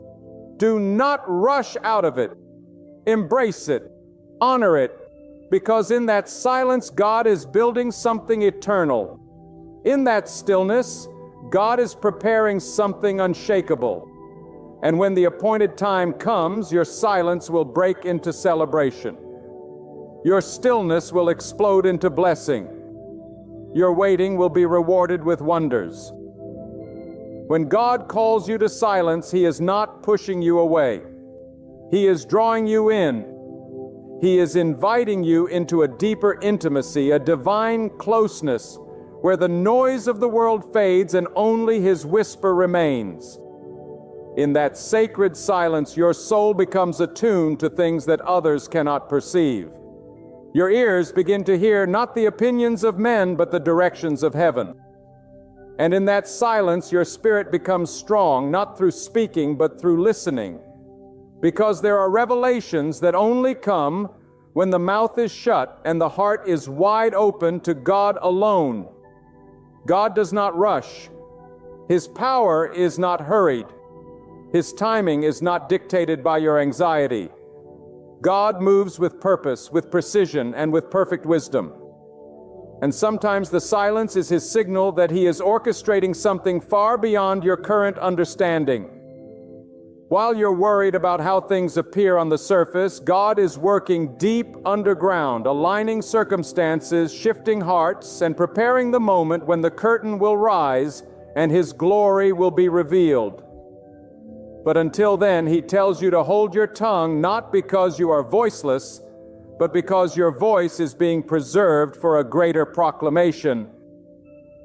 Do not rush out of it. Embrace it. Honor it. Because in that silence, God is building something eternal. In that stillness, God is preparing something unshakable. And when the appointed time comes, your silence will break into celebration. Your stillness will explode into blessing. Your waiting will be rewarded with wonders. When God calls you to silence, He is not pushing you away. He is drawing you in. He is inviting you into a deeper intimacy, a divine closeness, where the noise of the world fades and only His whisper remains. In that sacred silence, your soul becomes attuned to things that others cannot perceive. Your ears begin to hear not the opinions of men, but the directions of heaven. And in that silence, your spirit becomes strong, not through speaking, but through listening. Because there are revelations that only come when the mouth is shut and the heart is wide open to God alone. God does not rush. His power is not hurried. His timing is not dictated by your anxiety. God moves with purpose, with precision, and with perfect wisdom. And sometimes the silence is His signal that He is orchestrating something far beyond your current understanding. While you're worried about how things appear on the surface, God is working deep underground, aligning circumstances, shifting hearts, and preparing the moment when the curtain will rise and His glory will be revealed. But until then, He tells you to hold your tongue, not because you are voiceless, but because your voice is being preserved for a greater proclamation.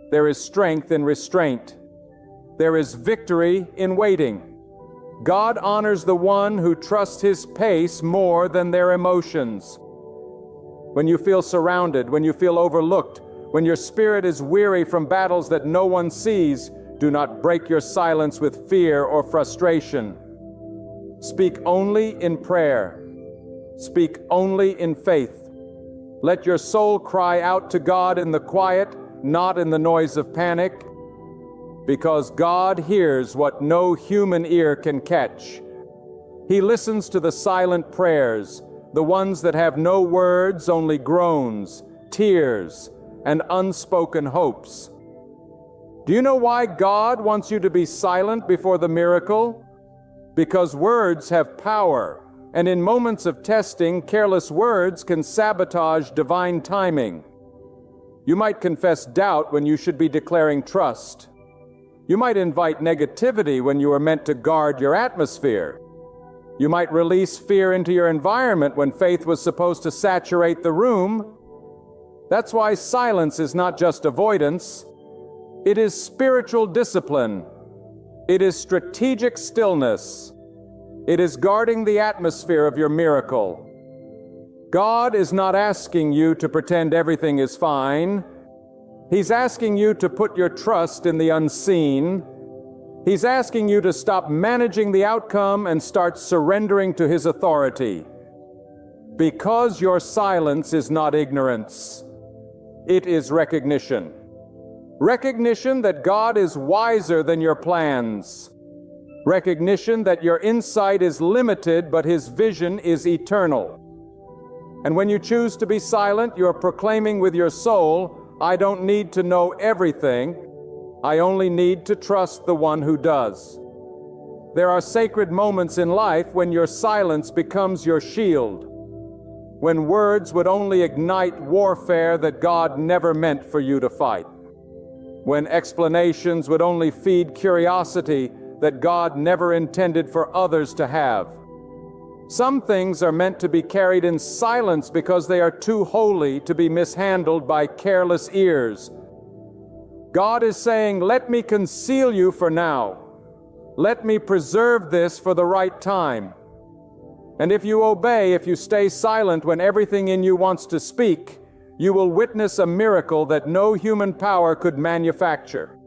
There is strength in restraint. There is victory in waiting. God honors the one who trusts His pace more than their emotions. When you feel surrounded, when you feel overlooked, when your spirit is weary from battles that no one sees, do not break your silence with fear or frustration. Speak only in prayer. Speak only in faith. Let your soul cry out to God in the quiet, not in the noise of panic, because God hears what no human ear can catch. He listens to the silent prayers, the ones that have no words, only groans, tears, and unspoken hopes. Do you know why God wants you to be silent before the miracle? Because words have power, and in moments of testing, careless words can sabotage divine timing. You might confess doubt when you should be declaring trust. You might invite negativity when you are meant to guard your atmosphere. You might release fear into your environment when faith was supposed to saturate the room. That's why silence is not just avoidance. It is spiritual discipline. It is strategic stillness. It is guarding the atmosphere of your miracle. God is not asking you to pretend everything is fine. He's asking you to put your trust in the unseen. He's asking you to stop managing the outcome and start surrendering to His authority. Because your silence is not ignorance. It is recognition. Recognition that God is wiser than your plans. Recognition that your insight is limited, but His vision is eternal. And when you choose to be silent, you are proclaiming with your soul, I don't need to know everything. I only need to trust the one who does. There are sacred moments in life when your silence becomes your shield, when words would only ignite warfare that God never meant for you to fight, when explanations would only feed curiosity that God never intended for others to have. Some things are meant to be carried in silence because they are too holy to be mishandled by careless ears. God is saying, let me conceal you for now. Let me preserve this for the right time. And if you obey, if you stay silent when everything in you wants to speak, you will witness a miracle that no human power could manufacture.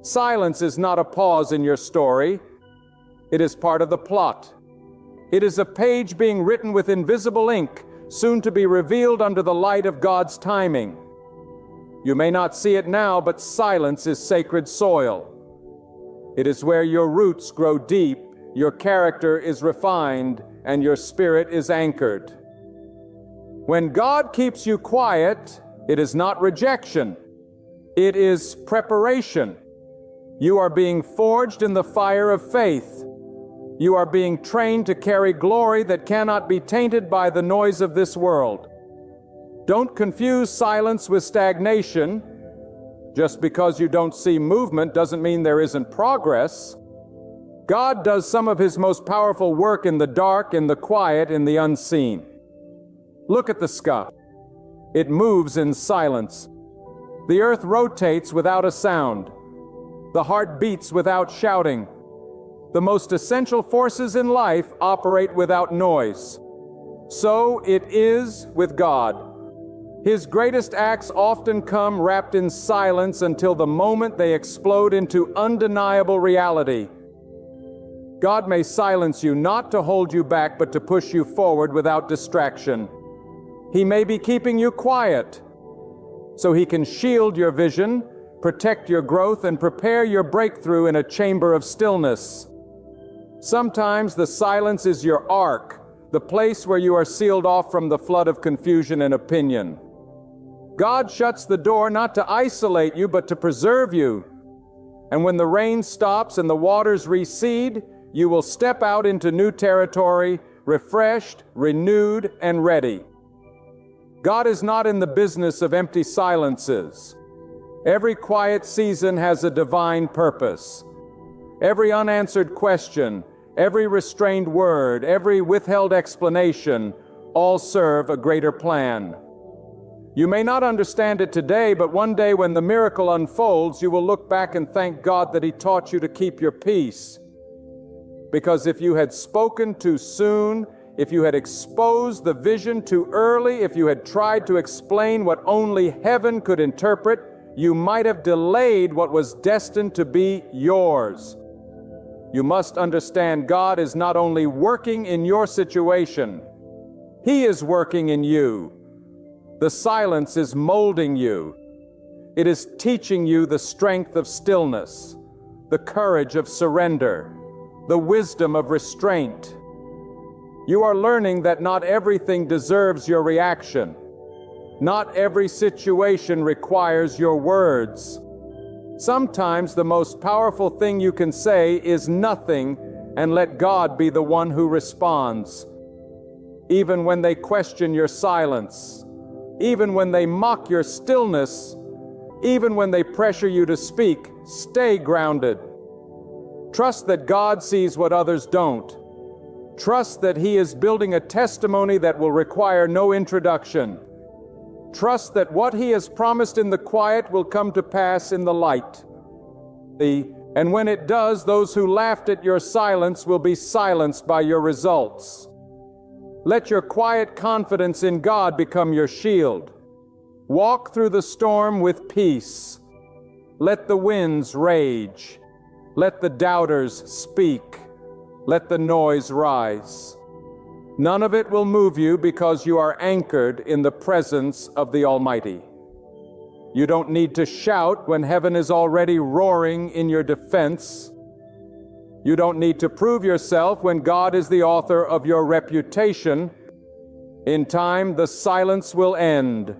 Silence is not a pause in your story. It is part of the plot. It is a page being written with invisible ink, soon to be revealed under the light of God's timing. You may not see it now, but silence is sacred soil. It is where your roots grow deep, your character is refined, and your spirit is anchored. When God keeps you quiet, it is not rejection. It is preparation. You are being forged in the fire of faith. You are being trained to carry glory that cannot be tainted by the noise of this world. Don't confuse silence with stagnation. Just because you don't see movement doesn't mean there isn't progress. God does some of His most powerful work in the dark, in the quiet, in the unseen. Look at the sky. It moves in silence. The earth rotates without a sound. The heart beats without shouting. The most essential forces in life operate without noise. So it is with God. His greatest acts often come wrapped in silence until the moment they explode into undeniable reality. God may silence you not to hold you back, but to push you forward without distraction. He may be keeping you quiet so He can shield your vision, protect your growth, and prepare your breakthrough in a chamber of stillness. Sometimes the silence is your ark, the place where you are sealed off from the flood of confusion and opinion. God shuts the door not to isolate you, but to preserve you. And when the rain stops and the waters recede, you will step out into new territory, refreshed, renewed, and ready. God is not in the business of empty silences. Every quiet season has a divine purpose. Every unanswered question, every restrained word, every withheld explanation, all serve a greater plan. You may not understand it today, but one day when the miracle unfolds, you will look back and thank God that He taught you to keep your peace. Because if you had spoken too soon, if you had exposed the vision too early, if you had tried to explain what only heaven could interpret, you might have delayed what was destined to be yours. You must understand God is not only working in your situation, He is working in you. The silence is molding you. It is teaching you the strength of stillness, the courage of surrender, the wisdom of restraint. You are learning that not everything deserves your reaction. Not every situation requires your words. Sometimes the most powerful thing you can say is nothing and let God be the one who responds. Even when they question your silence, even when they mock your stillness, even when they pressure you to speak, stay grounded. Trust that God sees what others don't. Trust that He is building a testimony that will require no introduction. Trust that what He has promised in the quiet will come to pass in the light. The And when it does, those who laughed at your silence will be silenced by your results. Let your quiet confidence in God become your shield. Walk through the storm with peace. Let the winds rage. Let the doubters speak. Let the noise rise. None of it will move you because you are anchored in the presence of the Almighty. You don't need to shout when heaven is already roaring in your defense. You don't need to prove yourself when God is the author of your reputation. In time, the silence will end.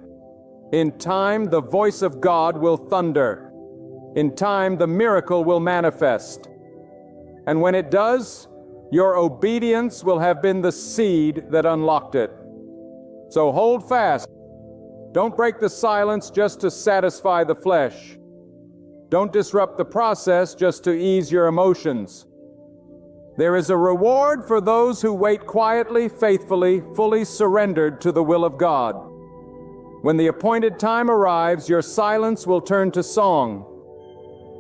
In time, the voice of God will thunder. In time, the miracle will manifest. And when it does, your obedience will have been the seed that unlocked it. So hold fast. Don't break the silence just to satisfy the flesh. Don't disrupt the process just to ease your emotions. There is a reward for those who wait quietly, faithfully, fully surrendered to the will of God. When the appointed time arrives, your silence will turn to song.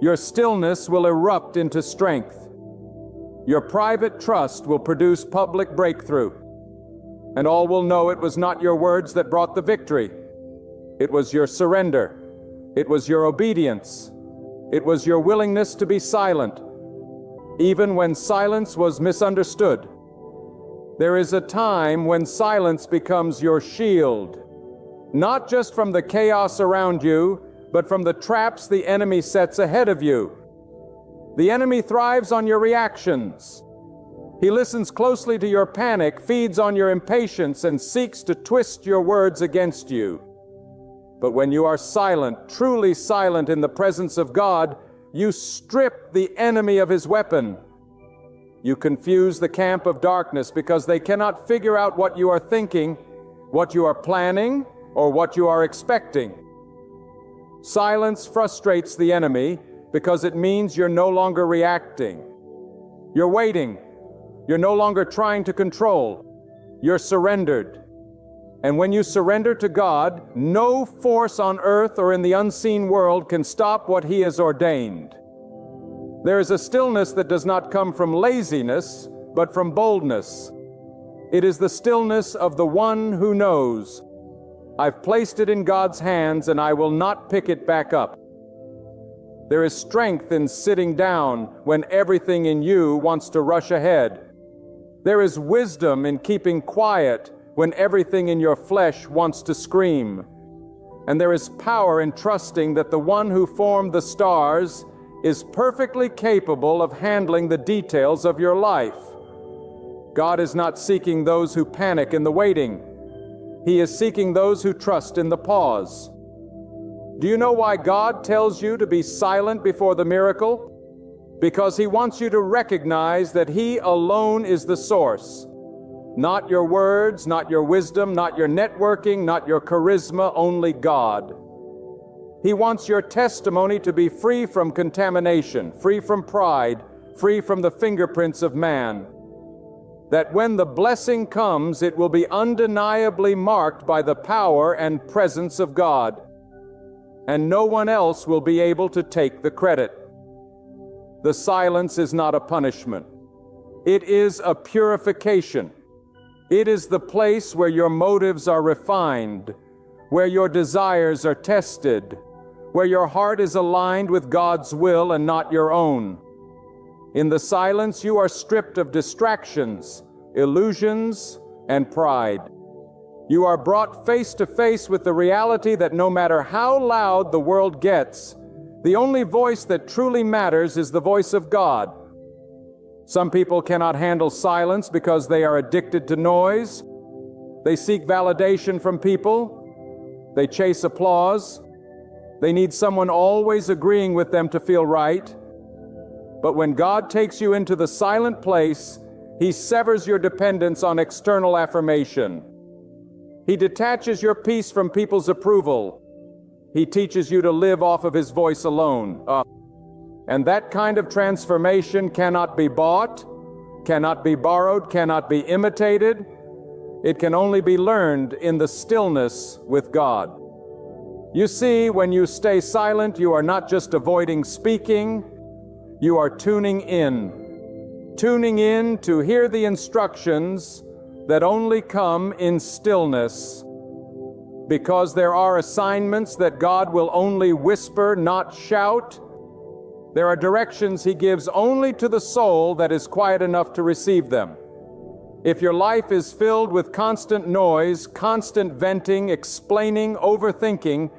Your stillness will erupt into strength. Your private trust will produce public breakthrough. And all will know it was not your words that brought the victory. It was your surrender. It was your obedience. It was your willingness to be silent, even when silence was misunderstood. There is a time when silence becomes your shield, not just from the chaos around you, but from the traps the enemy sets ahead of you. The enemy thrives on your reactions. He listens closely to your panic, feeds on your impatience, and seeks to twist your words against you. But when you are silent, truly silent in the presence of God, you strip the enemy of his weapon. You confuse the camp of darkness because they cannot figure out what you are thinking, what you are planning, or what you are expecting. Silence frustrates the enemy because it means you're no longer reacting. You're waiting. You're no longer trying to control. You're surrendered. And when you surrender to God, no force on earth or in the unseen world can stop what He has ordained. There is a stillness that does not come from laziness, but from boldness. It is the stillness of the one who knows, I've placed it in God's hands and I will not pick it back up. There is strength in sitting down when everything in you wants to rush ahead. There is wisdom in keeping quiet when everything in your flesh wants to scream. And there is power in trusting that the one who formed the stars is perfectly capable of handling the details of your life. God is not seeking those who panic in the waiting. He is seeking those who trust in the pause. Do you know why God tells you to be silent before the miracle? Because He wants you to recognize that He alone is the source. Not your words, not your wisdom, not your networking, not your charisma, only God. He wants your testimony to be free from contamination, free from pride, free from the fingerprints of man. That when the blessing comes, it will be undeniably marked by the power and presence of God. And no one else will be able to take the credit. The silence is not a punishment. It is a purification. It is the place where your motives are refined, where your desires are tested, where your heart is aligned with God's will and not your own. In the silence, you are stripped of distractions, illusions, and pride. You are brought face to face with the reality that no matter how loud the world gets, the only voice that truly matters is the voice of God. Some people cannot handle silence because they are addicted to noise. They seek validation from people. They chase applause. They need someone always agreeing with them to feel right. But when God takes you into the silent place, He severs your dependence on external affirmation. He detaches your peace from people's approval. He teaches you to live off of His voice alone. And that kind of transformation cannot be bought, cannot be borrowed, cannot be imitated. It can only be learned in the stillness with God. You see, when you stay silent, you are not just avoiding speaking, You are tuning in to hear the instructions that only come in stillness. Because there are assignments that God will only whisper, not shout, there are directions He gives only to the soul that is quiet enough to receive them. If your life is filled with constant noise, constant venting, explaining, overthinking,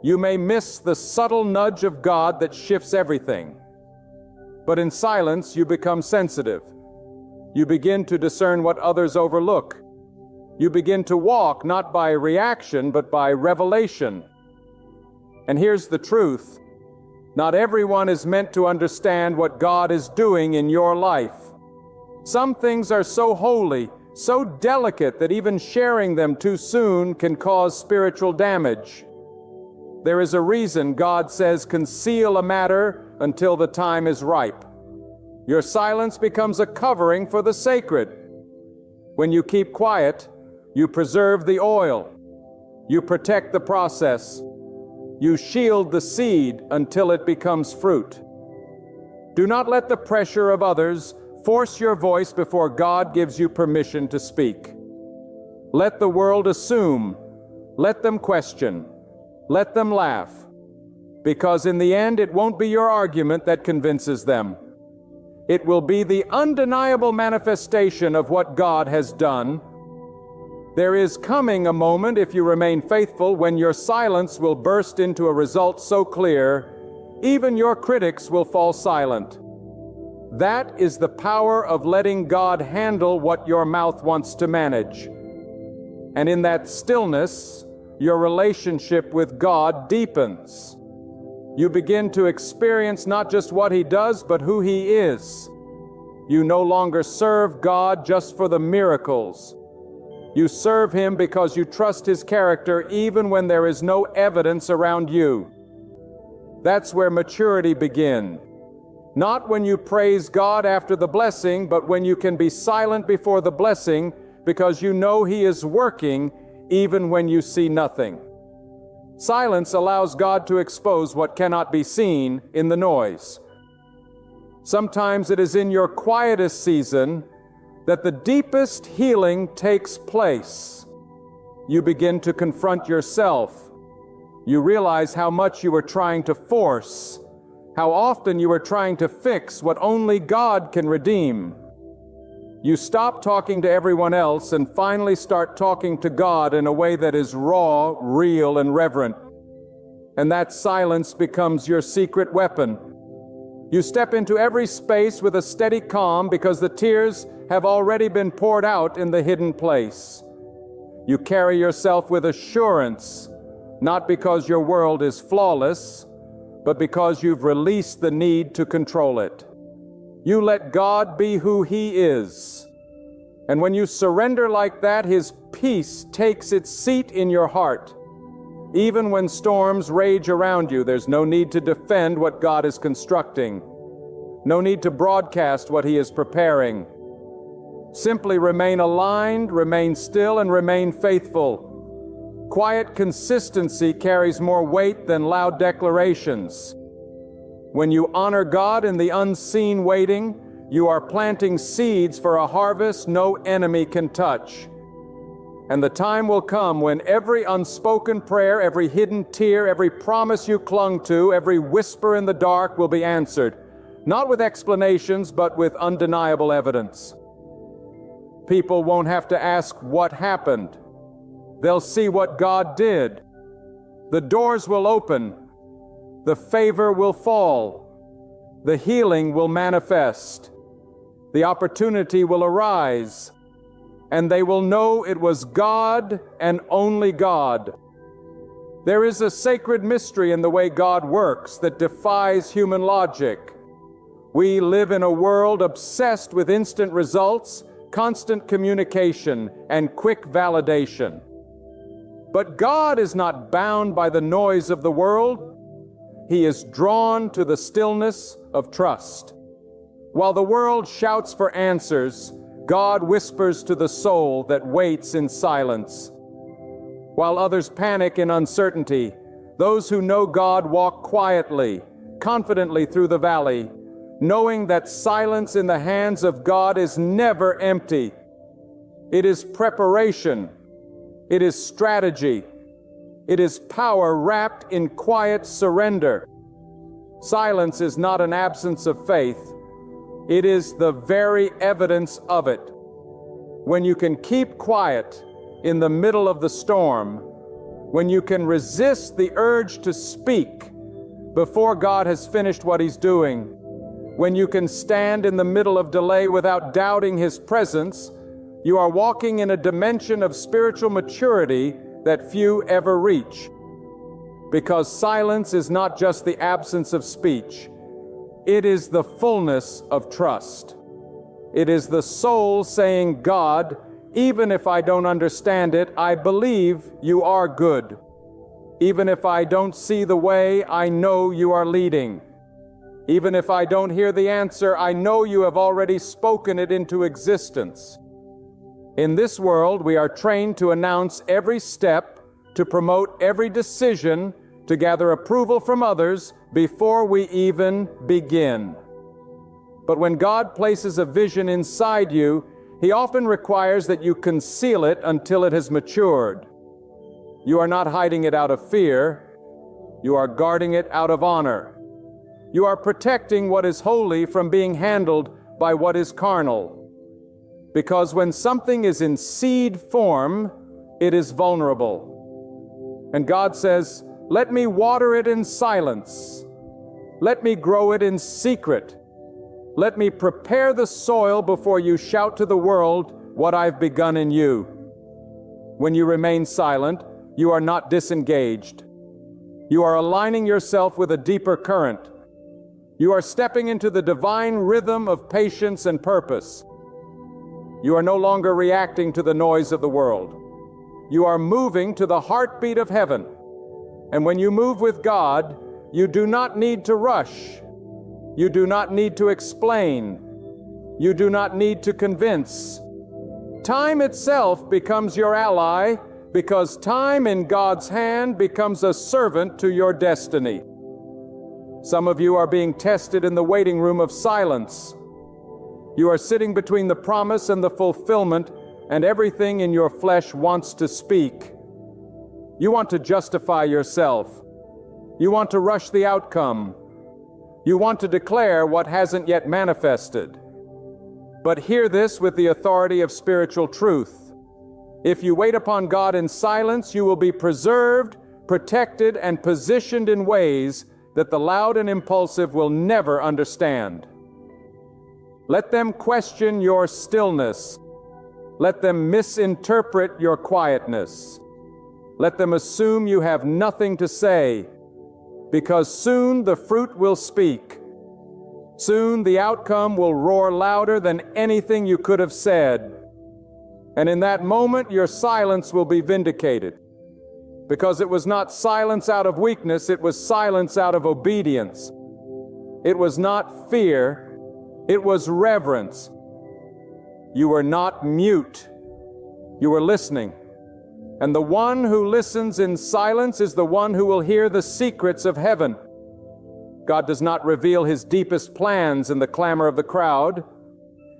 you may miss the subtle nudge of God that shifts everything. But in silence, you become sensitive. You begin to discern what others overlook. You begin to walk not by reaction, but by revelation. And here's the truth. Not everyone is meant to understand what God is doing in your life. Some things are so holy, so delicate that even sharing them too soon can cause spiritual damage. There is a reason God says conceal a matter until the time is ripe. Your silence becomes a covering for the sacred. When you keep quiet, you preserve the oil. You protect the process. You shield the seed until it becomes fruit. Do not let the pressure of others force your voice before God gives you permission to speak. Let the world assume. Let them question. Let them laugh. Because in the end, it won't be your argument that convinces them. It will be the undeniable manifestation of what God has done. There is coming a moment, if you remain faithful, when your silence will burst into a result so clear, even your critics will fall silent. That is the power of letting God handle what your mouth wants to manage. And in that stillness, your relationship with God deepens. You begin to experience not just what He does, but who He is. You no longer serve God just for the miracles. You serve Him because you trust His character even when there is no evidence around you. That's where maturity begins. Not when you praise God after the blessing, but when you can be silent before the blessing because you know He is working even when you see nothing. Silence allows God to expose what cannot be seen in the noise. Sometimes it is in your quietest season that the deepest healing takes place. You begin to confront yourself. You realize how much you were trying to force, how often you were trying to fix what only God can redeem. You stop talking to everyone else and finally start talking to God in a way that is raw, real, and reverent. And that silence becomes your secret weapon. You step into every space with a steady calm because the tears have already been poured out in the hidden place. You carry yourself with assurance, not because your world is flawless, but because you've released the need to control it. You let God be who He is. And when you surrender like that, His peace takes its seat in your heart. Even when storms rage around you, there's no need to defend what God is constructing. No need to broadcast what He is preparing. Simply remain aligned, remain still, and remain faithful. Quiet consistency carries more weight than loud declarations. When you honor God in the unseen waiting, you are planting seeds for a harvest no enemy can touch. And the time will come when every unspoken prayer, every hidden tear, every promise you clung to, every whisper in the dark will be answered, not with explanations, but with undeniable evidence. People won't have to ask what happened. They'll see what God did. The doors will open. The favor will fall. The healing will manifest. The opportunity will arise. And they will know it was God and only God. There is a sacred mystery in the way God works that defies human logic. We live in a world obsessed with instant results, constant communication, and quick validation. But God is not bound by the noise of the world. He is drawn to the stillness of trust. While the world shouts for answers, God whispers to the soul that waits in silence. While others panic in uncertainty, those who know God walk quietly, confidently through the valley, knowing that silence in the hands of God is never empty. It is preparation. It is strategy. It is power wrapped in quiet surrender. Silence is not an absence of faith. It is the very evidence of it. When you can keep quiet in the middle of the storm, when you can resist the urge to speak before God has finished what He's doing, when you can stand in the middle of delay without doubting His presence, you are walking in a dimension of spiritual maturity that few ever reach. Because silence is not just the absence of speech, it is the fullness of trust. It is the soul saying, God, even if I don't understand it, I believe you are good. Even if I don't see the way, I know you are leading. Even if I don't hear the answer, I know you have already spoken it into existence. In this world, we are trained to announce every step, to promote every decision, to gather approval from others before we even begin. But when God places a vision inside you, He often requires that you conceal it until it has matured. You are not hiding it out of fear. You are guarding it out of honor. You are protecting what is holy from being handled by what is carnal. Because when something is in seed form, it is vulnerable. And God says, let me water it in silence. Let me grow it in secret. Let me prepare the soil before you shout to the world what I've begun in you. When you remain silent, you are not disengaged. You are aligning yourself with a deeper current. You are stepping into the divine rhythm of patience and purpose. You are no longer reacting to the noise of the world. You are moving to the heartbeat of heaven. And when you move with God, you do not need to rush. You do not need to explain. You do not need to convince. Time itself becomes your ally, because time in God's hand becomes a servant to your destiny. Some of you are being tested in the waiting room of silence. You are sitting between the promise and the fulfillment, and everything in your flesh wants to speak. You want to justify yourself. You want to rush the outcome. You want to declare what hasn't yet manifested. But hear this with the authority of spiritual truth. If you wait upon God in silence, you will be preserved, protected, and positioned in ways that the loud and impulsive will never understand. Let them question your stillness. Let them misinterpret your quietness. Let them assume you have nothing to say, because soon the fruit will speak. Soon the outcome will roar louder than anything you could have said. And in that moment, your silence will be vindicated. Because it was not silence out of weakness, it was silence out of obedience. It was not fear, it was reverence. You were not mute. You were listening. And the one who listens in silence is the one who will hear the secrets of heaven. God does not reveal His deepest plans in the clamor of the crowd.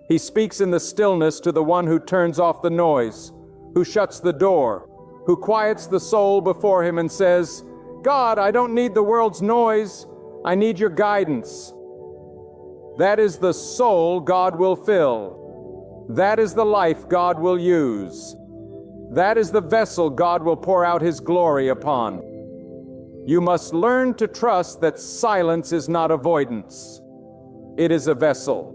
He speaks in the stillness to the one who turns off the noise, who shuts the door, who quiets the soul before Him and says, God, I don't need the world's noise. I need your guidance. That is the soul God will fill. That is the life God will use. That is the vessel God will pour out His glory upon. You must learn to trust that silence is not avoidance. It is a vessel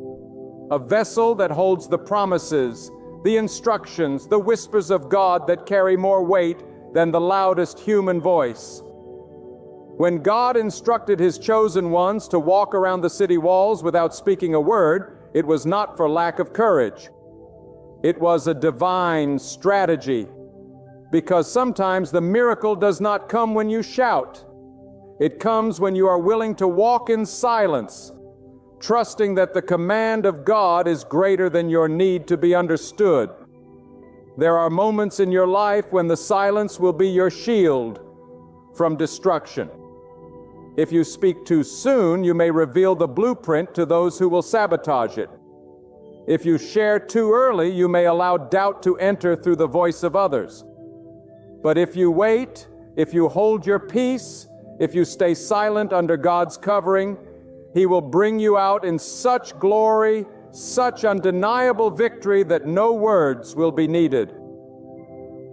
that holds the promises, the instructions, the whispers of God that carry more weight than the loudest human voice. When God instructed His chosen ones to walk around the city walls without speaking a word, it was not for lack of courage. It was a divine strategy, because sometimes the miracle does not come when you shout. It comes when you are willing to walk in silence, trusting that the command of God is greater than your need to be understood. There are moments in your life when the silence will be your shield from destruction. If you speak too soon, you may reveal the blueprint to those who will sabotage it. If you share too early, you may allow doubt to enter through the voice of others. But if you wait, if you hold your peace, if you stay silent under God's covering, He will bring you out in such glory, such undeniable victory that no words will be needed.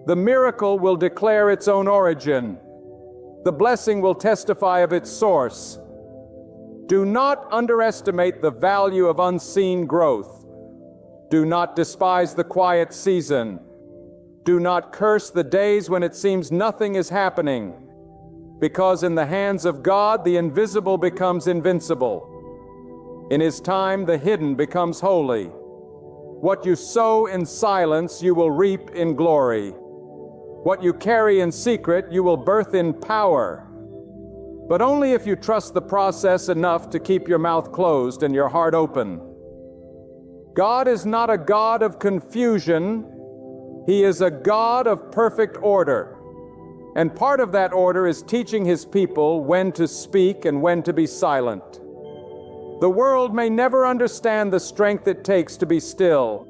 The miracle will declare its own origin. The blessing will testify of its source. Do not underestimate the value of unseen growth. Do not despise the quiet season. Do not curse the days when it seems nothing is happening, because in the hands of God the invisible becomes invincible. In His time the hidden becomes holy. What you sow in silence you will reap in glory. What you carry in secret, you will birth in power. But only if you trust the process enough to keep your mouth closed and your heart open. God is not a God of confusion. He is a God of perfect order. And part of that order is teaching His people when to speak and when to be silent. The world may never understand the strength it takes to be still.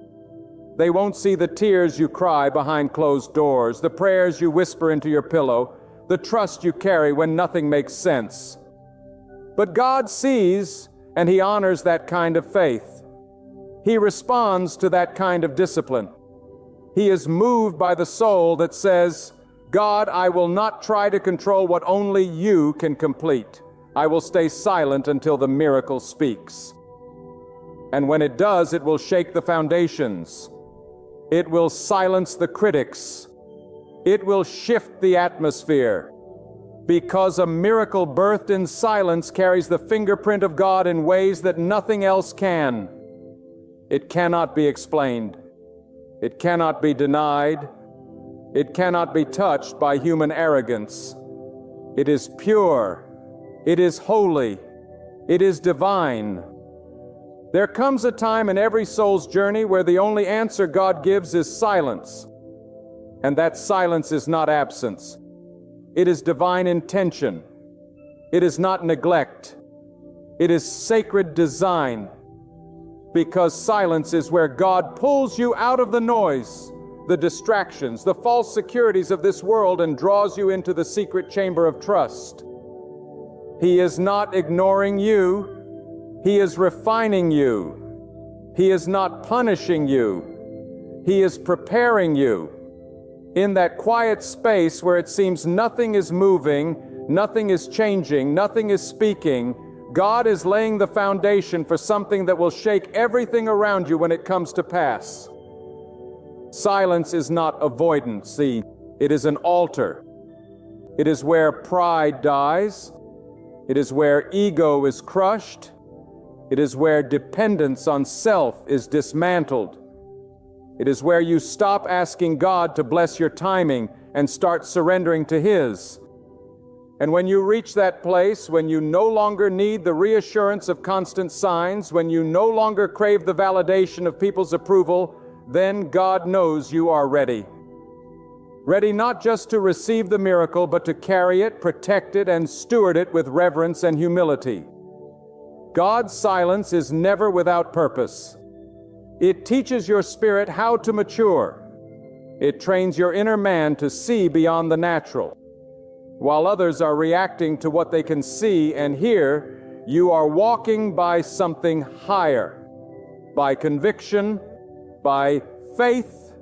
They won't see the tears you cry behind closed doors, the prayers you whisper into your pillow, the trust you carry when nothing makes sense. But God sees, and He honors that kind of faith. He responds to that kind of discipline. He is moved by the soul that says, God, I will not try to control what only You can complete. I will stay silent until the miracle speaks. And when it does, it will shake the foundations. It will silence the critics. It will shift the atmosphere. Because a miracle birthed in silence carries the fingerprint of God in ways that nothing else can. It cannot be explained. It cannot be denied. It cannot be touched by human arrogance. It is pure. It is holy. It is divine. There comes a time in every soul's journey where the only answer God gives is silence. And that silence is not absence. It is divine intention. It is not neglect. It is sacred design. Because silence is where God pulls you out of the noise, the distractions, the false securities of this world and draws you into the secret chamber of trust. He is not ignoring you. He is refining you. He is not punishing you. He is preparing you. In that quiet space where it seems nothing is moving, nothing is changing, nothing is speaking, God is laying the foundation for something that will shake everything around you when it comes to pass. Silence is not avoidance. See, it is an altar. It is where pride dies. It is where ego is crushed. It is where dependence on self is dismantled. It is where you stop asking God to bless your timing and start surrendering to His. And when you reach that place, when you no longer need the reassurance of constant signs, when you no longer crave the validation of people's approval, then God knows you are ready. Ready not just to receive the miracle, but to carry it, protect it, and steward it with reverence and humility. God's silence is never without purpose. It teaches your spirit how to mature. It trains your inner man to see beyond the natural. While others are reacting to what they can see and hear, you are walking by something higher, by conviction, by faith,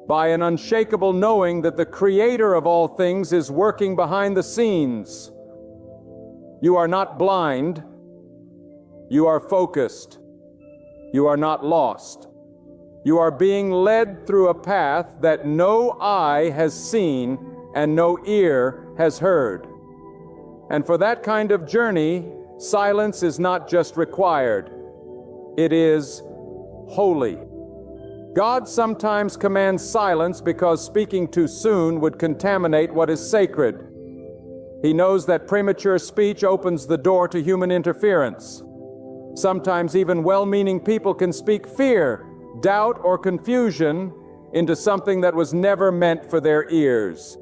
by an unshakable knowing that the Creator of all things is working behind the scenes. You are not blind. You are focused. You are not lost. You are being led through a path that no eye has seen and no ear has heard. And for that kind of journey, silence is not just required. It is holy. God sometimes commands silence because speaking too soon would contaminate what is sacred. He knows that premature speech opens the door to human interference. Sometimes even well-meaning people can speak fear, doubt, or confusion into something that was never meant for their ears.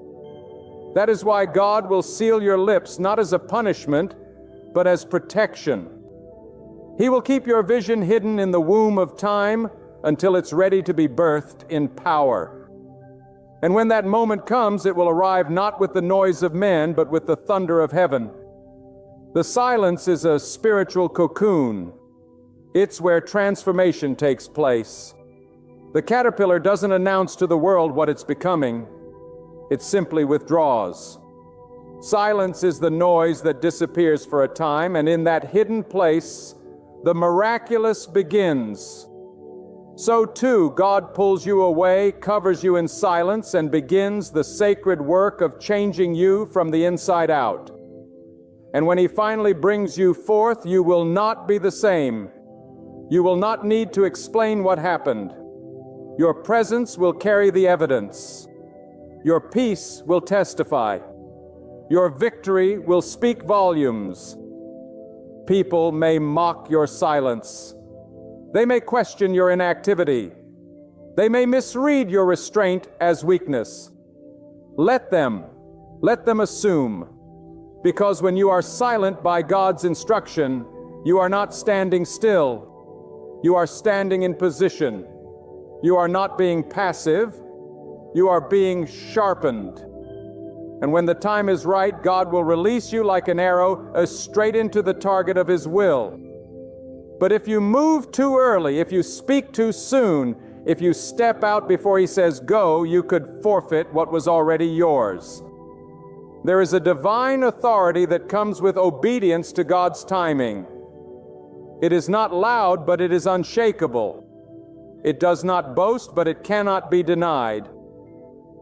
That is why God will seal your lips not as a punishment, but as protection. He will keep your vision hidden in the womb of time until it's ready to be birthed in power. And when that moment comes, it will arrive not with the noise of men, but with the thunder of heaven. The silence is a spiritual cocoon. It's where transformation takes place. The caterpillar doesn't announce to the world what it's becoming. It simply withdraws. Silence is the noise that disappears for a time, and in that hidden place, the miraculous begins. So too, God pulls you away, covers you in silence, and begins the sacred work of changing you from the inside out. And when He finally brings you forth, you will not be the same. You will not need to explain what happened. Your presence will carry the evidence. Your peace will testify. Your victory will speak volumes. People may mock your silence. They may question your inactivity. They may misread your restraint as weakness. Let them assume. Because when you are silent by God's instruction, you are not standing still. You are standing in position. You are not being passive. You are being sharpened. And when the time is right, God will release you like an arrow straight into the target of His will. But if you move too early, if you speak too soon, if you step out before He says go, you could forfeit what was already yours. There is a divine authority that comes with obedience to God's timing. It is not loud, but it is unshakable. It does not boast, but it cannot be denied.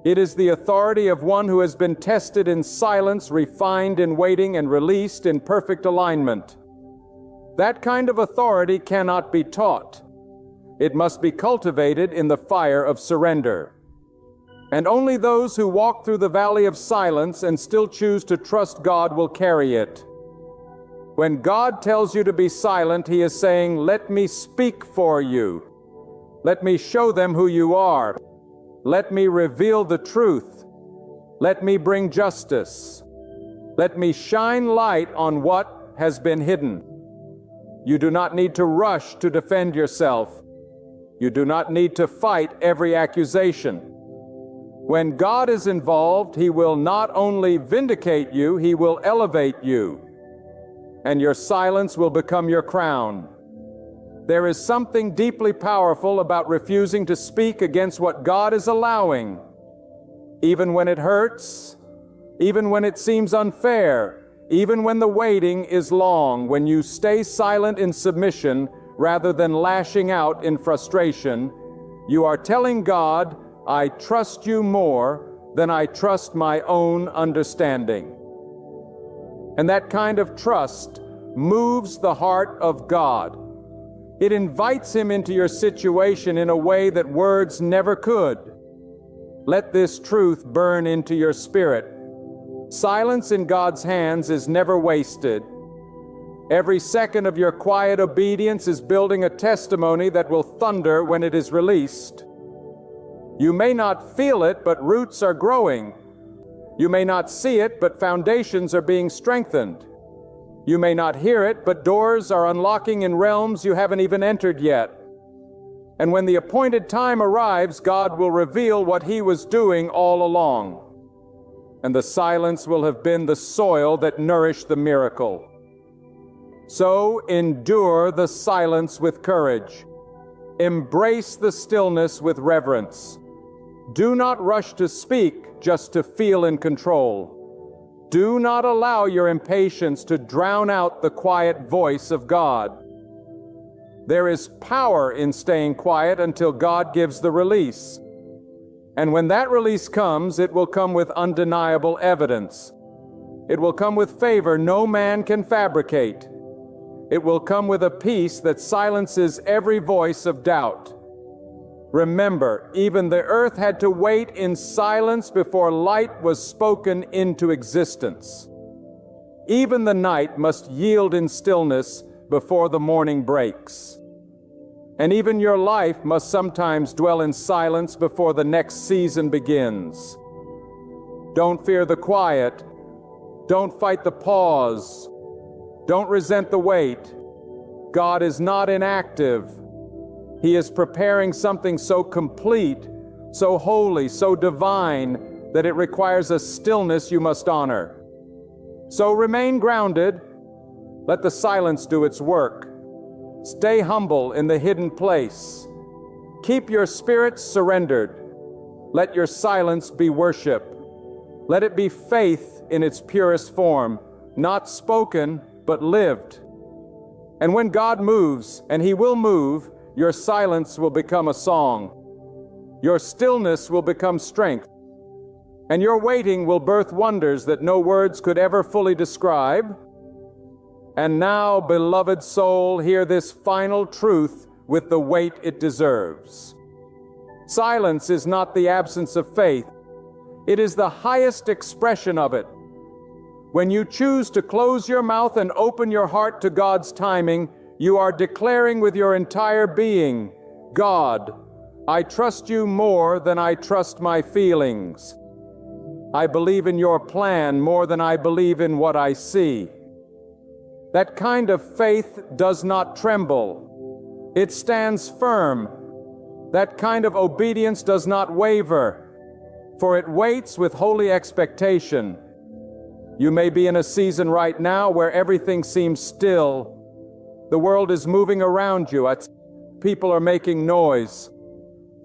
It is the authority of one who has been tested in silence, refined in waiting, and released in perfect alignment. That kind of authority cannot be taught. It must be cultivated in the fire of surrender. And only those who walk through the valley of silence and still choose to trust God will carry it. When God tells you to be silent, He is saying, "Let me speak for you. Let me show them who you are. Let me reveal the truth. Let me bring justice. Let me shine light on what has been hidden." You do not need to rush to defend yourself. You do not need to fight every accusation. When God is involved, He will not only vindicate you, He will elevate you. And your silence will become your crown. There is something deeply powerful about refusing to speak against what God is allowing. Even when it hurts, even when it seems unfair, even when the waiting is long, when you stay silent in submission rather than lashing out in frustration, you are telling God, "I trust you more than I trust my own understanding." And that kind of trust moves the heart of God. It invites Him into your situation in a way that words never could. Let this truth burn into your spirit. Silence in God's hands is never wasted. Every second of your quiet obedience is building a testimony that will thunder when it is released. You may not feel it, but roots are growing. You may not see it, but foundations are being strengthened. You may not hear it, but doors are unlocking in realms you haven't even entered yet. And when the appointed time arrives, God will reveal what He was doing all along. And the silence will have been the soil that nourished the miracle. So endure the silence with courage. Embrace the stillness with reverence. Do not rush to speak just to feel in control. Do not allow your impatience to drown out the quiet voice of God. There is power in staying quiet until God gives the release. And when that release comes, it will come with undeniable evidence. It will come with favor no man can fabricate. It will come with a peace that silences every voice of doubt. Remember, even the earth had to wait in silence before light was spoken into existence. Even the night must yield in stillness before the morning breaks. And even your life must sometimes dwell in silence before the next season begins. Don't fear the quiet. Don't fight the pause. Don't resent the wait. God is not inactive. He is preparing something so complete, so holy, so divine, that it requires a stillness you must honor. So remain grounded. Let the silence do its work. Stay humble in the hidden place. Keep your spirit surrendered. Let your silence be worship. Let it be faith in its purest form, not spoken, but lived. And when God moves, and He will move, your silence will become a song. Your stillness will become strength. And your waiting will birth wonders that no words could ever fully describe. And now, beloved soul, hear this final truth with the weight it deserves. Silence is not the absence of faith. It is the highest expression of it. When you choose to close your mouth and open your heart to God's timing, you are declaring with your entire being, God, I trust you more than I trust my feelings. I believe in your plan more than I believe in what I see. That kind of faith does not tremble. It stands firm. That kind of obedience does not waver, for it waits with holy expectation. You may be in a season right now where everything seems still. The world is moving around you. People are making noise.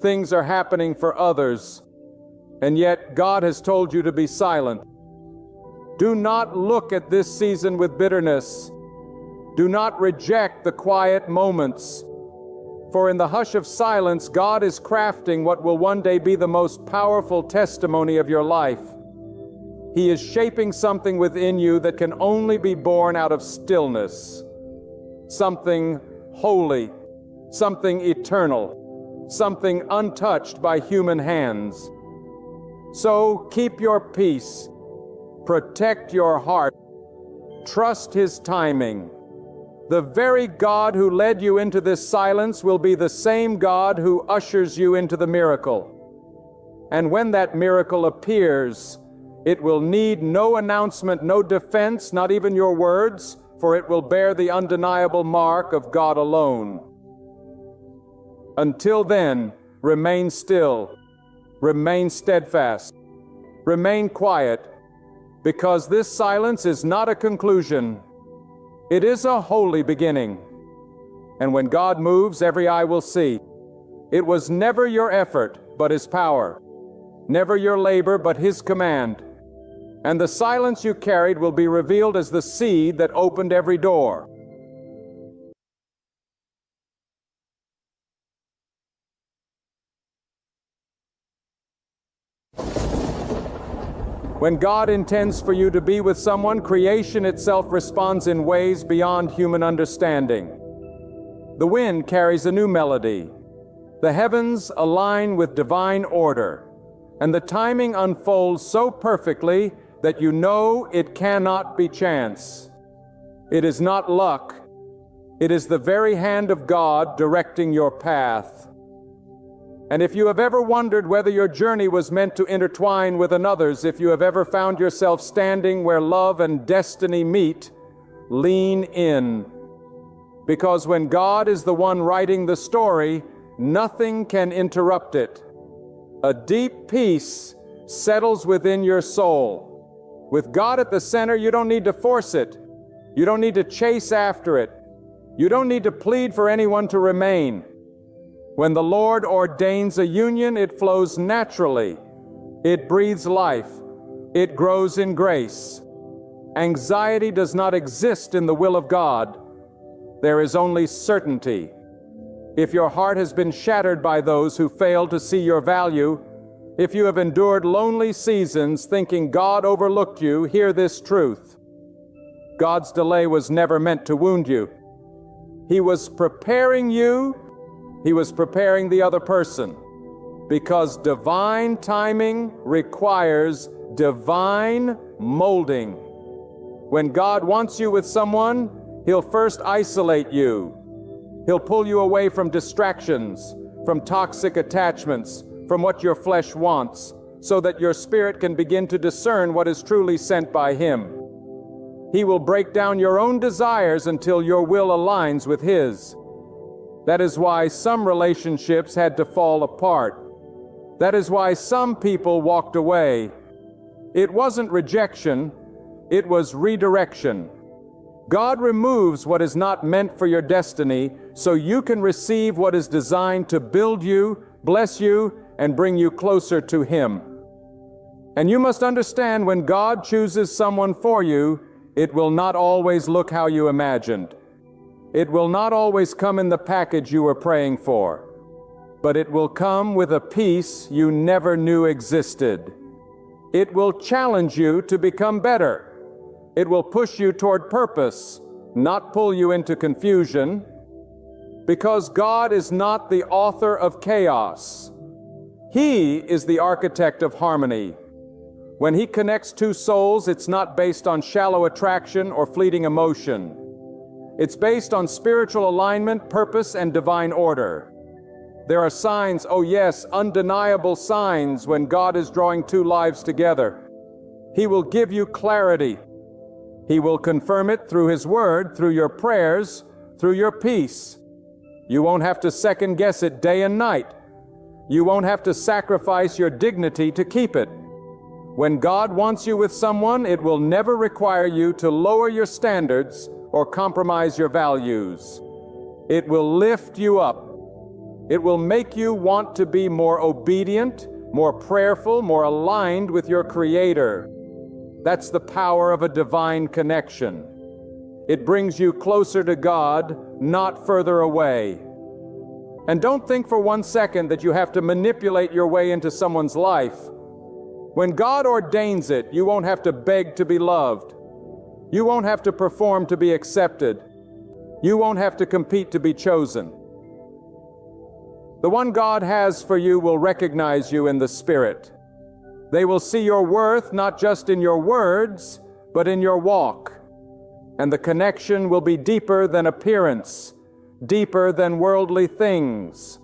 Things are happening for others. And yet God has told you to be silent. Do not look at this season with bitterness. Do not reject the quiet moments. For in the hush of silence, God is crafting what will one day be the most powerful testimony of your life. He is shaping something within you that can only be born out of stillness. Something holy, something eternal, something untouched by human hands. So keep your peace, protect your heart, trust His timing. The very God who led you into this silence will be the same God who ushers you into the miracle. And when that miracle appears, it will need no announcement, no defense, not even your words, for it will bear the undeniable mark of God alone. Until then, remain still, remain steadfast, remain quiet, because this silence is not a conclusion. It is a holy beginning. And when God moves, every eye will see. It was never your effort, but His power. Never your labor, but His command. And the silence you carried will be revealed as the seed that opened every door. When God intends for you to be with someone, creation itself responds in ways beyond human understanding. The wind carries a new melody. The heavens align with divine order, and the timing unfolds so perfectly that you know it cannot be chance. It is not luck. It is the very hand of God directing your path. And if you have ever wondered whether your journey was meant to intertwine with another's, if you have ever found yourself standing where love and destiny meet, lean in. Because when God is the one writing the story, nothing can interrupt it. A deep peace settles within your soul. With God at the center, you don't need to force it. You don't need to chase after it. You don't need to plead for anyone to remain. When the Lord ordains a union, it flows naturally. It breathes life. It grows in grace. Anxiety does not exist in the will of God. There is only certainty. If your heart has been shattered by those who failed to see your value, if you have endured lonely seasons thinking God overlooked you, hear this truth. God's delay was never meant to wound you. He was preparing you. He was preparing the other person, because divine timing requires divine molding. When God wants you with someone, He'll first isolate you. He'll pull you away from distractions, from toxic attachments, from what your flesh wants, so that your spirit can begin to discern what is truly sent by Him. He will break down your own desires until your will aligns with His. That is why some relationships had to fall apart. That is why some people walked away. It wasn't rejection, it was redirection. God removes what is not meant for your destiny so you can receive what is designed to build you, bless you, and bring you closer to Him. And you must understand, when God chooses someone for you, it will not always look how you imagined. It will not always come in the package you were praying for, but it will come with a peace you never knew existed. It will challenge you to become better. It will push you toward purpose, not pull you into confusion, because God is not the author of chaos. He is the architect of harmony. When He connects two souls, it's not based on shallow attraction or fleeting emotion. It's based on spiritual alignment, purpose, and divine order. There are signs, oh yes, undeniable signs, when God is drawing two lives together. He will give you clarity. He will confirm it through His Word, through your prayers, through your peace. You won't have to second guess it day and night. You won't have to sacrifice your dignity to keep it. When God wants you with someone, it will never require you to lower your standards or compromise your values. It will lift you up. It will make you want to be more obedient, more prayerful, more aligned with your Creator. That's the power of a divine connection. It brings you closer to God, not further away. And don't think for one second that you have to manipulate your way into someone's life. When God ordains it, you won't have to beg to be loved. You won't have to perform to be accepted. You won't have to compete to be chosen. The one God has for you will recognize you in the Spirit. They will see your worth not just in your words, but in your walk. And the connection will be deeper than appearance, deeper than worldly things.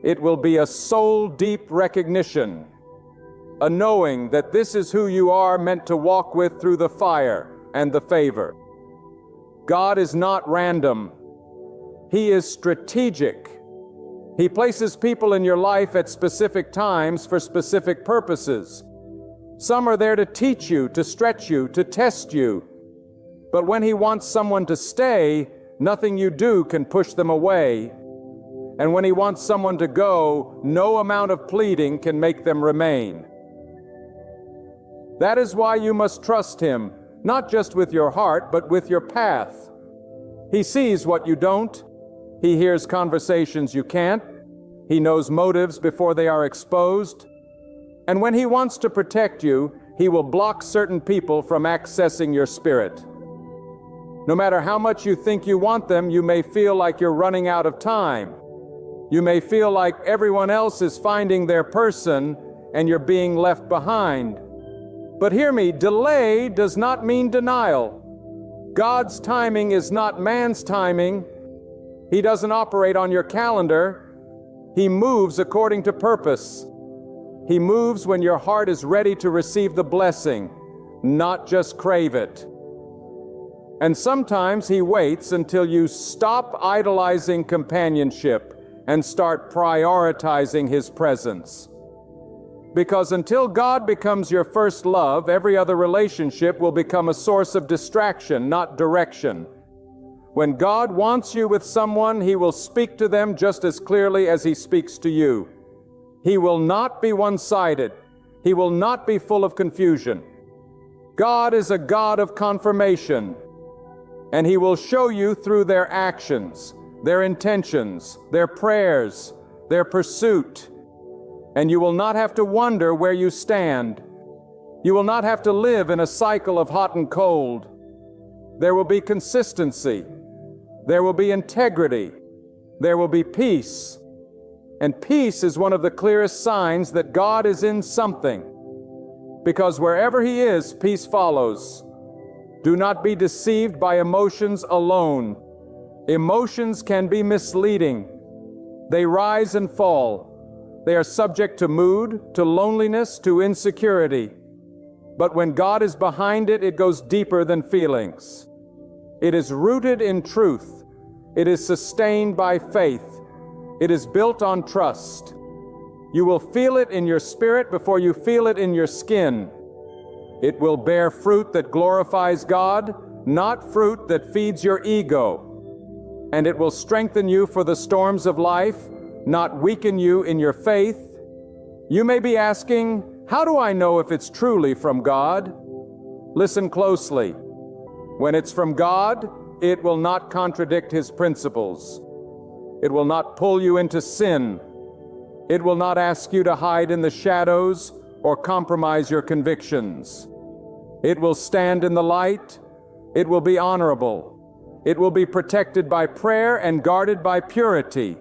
It will be a soul-deep recognition, a knowing that this is who you are meant to walk with through the fire and the favor. God is not random. He is strategic. He places people in your life at specific times for specific purposes. Some are there to teach you, to stretch you, to test you. But when He wants someone to stay, nothing you do can push them away. And when He wants someone to go, no amount of pleading can make them remain. That is why you must trust Him, not just with your heart, but with your path. He sees what you don't. He hears conversations you can't. He knows motives before they are exposed. And when He wants to protect you, He will block certain people from accessing your spirit. No matter how much you think you want them, you may feel like you're running out of time. You may feel like everyone else is finding their person and you're being left behind. But hear me, delay does not mean denial. God's timing is not man's timing. He doesn't operate on your calendar. He moves according to purpose. He moves when your heart is ready to receive the blessing, not just crave it. And sometimes He waits until you stop idolizing companionship and start prioritizing His presence. Because until God becomes your first love, every other relationship will become a source of distraction, not direction. When God wants you with someone, He will speak to them just as clearly as He speaks to you. He will not be one-sided. He will not be full of confusion. God is a God of confirmation, and He will show you through their actions, their intentions, their prayers, their pursuit. And you will not have to wonder where you stand. You will not have to live in a cycle of hot and cold. There will be consistency. There will be integrity. There will be peace. And peace is one of the clearest signs that God is in something. Because wherever He is, peace follows. Do not be deceived by emotions alone. Emotions can be misleading. They rise and fall. They are subject to mood, to loneliness, to insecurity. But when God is behind it, it goes deeper than feelings. It is rooted in truth. It is sustained by faith. It is built on trust. You will feel it in your spirit before you feel it in your skin. It will bear fruit that glorifies God, not fruit that feeds your ego. And it will strengthen you for the storms of life, not weaken you in your faith. You may be asking, how do I know if it's truly from God? Listen closely. When it's from God, it will not contradict His principles. It will not pull you into sin. It will not ask you to hide in the shadows or compromise your convictions. It will stand in the light. It will be honorable. It will be protected by prayer and guarded by purity.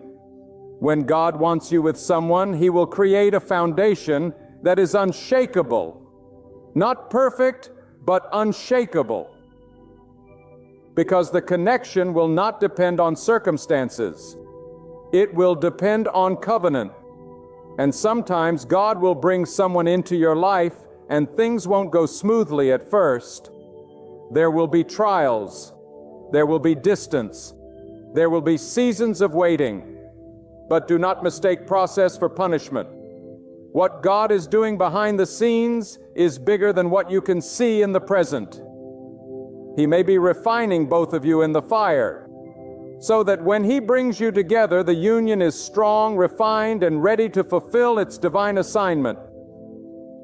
When God wants you with someone, He will create a foundation that is unshakable. Not perfect, but unshakable. Because the connection will not depend on circumstances. It will depend on covenant. And sometimes God will bring someone into your life and things won't go smoothly at first. There will be trials. There will be distance. There will be seasons of waiting. But do not mistake process for punishment. What God is doing behind the scenes is bigger than what you can see in the present. He may be refining both of you in the fire, so that when He brings you together, the union is strong, refined, and ready to fulfill its divine assignment.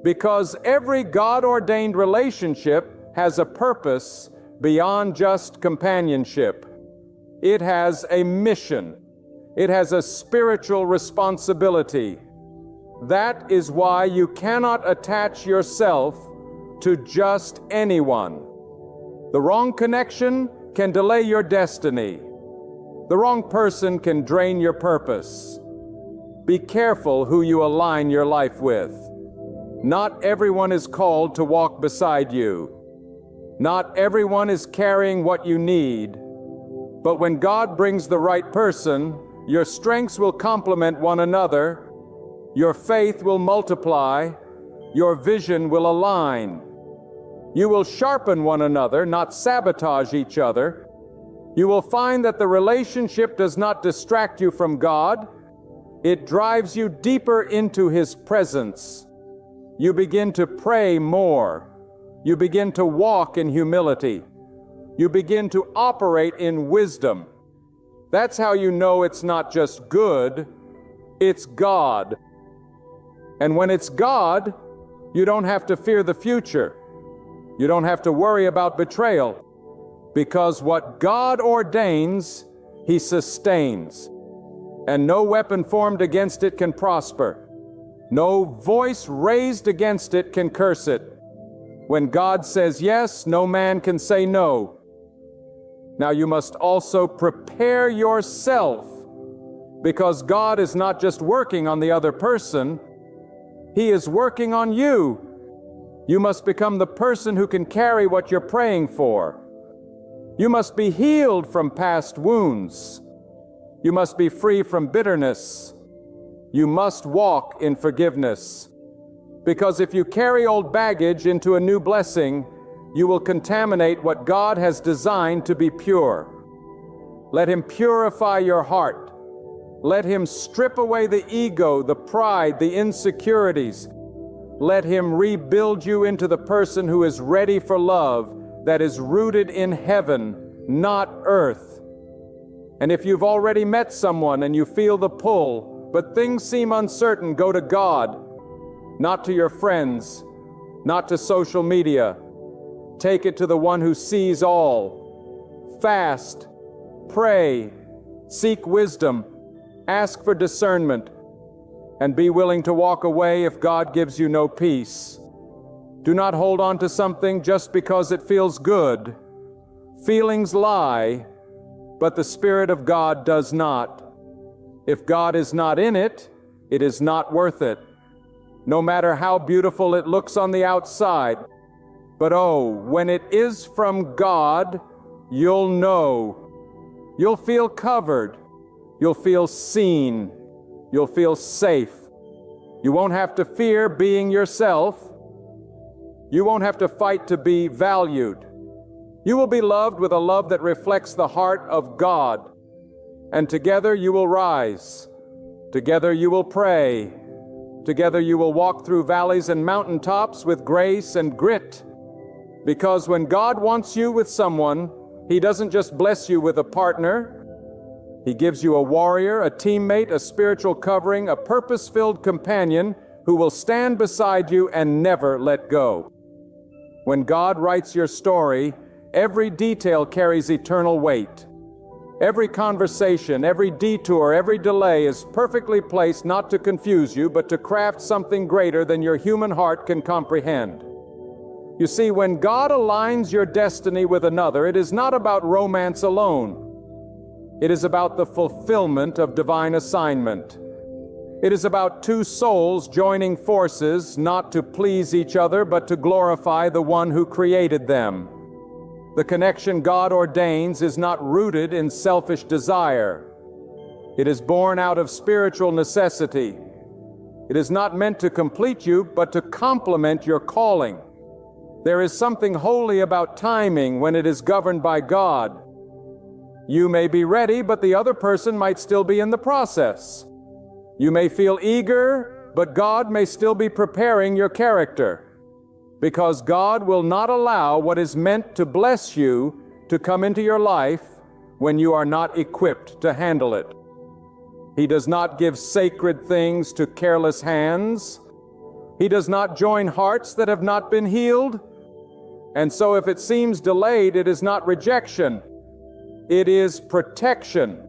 Because every God-ordained relationship has a purpose beyond just companionship. It has a mission. It has a spiritual responsibility. That is why you cannot attach yourself to just anyone. The wrong connection can delay your destiny. The wrong person can drain your purpose. Be careful who you align your life with. Not everyone is called to walk beside you. Not everyone is carrying what you need. But when God brings the right person, your strengths will complement one another. Your faith will multiply. Your vision will align. You will sharpen one another, not sabotage each other. You will find that the relationship does not distract you from God. It drives you deeper into His presence. You begin to pray more. You begin to walk in humility. You begin to operate in wisdom. That's how you know it's not just good, it's God. And when it's God, you don't have to fear the future. You don't have to worry about betrayal. Because what God ordains, He sustains. And no weapon formed against it can prosper. No voice raised against it can curse it. When God says yes, no man can say no. Now you must also prepare yourself, because God is not just working on the other person, He is working on you. You must become the person who can carry what you're praying for. You must be healed from past wounds. You must be free from bitterness. You must walk in forgiveness. Because if you carry old baggage into a new blessing, you will contaminate what God has designed to be pure. Let Him purify your heart. Let Him strip away the ego, the pride, the insecurities. Let Him rebuild you into the person who is ready for love that is rooted in heaven, not earth. And if you've already met someone and you feel the pull, but things seem uncertain, go to God, not to your friends, not to social media. Take it to the one who sees all. Fast, pray, seek wisdom, ask for discernment, and be willing to walk away if God gives you no peace. Do not hold on to something just because it feels good. Feelings lie, but the Spirit of God does not. If God is not in it, it is not worth it. No matter how beautiful it looks on the outside. But oh, when it is from God, you'll know. You'll feel covered. You'll feel seen. You'll feel safe. You won't have to fear being yourself. You won't have to fight to be valued. You will be loved with a love that reflects the heart of God. And together you will rise. Together you will pray. Together you will walk through valleys and mountaintops with grace and grit. Because when God wants you with someone, He doesn't just bless you with a partner. He gives you a warrior, a teammate, a spiritual covering, a purpose-filled companion who will stand beside you and never let go. When God writes your story, every detail carries eternal weight. Every conversation, every detour, every delay is perfectly placed not to confuse you, but to craft something greater than your human heart can comprehend. You see, when God aligns your destiny with another, it is not about romance alone. It is about the fulfillment of divine assignment. It is about two souls joining forces, not to please each other, but to glorify the one who created them. The connection God ordains is not rooted in selfish desire. It is born out of spiritual necessity. It is not meant to complete you, but to complement your calling. There is something holy about timing when it is governed by God. You may be ready, but the other person might still be in the process. You may feel eager, but God may still be preparing your character. Because God will not allow what is meant to bless you to come into your life when you are not equipped to handle it. He does not give sacred things to careless hands. He does not join hearts that have not been healed. And so if it seems delayed, it is not rejection. It is protection.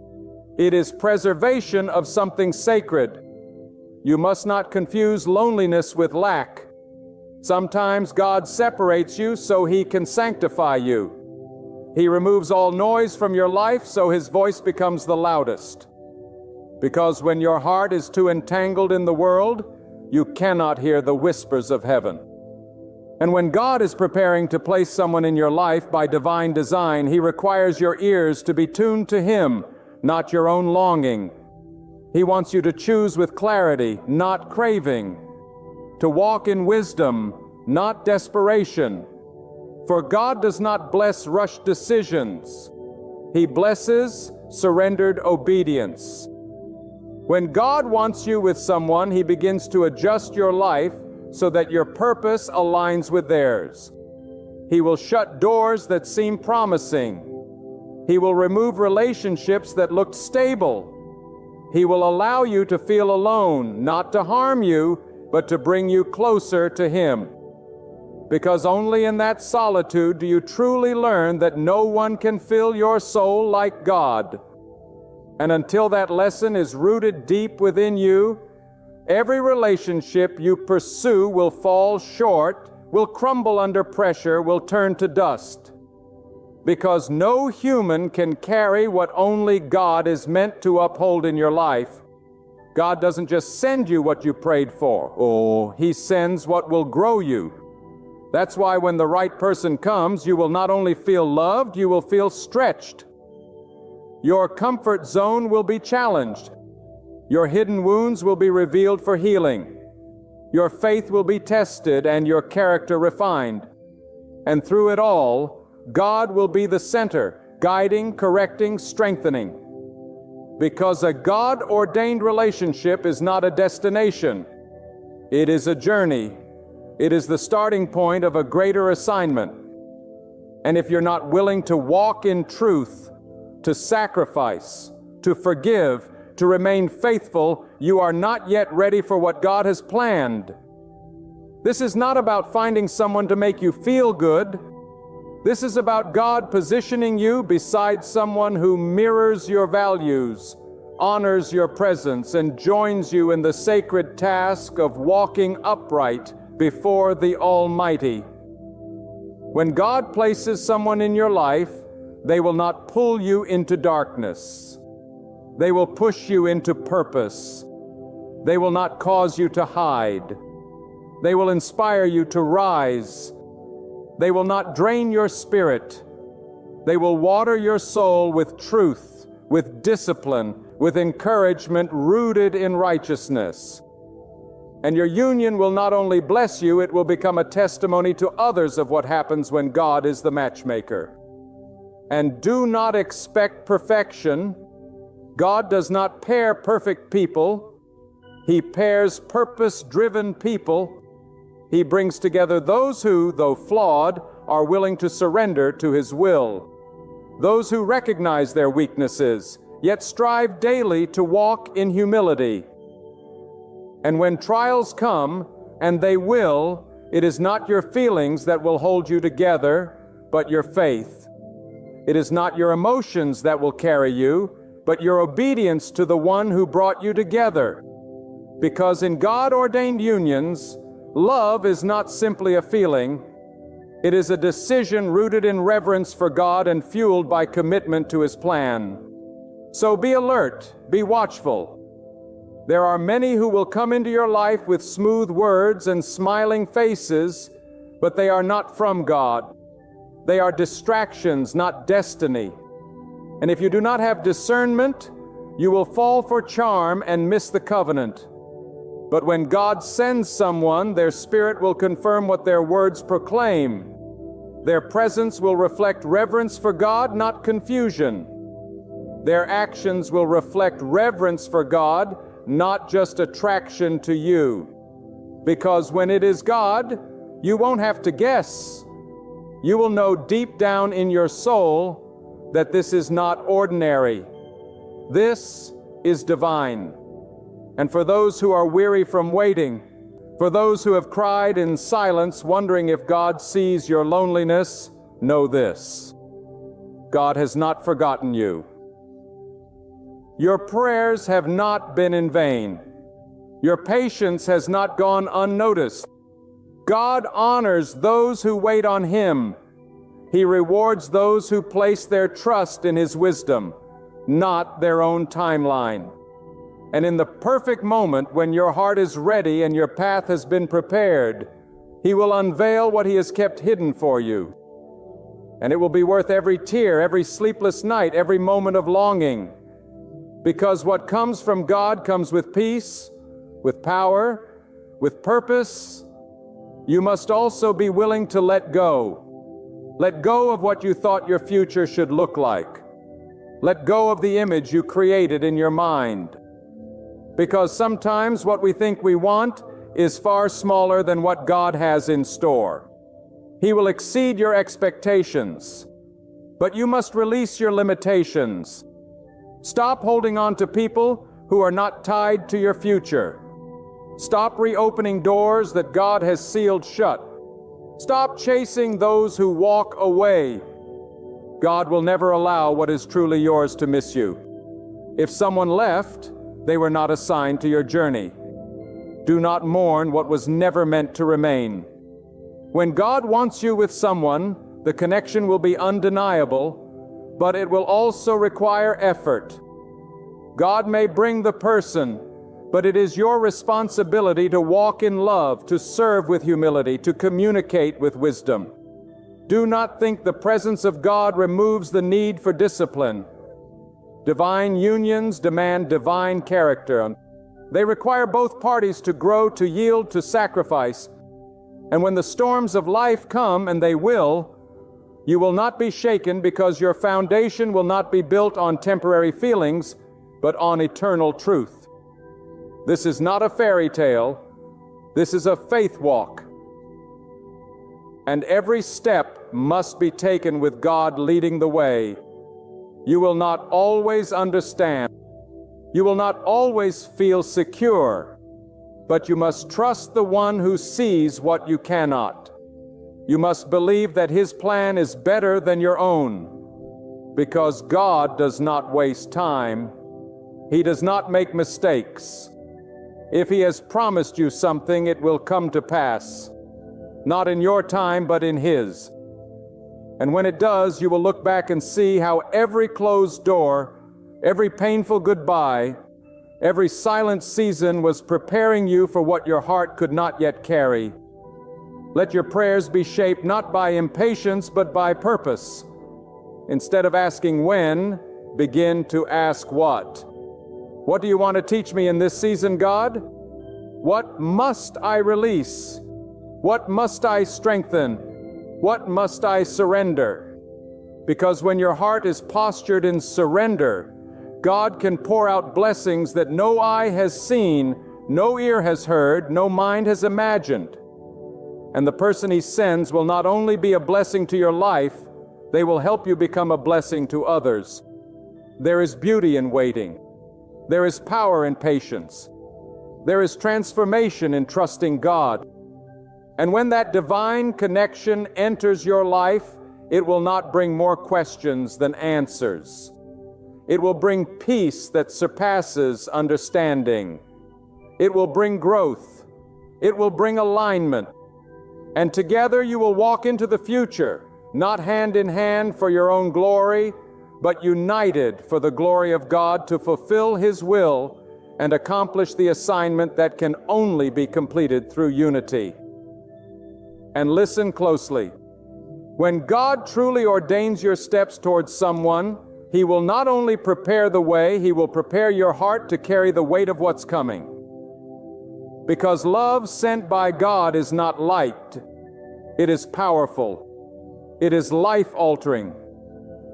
It is preservation of something sacred. You must not confuse loneliness with lack. Sometimes God separates you so He can sanctify you. He removes all noise from your life so His voice becomes the loudest. Because when your heart is too entangled in the world, you cannot hear the whispers of heaven. And when God is preparing to place someone in your life by divine design, He requires your ears to be tuned to Him, not your own longing. He wants you to choose with clarity, not craving. To walk in wisdom, not desperation. For God does not bless rushed decisions. He blesses surrendered obedience. When God wants you with someone, He begins to adjust your life so that your purpose aligns with theirs. He will shut doors that seem promising. He will remove relationships that looked stable. He will allow you to feel alone, not to harm you, but to bring you closer to Him. Because only in that solitude do you truly learn that no one can fill your soul like God. And until that lesson is rooted deep within you, every relationship you pursue will fall short, will crumble under pressure, will turn to dust. Because no human can carry what only God is meant to uphold in your life. God doesn't just send you what you prayed for. Oh, He sends what will grow you. That's why when the right person comes, you will not only feel loved, you will feel stretched. Your comfort zone will be challenged. Your hidden wounds will be revealed for healing. Your faith will be tested and your character refined. And through it all, God will be the center, guiding, correcting, strengthening. Because a God-ordained relationship is not a destination. It is a journey. It is the starting point of a greater assignment. And if you're not willing to walk in truth, to sacrifice, to forgive, to remain faithful, you are not yet ready for what God has planned. This is not about finding someone to make you feel good. This is about God positioning you beside someone who mirrors your values, honors your presence, and joins you in the sacred task of walking upright before the Almighty. When God places someone in your life, they will not pull you into darkness. They will push you into purpose. They will not cause you to hide. They will inspire you to rise. They will not drain your spirit. They will water your soul with truth, with discipline, with encouragement rooted in righteousness. And your union will not only bless you, it will become a testimony to others of what happens when God is the matchmaker. And do not expect perfection. God does not pair perfect people. He pairs purpose-driven people. He brings together those who, though flawed, are willing to surrender to His will. Those who recognize their weaknesses, yet strive daily to walk in humility. And when trials come, and they will, it is not your feelings that will hold you together, but your faith. It is not your emotions that will carry you, but your obedience to the one who brought you together. Because in God-ordained unions, love is not simply a feeling. It is a decision rooted in reverence for God and fueled by commitment to His plan. So be alert, be watchful. There are many who will come into your life with smooth words and smiling faces, but they are not from God. They are distractions, not destiny. And if you do not have discernment, you will fall for charm and miss the covenant. But when God sends someone, their spirit will confirm what their words proclaim. Their presence will reflect reverence for God, not confusion. Their actions will reflect reverence for God, not just attraction to you. Because when it is God, you won't have to guess. You will know deep down in your soul that this is not ordinary. This is divine. And for those who are weary from waiting, for those who have cried in silence wondering if God sees your loneliness, know this: God has not forgotten you. Your prayers have not been in vain. Your patience has not gone unnoticed. God honors those who wait on Him. He rewards those who place their trust in His wisdom, not their own timeline. And in the perfect moment when your heart is ready and your path has been prepared, He will unveil what He has kept hidden for you. And it will be worth every tear, every sleepless night, every moment of longing. Because what comes from God comes with peace, with power, with purpose. You must also be willing to let go. Let go of what you thought your future should look like. Let go of the image you created in your mind. Because sometimes what we think we want is far smaller than what God has in store. He will exceed your expectations, but you must release your limitations. Stop holding on to people who are not tied to your future. Stop reopening doors that God has sealed shut. Stop chasing those who walk away. God will never allow what is truly yours to miss you. If someone left, they were not assigned to your journey. Do not mourn what was never meant to remain. When God wants you with someone, the connection will be undeniable, but it will also require effort. God may bring the person, but it is your responsibility to walk in love, to serve with humility, to communicate with wisdom. Do not think the presence of God removes the need for discipline. Divine unions demand divine character. They require both parties to grow, to yield, to sacrifice. And when the storms of life come, and they will, you will not be shaken because your foundation will not be built on temporary feelings, but on eternal truth. This is not a fairy tale. This is a faith walk. And every step must be taken with God leading the way. You will not always understand. You will not always feel secure, but you must trust the one who sees what you cannot. You must believe that His plan is better than your own, because God does not waste time. He does not make mistakes. If He has promised you something, it will come to pass, not in your time, but in His. And when it does, you will look back and see how every closed door, every painful goodbye, every silent season was preparing you for what your heart could not yet carry. Let your prayers be shaped not by impatience, but by purpose. Instead of asking when, begin to ask what. What do you want to teach me in this season, God? What must I release? What must I strengthen? What must I surrender? Because when your heart is postured in surrender, God can pour out blessings that no eye has seen, no ear has heard, no mind has imagined. And the person He sends will not only be a blessing to your life, they will help you become a blessing to others. There is beauty in waiting. There is power in patience. There is transformation in trusting God. And when that divine connection enters your life, it will not bring more questions than answers. It will bring peace that surpasses understanding. It will bring growth. It will bring alignment. And together you will walk into the future, not hand in hand for your own glory, but united for the glory of God to fulfill His will and accomplish the assignment that can only be completed through unity. And listen closely. When God truly ordains your steps towards someone, He will not only prepare the way, He will prepare your heart to carry the weight of what's coming. Because love sent by God is not light. It is powerful. It is life-altering.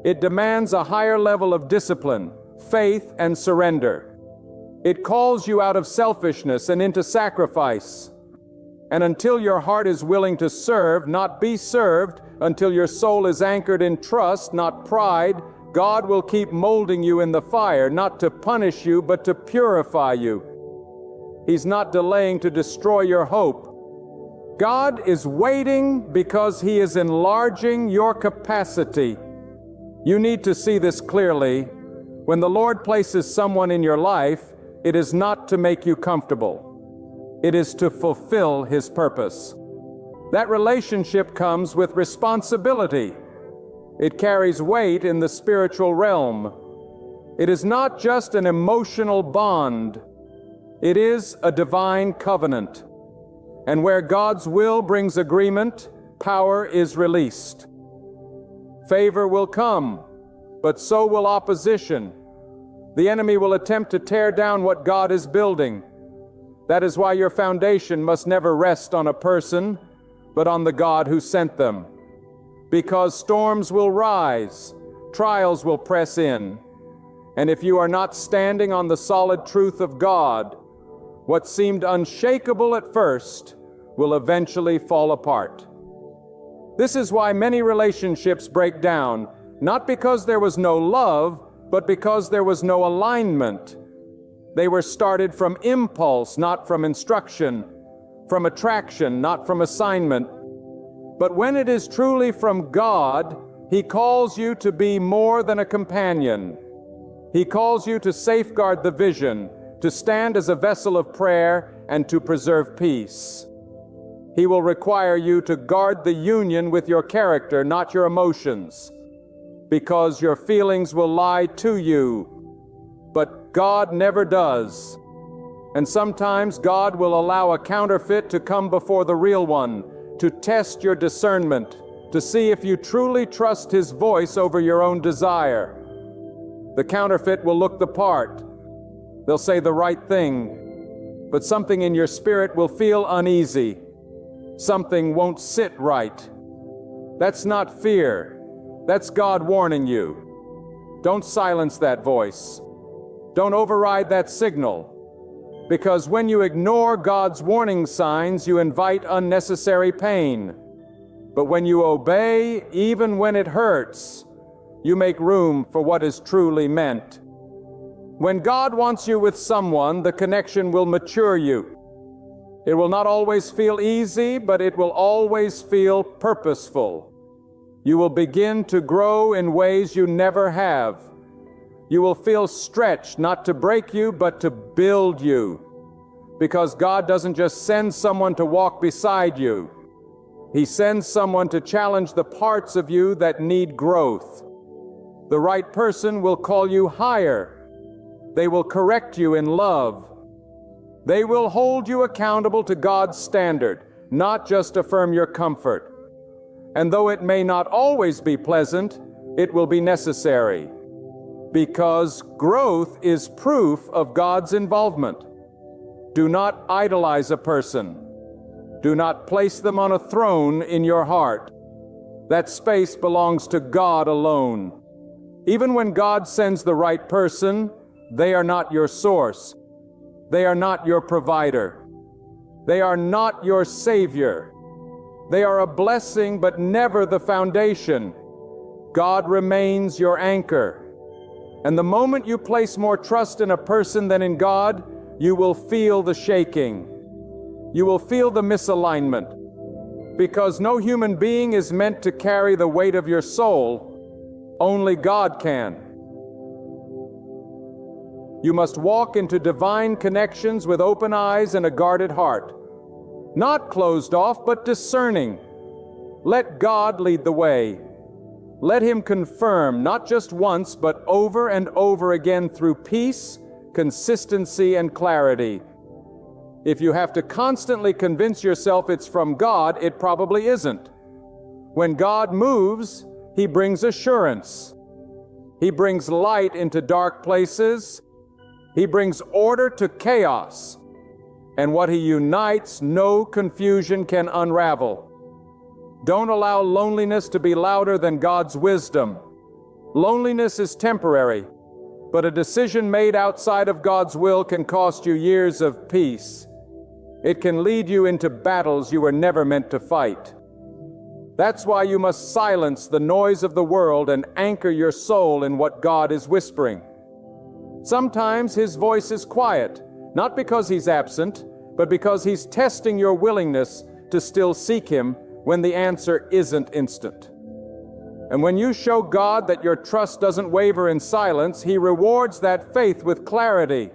It demands a higher level of discipline, faith, and surrender. It calls you out of selfishness and into sacrifice. And until your heart is willing to serve, not be served, until your soul is anchored in trust, not pride, God will keep molding you in the fire, not to punish you, but to purify you. He's not delaying to destroy your hope. God is waiting because He is enlarging your capacity. You need to see this clearly. When the Lord places someone in your life, it is not to make you comfortable. It is to fulfill His purpose. That relationship comes with responsibility. It carries weight in the spiritual realm. It is not just an emotional bond. It is a divine covenant. And where God's will brings agreement, power is released. Favor will come, but so will opposition. The enemy will attempt to tear down what God is building. That is why your foundation must never rest on a person, but on the God who sent them. Because storms will rise, trials will press in, and if you are not standing on the solid truth of God, what seemed unshakable at first will eventually fall apart. This is why many relationships break down, not because there was no love, but because there was no alignment. They were started from impulse, not from instruction, from attraction, not from assignment. But when it is truly from God, He calls you to be more than a companion. He calls you to safeguard the vision, to stand as a vessel of prayer, and to preserve peace. He will require you to guard the union with your character, not your emotions, because your feelings will lie to you. But God never does. And sometimes God will allow a counterfeit to come before the real one, to test your discernment, to see if you truly trust His voice over your own desire. The counterfeit will look the part. They'll say the right thing, but something in your spirit will feel uneasy. Something won't sit right. That's not fear. That's God warning you. Don't silence that voice. Don't override that signal. Because when you ignore God's warning signs, you invite unnecessary pain. But when you obey, even when it hurts, you make room for what is truly meant. When God wants you with someone, the connection will mature you. It will not always feel easy, but it will always feel purposeful. You will begin to grow in ways you never have. You will feel stretched, not to break you, but to build you. Because God doesn't just send someone to walk beside you. He sends someone to challenge the parts of you that need growth. The right person will call you higher. They will correct you in love. They will hold you accountable to God's standard, not just affirm your comfort. And though it may not always be pleasant, it will be necessary. Because growth is proof of God's involvement. Do not idolize a person. Do not place them on a throne in your heart. That space belongs to God alone. Even when God sends the right person, they are not your source. They are not your provider. They are not your Savior. They are a blessing, but never the foundation. God remains your anchor. And the moment you place more trust in a person than in God, you will feel the shaking. You will feel the misalignment. Because no human being is meant to carry the weight of your soul. Only God can. You must walk into divine connections with open eyes and a guarded heart. Not closed off, but discerning. Let God lead the way. Let Him confirm, not just once, but over and over again through peace, consistency, and clarity. If you have to constantly convince yourself it's from God, it probably isn't. When God moves, He brings assurance. He brings light into dark places. He brings order to chaos. And what He unites, no confusion can unravel. Don't allow loneliness to be louder than God's wisdom. Loneliness is temporary, but a decision made outside of God's will can cost you years of peace. It can lead you into battles you were never meant to fight. That's why you must silence the noise of the world and anchor your soul in what God is whispering. Sometimes His voice is quiet, not because He's absent, but because He's testing your willingness to still seek Him when the answer isn't instant. And when you show God that your trust doesn't waver in silence, He rewards that faith with clarity.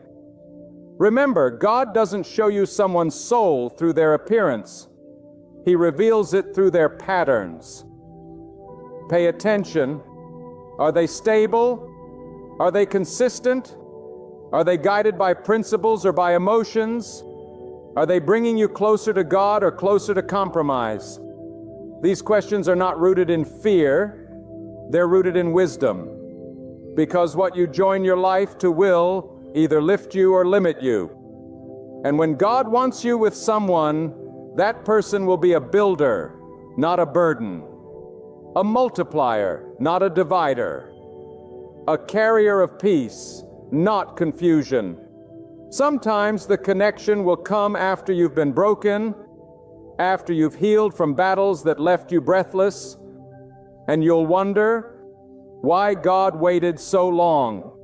Remember, God doesn't show you someone's soul through their appearance. He reveals it through their patterns. Pay attention. Are they stable? Are they consistent? Are they guided by principles or by emotions? Are they bringing you closer to God or closer to compromise? These questions are not rooted in fear. They're rooted in wisdom. Because what you join your life to will either lift you or limit you. And when God wants you with someone, that person will be a builder, not a burden. A multiplier, not a divider. A carrier of peace, not confusion. Sometimes the connection will come after you've been broken, after you've healed from battles that left you breathless, and you'll wonder why God waited so long.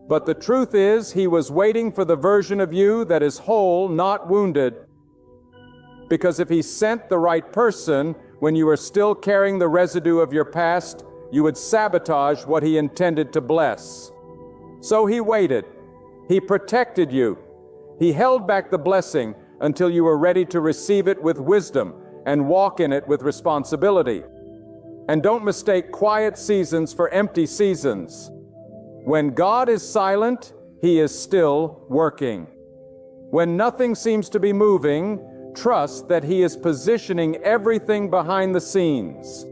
But the truth is, He was waiting for the version of you that is whole, not wounded. Because if He sent the right person when you are still carrying the residue of your past, you would sabotage what He intended to bless. So He waited. He protected you. He held back the blessing until you were ready to receive it with wisdom and walk in it with responsibility. And don't mistake quiet seasons for empty seasons. When God is silent, He is still working. When nothing seems to be moving, trust that He is positioning everything behind the scenes.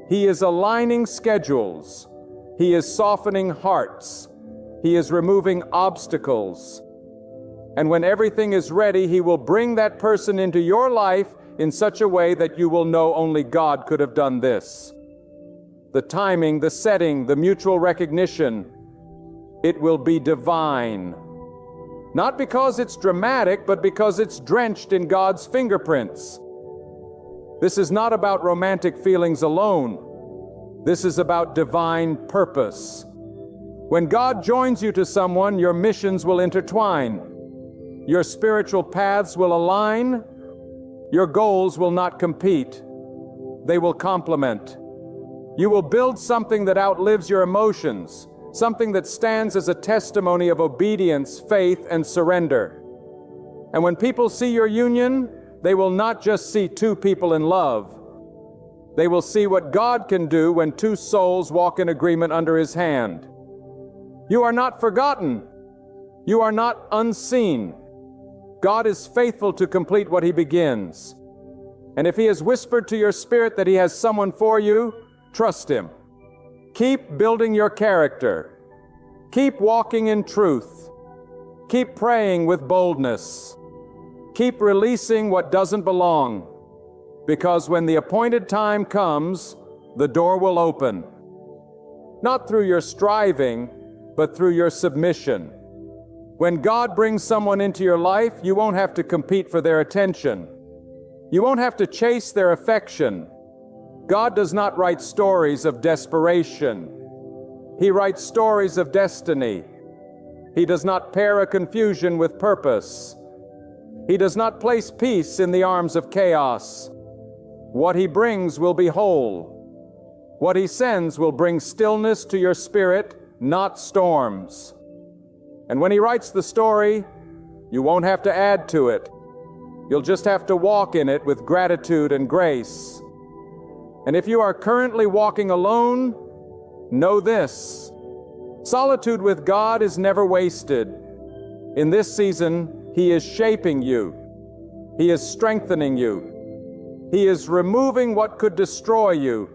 He is aligning schedules. He is softening hearts. He is removing obstacles. And when everything is ready, He will bring that person into your life in such a way that you will know only God could have done this. The timing, the setting, the mutual recognition, it will be divine. Not because it's dramatic, but because it's drenched in God's fingerprints. This is not about romantic feelings alone. This is about divine purpose. When God joins you to someone, your missions will intertwine. Your spiritual paths will align. Your goals will not compete. They will complement. You will build something that outlives your emotions, something that stands as a testimony of obedience, faith, and surrender. And when people see your union, they will not just see two people in love. They will see what God can do when two souls walk in agreement under His hand. You are not forgotten. You are not unseen. God is faithful to complete what He begins. And if He has whispered to your spirit that He has someone for you, trust Him. Keep building your character. Keep walking in truth. Keep praying with boldness. Keep releasing what doesn't belong, because when the appointed time comes, the door will open. Not through your striving, but through your submission. When God brings someone into your life, you won't have to compete for their attention. You won't have to chase their affection. God does not write stories of desperation. He writes stories of destiny. He does not pair a confusion with purpose. He does not place peace in the arms of chaos. What He brings will be whole. What He sends will bring stillness to your spirit, not storms. And when He writes the story, you won't have to add to it. You'll just have to walk in it with gratitude and grace. And if you are currently walking alone, know this: solitude with God is never wasted. In this season, He is shaping you. He is strengthening you. He is removing what could destroy you.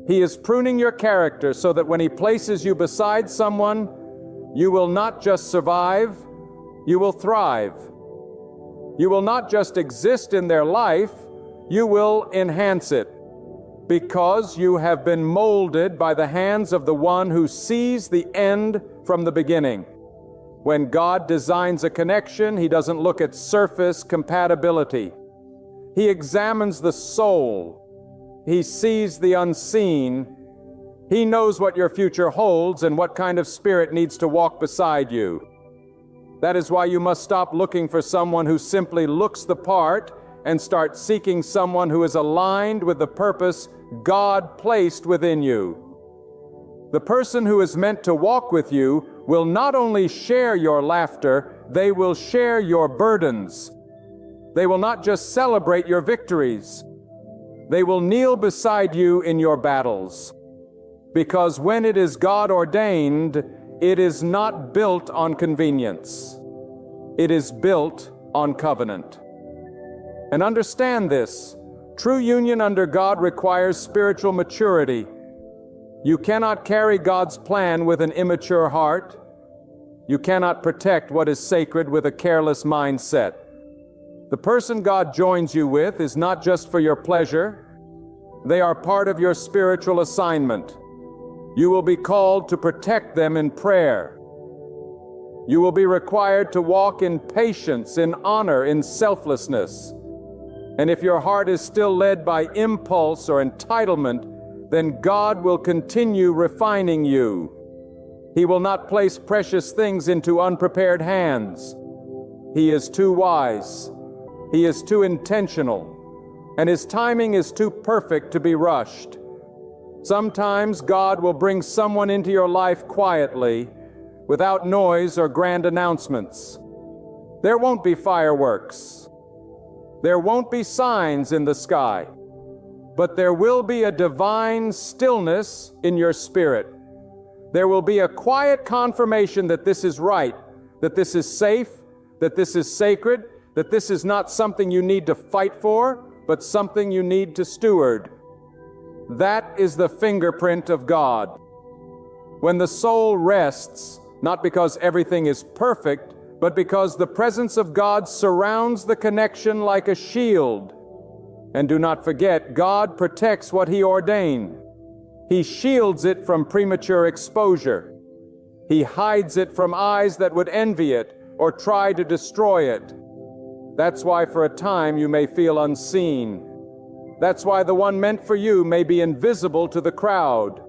He is pruning your character so that when He places you beside someone, you will not just survive, you will thrive. You will not just exist in their life, you will enhance it, because you have been molded by the hands of the One who sees the end from the beginning. When God designs a connection, He doesn't look at surface compatibility. He examines the soul. He sees the unseen. He knows what your future holds and what kind of spirit needs to walk beside you. That is why you must stop looking for someone who simply looks the part and start seeking someone who is aligned with the purpose God placed within you. The person who is meant to walk with you will not only share your laughter, they will share your burdens. They will not just celebrate your victories. They will kneel beside you in your battles. Because when it is God ordained, it is not built on convenience. It is built on covenant. And understand this: true union under God requires spiritual maturity. You cannot carry God's plan with an immature heart. You cannot protect what is sacred with a careless mindset. The person God joins you with is not just for your pleasure. They are part of your spiritual assignment. You will be called to protect them in prayer. You will be required to walk in patience, in honor, in selflessness. And if your heart is still led by impulse or entitlement, then God will continue refining you. He will not place precious things into unprepared hands. He is too wise. He is too intentional. And His timing is too perfect to be rushed. Sometimes God will bring someone into your life quietly, without noise or grand announcements. There won't be fireworks. There won't be signs in the sky. But there will be a divine stillness in your spirit. There will be a quiet confirmation that this is right, that this is safe, that this is sacred, that this is not something you need to fight for, but something you need to steward. That is the fingerprint of God. When the soul rests, not because everything is perfect, but because the presence of God surrounds the connection like a shield. And do not forget, God protects what He ordained. He shields it from premature exposure. He hides it from eyes that would envy it or try to destroy it. That's why for a time you may feel unseen. That's why the one meant for you may be invisible to the crowd.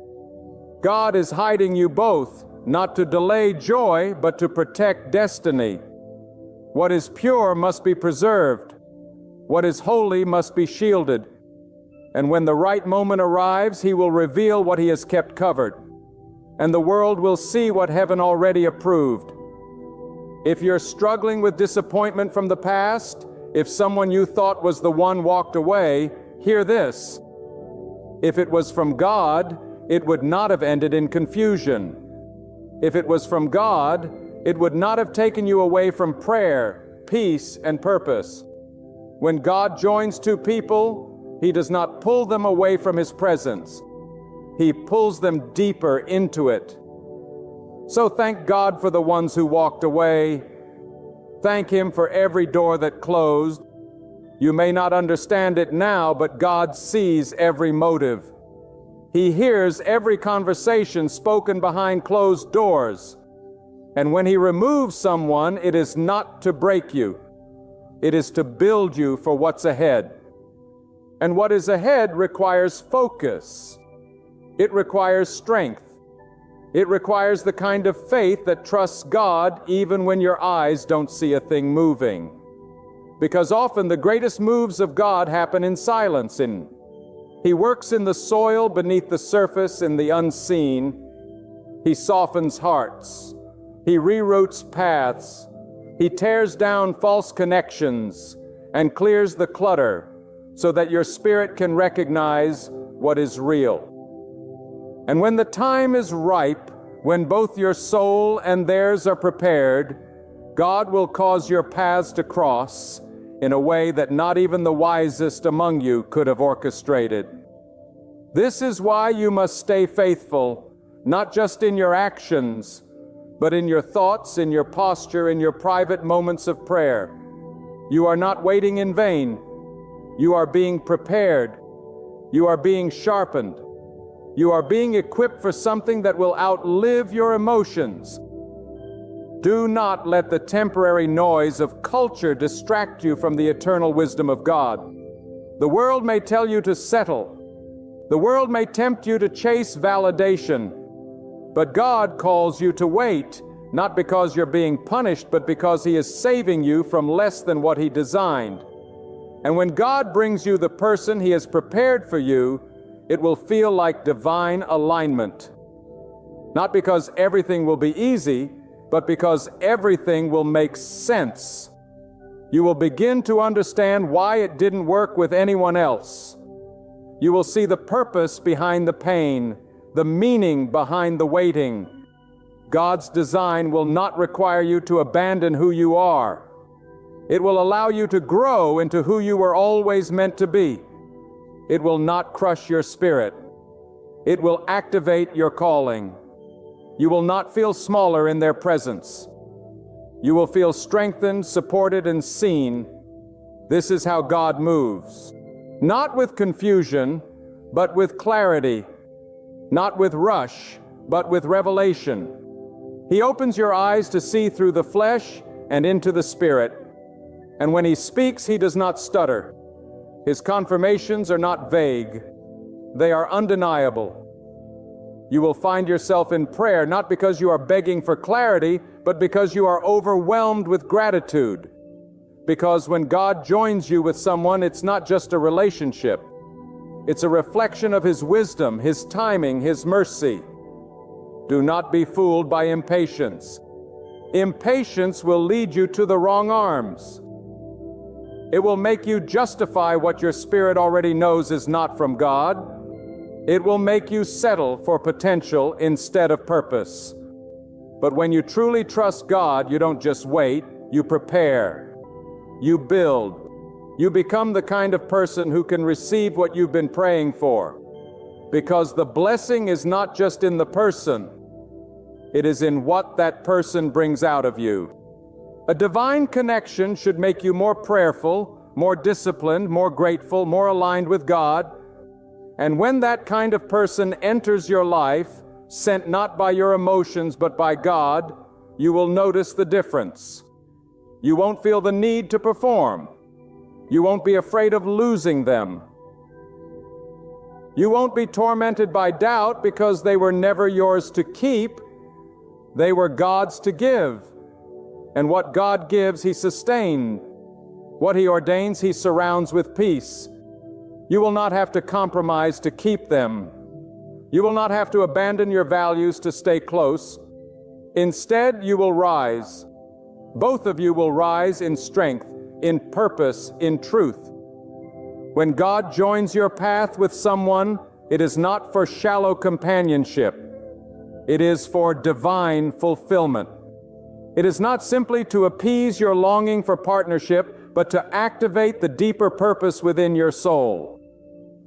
God is hiding you both, not to delay joy, but to protect destiny. What is pure must be preserved. What is holy must be shielded. And when the right moment arrives, He will reveal what He has kept covered. And the world will see what heaven already approved. If you're struggling with disappointment from the past, if someone you thought was the one walked away, hear this: if it was from God, it would not have ended in confusion. If it was from God, it would not have taken you away from prayer, peace, and purpose. When God joins two people, He does not pull them away from His presence. He pulls them deeper into it. So thank God for the ones who walked away. Thank Him for every door that closed. You may not understand it now, but God sees every motive. He hears every conversation spoken behind closed doors. And when He removes someone, it is not to break you. It is to build you for what's ahead. And what is ahead requires focus. It requires strength. It requires the kind of faith that trusts God even when your eyes don't see a thing moving. Because often the greatest moves of God happen in silence. He works in the soil beneath the surface in the unseen. He softens hearts. He reroutes paths. He tears down false connections and clears the clutter so that your spirit can recognize what is real. And when the time is ripe, when both your soul and theirs are prepared, God will cause your paths to cross in a way that not even the wisest among you could have orchestrated. This is why you must stay faithful, not just in your actions, but in your thoughts, in your posture, in your private moments of prayer. You are not waiting in vain. You are being prepared. You are being sharpened. You are being equipped for something that will outlive your emotions. Do not let the temporary noise of culture distract you from the eternal wisdom of God. The world may tell you to settle. The world may tempt you to chase validation. But God calls you to wait, not because you're being punished, but because He is saving you from less than what He designed. And when God brings you the person He has prepared for you, it will feel like divine alignment. Not because everything will be easy, but because everything will make sense. You will begin to understand why it didn't work with anyone else. You will see the purpose behind the pain, the meaning behind the waiting. God's design will not require you to abandon who you are. It will allow you to grow into who you were always meant to be. It will not crush your spirit. It will activate your calling. You will not feel smaller in their presence. You will feel strengthened, supported, and seen. This is how God moves. Not with confusion, but with clarity. Not with rush, but with revelation. He opens your eyes to see through the flesh and into the spirit. And when He speaks, He does not stutter. His confirmations are not vague. They are undeniable. You will find yourself in prayer not because you are begging for clarity, but because you are overwhelmed with gratitude. Because when God joins you with someone, it's not just a relationship. It's a reflection of His wisdom, His timing, His mercy. Do not be fooled by impatience. Impatience will lead you to the wrong arms. It will make you justify what your spirit already knows is not from God. It will make you settle for potential instead of purpose. But when you truly trust God, you don't just wait, you prepare. You build. You become the kind of person who can receive what you've been praying for. Because the blessing is not just in the person, it is in what that person brings out of you. A divine connection should make you more prayerful, more disciplined, more grateful, more aligned with God. And when that kind of person enters your life, sent not by your emotions but by God, you will notice the difference. You won't feel the need to perform. You won't be afraid of losing them. You won't be tormented by doubt because they were never yours to keep. They were God's to give. And what God gives, He sustains. What He ordains, He surrounds with peace. You will not have to compromise to keep them. You will not have to abandon your values to stay close. Instead, you will rise. Both of you will rise in strength, in purpose, in truth. When God joins your path with someone, it is not for shallow companionship. It is for divine fulfillment. It is not simply to appease your longing for partnership, but to activate the deeper purpose within your soul.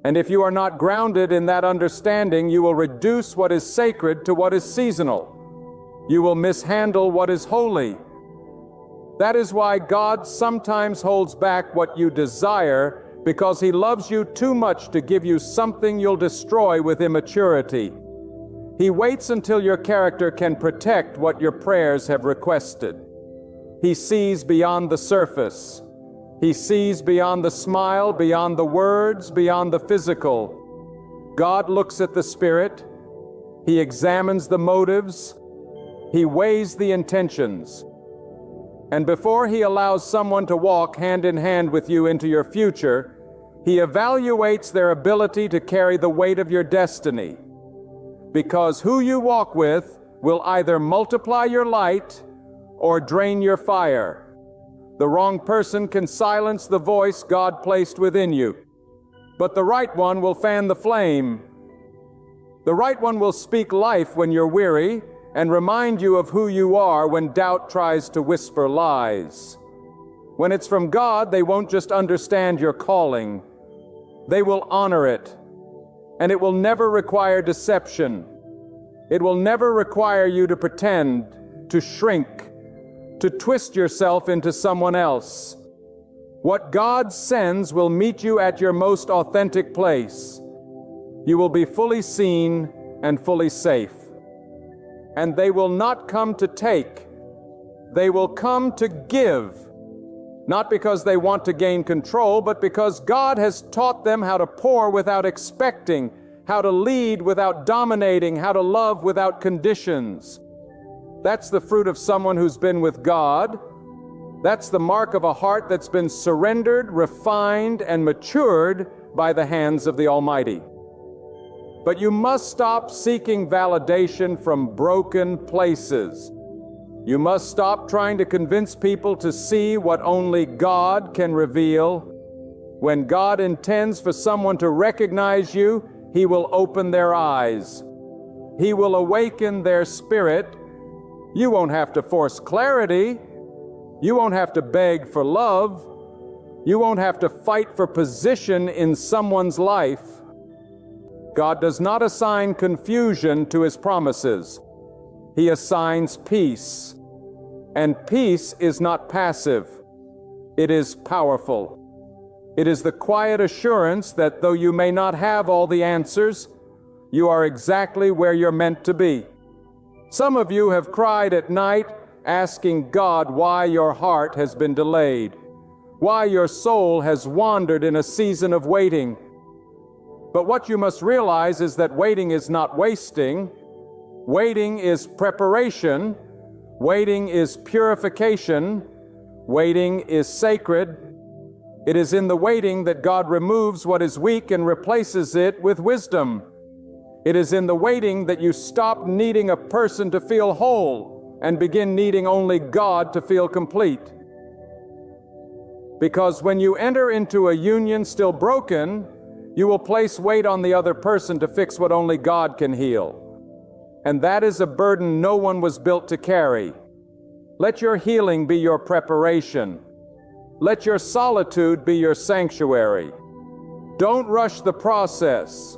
And if you are not grounded in that understanding, you will reduce what is sacred to what is seasonal. You will mishandle what is holy. That is why God sometimes holds back what you desire, because He loves you too much to give you something you'll destroy with immaturity. He waits until your character can protect what your prayers have requested. He sees beyond the surface. He sees beyond the smile, beyond the words, beyond the physical. God looks at the spirit. He examines the motives. He weighs the intentions. And before He allows someone to walk hand in hand with you into your future, He evaluates their ability to carry the weight of your destiny. Because who you walk with will either multiply your light or drain your fire. The wrong person can silence the voice God placed within you, but the right one will fan the flame. The right one will speak life when you're weary and remind you of who you are when doubt tries to whisper lies. When it's from God, they won't just understand your calling. They will honor it. And it will never require deception. It will never require you to pretend, to shrink, to twist yourself into someone else. What God sends will meet you at your most authentic place. You will be fully seen and fully safe. And they will not come to take. They will come to give. Not because they want to gain control, but because God has taught them how to pour without expecting, how to lead without dominating, how to love without conditions. That's the fruit of someone who's been with God. That's the mark of a heart that's been surrendered, refined, and matured by the hands of the Almighty. But you must stop seeking validation from broken places. You must stop trying to convince people to see what only God can reveal. When God intends for someone to recognize you, He will open their eyes. He will awaken their spirit. You won't have to force clarity. You won't have to beg for love. You won't have to fight for position in someone's life. God does not assign confusion to His promises. He assigns peace. And peace is not passive. It is powerful. It is the quiet assurance that though you may not have all the answers, you are exactly where you're meant to be. Some of you have cried at night asking God why your heart has been delayed, why your soul has wandered in a season of waiting. But what you must realize is that waiting is not wasting. Waiting is preparation. Waiting is purification. Waiting is sacred. It is in the waiting that God removes what is weak and replaces it with wisdom. It is in the waiting that you stop needing a person to feel whole and begin needing only God to feel complete. Because when you enter into a union still broken, you will place weight on the other person to fix what only God can heal. And that is a burden no one was built to carry. Let your healing be your preparation. Let your solitude be your sanctuary. Don't rush the process.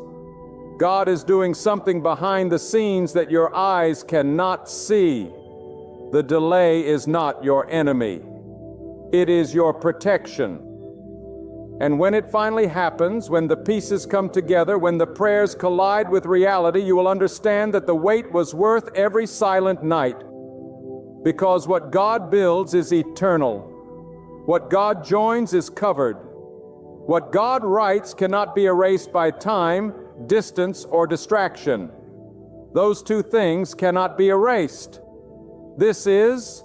God is doing something behind the scenes that your eyes cannot see. The delay is not your enemy. It is your protection. And when it finally happens, when the pieces come together, when the prayers collide with reality, you will understand that the wait was worth every silent night. Because what God builds is eternal. What God joins is covered. What God writes cannot be erased by time, distance, or distraction. Those two things cannot be erased. This is,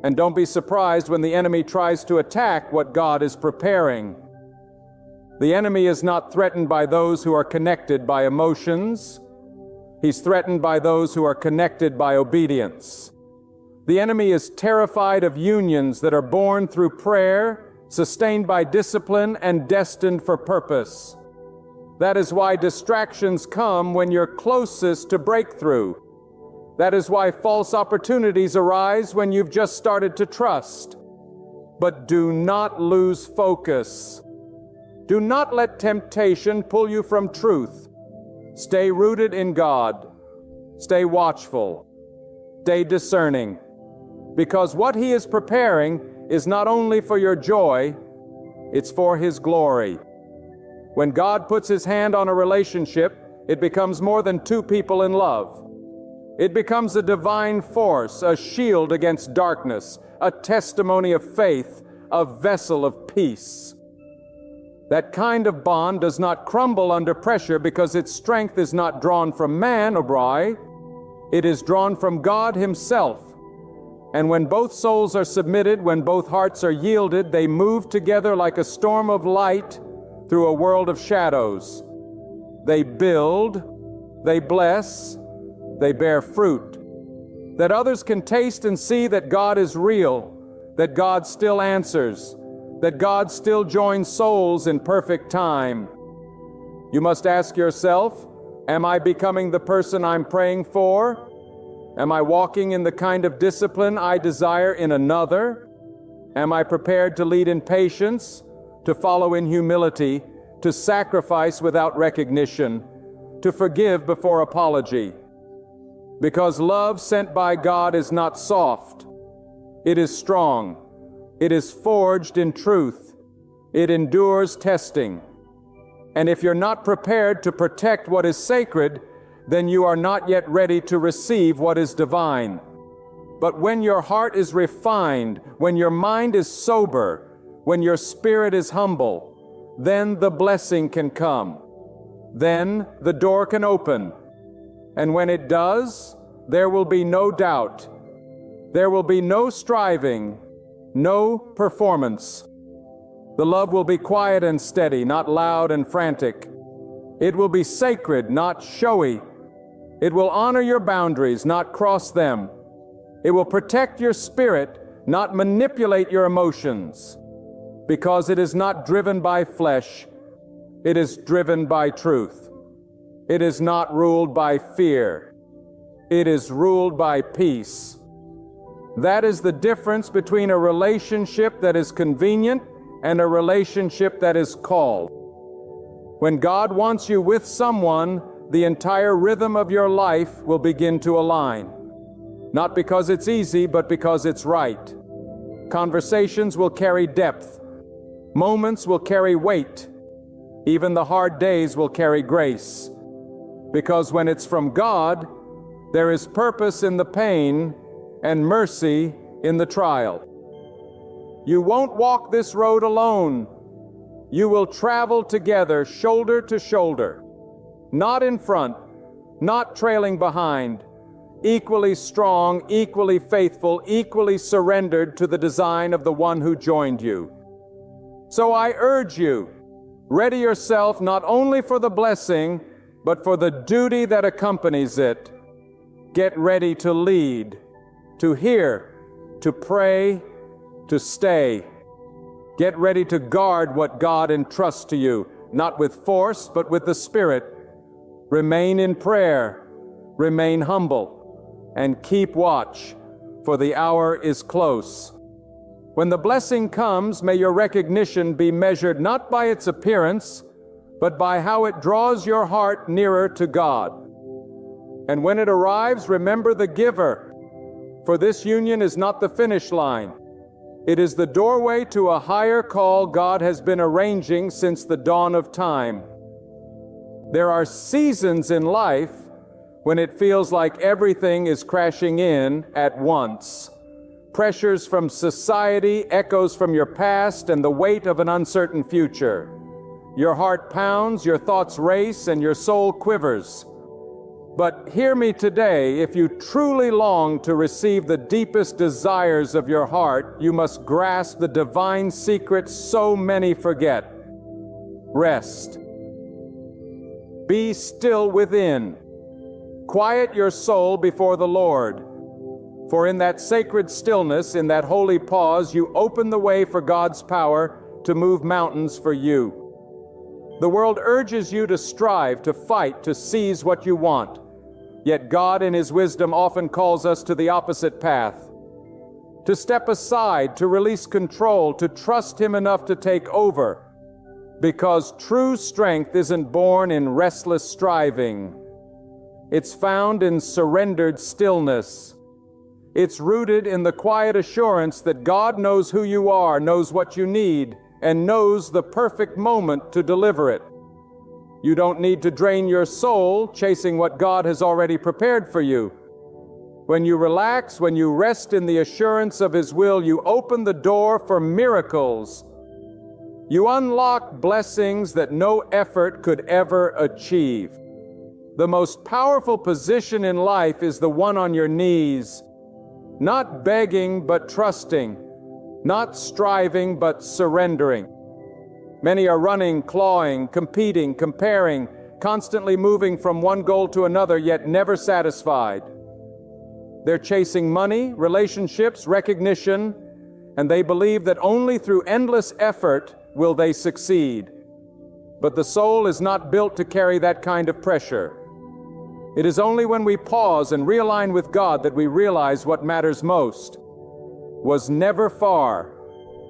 and don't be surprised when the enemy tries to attack what God is preparing. The enemy is not threatened by those who are connected by emotions. He's threatened by those who are connected by obedience. The enemy is terrified of unions that are born through prayer, sustained by discipline, and destined for purpose. That is why distractions come when you're closest to breakthrough. That is why false opportunities arise when you've just started to trust. But do not lose focus. Do not let temptation pull you from truth. Stay rooted in God. Stay watchful. Stay discerning. because what He is preparing is not only for your joy, it's for His glory. When God puts His hand on a relationship, it becomes more than two people in love. It becomes a divine force, a shield against darkness, a testimony of faith, a vessel of peace. That kind of bond does not crumble under pressure because its strength is not drawn from man, O'Brien. It is drawn from God Himself. And when both souls are submitted, when both hearts are yielded, they move together like a storm of light through a world of shadows. They build, they bless, they bear fruit, that others can taste and see that God is real, that God still answers, that God still joins souls in perfect time. You must ask yourself, am I becoming the person I'm praying for? Am I walking in the kind of discipline I desire in another? Am I prepared to lead in patience, to follow in humility, to sacrifice without recognition, to forgive before apology? Because love sent by God is not soft. It is strong. It is forged in truth. It endures testing. And if you're not prepared to protect what is sacred, then you are not yet ready to receive what is divine. But when your heart is refined, when your mind is sober, when your spirit is humble, then the blessing can come. Then the door can open. And when it does, there will be no doubt. There will be no striving, no performance. The love will be quiet and steady, not loud and frantic. It will be sacred, not showy. It will honor your boundaries, not cross them. It will protect your spirit, not manipulate your emotions. Because it is not driven by flesh, it is driven by truth. It is not ruled by fear. It is ruled by peace. That is the difference between a relationship that is convenient and a relationship that is called. When God wants you with someone, the entire rhythm of your life will begin to align. Not because it's easy, but because it's right. Conversations will carry depth. Moments will carry weight. Even the hard days will carry grace. Because when it's from God, there is purpose in the pain and mercy in the trial. You won't walk this road alone. You will travel together, shoulder to shoulder. Not in front, not trailing behind. Equally strong, equally faithful, equally surrendered to the design of the one who joined you. So I urge you, ready yourself not only for the blessing, but for the duty that accompanies it. Get ready to lead, to hear, to pray, to stay. Get ready to guard what God entrusts to you, not with force, but with the Spirit. Remain in prayer, remain humble, and keep watch, for the hour is close. When the blessing comes, may your recognition be measured not by its appearance, but by how it draws your heart nearer to God. And when it arrives, remember the giver, for this union is not the finish line. It is the doorway to a higher call God has been arranging since the dawn of time. There are seasons in life when it feels like everything is crashing in at once. Pressures from society, echoes from your past, and the weight of an uncertain future. Your heart pounds, your thoughts race, and your soul quivers. But hear me today, if you truly long to receive the deepest desires of your heart, you must grasp the divine secret so many forget. Rest. Be still within. Quiet your soul before the Lord. For in that sacred stillness, in that holy pause, you open the way for God's power to move mountains for you. The world urges you to strive, to fight, to seize what you want. Yet God in His wisdom often calls us to the opposite path. To step aside, to release control, to trust Him enough to take over. Because true strength isn't born in restless striving. It's found in surrendered stillness. It's rooted in the quiet assurance that God knows who you are, knows what you need, and knows the perfect moment to deliver it. You don't need to drain your soul chasing what God has already prepared for you. When you relax, when you rest in the assurance of His will, you open the door for miracles. You unlock blessings that no effort could ever achieve. The most powerful position in life is the one on your knees, not begging but trusting, not striving but surrendering. Many are running, clawing, competing, comparing, constantly moving from one goal to another, yet never satisfied. They're chasing money, relationships, recognition, and they believe that only through endless effort will they succeed. But the soul is not built to carry that kind of pressure. It is only when we pause and realign with God that we realize what matters most was never far.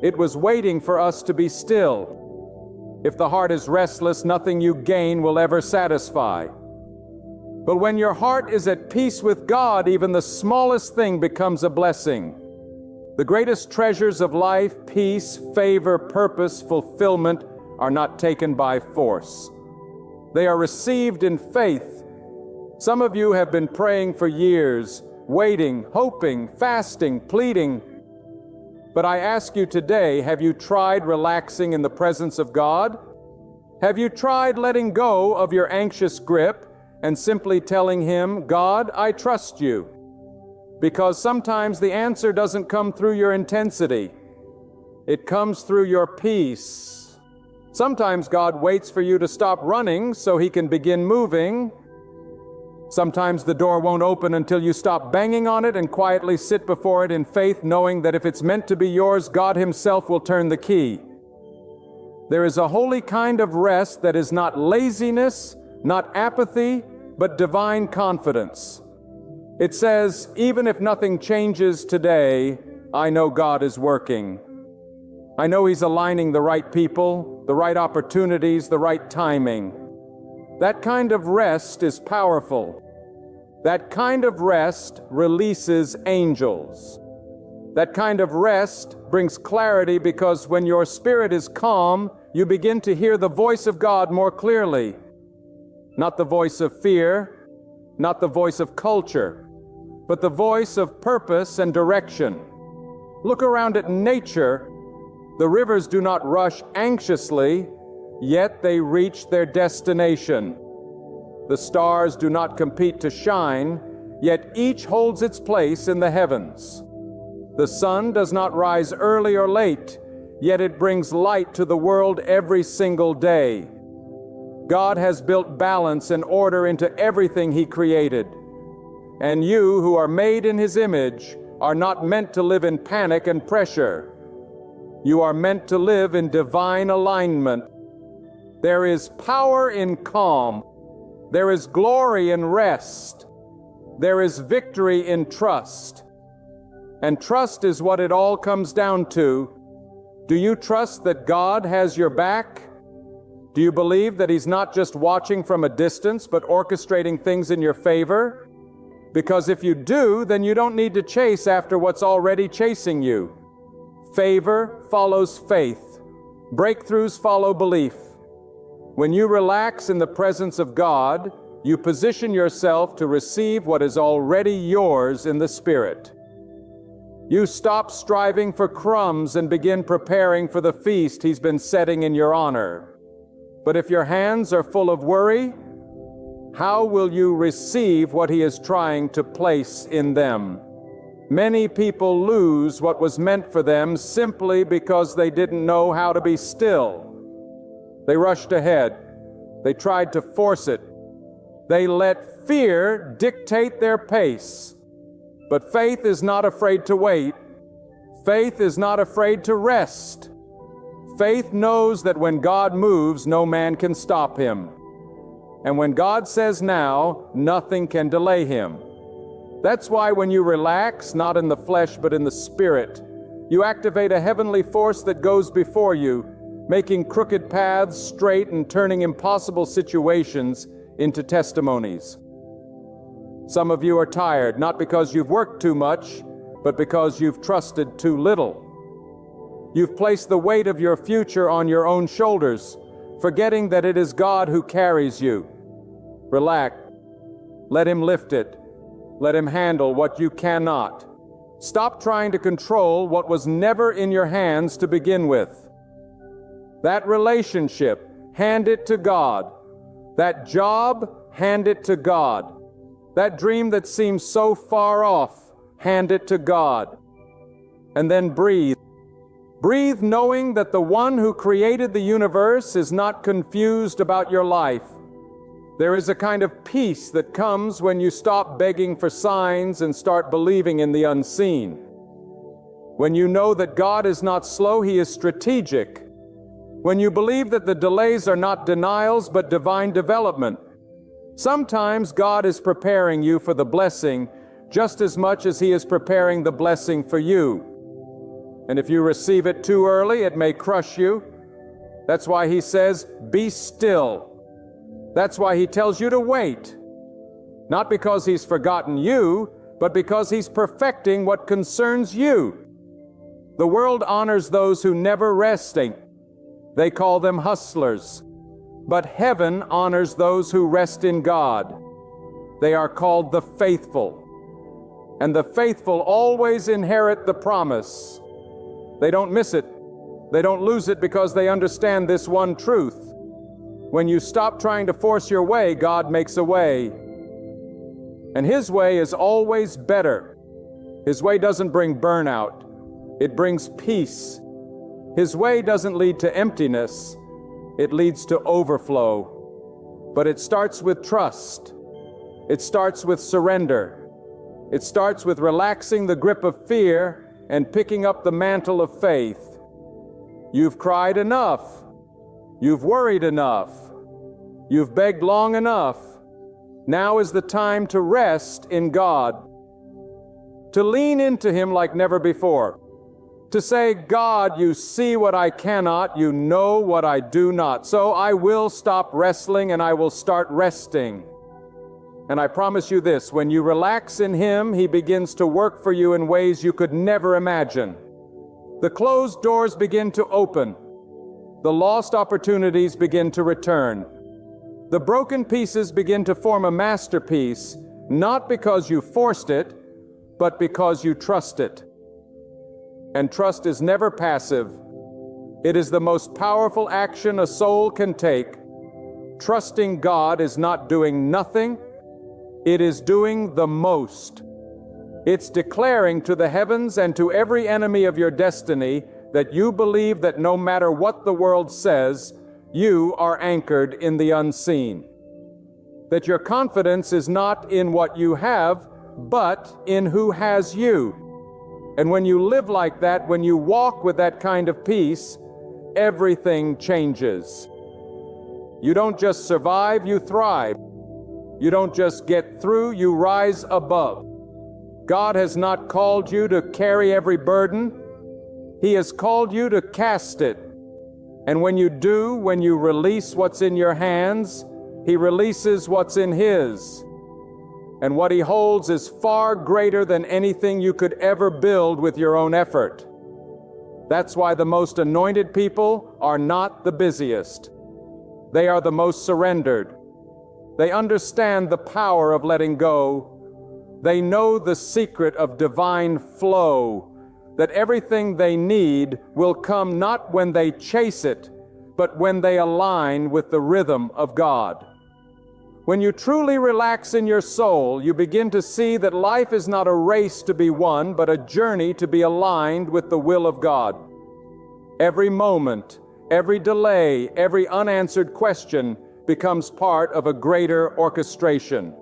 It was waiting for us to be still. If the heart is restless, nothing you gain will ever satisfy. But when your heart is at peace with God, even the smallest thing becomes a blessing. The greatest treasures of life, peace, favor, purpose, fulfillment, are not taken by force. They are received in faith. Some of you have been praying for years, waiting, hoping, fasting, pleading. But I ask you today, have you tried relaxing in the presence of God? Have you tried letting go of your anxious grip and simply telling Him, God, I trust you? Because sometimes the answer doesn't come through your intensity. It comes through your peace. Sometimes God waits for you to stop running so He can begin moving. Sometimes the door won't open until you stop banging on it and quietly sit before it in faith, knowing that if it's meant to be yours, God Himself will turn the key. There is a holy kind of rest that is not laziness, not apathy, but divine confidence. It says, even if nothing changes today, I know God is working. I know He's aligning the right people, the right opportunities, the right timing. That kind of rest is powerful. That kind of rest releases angels. That kind of rest brings clarity because when your spirit is calm, you begin to hear the voice of God more clearly. Not the voice of fear, not the voice of culture, but the voice of purpose and direction. Look around at nature. The rivers do not rush anxiously, yet they reach their destination. The stars do not compete to shine, yet each holds its place in the heavens. The sun does not rise early or late, yet it brings light to the world every single day. God has built balance and order into everything He created. And you, who are made in His image, are not meant to live in panic and pressure. You are meant to live in divine alignment. There is power in calm. There is glory in rest. There is victory in trust. And trust is what it all comes down to. Do you trust that God has your back? Do you believe that He's not just watching from a distance, but orchestrating things in your favor? Because if you do, then you don't need to chase after what's already chasing you. Favor follows faith. Breakthroughs follow belief. When you relax in the presence of God, you position yourself to receive what is already yours in the Spirit. You stop striving for crumbs and begin preparing for the feast He's been setting in your honor. But if your hands are full of worry, how will you receive what He is trying to place in them? Many people lose what was meant for them simply because they didn't know how to be still. They rushed ahead. They tried to force it. They let fear dictate their pace. But faith is not afraid to wait. Faith is not afraid to rest. Faith knows that when God moves, no man can stop Him. And when God says now, nothing can delay Him. That's why when you relax, not in the flesh but in the Spirit, you activate a heavenly force that goes before you, making crooked paths straight and turning impossible situations into testimonies. Some of you are tired, not because you've worked too much, but because you've trusted too little. You've placed the weight of your future on your own shoulders, forgetting that it is God who carries you. Relax. Let Him lift it. Let Him handle what you cannot. Stop trying to control what was never in your hands to begin with. That relationship, hand it to God. That job, hand it to God. That dream that seems so far off, hand it to God. And then breathe. Breathe knowing that the one who created the universe is not confused about your life. There is a kind of peace that comes when you stop begging for signs and start believing in the unseen. When you know that God is not slow, He is strategic. When you believe that the delays are not denials but divine development. Sometimes God is preparing you for the blessing just as much as He is preparing the blessing for you. And if you receive it too early, it may crush you. That's why He says, be still. That's why He tells you to wait. Not because He's forgotten you, but because He's perfecting what concerns you. The world honors those who never resting. They call them hustlers. But heaven honors those who rest in God. They are called the faithful. And the faithful always inherit the promise. They don't miss it. They don't lose it because they understand this one truth. When you stop trying to force your way, God makes a way. And His way is always better. His way doesn't bring burnout. It brings peace. His way doesn't lead to emptiness. It leads to overflow. But it starts with trust. It starts with surrender. It starts with relaxing the grip of fear and picking up the mantle of faith. You've cried enough. You've worried enough. You've begged long enough. Now is the time to rest in God. To lean into Him like never before. To say, God, you see what I cannot, you know what I do not. So I will stop wrestling and I will start resting. And I promise you this, when you relax in Him, He begins to work for you in ways you could never imagine. The closed doors begin to open. The lost opportunities begin to return. The broken pieces begin to form a masterpiece, not because you forced it, but because you trust it. And trust is never passive. It is the most powerful action a soul can take. Trusting God is not doing nothing. It is doing the most. It's declaring to the heavens and to every enemy of your destiny that you believe that no matter what the world says, you are anchored in the unseen. That your confidence is not in what you have, but in who has you. And when you live like that, when you walk with that kind of peace, everything changes. You don't just survive, you thrive. You don't just get through, you rise above. God has not called you to carry every burden. He has called you to cast it. And when you do, when you release what's in your hands, He releases what's in His. And what He holds is far greater than anything you could ever build with your own effort. That's why the most anointed people are not the busiest. They are the most surrendered. They understand the power of letting go. They know the secret of divine flow, that everything they need will come not when they chase it, but when they align with the rhythm of God. When you truly relax in your soul, you begin to see that life is not a race to be won, but a journey to be aligned with the will of God. Every moment, every delay, every unanswered question becomes part of a greater orchestration.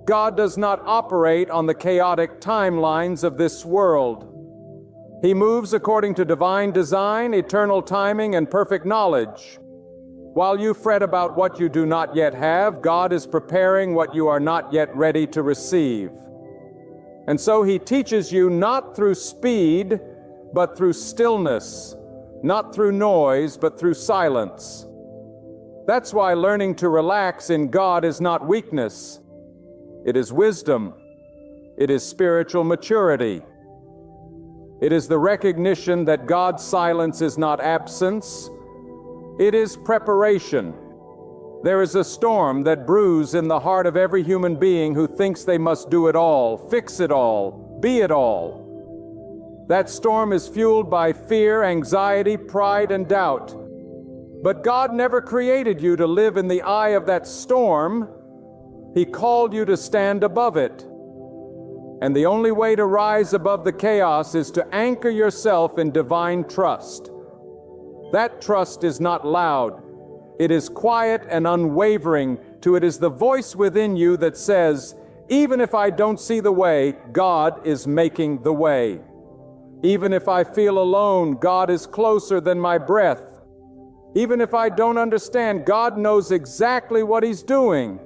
God does not operate on the chaotic timelines of this world. He moves according to divine design, eternal timing, and perfect knowledge. While you fret about what you do not yet have, God is preparing what you are not yet ready to receive. And so He teaches you not through speed, but through stillness, not through noise, but through silence. That's why learning to relax in God is not weakness. It is wisdom. It is spiritual maturity. It is the recognition that God's silence is not absence, it is preparation. There is a storm that brews in the heart of every human being who thinks they must do it all, fix it all, be it all. That storm is fueled by fear, anxiety, pride, and doubt. But God never created you to live in the eye of that storm. He called you to stand above it. And the only way to rise above the chaos is to anchor yourself in divine trust. That trust is not loud. It is quiet and unwavering. It is the voice within you that says, even if I don't see the way, God is making the way. Even if I feel alone, God is closer than my breath. Even if I don't understand, God knows exactly what He's doing.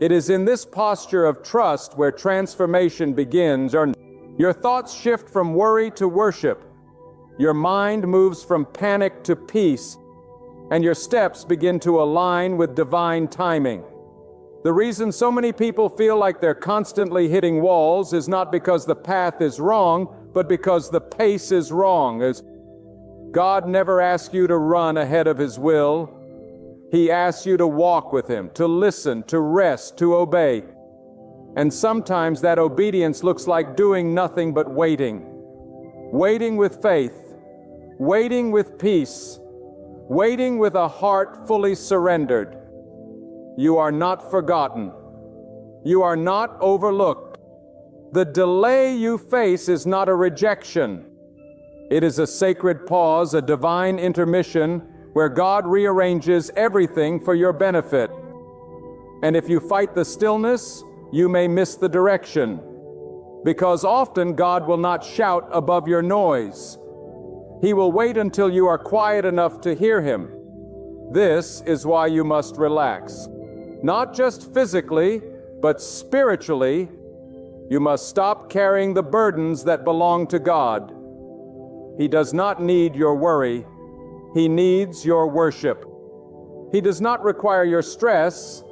It is in this posture of trust where transformation begins. Your thoughts shift from worry to worship. Your mind moves from panic to peace, and your steps begin to align with divine timing. The reason so many people feel like they're constantly hitting walls is not because the path is wrong, but because the pace is wrong. As God never asks you to run ahead of His will. He asks you to walk with Him, to listen, to rest, to obey. And sometimes that obedience looks like doing nothing but waiting. Waiting with faith, waiting with peace, waiting with a heart fully surrendered. You are not forgotten. You are not overlooked. The delay you face is not a rejection. It is a sacred pause, a divine intermission, where God rearranges everything for your benefit. And if you fight the stillness, you may miss the direction. Because often God will not shout above your noise. He will wait until you are quiet enough to hear Him. This is why you must relax. Not just physically, but spiritually. You must stop carrying the burdens that belong to God. He does not need your worry. He needs your worship. He does not require your stress.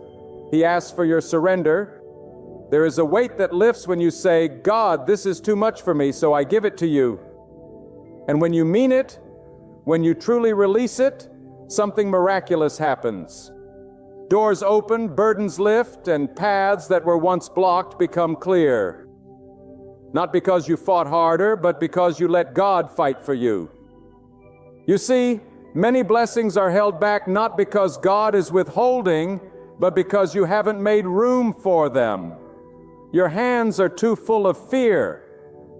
He asks for your surrender. There is a weight that lifts when you say, God, this is too much for me, so I give it to you. And when you mean it, when you truly release it, something miraculous happens. Doors open, burdens lift, and paths that were once blocked become clear. Not because you fought harder, but because you let God fight for you. You see, many blessings are held back not because God is withholding, but because you haven't made room for them. Your hands are too full of fear.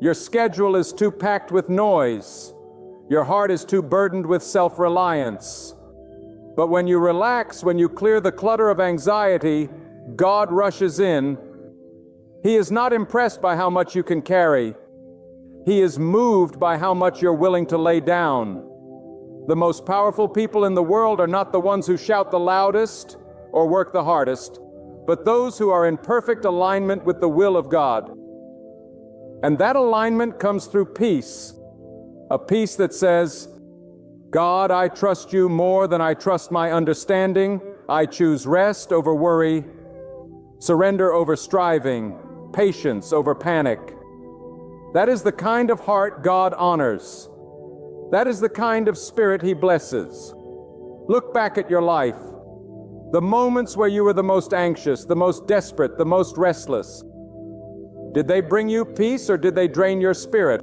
Your schedule is too packed with noise. Your heart is too burdened with self-reliance. But when you relax, when you clear the clutter of anxiety, God rushes in. He is not impressed by how much you can carry. He is moved by how much you're willing to lay down. The most powerful people in the world are not the ones who shout the loudest or work the hardest, but those who are in perfect alignment with the will of God. And that alignment comes through peace, a peace that says, God, I trust you more than I trust my understanding. I choose rest over worry, surrender over striving, patience over panic. That is the kind of heart God honors. That is the kind of spirit He blesses. Look back at your life. The moments where you were the most anxious, the most desperate, the most restless. Did they bring you peace or did they drain your spirit?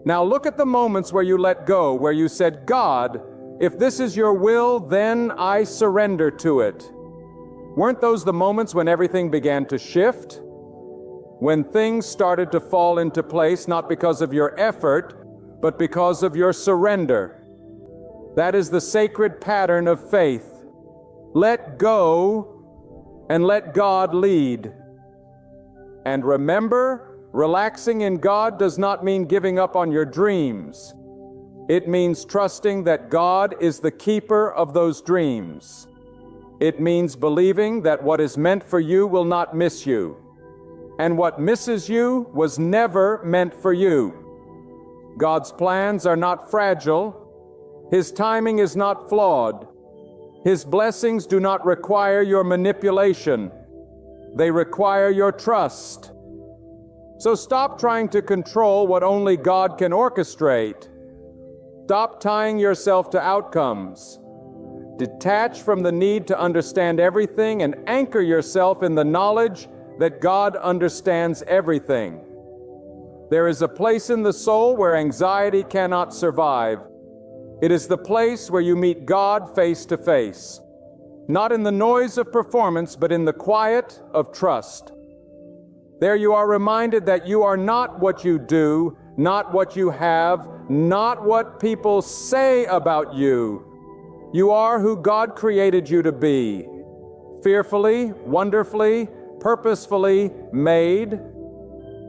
Now look at the moments where you let go, where you said, God, if this is your will, then I surrender to it. Weren't those the moments when everything began to shift? When things started to fall into place, not because of your effort, but because of your surrender. That is the sacred pattern of faith. Let go and let God lead. And remember, relaxing in God does not mean giving up on your dreams. It means trusting that God is the keeper of those dreams. It means believing that what is meant for you will not miss you. And what misses you was never meant for you. God's plans are not fragile. His timing is not flawed. His blessings do not require your manipulation. They require your trust. So stop trying to control what only God can orchestrate. Stop tying yourself to outcomes. Detach from the need to understand everything and anchor yourself in the knowledge that God understands everything. There is a place in the soul where anxiety cannot survive. It is the place where you meet God face to face, not in the noise of performance, but in the quiet of trust. There you are reminded that you are not what you do, not what you have, not what people say about you. You are who God created you to be, fearfully, wonderfully, purposefully made.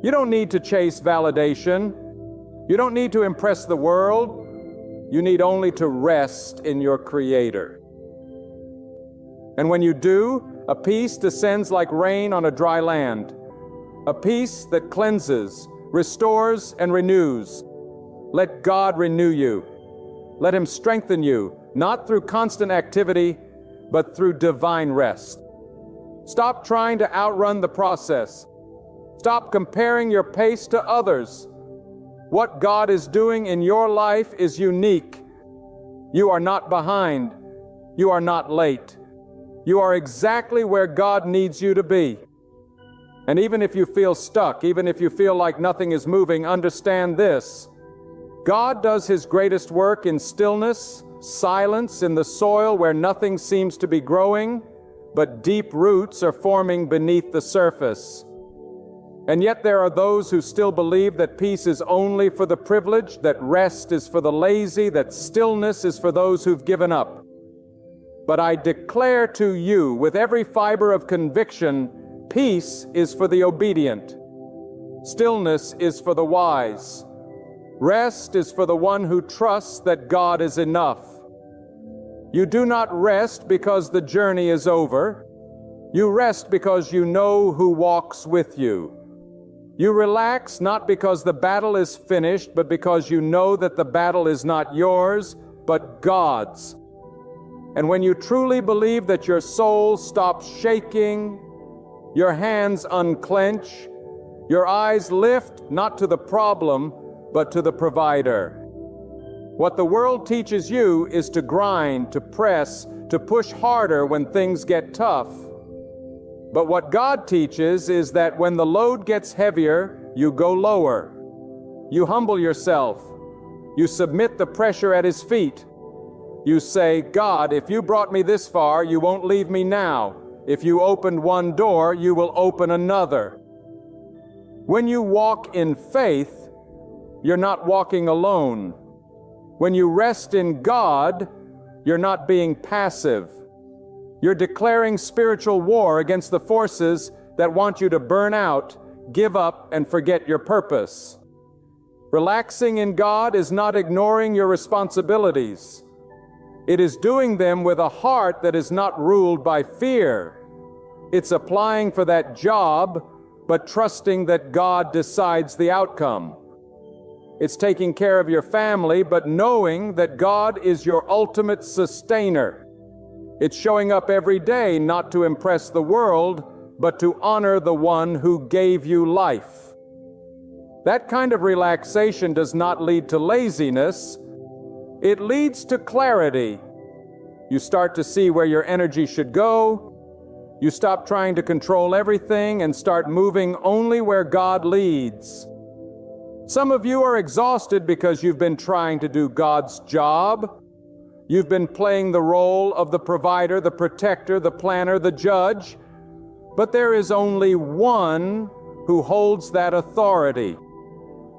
You don't need to chase validation. You don't need to impress the world. You need only to rest in your Creator. And when you do, a peace descends like rain on a dry land, a peace that cleanses, restores, and renews. Let God renew you. Let Him strengthen you, not through constant activity, but through divine rest. Stop trying to outrun the process. Stop comparing your pace to others. What God is doing in your life is unique. You are not behind. You are not late. You are exactly where God needs you to be. And even if you feel stuck, even if you feel like nothing is moving, understand this. God does His greatest work in stillness, silence, in the soil where nothing seems to be growing, but deep roots are forming beneath the surface. And yet there are those who still believe that peace is only for the privileged, that rest is for the lazy, that stillness is for those who've given up. But I declare to you with every fiber of conviction, peace is for the obedient. Stillness is for the wise. Rest is for the one who trusts that God is enough. You do not rest because the journey is over. You rest because you know who walks with you. You relax not because the battle is finished, but because you know that the battle is not yours, but God's. And when you truly believe that your soul stops shaking, your hands unclench, your eyes lift not to the problem, but to the provider. What the world teaches you is to grind, to press, to push harder when things get tough. But what God teaches is that when the load gets heavier, you go lower. You humble yourself. You submit the pressure at His feet. You say, God, if you brought me this far, you won't leave me now. If you opened one door, you will open another. When you walk in faith, you're not walking alone. When you rest in God, you're not being passive. You're declaring spiritual war against the forces that want you to burn out, give up, and forget your purpose. Relaxing in God is not ignoring your responsibilities. It is doing them with a heart that is not ruled by fear. It's applying for that job, but trusting that God decides the outcome. It's taking care of your family, but knowing that God is your ultimate sustainer. It's showing up every day not to impress the world, but to honor the one who gave you life. That kind of relaxation does not lead to laziness. It leads to clarity. You start to see where your energy should go. You stop trying to control everything and start moving only where God leads. Some of you are exhausted because you've been trying to do God's job. You've been playing the role of the provider, the protector, the planner, the judge. But there is only one who holds that authority.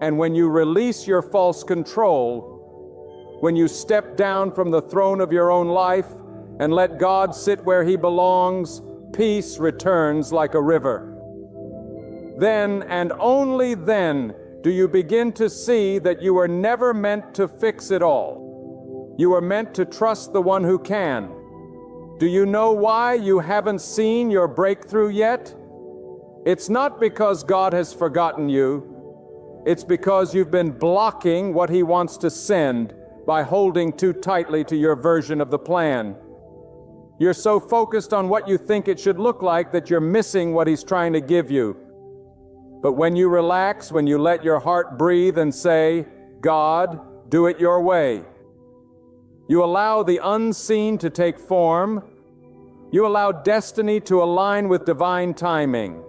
And when you release your false control, when you step down from the throne of your own life and let God sit where He belongs, peace returns like a river. Then and only then do you begin to see that you were never meant to fix it all. You are meant to trust the one who can. Do you know why you haven't seen your breakthrough yet? It's not because God has forgotten you. It's because you've been blocking what He wants to send by holding too tightly to your version of the plan. You're so focused on what you think it should look like that you're missing what He's trying to give you. But when you relax, when you let your heart breathe and say, God, do it your way, you allow the unseen to take form. You allow destiny to align with divine timing.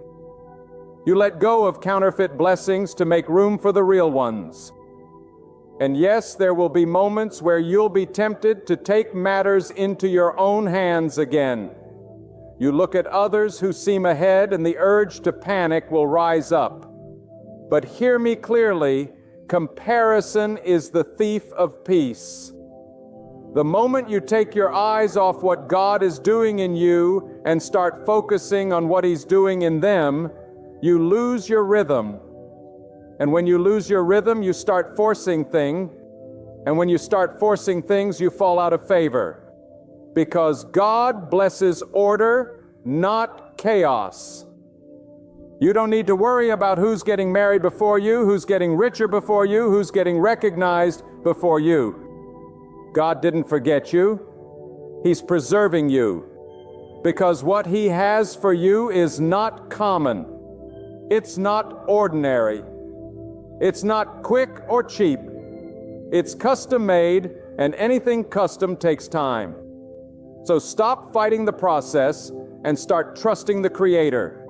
You let go of counterfeit blessings to make room for the real ones. And yes, there will be moments where you'll be tempted to take matters into your own hands again. You look at others who seem ahead, and the urge to panic will rise up. But hear me clearly, comparison is the thief of peace. The moment you take your eyes off what God is doing in you and start focusing on what He's doing in them, you lose your rhythm. And when you lose your rhythm, you start forcing things. And when you start forcing things, you fall out of favor. Because God blesses order, not chaos. You don't need to worry about who's getting married before you, who's getting richer before you, who's getting recognized before you. God didn't forget you. He's preserving you. Because what He has for you is not common. It's not ordinary. It's not quick or cheap. It's custom made, and anything custom takes time. So stop fighting the process and start trusting the Creator.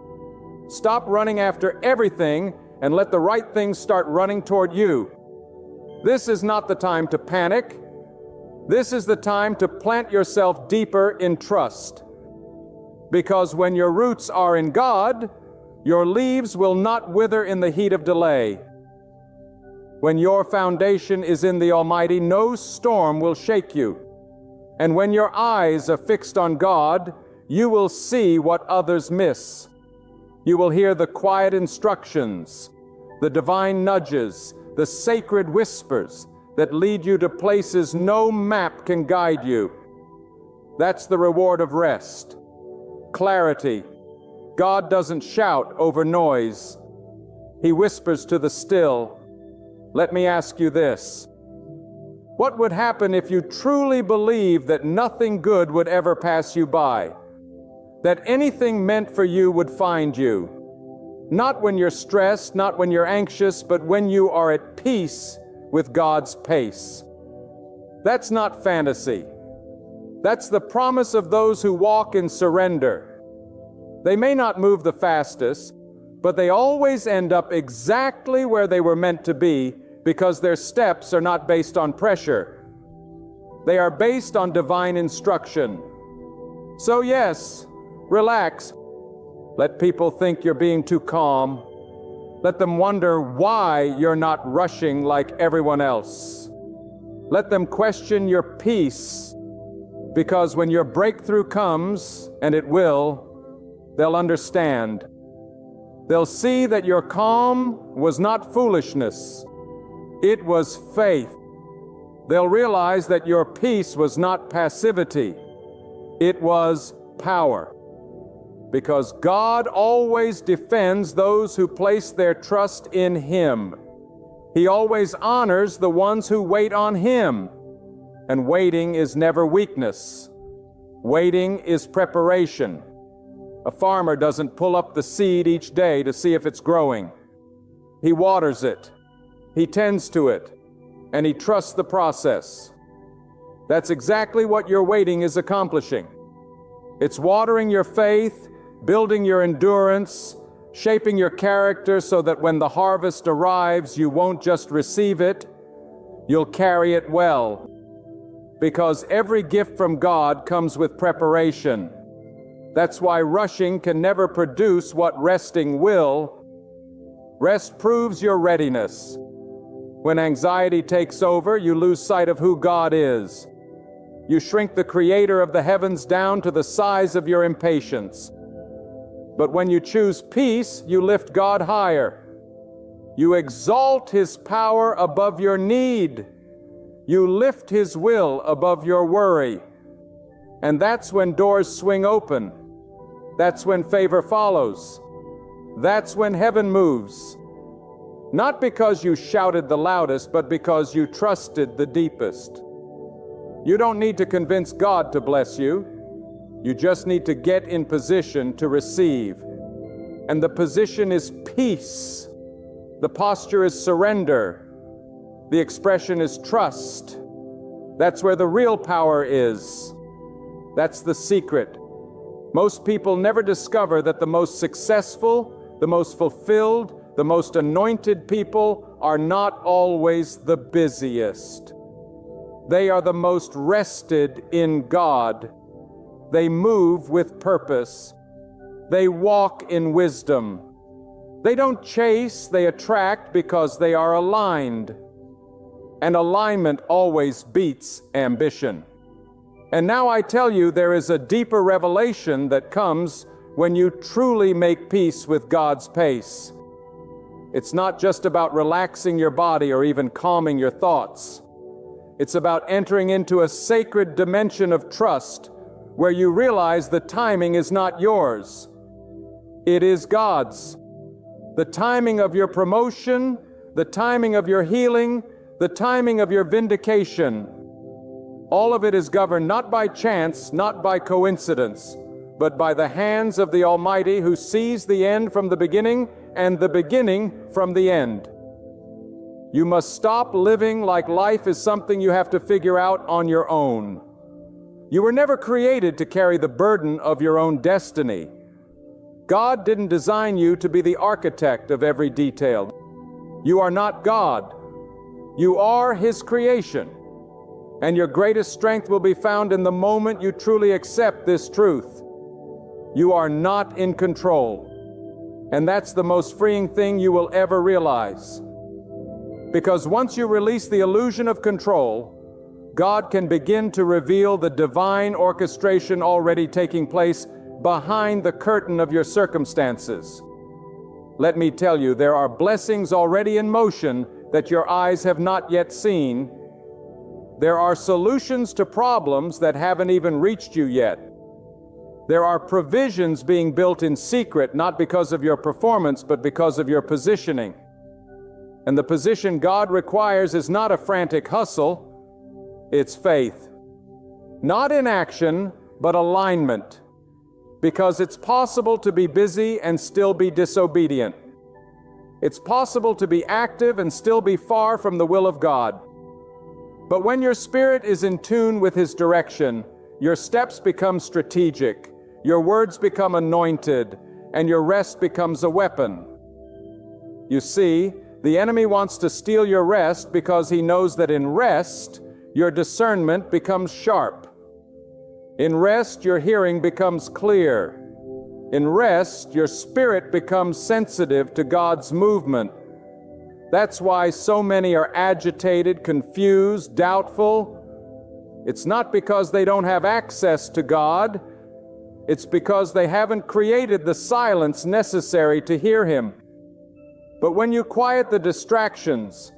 Stop running after everything and let the right things start running toward you. This is not the time to panic. This is the time to plant yourself deeper in trust. Because when your roots are in God, your leaves will not wither in the heat of delay. When your foundation is in the Almighty, no storm will shake you. And when your eyes are fixed on God, you will see what others miss. You will hear the quiet instructions, the divine nudges, the sacred whispers that lead you to places no map can guide you. That's the reward of rest. Clarity. God doesn't shout over noise. He whispers to the still. Let me ask you this. What would happen if you truly believed that nothing good would ever pass you by? That anything meant for you would find you? Not when you're stressed, not when you're anxious, but when you are at peace with God's pace. That's not fantasy. That's the promise of those who walk in surrender. They may not move the fastest, but they always end up exactly where they were meant to be, because their steps are not based on pressure. They are based on divine instruction. So yes, relax. Let people think you're being too calm. Let them wonder why you're not rushing like everyone else. Let them question your peace, because when your breakthrough comes, and it will, they'll understand. They'll see that your calm was not foolishness. It was faith. They'll realize that your peace was not passivity. It was power. Because God always defends those who place their trust in Him. He always honors the ones who wait on Him. And waiting is never weakness. Waiting is preparation. A farmer doesn't pull up the seed each day to see if it's growing. He waters it. He tends to it, and he trusts the process. That's exactly what your waiting is accomplishing. It's watering your faith, building your endurance, shaping your character so that when the harvest arrives, you won't just receive it, you'll carry it well. Because every gift from God comes with preparation. That's why rushing can never produce what resting will. Rest proves your readiness. When anxiety takes over, you lose sight of who God is. You shrink the Creator of the heavens down to the size of your impatience. But when you choose peace, you lift God higher. You exalt His power above your need. You lift His will above your worry. And that's when doors swing open. That's when favor follows. That's when heaven moves. Not because you shouted the loudest, but because you trusted the deepest. You don't need to convince God to bless you. You just need to get in position to receive. And the position is peace. The posture is surrender. The expression is trust. That's where the real power is. That's the secret. Most people never discover that the most successful, the most fulfilled, the most anointed people are not always the busiest. They are the most rested in God. They move with purpose. They walk in wisdom. They don't chase, they attract because they are aligned. And alignment always beats ambition. And now I tell you, there is a deeper revelation that comes when you truly make peace with God's pace. It's not just about relaxing your body or even calming your thoughts. It's about entering into a sacred dimension of trust where you realize the timing is not yours. It is God's. The timing of your promotion, the timing of your healing, the timing of your vindication. All of it is governed not by chance, not by coincidence, but by the hands of the Almighty who sees the end from the beginning and the beginning from the end. You must stop living like life is something you have to figure out on your own. You were never created to carry the burden of your own destiny. God didn't design you to be the architect of every detail. You are not God. You are His creation. And your greatest strength will be found in the moment you truly accept this truth. You are not in control. And that's the most freeing thing you will ever realize. Because once you release the illusion of control, God can begin to reveal the divine orchestration already taking place behind the curtain of your circumstances. Let me tell you, there are blessings already in motion that your eyes have not yet seen. There are solutions to problems that haven't even reached you yet. There are provisions being built in secret, not because of your performance, but because of your positioning. And the position God requires is not a frantic hustle, it's faith. Not inaction, but alignment. Because it's possible to be busy and still be disobedient. It's possible to be active and still be far from the will of God. But when your spirit is in tune with His direction, your steps become strategic, your words become anointed, and your rest becomes a weapon. You see, the enemy wants to steal your rest because he knows that in rest, your discernment becomes sharp. In rest, your hearing becomes clear. In rest, your spirit becomes sensitive to God's movement. That's why so many are agitated, confused, doubtful. It's not because they don't have access to God. It's because they haven't created the silence necessary to hear Him. But when you quiet the distractions,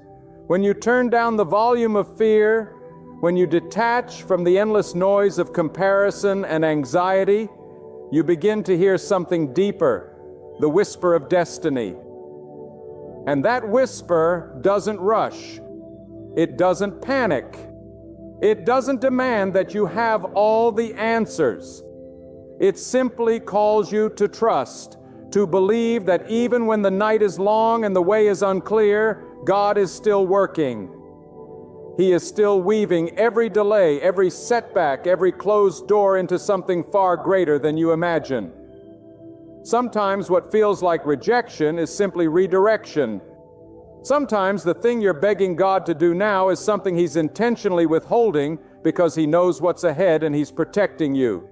when you turn down the volume of fear, when you detach from the endless noise of comparison and anxiety, you begin to hear something deeper, the whisper of destiny. And that whisper doesn't rush. It doesn't panic. It doesn't demand that you have all the answers. It simply calls you to trust, to believe that even when the night is long and the way is unclear, God is still working. He is still weaving every delay, every setback, every closed door into something far greater than you imagine. Sometimes what feels like rejection is simply redirection. Sometimes the thing you're begging God to do now is something He's intentionally withholding because He knows what's ahead and He's protecting you.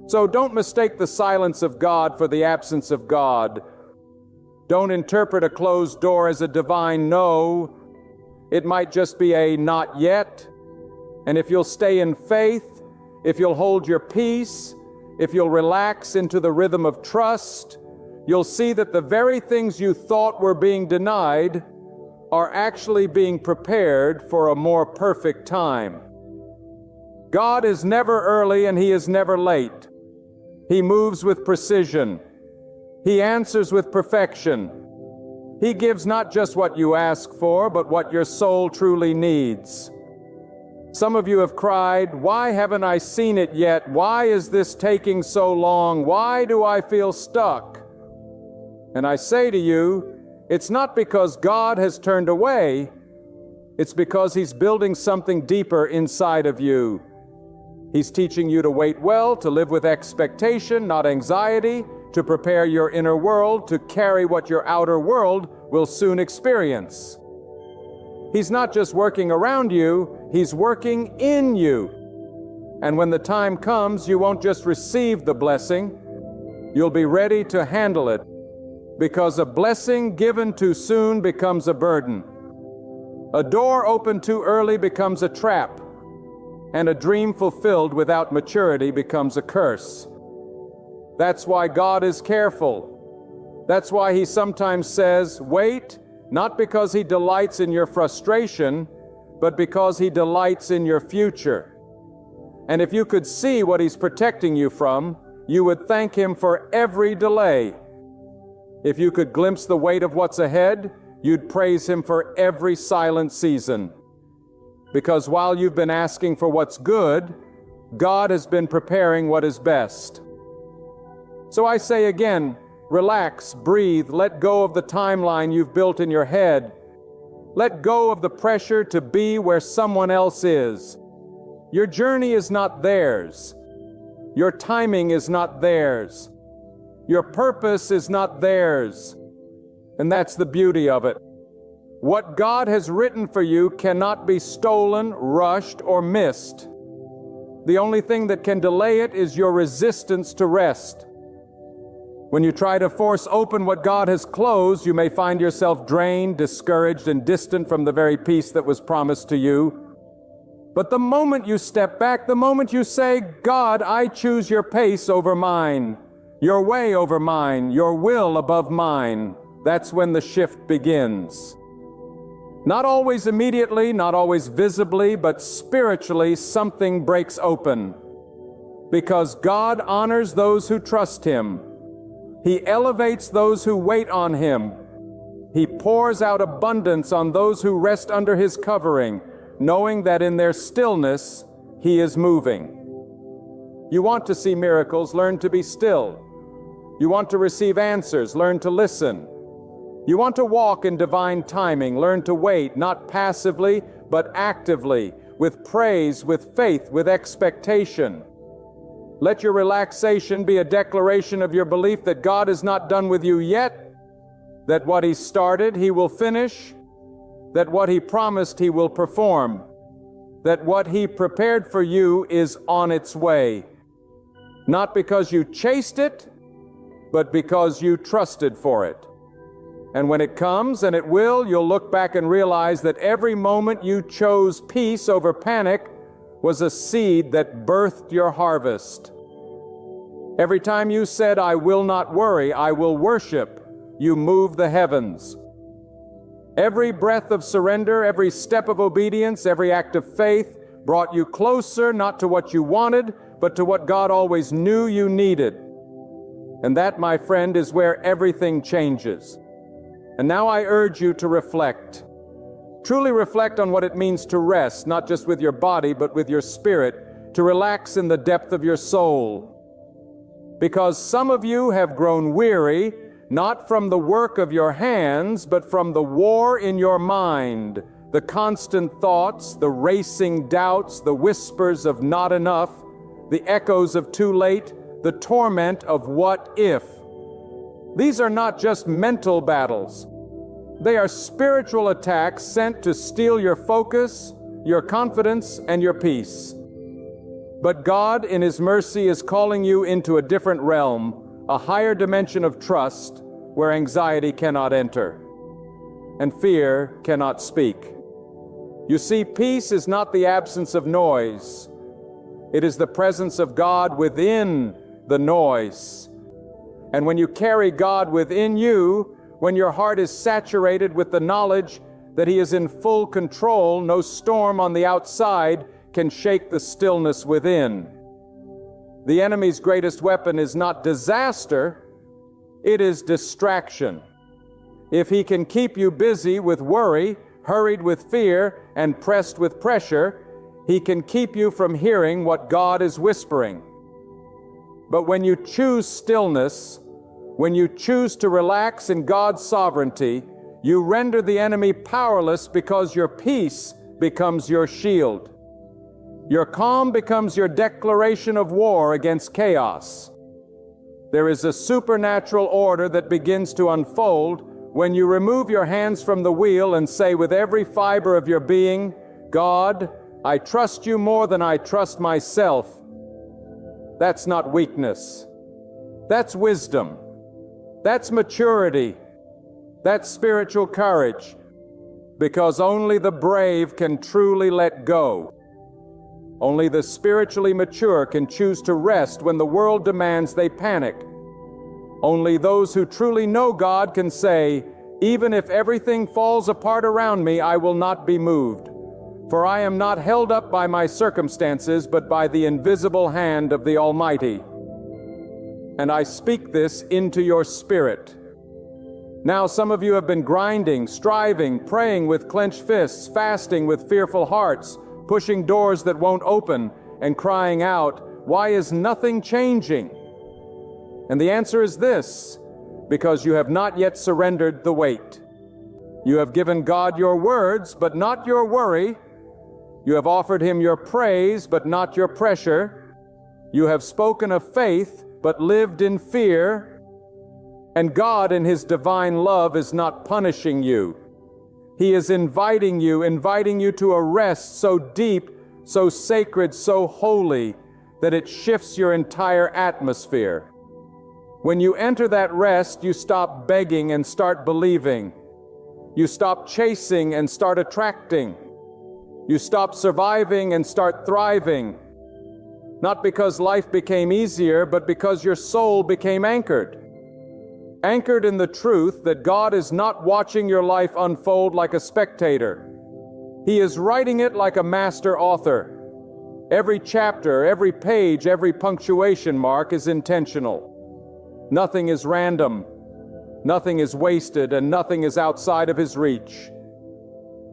So don't mistake the silence of God for the absence of God. Don't interpret a closed door as a divine no. It might just be a not yet. And if you'll stay in faith, if you'll hold your peace, if you'll relax into the rhythm of trust, you'll see that the very things you thought were being denied are actually being prepared for a more perfect time. God is never early and He is never late. He moves with precision. He answers with perfection. He gives not just what you ask for, but what your soul truly needs. Some of you have cried, "Why haven't I seen it yet? Why is this taking so long? Why do I feel stuck?" And I say to you, it's not because God has turned away, it's because He's building something deeper inside of you. He's teaching you to wait well, to live with expectation, not anxiety, to prepare your inner world to carry what your outer world will soon experience. He's not just working around you, He's working in you. And when the time comes, you won't just receive the blessing, you'll be ready to handle it, because a blessing given too soon becomes a burden. A door opened too early becomes a trap, and a dream fulfilled without maturity becomes a curse. That's why God is careful. That's why He sometimes says, wait, not because He delights in your frustration, but because He delights in your future. And if you could see what He's protecting you from, you would thank Him for every delay. If you could glimpse the weight of what's ahead, you'd praise Him for every silent season. Because while you've been asking for what's good, God has been preparing what is best. So I say again, relax, breathe, let go of the timeline you've built in your head. Let go of the pressure to be where someone else is. Your journey is not theirs. Your timing is not theirs. Your purpose is not theirs. And that's the beauty of it. What God has written for you cannot be stolen, rushed, or missed. The only thing that can delay it is your resistance to rest. When you try to force open what God has closed, you may find yourself drained, discouraged, and distant from the very peace that was promised to you. But the moment you step back, the moment you say, God, I choose your pace over mine, your way over mine, your will above mine, that's when the shift begins. Not always immediately, not always visibly, but spiritually something breaks open. Because God honors those who trust Him. He elevates those who wait on Him. He pours out abundance on those who rest under His covering, knowing that in their stillness, He is moving. You want to see miracles, learn to be still. You want to receive answers, learn to listen. You want to walk in divine timing, learn to wait, not passively, but actively, with praise, with faith, with expectation. Let your relaxation be a declaration of your belief that God is not done with you yet, that what He started, He will finish, that what He promised, He will perform, that what He prepared for you is on its way. Not because you chased it, but because you trusted for it. And when it comes, and it will, you'll look back and realize that every moment you chose peace over panic was a seed that birthed your harvest. Every time you said, I will not worry, I will worship, you moved the heavens. Every breath of surrender, every step of obedience, every act of faith brought you closer, not to what you wanted, but to what God always knew you needed. And that, my friend, is where everything changes. And now I urge you to reflect. Truly reflect on what it means to rest, not just with your body, but with your spirit, to relax in the depth of your soul. Because some of you have grown weary, not from the work of your hands, but from the war in your mind, the constant thoughts, the racing doubts, the whispers of not enough, the echoes of too late, the torment of what if. These are not just mental battles. They are spiritual attacks sent to steal your focus, your confidence, and your peace. But God, in His mercy, is calling you into a different realm, a higher dimension of trust, where anxiety cannot enter, and fear cannot speak. You see, peace is not the absence of noise. It is the presence of God within the noise. And when you carry God within you, when your heart is saturated with the knowledge that He is in full control, no storm on the outside can shake the stillness within. The enemy's greatest weapon is not disaster, it is distraction. If he can keep you busy with worry, hurried with fear, and pressed with pressure, he can keep you from hearing what God is whispering. But when you choose stillness, When you choose to relax in God's sovereignty, you render the enemy powerless because your peace becomes your shield. Your calm becomes your declaration of war against chaos. There is a supernatural order that begins to unfold when you remove your hands from the wheel and say with every fiber of your being, God, I trust you more than I trust myself. That's not weakness. That's wisdom. That's maturity. That's spiritual courage. Because only the brave can truly let go. Only the spiritually mature can choose to rest when the world demands they panic. Only those who truly know God can say, even if everything falls apart around me, I will not be moved. For I am not held up by my circumstances, but by the invisible hand of the Almighty. And I speak this into your spirit. Now some of you have been grinding, striving, praying with clenched fists, fasting with fearful hearts, pushing doors that won't open, and crying out, why is nothing changing? And the answer is this, because you have not yet surrendered the weight. You have given God your words, but not your worry. You have offered Him your praise, but not your pressure. You have spoken of faith, but lived in fear. And God in His divine love is not punishing you. He is inviting you to a rest so deep, so sacred, so holy, that it shifts your entire atmosphere. When you enter that rest, you stop begging and start believing. You stop chasing and start attracting. You stop surviving and start thriving. Not because life became easier, but because your soul became anchored. Anchored in the truth that God is not watching your life unfold like a spectator. He is writing it like a master author. Every chapter, every page, every punctuation mark is intentional. Nothing is random, nothing is wasted, and nothing is outside of His reach.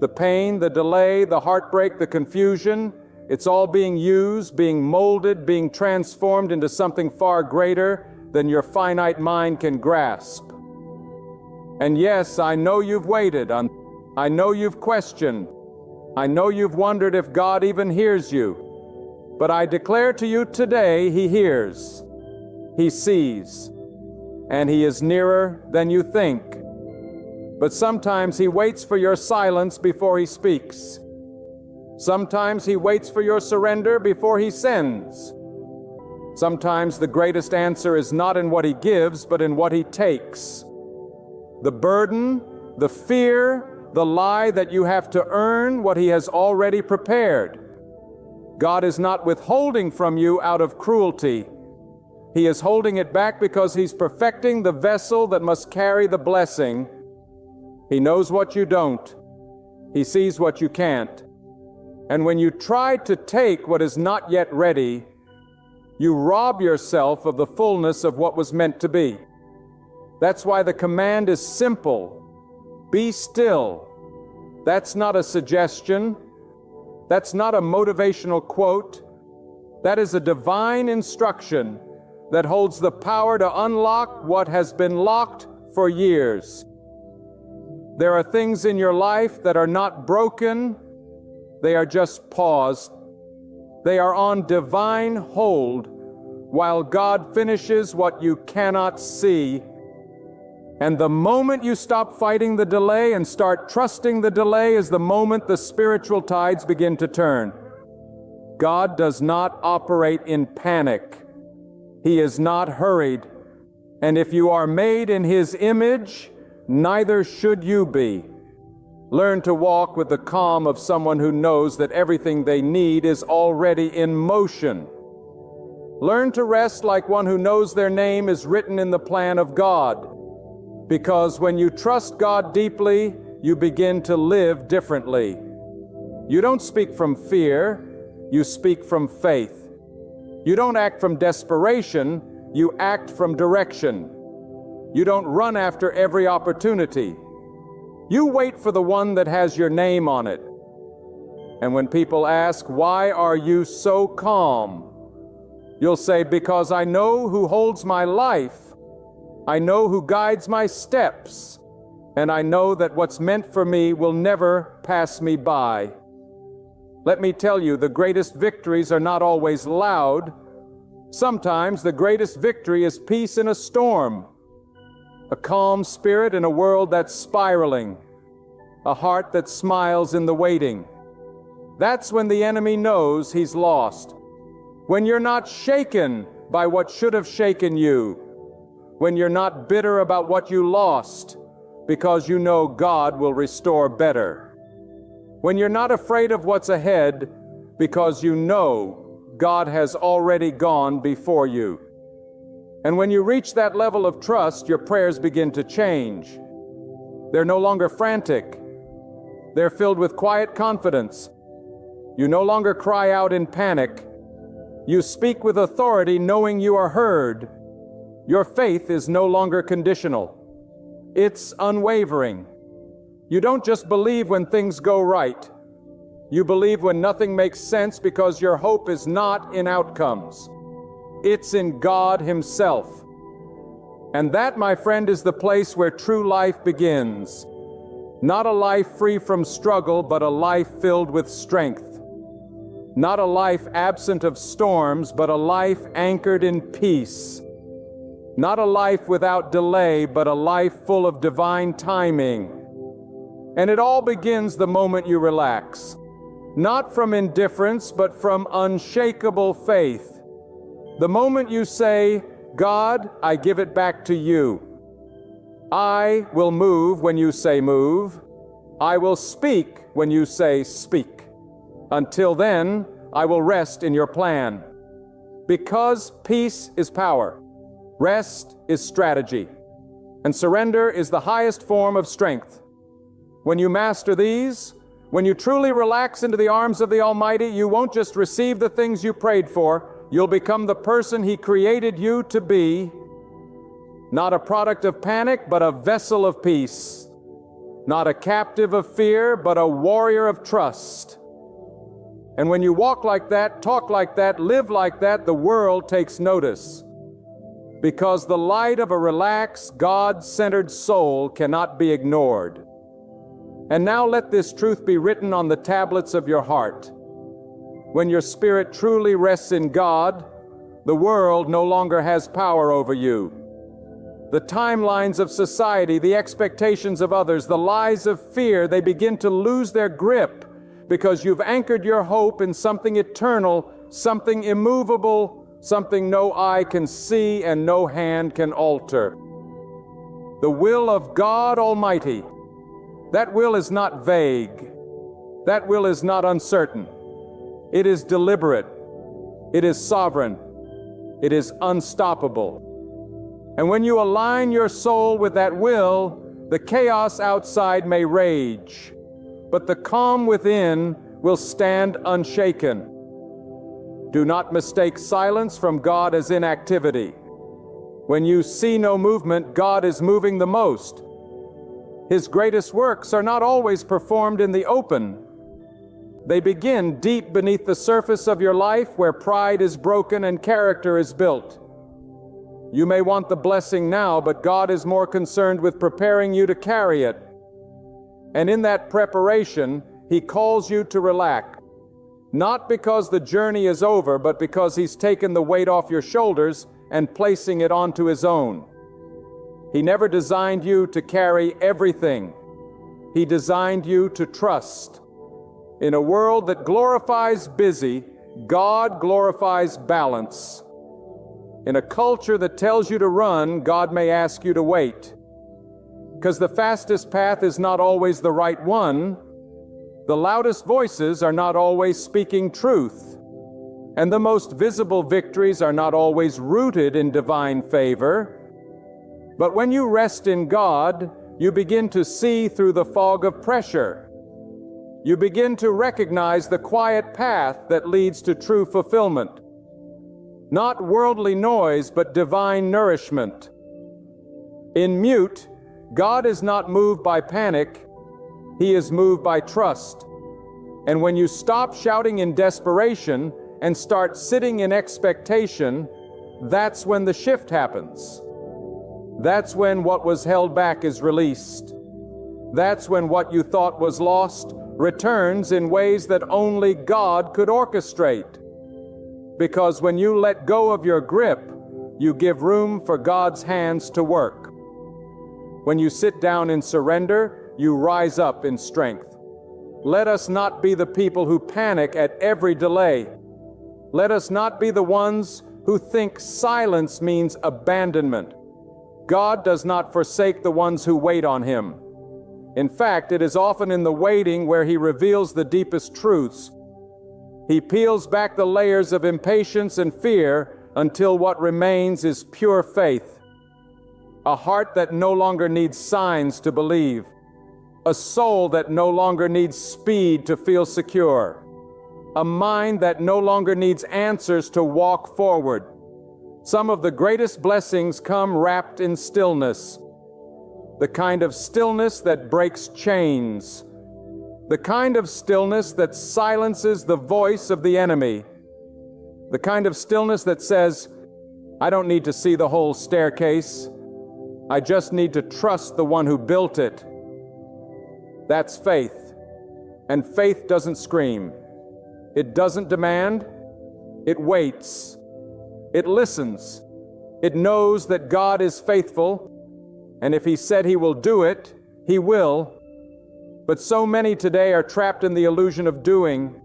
The pain, the delay, the heartbreak, the confusion, it's all being used, being molded, being transformed into something far greater than your finite mind can grasp. And yes, I know you've waited. I know you've questioned. I know you've wondered if God even hears you. But I declare to you today, He hears. He sees. And He is nearer than you think. But sometimes He waits for your silence before He speaks. Sometimes He waits for your surrender before He sends. Sometimes the greatest answer is not in what He gives, but in what He takes. The burden, the fear, the lie that you have to earn what He has already prepared. God is not withholding from you out of cruelty. He is holding it back because He's perfecting the vessel that must carry the blessing. He knows what you don't. He sees what you can't. And when you try to take what is not yet ready, you rob yourself of the fullness of what was meant to be. That's why the command is simple. Be still. That's not a suggestion. That's not a motivational quote. That is a divine instruction that holds the power to unlock what has been locked for years. There are things in your life that are not broken. They are just paused. They are on divine hold while God finishes what you cannot see. And the moment you stop fighting the delay and start trusting the delay is the moment the spiritual tides begin to turn. God does not operate in panic. He is not hurried. And if you are made in His image, neither should you be. Learn to walk with the calm of someone who knows that everything they need is already in motion. Learn to rest like one who knows their name is written in the plan of God. Because when you trust God deeply, you begin to live differently. You don't speak from fear, you speak from faith. You don't act from desperation, you act from direction. You don't run after every opportunity. You wait for the one that has your name on it. And when people ask, why are you so calm? You'll say, because I know who holds my life. I know who guides my steps, and I know that what's meant for me will never pass me by. Let me tell you, the greatest victories are not always loud. Sometimes the greatest victory is peace in a storm, a calm spirit in a world that's spiraling, a heart that smiles in the waiting. That's when the enemy knows he's lost. When you're not shaken by what should have shaken you. When you're not bitter about what you lost, because you know God will restore better. When you're not afraid of what's ahead, because you know God has already gone before you. And when you reach that level of trust, your prayers begin to change. They're no longer frantic. They're filled with quiet confidence. You no longer cry out in panic. You speak with authority, knowing you are heard. Your faith is no longer conditional. It's unwavering. You don't just believe when things go right. You believe when nothing makes sense, because your hope is not in outcomes. It's in God Himself. And that, my friend, is the place where true life begins. Not a life free from struggle, but a life filled with strength. Not a life absent of storms, but a life anchored in peace. Not a life without delay, but a life full of divine timing. And it all begins the moment you relax. Not from indifference, but from unshakable faith. The moment you say, God, I give it back to you. I will move when you say move. I will speak when you say speak. Until then, I will rest in your plan. Because peace is power, rest is strategy, and surrender is the highest form of strength. When you master these, when you truly relax into the arms of the Almighty, you won't just receive the things you prayed for, you'll become the person He created you to be. Not a product of panic, but a vessel of peace. Not a captive of fear, but a warrior of trust. And when you walk like that, talk like that, live like that, the world takes notice. Because the light of a relaxed, God-centered soul cannot be ignored. And now let this truth be written on the tablets of your heart. When your spirit truly rests in God, the world no longer has power over you. The timelines of society, the expectations of others, the lies of fear, they begin to lose their grip because you've anchored your hope in something eternal, something immovable, something no eye can see and no hand can alter. The will of God Almighty. That will is not vague. That will is not uncertain. It is deliberate. It is sovereign. It is unstoppable. And when you align your soul with that will, the chaos outside may rage, but the calm within will stand unshaken. Do not mistake silence from God as inactivity. When you see no movement, God is moving the most. His greatest works are not always performed in the open. They begin deep beneath the surface of your life, where pride is broken and character is built. You may want the blessing now, but God is more concerned with preparing you to carry it. And in that preparation, He calls you to relax. Not because the journey is over, but because He's taken the weight off your shoulders and placing it onto His own. He never designed you to carry everything. He designed you to trust. In a world that glorifies busy, God glorifies balance. In a culture that tells you to run, God may ask you to wait. Because the fastest path is not always the right one. The loudest voices are not always speaking truth. And the most visible victories are not always rooted in divine favor. But when you rest in God, you begin to see through the fog of pressure. You begin to recognize the quiet path that leads to true fulfillment. Not worldly noise, but divine nourishment. In mute, God is not moved by panic. He is moved by trust. And when you stop shouting in desperation and start sitting in expectation, that's when the shift happens. That's when what was held back is released. That's when what you thought was lost returns in ways that only God could orchestrate. Because when you let go of your grip, you give room for God's hands to work. When you sit down in surrender, you rise up in strength. Let us not be the people who panic at every delay. Let us not be the ones who think silence means abandonment. God does not forsake the ones who wait on Him. In fact, it is often in the waiting where He reveals the deepest truths. He peels back the layers of impatience and fear until what remains is pure faith. A heart that no longer needs signs to believe. A soul that no longer needs speed to feel secure. A mind that no longer needs answers to walk forward. Some of the greatest blessings come wrapped in stillness. The kind of stillness that breaks chains. The kind of stillness that silences the voice of the enemy. The kind of stillness that says, I don't need to see the whole staircase. I just need to trust the one who built it. That's faith. And faith doesn't scream. It doesn't demand. It waits. It listens. It knows that God is faithful, and if He said He will do it, He will. But so many today are trapped in the illusion of doing.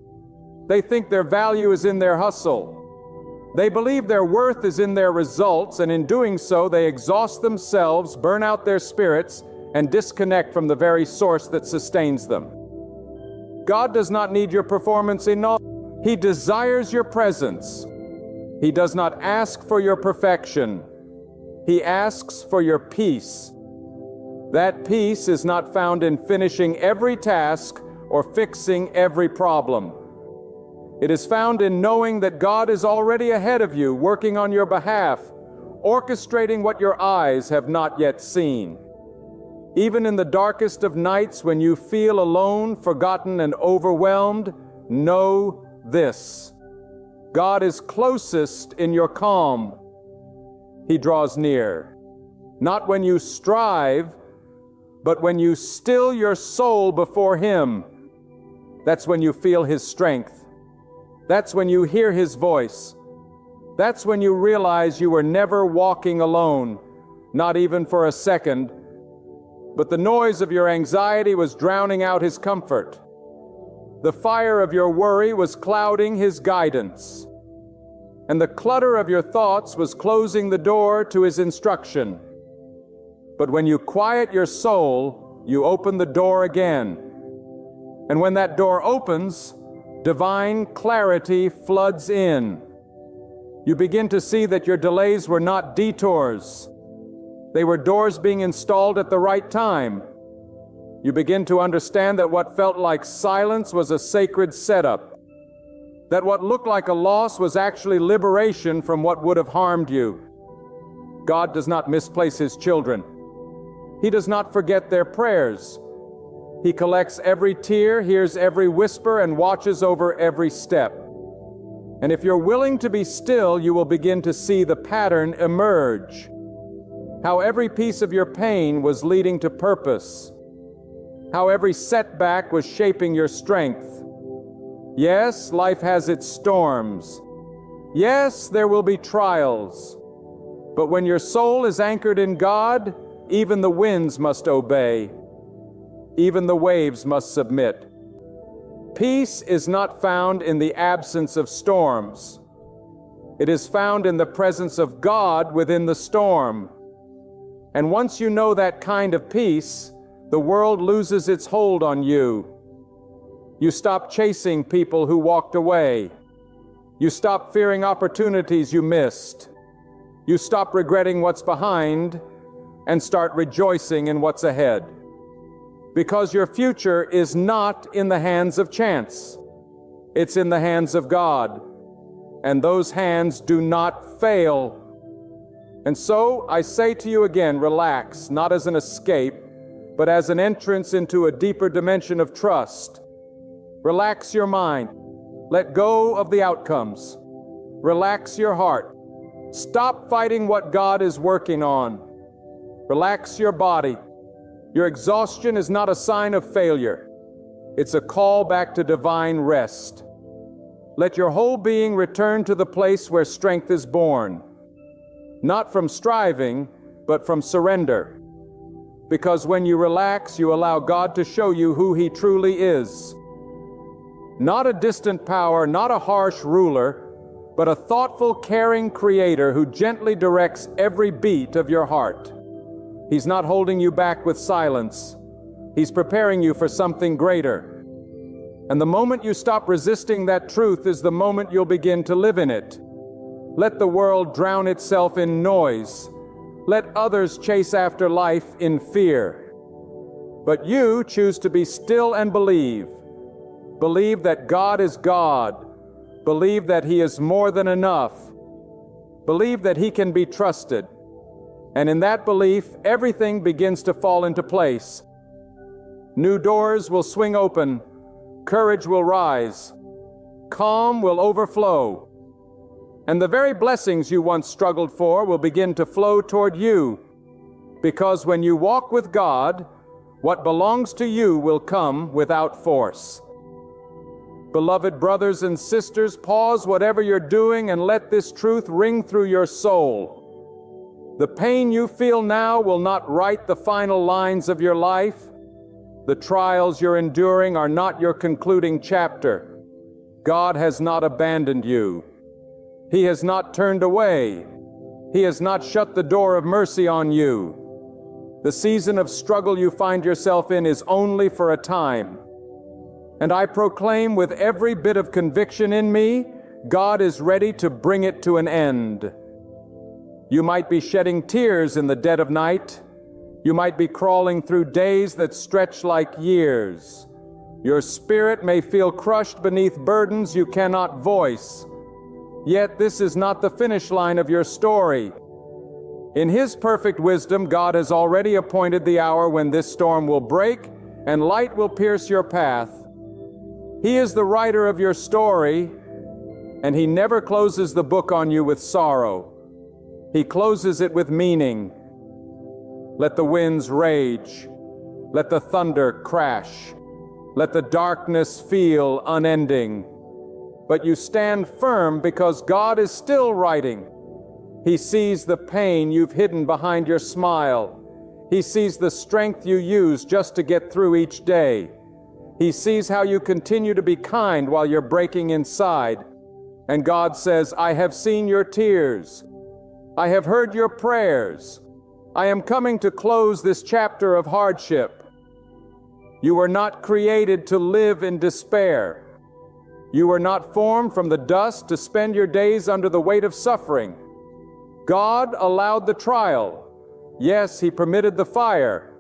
They think their value is in their hustle. They believe their worth is in their results, and in doing so, they exhaust themselves, burn out their spirits, and disconnect from the very source that sustains them. God does not need your performance enough. He desires your presence. He does not ask for your perfection. He asks for your peace. That peace is not found in finishing every task or fixing every problem. It is found in knowing that God is already ahead of you, working on your behalf, orchestrating what your eyes have not yet seen. Even in the darkest of nights, when you feel alone, forgotten, and overwhelmed, know this: God is closest in your calm. He draws near, not when you strive, but when you still your soul before Him. That's when you feel His strength. That's when you hear His voice. That's when you realize you were never walking alone, not even for a second, but the noise of your anxiety was drowning out His comfort. The fire of your worry was clouding His guidance. And the clutter of your thoughts was closing the door to His instruction. But when you quiet your soul, you open the door again. And when that door opens, divine clarity floods in. You begin to see that your delays were not detours. They were doors being installed at the right time. You begin to understand that what felt like silence was a sacred setup. That what looked like a loss was actually liberation from what would have harmed you. God does not misplace His children. He does not forget their prayers. He collects every tear, hears every whisper, and watches over every step. And if you're willing to be still, you will begin to see the pattern emerge. How every piece of your pain was leading to purpose. How every setback was shaping your strength. Yes, life has its storms. Yes, there will be trials. But when your soul is anchored in God, even the winds must obey. Even the waves must submit. Peace is not found in the absence of storms. It is found in the presence of God within the storm. And once you know that kind of peace, the world loses its hold on you. You stop chasing people who walked away. You stop fearing opportunities you missed. You stop regretting what's behind and start rejoicing in what's ahead. Because your future is not in the hands of chance. It's in the hands of God. And those hands do not fail. And so I say to you again, relax, not as an escape, but as an entrance into a deeper dimension of trust. Relax your mind. Let go of the outcomes. Relax your heart. Stop fighting what God is working on. Relax your body. Your exhaustion is not a sign of failure. It's a call back to divine rest. Let your whole being return to the place where strength is born. Not from striving, but from surrender. Because when you relax, you allow God to show you who He truly is. Not a distant power, not a harsh ruler, but a thoughtful, caring Creator who gently directs every beat of your heart. He's not holding you back with silence. He's preparing you for something greater. And the moment you stop resisting that truth is the moment you'll begin to live in it. Let the world drown itself in noise. Let others chase after life in fear. But you choose to be still and believe. Believe that God is God. Believe that He is more than enough. Believe that He can be trusted. And in that belief, everything begins to fall into place. New doors will swing open. Courage will rise. Calm will overflow. And the very blessings you once struggled for will begin to flow toward you. Because when you walk with God, what belongs to you will come without force. Beloved brothers and sisters, pause whatever you're doing and let this truth ring through your soul. The pain you feel now will not write the final lines of your life. The trials you're enduring are not your concluding chapter. God has not abandoned you. He has not turned away. He has not shut the door of mercy on you. The season of struggle you find yourself in is only for a time. And I proclaim with every bit of conviction in me, God is ready to bring it to an end. You might be shedding tears in the dead of night. You might be crawling through days that stretch like years. Your spirit may feel crushed beneath burdens you cannot voice. Yet this is not the finish line of your story. In His perfect wisdom, God has already appointed the hour when this storm will break and light will pierce your path. He is the writer of your story, and He never closes the book on you with sorrow. He closes it with meaning. Let the winds rage. Let the thunder crash. Let the darkness feel unending. But you stand firm because God is still writing. He sees the pain you've hidden behind your smile. He sees the strength you use just to get through each day. He sees how you continue to be kind while you're breaking inside. And God says, I have seen your tears. I have heard your prayers. I am coming to close this chapter of hardship. You were not created to live in despair. You were not formed from the dust to spend your days under the weight of suffering. God allowed the trial. Yes, He permitted the fire.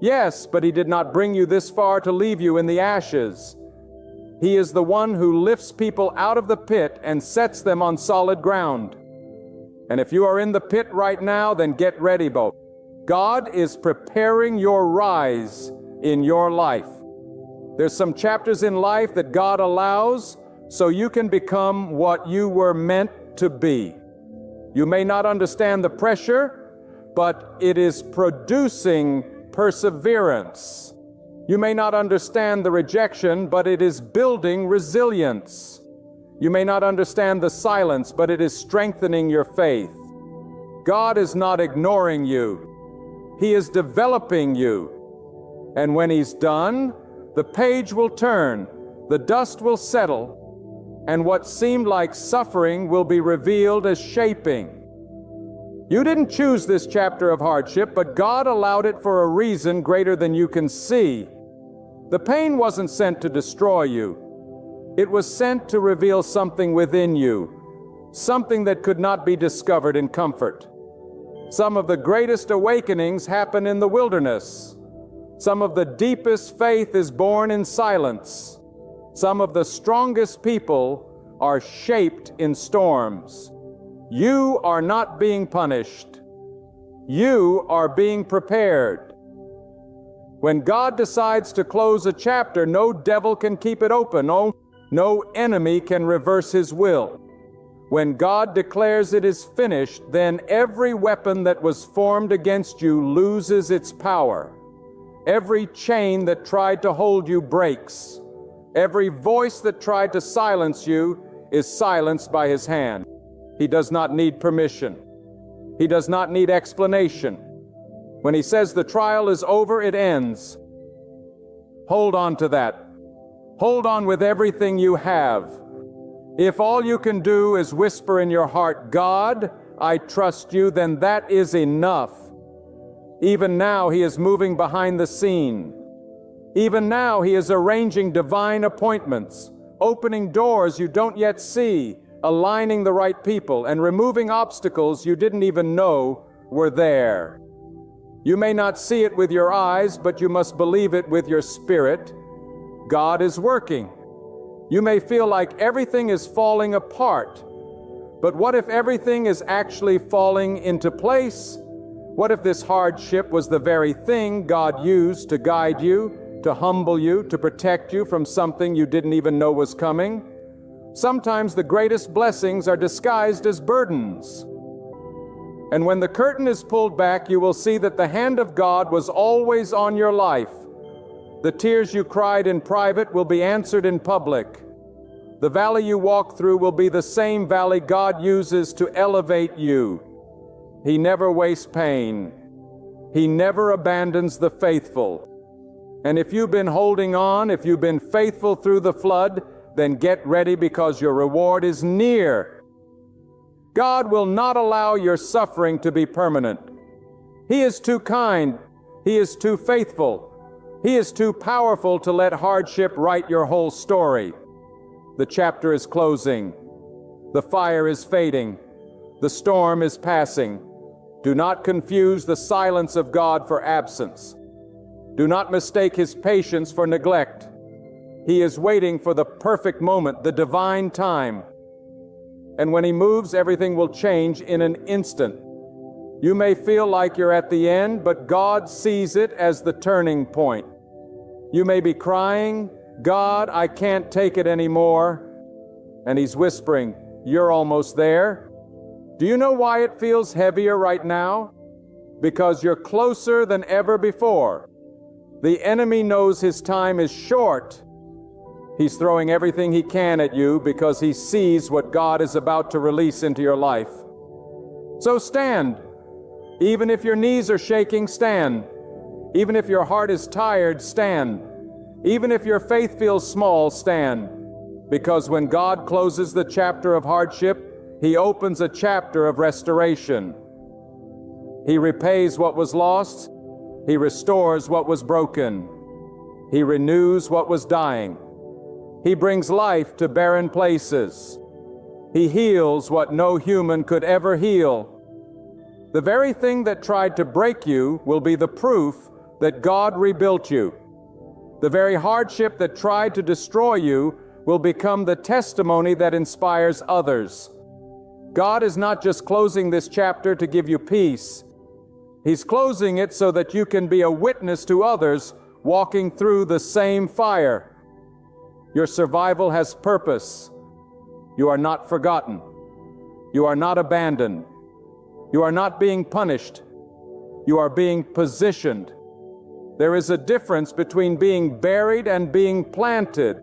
Yes, but He did not bring you this far to leave you in the ashes. He is the one who lifts people out of the pit and sets them on solid ground. And if you are in the pit right now, then get ready, both. God is preparing your rise in your life. There's some chapters in life that God allows so you can become what you were meant to be. You may not understand the pressure, but it is producing perseverance. You may not understand the rejection, but it is building resilience. You may not understand the silence, but it is strengthening your faith. God is not ignoring you. He is developing you. And when He's done, the page will turn, the dust will settle, and what seemed like suffering will be revealed as shaping. You didn't choose this chapter of hardship, but God allowed it for a reason greater than you can see. The pain wasn't sent to destroy you. It was sent to reveal something within you, something that could not be discovered in comfort. Some of the greatest awakenings happen in the wilderness. Some of the deepest faith is born in silence. Some of the strongest people are shaped in storms. You are not being punished. You are being prepared. When God decides to close a chapter, no devil can keep it open. No enemy can reverse His will. When God declares it is finished, then every weapon that was formed against you loses its power. Every chain that tried to hold you breaks. Every voice that tried to silence you is silenced by His hand. He does not need permission. He does not need explanation. When He says the trial is over, it ends. Hold on to that. Hold on with everything you have. If all you can do is whisper in your heart, God, I trust you, then that is enough. Even now He is moving behind the scene. Even now He is arranging divine appointments, opening doors you don't yet see, aligning the right people, and removing obstacles you didn't even know were there. You may not see it with your eyes, but you must believe it with your spirit. God is working. You may feel like everything is falling apart, but what if everything is actually falling into place? What if this hardship was the very thing God used to guide you, to humble you, to protect you from something you didn't even know was coming? Sometimes the greatest blessings are disguised as burdens. And when the curtain is pulled back, you will see that the hand of God was always on your life. The tears you cried in private will be answered in public. The valley you walk through will be the same valley God uses to elevate you. He never wastes pain. He never abandons the faithful. And if you've been holding on, if you've been faithful through the flood, then get ready because your reward is near. God will not allow your suffering to be permanent. He is too kind. He is too faithful. He is too powerful to let hardship write your whole story. The chapter is closing. The fire is fading. The storm is passing. Do not confuse the silence of God for absence. Do not mistake His patience for neglect. He is waiting for the perfect moment, the divine time. And when He moves, everything will change in an instant. You may feel like you're at the end, but God sees it as the turning point. You may be crying, God, I can't take it anymore. And He's whispering, you're almost there. Do you know why it feels heavier right now? Because you're closer than ever before. The enemy knows his time is short. He's throwing everything he can at you because he sees what God is about to release into your life. So stand. Even if your knees are shaking, stand. Even if your heart is tired, stand. Even if your faith feels small, stand. Because when God closes the chapter of hardship, He opens a chapter of restoration. He repays what was lost. He restores what was broken. He renews what was dying. He brings life to barren places. He heals what no human could ever heal. The very thing that tried to break you will be the proof that God rebuilt you. The very hardship that tried to destroy you will become the testimony that inspires others. God is not just closing this chapter to give you peace. He's closing it so that you can be a witness to others walking through the same fire. Your survival has purpose. You are not forgotten. You are not abandoned. You are not being punished. You are being positioned. There is a difference between being buried and being planted.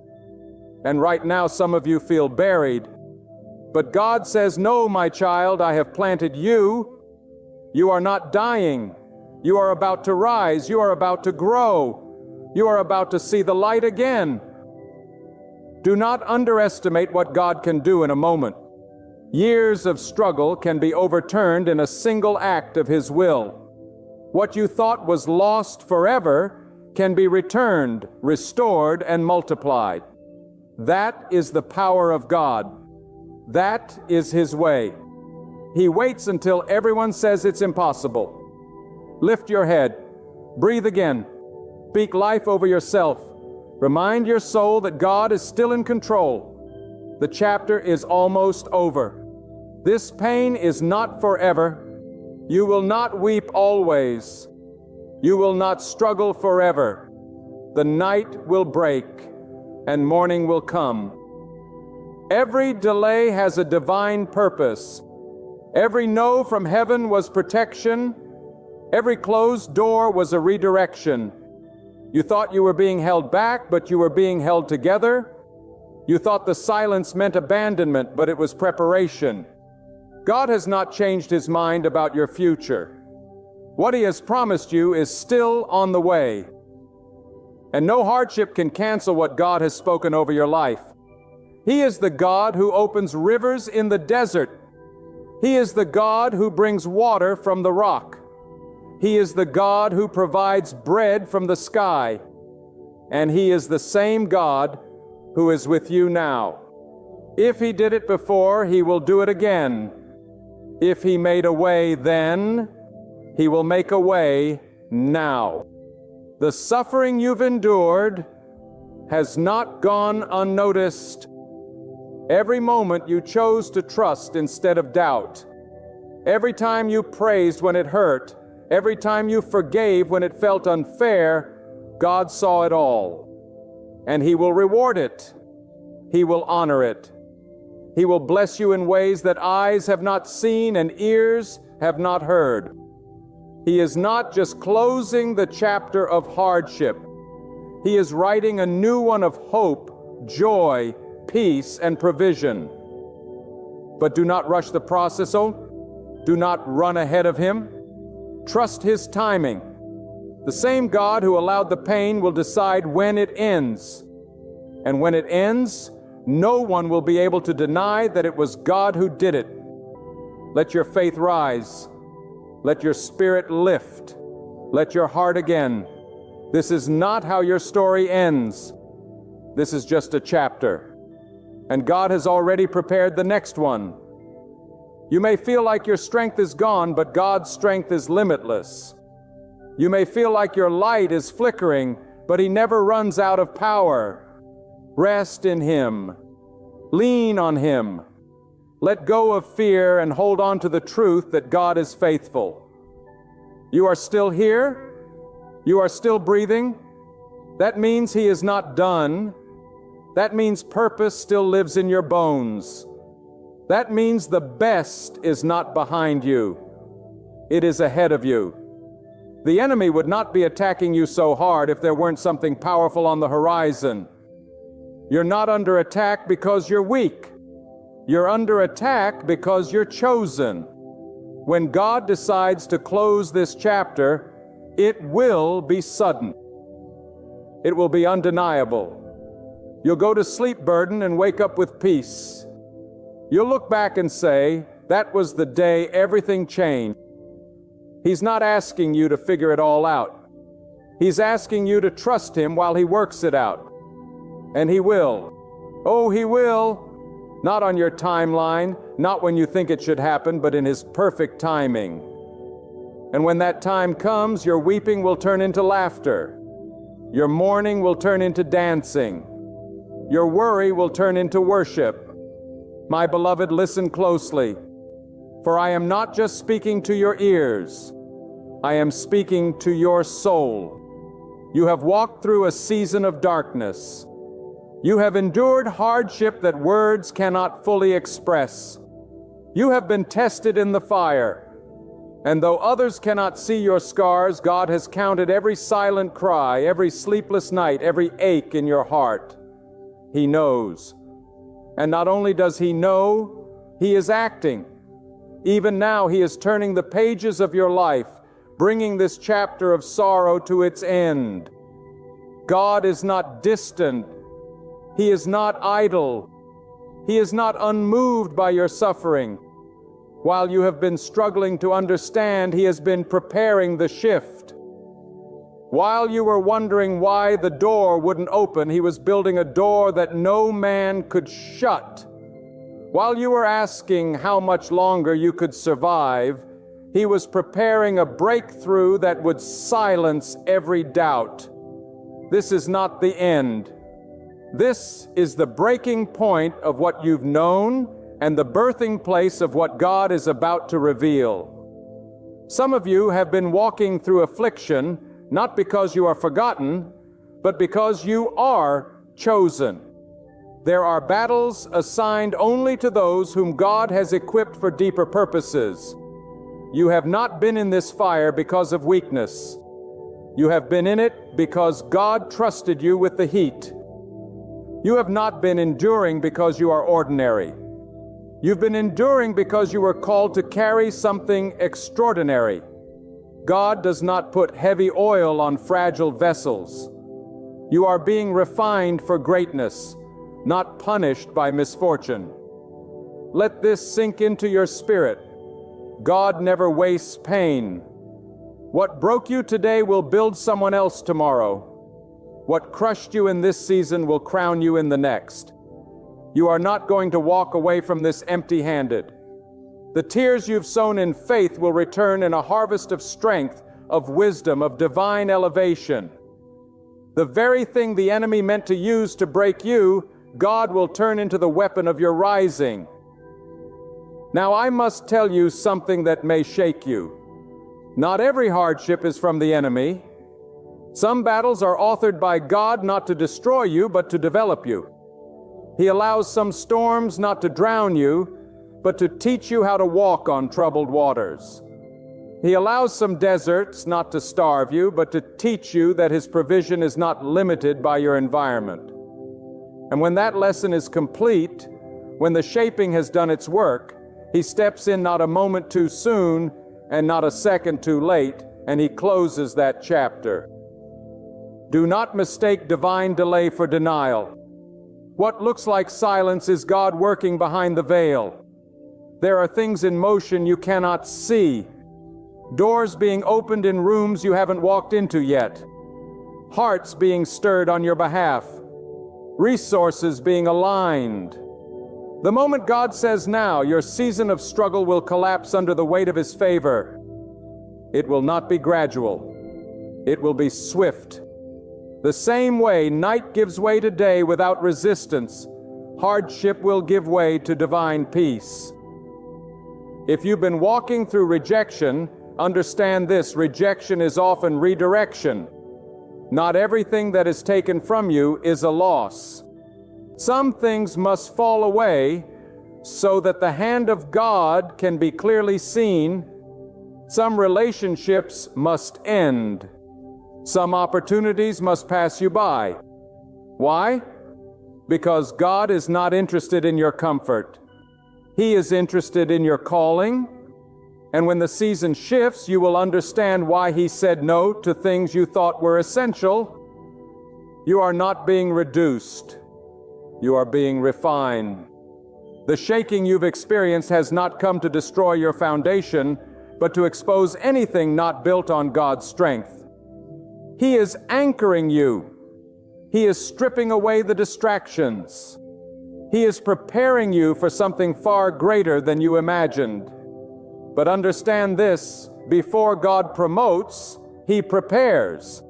And right now some of you feel buried. But God says, no, my child, I have planted you. You are not dying. You are about to rise. You are about to grow. You are about to see the light again. Do not underestimate what God can do in a moment. Years of struggle can be overturned in a single act of His will. What you thought was lost forever can be returned, restored, and multiplied. That is the power of God. That is His way. He waits until everyone says it's impossible. Lift your head. Breathe again. Speak life over yourself. Remind your soul that God is still in control. The chapter is almost over. This pain is not forever. You will not weep always. You will not struggle forever. The night will break, and morning will come. Every delay has a divine purpose. Every no from heaven was protection. Every closed door was a redirection. You thought you were being held back, but you were being held together. You thought the silence meant abandonment, but it was preparation. God has not changed His mind about your future. What He has promised you is still on the way. And no hardship can cancel what God has spoken over your life. He is the God who opens rivers in the desert. He is the God who brings water from the rock. He is the God who provides bread from the sky. And He is the same God who is with you now. If He did it before, He will do it again. If He made a way then, He will make a way now. The suffering you've endured has not gone unnoticed. Every moment you chose to trust instead of doubt. Every time you praised when it hurt. Every time you forgave when it felt unfair. God saw it all. And He will reward it. He will honor it. He will bless you in ways that eyes have not seen and ears have not heard. He is not just closing the chapter of hardship. He is writing a new one of hope, joy, peace, and provision. But do not rush the process, do not run ahead of Him. Trust His timing. The same God who allowed the pain will decide when it ends. And when it ends, no one will be able to deny that it was God who did it. Let your faith rise. Let your spirit lift. Let your heart again. This is not how your story ends. This is just a chapter. And God has already prepared the next one. You may feel like your strength is gone, but God's strength is limitless. You may feel like your light is flickering, but He never runs out of power. Rest in Him. Lean on Him. Let go of fear and hold on to the truth that God is faithful. You are still here. You are still breathing. That means He is not done. That means purpose still lives in your bones. That means the best is not behind you. It is ahead of you. The enemy would not be attacking you so hard if there weren't something powerful on the horizon. You're not under attack because you're weak. You're under attack because you're chosen. When God decides to close this chapter, it will be sudden. It will be undeniable. You'll go to sleep burdened and wake up with peace. You'll look back and say, that was the day everything changed. He's not asking you to figure it all out. He's asking you to trust Him while He works it out. And He will. Oh, He will. Not on your timeline, not when you think it should happen, but in His perfect timing. And when that time comes, your weeping will turn into laughter. Your mourning will turn into dancing. Your worry will turn into worship. My beloved, listen closely, for I am not just speaking to your ears. I am speaking to your soul. You have walked through a season of darkness. You have endured hardship that words cannot fully express. You have been tested in the fire. And though others cannot see your scars, God has counted every silent cry, every sleepless night, every ache in your heart. He knows. And not only does He know, He is acting. Even now, He is turning the pages of your life, bringing this chapter of sorrow to its end. God is not distant. He is not idle. He is not unmoved by your suffering. While you have been struggling to understand, He has been preparing the shift. While you were wondering why the door wouldn't open, He was building a door that no man could shut. While you were asking how much longer you could survive, He was preparing a breakthrough that would silence every doubt. This is not the end. This is the breaking point of what you've known and the birthing place of what God is about to reveal. Some of you have been walking through affliction, not because you are forgotten, but because you are chosen. There are battles assigned only to those whom God has equipped for deeper purposes. You have not been in this fire because of weakness. You have been in it because God trusted you with the heat. You have not been enduring because you are ordinary. You've been enduring because you were called to carry something extraordinary. God does not put heavy oil on fragile vessels. You are being refined for greatness, not punished by misfortune. Let this sink into your spirit. God never wastes pain. What broke you today will build someone else tomorrow. What crushed you in this season will crown you in the next. You are not going to walk away from this empty-handed. The tears you've sown in faith will return in a harvest of strength, of wisdom, of divine elevation. The very thing the enemy meant to use to break you, God will turn into the weapon of your rising. Now I must tell you something that may shake you. Not every hardship is from the enemy. Some battles are authored by God not to destroy you, but to develop you. He allows some storms not to drown you, but to teach you how to walk on troubled waters. He allows some deserts not to starve you, but to teach you that His provision is not limited by your environment. And when that lesson is complete, when the shaping has done its work, He steps in not a moment too soon and not a second too late, and He closes that chapter. Do not mistake divine delay for denial. What looks like silence is God working behind the veil. There are things in motion you cannot see. Doors being opened in rooms you haven't walked into yet. Hearts being stirred on your behalf. Resources being aligned. The moment God says now, your season of struggle will collapse under the weight of His favor. It will not be gradual. It will be swift. The same way night gives way to day without resistance, hardship will give way to divine peace. If you've been walking through rejection, understand this: rejection is often redirection. Not everything that is taken from you is a loss. Some things must fall away so that the hand of God can be clearly seen. Some relationships must end. Some opportunities must pass you by. Why? Because God is not interested in your comfort. He is interested in your calling. And when the season shifts, you will understand why He said no to things you thought were essential. You are not being reduced. You are being refined. The shaking you've experienced has not come to destroy your foundation, but to expose anything not built on God's strength. He is anchoring you. He is stripping away the distractions. He is preparing you for something far greater than you imagined. But understand this: before God promotes, He prepares.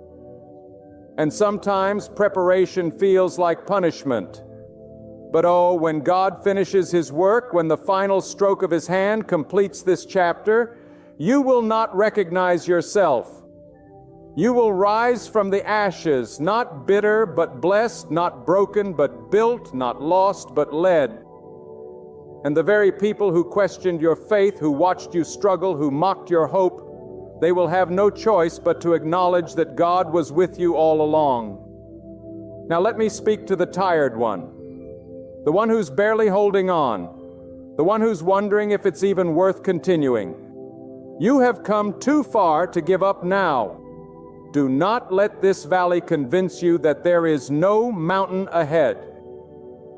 And sometimes preparation feels like punishment. But oh, when God finishes His work, when the final stroke of His hand completes this chapter, you will not recognize yourself. You will rise from the ashes, not bitter but blessed, not broken but built, not lost but led. And the very people who questioned your faith, who watched you struggle, who mocked your hope, they will have no choice but to acknowledge that God was with you all along. Now let me speak to the tired one, the one who's barely holding on, the one who's wondering if it's even worth continuing. You have come too far to give up now. Do not let this valley convince you that there is no mountain ahead.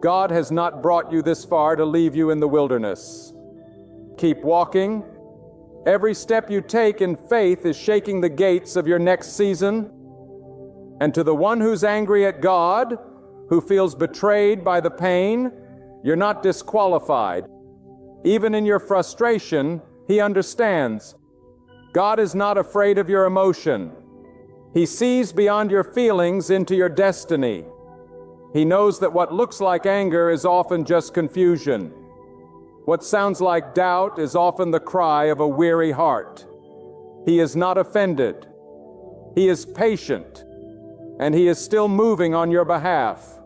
God has not brought you this far to leave you in the wilderness. Keep walking. Every step you take in faith is shaking the gates of your next season. And to the one who's angry at God, who feels betrayed by the pain, you're not disqualified. Even in your frustration, He understands. God is not afraid of your emotion. He sees beyond your feelings into your destiny. He knows that what looks like anger is often just confusion. What sounds like doubt is often the cry of a weary heart. He is not offended. He is patient, and He is still moving on your behalf.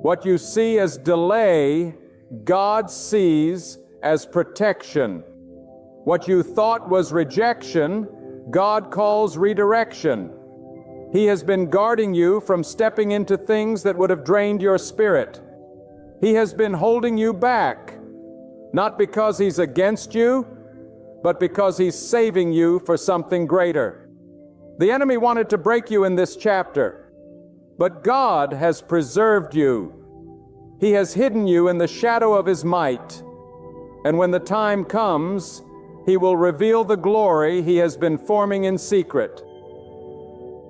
What you see as delay, God sees as protection. What you thought was rejection, God calls redirection. He has been guarding you from stepping into things that would have drained your spirit. He has been holding you back, not because He's against you, but because He's saving you for something greater. The enemy wanted to break you in this chapter, but God has preserved you. He has hidden you in the shadow of His might, and when the time comes, He will reveal the glory He has been forming in secret.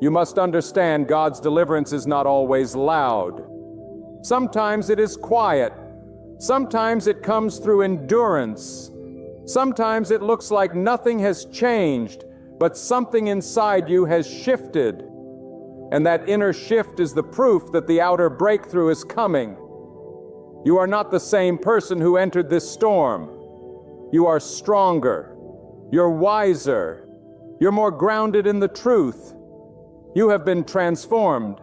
You must understand God's deliverance is not always loud. Sometimes it is quiet. Sometimes it comes through endurance. Sometimes it looks like nothing has changed, but something inside you has shifted. And that inner shift is the proof that the outer breakthrough is coming. You are not the same person who entered this storm. You are stronger. You're wiser. You're more grounded in the truth. You have been transformed.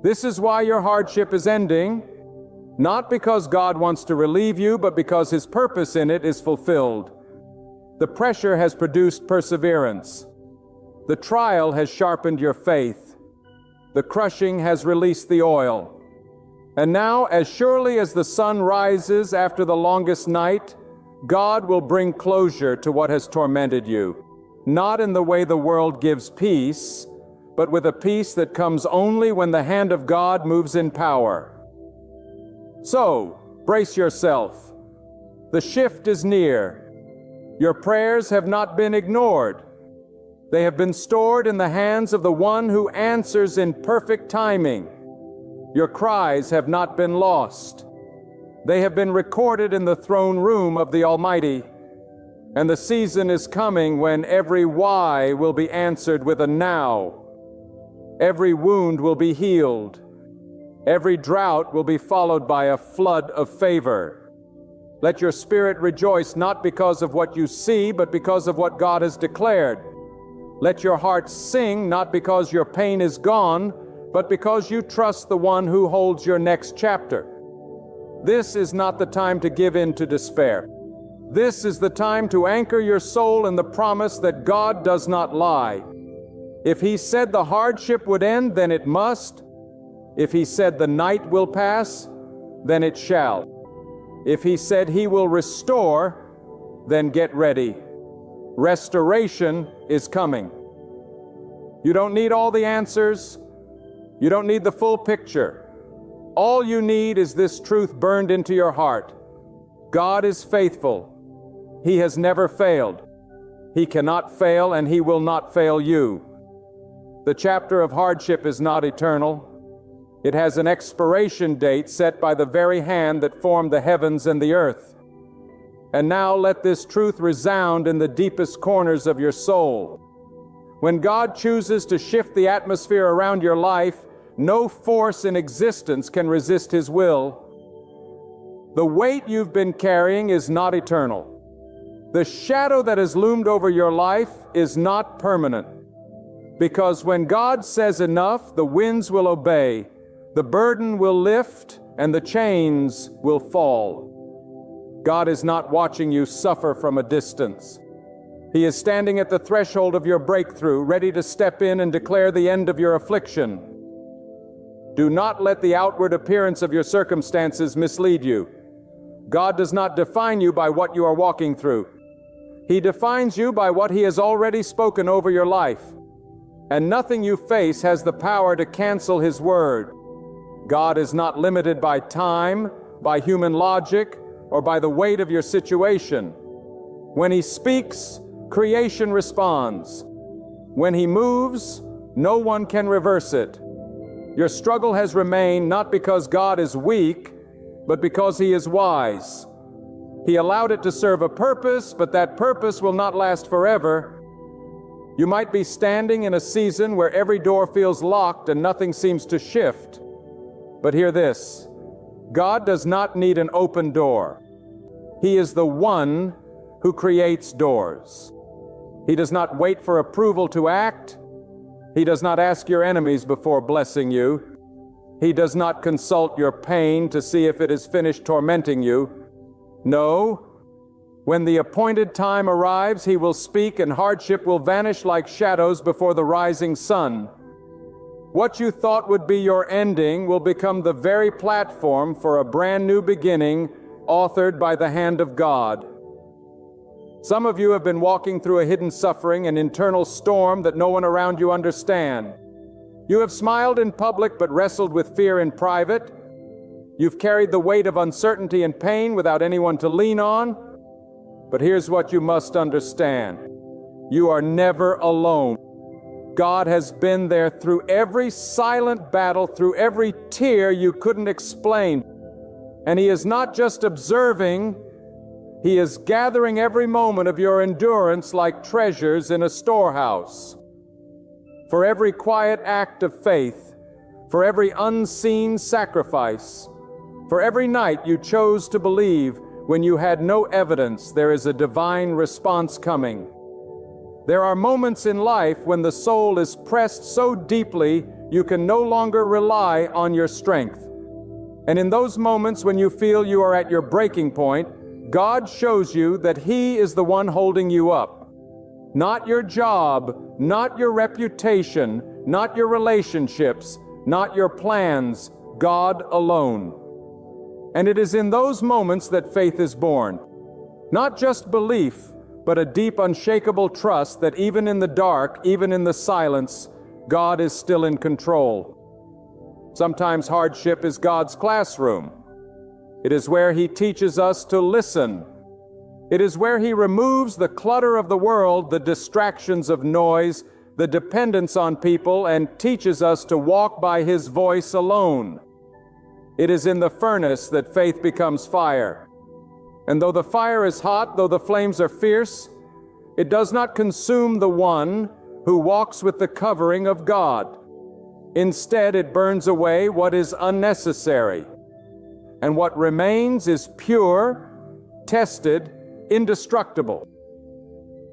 This is why your hardship is ending, not because God wants to relieve you, but because His purpose in it is fulfilled. The pressure has produced perseverance. The trial has sharpened your faith. The crushing has released the oil. And now, as surely as the sun rises after the longest night, God will bring closure to what has tormented you, not in the way the world gives peace, but with a peace that comes only when the hand of God moves in power. So, brace yourself. The shift is near. Your prayers have not been ignored. They have been stored in the hands of the one who answers in perfect timing. Your cries have not been lost. They have been recorded in the throne room of the Almighty. And the season is coming when every why will be answered with a now. Every wound will be healed. Every drought will be followed by a flood of favor. Let your spirit rejoice not because of what you see, but because of what God has declared. Let your heart sing not because your pain is gone, but because you trust the one who holds your next chapter. This is not the time to give in to despair. This is the time to anchor your soul in the promise that God does not lie. If He said the hardship would end, then it must. If He said the night will pass, then it shall. If He said He will restore, then get ready. Restoration is coming. You don't need all the answers. You don't need the full picture. All you need is this truth burned into your heart. God is faithful. He has never failed. He cannot fail, and He will not fail you. The chapter of hardship is not eternal. It has an expiration date set by the very hand that formed the heavens and the earth. And now let this truth resound in the deepest corners of your soul. When God chooses to shift the atmosphere around your life, no force in existence can resist His will. The weight you've been carrying is not eternal. The shadow that has loomed over your life is not permanent. Because when God says enough, the winds will obey, the burden will lift, and the chains will fall. God is not watching you suffer from a distance. He is standing at the threshold of your breakthrough, ready to step in and declare the end of your affliction. Do not let the outward appearance of your circumstances mislead you. God does not define you by what you are walking through. He defines you by what He has already spoken over your life. And nothing you face has the power to cancel His word. God is not limited by time, by human logic, or by the weight of your situation. When He speaks, creation responds. When He moves, no one can reverse it. Your struggle has remained not because God is weak, but because He is wise. He allowed it to serve a purpose, but that purpose will not last forever. You might be standing in a season where every door feels locked and nothing seems to shift. But hear this, God does not need an open door. He is the one who creates doors. He does not wait for approval to act. He does not ask your enemies before blessing you. He does not consult your pain to see if it is finished tormenting you. No. When the appointed time arrives, He will speak, and hardship will vanish like shadows before the rising sun. What you thought would be your ending will become the very platform for a brand new beginning, authored by the hand of God. Some of you have been walking through a hidden suffering, an internal storm that no one around you understands. You have smiled in public but wrestled with fear in private. You've carried the weight of uncertainty and pain without anyone to lean on. But here's what you must understand. You are never alone. God has been there through every silent battle, through every tear you couldn't explain. And He is not just observing, He is gathering every moment of your endurance like treasures in a storehouse. For every quiet act of faith, for every unseen sacrifice, for every night you chose to believe when you had no evidence, there is a divine response coming. There are moments in life when the soul is pressed so deeply you can no longer rely on your strength. And in those moments when you feel you are at your breaking point, God shows you that He is the one holding you up. Not your job, not your reputation, not your relationships, not your plans, God alone. And it is in those moments that faith is born. Not just belief, but a deep, unshakable trust that even in the dark, even in the silence, God is still in control. Sometimes hardship is God's classroom. It is where He teaches us to listen. It is where He removes the clutter of the world, the distractions of noise, the dependence on people, and teaches us to walk by His voice alone. It is in the furnace that faith becomes fire. And though the fire is hot, though the flames are fierce, it does not consume the one who walks with the covering of God. Instead, it burns away what is unnecessary. And what remains is pure, tested, indestructible.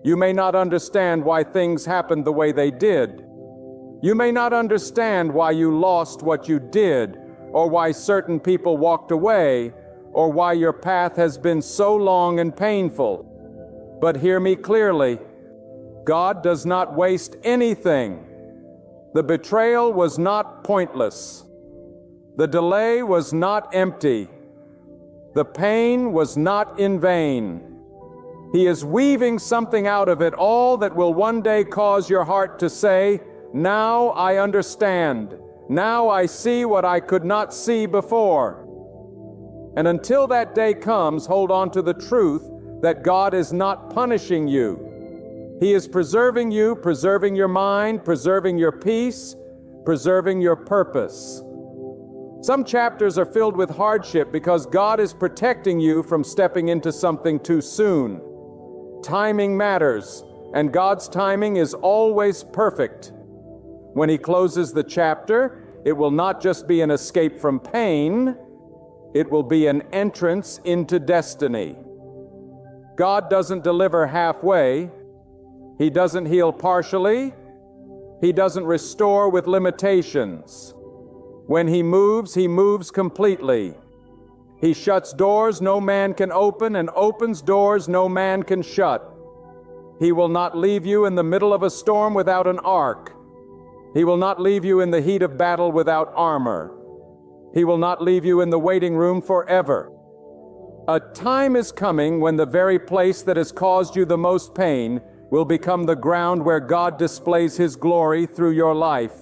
You may not understand why things happened the way they did. You may not understand why you lost what you did, or why certain people walked away, or why your path has been so long and painful. But hear me clearly. God does not waste anything. The betrayal was not pointless. The delay was not empty. The pain was not in vain. He is weaving something out of it all that will one day cause your heart to say, "Now I understand. Now I see what I could not see before." And until that day comes, hold on to the truth that God is not punishing you. He is preserving you, preserving your mind, preserving your peace, preserving your purpose. Some chapters are filled with hardship because God is protecting you from stepping into something too soon. Timing matters, and God's timing is always perfect. When He closes the chapter, it will not just be an escape from pain, it will be an entrance into destiny. God doesn't deliver halfway. He doesn't heal partially. He doesn't restore with limitations. When He moves completely. He shuts doors no man can open and opens doors no man can shut. He will not leave you in the middle of a storm without an ark. He will not leave you in the heat of battle without armor. He will not leave you in the waiting room forever. A time is coming when the very place that has caused you the most pain will become the ground where God displays His glory through your life.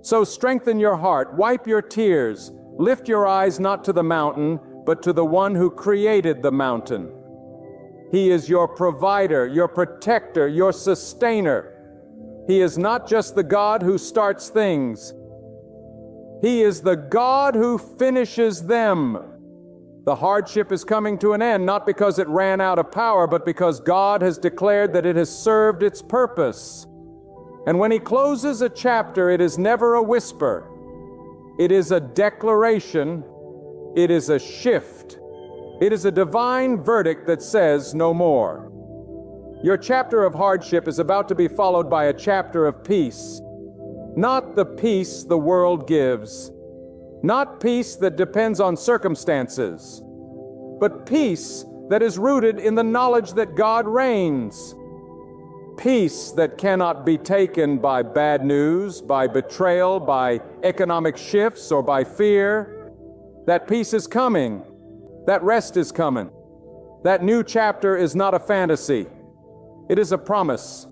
So strengthen your heart, wipe your tears, lift your eyes not to the mountain, but to the one who created the mountain. He is your provider, your protector, your sustainer. He is not just the God who starts things. He is the God who finishes them. The hardship is coming to an end, not because it ran out of power, but because God has declared that it has served its purpose. And when He closes a chapter, it is never a whisper. It is a declaration. It is a shift. It is a divine verdict that says no more. Your chapter of hardship is about to be followed by a chapter of peace. Not the peace the world gives, Not peace that depends on circumstances, but peace that is rooted in the knowledge that God reigns. Peace that cannot be taken by bad news, by betrayal, by economic shifts, or by fear. That peace is coming. That rest is coming. That new chapter is not a fantasy. It is a promise.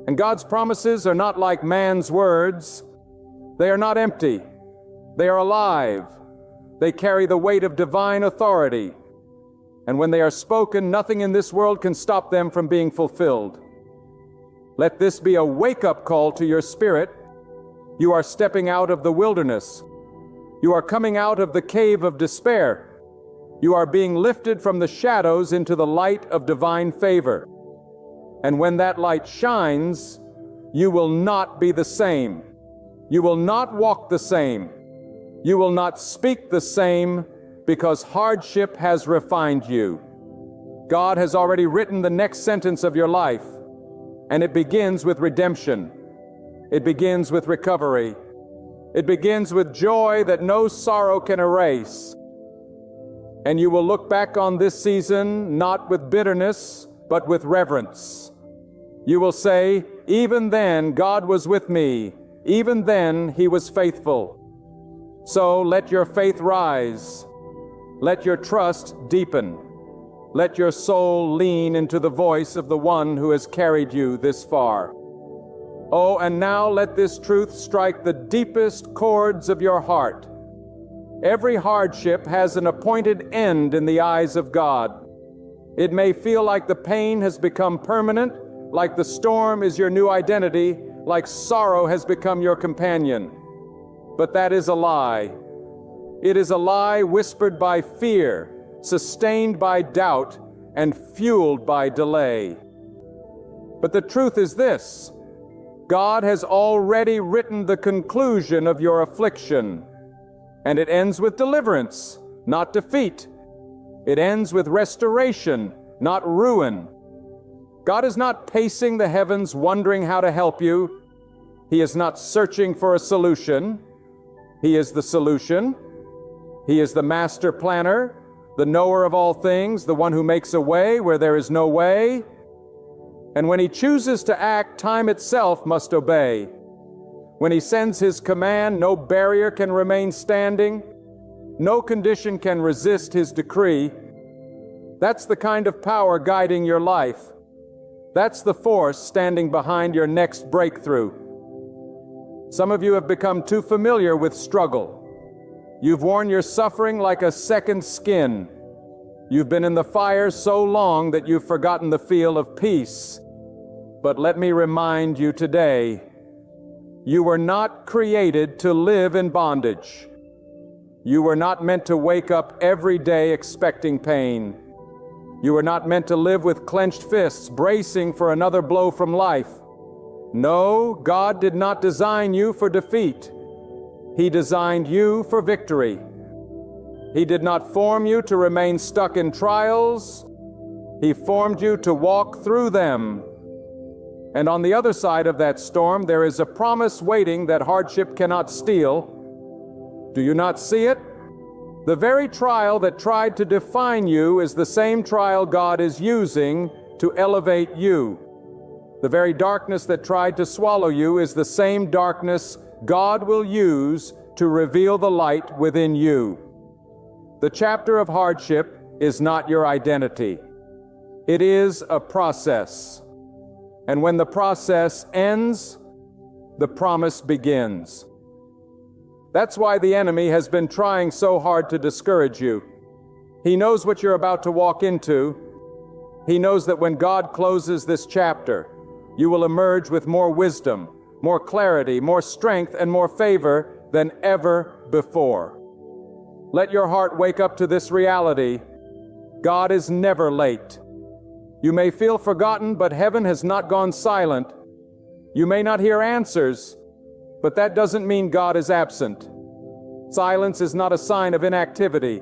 And God's promises are not like man's words. They are not empty. They are alive. They carry the weight of divine authority. And when they are spoken, nothing in this world can stop them from being fulfilled. Let this be a wake-up call to your spirit. You are stepping out of the wilderness. You are coming out of the cave of despair. You are being lifted from the shadows into the light of divine favor. And when that light shines, you will not be the same. You will not walk the same. You will not speak the same, because hardship has refined you. God has already written the next sentence of your life, and it begins with redemption. It begins with recovery. It begins with joy that no sorrow can erase. And you will look back on this season not with bitterness, but with reverence. You will say, even then God was with me. Even then He was faithful. So let your faith rise. Let your trust deepen. Let your soul lean into the voice of the one who has carried you this far. Oh, and now let this truth strike the deepest chords of your heart. Every hardship has an appointed end in the eyes of God. It may feel like the pain has become permanent, like the storm is your new identity, like sorrow has become your companion. But that is a lie. It is a lie whispered by fear, sustained by doubt, and fueled by delay. But the truth is this: God has already written the conclusion of your affliction, and it ends with deliverance, not defeat. It ends with restoration, not ruin. God is not pacing the heavens wondering how to help you. He is not searching for a solution. He is the solution. He is the master planner, the knower of all things, the one who makes a way where there is no way. And when He chooses to act, time itself must obey. When He sends His command, no barrier can remain standing. No condition can resist His decree. That's the kind of power guiding your life. That's the force standing behind your next breakthrough. Some of you have become too familiar with struggle. You've worn your suffering like a second skin. You've been in the fire so long that you've forgotten the feel of peace. But let me remind you today, you were not created to live in bondage. You were not meant to wake up every day expecting pain. You were not meant to live with clenched fists, bracing for another blow from life. No, God did not design you for defeat. He designed you for victory. He did not form you to remain stuck in trials. He formed you to walk through them. And on the other side of that storm, there is a promise waiting that hardship cannot steal. Do you not see it? The very trial that tried to define you is the same trial God is using to elevate you. The very darkness that tried to swallow you is the same darkness God will use to reveal the light within you. The chapter of hardship is not your identity. It is a process. And when the process ends, the promise begins. That's why the enemy has been trying so hard to discourage you. He knows what you're about to walk into. He knows that when God closes this chapter, you will emerge with more wisdom, more clarity, more strength, and more favor than ever before. Let your heart wake up to this reality. God is never late. You may feel forgotten, but heaven has not gone silent. You may not hear answers, but that doesn't mean God is absent. Silence is not a sign of inactivity.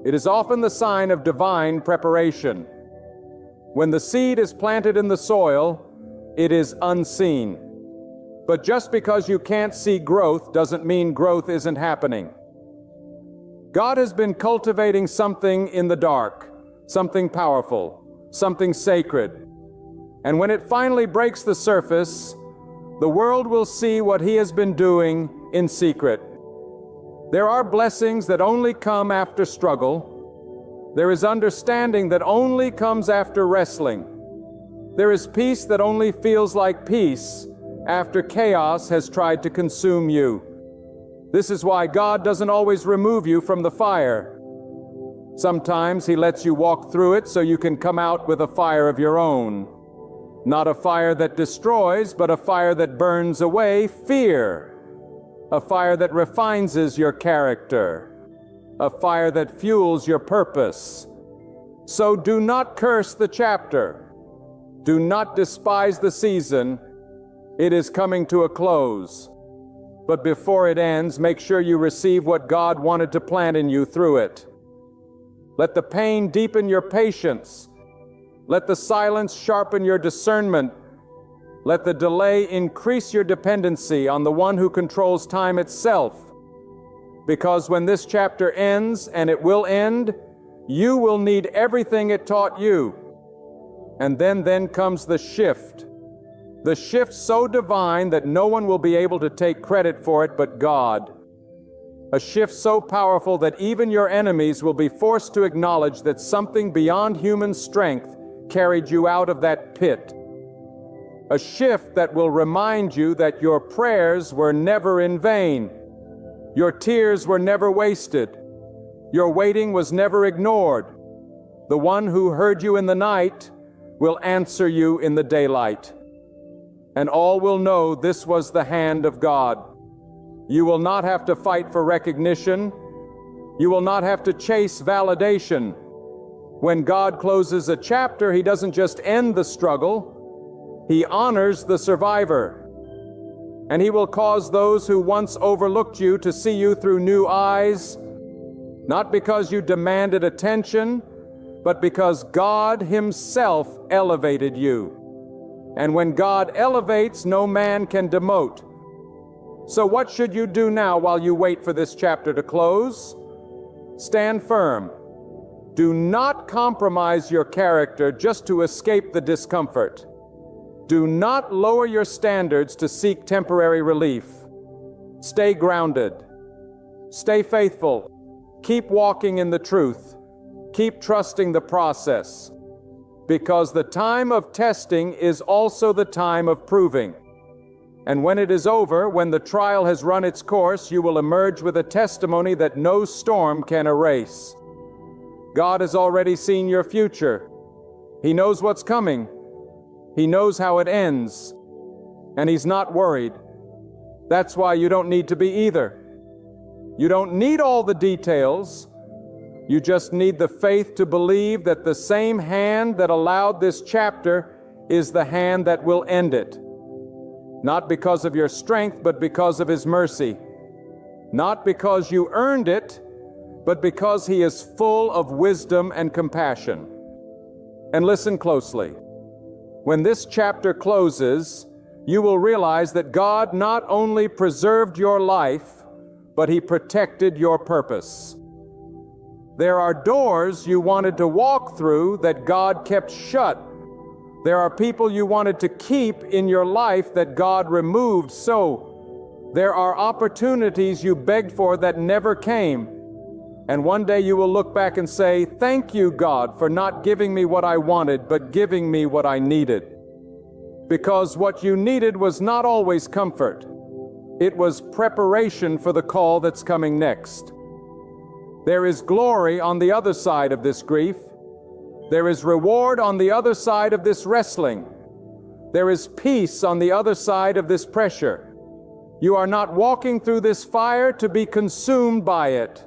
It is often the sign of divine preparation. When the seed is planted in the soil, it is unseen. But just because you can't see growth doesn't mean growth isn't happening. God has been cultivating something in the dark, something powerful, something sacred. And when it finally breaks the surface, the world will see what He has been doing in secret. There are blessings that only come after struggle. There is understanding that only comes after wrestling. There is peace that only feels like peace after chaos has tried to consume you. This is why God doesn't always remove you from the fire. Sometimes He lets you walk through it so you can come out with a fire of your own. Not a fire that destroys, but a fire that burns away fear. A fire that refines your character. A fire that fuels your purpose. So do not curse the chapter. Do not despise the season. It is coming to a close. But before it ends, make sure you receive what God wanted to plant in you through it. Let the pain deepen your patience. Let the silence sharpen your discernment. Let the delay increase your dependency on the one who controls time itself. Because when this chapter ends, and it will end, you will need everything it taught you. And then comes the shift. The shift so divine that no one will be able to take credit for it but God. A shift so powerful that even your enemies will be forced to acknowledge that something beyond human strength carried you out of that pit. A shift that will remind you that your prayers were never in vain. Your tears were never wasted. Your waiting was never ignored. The one who heard you in the night will answer you in the daylight. And all will know this was the hand of God. You will not have to fight for recognition. You will not have to chase validation. When God closes a chapter, He doesn't just end the struggle. He honors the survivor. And He will cause those who once overlooked you to see you through new eyes, not because you demanded attention, but because God Himself elevated you. And when God elevates, no man can demote. So what should you do now while you wait for this chapter to close? Stand firm. Do not compromise your character just to escape the discomfort. Do not lower your standards to seek temporary relief. Stay grounded. Stay faithful. Keep walking in the truth. Keep trusting the process. Because the time of testing is also the time of proving. And when it is over, when the trial has run its course, you will emerge with a testimony that no storm can erase. God has already seen your future. He knows what's coming. He knows how it ends. And He's not worried. That's why you don't need to be either. You don't need all the details. You just need the faith to believe that the same hand that allowed this chapter is the hand that will end it. Not because of your strength, but because of His mercy. Not because you earned it, but because He is full of wisdom and compassion. And listen closely. When this chapter closes, you will realize that God not only preserved your life, but He protected your purpose. There are doors you wanted to walk through that God kept shut. There are people you wanted to keep in your life that God removed. So there are opportunities you begged for that never came. And one day you will look back and say, "Thank you, God, for not giving me what I wanted, but giving me what I needed." Because what you needed was not always comfort. It was preparation for the call that's coming next. There is glory on the other side of this grief. There is reward on the other side of this wrestling. There is peace on the other side of this pressure. You are not walking through this fire to be consumed by it.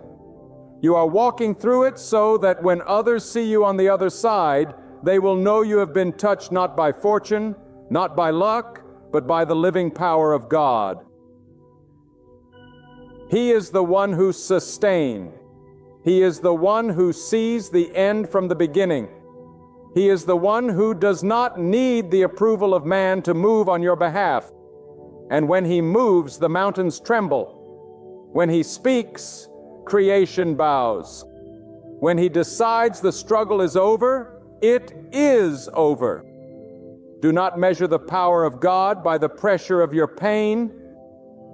You are walking through it so that when others see you on the other side, they will know you have been touched not by fortune, not by luck, but by the living power of God. He is the one who sustains. He is the one who sees the end from the beginning. He is the one who does not need the approval of man to move on your behalf. And when He moves, the mountains tremble. When He speaks, creation bows. When He decides the struggle is over, it is over. Do not measure the power of God by the pressure of your pain.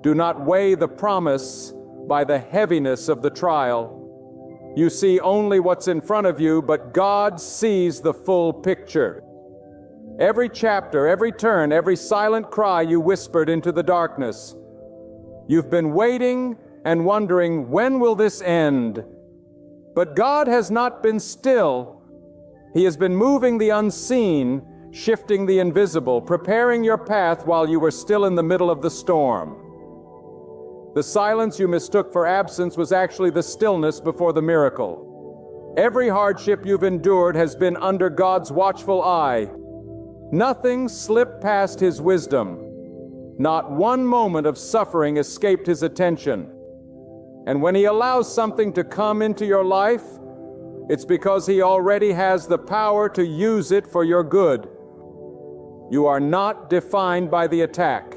Do not weigh the promise by the heaviness of the trial. You see only what's in front of you, but God sees the full picture. Every chapter, every turn, every silent cry you whispered into the darkness. You've been waiting and wondering, when will this end? But God has not been still. He has been moving the unseen, shifting the invisible, preparing your path while you were still in the middle of the storm. The silence you mistook for absence was actually the stillness before the miracle. Every hardship you've endured has been under God's watchful eye. Nothing slipped past His wisdom. Not one moment of suffering escaped His attention. And when He allows something to come into your life, it's because He already has the power to use it for your good. You are not defined by the attack.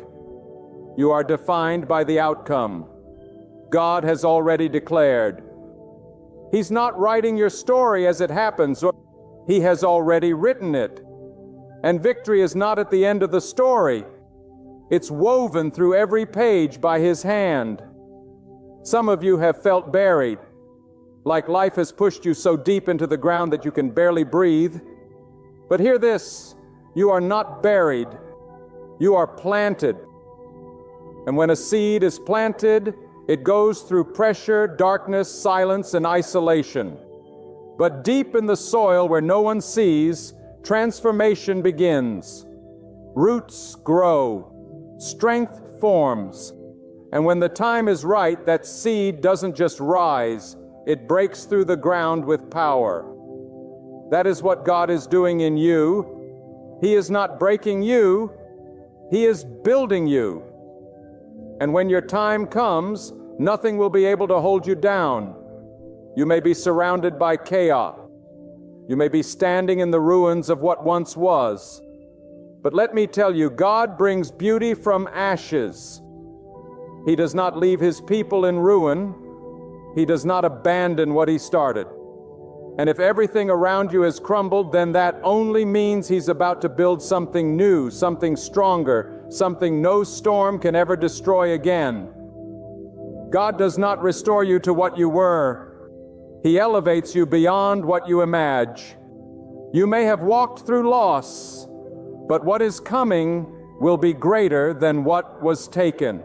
You are defined by the outcome. God has already declared. He's not writing your story as it happens. He has already written it. And victory is not at the end of the story. It's woven through every page by His hand. Some of you have felt buried, like life has pushed you so deep into the ground that you can barely breathe. But hear this, you are not buried. You are planted. And when a seed is planted, it goes through pressure, darkness, silence, and isolation. But deep in the soil where no one sees, transformation begins. Roots grow. Strength forms. And when the time is right, that seed doesn't just rise, it breaks through the ground with power. That is what God is doing in you. He is not breaking you, He is building you. And when your time comes, nothing will be able to hold you down. You may be surrounded by chaos. You may be standing in the ruins of what once was. But let me tell you, God brings beauty from ashes. He does not leave His people in ruin. He does not abandon what He started. And if everything around you has crumbled, then that only means He's about to build something new, something stronger, something no storm can ever destroy again. God does not restore you to what you were. He elevates you beyond what you imagine. You may have walked through loss, but what is coming will be greater than what was taken.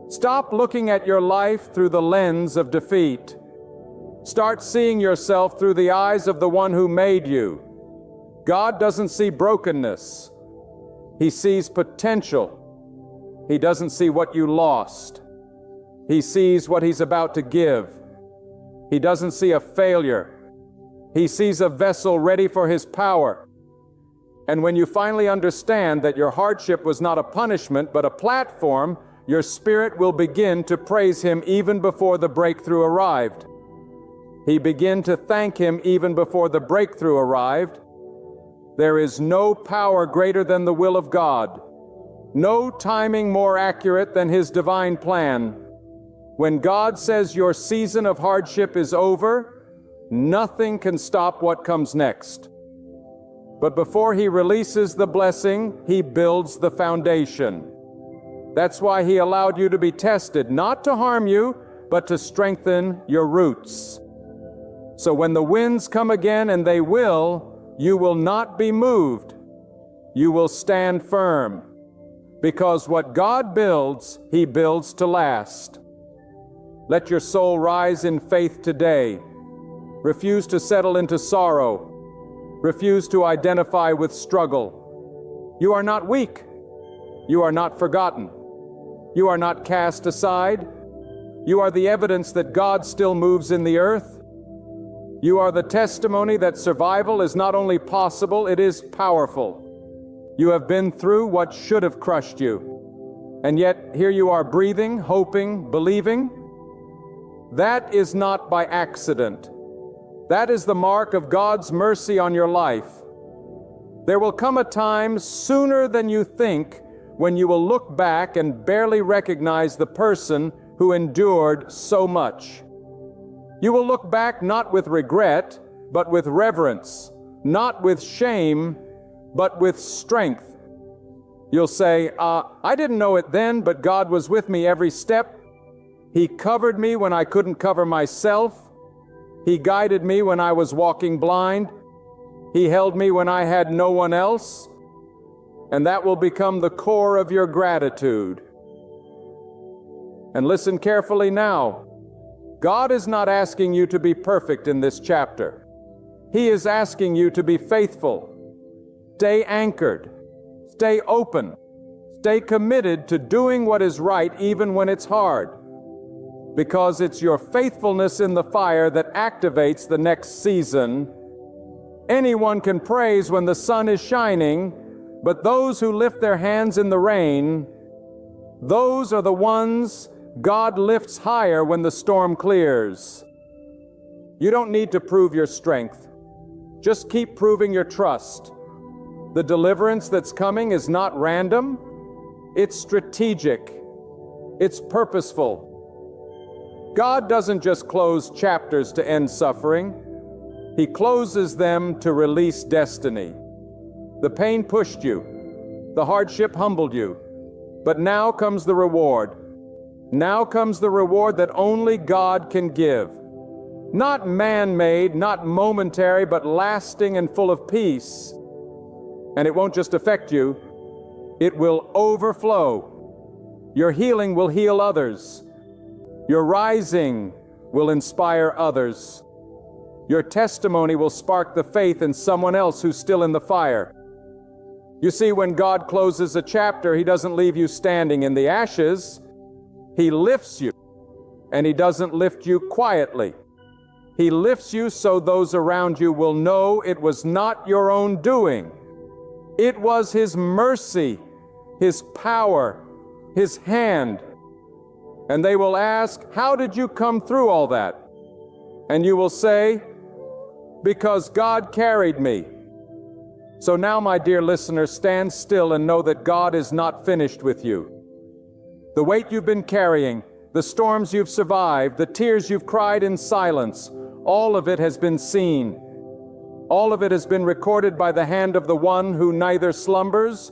Stop looking at your life through the lens of defeat. Start seeing yourself through the eyes of the one who made you. God doesn't see brokenness. He sees potential. He doesn't see what you lost. He sees what He's about to give. He doesn't see a failure. He sees a vessel ready for His power. And when you finally understand that your hardship was not a punishment but a platform, your spirit will begin to praise Him even before the breakthrough arrived. He began to thank Him even before the breakthrough arrived. There is no power greater than the will of God, no timing more accurate than His divine plan. When God says your season of hardship is over, nothing can stop what comes next. But before He releases the blessing, He builds the foundation. That's why He allowed you to be tested, not to harm you, but to strengthen your roots. So when the winds come again, and they will, you will not be moved. You will stand firm. Because what God builds, He builds to last. Let your soul rise in faith today. Refuse to settle into sorrow. Refuse to identify with struggle. You are not weak. You are not forgotten. You are not cast aside. You are the evidence that God still moves in the earth. You are the testimony that survival is not only possible, it is powerful. You have been through what should have crushed you. And yet, here you are breathing, hoping, believing. That is not by accident. That is the mark of God's mercy on your life. There will come a time sooner than you think when you will look back and barely recognize the person who endured so much. You will look back not with regret, but with reverence, not with shame, but with strength. You'll say, I didn't know it then, but God was with me every step. He covered me when I couldn't cover myself. He guided me when I was walking blind. He held me when I had no one else. And that will become the core of your gratitude. And listen carefully now. God is not asking you to be perfect in this chapter. He is asking you to be faithful. Stay anchored. Stay open. Stay committed to doing what is right even when it's hard. Because it's your faithfulness in the fire that activates the next season. Anyone can praise when the sun is shining, but those who lift their hands in the rain, those are the ones God lifts higher when the storm clears. You don't need to prove your strength. Just keep proving your trust. The deliverance that's coming is not random. It's strategic. It's purposeful. God doesn't just close chapters to end suffering. He closes them to release destiny. The pain pushed you. The hardship humbled you. But now comes the reward. Now comes the reward that only God can give. Not man-made, not momentary, but lasting and full of peace. And it won't just affect you, it will overflow. Your healing will heal others. Your rising will inspire others. Your testimony will spark the faith in someone else who's still in the fire. You see, when God closes a chapter, He doesn't leave you standing in the ashes. He lifts you, and He doesn't lift you quietly. He lifts you so those around you will know it was not your own doing. It was His mercy, His power, His hand. And they will ask, how did you come through all that? And you will say, because God carried me. So now, my dear listener, stand still and know that God is not finished with you. The weight you've been carrying, the storms you've survived, the tears you've cried in silence, all of it has been seen. All of it has been recorded by the hand of the one who neither slumbers